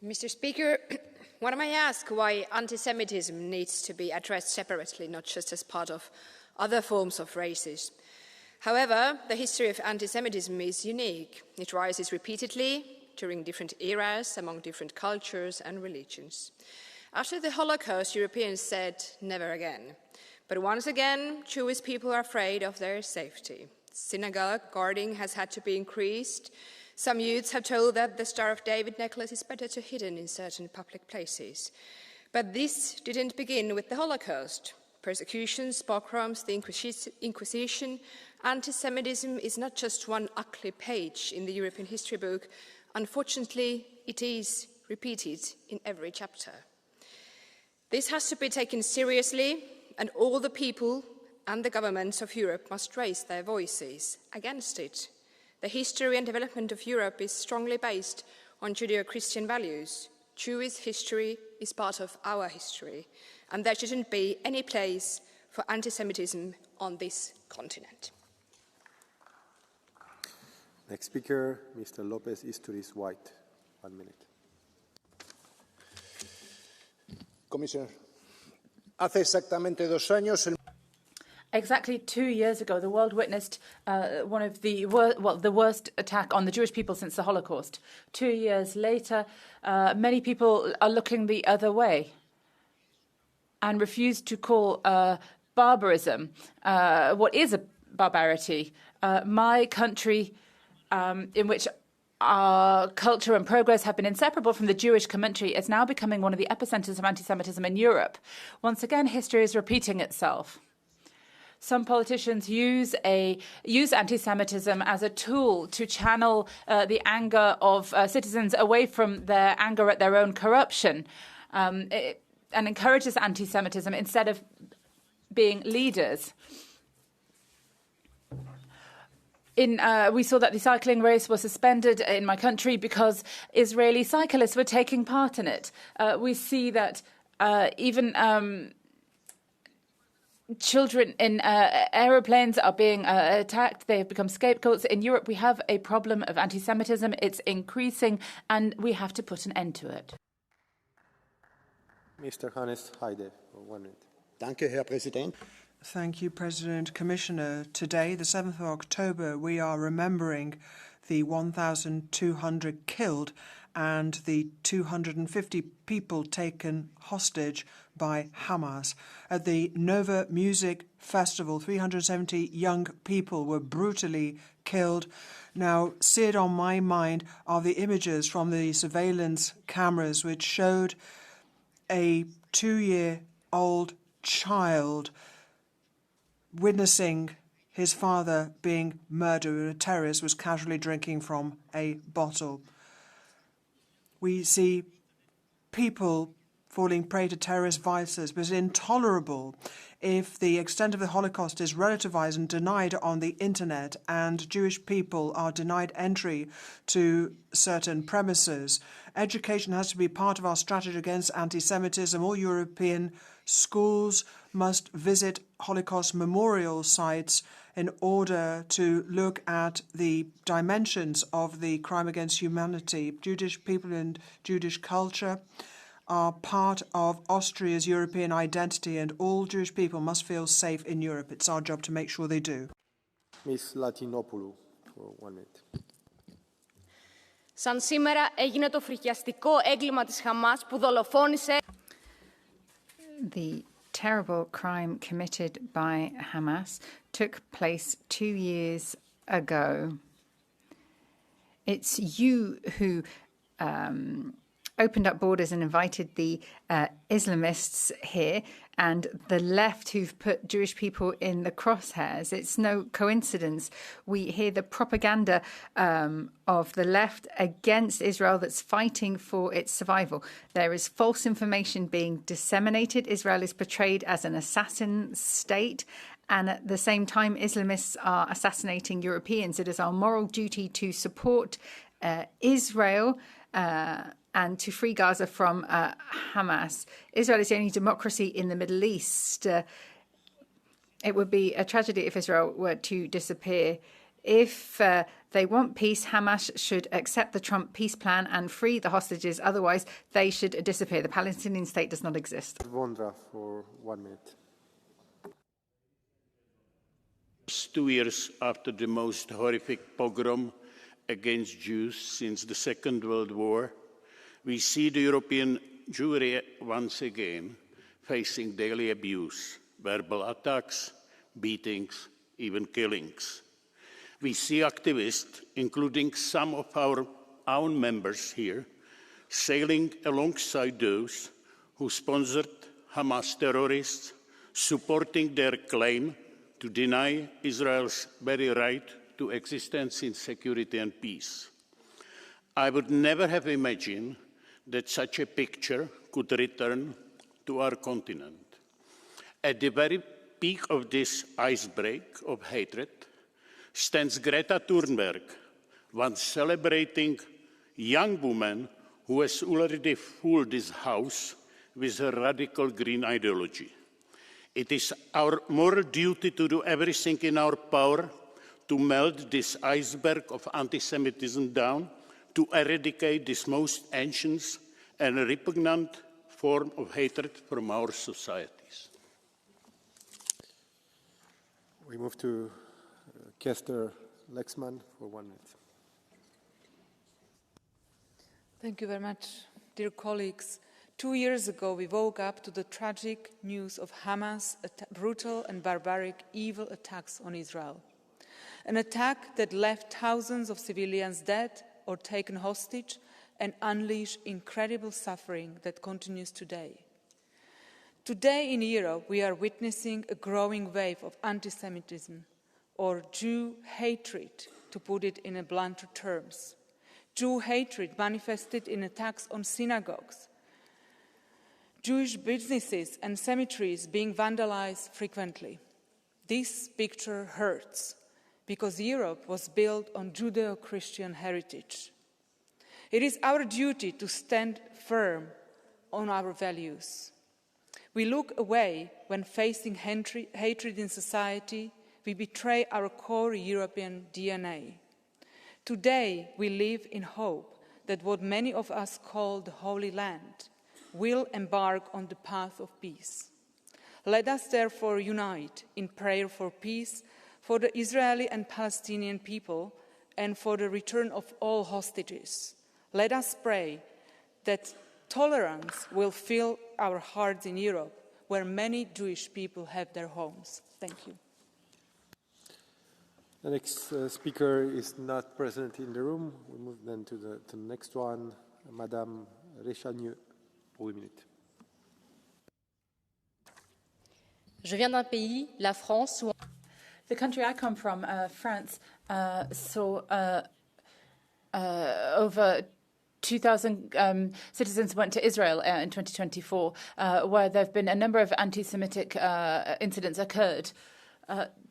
Mr. Speaker, one might ask why anti-Semitism needs to be addressed separately, not just as part of other forms of racism. However, the history of anti-Semitism is unique. It rises repeatedly during different eras, among different cultures and religions. After the Holocaust, Europeans said, never again. But once again, Jewish people are afraid of their safety. Synagogue guarding has had to be increased. Some youths have told that the Star of David necklace is better to hidden in certain public places. But this didn't begin with the Holocaust. Persecutions, pogroms, the Inquisition, anti-Semitism is not just one ugly page in the European history book. Unfortunately, it is repeated in every chapter. This has to be taken seriously, and all the people and the governments of Europe must raise their voices against it. The history and development of Europe is strongly based on Judeo-Christian values. Jewish history is part of our history, and there shouldn't be any place for anti-Semitism on this continent. Next speaker, Mr. Lopez Isturiz White. 1 minute. Commissioner, hace exactamente 2 años el Exactly 2 years ago, the world witnessed one of the worst attack on the Jewish people since the Holocaust. 2 years later, many people are looking the other way and refuse to call barbarism what is a barbarity. My country, in which our culture and progress have been inseparable from the Jewish community, is now becoming one of the epicenters of anti-Semitism in Europe. Once again, history is repeating itself. Some politicians use anti-Semitism as a tool to channel the anger of citizens away from their anger at their own corruption, and encourages anti-Semitism instead of being leaders. We saw that the cycling race was suspended in my country because Israeli cyclists were taking part in it. We see that even children in aeroplanes are being attacked. They have become scapegoats. In Europe, we have a problem of anti-Semitism. It's increasing, and we have to put an end to it. Mr. Hannes Heide, for 1 minute. Danke, Herr Präsident. Thank you, President. Commissioner, today, the 7th of October, we are remembering the 1,200 killed and the 250 people taken hostage by Hamas. At the Nova Music Festival, 370 young people were brutally killed. Now, seared on my mind are the images from the surveillance cameras which showed a 2-year-old child witnessing his father being murdered when a terrorist was casually drinking from a bottle. We see people falling prey to terrorist vices, but it's intolerable if the extent of the Holocaust is relativized and denied on the internet, and Jewish people are denied entry to certain premises. Education has to be part of our strategy against anti-Semitism. All European schools must visit Holocaust memorial sites in order to look at the dimensions of the crime against humanity. Jewish people and Jewish culture are part of Austria's European identity, and all Jewish people must feel safe in Europe. It's our job to make sure they do. Ms. Latinopoulou, for 1 minute. Σαν σήμερα έγινε το φρικιαστικό έγκλημα της Χαμάς που δολοφόνησε. The terrible crime committed by Hamas took place 2 years ago. It's you who opened up borders and invited the Islamists here, and the left who've put Jewish people in the crosshairs. It's no coincidence. We hear the propaganda of the left against Israel that's fighting for its survival. There is false information being disseminated. Israel is portrayed as an assassin state. And at the same time, Islamists are assassinating Europeans. It is our moral duty to support Israel and to free Gaza from Hamas. Israel is the only democracy in the Middle East. It would be a tragedy if Israel were to disappear. If they want peace, Hamas should accept the Trump peace plan and free the hostages. Otherwise, they should disappear. The Palestinian state does not exist. Vondra for 1 minute. 2 years after the most horrific pogrom against Jews since the Second World War, we see the European Jewry once again facing daily abuse, verbal attacks, beatings, even killings. We see activists, including some of our own members here, sailing alongside those who sponsored Hamas terrorists, supporting their claim to deny Israel's very right to existence in security and peace. I would never have imagined that such a picture could return to our continent. At the very peak of this icebreak of hatred stands Greta Thunberg, once celebrating young woman who has already fooled this House with her radical green ideology. It is our moral duty to do everything in our power to melt this iceberg of anti-Semitism down, to eradicate this most ancient and repugnant form of hatred from our societies. We move to Kester Lexman for 1 minute. Thank you very much, dear colleagues. 2 years ago, we woke up to the tragic news of Hamas' brutal and barbaric evil attacks on Israel. An attack that left thousands of civilians dead or taken hostage and unleashed incredible suffering that continues today. Today in Europe, we are witnessing a growing wave of anti-Semitism, or Jew hatred, to put it in blunter terms. Jew hatred manifested in attacks on synagogues, Jewish businesses and cemeteries being vandalized frequently. This picture hurts, because Europe was built on Judeo-Christian heritage. It is our duty to stand firm on our values. We look away when facing hatred in society. We betray our core European DNA. Today, we live in hope that what many of us call the Holy Land will embark on the path of peace. Let us therefore unite in prayer for peace, for the Israeli and Palestinian people, and for the return of all hostages. Let us pray that tolerance will fill our hearts in Europe, where many Jewish people have their homes. Thank you. The next speaker is not present in the room. We move then to the next one, Madame Réchagneau, pour 1 minute. Je viens d'un pays, la France, où... The country I come from, France, saw over 2,000 citizens went to Israel in 2024, where there have been a number of anti-Semitic incidents occurred.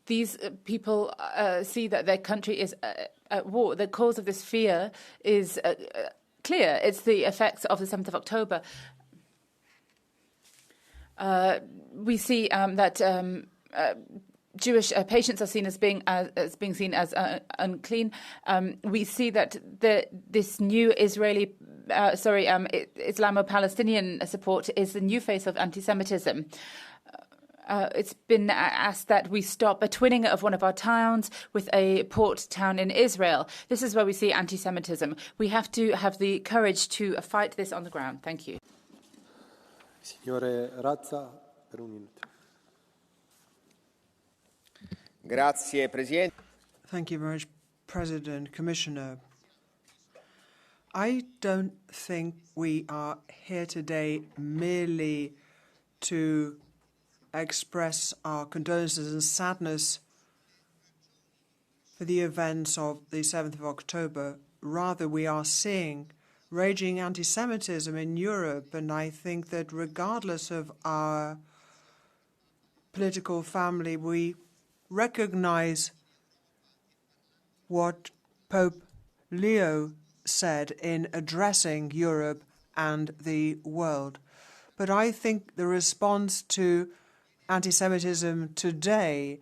These people see that their country is at war. The cause of this fear is clear. It's the effects of the 7th of October. We see that Jewish patients are seen as being seen as unclean. We see that this new Islamo-Palestinian support is the new face of anti-Semitism. It's been asked that we stop a twinning of one of our towns with a port town in Israel. This is where we see anti-Semitism. We have to have the courage to fight this on the ground. Thank you. Signore Razza, per 1 minuto. Grazie, Presidente. Thank you very much, President, Commissioner. I don't think we are here today merely to express our condolences and sadness for the events of the 7th of October. Rather, we are seeing raging anti-Semitism in Europe, and I think that regardless of our political family, we recognize what Pope Leo said in addressing Europe and the world. But I think the response to anti-Semitism today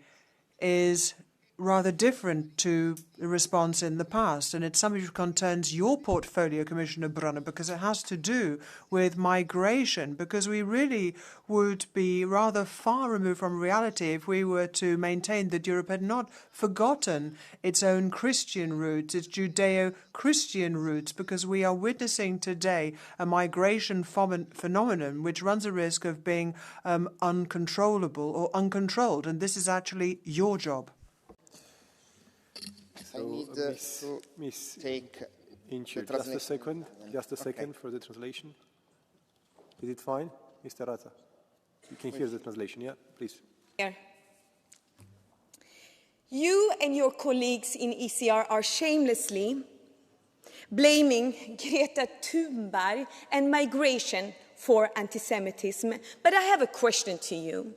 is rather different to the response in the past, and it's something which concerns your portfolio, Commissioner Brunner, because it has to do with migration, because we really would be rather far removed from reality if we were to maintain that Europe had not forgotten its own Christian roots, its Judeo-Christian roots, because we are witnessing today a migration phenomenon which runs a risk of being uncontrollable or uncontrolled, and this is actually your job. I need to take Incher, just a second for the translation. Is it fine, Mr. Raza? You can hear the translation, yeah? Please. You and your colleagues in ECR are shamelessly blaming Greta Thunberg and migration for anti-Semitism. But I have a question to you.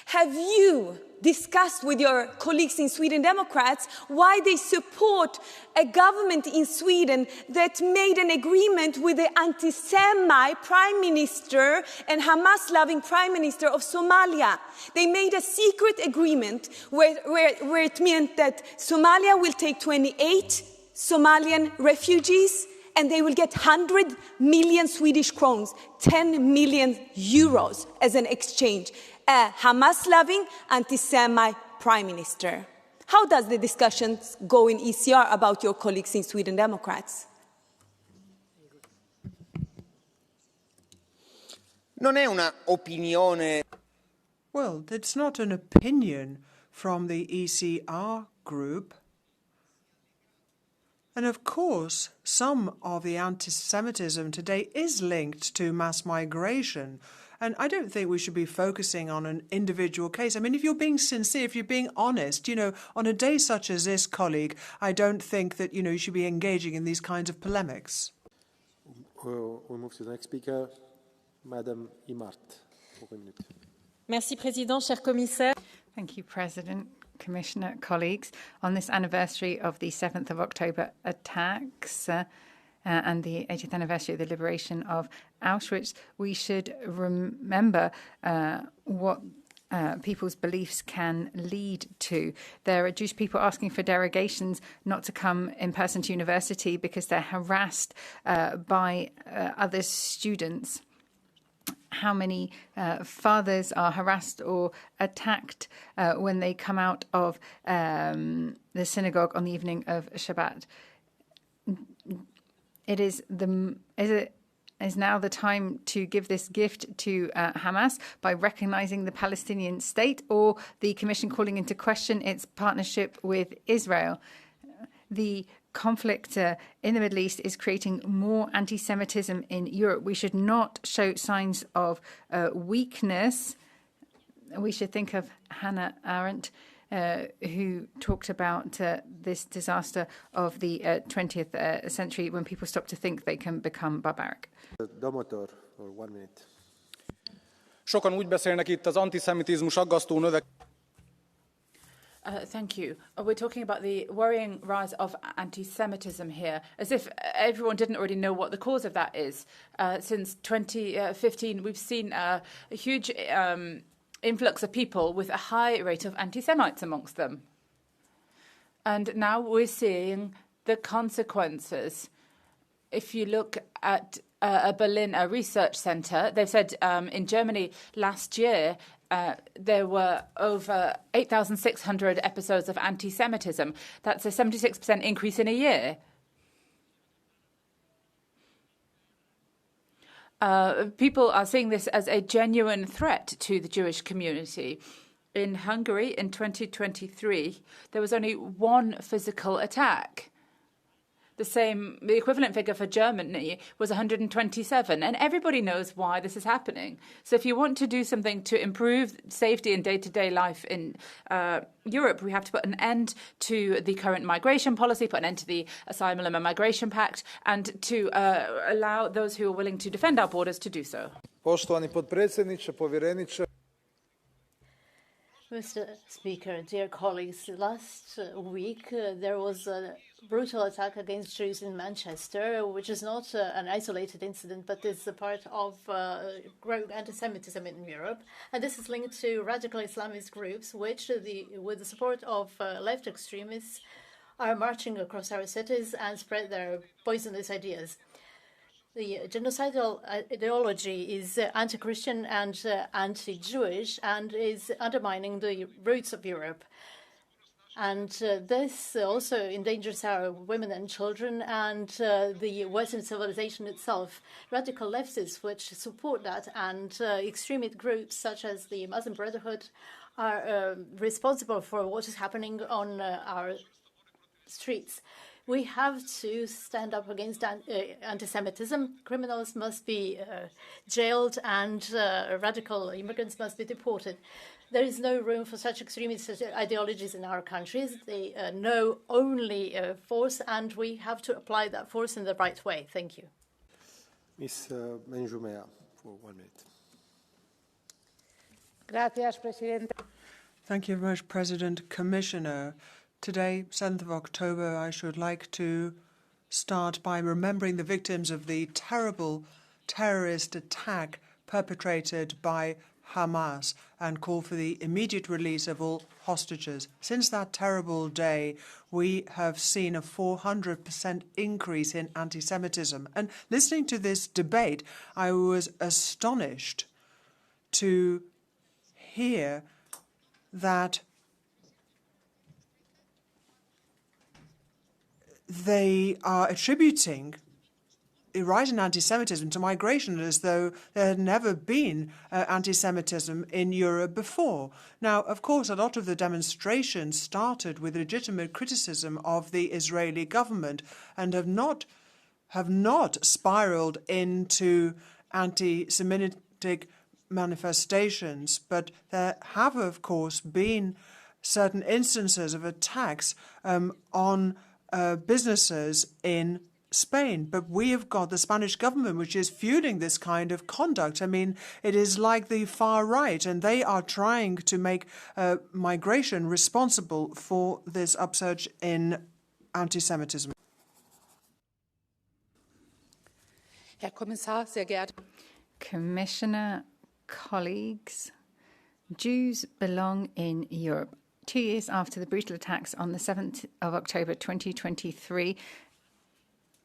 Have you discussed with your colleagues in Sweden Democrats why they support a government in Sweden that made an agreement with the anti-Semite prime minister and Hamas-loving prime minister of Somalia? They made a secret agreement where it meant that Somalia will take 28 Somalian refugees and they will get 100 million Swedish crowns, 10 million euros as an exchange. A Hamas-loving, anti-Semite prime minister. How does the discussions go in ECR about your colleagues in Sweden Democrats? Non è una opinione. Well, it's not an opinion from the ECR group. And of course, some of the anti-Semitism today is linked to mass migration. And I don't think we should be focusing on an individual case. I mean, if you're being sincere, if you're being honest, on a day such as this, colleague, I don't think that, you should be engaging in these kinds of polemics. We'll move to the next speaker, Madame Imart. Merci, Président, cher commissaire. Thank you, President, Commissioner, colleagues. On this anniversary of the 7th of October attacks, and the 80th anniversary of the liberation of Auschwitz, we should remember what people's beliefs can lead to. There are Jewish people asking for derogations not to come in person to university because they're harassed by other students. How many fathers are harassed or attacked when they come out of the synagogue on the evening of Shabbat? It is now the time to give this gift to Hamas by recognizing the Palestinian state, or the Commission calling into question its partnership with Israel. The conflict in the Middle East is creating more anti-Semitism in Europe. We should not show signs of weakness. We should think of Hannah Arendt, who talked about this disaster of the 20th century, when people stop to think they can become barbaric. Domotor, for 1 minute. Sokan úgy beszélnek itt az antiszemitizmus aggasztó növek. Thank you. We're talking about the worrying rise of anti-Semitism here, as if everyone didn't already know what the cause of that is. Since 2015, we've seen a huge influx of people with a high rate of anti-Semites amongst them. And now we're seeing the consequences. If you look at a Berlin research center, they've said in Germany last year there were over 8,600 episodes of anti-Semitism. That's a 76% increase in a year. People are seeing this as a genuine threat to the Jewish community. In Hungary in 2023, there was only one physical attack. The equivalent figure for Germany was 127, and everybody knows why this is happening. So if you want to do something to improve safety in day-to-day life in Europe, we have to put an end to the current migration policy, put an end to the Asylum and Migration Pact, and to allow those who are willing to defend our borders to do so. Poštovani potpredsjedniče, povjereniče. Mr. Speaker, dear colleagues, last week there was a brutal attack against Jews in Manchester, which is not an isolated incident, but is a part of growing anti-Semitism in Europe. And this is linked to radical Islamist groups, which, with the support of left extremists, are marching across our cities and spread their poisonous ideas. The genocidal ideology is anti-Christian and anti-Jewish and is undermining the roots of Europe. And this also endangers our women and children and the Western civilization itself. Radical leftists which support that and extremist groups such as the Muslim Brotherhood are responsible for what is happening on our streets. We have to stand up against anti-Semitism. Criminals must be jailed and radical immigrants must be deported. There is no room for such extremist ideologies in our countries. They know only force, and we have to apply that force in the right way. Thank you. Ms. Benjumea, for 1 minute. Gracias, Presidente. Thank you very much, President. Commissioner, today, 7th of October, I should like to start by remembering the victims of the terrible terrorist attack perpetrated by Hamas and call for the immediate release of all hostages. Since that terrible day, we have seen a 400% increase in anti-Semitism. And listening to this debate, I was astonished to hear that they are attributing the rise in anti-Semitism to migration as though there had never been anti-Semitism in Europe before. Now, of course, a lot of the demonstrations started with legitimate criticism of the Israeli government and have not spiraled into anti-Semitic manifestations, but there have, of course, been certain instances of attacks on businesses in Spain. But we have got the Spanish government, which is fueling this kind of conduct. I mean, it is like the far right, and they are trying to make migration responsible for this upsurge in anti-Semitism. Herr Kommissar, sehr geehrte Commissioner, colleagues, Jews belong in Europe. 2 years after the brutal attacks on the 7th of October 2023,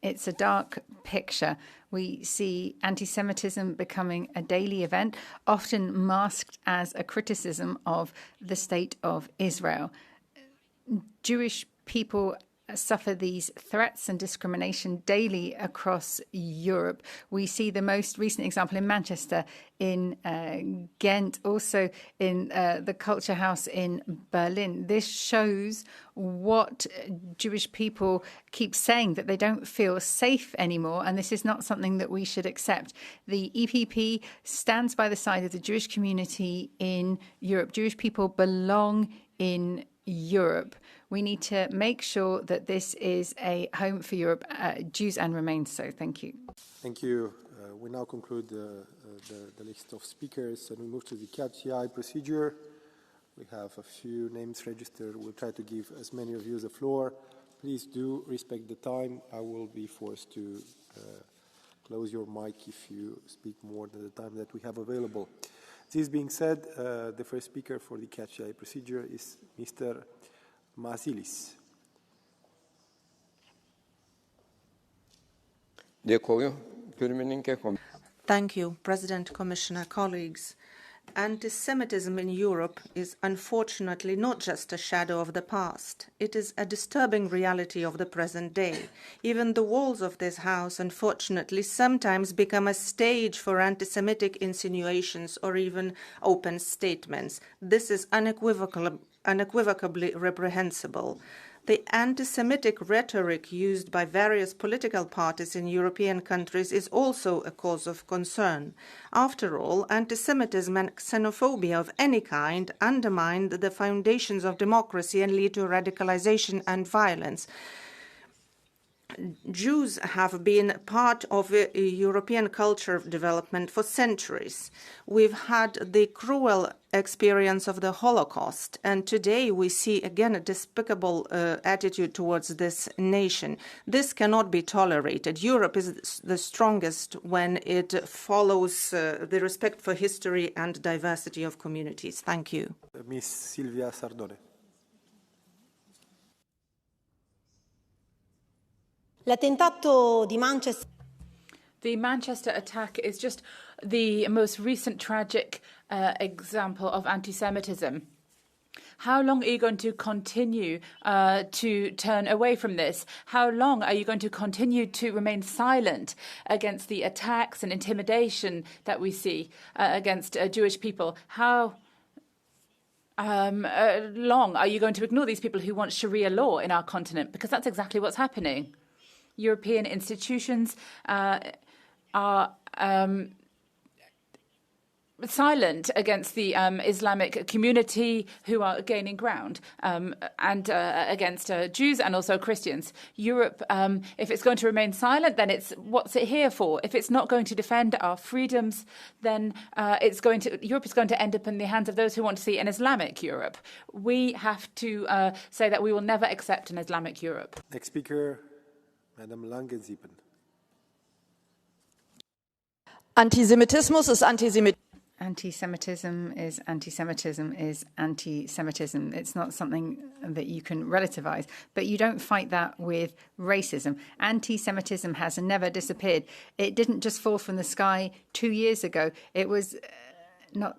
it's a dark picture. We see anti-Semitism becoming a daily event, often masked as a criticism of the state of Israel. Jewish people suffer these threats and discrimination daily across Europe. We see the most recent example in Manchester, in Ghent, also in the Culture House in Berlin. This shows what Jewish people keep saying, that they don't feel safe anymore, and this is not something that we should accept. The EPP stands by the side of the Jewish community in Europe. Jewish people belong in Europe. We need to make sure that this is a home for Europe, Jews, and remains so. Thank you. Thank you. We now conclude the list of speakers and we move to the catch-the-eye procedure. We have a few names registered. We'll try to give as many of you the floor. Please do respect the time. I will be forced to close your mic if you speak more than the time that we have available. This being said, the first speaker for the catch-the-eye procedure is Mr. Masilis. Thank you, President, Commissioner, colleagues. Anti-Semitism in Europe is unfortunately not just a shadow of the past. It is a disturbing reality of the present day. Even the walls of this house, unfortunately, sometimes become a stage for anti-Semitic insinuations or even open statements. This is unequivocally reprehensible. The anti-Semitic rhetoric used by various political parties in European countries is also a cause of concern. After all, anti-Semitism and xenophobia of any kind undermine the foundations of democracy and lead to radicalization and violence. Jews have been part of European culture development for centuries. We've had the cruel experience of the Holocaust, and today we see again a despicable attitude towards this nation. This cannot be tolerated. Europe is the strongest when it follows the respect for history and diversity of communities. Thank you. Ms. Silvia Sardone. L'attentato di Manchester. The Manchester attack is just the most recent tragic example of anti-Semitism. How long are you going to continue to turn away from this? How long are you going to continue to remain silent against the attacks and intimidation that we see against Jewish people? How long are you going to ignore these people who want Sharia law in our continent? Because that's exactly what's happening. European institutions are silent against the Islamic community who are gaining ground and against Jews and also Christians. Europe, if it's going to remain silent, then what's it here for? If it's not going to defend our freedoms, then Europe is going to end up in the hands of those who want to see an Islamic Europe. We have to say that we will never accept an Islamic Europe. Next speaker, Madam Lange-Siepen. Antisemitismus ist Antisemitismus. Anti-Semitism is anti-Semitism is anti-Semitism. It's not something that you can relativize, but you don't fight that with racism. Anti-Semitism has never disappeared. It didn't just fall from the sky 2 years ago. It was not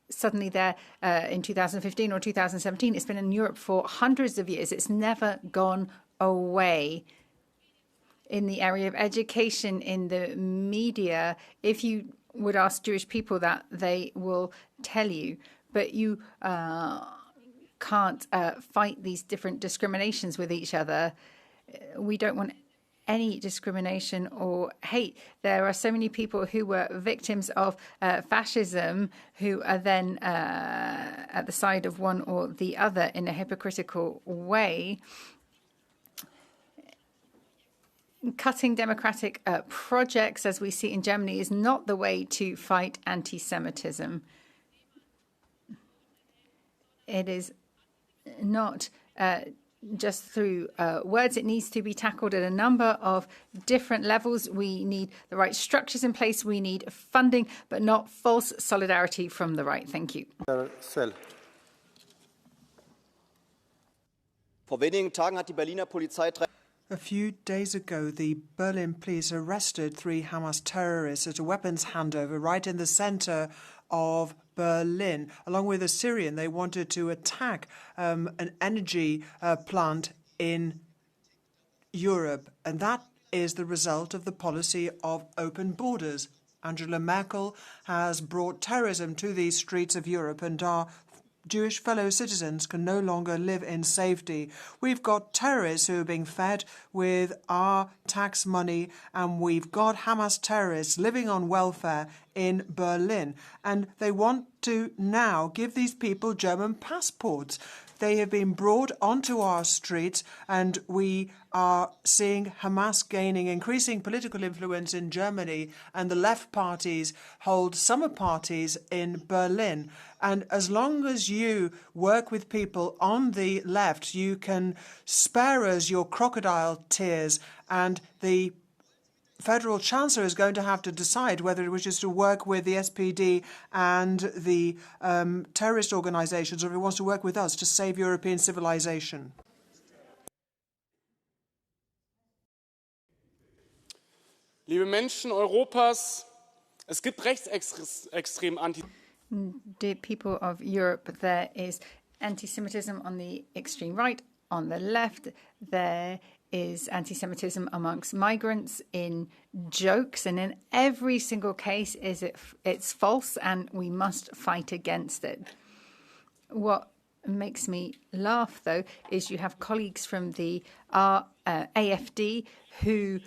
suddenly there in 2015 or 2017. It's been in Europe for hundreds of years. It's never gone away. In the area of education, in the media, if you would ask Jewish people that, they will tell you. But you can't fight these different discriminations with each other. We don't want any discrimination or hate. There are so many people who were victims of fascism who are then at the side of one or the other in a hypocritical way. Cutting democratic projects, as we see in Germany, is not the way to fight anti-Semitism. It is not just through words. It needs to be tackled at a number of different levels. We need the right structures in place. We need funding, but not false solidarity from the right. Thank you. Vor wenigen Tagen hat die Berliner Polizei A few days ago, the Berlin police arrested 3 Hamas terrorists at a weapons handover right in the center of Berlin. Along with a Syrian, they wanted to attack an energy plant in Europe. And that is the result of the policy of open borders. Angela Merkel has brought terrorism to these streets of Europe, and our Jewish fellow citizens can no longer live in safety. We've got terrorists who are being fed with our tax money, and we've got Hamas terrorists living on welfare in Berlin. And they want to now give these people German passports. They have been brought onto our streets, and we are seeing Hamas gaining increasing political influence in Germany, and the left parties hold summer parties in Berlin. And as long as you work with people on the left, you can spare us your crocodile tears, and the Federal Chancellor is going to have to decide whether it wishes to work with the SPD and the terrorist organizations, or if it wants to work with us to save European civilization. Liebe Menschen Europas, es gibt rechtsextrem Dear people of Europe, there is anti-Semitism on the extreme right, on the left. There is anti-Semitism amongst migrants in jokes, and in every single case it's false, and we must fight against it. What makes me laugh, though, is you have colleagues from the AFD who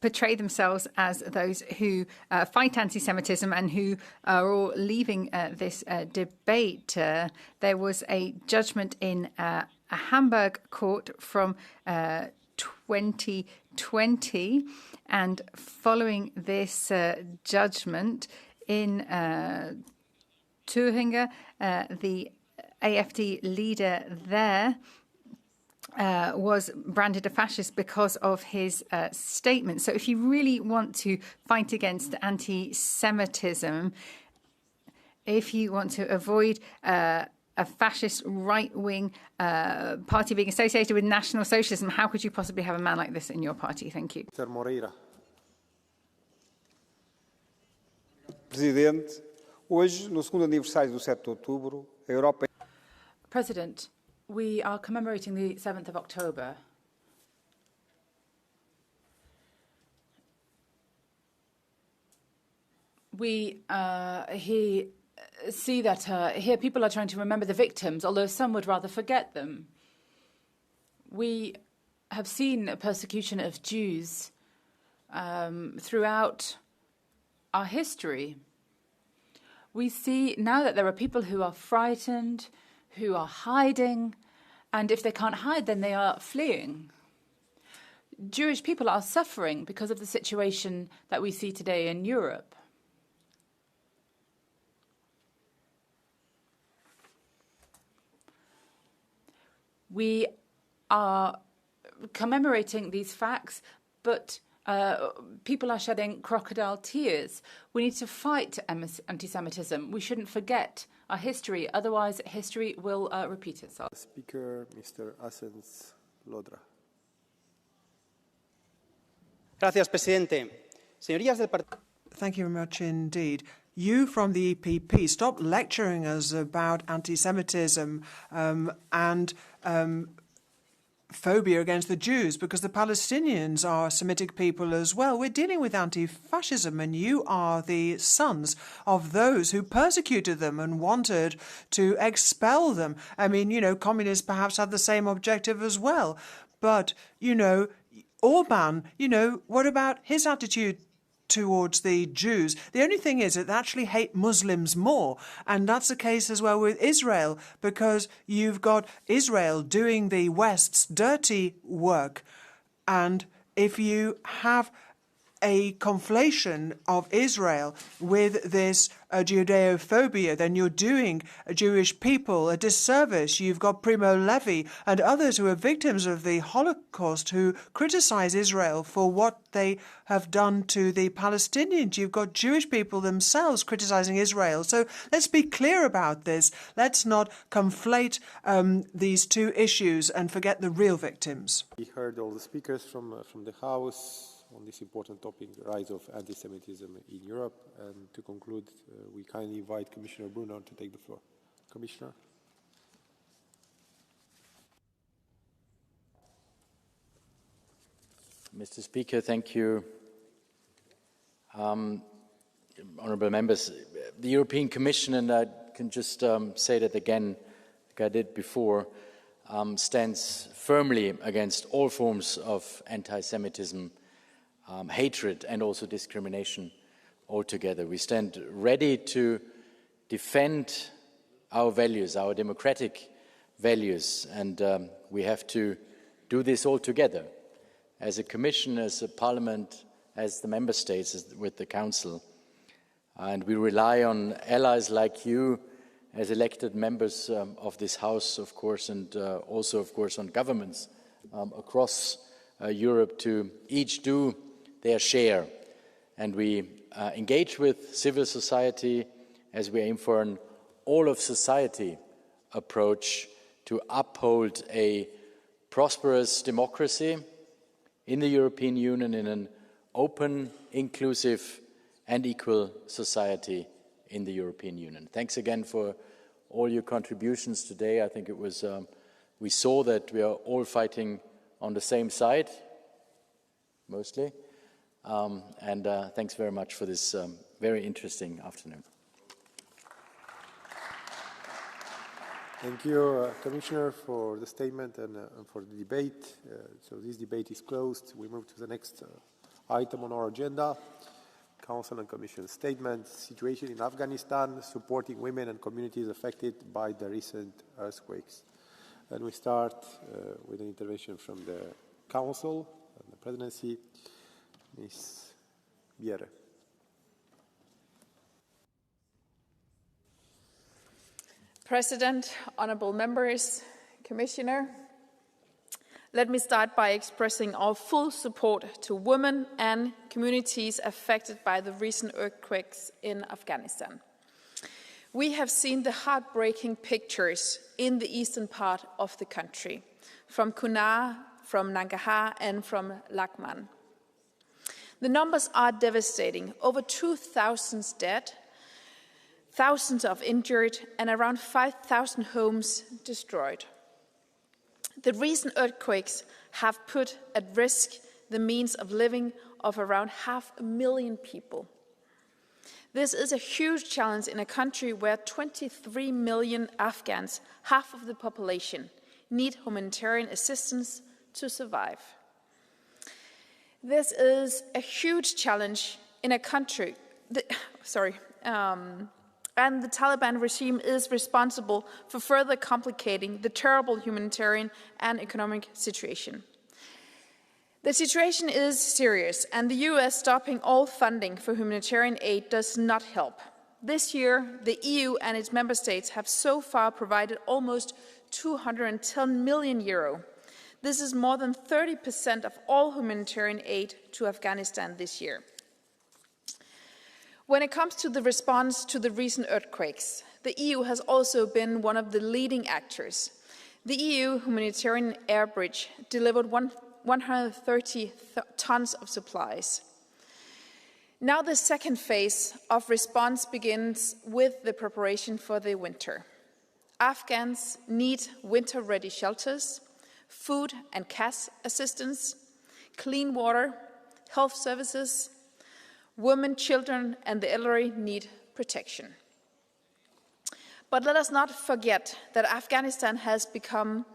portray themselves as those who fight anti-Semitism and who are all leaving this debate. There was a judgment in a Hamburg court from 2020, and following this judgment in Thuringia, the AFD leader there was branded a fascist because of his statement. So if you really want to fight against anti-Semitism, if you want to avoid a fascist right-wing party being associated with National Socialism, how could you possibly have a man like this in your party? Thank you. Mr. Moreira. Presidente, hoje, no segundo aniversário do 7 de outubro, a Europa... President, we are commemorating the 7th of October. We see that here people are trying to remember the victims, although some would rather forget them. We have seen persecution of Jews throughout our history. We see now that there are people who are frightened, who are hiding, and if they can't hide, then they are fleeing. Jewish people are suffering because of the situation that we see today in Europe. We are commemorating these facts, but people are shedding crocodile tears. We need to fight anti-Semitism. We shouldn't forget our history, otherwise history will repeat itself. Speaker, Mr. Asens Lodra. Gracias, presidente. Señorías del Thank you very much indeed. You from the EPP, stop lecturing us about anti-Semitism and phobia against the Jews, because the Palestinians are Semitic people as well. We're dealing with anti-fascism, and you are the sons of those who persecuted them and wanted to expel them. I mean, communists perhaps had the same objective as well. But, Orban, what about his attitude towards the Jews? The only thing is that they actually hate Muslims more, and that's the case as well with Israel, because you've got Israel doing the West's dirty work, and if you have a conflation of Israel with this Judeophobia, then you're doing Jewish people a disservice. You've got Primo Levi and others who are victims of the Holocaust who criticize Israel for what they have done to the Palestinians. You've got Jewish people themselves criticizing Israel. So let's be clear about this. Let's not conflate these two issues and forget the real victims. We heard all the speakers from the House on this important topic, the rise of anti-Semitism in Europe. And to conclude, we kindly invite Commissioner Brunner to take the floor. Commissioner. Mr. Speaker, thank you. Honourable members, the European Commission, and I can just say that again, like I did before, stands firmly against all forms of anti-Semitism, hatred and also discrimination altogether. We stand ready to defend our values, our democratic values, and we have to do this all together, as a Commission, as a Parliament, as the Member States, with the Council. And we rely on allies like you, as elected members of this House, of course, and also, of course, on governments across Europe to each do their share. And we engage with civil society as we aim for an all-of-society approach to uphold a prosperous democracy in the European Union, in an open, inclusive and equal society in the European Union. Thanks again for all your contributions today. I think it was, we saw that we are all fighting on the same side, mostly. And thanks very much for this very interesting afternoon. Thank you, Commissioner, for the statement and for the debate. So this debate is closed. We move to the next item on our agenda. Council and Commission statement, situation in Afghanistan, supporting women and communities affected by the recent earthquakes. And we start with an intervention from the Council and the Presidency. Ms. Bierre. President, honourable members, Commissioner, let me start by expressing our full support to women and communities affected by the recent earthquakes in Afghanistan. We have seen the heartbreaking pictures in the eastern part of the country, from Kunar, from Nangarhar, and from Laghman. The numbers are devastating. Over 2,000 dead, thousands of injured, and around 5,000 homes destroyed. The recent earthquakes have put at risk the means of living of around 500,000 people. This is a huge challenge in a country where 23 million Afghans, half of the population, need humanitarian assistance to survive. This is a huge challenge in a country, and the Taliban regime is responsible for further complicating the terrible humanitarian and economic situation. The situation is serious, and the US stopping all funding for humanitarian aid does not help. This year, the EU and its member states have so far provided almost 210 million euro. This is more than 30% of all humanitarian aid to Afghanistan this year. When it comes to the response to the recent earthquakes, the EU has also been one of the leading actors. The EU humanitarian air bridge delivered 130 tons of supplies. Now the second phase of response begins with the preparation for the winter. Afghans need winter-ready shelters, food and cash assistance, clean water, health services. Women, children, and the elderly need protection. But let us not forget that Afghanistan has become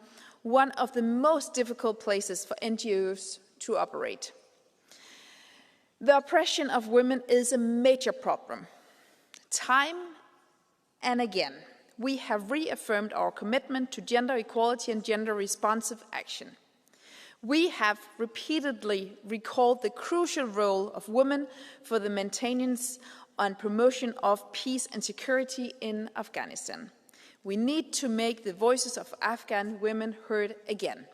one of the most difficult places for NGOs to operate. The oppression of women is a major problem. Time and again, we have reaffirmed our commitment to gender equality and gender-responsive action. We have repeatedly recalled the crucial role of women for the maintenance and promotion of peace and security in Afghanistan. We need to make the voices of Afghan women heard again.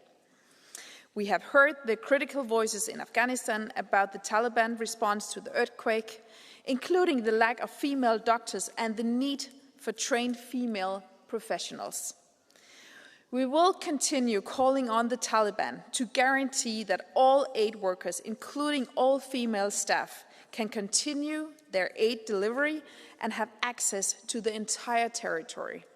We have heard the critical voices in Afghanistan about the Taliban response to the earthquake, including the lack of female doctors and the need for trained female professionals. We will continue calling on the Taliban to guarantee that all aid workers, including all female staff, can continue their aid delivery and have access to the entire territory.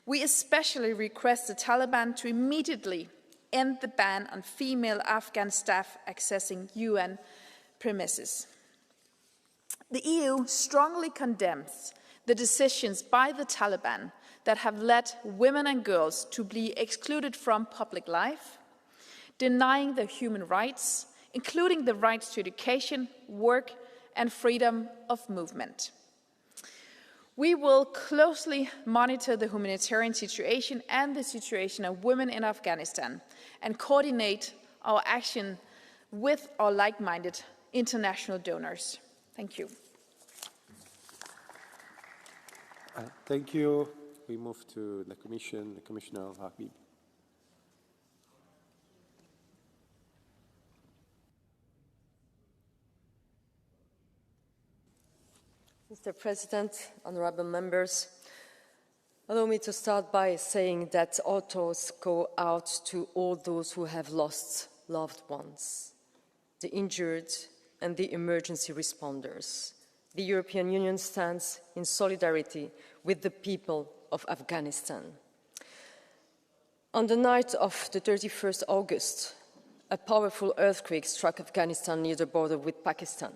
We especially request the Taliban to immediately end the ban on female Afghan staff accessing UN premises. The EU strongly condemns the decisions by the Taliban that have led women and girls to be excluded from public life, denying their human rights, including the rights to education, work, and freedom of movement. We will closely monitor the humanitarian situation and the situation of women in Afghanistan and coordinate our action with our like-minded international donors. Thank you. Thank you. We move to the Commission, the Commissioner Habib. Mr. President, honourable members, allow me to start by saying that our thoughts go out to all those who have lost loved ones, the injured and the emergency responders, the European Union stands in solidarity with the people of Afghanistan. On the night of the 31st August, a powerful earthquake struck Afghanistan near the border with Pakistan.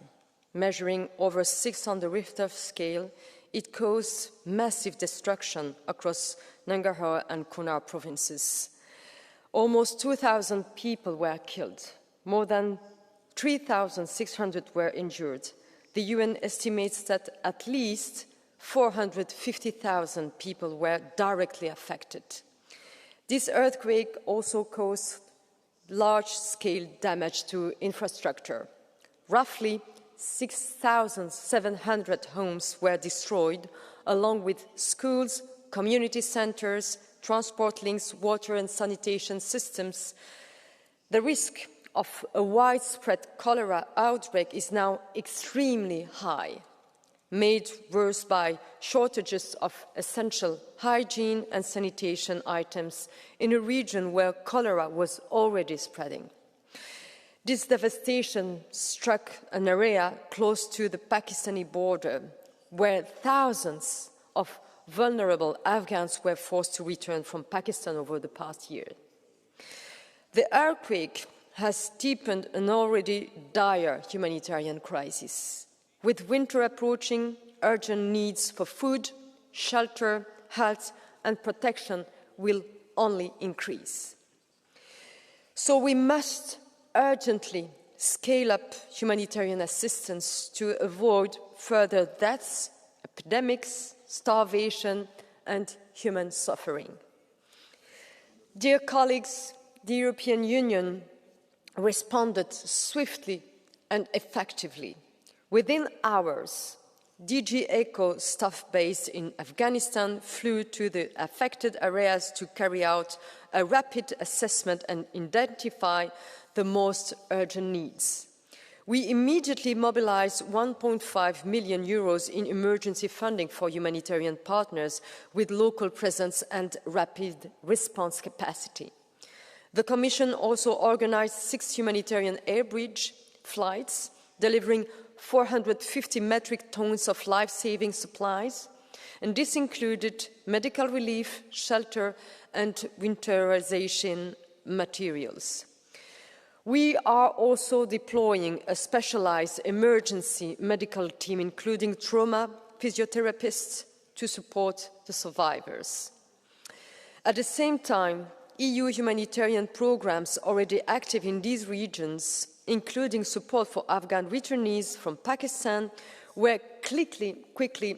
Measuring over 6 on the Richter scale, it caused massive destruction across Nangarhar and Kunar provinces. Almost 2,000 people were killed. More than 3,600 were injured. The UN estimates that at least 450,000 people were directly affected. This earthquake also caused large-scale damage to infrastructure. Roughly 6,700 homes were destroyed, along with schools, community centers, transport links, water and sanitation systems. The risk of a widespread cholera outbreak is now extremely high, made worse by shortages of essential hygiene and sanitation items in a region where cholera was already spreading. This devastation struck an area close to the Pakistani border, where thousands of vulnerable Afghans were forced to return from Pakistan over the past year. The earthquake has deepened an already dire humanitarian crisis. With winter approaching, urgent needs for food, shelter, health and protection will only increase. So we must urgently scale up humanitarian assistance to avoid further deaths, epidemics, starvation and human suffering. Dear colleagues, the European Union responded swiftly and effectively. Within hours, DG ECHO staff based in Afghanistan flew to the affected areas to carry out a rapid assessment and identify the most urgent needs. We immediately mobilized 1.5 million euros in emergency funding for humanitarian partners with local presence and rapid response capacity. The Commission also organized 6 humanitarian air bridge flights, delivering 450 metric tons of life-saving supplies, and this included medical relief, shelter, and winterization materials. We are also deploying a specialized emergency medical team, including trauma physiotherapists, to support the survivors. At the same time, EU humanitarian programs already active in these regions, including support for Afghan returnees from Pakistan, were quickly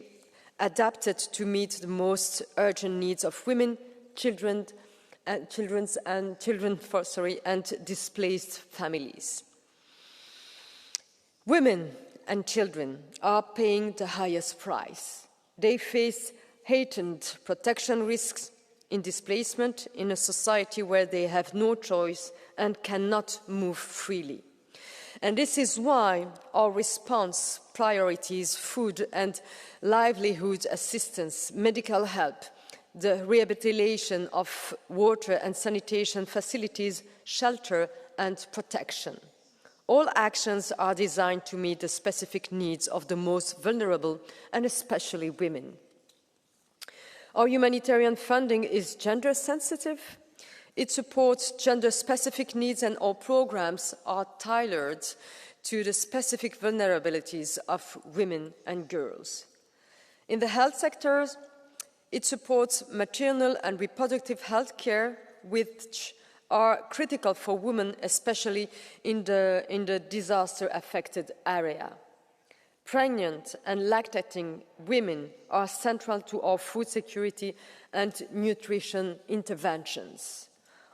adapted to meet the most urgent needs of women, children, and displaced families. Women and children are paying the highest price. They face heightened protection risks in displacement in a society where they have no choice and cannot move freely. And this is why our response priorities food and livelihood assistance, medical help, the rehabilitation of water and sanitation facilities, shelter and protection. All actions are designed to meet the specific needs of the most vulnerable and especially women. Our humanitarian funding is gender sensitive. It supports gender-specific needs and all programs are tailored to the specific vulnerabilities of women and girls. In the health sector, it supports maternal and reproductive health care, which are critical for women, especially in the disaster-affected area. Pregnant and lactating women are central to our food security and nutrition interventions.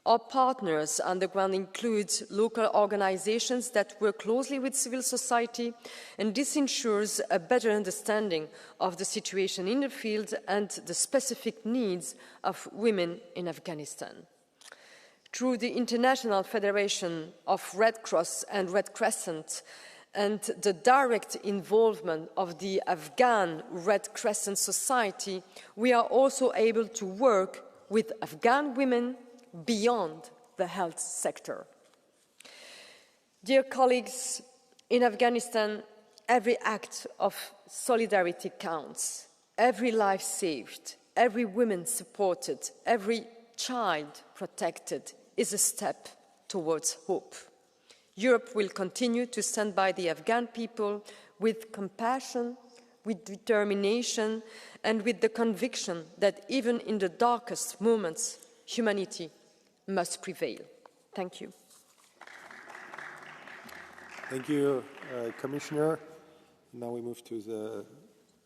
Our partners on the ground include local organizations that work closely with civil society, and this ensures a better understanding of the situation in the field and the specific needs of women in Afghanistan. Through the International Federation of Red Cross and Red Crescent and the direct involvement of the Afghan Red Crescent Society, we are also able to work with Afghan women beyond the health sector. Dear colleagues, in Afghanistan, every act of solidarity counts. Every life saved, every woman supported, every child protected is a step towards hope. Europe will continue to stand by the Afghan people with compassion, with determination, and with the conviction that even in the darkest moments, humanity must prevail. Thank you. Thank you, Commissioner. Now we move to the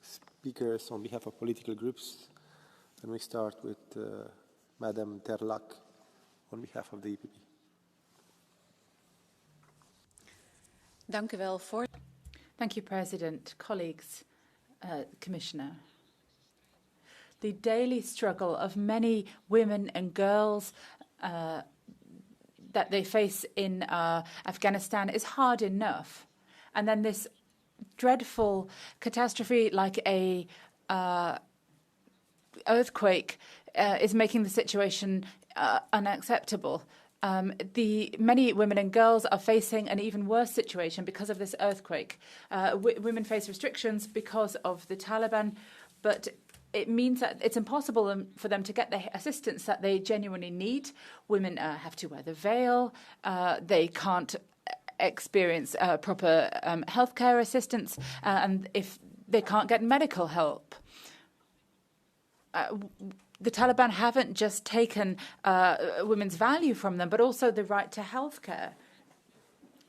speakers on behalf of political groups, and we start with Madam Terlak on behalf of the EPP. Thank you, President. Colleagues, Commissioner. The daily struggle of many women and girls that they face in Afghanistan is hard enough. And then this dreadful catastrophe like a earthquake is making the situation unacceptable. The many women and girls are facing an even worse situation because of this earthquake. Women face restrictions because of the Taliban, but it means that it's impossible for them to get the assistance that they genuinely need. Women have to wear the veil. They can't experience proper healthcare assistance, and if they can't get medical help. The Taliban haven't just taken women's value from them, but also the right to healthcare.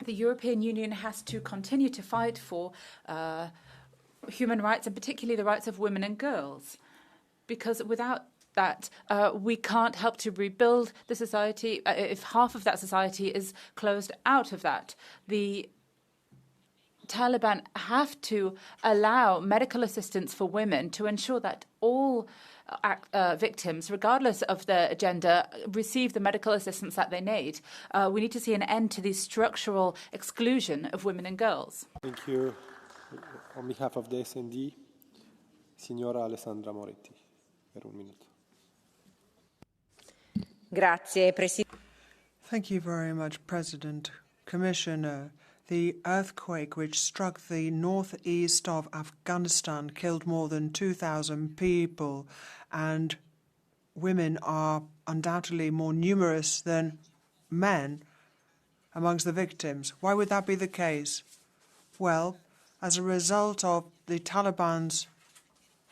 The European Union has to continue to fight for human rights, and particularly the rights of women and girls, because without that, we can't help to rebuild the society if half of that society is closed out of that. The Taliban have to allow medical assistance for women to ensure that all victims, regardless of their gender, receive the medical assistance that they need. We need to see an end to the structural exclusion of women and girls. Thank you. On behalf of the SND, Signora Alessandra Moretti, per 1 minute. Grazie, Presidente. Thank you very much, President. Commissioner, the earthquake which struck the northeast of Afghanistan killed more than 2,000 people, and women are undoubtedly more numerous than men amongst the victims. Why would that be the case? Well, as a result of the Taliban's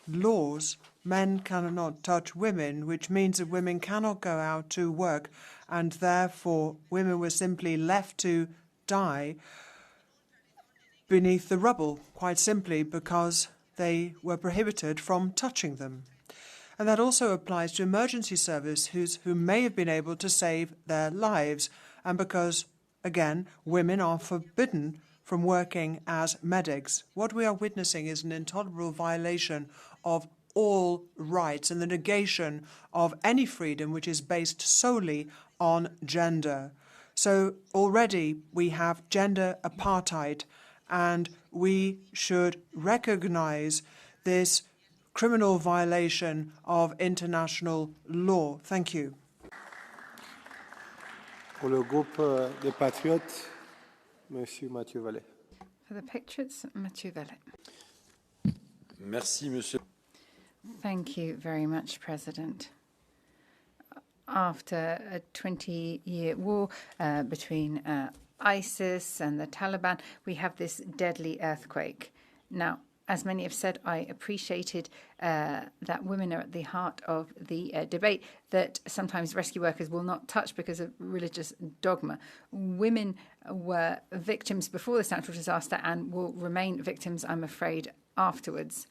laws, men cannot touch women, which means that women cannot go out to work, and therefore women were simply left to die beneath the rubble, quite simply because they were prohibited from touching them. And that also applies to emergency service who may have been able to save their lives, and because, again, women are forbidden from working as medics. What we are witnessing is an intolerable violation of all rights and the negation of any freedom which is based solely on gender. So already we have gender apartheid, and we should recognize this criminal violation of international law. Thank you. Pour le groupe des Patriotes, Monsieur Mathieu Vallet. For the Patriots, Mathieu Vallet. Merci, Monsieur. Thank you very much, President. After a 20-year war between ISIS and the Taliban, we have this deadly earthquake. Now, as many have said, I appreciated that women are at the heart of the debate that sometimes rescue workers will not touch because of religious dogma. Women were victims before this natural disaster and will remain victims, I'm afraid, afterwards.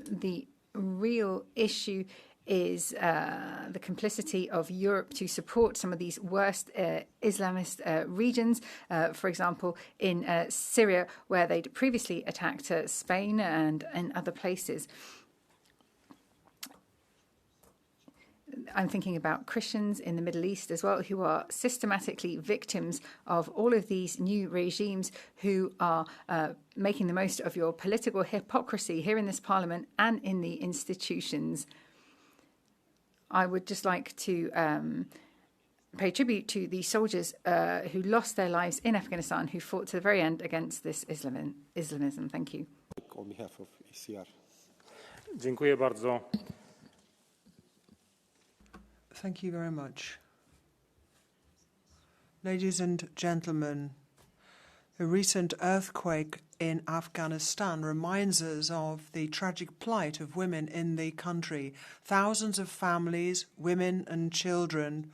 The real issue is the complicity of Europe to support some of these worst Islamist regions, for example, in Syria, where they'd previously attacked Spain and in other places. I'm thinking about Christians in the Middle East as well, who are systematically victims of all of these new regimes who are making the most of your political hypocrisy here in this parliament and in the institutions. I would just like to pay tribute to the soldiers who lost their lives in Afghanistan, who fought to the very end against this Islamism. Thank you. On behalf of ECR. Dziękuję bardzo. Thank you very much. Ladies and gentlemen, the recent earthquake in Afghanistan reminds us of the tragic plight of women in the country. Thousands of families, women and children,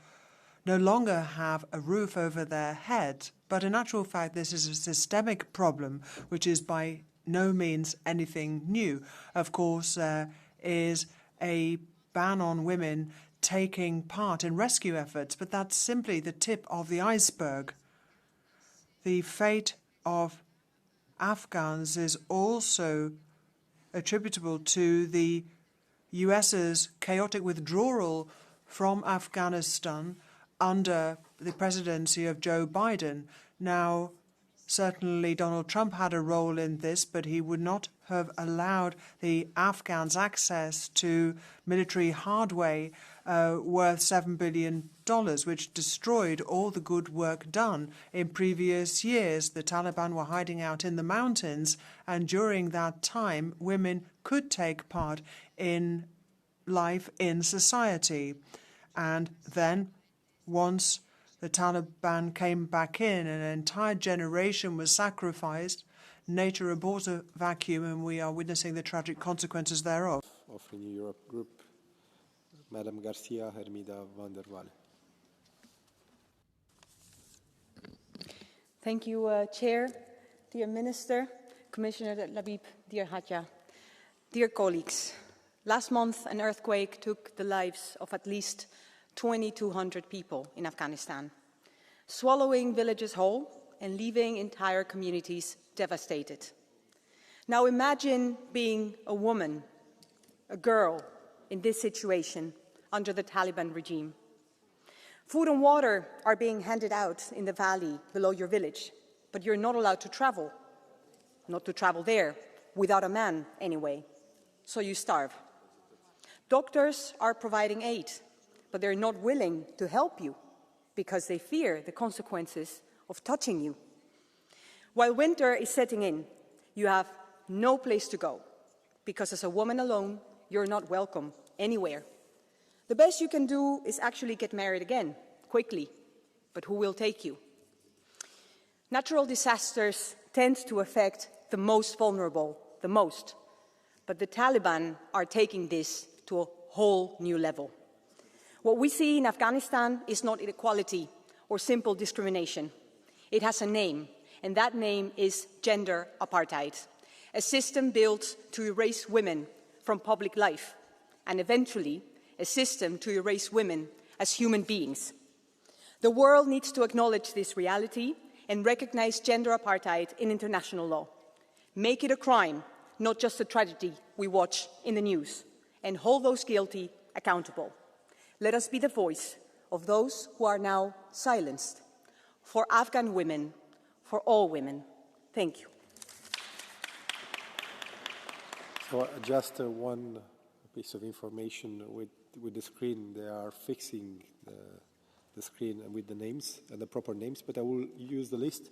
no longer have a roof over their head. But in actual fact, this is a systemic problem, which is by no means anything new. Of course, there is a ban on women taking part in rescue efforts, but that's simply the tip of the iceberg. The fate of Afghans is also attributable to the US's chaotic withdrawal from Afghanistan under the presidency of Joe Biden. Now, certainly Donald Trump had a role in this, but he would not have allowed the Afghans access to military hardware worth $7 billion, which destroyed all the good work done in previous years. The Taliban were hiding out in the mountains, and during that time, women could take part in life in society. And then, once the Taliban came back in, an entire generation was sacrificed. Nature abhors a vacuum, and we are witnessing the tragic consequences thereof. Of Renew Europe Group, Madam Garcia Hermida van der Waal. Thank you, Chair, dear Minister, Commissioner Labib, dear Hatja, dear colleagues. Last month, an earthquake took the lives of at least 2,200 people in Afghanistan, swallowing villages whole and leaving entire communities devastated. Now imagine being a woman, a girl, in this situation under the Taliban regime. Food and water are being handed out in the valley below your village, but you're not allowed to travel. Not to travel there, without a man anyway. So you starve. Doctors are providing aid, but they're not willing to help you because they fear the consequences of touching you. While winter is setting in, you have no place to go because as a woman alone, you're not welcome anywhere. The best you can do is actually get married again, quickly, but who will take you? Natural disasters tend to affect the most vulnerable the most, but the Taliban are taking this to a whole new level. What we see in Afghanistan is not inequality or simple discrimination. It has a name, and that name is gender apartheid, a system built to erase women from public life, and eventually a system to erase women as human beings. The world needs to acknowledge this reality and recognize gender apartheid in international law. Make it a crime, not just a tragedy we watch in the news, and hold those guilty accountable. Let us be the voice of those who are now silenced. For Afghan women, for all women. Thank you. So just one piece of information with the screen. They are fixing the screen with the names and the proper names, but I will use the list,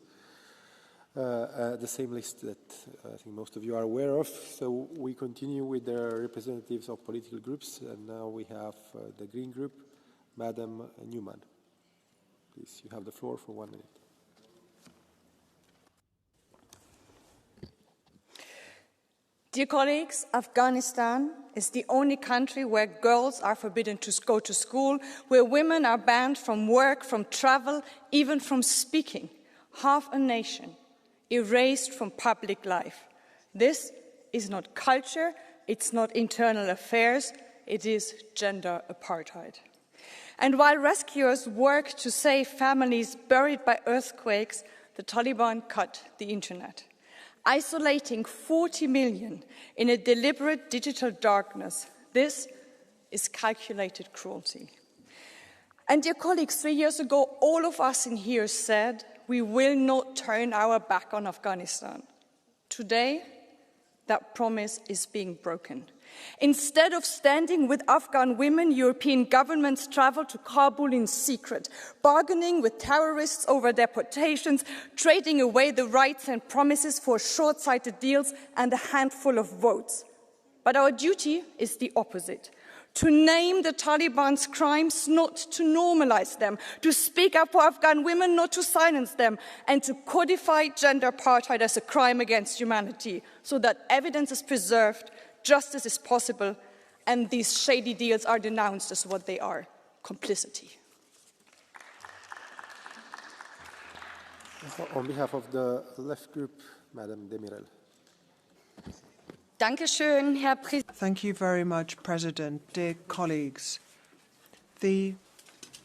the same list that I think most of you are aware of. So we continue with the representatives of political groups, and now we have the Green Group, Madam Newman. Please, you have the floor for 1 minute. Dear colleagues, Afghanistan is the only country where girls are forbidden to go to school, where women are banned from work, from travel, even from speaking. Half a nation erased from public life. This is not culture, it's not internal affairs, it is gender apartheid. And while rescuers work to save families buried by earthquakes, the Taliban cut the internet, isolating 40 million in a deliberate digital darkness. This is calculated cruelty. And dear colleagues, 3 years ago, all of us in here said we will not turn our back on Afghanistan. Today, that promise is being broken. Instead of standing with Afghan women, European governments travel to Kabul in secret, bargaining with terrorists over deportations, trading away the rights and promises for short-sighted deals and a handful of votes. But our duty is the opposite. To name the Taliban's crimes, not to normalize them, to speak up for Afghan women, not to silence them, and to codify gender apartheid as a crime against humanity, so that evidence is preserved, justice is possible, and these shady deals are denounced as what they are, complicity. On behalf of the left group, Madam Demirel. Thank you very much, President. Dear colleagues, the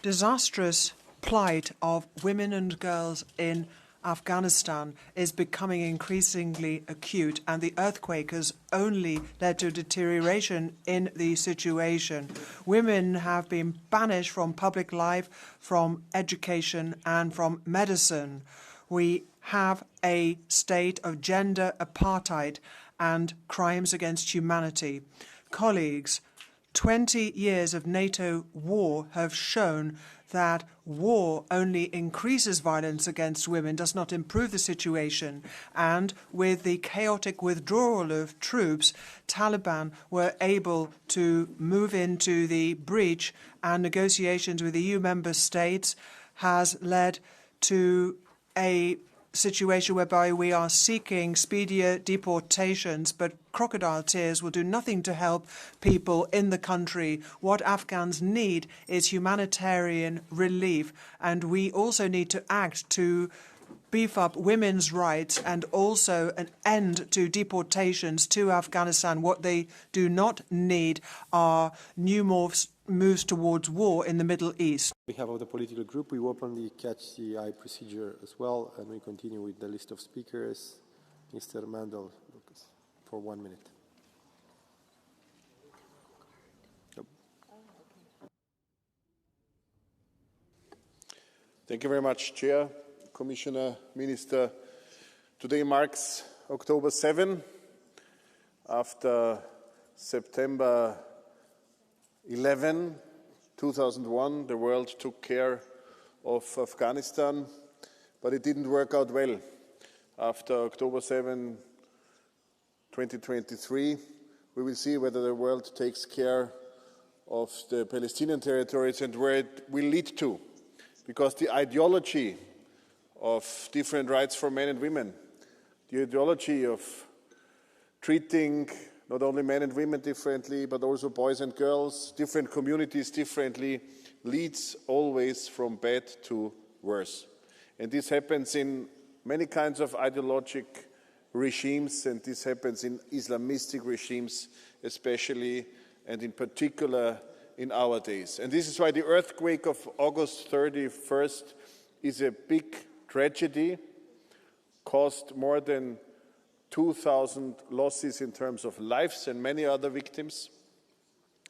disastrous plight of women and girls in Afghanistan is becoming increasingly acute, and the earthquake has only led to deterioration in the situation. Women have been banished from public life, from education, and from medicine. We have a state of gender apartheid and crimes against humanity. Colleagues, 20 years of NATO war have shown that war only increases violence against women, does not improve the situation. And with the chaotic withdrawal of troops, Taliban were able to move into the breach, and negotiations with EU member states has led to a situation whereby we are seeking speedier deportations, but crocodile tears will do nothing to help people in the country. What Afghans need is humanitarian relief, and we also need to act to beef up women's rights and also an end to deportations to Afghanistan. What they do not need are new moves towards war in the Middle East. On behalf of the political group, we open the catch the eye procedure as well, and we continue with the list of speakers. Mr. Mandel Lucas, for 1 minute. Thank you very much, Chair, Commissioner, Minister. Today marks October 7. After September 11, 2001, the world took care of Afghanistan, but it didn't work out well. After October 7, 2023, we will see whether the world takes care of the Palestinian territories and where it will lead to. Because the ideology of different rights for men and women, the ideology of treating not only men and women differently, but also boys and girls, different communities differently, leads always from bad to worse. And this happens in many kinds of ideologic regimes, and this happens in Islamistic regimes especially, and in particular in our days. And this is why the earthquake of August 31st is a big tragedy, caused more than 2,000 losses in terms of lives and many other victims.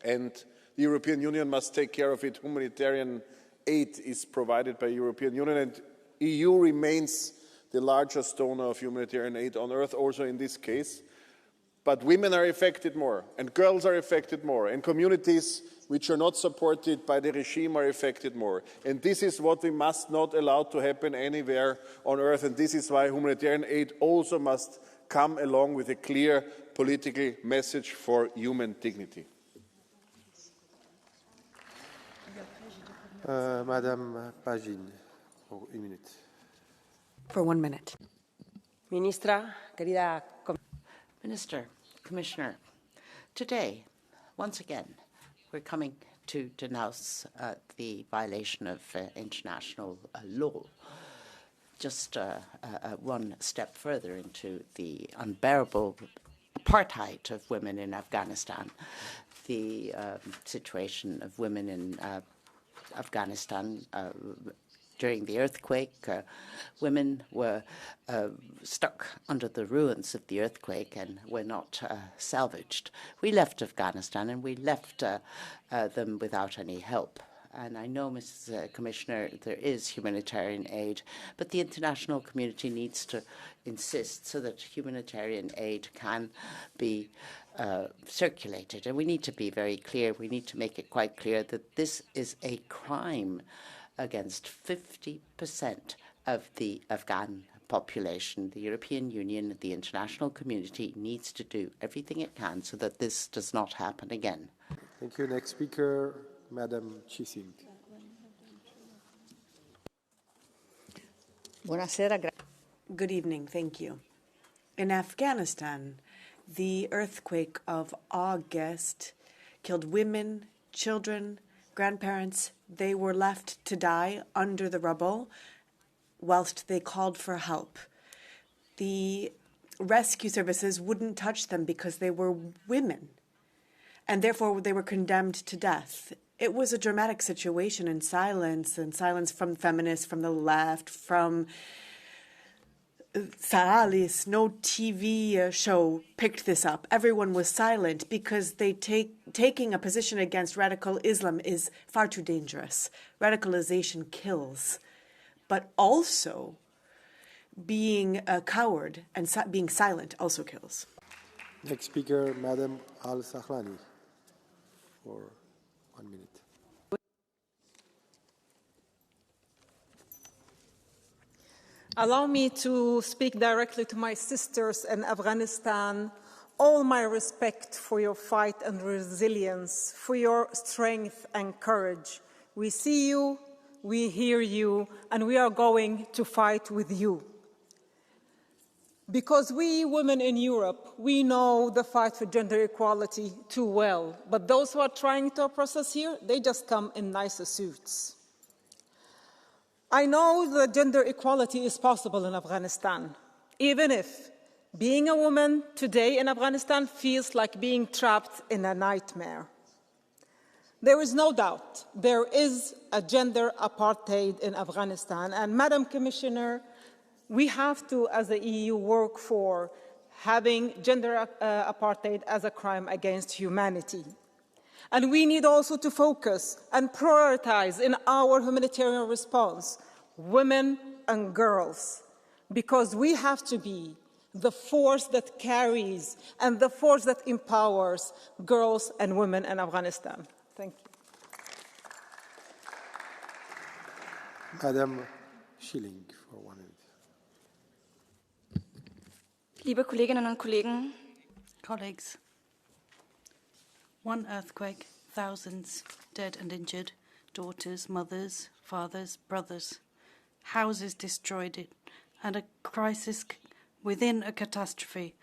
And the European Union must take care of it. Humanitarian aid is provided by the European Union, and EU remains the largest donor of humanitarian aid on earth, also in this case. But women are affected more, and girls are affected more, and communities which are not supported by the regime are affected more. And this is what we must not allow to happen anywhere on earth, and this is why humanitarian aid also must come along with a clear political message for human dignity. Madam Pagin, for 1 minute. For 1 minute. Ministra, querida Minister, Commissioner, today, once again, we're coming to denounce the violation of international law. Just one step further into the unbearable apartheid of women in Afghanistan, the situation of women in Afghanistan during the earthquake. Women were stuck under the ruins of the earthquake and were not salvaged. We left Afghanistan and we left them without any help. And I know, Mrs. Commissioner, there is humanitarian aid, but the international community needs to insist so that humanitarian aid can be circulated. And we need to be very clear. We need to make it quite clear that this is a crime against 50% of the Afghan population. The European Union, the international community needs to do everything it can so that this does not happen again. Thank you. Next speaker, Madam Chising. Good evening. Thank you. In Afghanistan, the earthquake of August killed women, children, grandparents. They were left to die under the rubble whilst they called for help. The rescue services wouldn't touch them because they were women, and therefore they were condemned to death. It was a dramatic situation, and silence from feminists, from the left, from Saalis. No TV show picked this up. Everyone was silent because taking a position against radical Islam is far too dangerous. Radicalization kills. But also, being a coward and being silent also kills. Next speaker, Madam Al-Sahlani, for 1 minute. Allow me to speak directly to my sisters in Afghanistan. All my respect for your fight and resilience, for your strength and courage. We see you, we hear you, and we are going to fight with you. Because we women in Europe, we know the fight for gender equality too well. But those who are trying to oppress us here, they just come in nicer suits. I know that gender equality is possible in Afghanistan, even if being a woman today in Afghanistan feels like being trapped in a nightmare. There is no doubt there is a gender apartheid in Afghanistan. And Madam Commissioner, we have to, as the EU, work for having gender apartheid as a crime against humanity. And we need also to focus and prioritize in our humanitarian response women and girls, because we have to be the force that carries and the force that empowers girls and women in Afghanistan. Thank you. Madam Schilling, for 1 minute. Liebe Kolleginnen und Kollegen, colleagues, one earthquake, thousands dead and injured, daughters, mothers, fathers, brothers, houses destroyed, and a crisis within a catastrophe,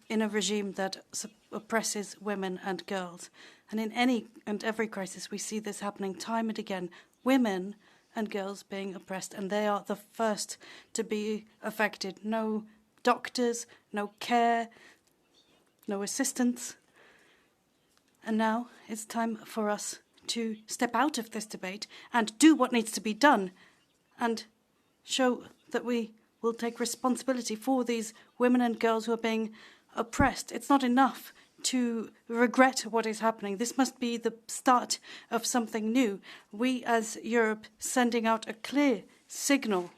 in a regime that oppresses women and girls. And in any and every crisis, we see this happening time and again, women and girls being oppressed, and they are the first to be affected. No doctors, no care, no assistance. And now it's time for us to step out of this debate and do what needs to be done and show that we will take responsibility for these women and girls who are being oppressed. It's not enough to regret what is happening. This must be the start of something new. We as Europe sending out a clear signal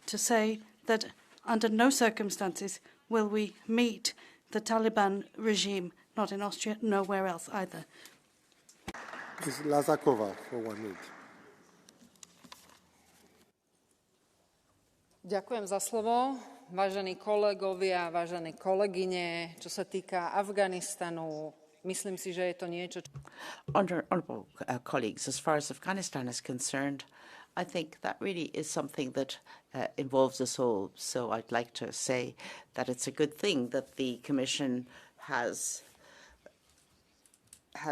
to say that under no circumstances will we meet the Taliban regime, not in Austria, nowhere else either. Ms. Lazakova, for 1 minute. Ďakujem za slovo. Vážení kolegovia, vážené kolegyne, čo sa týka Afganistanu, myslím si, že je to niečo... Honourable colleagues, as far as Afghanistan is concerned, I think that really is something that involves us all. So I'd like to say that it's a good thing that the Commission has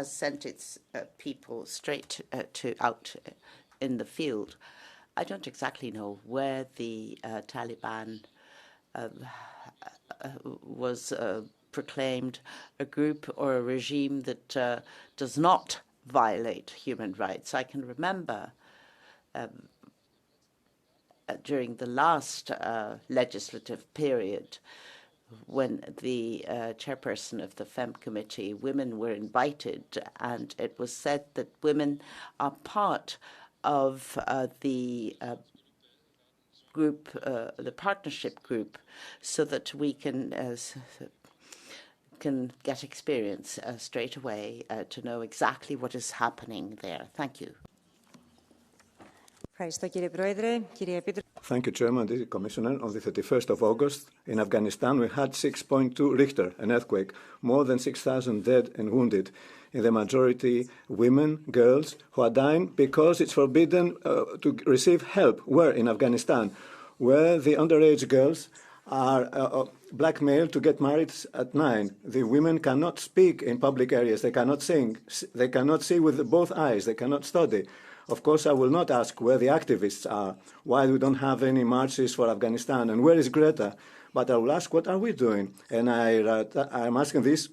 sent its people straight out in the field. I don't exactly know where the Taliban was proclaimed a group or a regime that does not violate human rights. I can remember during the last legislative period when the chairperson of the FEM committee, women were invited, and it was said that women are part of the group, the partnership group, so that we can can get experience straight away to know exactly what is happening there. Thank you. Thank you, Chairman. This is Commissioner. On the 31st of August, in Afghanistan, we had 6.2 Richter, an earthquake, more than 6,000 dead and wounded, in the majority women, girls, who are dying because it's forbidden to receive help. Where? In Afghanistan, where the underage girls are blackmailed to get married at 9. The women cannot speak in public areas. They cannot sing. They cannot see with both eyes. They cannot study. Of course, I will not ask where the activists are, why we don't have any marches for Afghanistan, and where is Greta? But I will ask, what are we doing? And I'm asking this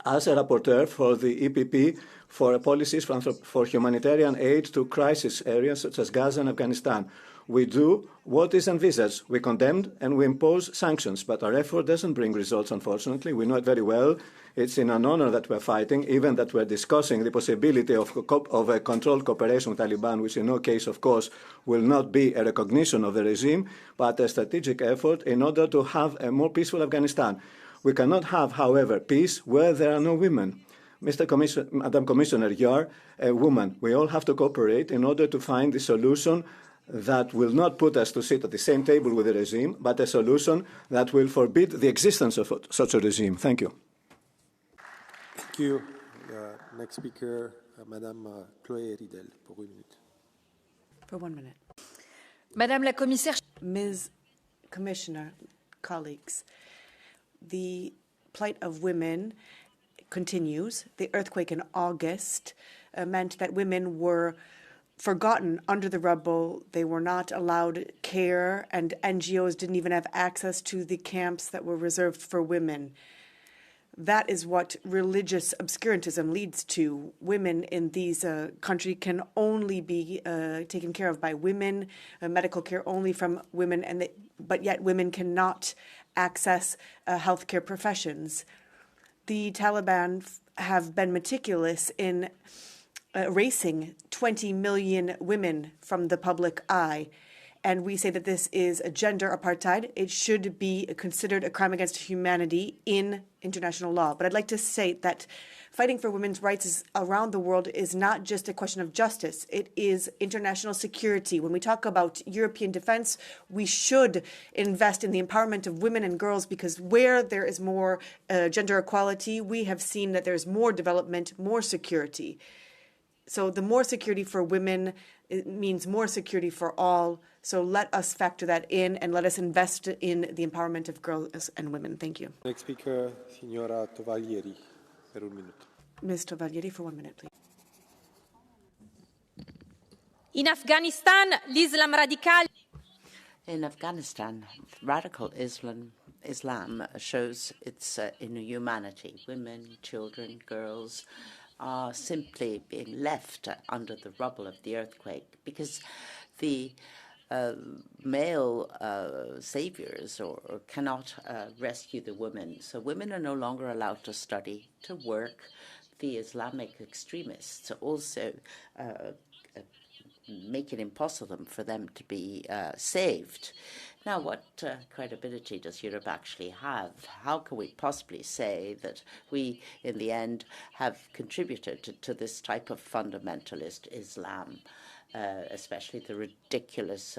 as a rapporteur for the EPP for policies for humanitarian aid to crisis areas such as Gaza and Afghanistan. We do what is envisaged. We condemn and we impose sanctions, but our effort doesn't bring results, unfortunately. We know it very well. It's in an honor that we're fighting, even that we're discussing the possibility of a controlled cooperation with Taliban, which in no case, of course, will not be a recognition of the regime, but a strategic effort in order to have a more peaceful Afghanistan. We cannot have, however, peace where there are no women. Madam Commissioner, you're a woman. We all have to cooperate in order to find the solution that will not put us to sit at the same table with the regime, but a solution that will forbid the existence of such a regime. Thank you. Thank you. Next speaker, Madame Chloé Ridel, pour 1 minute. For 1 minute. Madame la Commissaire. Ms. Commissioner, colleagues, the plight of women continues. The earthquake in August meant that women were forgotten under the rubble. They were not allowed care, and NGOs didn't even have access to the camps that were reserved for women. That is what religious obscurantism leads to. Women in these countries can only be taken care of by women, medical care only from women, but yet women cannot access healthcare professions. The Taliban have been meticulous in erasing 20 million women from the public eye. And we say that this is a gender apartheid. It should be considered a crime against humanity in international law. But I'd like to say that fighting for women's rights around the world is not just a question of justice. It is international security. When we talk about European defense, we should invest in the empowerment of women and girls, because where there is more gender equality, we have seen that there's more development, more security. So the more security for women, it means more security for all. So let us factor that in and let us invest in the empowerment of girls and women. Thank you. Next speaker, Signora Tovaglieri, per 1 minute. Ms. Tovaglieri, for 1 minute, please. In Afghanistan, l'Islam radical. In Afghanistan, radical Islam shows its inhumanity. Women, children, girls are simply being left under the rubble of the earthquake because the male saviors or cannot rescue the women. So women are no longer allowed to study, to work. The Islamic extremists also make it impossible for them to be saved. Now, what credibility does Europe actually have? How can we possibly say that we, in the end, have contributed to this type of fundamentalist Islam, especially the ridiculous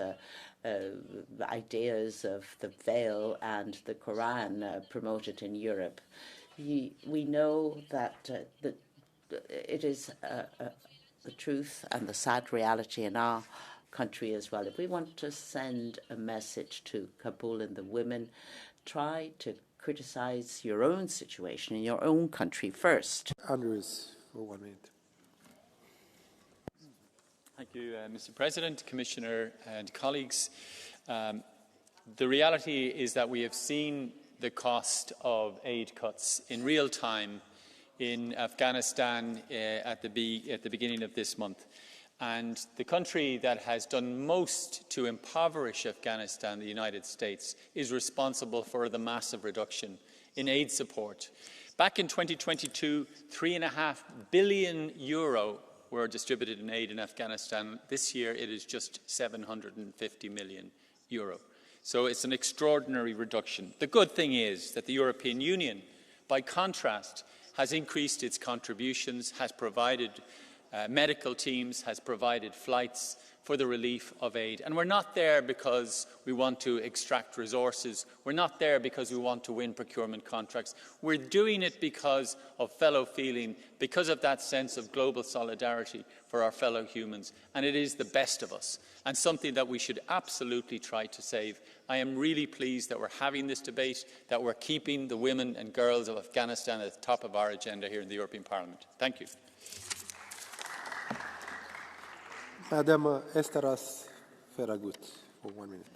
ideas of the veil and the Quran promoted in Europe? We know that it is the truth and the sad reality in our country as well. If we want to send a message to Kabul and the women, try to criticize your own situation in your own country first. Andrews, for 1 minute. Thank you, Mr. President, Commissioner and colleagues. The reality is that we have seen the cost of aid cuts in real time in Afghanistan at the beginning of this month. And the country that has done most to impoverish Afghanistan, the United States, is responsible for the massive reduction in aid support. Back in 2022, €3.5 billion were distributed in aid in Afghanistan. This year, it is just €750 million. So it's an extraordinary reduction. The good thing is that the European Union by contrast, has increased its contributions, has provided medical teams, has provided flights for the relief of aid. And we're not there because we want to extract resources. We're not there because we want to win procurement contracts. We're doing it because of fellow feeling, because of that sense of global solidarity for our fellow humans. And it is the best of us, and something that we should absolutely try to save. I am really pleased that we're having this debate, that we're keeping the women and girls of Afghanistan at the top of our agenda here in the European Parliament. Thank you. Madam Esteras Ferragut, for 1 minute.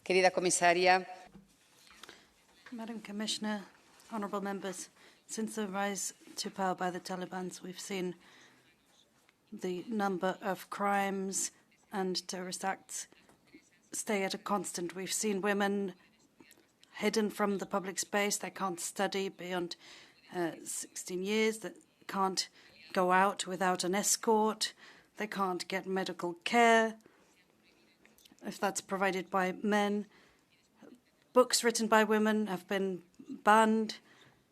Querida Comisaria. Madam Commissioner, honourable members, since the rise to power by the Taliban, we've seen the number of crimes and terrorist acts stay at a constant. We've seen women hidden from the public space. They can't study beyond 16 years. That can't go out without an escort. They can't get medical care if that's provided by men. Books written by women have been banned,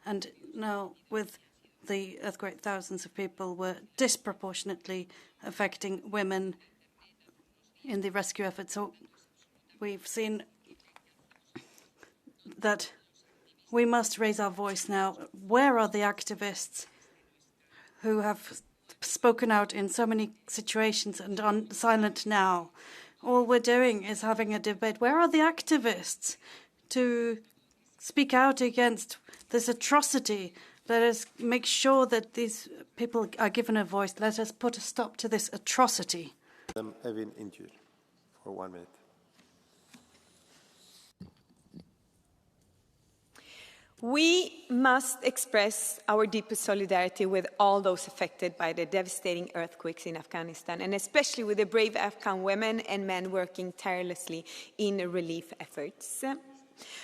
and now with the earthquake, thousands of people were disproportionately affecting women in the rescue effort. So we've seen that we must raise our voice now. Where are the activists who have spoken out in so many situations and are silent now? All we're doing is having a debate. Where are the activists to speak out against this atrocity? Let us make sure that these people are given a voice. Let us put a stop to this atrocity. Madam Evin Injur, for 1 minute. We must express our deepest solidarity with all those affected by the devastating earthquakes in Afghanistan, and especially with the brave Afghan women and men working tirelessly in relief efforts.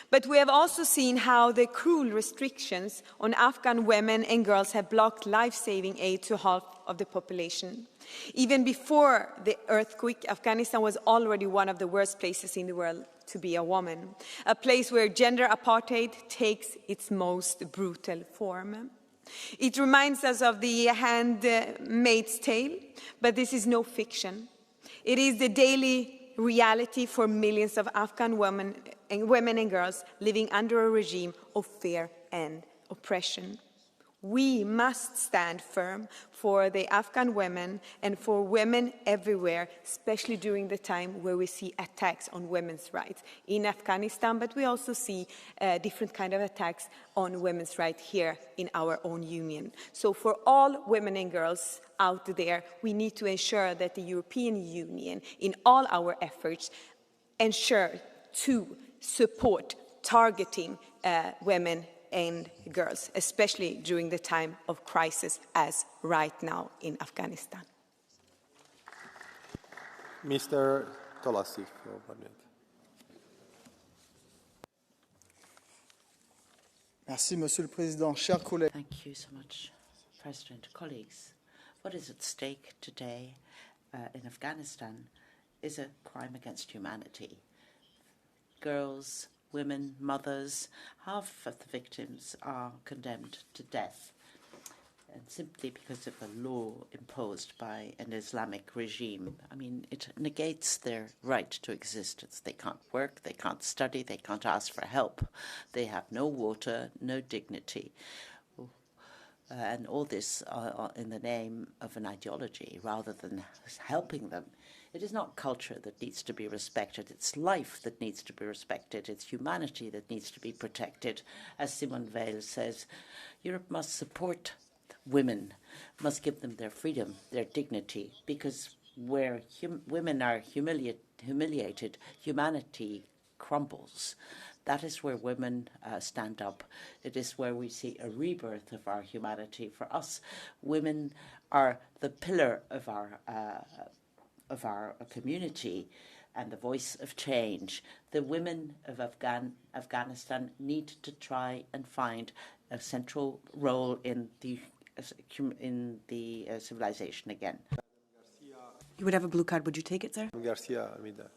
But we have also seen how the cruel restrictions on Afghan women and girls have blocked life-saving aid to half of the population. Even before the earthquake, Afghanistan was already one of the worst places in the world to be a woman, a place where gender apartheid takes its most brutal form. It reminds us of the Handmaid's Tale, but this is no fiction. It is the daily reality for millions of Afghan women and girls living under a regime of fear and oppression. We must stand firm for the Afghan women and for women everywhere, especially during the time where we see attacks on women's rights in Afghanistan, but we also see different kind of attacks on women's rights here in our own union. So for all women and girls out there, we need to ensure that the European Union, in all our efforts, ensure to support targeting women and girls, especially during the time of crisis as right now in Afghanistan. Mr. Tolassi, for 1 minute. Merci, Monsieur le Président. Chers collègues. Thank you so much, President. Colleagues, what is at stake today in Afghanistan is a crime against humanity. Girls, women, mothers, half of the victims are condemned to death, and simply because of a law imposed by an Islamic regime. I mean, it negates their right to existence. They can't work, they can't study, they can't ask for help. They have no water, no dignity. And all this in the name of an ideology rather than helping them. It is not culture that needs to be respected. It's life that needs to be respected. It's humanity that needs to be protected. As Simone Veil says, Europe must support women, must give them their freedom, their dignity, because where women are humiliated, humanity crumbles. That is where women stand up. It is where we see a rebirth of our humanity. For us, women are the pillar of our community and the voice of change. The women of Afghanistan need to try and find a central role in the civilization again. You would have a blue card. Would you take it, sir? Garcia Almeida.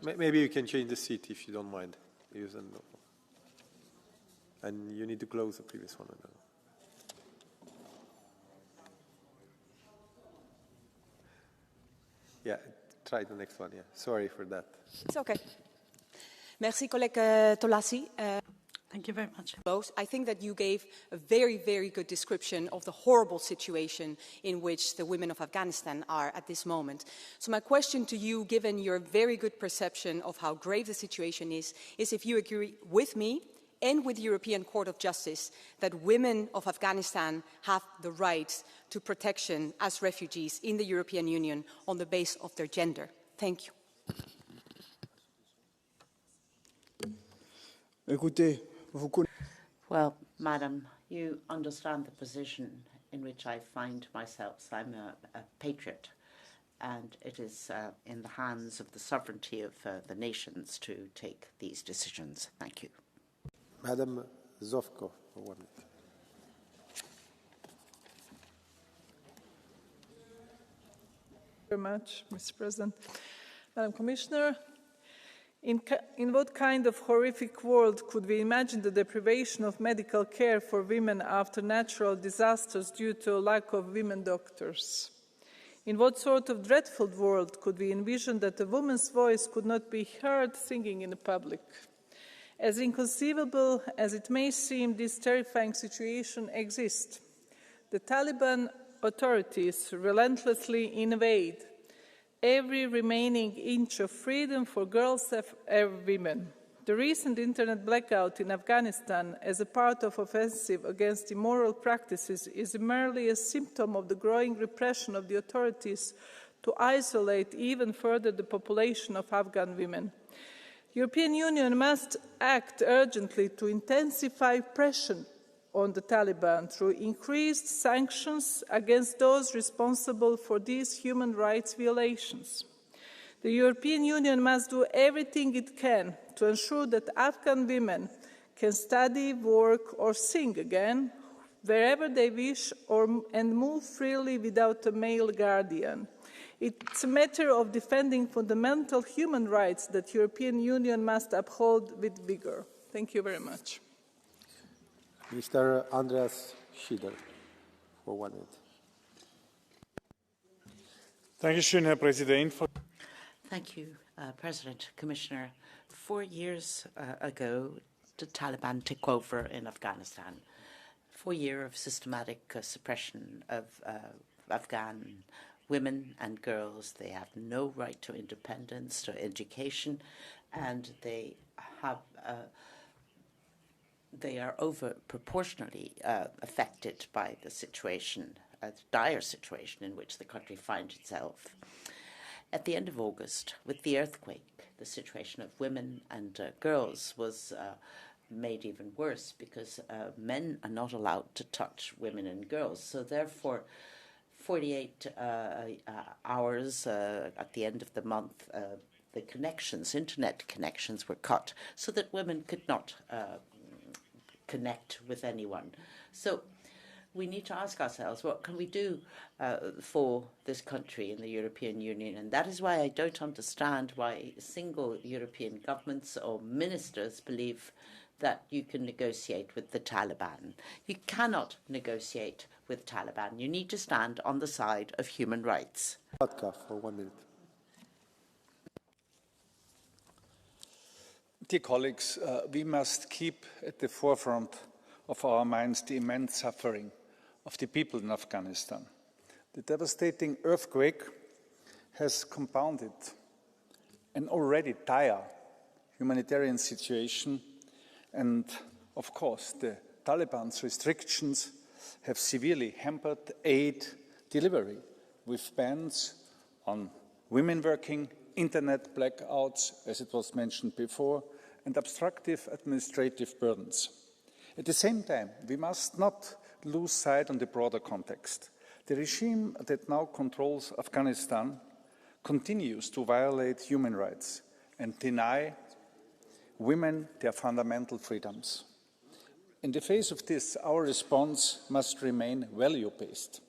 Maybe you can change the seat if you don't mind. And you need to close the previous one. Yeah, try the next one. Yeah, sorry for that. It's okay. Merci, colleague Tolassi. Thank you very much. I think that you gave a very, very good description of the horrible situation in which the women of Afghanistan are at this moment. So my question to you, given your very good perception of how grave the situation is if you agree with me and with the European Court of Justice that women of Afghanistan have the right to protection as refugees in the European Union on the basis of their gender. Thank you. Well, Madam, you understand the position in which I find myself. I'm a patriot, and it is in the hands of the sovereignty of the nations to take these decisions. Thank you. Madam Zovko, for 1 minute. Very much, Mr. President. Madam Commissioner, in what kind of horrific world could we imagine the deprivation of medical care for women after natural disasters due to a lack of women doctors? In what sort of dreadful world could we envision that a woman's voice could not be heard singing in public? As inconceivable as it may seem, this terrifying situation exists. The Taliban authorities relentlessly invade every remaining inch of freedom for girls and women. The recent internet blackout in Afghanistan as a part of offensive against immoral practices is merely a symptom of the growing repression of the authorities to isolate even further the population of Afghan women. The European Union must act urgently to intensify pressure on the Taliban through increased sanctions against those responsible for these human rights violations. The European Union must do everything it can to ensure that Afghan women can study, work or sing again wherever they wish and move freely without a male guardian. It's a matter of defending fundamental human rights that the European Union must uphold with vigor. Thank you very much. Mr. Andreas Schieder, for 1 minute. Thank you, President, Commissioner. 4 years ago, the Taliban took over in Afghanistan. 4 years of systematic suppression of Afghan women and girls. They have no right to independence, to education, and they are over proportionally affected by the situation, the dire situation in which the country finds itself. At the end of August, with the earthquake, the situation of women and girls was made even worse because men are not allowed to touch women and girls. So therefore, 48 hours at the end of the month, the connections, internet connections, were cut so that women could not connect with anyone. So we need to ask ourselves, what can we do for this country in the European Union? And that is why I don't understand why single European governments or ministers believe that you can negotiate with the Taliban. You cannot negotiate with Taliban. You need to stand on the side of human rights. For 1 minute. Dear colleagues, we must keep at the forefront of our minds the immense suffering of the people in Afghanistan. The devastating earthquake has compounded an already dire humanitarian situation, and of course the Taliban's restrictions have severely hampered aid delivery, with bans on women working, internet blackouts, as it was mentioned before, and obstructive administrative burdens. At the same time, we must not lose sight on the broader context. The regime that now controls Afghanistan continues to violate human rights and deny women their fundamental freedoms. In the face of this, our response must remain value-based.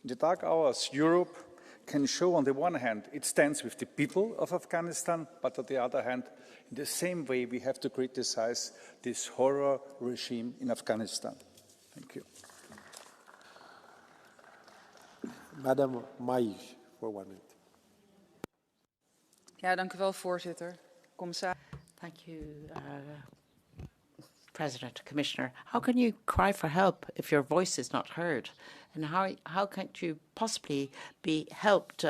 In the dark hours, Europe can show, on the one hand, it stands with the people of Afghanistan, but on the other hand, in the same way, we have to criticize this horror regime in Afghanistan. Thank you. Madam Maij, for 1 minute. Ja, dank u wel, voorzitter. Commissaris. Thank you, President, Commissioner. How can you cry for help if your voice is not heard? And how can you possibly be helped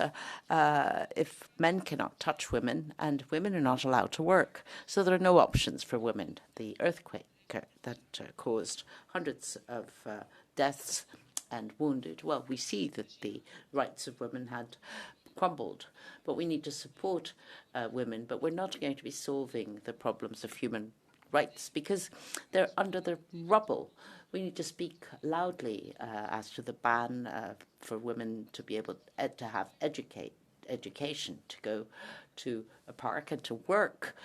if men cannot touch women and women are not allowed to work? So there are no options for women. The earthquake that caused hundreds of deaths and wounded, well, we see that the rights of women had crumbled, but we need to support women, but we're not going to be solving the problems of human rights because they're under the rubble. We need to speak loudly as to the ban for women to be able to have education, to go to a park and to work.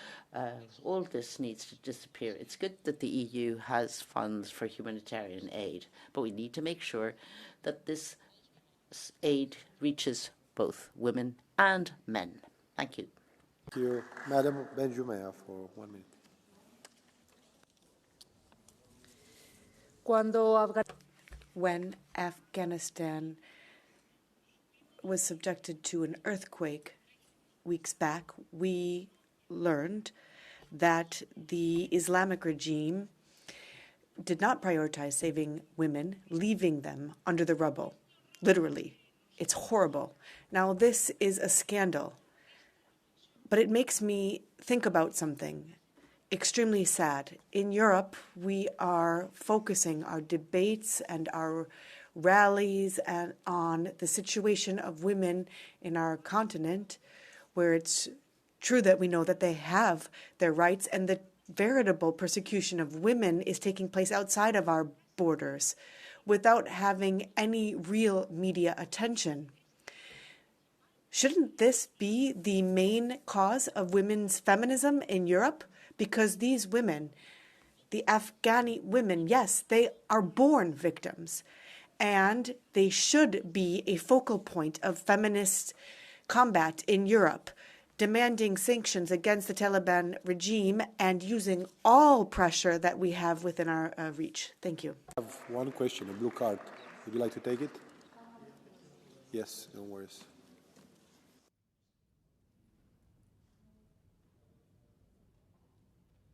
All this needs to disappear. It's good that the EU has funds for humanitarian aid, but we need to make sure that this aid reaches both women and men. Thank you. Thank you. Madam Benjumea for 1 minute. When Afghanistan was subjected to an earthquake weeks back, we learned that the Islamic regime did not prioritize saving women, leaving them under the rubble, literally. It's horrible. Now, this is a scandal, but it makes me think about something extremely sad. In Europe, we are focusing our debates and our rallies on the situation of women in our continent, where it's true that we know that they have their rights, and the veritable persecution of women is taking place outside of our borders without having any real media attention. Shouldn't this be the main cause of women's feminism in Europe? Because these women, the Afghani women, yes, they are born victims, and they should be a focal point of feminist combat in Europe, demanding sanctions against the Taliban regime and using all pressure that we have within our reach. Thank you. I have one question, a blue card. Would you like to take it? Yes, no worries.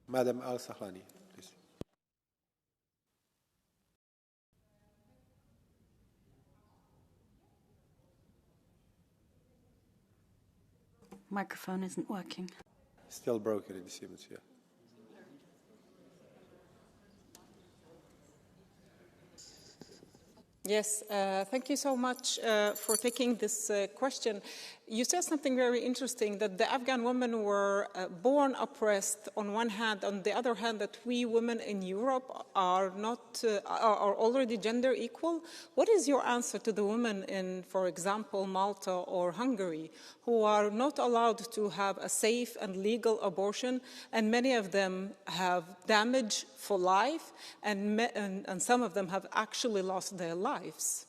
Madam Al-Sahlani, please. Microphone isn't working. Still broken, it seems, yeah. Yes, thank you so much for taking this question. You said something very interesting, that the Afghan women were born oppressed on one hand, on the other hand that we women in Europe are not are already gender equal. What is your answer to the women in, for example, Malta or Hungary, who are not allowed to have a safe and legal abortion, and many of them have damage for life, and some of them have actually lost their lives?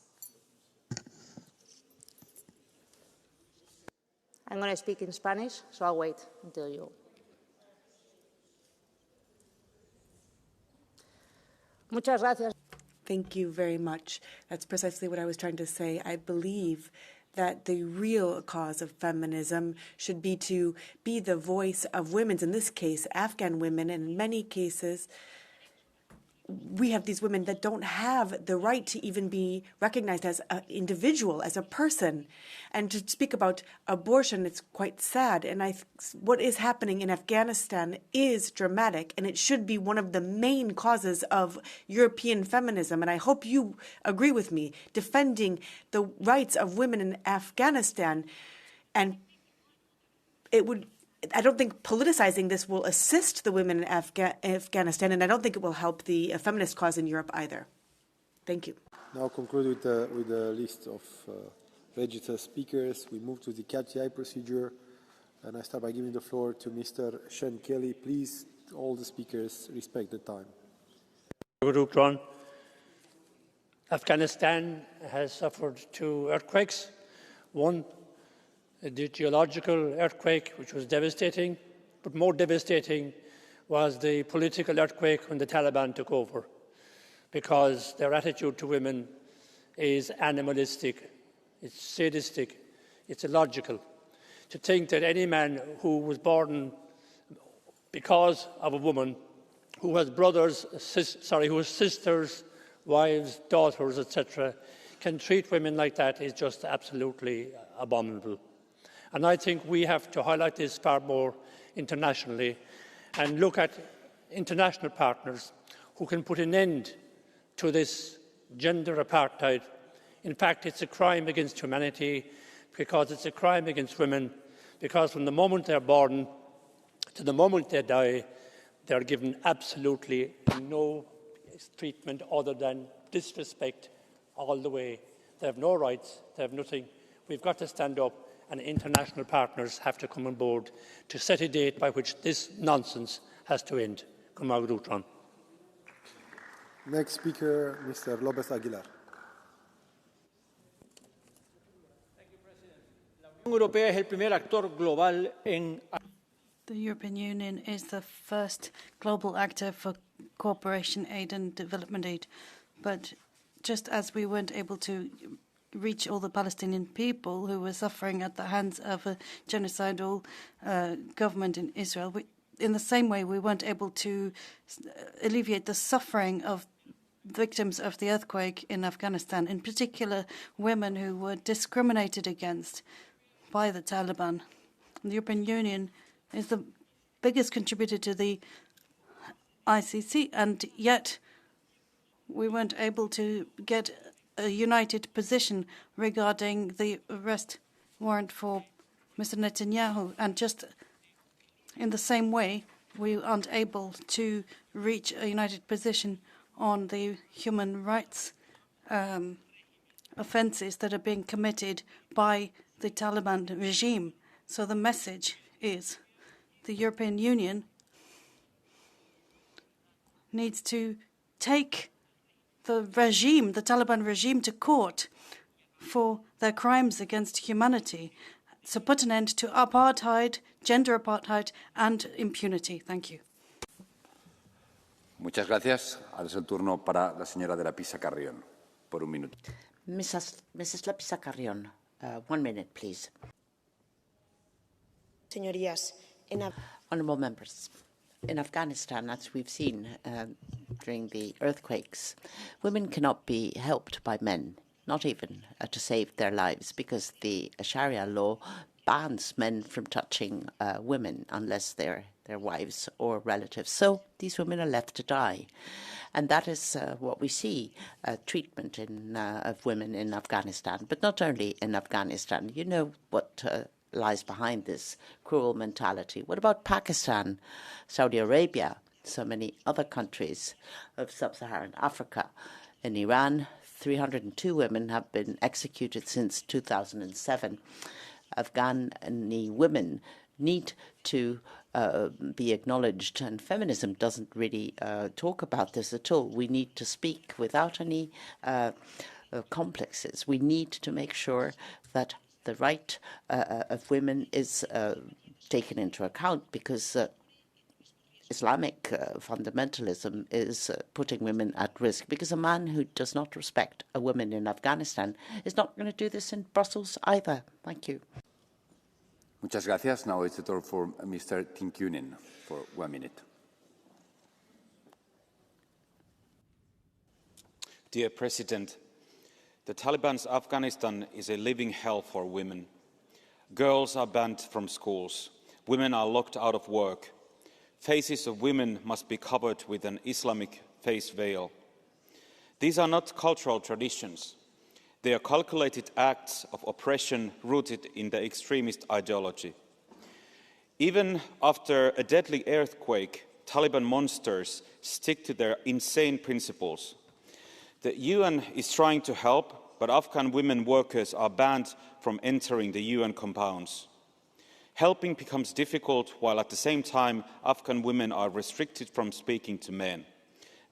I'm going to speak in Spanish, so I'll wait until you. Muchas gracias. Thank you very much. That's precisely what I was trying to say. I believe that the real cause of feminism should be to be the voice of women, in this case, Afghan women, and in many cases, we have these women that don't have the right to even be recognized as an individual, as a person. And to speak about abortion, it's quite sad. And what is happening in Afghanistan is dramatic, and it should be one of the main causes of European feminism. And I hope you agree with me, defending the rights of women in Afghanistan. And I don't think politicizing this will assist the women in Afghanistan, and I don't think it will help the feminist cause in Europe either. Thank you. Now conclude with the list of registered speakers. We move to the KTI procedure, and I start by giving the floor to Mr. Sean Kelly. Please, all the speakers, respect the time. Afghanistan has suffered 2 earthquakes. One, the geological earthquake, which was devastating, but more devastating was the political earthquake when the Taliban took over, because their attitude to women is animalistic, it's sadistic, it's illogical. To think that any man who was born because of a woman, who has brothers, who has sisters, wives, daughters, etc., can treat women like that is just absolutely abominable. And I think we have to highlight this far more internationally and look at international partners who can put an end to this gender apartheid. In fact, it's a crime against humanity, because it's a crime against women, because from the moment they're born to the moment they die, they're given absolutely no treatment other than disrespect all the way. They have no rights, they have nothing. We've got to stand up, and international partners have to come on board to set a date by which this nonsense has to end. Next speaker, Mr. López Aguilar. The European Union is the first global actor for cooperation aid and development aid. But just as we weren't able to reach all the Palestinian people who were suffering at the hands of a genocidal government in Israel, in the same way we weren't able to alleviate the suffering of victims of the earthquake in Afghanistan, in particular women who were discriminated against by the Taliban. The European Union is the biggest contributor to the ICC, and yet we weren't able to get a united position regarding the arrest warrant for Mr. Netanyahu. And just in the same way, we aren't able to reach a united position on the human rights offences that are being committed by the Taliban regime. So the message is the European Union needs to take the regime, the Taliban regime, to court for their crimes against humanity. So put an end to apartheid, gender apartheid, and impunity. Thank you. Muchas gracias. Ahora es el turno para la señora de la Pisa Carrión, por un minuto. Mrs. Lapisa Carrión, 1 minute, please. Señorías, Honourable members, in Afghanistan, as we've seen during the earthquakes, women cannot be helped by men, not even to save their lives, because the Sharia law bans men from touching women unless they're their wives or relatives. So these women are left to die. And that is what we see, treatment of women in Afghanistan, but not only in Afghanistan. You know what lies behind this cruel mentality. What about Pakistan, Saudi Arabia, so many other countries of sub-Saharan Africa? In Iran, 302 women have been executed since 2007. Afghani women need to be acknowledged, and feminism doesn't really talk about this at all. We need to speak without any complexes. We need to make sure that the right of women is taken into account, because Islamic fundamentalism is putting women at risk, because a man who does not respect a woman in Afghanistan is not going to do this in Brussels either. Thank you. Muchas gracias. Now it's the turn for Mr. Tinkunen for 1 minute. Dear President, the Taliban's Afghanistan is a living hell for women. Girls are banned from schools. Women are locked out of work. Faces of women must be covered with an Islamic face veil. These are not cultural traditions. They are calculated acts of oppression rooted in the extremist ideology. Even after a deadly earthquake, Taliban monsters stick to their insane principles. The UN is trying to help, but Afghan women workers are banned from entering the UN compounds. Helping becomes difficult, while at the same time Afghan women are restricted from speaking to men.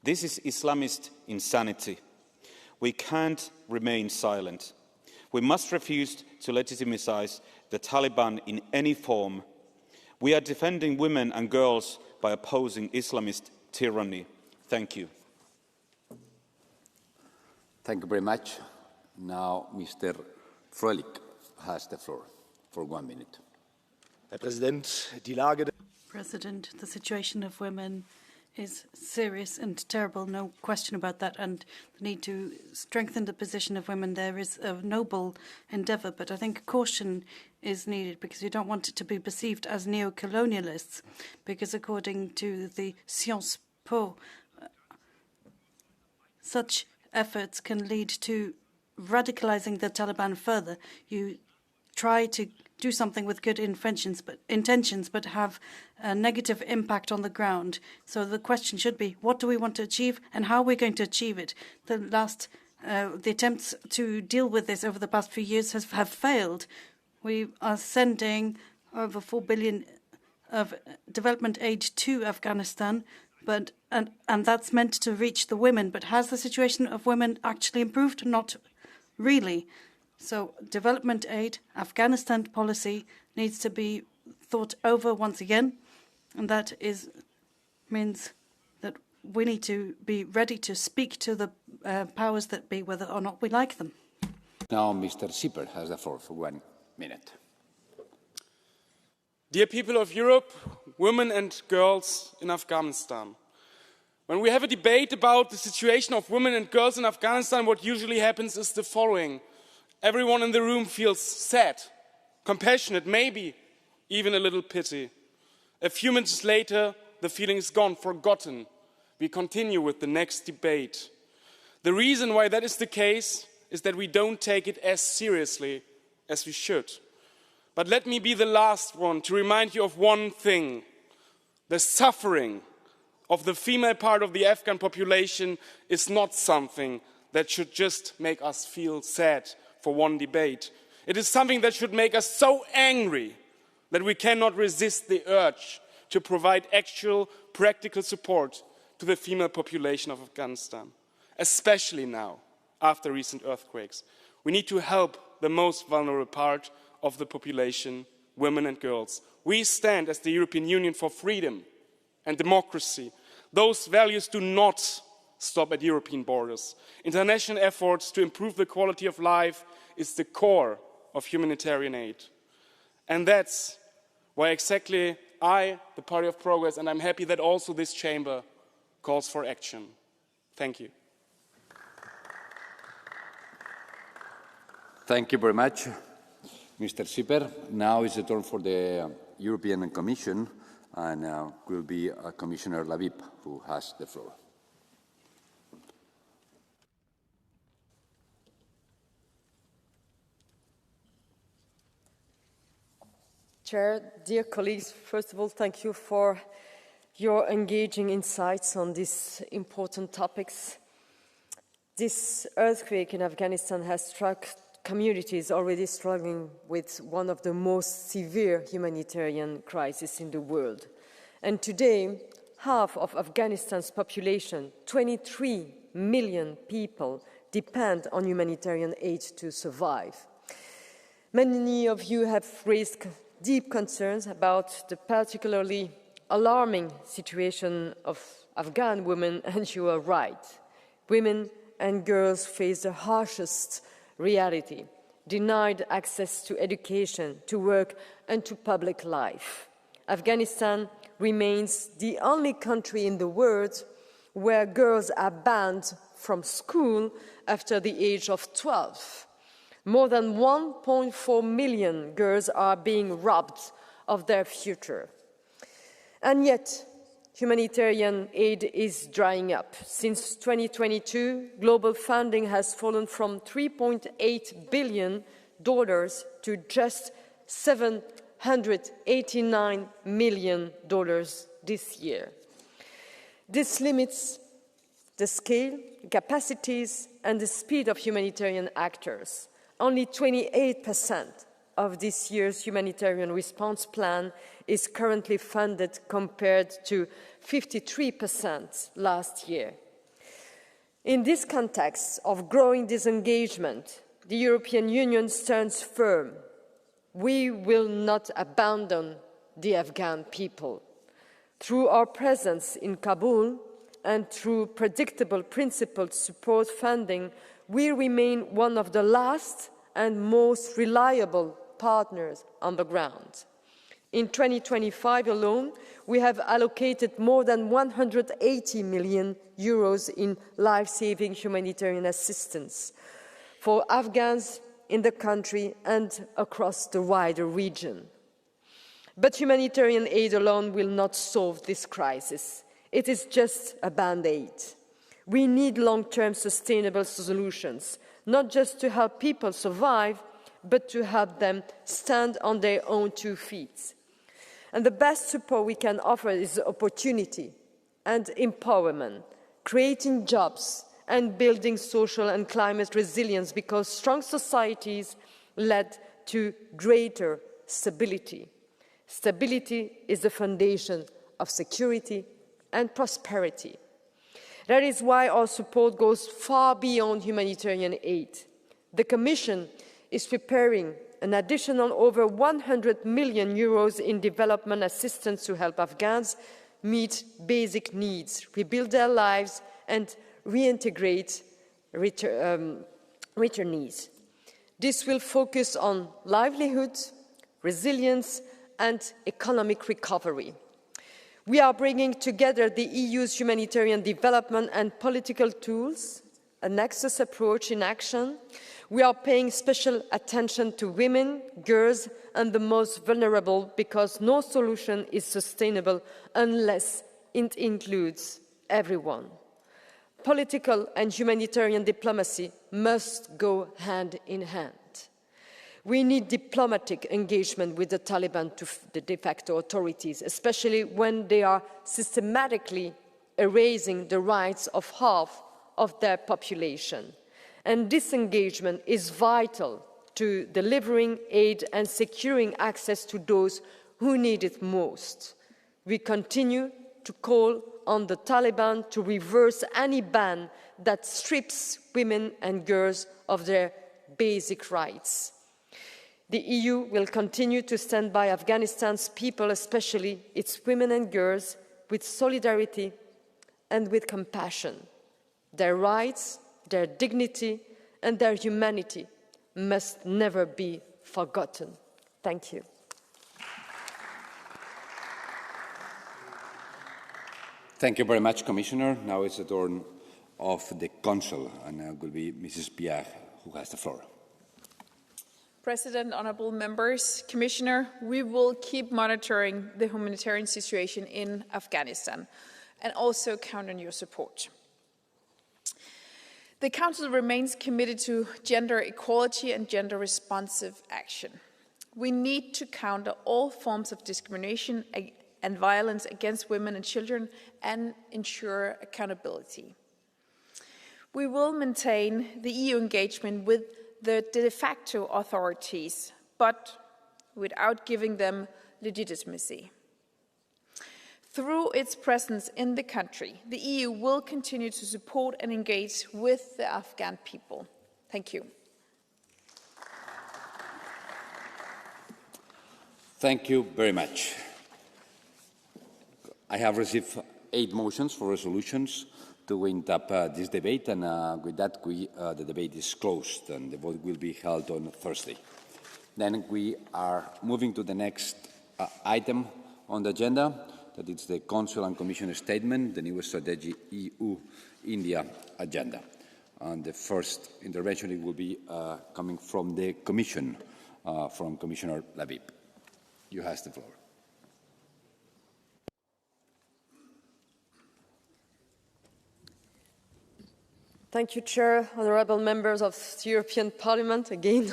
This is Islamist insanity. We can't remain silent. We must refuse to legitimize the Taliban in any form. We are defending women and girls by opposing Islamist tyranny. Thank you. Thank you very much. Now, Mr. Fröhlich has the floor for 1 minute. Herr Präsident, die Lage President, the situation of women is serious and terrible, no question about that, and the need to strengthen the position of women there is a noble endeavour, but I think caution is needed because you don't want it to be perceived as neo-colonialists, because according to the Sciences Po, such efforts can lead to radicalizing the Taliban further. You try to do something with good intentions, but have a negative impact on the ground. So the question should be, what do we want to achieve and how are we going to achieve it? The attempts to deal with this over the past few years have failed. We are sending over 4 billion of development aid to Afghanistan, and that's meant to reach the women. But has the situation of women actually improved? Not really. So development aid, Afghanistan policy needs to be thought over once again, and that means that we need to be ready to speak to the powers that be, whether or not we like them. Now, Mr. Sipper has the floor for 1 minute. Dear people of Europe, women and girls in Afghanistan, when we have a debate about the situation of women and girls in Afghanistan, what usually happens is the following. Everyone in the room feels sad, compassionate, maybe even a little pity. A few minutes later, the feeling is gone, forgotten. We continue with the next debate. The reason why that is the case is that we don't take it as seriously as we should. But let me be the last one to remind you of one thing. The suffering of the female part of the Afghan population is not something that should just make us feel sad for one debate. It is something that should make us so angry that we cannot resist the urge to provide actual practical support to the female population of Afghanistan, especially now, after recent earthquakes. We need to help the most vulnerable part of the population, women and girls. We stand as the European Union for freedom and democracy. Those values do not stop at European borders. International efforts to improve the quality of life is the core of humanitarian aid. And that's why exactly I, the Party of Progress, and I'm happy that also this chamber calls for action. Thank you. Thank you very much, Mr. Sipper. Now is the turn for the European Commission, and will be Commissioner Lavip who has the floor. Chair, dear colleagues, first of all, thank you for your engaging insights on these important topics. This earthquake in Afghanistan has struck communities already struggling with one of the most severe humanitarian crises in the world. And today, half of Afghanistan's population, 23 million people, depend on humanitarian aid to survive. Many of you have raised deep concerns about the particularly alarming situation of Afghan women, and you are right. Women and girls face the harshest reality, denied access to education, to work, and to public life. Afghanistan remains the only country in the world where girls are banned from school after the age of 12. More than 1.4 million girls are being robbed of their future. And yet, humanitarian aid is drying up. Since 2022, global funding has fallen from $3.8 billion to just $789 million this year. This limits the scale, capacities, and the speed of humanitarian actors. Only 28% of this year's humanitarian response plan is currently funded compared to 53% last year. In this context of growing disengagement, the European Union stands firm. We will not abandon the Afghan people. Through our presence in Kabul and through predictable principled support funding, we remain one of the last and most reliable partners on the ground. In 2025 alone, we have allocated more than 180 million euros in life-saving humanitarian assistance for Afghans in the country and across the wider region. But humanitarian aid alone will not solve this crisis. It is just a band-aid. We need long-term sustainable solutions, not just to help people survive, but to help them stand on their own 2 feet. And the best support we can offer is opportunity and empowerment, creating jobs and building social and climate resilience, because strong societies lead to greater stability. Stability is the foundation of security and prosperity. That is why our support goes far beyond humanitarian aid. The Commission is preparing an additional over 100 million euros in development assistance to help Afghans meet basic needs, rebuild their lives, and reintegrate returnees. This will focus on livelihood, resilience, and economic recovery. We are bringing together the EU's humanitarian development and political tools, a nexus approach in action. We are paying special attention to women, girls, and the most vulnerable, because no solution is sustainable unless it includes everyone. Political and humanitarian diplomacy must go hand in hand. We need diplomatic engagement with the Taliban, the de facto authorities, especially when they are systematically erasing the rights of half of their population. And this engagement is vital to delivering aid and securing access to those who need it most. We continue to call on the Taliban to reverse any ban that strips women and girls of their basic rights. The EU will continue to stand by Afghanistan's people, especially its women and girls, with solidarity and with compassion. Their rights, their dignity, and their humanity must never be forgotten. Thank you. Thank you very much, Commissioner. Now it's the turn of the Council, and it will be Mrs. Pierre who has the floor. President, honourable members, Commissioner, we will keep monitoring the humanitarian situation in Afghanistan and also count on your support. The Council remains committed to gender equality and gender-responsive action. We need to counter all forms of discrimination and violence against women and children and ensure accountability. We will maintain the EU engagement with the de facto authorities, but without giving them legitimacy. Through its presence in the country, the EU will continue to support and engage with the Afghan people. Thank you. Thank you very much. I have received 8 motions for resolutions to wind up this debate, and with that, the debate is closed, and the vote will be held on Thursday. Then we are moving to the next item on the agenda, that is the Council and Commission statement, the new strategy EU-India agenda. And the first intervention will be coming from the Commission, from Commissioner Lavip. You have the floor. Thank you, Chair, honourable members of the European Parliament again.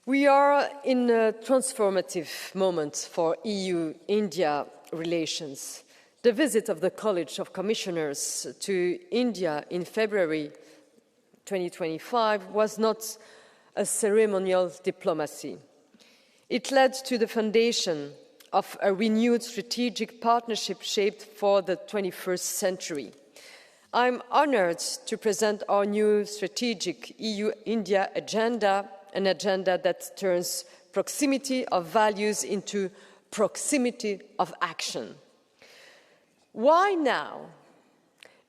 We are in a transformative moment for EU-India relations. The visit of the College of Commissioners to India in February 2025 was not a ceremonial diplomacy. It led to the foundation of a renewed strategic partnership shaped for the 21st century. I'm honoured to present our new strategic EU-India agenda, an agenda that turns proximity of values into proximity of action. Why now?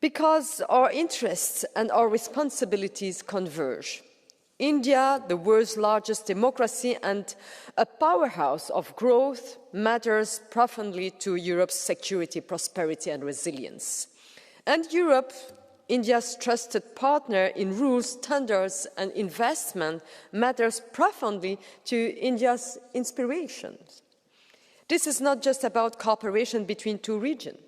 Because our interests and our responsibilities converge. India, the world's largest democracy and a powerhouse of growth, matters profoundly to Europe's security, prosperity and resilience. And Europe, India's trusted partner in rules, standards and investment, matters profoundly to India's inspirations. This is not just about cooperation between two regions.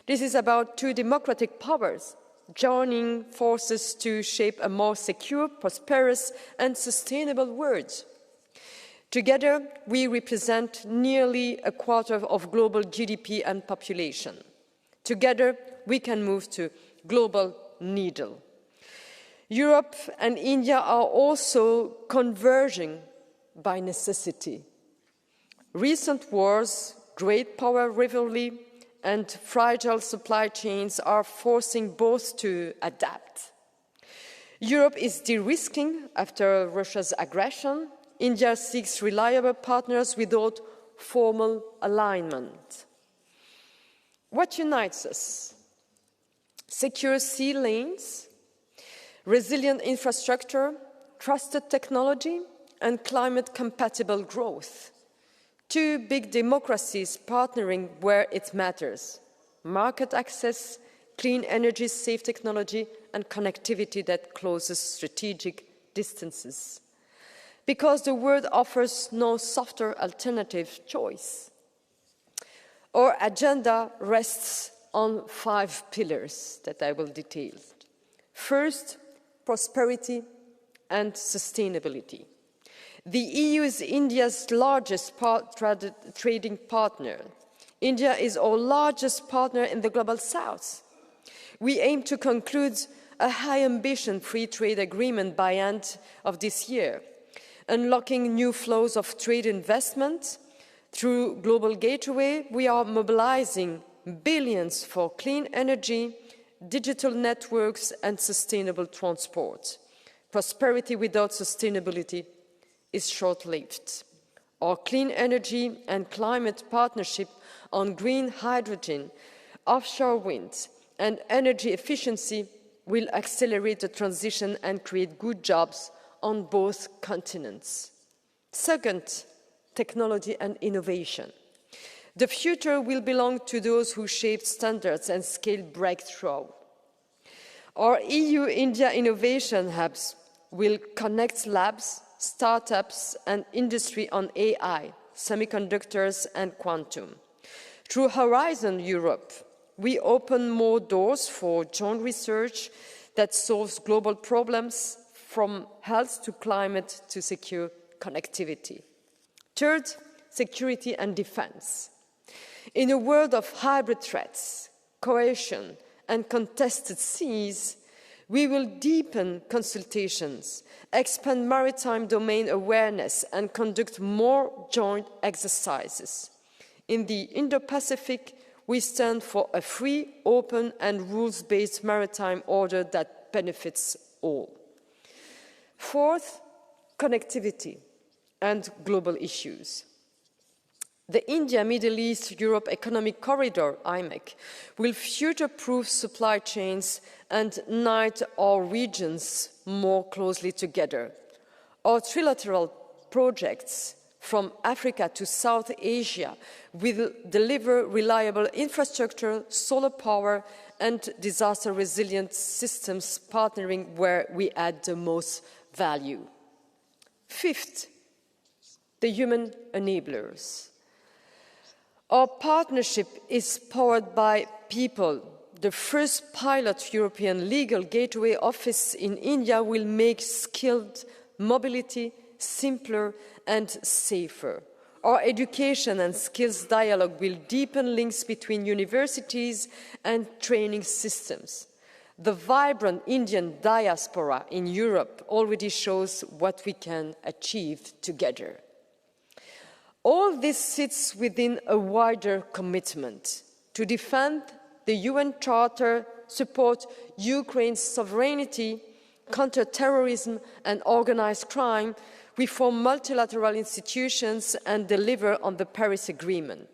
This is about two democratic powers joining forces to shape a more secure, prosperous and sustainable world. Together, we represent nearly a quarter of global GDP and population. Together, we can move to global needle. Europe and India are also converging by necessity. Recent wars, great power rivalry, and fragile supply chains are forcing both to adapt. Europe is de-risking after Russia's aggression. India seeks reliable partners without formal alignment. What unites us? Secure sea lanes, resilient infrastructure, trusted technology, and climate-compatible growth. Two big democracies partnering where it matters: market access, clean energy, safe technology, and connectivity that closes strategic distances. Because the world offers no softer alternative choice. Our agenda rests on 5 pillars that I will detail. First, prosperity and sustainability. The EU is India's largest trading partner. India is our largest partner in the Global South. We aim to conclude a high-ambition free trade agreement by end of this year, unlocking new flows of trade investment. Through Global Gateway, we are mobilizing billions for clean energy, digital networks, and sustainable transport. Prosperity without sustainability is short-lived. Our clean energy and climate partnership on green hydrogen, offshore wind, and energy efficiency will accelerate the transition and create good jobs on both continents. Second, technology and innovation. The future will belong to those who shape standards and scale breakthrough. Our EU-India innovation hubs will connect labs, startups and industry on AI, semiconductors and quantum. Through Horizon Europe, we open more doors for joint research that solves global problems, from health to climate to secure connectivity. Third, security and defense. In a world of hybrid threats, coercion and contested seas, we will deepen consultations, expand maritime domain awareness, and conduct more joint exercises. In the Indo-Pacific, we stand for a free, open, and rules-based maritime order that benefits all. Fourth, connectivity and global issues. The India-Middle East-Europe Economic Corridor, IMEC, will future-proof supply chains and knit our regions more closely together. Our trilateral projects from Africa to South Asia will deliver reliable infrastructure, solar power, and disaster-resilient systems, partnering where we add the most value. Fifth, the human enablers. Our partnership is powered by people. The first pilot European legal gateway office in India will make skilled mobility simpler and safer. Our education and skills dialogue will deepen links between universities and training systems. The vibrant Indian diaspora in Europe already shows what we can achieve together. All this sits within a wider commitment to defend the UN Charter support Ukraine's sovereignty, counter terrorism and organised crime, reform multilateral institutions and deliver on the Paris Agreement.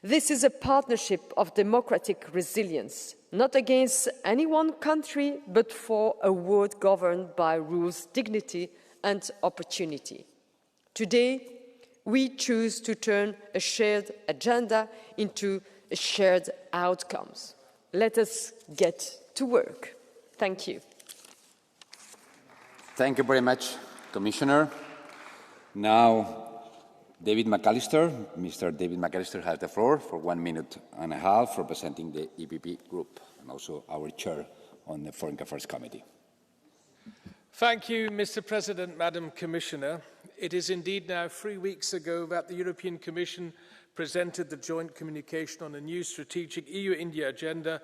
This is a partnership of democratic resilience, not against any one country, but for a world governed by rules, dignity and opportunity. Today, we choose to turn a shared agenda into shared outcomes. Let us get to work. Thank you. Thank you very much, Commissioner. Now, David McAllister. Mr. David McAllister has the floor for 1.5 minutes representing the EPP group and also our chair on the Foreign Affairs Committee. Thank you, Mr. President, Madam Commissioner. It is indeed now 3 weeks ago that the European Commission presented the joint communication on a new strategic EU-India agenda.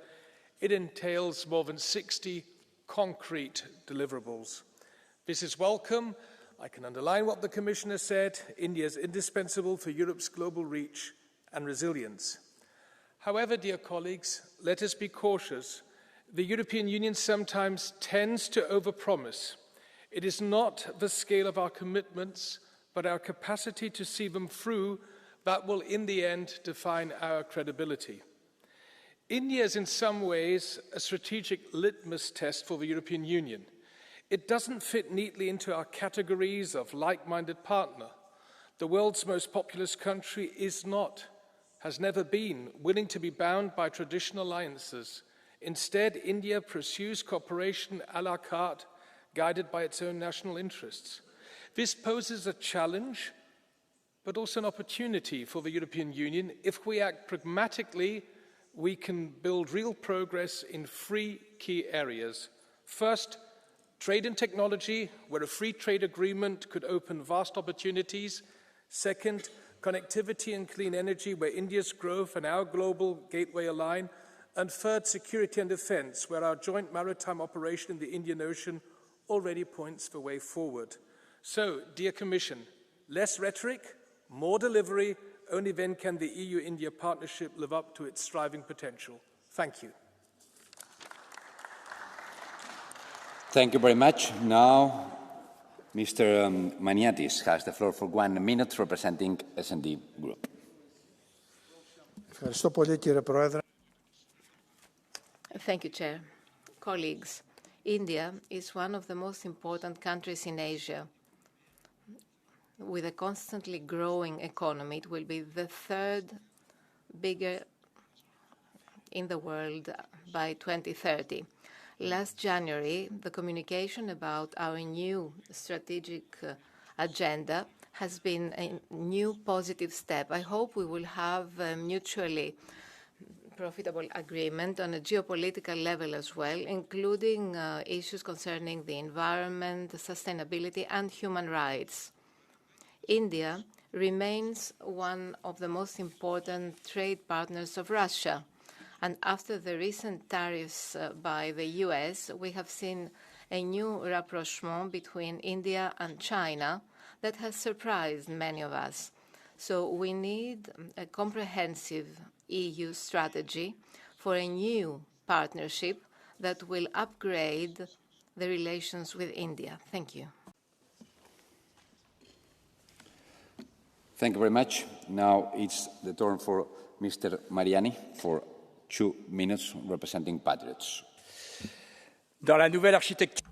It entails more than 60 concrete deliverables. This is welcome. I can underline what the Commissioner said. India is indispensable for Europe's global reach and resilience. However, dear colleagues, let us be cautious. The European Union sometimes tends to overpromise. It is not the scale of our commitments, but our capacity to see them through that will, in the end, define our credibility. India is in some ways a strategic litmus test for the European Union. It doesn't fit neatly into our categories of like-minded partner. The world's most populous country is not, has never been, willing to be bound by traditional alliances. Instead, India pursues cooperation à la carte, guided by its own national interests. This poses a challenge, but also an opportunity for the European Union. If we act pragmatically, we can build real progress in 3 key areas. First, trade and technology, where a free trade agreement could open vast opportunities. Second, connectivity and clean energy, where India's growth and our global gateway align. And third, security and defence, where our joint maritime operation in the Indian Ocean already points the way forward. So, dear Commission, less rhetoric, more delivery. Only then can the EU-India partnership live up to its thriving potential. Thank you. Thank you very much. Now, Mr. Maniatis has the floor for 1 minute representing S&D Group. Thank you, Chair. Colleagues, India is one of the most important countries in Asia. With a constantly growing economy, it will be the 3rd bigger in the world by 2030. Last January, the communication about our new strategic agenda has been a new positive step. I hope we will have a mutually profitable agreement on a geopolitical level as well, including issues concerning the environment, sustainability, and human rights. India remains one of the most important trade partners of Russia. And after the recent tariffs by the US, we have seen a new rapprochement between India and China that has surprised many of us. So we need a comprehensive EU strategy for a new partnership that will upgrade the relations with India. Thank you. Thank you very much. Now it's the turn for Mr. Mariani for 2 minutes representing Patriots. Dans la nouvelle architecture.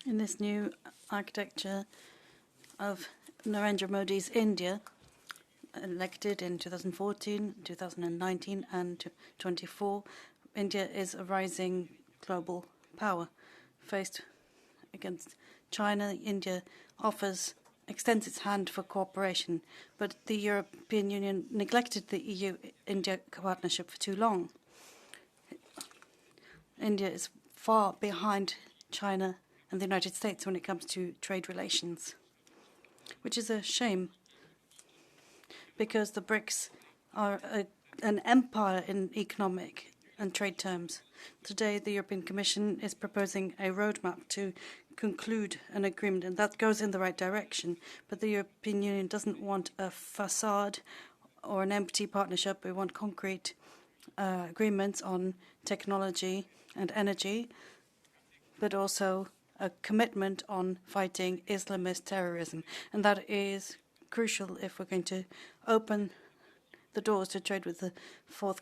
In this new architecture of Narendra Modi's India, elected in 2014, 2019 and 2024, India is a rising global power. Faced against China, India extends its hand for cooperation, but the European Union neglected the EU-India partnership for too long. India is far behind China and the United States when it comes to trade relations, which is a shame because the BRICS are an empire in economic and trade terms. Today, the European Commission is proposing a roadmap to conclude an agreement, and that goes in the right direction. But the European Union doesn't want a facade or an empty partnership. We want concrete agreements on technology and energy, but also a commitment on fighting Islamist terrorism. And that is crucial if we're going to open the doors to trade with the fourth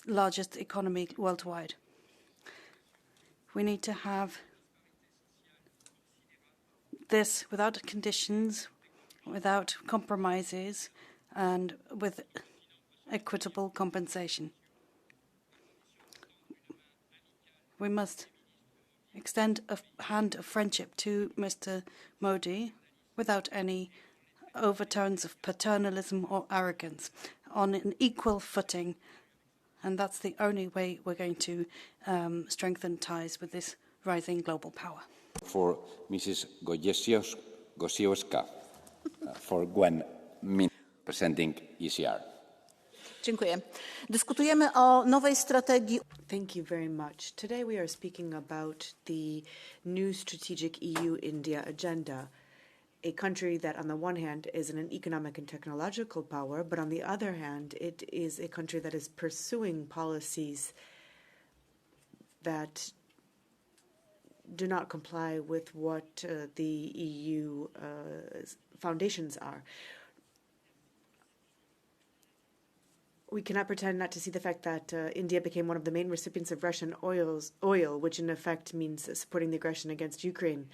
largest economy worldwide. We need to have this without conditions, without compromises, and with equitable compensation. We must extend a hand of friendship to Mr. Modi without any overtones of paternalism or arrogance, on an equal footing, and that's the only way we're going to strengthen ties with this rising global power. For Mrs. Gosiewska, for 1 minute, presenting ECR. Dziękuję. Dyskutujemy o nowej strategii. Thank you very much. Today we are speaking about the new strategic EU-India agenda, a country that on the one hand is an economic and technological power, but on the other hand, it is a country that is pursuing policies that do not comply with what the EU foundations are. We cannot pretend not to see the fact that India became one of the main recipients of Russian oil, which in effect means supporting the aggression against Ukraine.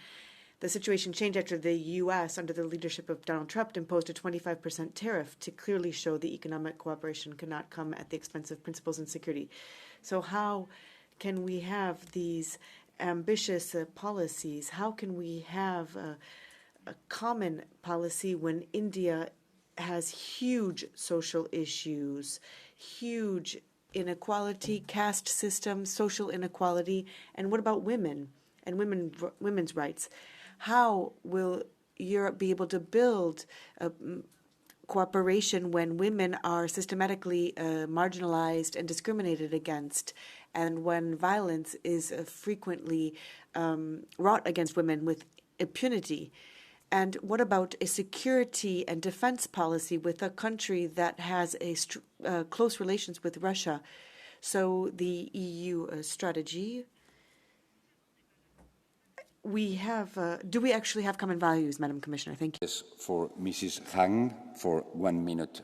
The situation changed after the U.S., under the leadership of Donald Trump, imposed a 25% tariff to clearly show the economic cooperation cannot come at the expense of principles and security. So how can we have these ambitious policies? How can we have a common policy when India has huge social issues, huge inequality, caste system, social inequality, and what about women and women's rights? How will Europe be able to build cooperation when women are systematically marginalized and discriminated against, and when violence is frequently wrought against women with impunity? And what about a security and defense policy with a country that has close relations with Russia? So the EU strategy, do we actually have common values, Madam Commissioner? Thank you. Yes, for Mrs. Hang, for 1.5 minutes,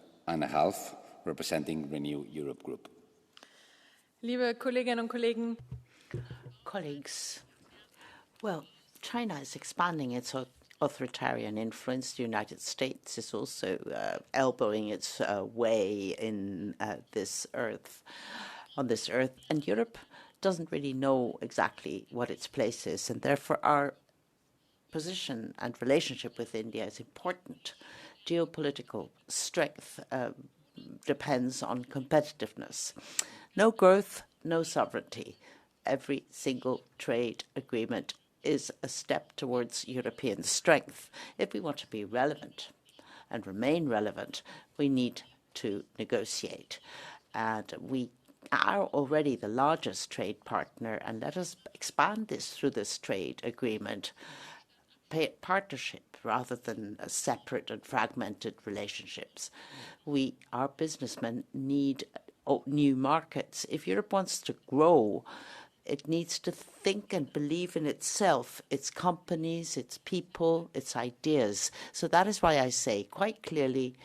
representing Renew Europe Group. Liebe Kolleginnen und Kollegen. Colleagues, well, China is expanding its authoritarian influence. The United States is also elbowing its way in on this earth, and Europe doesn't really know exactly what its place is, and therefore our position and relationship with India is important. Geopolitical strength depends on competitiveness. No growth, no sovereignty. Every single trade agreement is a step towards European strength. If we want to be relevant and remain relevant, we need to negotiate. And we are already the largest trade partner, and let us expand this through this trade agreement. Partnership rather than separate and fragmented relationships. Our businessmen need new markets. If Europe wants to grow, it needs to think and believe in itself, its companies, its people, its ideas. So that is why I say quite clearly,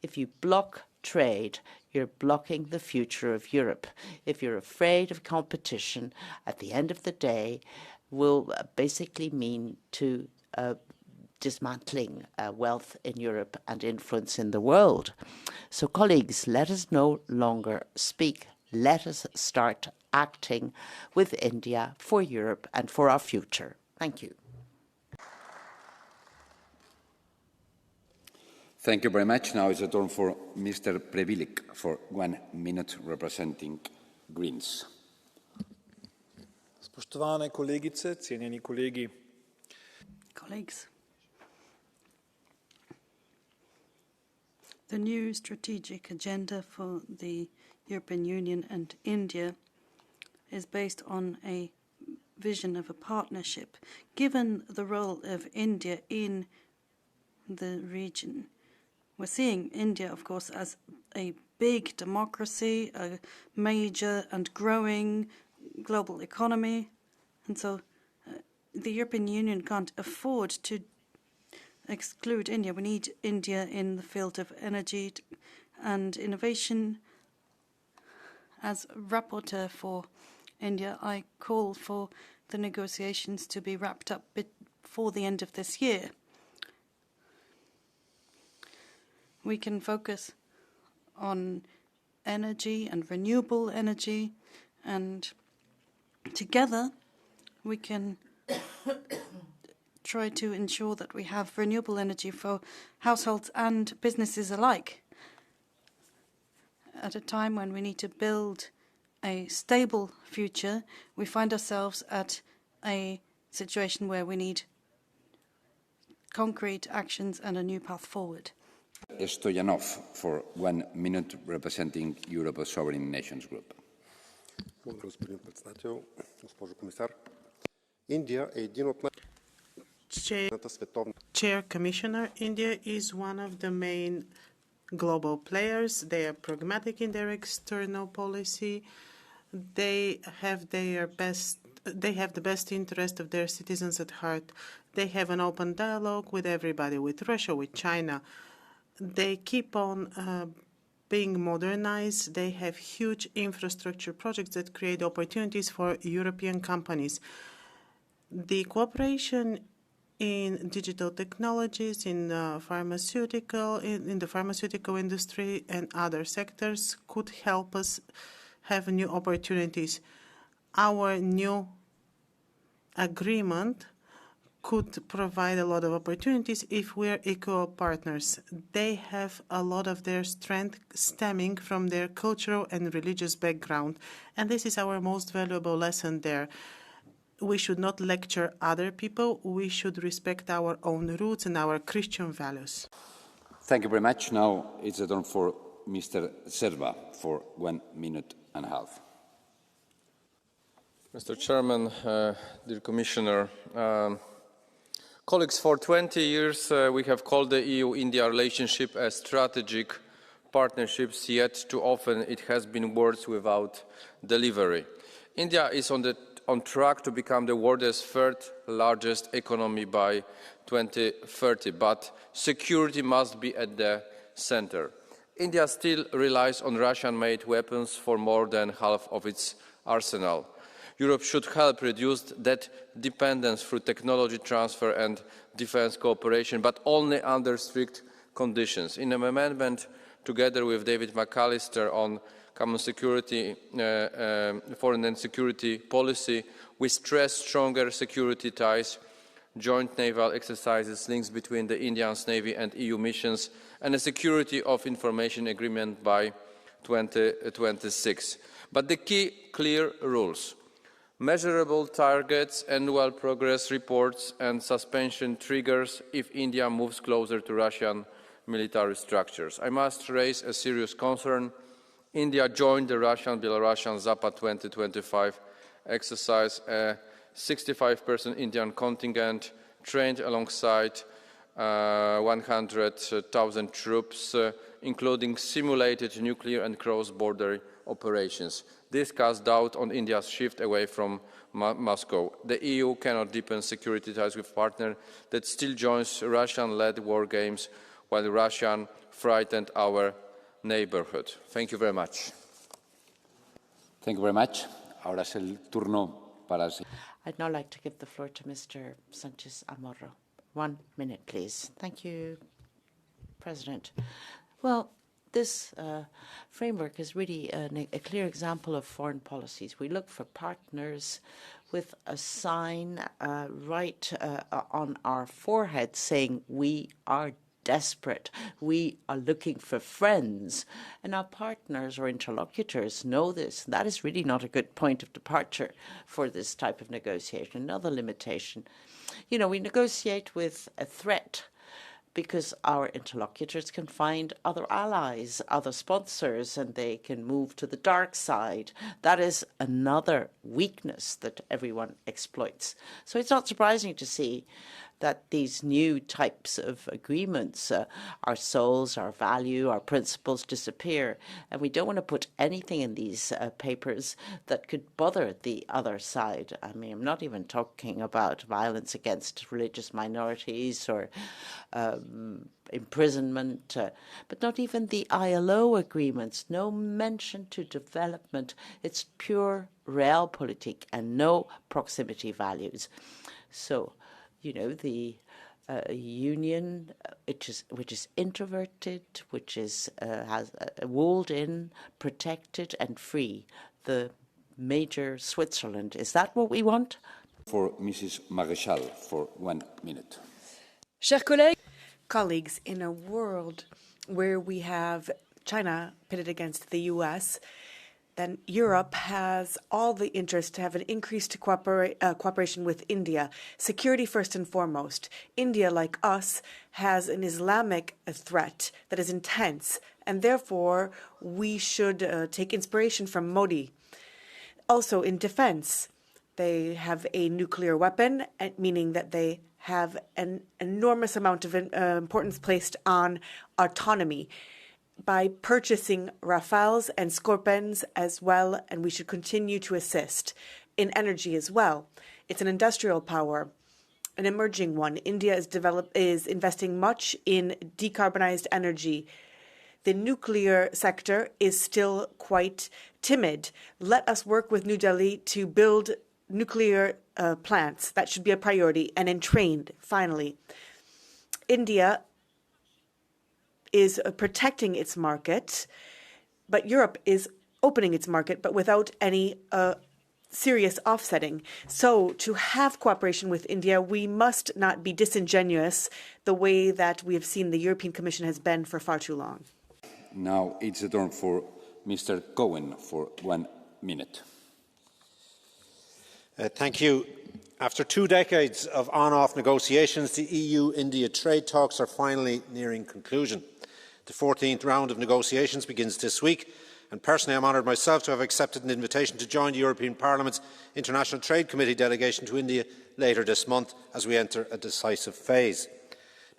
if you block trade, you're blocking the future of Europe. If you're afraid of competition, at the end of the day, will basically mean to dismantling wealth in Europe and influence in the world. So colleagues, let us no longer speak. Let us start acting with India for Europe and for our future. Thank you. Thank you very much. Now it's a turn for Mr. Previlik for 1 minute, representing Greens. Spoštovane kolegice, cenjeni kolegi. Colleagues, the new strategic agenda for the European Union and India is based on a vision of a partnership. Given the role of India in the region, we're seeing India, of course, as a big democracy, a major and growing global economy. And so the European Union can't afford to exclude India. We need India in the field of energy and innovation. As rapporteur for India, I call for the negotiations to be wrapped up before the end of this year. We can focus on energy and renewable energy, and together we can try to ensure that we have renewable energy for households and businesses alike. At a time when we need to build a stable future, we find ourselves at a situation where we need concrete actions and a new path forward. Stoyanov for 1 minute, representing Europe's Sovereign Nations Group. Господин председател, госпожо комисар, Индия е един от Chair Commissioner, India is one of the main global players. They are pragmatic in their external policy. They have the best interest of their citizens at heart. They have an open dialogue with everybody, with Russia, with China. They keep on being modernized. They have huge infrastructure projects that create opportunities for European companies. The cooperation in digital technologies, in the pharmaceutical industry and other sectors could help us have new opportunities. Our new agreement could provide a lot of opportunities if we're equal partners. They have a lot of their strength stemming from their cultural and religious background, and this is our most valuable lesson there. We should not lecture other people. We should respect our own roots and our Christian values. Thank you very much. Now it's the turn for Mr. Serba for 1 minute and a half. Mr. Chairman, dear Commissioner, colleagues, for 20 years we have called the EU-India relationship a strategic partnership, yet too often it has been words without delivery. India is on track to become the world's third largest economy by 2030, but security must be at the center. India still relies on Russian-made weapons for more than half of its arsenal. Europe should help reduce that dependence through technology transfer and defense cooperation, but only under strict conditions. In an amendment together with David McAllister on common security, foreign and security policy, we stress stronger security ties, joint naval exercises, links between the Indian Navy and EU missions, and a security of information agreement by 2026. But the key, clear rules: measurable targets, annual progress reports, and suspension triggers if India moves closer to Russian military structures. I must raise a serious concern. India joined the Russian-Belarusian Zapad 2025 exercise, a 65% Indian contingent trained alongside 100,000 troops, including simulated nuclear and cross-border operations. This casts doubt on India's shift away from Moscow. The EU cannot deepen security ties with a partner that still joins Russian-led war games while Russia frightened our neighborhood. Thank you very much. Thank you very much. Ahora es el turno para... I'd now like to give the floor to Mr. Sanchez Amorro. 1 minute, please. Thank you, President. Well, this framework is really a clear example of foreign policies. We look for partners with a sign right on our forehead saying we are desperate. We are looking for friends. And our partners or interlocutors know this. That is really not a good point of departure for this type of negotiation. Another limitation. You know, we negotiate with a threat because our interlocutors can find other allies, other sponsors, and they can move to the dark side. That is another weakness that everyone exploits. So it's not surprising to see that these new types of agreements, our souls, our value, our principles disappear. And we don't want to put anything in these papers that could bother the other side. I mean, I'm not even talking about violence against religious minorities or imprisonment, but not even the ILO agreements, no mention to development. It's pure realpolitik and no proximity values. So, you know, the union, which is introverted, which is has walled in, protected and free, the major Switzerland. Is that what we want? For Mrs. Maréchal, for 1 minute. Chers collègues, colleagues, in a world where we have China pitted against the U.S., then Europe has all the interest to have an increased cooperation with India. Security first and foremost. India, like us, has an Islamic threat that is intense, and therefore we should take inspiration from Modi. Also, in defense, they have a nuclear weapon, meaning that they have an enormous amount of importance placed on autonomy by purchasing Rafales and Scorpions as well, and we should continue to assist in energy as well. It's an industrial power, an emerging one. India is investing much in decarbonized energy. The nuclear sector is still quite timid. Let us work with New Delhi to build nuclear plants. That should be a priority. And entrained, finally. India is protecting its market, but Europe is opening its market, but without any serious offsetting. So to have cooperation with India, we must not be disingenuous the way that we have seen the European Commission has been for far too long. Now it's the turn for Mr. Cohen for 1 minute. Thank you. After 2 decades of on-off negotiations, the EU-India trade talks are finally nearing conclusion. The 14th round of negotiations begins this week, and personally I'm honoured myself to have accepted an invitation to join the European Parliament's International Trade Committee delegation to India later this month as we enter a decisive phase.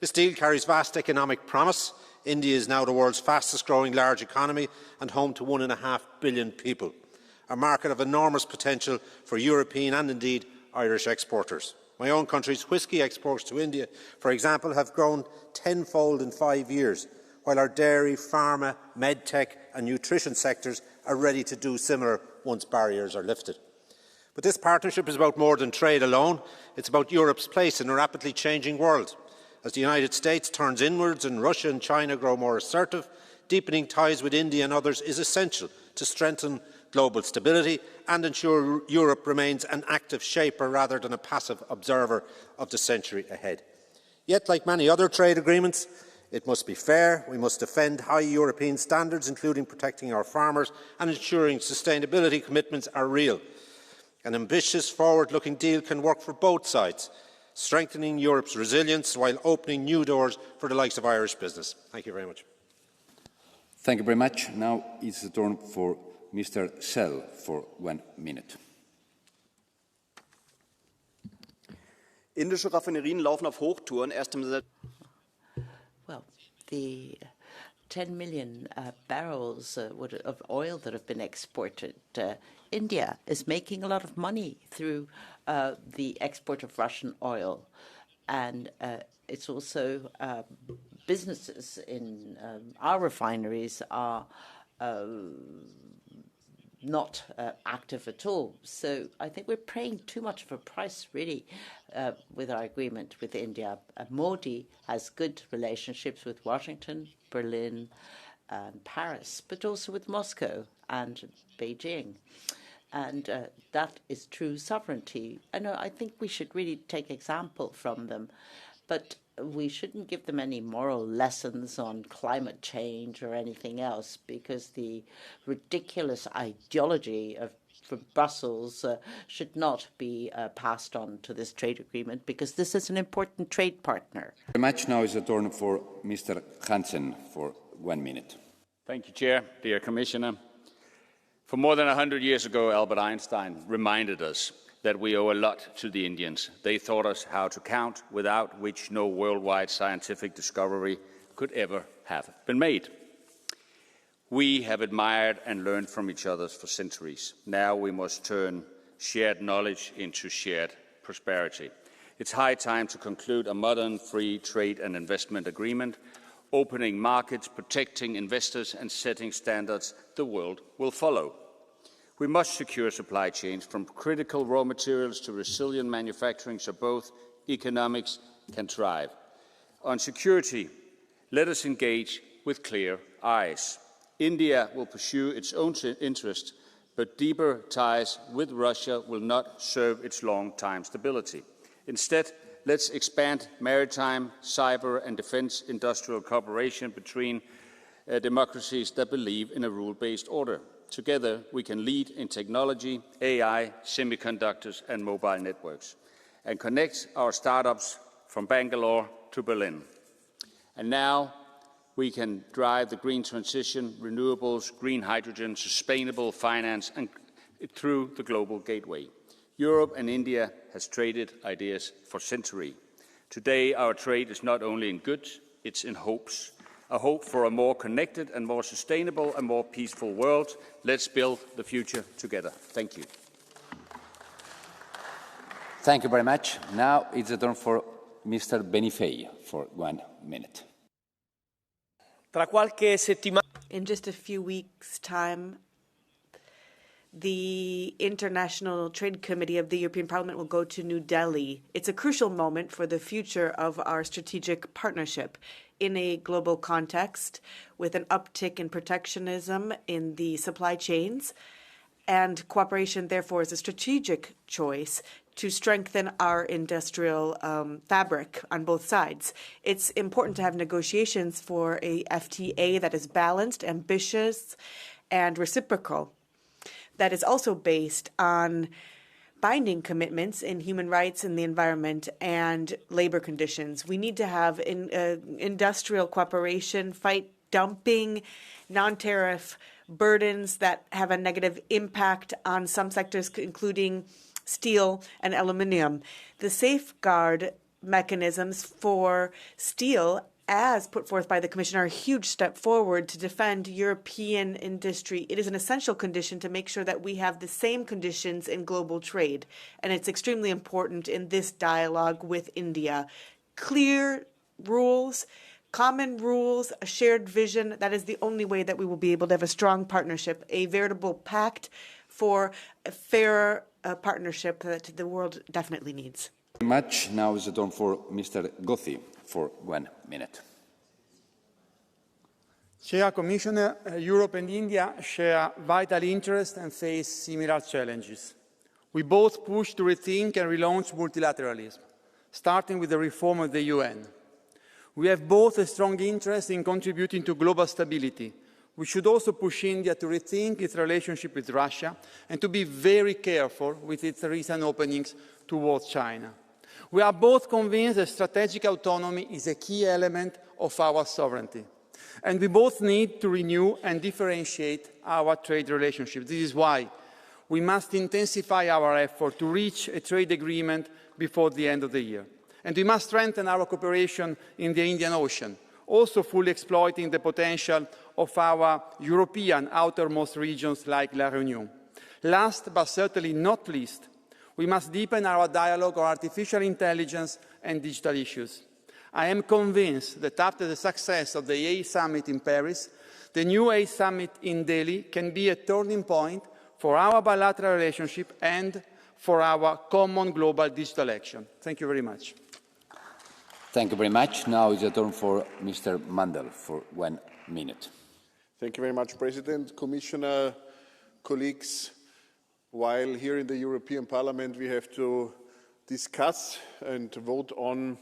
This deal carries vast economic promise. India is now the world's fastest growing large economy and home to 1.5 billion people, a market of enormous potential for European and indeed Irish exporters. My own country's whisky exports to India, for example, have grown tenfold in 5 years, while our dairy, pharma, medtech and nutrition sectors are ready to do similar once barriers are lifted. But this partnership is about more than trade alone. It's about Europe's place in a rapidly changing world. As the United States turns inwards and Russia and China grow more assertive, deepening ties with India and others is essential to strengthen global stability and ensure Europe remains an active shaper rather than a passive observer of the century ahead. Yet, like many other trade agreements, it must be fair. We must defend high European standards, including protecting our farmers and ensuring sustainability commitments are real. An ambitious, forward-looking deal can work for both sides, strengthening Europe's resilience while opening new doors for the likes of Irish business. Thank you very much. Thank you very much. Now it's the turn for Mr. Sell for 1 minute. Indische Raffinerien laufen auf Hochtouren. Well, the 10 million barrels of oil that have been exported, India is making a lot of money through the export of Russian oil. And it's also businesses in our refineries are not active at all. So I think we're paying too much of a price, really, with our agreement with India. Modi has good relationships with Washington, Berlin, and Paris, but also with Moscow and Beijing. And that is true sovereignty. And I think we should really take example from them. But we shouldn't give them any moral lessons on climate change or anything else, because the ridiculous ideology from Brussels should not be passed on to this trade agreement, because this is an important trade partner. The match now is a turn for Mr. Hansen for 1 minute. Thank you, Chair. Dear Commissioner, for more than 100 years ago, Albert Einstein reminded us that we owe a lot to the Indians. They taught us how to count, without which no worldwide scientific discovery could ever have been made. We have admired and learned from each other for centuries. Now we must turn shared knowledge into shared prosperity. It's high time to conclude a modern free trade and investment agreement, opening markets, protecting investors and setting standards the world will follow. We must secure supply chains from critical raw materials to resilient manufacturing so both economics can thrive. On security, let us engage with clear eyes. India will pursue its own interests, but deeper ties with Russia will not serve its long-term stability. Instead, let's expand maritime, cyber and defence industrial cooperation between democracies that believe in a rule-based order. Together, we can lead in technology, AI, semiconductors and mobile networks, and connect our startups from Bangalore to Berlin. And now, we can drive the green transition, renewables, green hydrogen, sustainable finance, and through the global gateway. Europe and India has traded ideas for centuries. Today, our trade is not only in goods, it's in hopes. A hope for a more connected and more sustainable and more peaceful world. Let's build the future together. Thank you. Thank you very much. Now it's the turn for Mr. Benifei for 1 minute. In just a few weeks' time, the International Trade Committee of the European Parliament will go to New Delhi. It's a crucial moment for the future of our strategic partnership in a global context with an uptick in protectionism in the supply chains. And cooperation, therefore, is a strategic choice to strengthen our industrial fabric on both sides. It's important to have negotiations for a FTA that is balanced, ambitious, and reciprocal, that is also based on binding commitments in human rights and the environment and labor conditions. We need to have industrial cooperation, fight dumping, non-tariff burdens that have a negative impact on some sectors, including steel and aluminium. The safeguard mechanisms for steel, as put forth by the Commission, are a huge step forward to defend European industry. It is an essential condition to make sure that we have the same conditions in global trade, and it's extremely important in this dialogue with India. Clear rules, common rules, a shared vision, that is the only way that we will be able to have a strong partnership, a veritable pact for a fairer partnership that the world definitely needs. Thank you very much. Now is the turn for Mr. Gothi for 1 minute. Chair, Commissioner, Europe and India share vital interests and face similar challenges. We both push to rethink and relaunch multilateralism, starting with the reform of the UN. We have both a strong interest in contributing to global stability. We should also push India to rethink its relationship with Russia and to be very careful with its recent openings towards China. We are both convinced that strategic autonomy is a key element of our sovereignty. And we both need to renew and differentiate our trade relationships. This is why we must intensify our effort to reach a trade agreement before the end of the year. And we must strengthen our cooperation in the Indian Ocean, also fully exploiting the potential of our European outermost regions like La Réunion. Last, but certainly not least, we must deepen our dialogue on artificial intelligence and digital issues. I am convinced that after the success of the AI Summit in Paris, the new AI Summit in Delhi can be a turning point for our bilateral relationship and for our common global digital action. Thank you very much. Thank you very much. Now is the turn for Mr. Mandel for 1 minute. Thank you very much, President. Commissioner, colleagues, while here in the European Parliament we have to discuss and vote on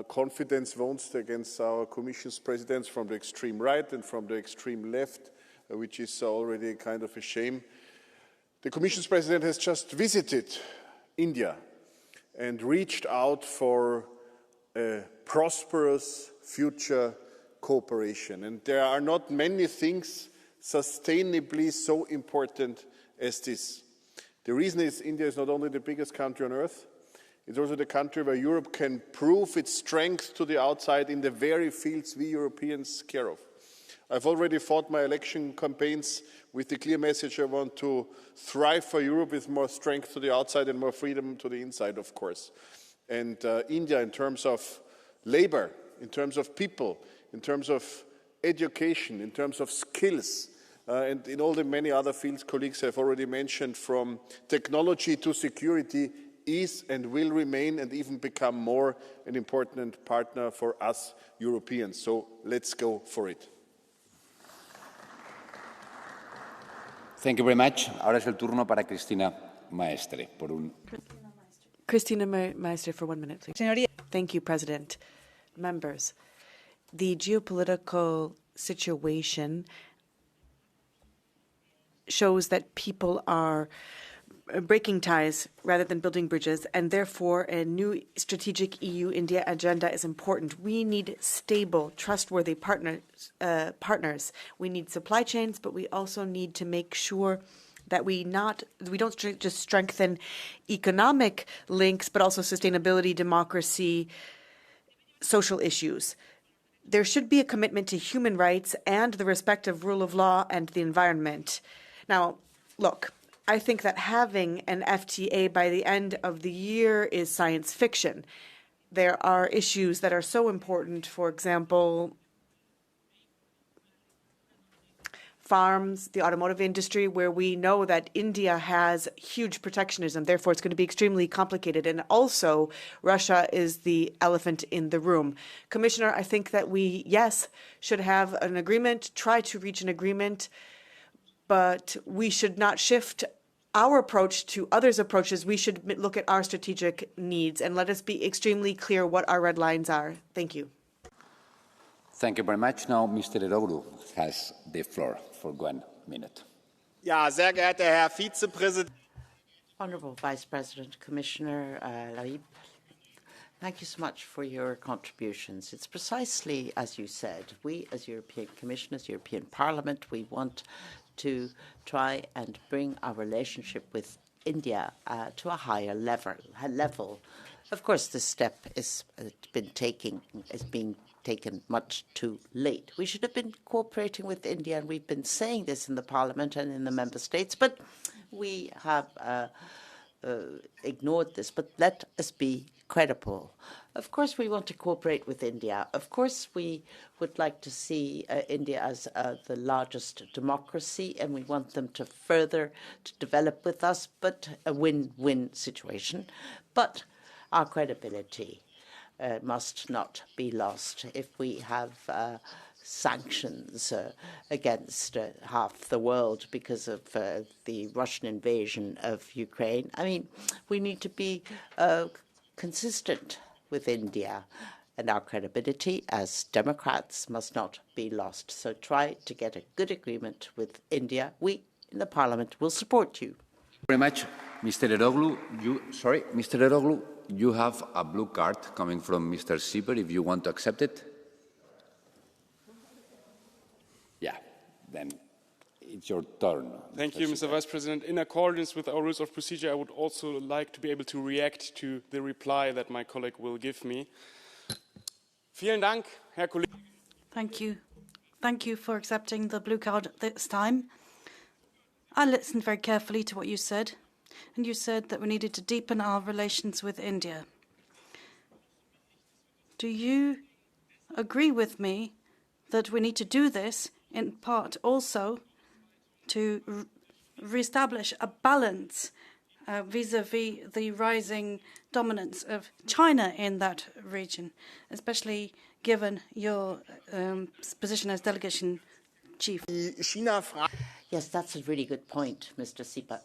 confidence votes against our Commission's presidents from the extreme right and from the extreme left, which is already kind of a shame. The Commission's president has just visited India and reached out for a prosperous future cooperation. And there are not many things sustainably so important as this. The reason is India is not only the biggest country on earth, it's also the country where Europe can prove its strength to the outside in the very fields we Europeans care of. I've already fought my election campaigns with the clear message I want to thrive for Europe with more strength to the outside and more freedom to the inside, of course. And India, in terms of labor, in terms of people, in terms of education, in terms of skills, and in all the many other fields colleagues have already mentioned, from technology to security, is and will remain and even become more an important partner for us Europeans. So let's go for it. Thank you very much. Ahora es el turno para Cristina Maestre. Christina Maestre for 1 minute, please. Thank you, President. Members, the geopolitical situation shows that people are breaking ties rather than building bridges, and therefore a new strategic EU-India agenda is important. We need stable, trustworthy partners. We need supply chains, but we also need to make sure that we don't just strengthen economic links, but also sustainability, democracy, social issues. There should be a commitment to human rights and the respect of rule of law and the environment. Now, look, I think that having an FTA by the end of the year is science fiction. There are issues that are so important, for example, farms, the automotive industry, where we know that India has huge protectionism. Therefore, it's going to be extremely complicated. And also, Russia is the elephant in the room. Commissioner, I think that we, yes, should have an agreement, try to reach an agreement, but we should not shift our approach to others' approaches. We should look at our strategic needs and let us be extremely clear what our red lines are. Thank you. Thank you very much. Now, Mr. Eroglu has the floor for 1 minute. Ja, sehr geehrter Herr Vizepräsident. Honourable Vice President, Commissioner Leyen, thank you so much for your contributions. It's precisely as you said. We, as European Commission, as European Parliament, we want to try and bring our relationship with India to a higher level. Of course, this step is being taken much too late. We should have been cooperating with India, and we've been saying this in the Parliament and in the Member States, but we have ignored this. But let us be credible. Of course, we want to cooperate with India. Of course, we would like to see India as the largest democracy, and we want them to further develop with us, but a win-win situation. But our credibility must not be lost. If we have sanctions against half the world because of the Russian invasion of Ukraine, I mean, we need to be consistent with India, and our credibility as democrats must not be lost. So try to get a good agreement with India. We in the Parliament will support you. Very much, Mr. Eroglu. Mr. Eroglu, you have a blue card coming from Mr. Sieber, if you want to accept it. Yeah, then it's your turn. Thank you, Mr. Vice President. In accordance with our rules of procedure, I would also like to be able to react to the reply that my colleague will give me. Vielen Dank, Herr Kollege. Thank you. Thank you for accepting the blue card this time. I listened very carefully to what you said, and you said that we needed to deepen our relations with India. Do you agree with me that we need to do this in part also to reestablish a balance vis-à-vis the rising dominance of China in that region, especially given your position as delegation chief? Yes, that's a really good point, Mr. Sipa.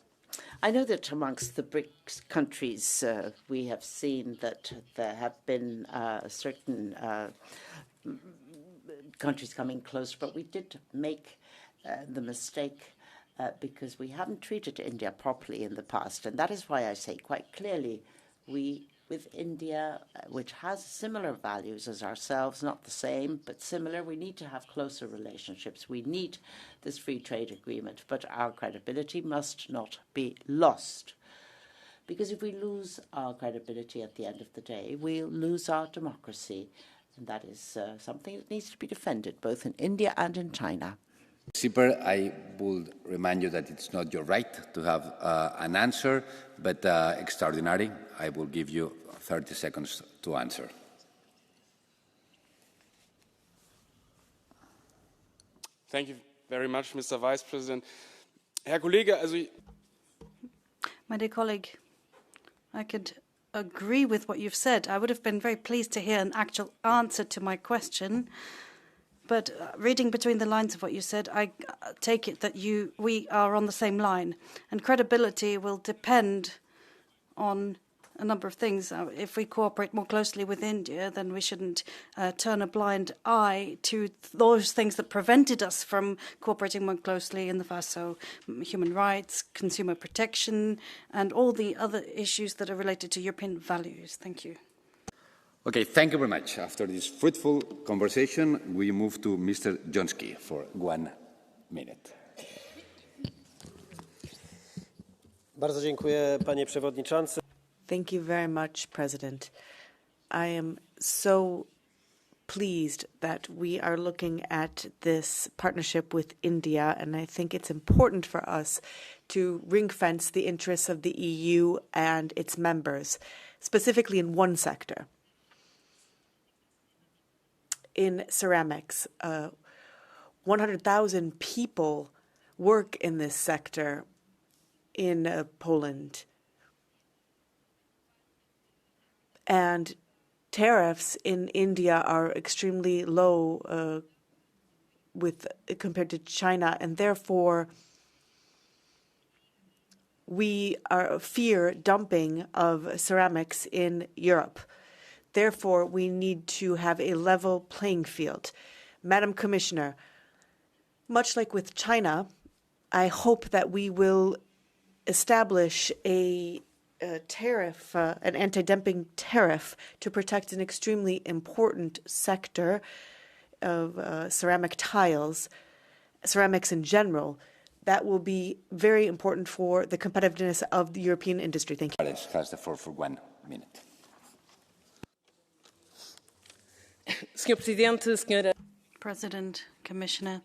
I know that amongst the BRICS countries, we have seen that there have been certain countries coming closer, but we did make the mistake because we haven't treated India properly in the past. And that is why I say quite clearly we with India, which has similar values as ourselves, not the same, but similar. We need to have closer relationships. We need this free trade agreement, but our credibility must not be lost. Because if we lose our credibility at the end of the day, we'll lose our democracy. And that is something that needs to be defended, both in India and in China. Sipper, I would remind you that it's not your right to have an answer, but extraordinary. I will give you 30 seconds to answer. Thank you very much, Mr. Vice President. Herr Kollege, My dear colleague, I could agree with what you've said. I would have been very pleased to hear an actual answer to my question. But reading between the lines of what you said, I take it that we are on the same line. And credibility will depend on a number of things. If we cooperate more closely with India, then we shouldn't turn a blind eye to those things that prevented us from cooperating more closely in the past. So human rights, consumer protection, and all the other issues that are related to European values. Thank you. Okay, thank you very much. After this fruitful conversation, we move to Mr. Johnski for 1 minute. Bardzo dziękuję, panie przewodniczący. Thank you very much, President. I am so pleased that we are looking at this partnership with India, and I think it's important for us to ring-fence the interests of the EU and its members, specifically in one sector. In ceramics, 100,000 people work in this sector in Poland. And tariffs in India are extremely low compared to China, and therefore we fear dumping of ceramics in Europe. Therefore, we need to have a level playing field. Madam Commissioner, much like with China, I hope that we will establish a tariff, an anti-dumping tariff, to protect an extremely important sector of ceramic tiles, ceramics in general. That will be very important for the competitiveness of the European industry. Thank you. Has the floor for 1 minute. President, Commissioner,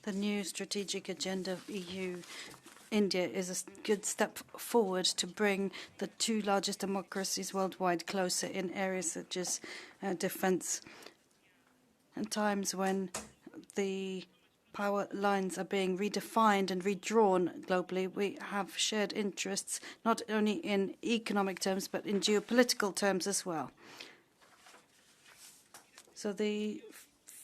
the new strategic agenda of EU-India is a good step forward to bring the two largest democracies worldwide closer in areas such as defense. In times when the power lines are being redefined and redrawn globally, we have shared interests not only in economic terms but in geopolitical terms as well. So the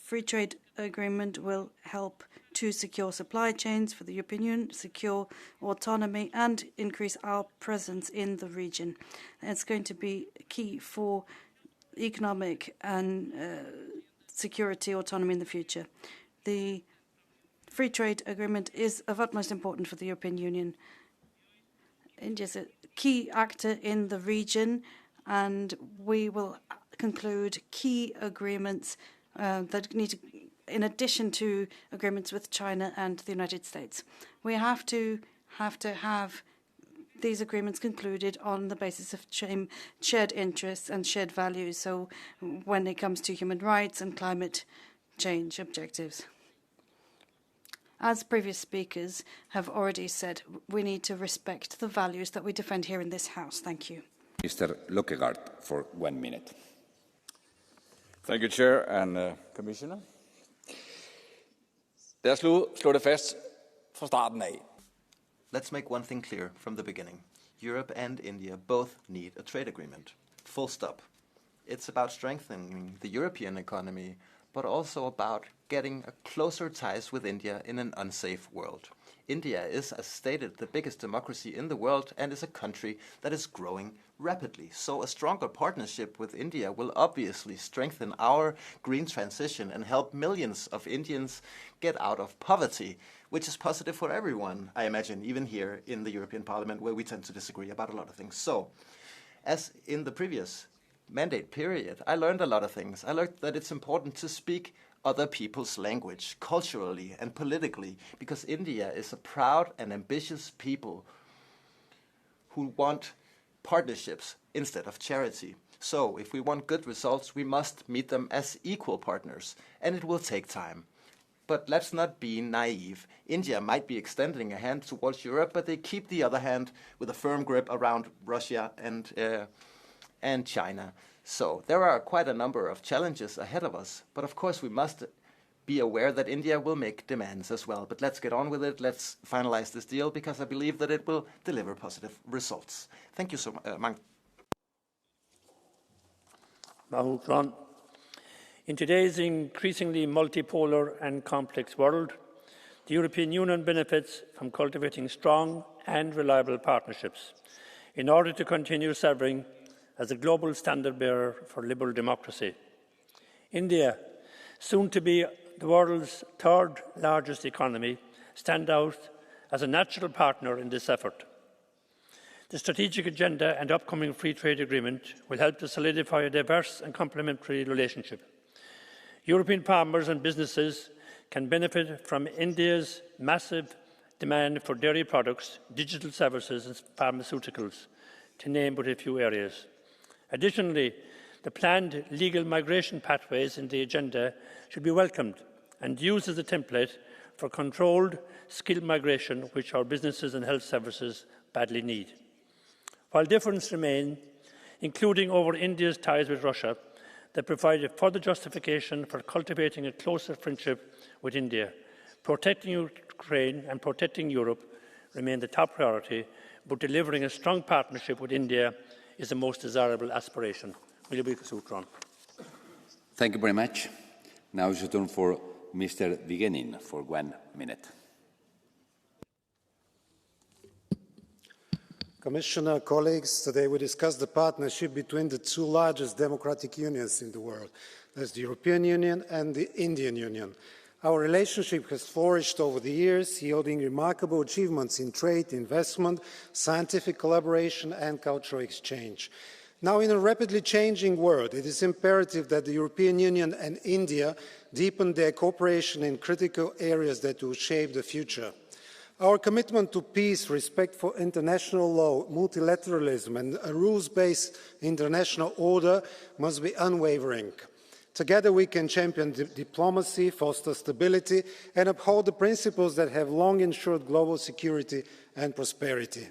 free trade agreement will help to secure supply chains for the European Union, secure autonomy, and increase our presence in the region. And it's going to be key for economic and security autonomy in the future. The free trade agreement is of utmost importance for the European Union. India is a key actor in the region, and we will conclude key agreements that need to, in addition to agreements with China and the United States. We have to have these agreements concluded on the basis of shared interests and shared values. So when it comes to human rights and climate change objectives. As previous speakers have already said, we need to respect the values that we defend here in this House. Thank you. Mr. Løkkegaard for 1 minute. Thank you, Chair and Commissioner. Lad os slå det fast fra starten af. Let's make one thing clear from the beginning. Europe and India both need a trade agreement. Full stop. It's about strengthening the European economy, but also about getting a closer ties with India in an unsafe world. India is, as stated, the biggest democracy in the world and is a country that is growing rapidly. So a stronger partnership with India will obviously strengthen our green transition and help millions of Indians get out of poverty, which is positive for everyone, I imagine, even here in the European Parliament, where we tend to disagree about a lot of things. So, As in the previous mandate period, I learned a lot of things. I learned that it's important to speak other people's language, culturally and politically, because India is a proud and ambitious people who want partnerships instead of charity. So if we want good results, we must meet them as equal partners, and it will take time. But let's not be naive. India might be extending a hand towards Europe, but they keep the other hand with a firm grip around Russia and China. So there are quite a number of challenges ahead of us. But of course, we must be aware that India will make demands as well. But let's get on with it. Let's finalize this deal, because I believe that it will deliver positive results. Thank you so much. In today's increasingly multipolar and complex world, the European Union benefits from cultivating strong and reliable partnerships in order to continue serving as a global standard bearer for liberal democracy. India, soon to be the world's third largest economy, stands out as a natural partner in this effort. The strategic agenda and upcoming free trade agreement will help to solidify a diverse and complementary relationship. European farmers and businesses can benefit from India's massive demand for dairy products, digital services and pharmaceuticals, to name but a few areas. Additionally, the planned legal migration pathways in the agenda should be welcomed and used as a template for controlled skilled migration, which our businesses and health services badly need. While differences remain, including over India's ties with Russia, that provide a further justification for cultivating a closer friendship with India. Protecting Ukraine and protecting Europe remain the top priority, but delivering a strong partnership with India is the most desirable aspiration. Thank you very much. Now it's your turn for Mr. Vigenin for 1 minute. Commissioner, colleagues, today we discuss the partnership between the two largest democratic unions in the world. That's the European Union and the Indian Union. Our relationship has flourished over the years, yielding remarkable achievements in trade, investment, scientific collaboration and cultural exchange. Now, in a rapidly changing world, it is imperative that the European Union and India deepen their cooperation in critical areas that will shape the future. Our commitment to peace, respect for international law, multilateralism and a rules-based international order must be unwavering. Together we can champion diplomacy, foster stability and uphold the principles that have long ensured global security and prosperity.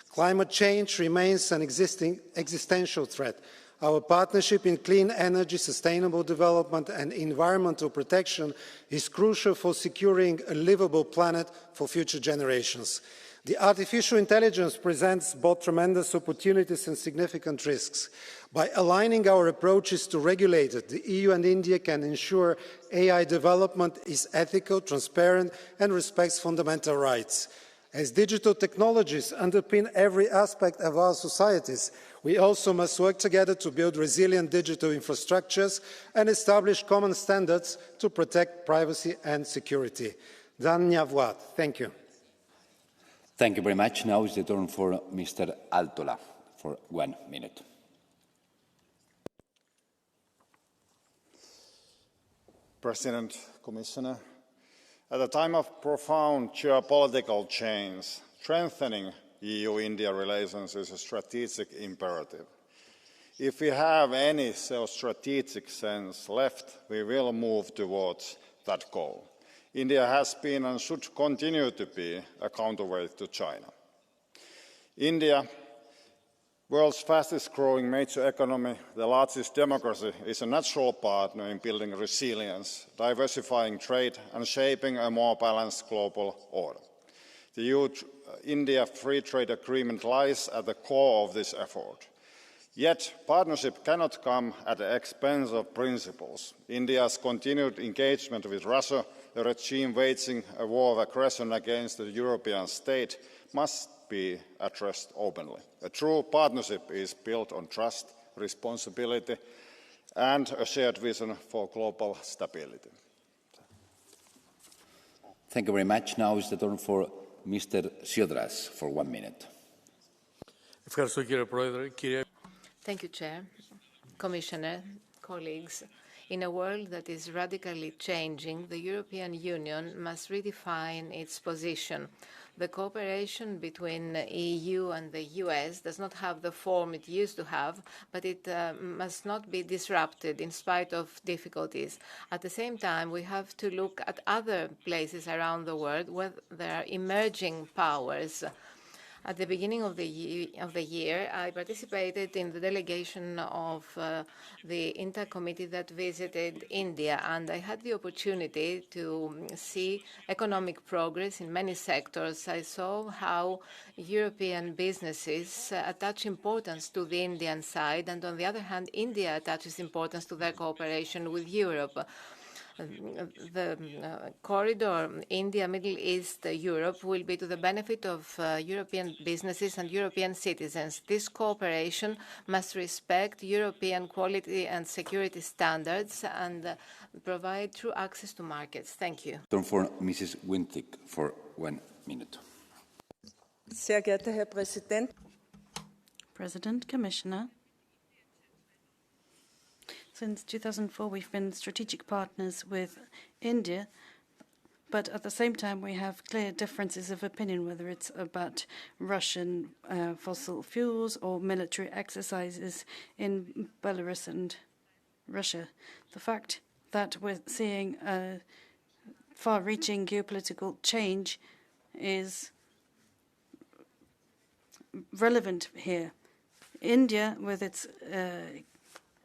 Climate change remains an existential threat. Our partnership in clean energy, sustainable development and environmental protection is crucial for securing a livable planet for future generations. The artificial intelligence presents both tremendous opportunities and significant risks. By aligning our approaches to regulate it, the EU and India can ensure AI development is ethical, transparent and respects fundamental rights. As digital technologies underpin every aspect of our societies, we also must work together to build resilient digital infrastructures and establish common standards to protect privacy and security. Dhanyavad. Thank you. Thank you very much. Now is the turn for Mr. Altola for 1 minute. President, Commissioner, at a time of profound geopolitical change, strengthening EU-India relations is a strategic imperative. If we have any strategic sense left, we will move towards that goal. India has been and should continue to be a counterweight to China. India, world's fastest growing major economy, the largest democracy, is a natural partner in building resilience, diversifying trade and shaping a more balanced global order. The EU-India Free Trade Agreement lies at the core of this effort. Yet, partnership cannot come at the expense of principles. India's continued engagement with Russia, a regime waging a war of aggression against the European state, must be addressed openly. A true partnership is built on trust, responsibility, and a shared vision for global stability. Thank you very much. Now is the turn for Mr. Siodras for 1 minute. Thank you, Chair, Commissioner, colleagues. In a world that is radically changing, the European Union must redefine its position. The cooperation between the EU and the US does not have the form it used to have, but it must not be disrupted in spite of difficulties. At the same time, we have to look at other places around the world where there are emerging powers. At the beginning of the year, I participated in the delegation of the INTA committee that visited India, and I had the opportunity to see economic progress in many sectors. I saw how European businesses attach importance to the Indian side, and on the other hand, India attaches importance to their cooperation with Europe. The corridor India, Middle East, Europe will be to the benefit of European businesses and European citizens. This cooperation must respect European quality and security standards and provide true access to markets. Thank you. Turn for Mrs. Wintig for 1 minute. Sehr geehrter Herr Präsident. President, Commissioner. Since 2004, we've been strategic partners with India, but at the same time, we have clear differences of opinion, whether it's about Russian fossil fuels or military exercises in Belarus and Russia. The fact that we're seeing a far-reaching geopolitical change is relevant here. India, with its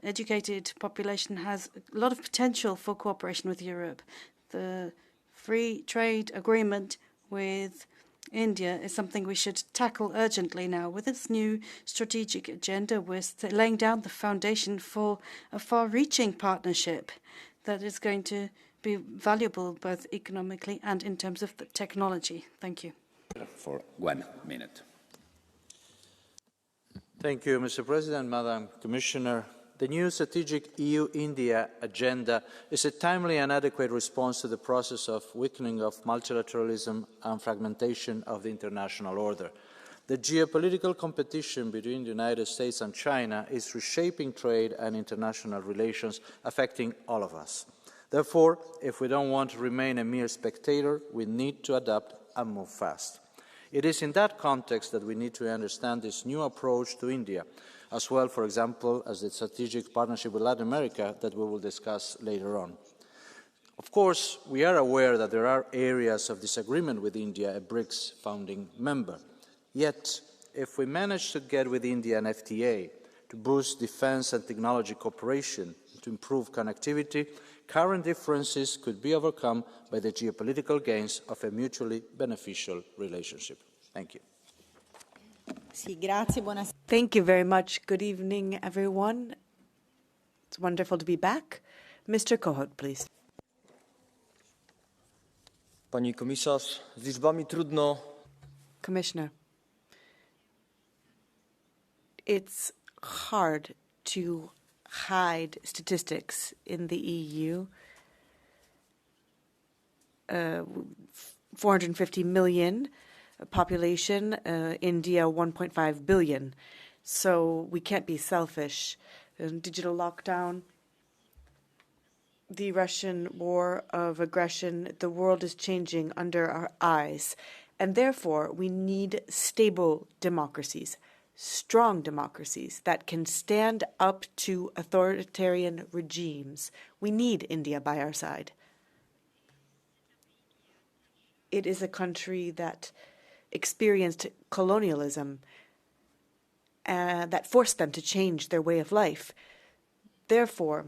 educated population, has a lot of potential for cooperation with Europe. The free trade agreement with India is something we should tackle urgently now. With its new strategic agenda, we're laying down the foundation for a far-reaching partnership that is going to be valuable both economically and in terms of the technology. Thank you. For 1 minute. Thank you, Mr. President, Madam Commissioner. The new strategic EU-India agenda is a timely and adequate response to the process of weakening of multilateralism and fragmentation of the international order. The geopolitical competition between the United States and China is reshaping trade and international relations, affecting all of us. Therefore, if we don't want to remain a mere spectator, we need to adapt and move fast. It is in that context that we need to understand this new approach to India, as well, for example, as the strategic partnership with Latin America that we will discuss later on. Of course, we are aware that there are areas of disagreement with India, a BRICS founding member. Yet, if we manage to get with India an FTA, to boost defense and technology cooperation, to improve connectivity, current differences could be overcome by the geopolitical gains of a mutually beneficial relationship. Thank you. Thank you very much. Good evening, everyone. It's wonderful to be back. Mr. Kohut, please. Pani komisarz, z liczbami trudno. Commissioner, it's hard to hide statistics in the EU. 450 million population, India 1.5 billion. So we can't be selfish. Digital lockdown, the Russian war of aggression, the world is changing under our eyes. And therefore, we need stable democracies, strong democracies that can stand up to authoritarian regimes. We need India by our side. It is a country that experienced colonialism that forced them to change their way of life. Therefore,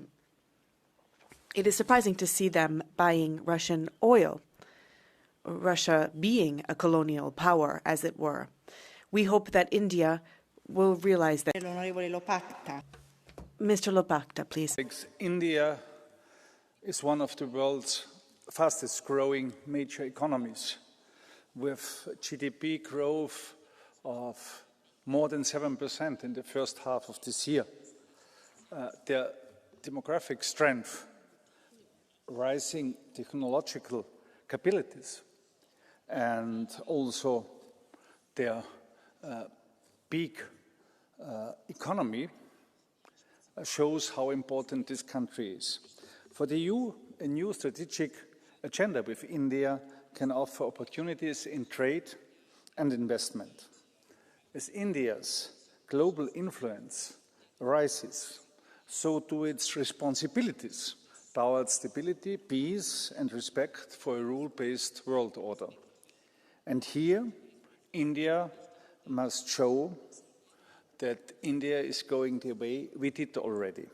it is surprising to see them buying Russian oil, Russia being a colonial power, as it were. We hope that India will realize that. Mr. Lopakta, please. India is one of the world's fastest growing major economies, with GDP growth of more than 7% in the first half of this year. Their demographic strength, rising technological capabilities, and also their big economy shows how important this country is. For the EU, a new strategic agenda with India can offer opportunities in trade and investment. As India's global influence rises, so do its responsibilities towards stability, peace, and respect for a rule-based world order. And here, India must show that India is going the way we did already.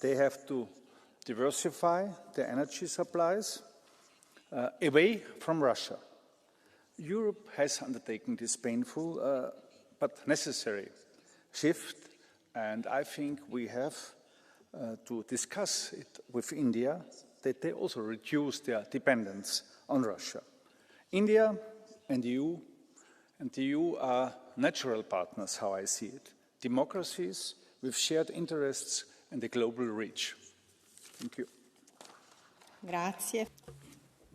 They have to diversify their energy supplies away from Russia. Europe has undertaken this painful but necessary shift, and I think we have to discuss it with India, that they also reduce their dependence on Russia. India and the EU are natural partners, how I see it, democracies with shared interests and a global reach. Thank you. Grazie.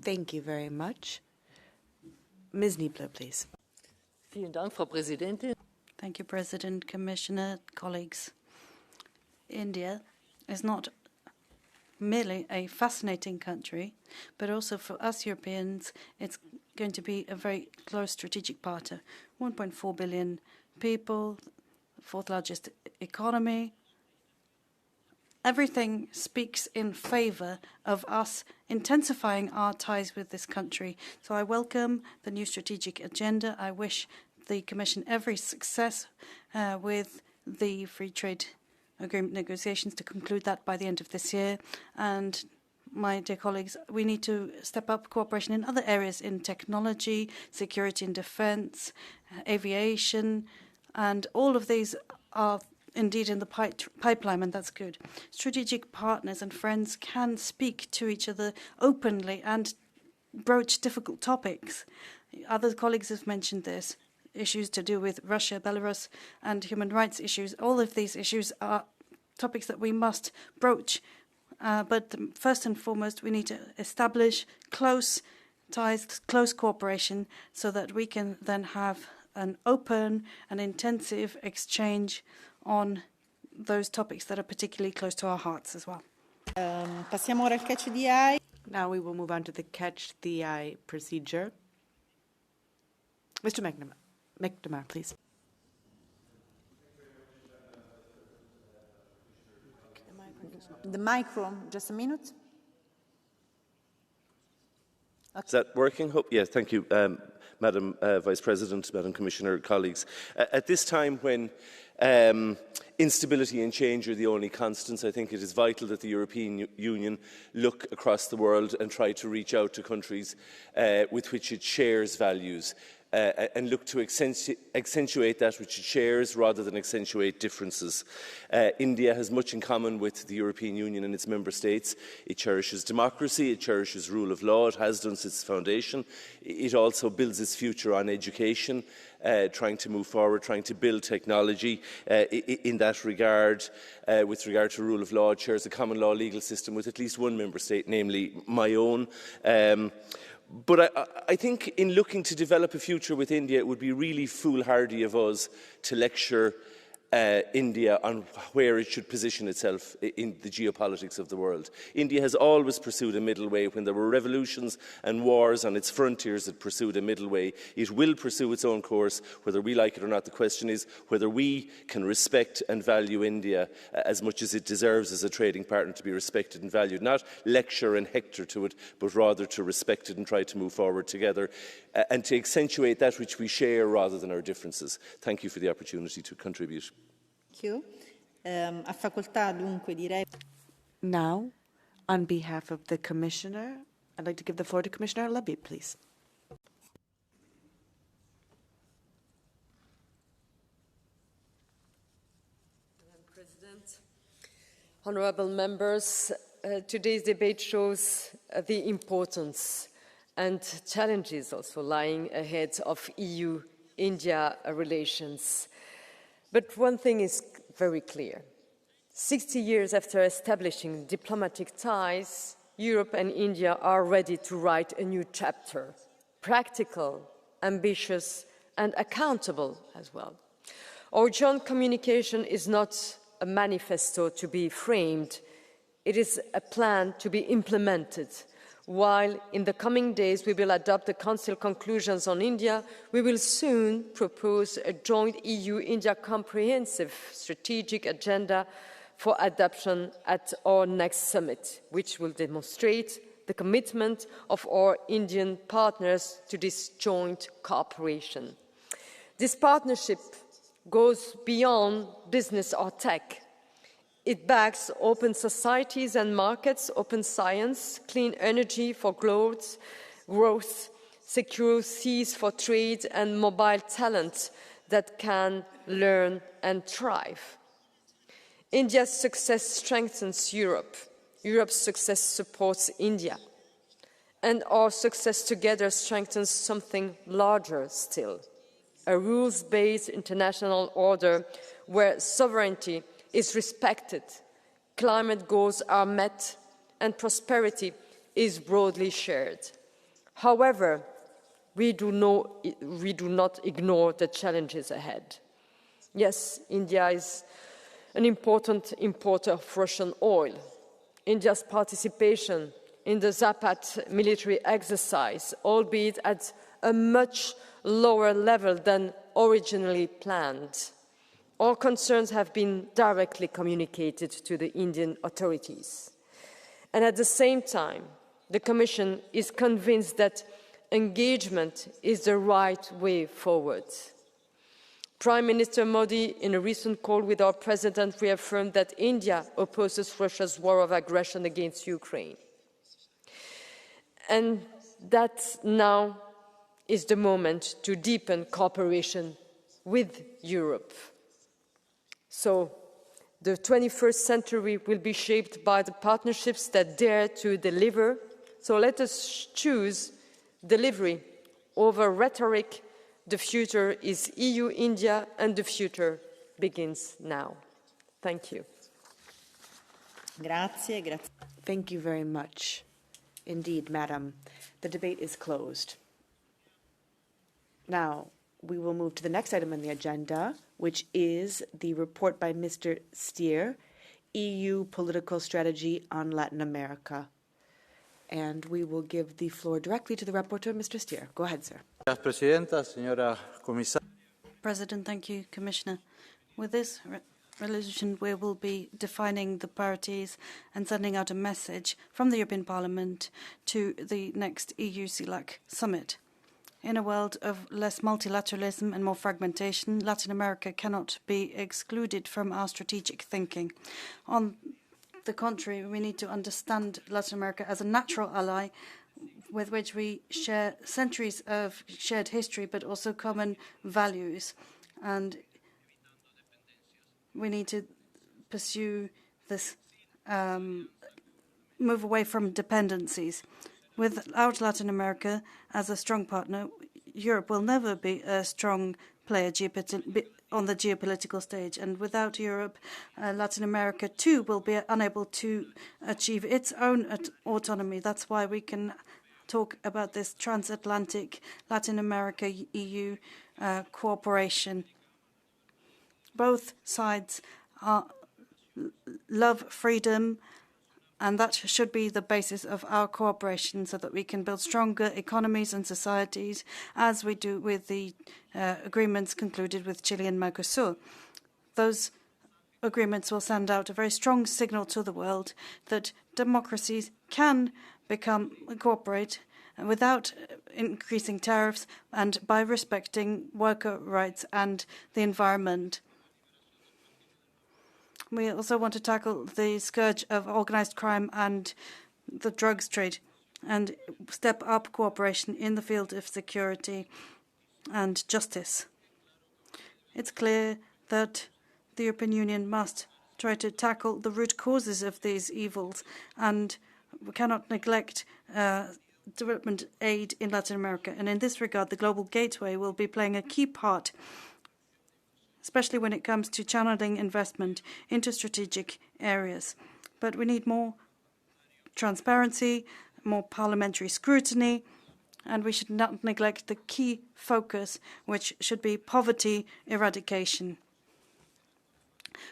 Thank you very much. Ms. Niebler, please. Vielen Dank, Frau Präsidentin. Thank you, President, Commissioner, colleagues. India is not merely a fascinating country, but also for us Europeans, it's going to be a very close strategic partner. 1.4 billion people, fourth largest economy. Everything speaks in favor of us intensifying our ties with this country. So I welcome the new strategic agenda. I wish the Commission every success with the free trade agreement negotiations to conclude that by the end of this year. And my dear colleagues, we need to step up cooperation in other areas, in technology, security and defense, aviation, and all of these are indeed in the pipeline, and that's good. Strategic partners and friends can speak to each other openly and broach difficult topics. Other colleagues have mentioned this. Issues to do with Russia, Belarus, and human rights issues. All of these issues are topics that we must broach. But first and foremost, we need to establish close ties, close cooperation, so that we can then have an open and intensive exchange on those topics that are particularly close to our hearts as well. Passiamo ora al catch the eye. Now we will move on to the catch the eye procedure. Mr. McNamara, please. The micro, just a minute. Is that working? Yes, thank you, Madam Vice President, Madam Commissioner, colleagues. At this time when instability and change are the only constants, I think it is vital that the European Union look across the world and try to reach out to countries with which it shares values. And look to accentuate that which it shares rather than accentuate differences. India has much in common with the European Union and its member states. It cherishes democracy, it cherishes rule of law, it has done since its foundation. It also builds its future on education, trying to move forward, trying to build technology in that regard. With regard to rule of law, it shares a common law legal system with at least one member state, namely my own. But I think in looking to develop a future with India, it would be really foolhardy of us to lecture India on where it should position itself in the geopolitics of the world. India has always pursued a middle way. When there were revolutions and wars on its frontiers, it pursued a middle way. It will pursue its own course, whether we like it or not. The question is whether we can respect and value India as much as it deserves as a trading partner to be respected and valued. Not lecture and hector to it, but rather to respect it and try to move forward together and to accentuate that which we share rather than our differences. Thank you for the opportunity to contribute. Now, on behalf of the Commissioner, I'd like to give the floor to Commissioner Levy, please. Madam President, honourable members, today's debate shows the importance and challenges also lying ahead of EU-India relations. But one thing is very clear. 60 years after establishing diplomatic ties, Europe and India are ready to write a new chapter, practical, ambitious, and accountable as well. Our joint communication is not a manifesto to be framed. It is a plan to be implemented. While in the coming days we will adopt the Council conclusions on India, we will soon propose a joint EU-India comprehensive strategic agenda for adoption at our next summit, which will demonstrate the commitment of our Indian partners to this joint cooperation. This partnership goes beyond business or tech. It backs open societies and markets, open science, clean energy for growth, secure seas for trade, and mobile talent that can learn and thrive. India's success strengthens Europe. Europe's success supports India. And our success together strengthens something larger still, a rules-based international order where sovereignty is respected, climate goals are met, and prosperity is broadly shared. However, we do not ignore the challenges ahead. Yes, India is an important importer of Russian oil. India's participation in the Zapat military exercise, albeit at a much lower level than originally planned. All concerns have been directly communicated to the Indian authorities. And at the same time, the Commission is convinced that engagement is the right way forward. Prime Minister Modi, in a recent call with our President, reaffirmed that India opposes Russia's war of aggression against Ukraine. And that now is the moment to deepen cooperation with Europe. So the 21st century will be shaped by the partnerships that dare to deliver. So let us choose delivery over rhetoric. The future is EU-India, and the future begins now. Thank you. Grazie. Thank you very much. Indeed, Madam. The debate is closed. Now, we will move to the next item on the agenda, which is the report by Mr. Stier, EU Political Strategy on Latin America. And we will give the floor directly to the rapporteur, Mr. Stier. Go ahead, sir. President, thank you, Commissioner. With this resolution, we will be defining the priorities and sending out a message from the European Parliament to the next EU-CELAC summit. In a world of less multilateralism and more fragmentation, Latin America cannot be excluded from our strategic thinking. On the contrary, we need to understand Latin America as a natural ally with which we share centuries of shared history, but also common values. And we need to pursue this move away from dependencies. Without Latin America as a strong partner, Europe will never be a strong player on the geopolitical stage. And without Europe, Latin America too will be unable to achieve its own autonomy. That's why we can talk about this transatlantic Latin America-EU cooperation. Both sides love freedom, and that should be the basis of our cooperation so that we can build stronger economies and societies, as we do with the agreements concluded with Chile and Mercosur. Those agreements will send out a very strong signal to the world that democracies can cooperate without increasing tariffs and by respecting worker rights and the environment. We also want to tackle the scourge of organized crime and the drugs trade and step up cooperation in the field of security and justice. It's clear that the European Union must try to tackle the root causes of these evils, and we cannot neglect development aid in Latin America. And in this regard, the Global Gateway will be playing a key part, especially when it comes to channeling investment into strategic areas. But we need more transparency, more parliamentary scrutiny, and we should not neglect the key focus, which should be poverty eradication.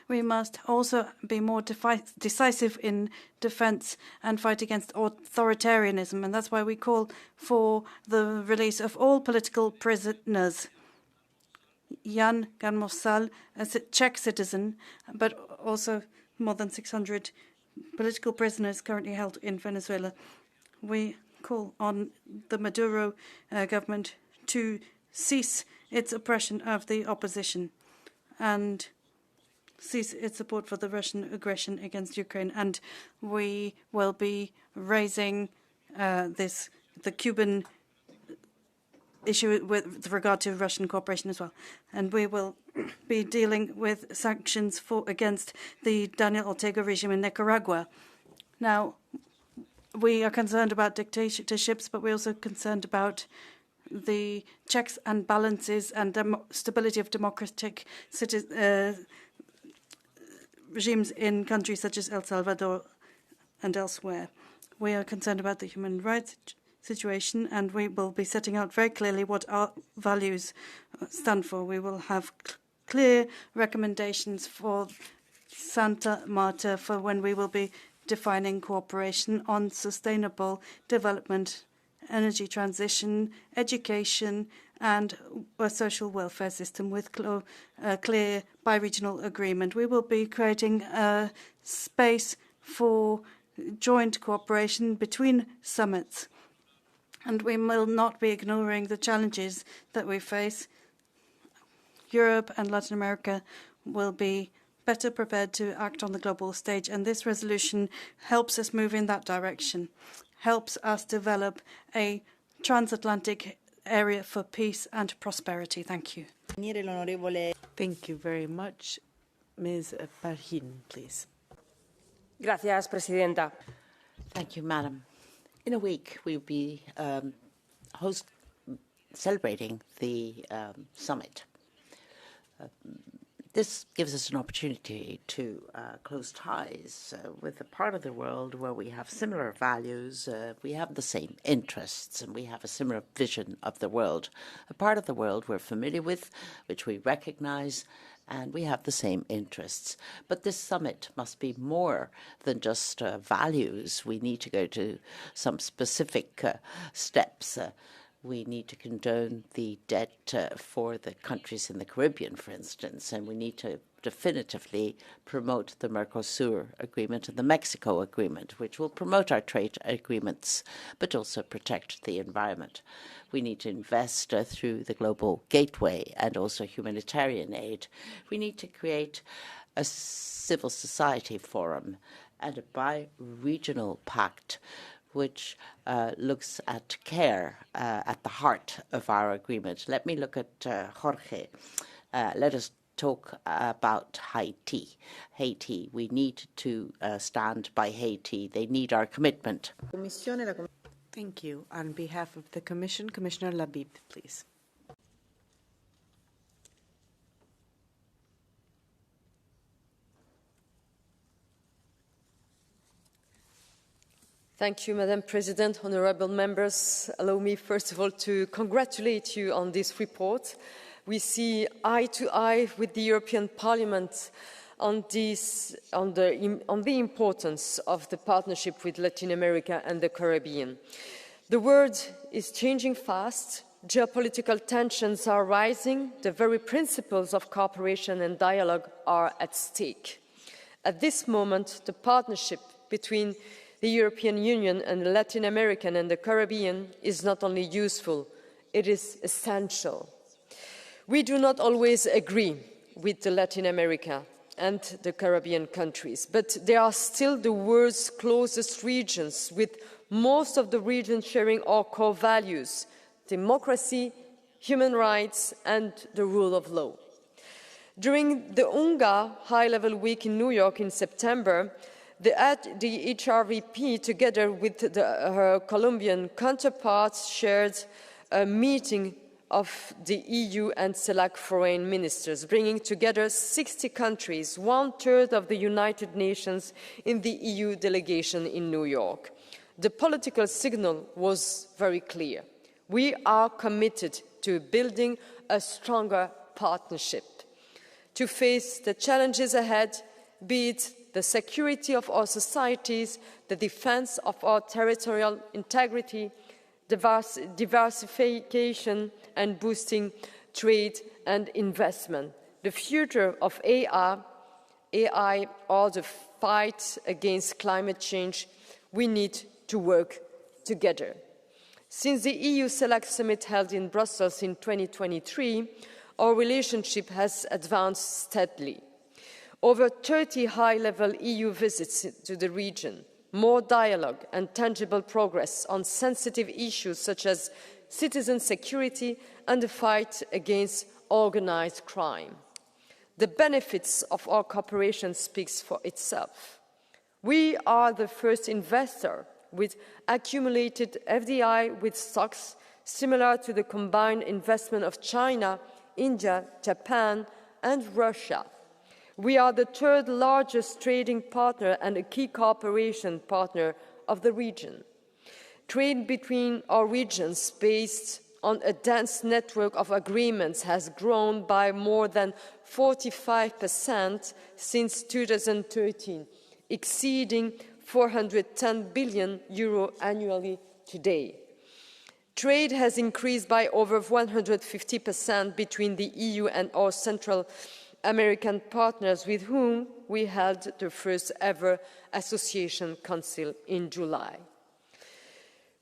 We must also be more decisive in defence and fight against authoritarianism, and that's why we call for the release of all political prisoners. Jan Ganmosal, a Czech citizen, but also more than 600 political prisoners currently held in Venezuela. We call on the Maduro government to cease its oppression of the opposition and cease its support for the Russian aggression against Ukraine. And we will be raising the Cuban issue with regard to Russian cooperation as well. And we will be dealing with sanctions against the Daniel Ortega regime in Nicaragua. Now, we are concerned about dictatorships, but we're also concerned about the checks and balances and stability of democratic regimes in countries such as El Salvador and elsewhere. We are concerned about the human rights situation, and we will be setting out very clearly what our values stand for. We will have clear recommendations for Santa Marta for when we will be defining cooperation on sustainable development, energy transition, education, and a social welfare system with a clear bi-regional agreement. We will be creating a space for joint cooperation between summits. And we will not be ignoring the challenges that we face. Europe and Latin America will be better prepared to act on the global stage, and this resolution helps us move in that direction, helps us develop a transatlantic area for peace and prosperity. Thank you. Thank you very much. Ms. Parhin, please. Gracias, Presidenta. Thank you, Madam. In a week, we'll be celebrating the summit. This gives us an opportunity to close ties with a part of the world where we have similar values, we have the same interests, and we have a similar vision of the world. A part of the world we're familiar with, which we recognize, and we have the same interests. But this summit must be more than just values. We need to go to some specific steps. We need to condone the debt for the countries in the Caribbean, for instance, and we need to definitively promote the Mercosur agreement and the Mexico agreement, which will promote our trade agreements, but also protect the environment. We need to invest through the global gateway and also humanitarian aid. We need to create a civil society forum and a bi-regional pact which looks at care at the heart of our agreement. Let me look at Jorge. Let us talk about Haiti. Haiti, we need to stand by Haiti. They need our commitment. Thank you. On behalf of the Commission, Commissioner Labib, please. Thank you, Madam President, honourable members. Allow me, first of all, to congratulate you on this report. We see eye to eye with the European Parliament on the importance of the partnership with Latin America and the Caribbean. The world is changing fast. Geopolitical tensions are rising. The very principles of cooperation and dialogue are at stake. At this moment, the partnership between the European Union and Latin America and the Caribbean is not only useful, it is essential. We do not always agree with the Latin America and the Caribbean countries, but they are still the world's closest regions, with most of the region sharing our core values: democracy, human rights, and the rule of law. During the UNGA High-Level Week in New York in September, the HRVP, together with her Colombian counterparts, shared a meeting of the EU and CELAC foreign ministers, bringing together 60 countries, 1/3 of the United Nations in the EU delegation in New York. The political signal was very clear. We are committed to building a stronger partnership. to face the challenges ahead, be it the security of our societies, the defense of our territorial integrity, diversification and boosting trade and investment, the future of AI or the fight against climate change. We need to work together. Since the EU Select Summit held in Brussels in 2023, our relationship has advanced steadily. Over 30 high-level EU visits to the region, more dialogue and tangible progress on sensitive issues such as citizen security and the fight against organized crime. The benefits of our cooperation speaks for itself. We are the first investor with accumulated FDI with stocks similar to the combined investment of China, India, Japan, and Russia. We are the third largest trading partner and a key cooperation partner of the region. Trade between our regions based on a dense network of agreements has grown by more than 45% since 2013, exceeding €410 billion annually today. Trade has increased by over 150% between the EU and our Central American partners, with whom we held the first ever Association Council in July.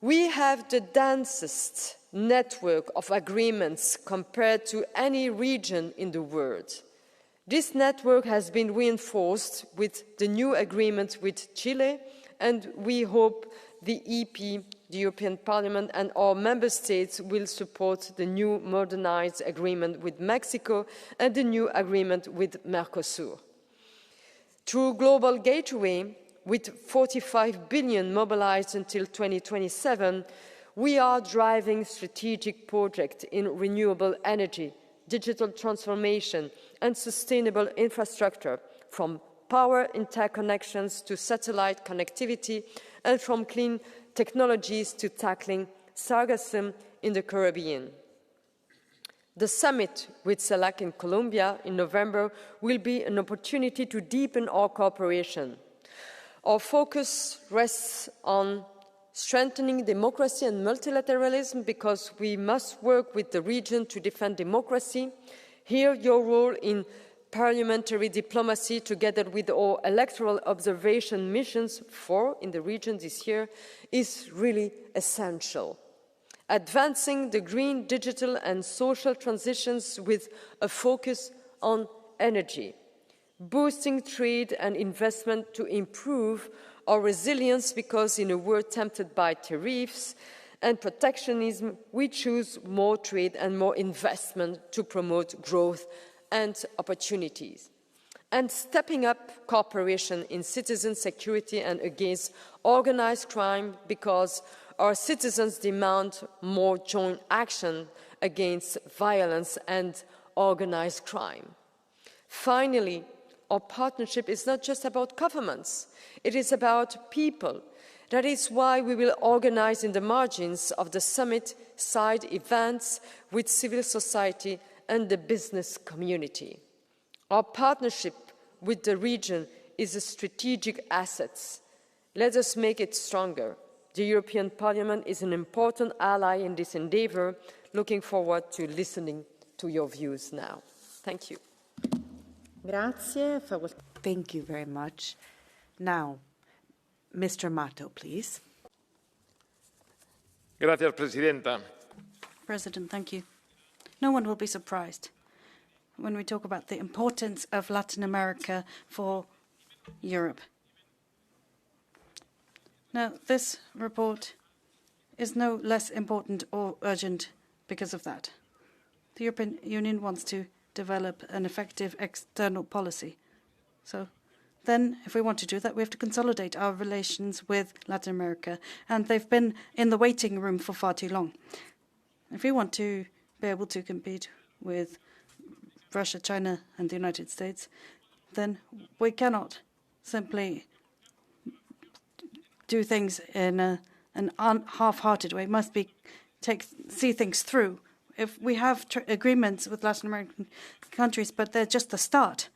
We have the densest network of agreements compared to any region in the world. This network has been reinforced with the new agreement with Chile, and we hope the EP, the European Parliament, and our member states will support the new modernized agreement with Mexico and the new agreement with Mercosur. Through Global Gateway, with 45 billion mobilized until 2027, we are driving strategic projects in renewable energy, digital transformation, and sustainable infrastructure, from power interconnections to satellite connectivity, and from clean technologies to tackling sargassum in the Caribbean. The summit with CELAC in Colombia in November will be an opportunity to deepen our cooperation. Our focus rests on strengthening democracy and multilateralism because we must work with the region to defend democracy. Here, your role in parliamentary diplomacy, together with our electoral observation missions, 4 in the region this year, is really essential. Advancing the green, digital and social transitions with a focus on energy. Boosting trade and investment to improve our resilience because in a world tempted by tariffs and protectionism, we choose more trade and more investment to promote growth and opportunities. And stepping up cooperation in citizen security and against organized crime because our citizens demand more joint action against violence and organized crime. Finally, our partnership is not just about governments, it is about people. That is why we will organize in the margins of the summit side events with civil society and the business community. Our partnership with the region is a strategic asset. Let us make it stronger. The European Parliament is an important ally in this endeavour. Looking forward to listening to your views now. Thank you. Thank you very much. Now, Mr. Mato, please. Gracias, Presidenta. President, thank you. No one will be surprised when we talk about the importance of Latin America for Europe. Now, this report is no less important or urgent because of that. The European Union wants to develop an effective external policy. So then, if we want to do that, we have to consolidate our relations with Latin America, and they've been in the waiting room for far too long. If we want to be able to compete with Russia, China, and the United States, then we cannot simply do things in an half-hearted way. We must see things through If we have agreements with Latin American countries, but they're just the start.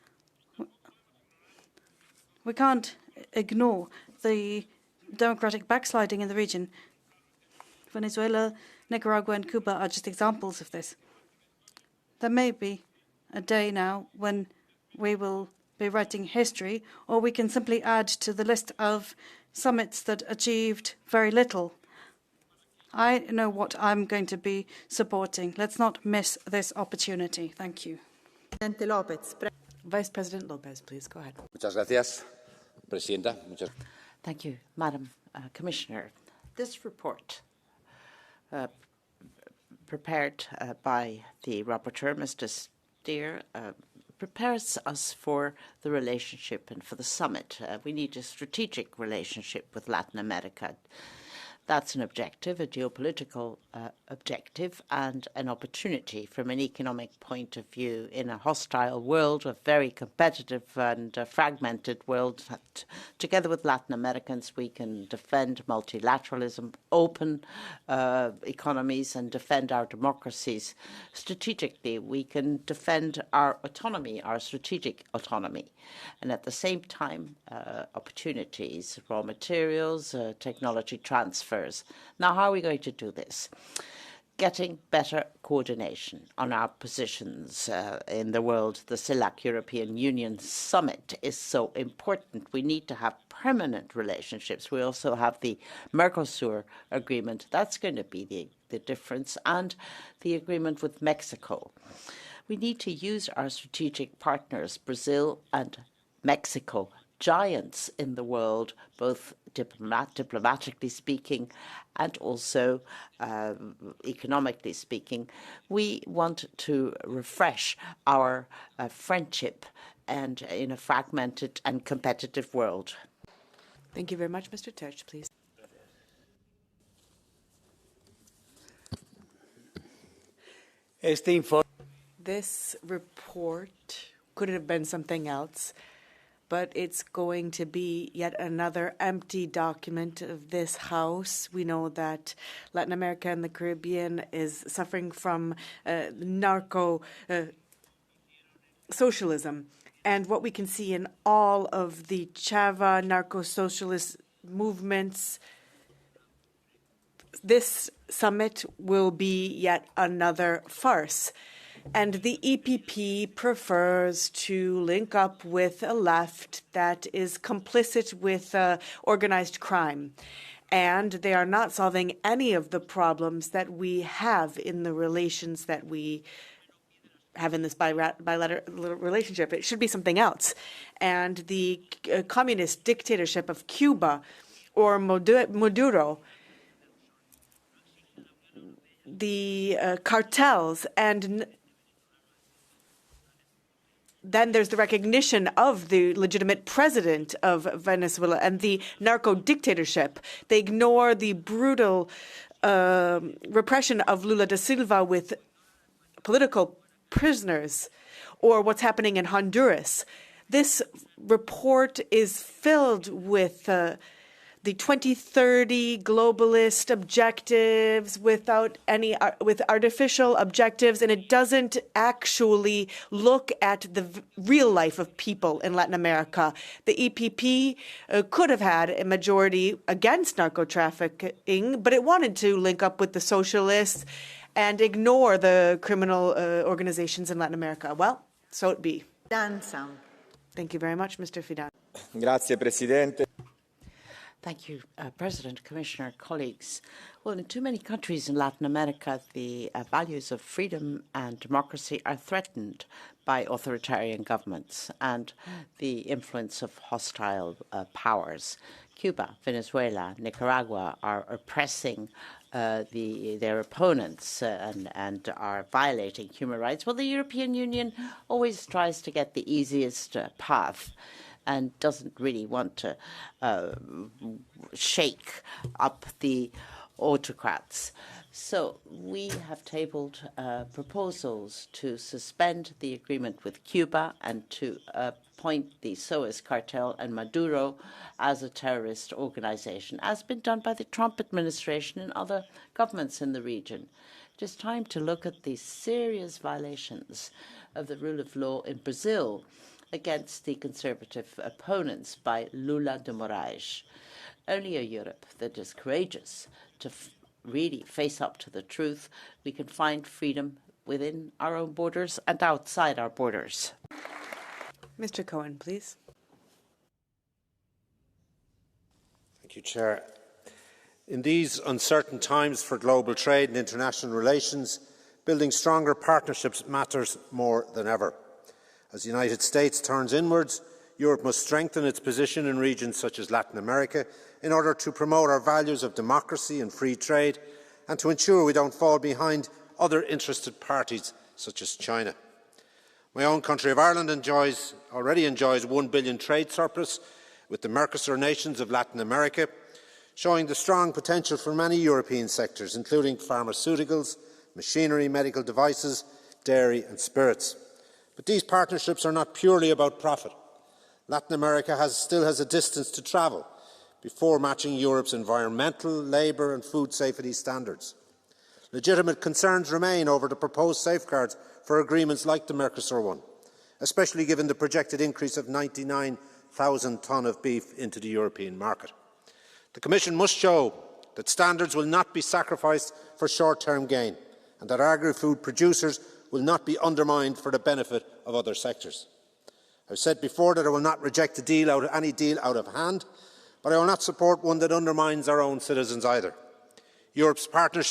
We can't ignore the democratic backsliding in the region. Venezuela, Nicaragua, and Cuba are just examples of this. There may be a day now when we will be writing history, or we can simply add to the list of summits that achieved very little. I know what I'm going to be supporting. Let's not miss this opportunity. Thank you. Vice President Lopez, please go ahead. Muchas gracias, Presidenta. Thank you, Madam Commissioner. This report, prepared by the rapporteur, Mr. Steer, prepares us for the relationship and for the summit. We need a strategic relationship with Latin America. That's an objective, a geopolitical objective, and an opportunity from an economic point of view in a hostile world, a very competitive and fragmented world. Together with Latin Americans, we can defend multilateralism, open economies, and defend our democracies. Strategically, we can defend our autonomy, our strategic autonomy. And at the same time, opportunities, raw materials, technology transfers. Now, how are we going to do this? Getting better coordination on our positions in the world. The CELAC European Union Summit is so important. We need to have permanent relationships. We also have the Mercosur agreement. That's going to be the difference, and the agreement with Mexico. We need to use our strategic partners, Brazil and Mexico, giants in the world, both diplomatically speaking and also economically speaking. We want to refresh our friendship and in a fragmented and competitive world. Thank you very much. Mr. Terch, please. This report could have been something else, but it's going to be yet another empty document of this House. We know that Latin America and the Caribbean is suffering from narco socialism. And what we can see in all of the Chava narco-socialist movements, this summit will be yet another farce. And the EPP prefers to link up with a left that is complicit with organized crime. And they are not solving any of the problems that we have in the relations that we have in this bilateral relationship. It should be something else. And the communist dictatorship of Cuba or Maduro, the cartels, and then there's the recognition of the legitimate president of Venezuela and the narco dictatorship. They ignore the brutal repression of Lula da Silva with political prisoners, or what's happening in Honduras. This report is filled with the 2030 globalist objectives with artificial objectives, and it doesn't actually look at the real life of people in Latin America. The EPP could have had a majority against narco trafficking, but it wanted to link up with the socialists and ignore the criminal organizations in Latin America. Well, so it be. Thank you very much, Mr. Fidan. Grazie, Presidente. Thank you, President, Commissioner, colleagues. Well, in too many countries in Latin America, the values of freedom and democracy are threatened by authoritarian governments and the influence of hostile powers. Cuba, Venezuela, Nicaragua are oppressing their opponents and are violating human rights. Well, the European Union always tries to get the easiest path and doesn't really want to shake up the autocrats. So we have tabled proposals to suspend the agreement with Cuba and to appoint the SOES cartel and Maduro as a terrorist organization, as been done by the Trump administration and other governments in the region. It is time to look at the serious violations of the rule of law in Brazil against the conservative opponents by Lula de Moraes. Only a Europe that is courageous to really face up to the truth, we can find freedom within our own borders and outside our borders. Mr. Cohen, please. Thank you, Chair. In these uncertain times for global trade and international relations, building stronger partnerships matters more than ever. As the United States turns inwards, Europe must strengthen its position in regions such as Latin America in order to promote our values of democracy and free trade and to ensure we don't fall behind other interested parties such as China. My own country of Ireland already enjoys a €1 billion trade surplus with the Mercosur nations of Latin America, showing the strong potential for many European sectors, including pharmaceuticals, machinery, medical devices, dairy and spirits. But these partnerships are not purely about profit. Latin America still has a distance to travel before matching Europe's environmental, labour and food safety standards. Legitimate concerns remain over the proposed safeguards for agreements like the Mercosur one, especially given the projected increase of 99,000 tonnes of beef into the European market. The Commission must show that standards will not be sacrificed for short-term gain and that agri-food producers will not be undermined for the benefit of other sectors. I have said before that I will not reject any deal out of hand, but I will not support one that undermines our own citizens either. Europe's partnership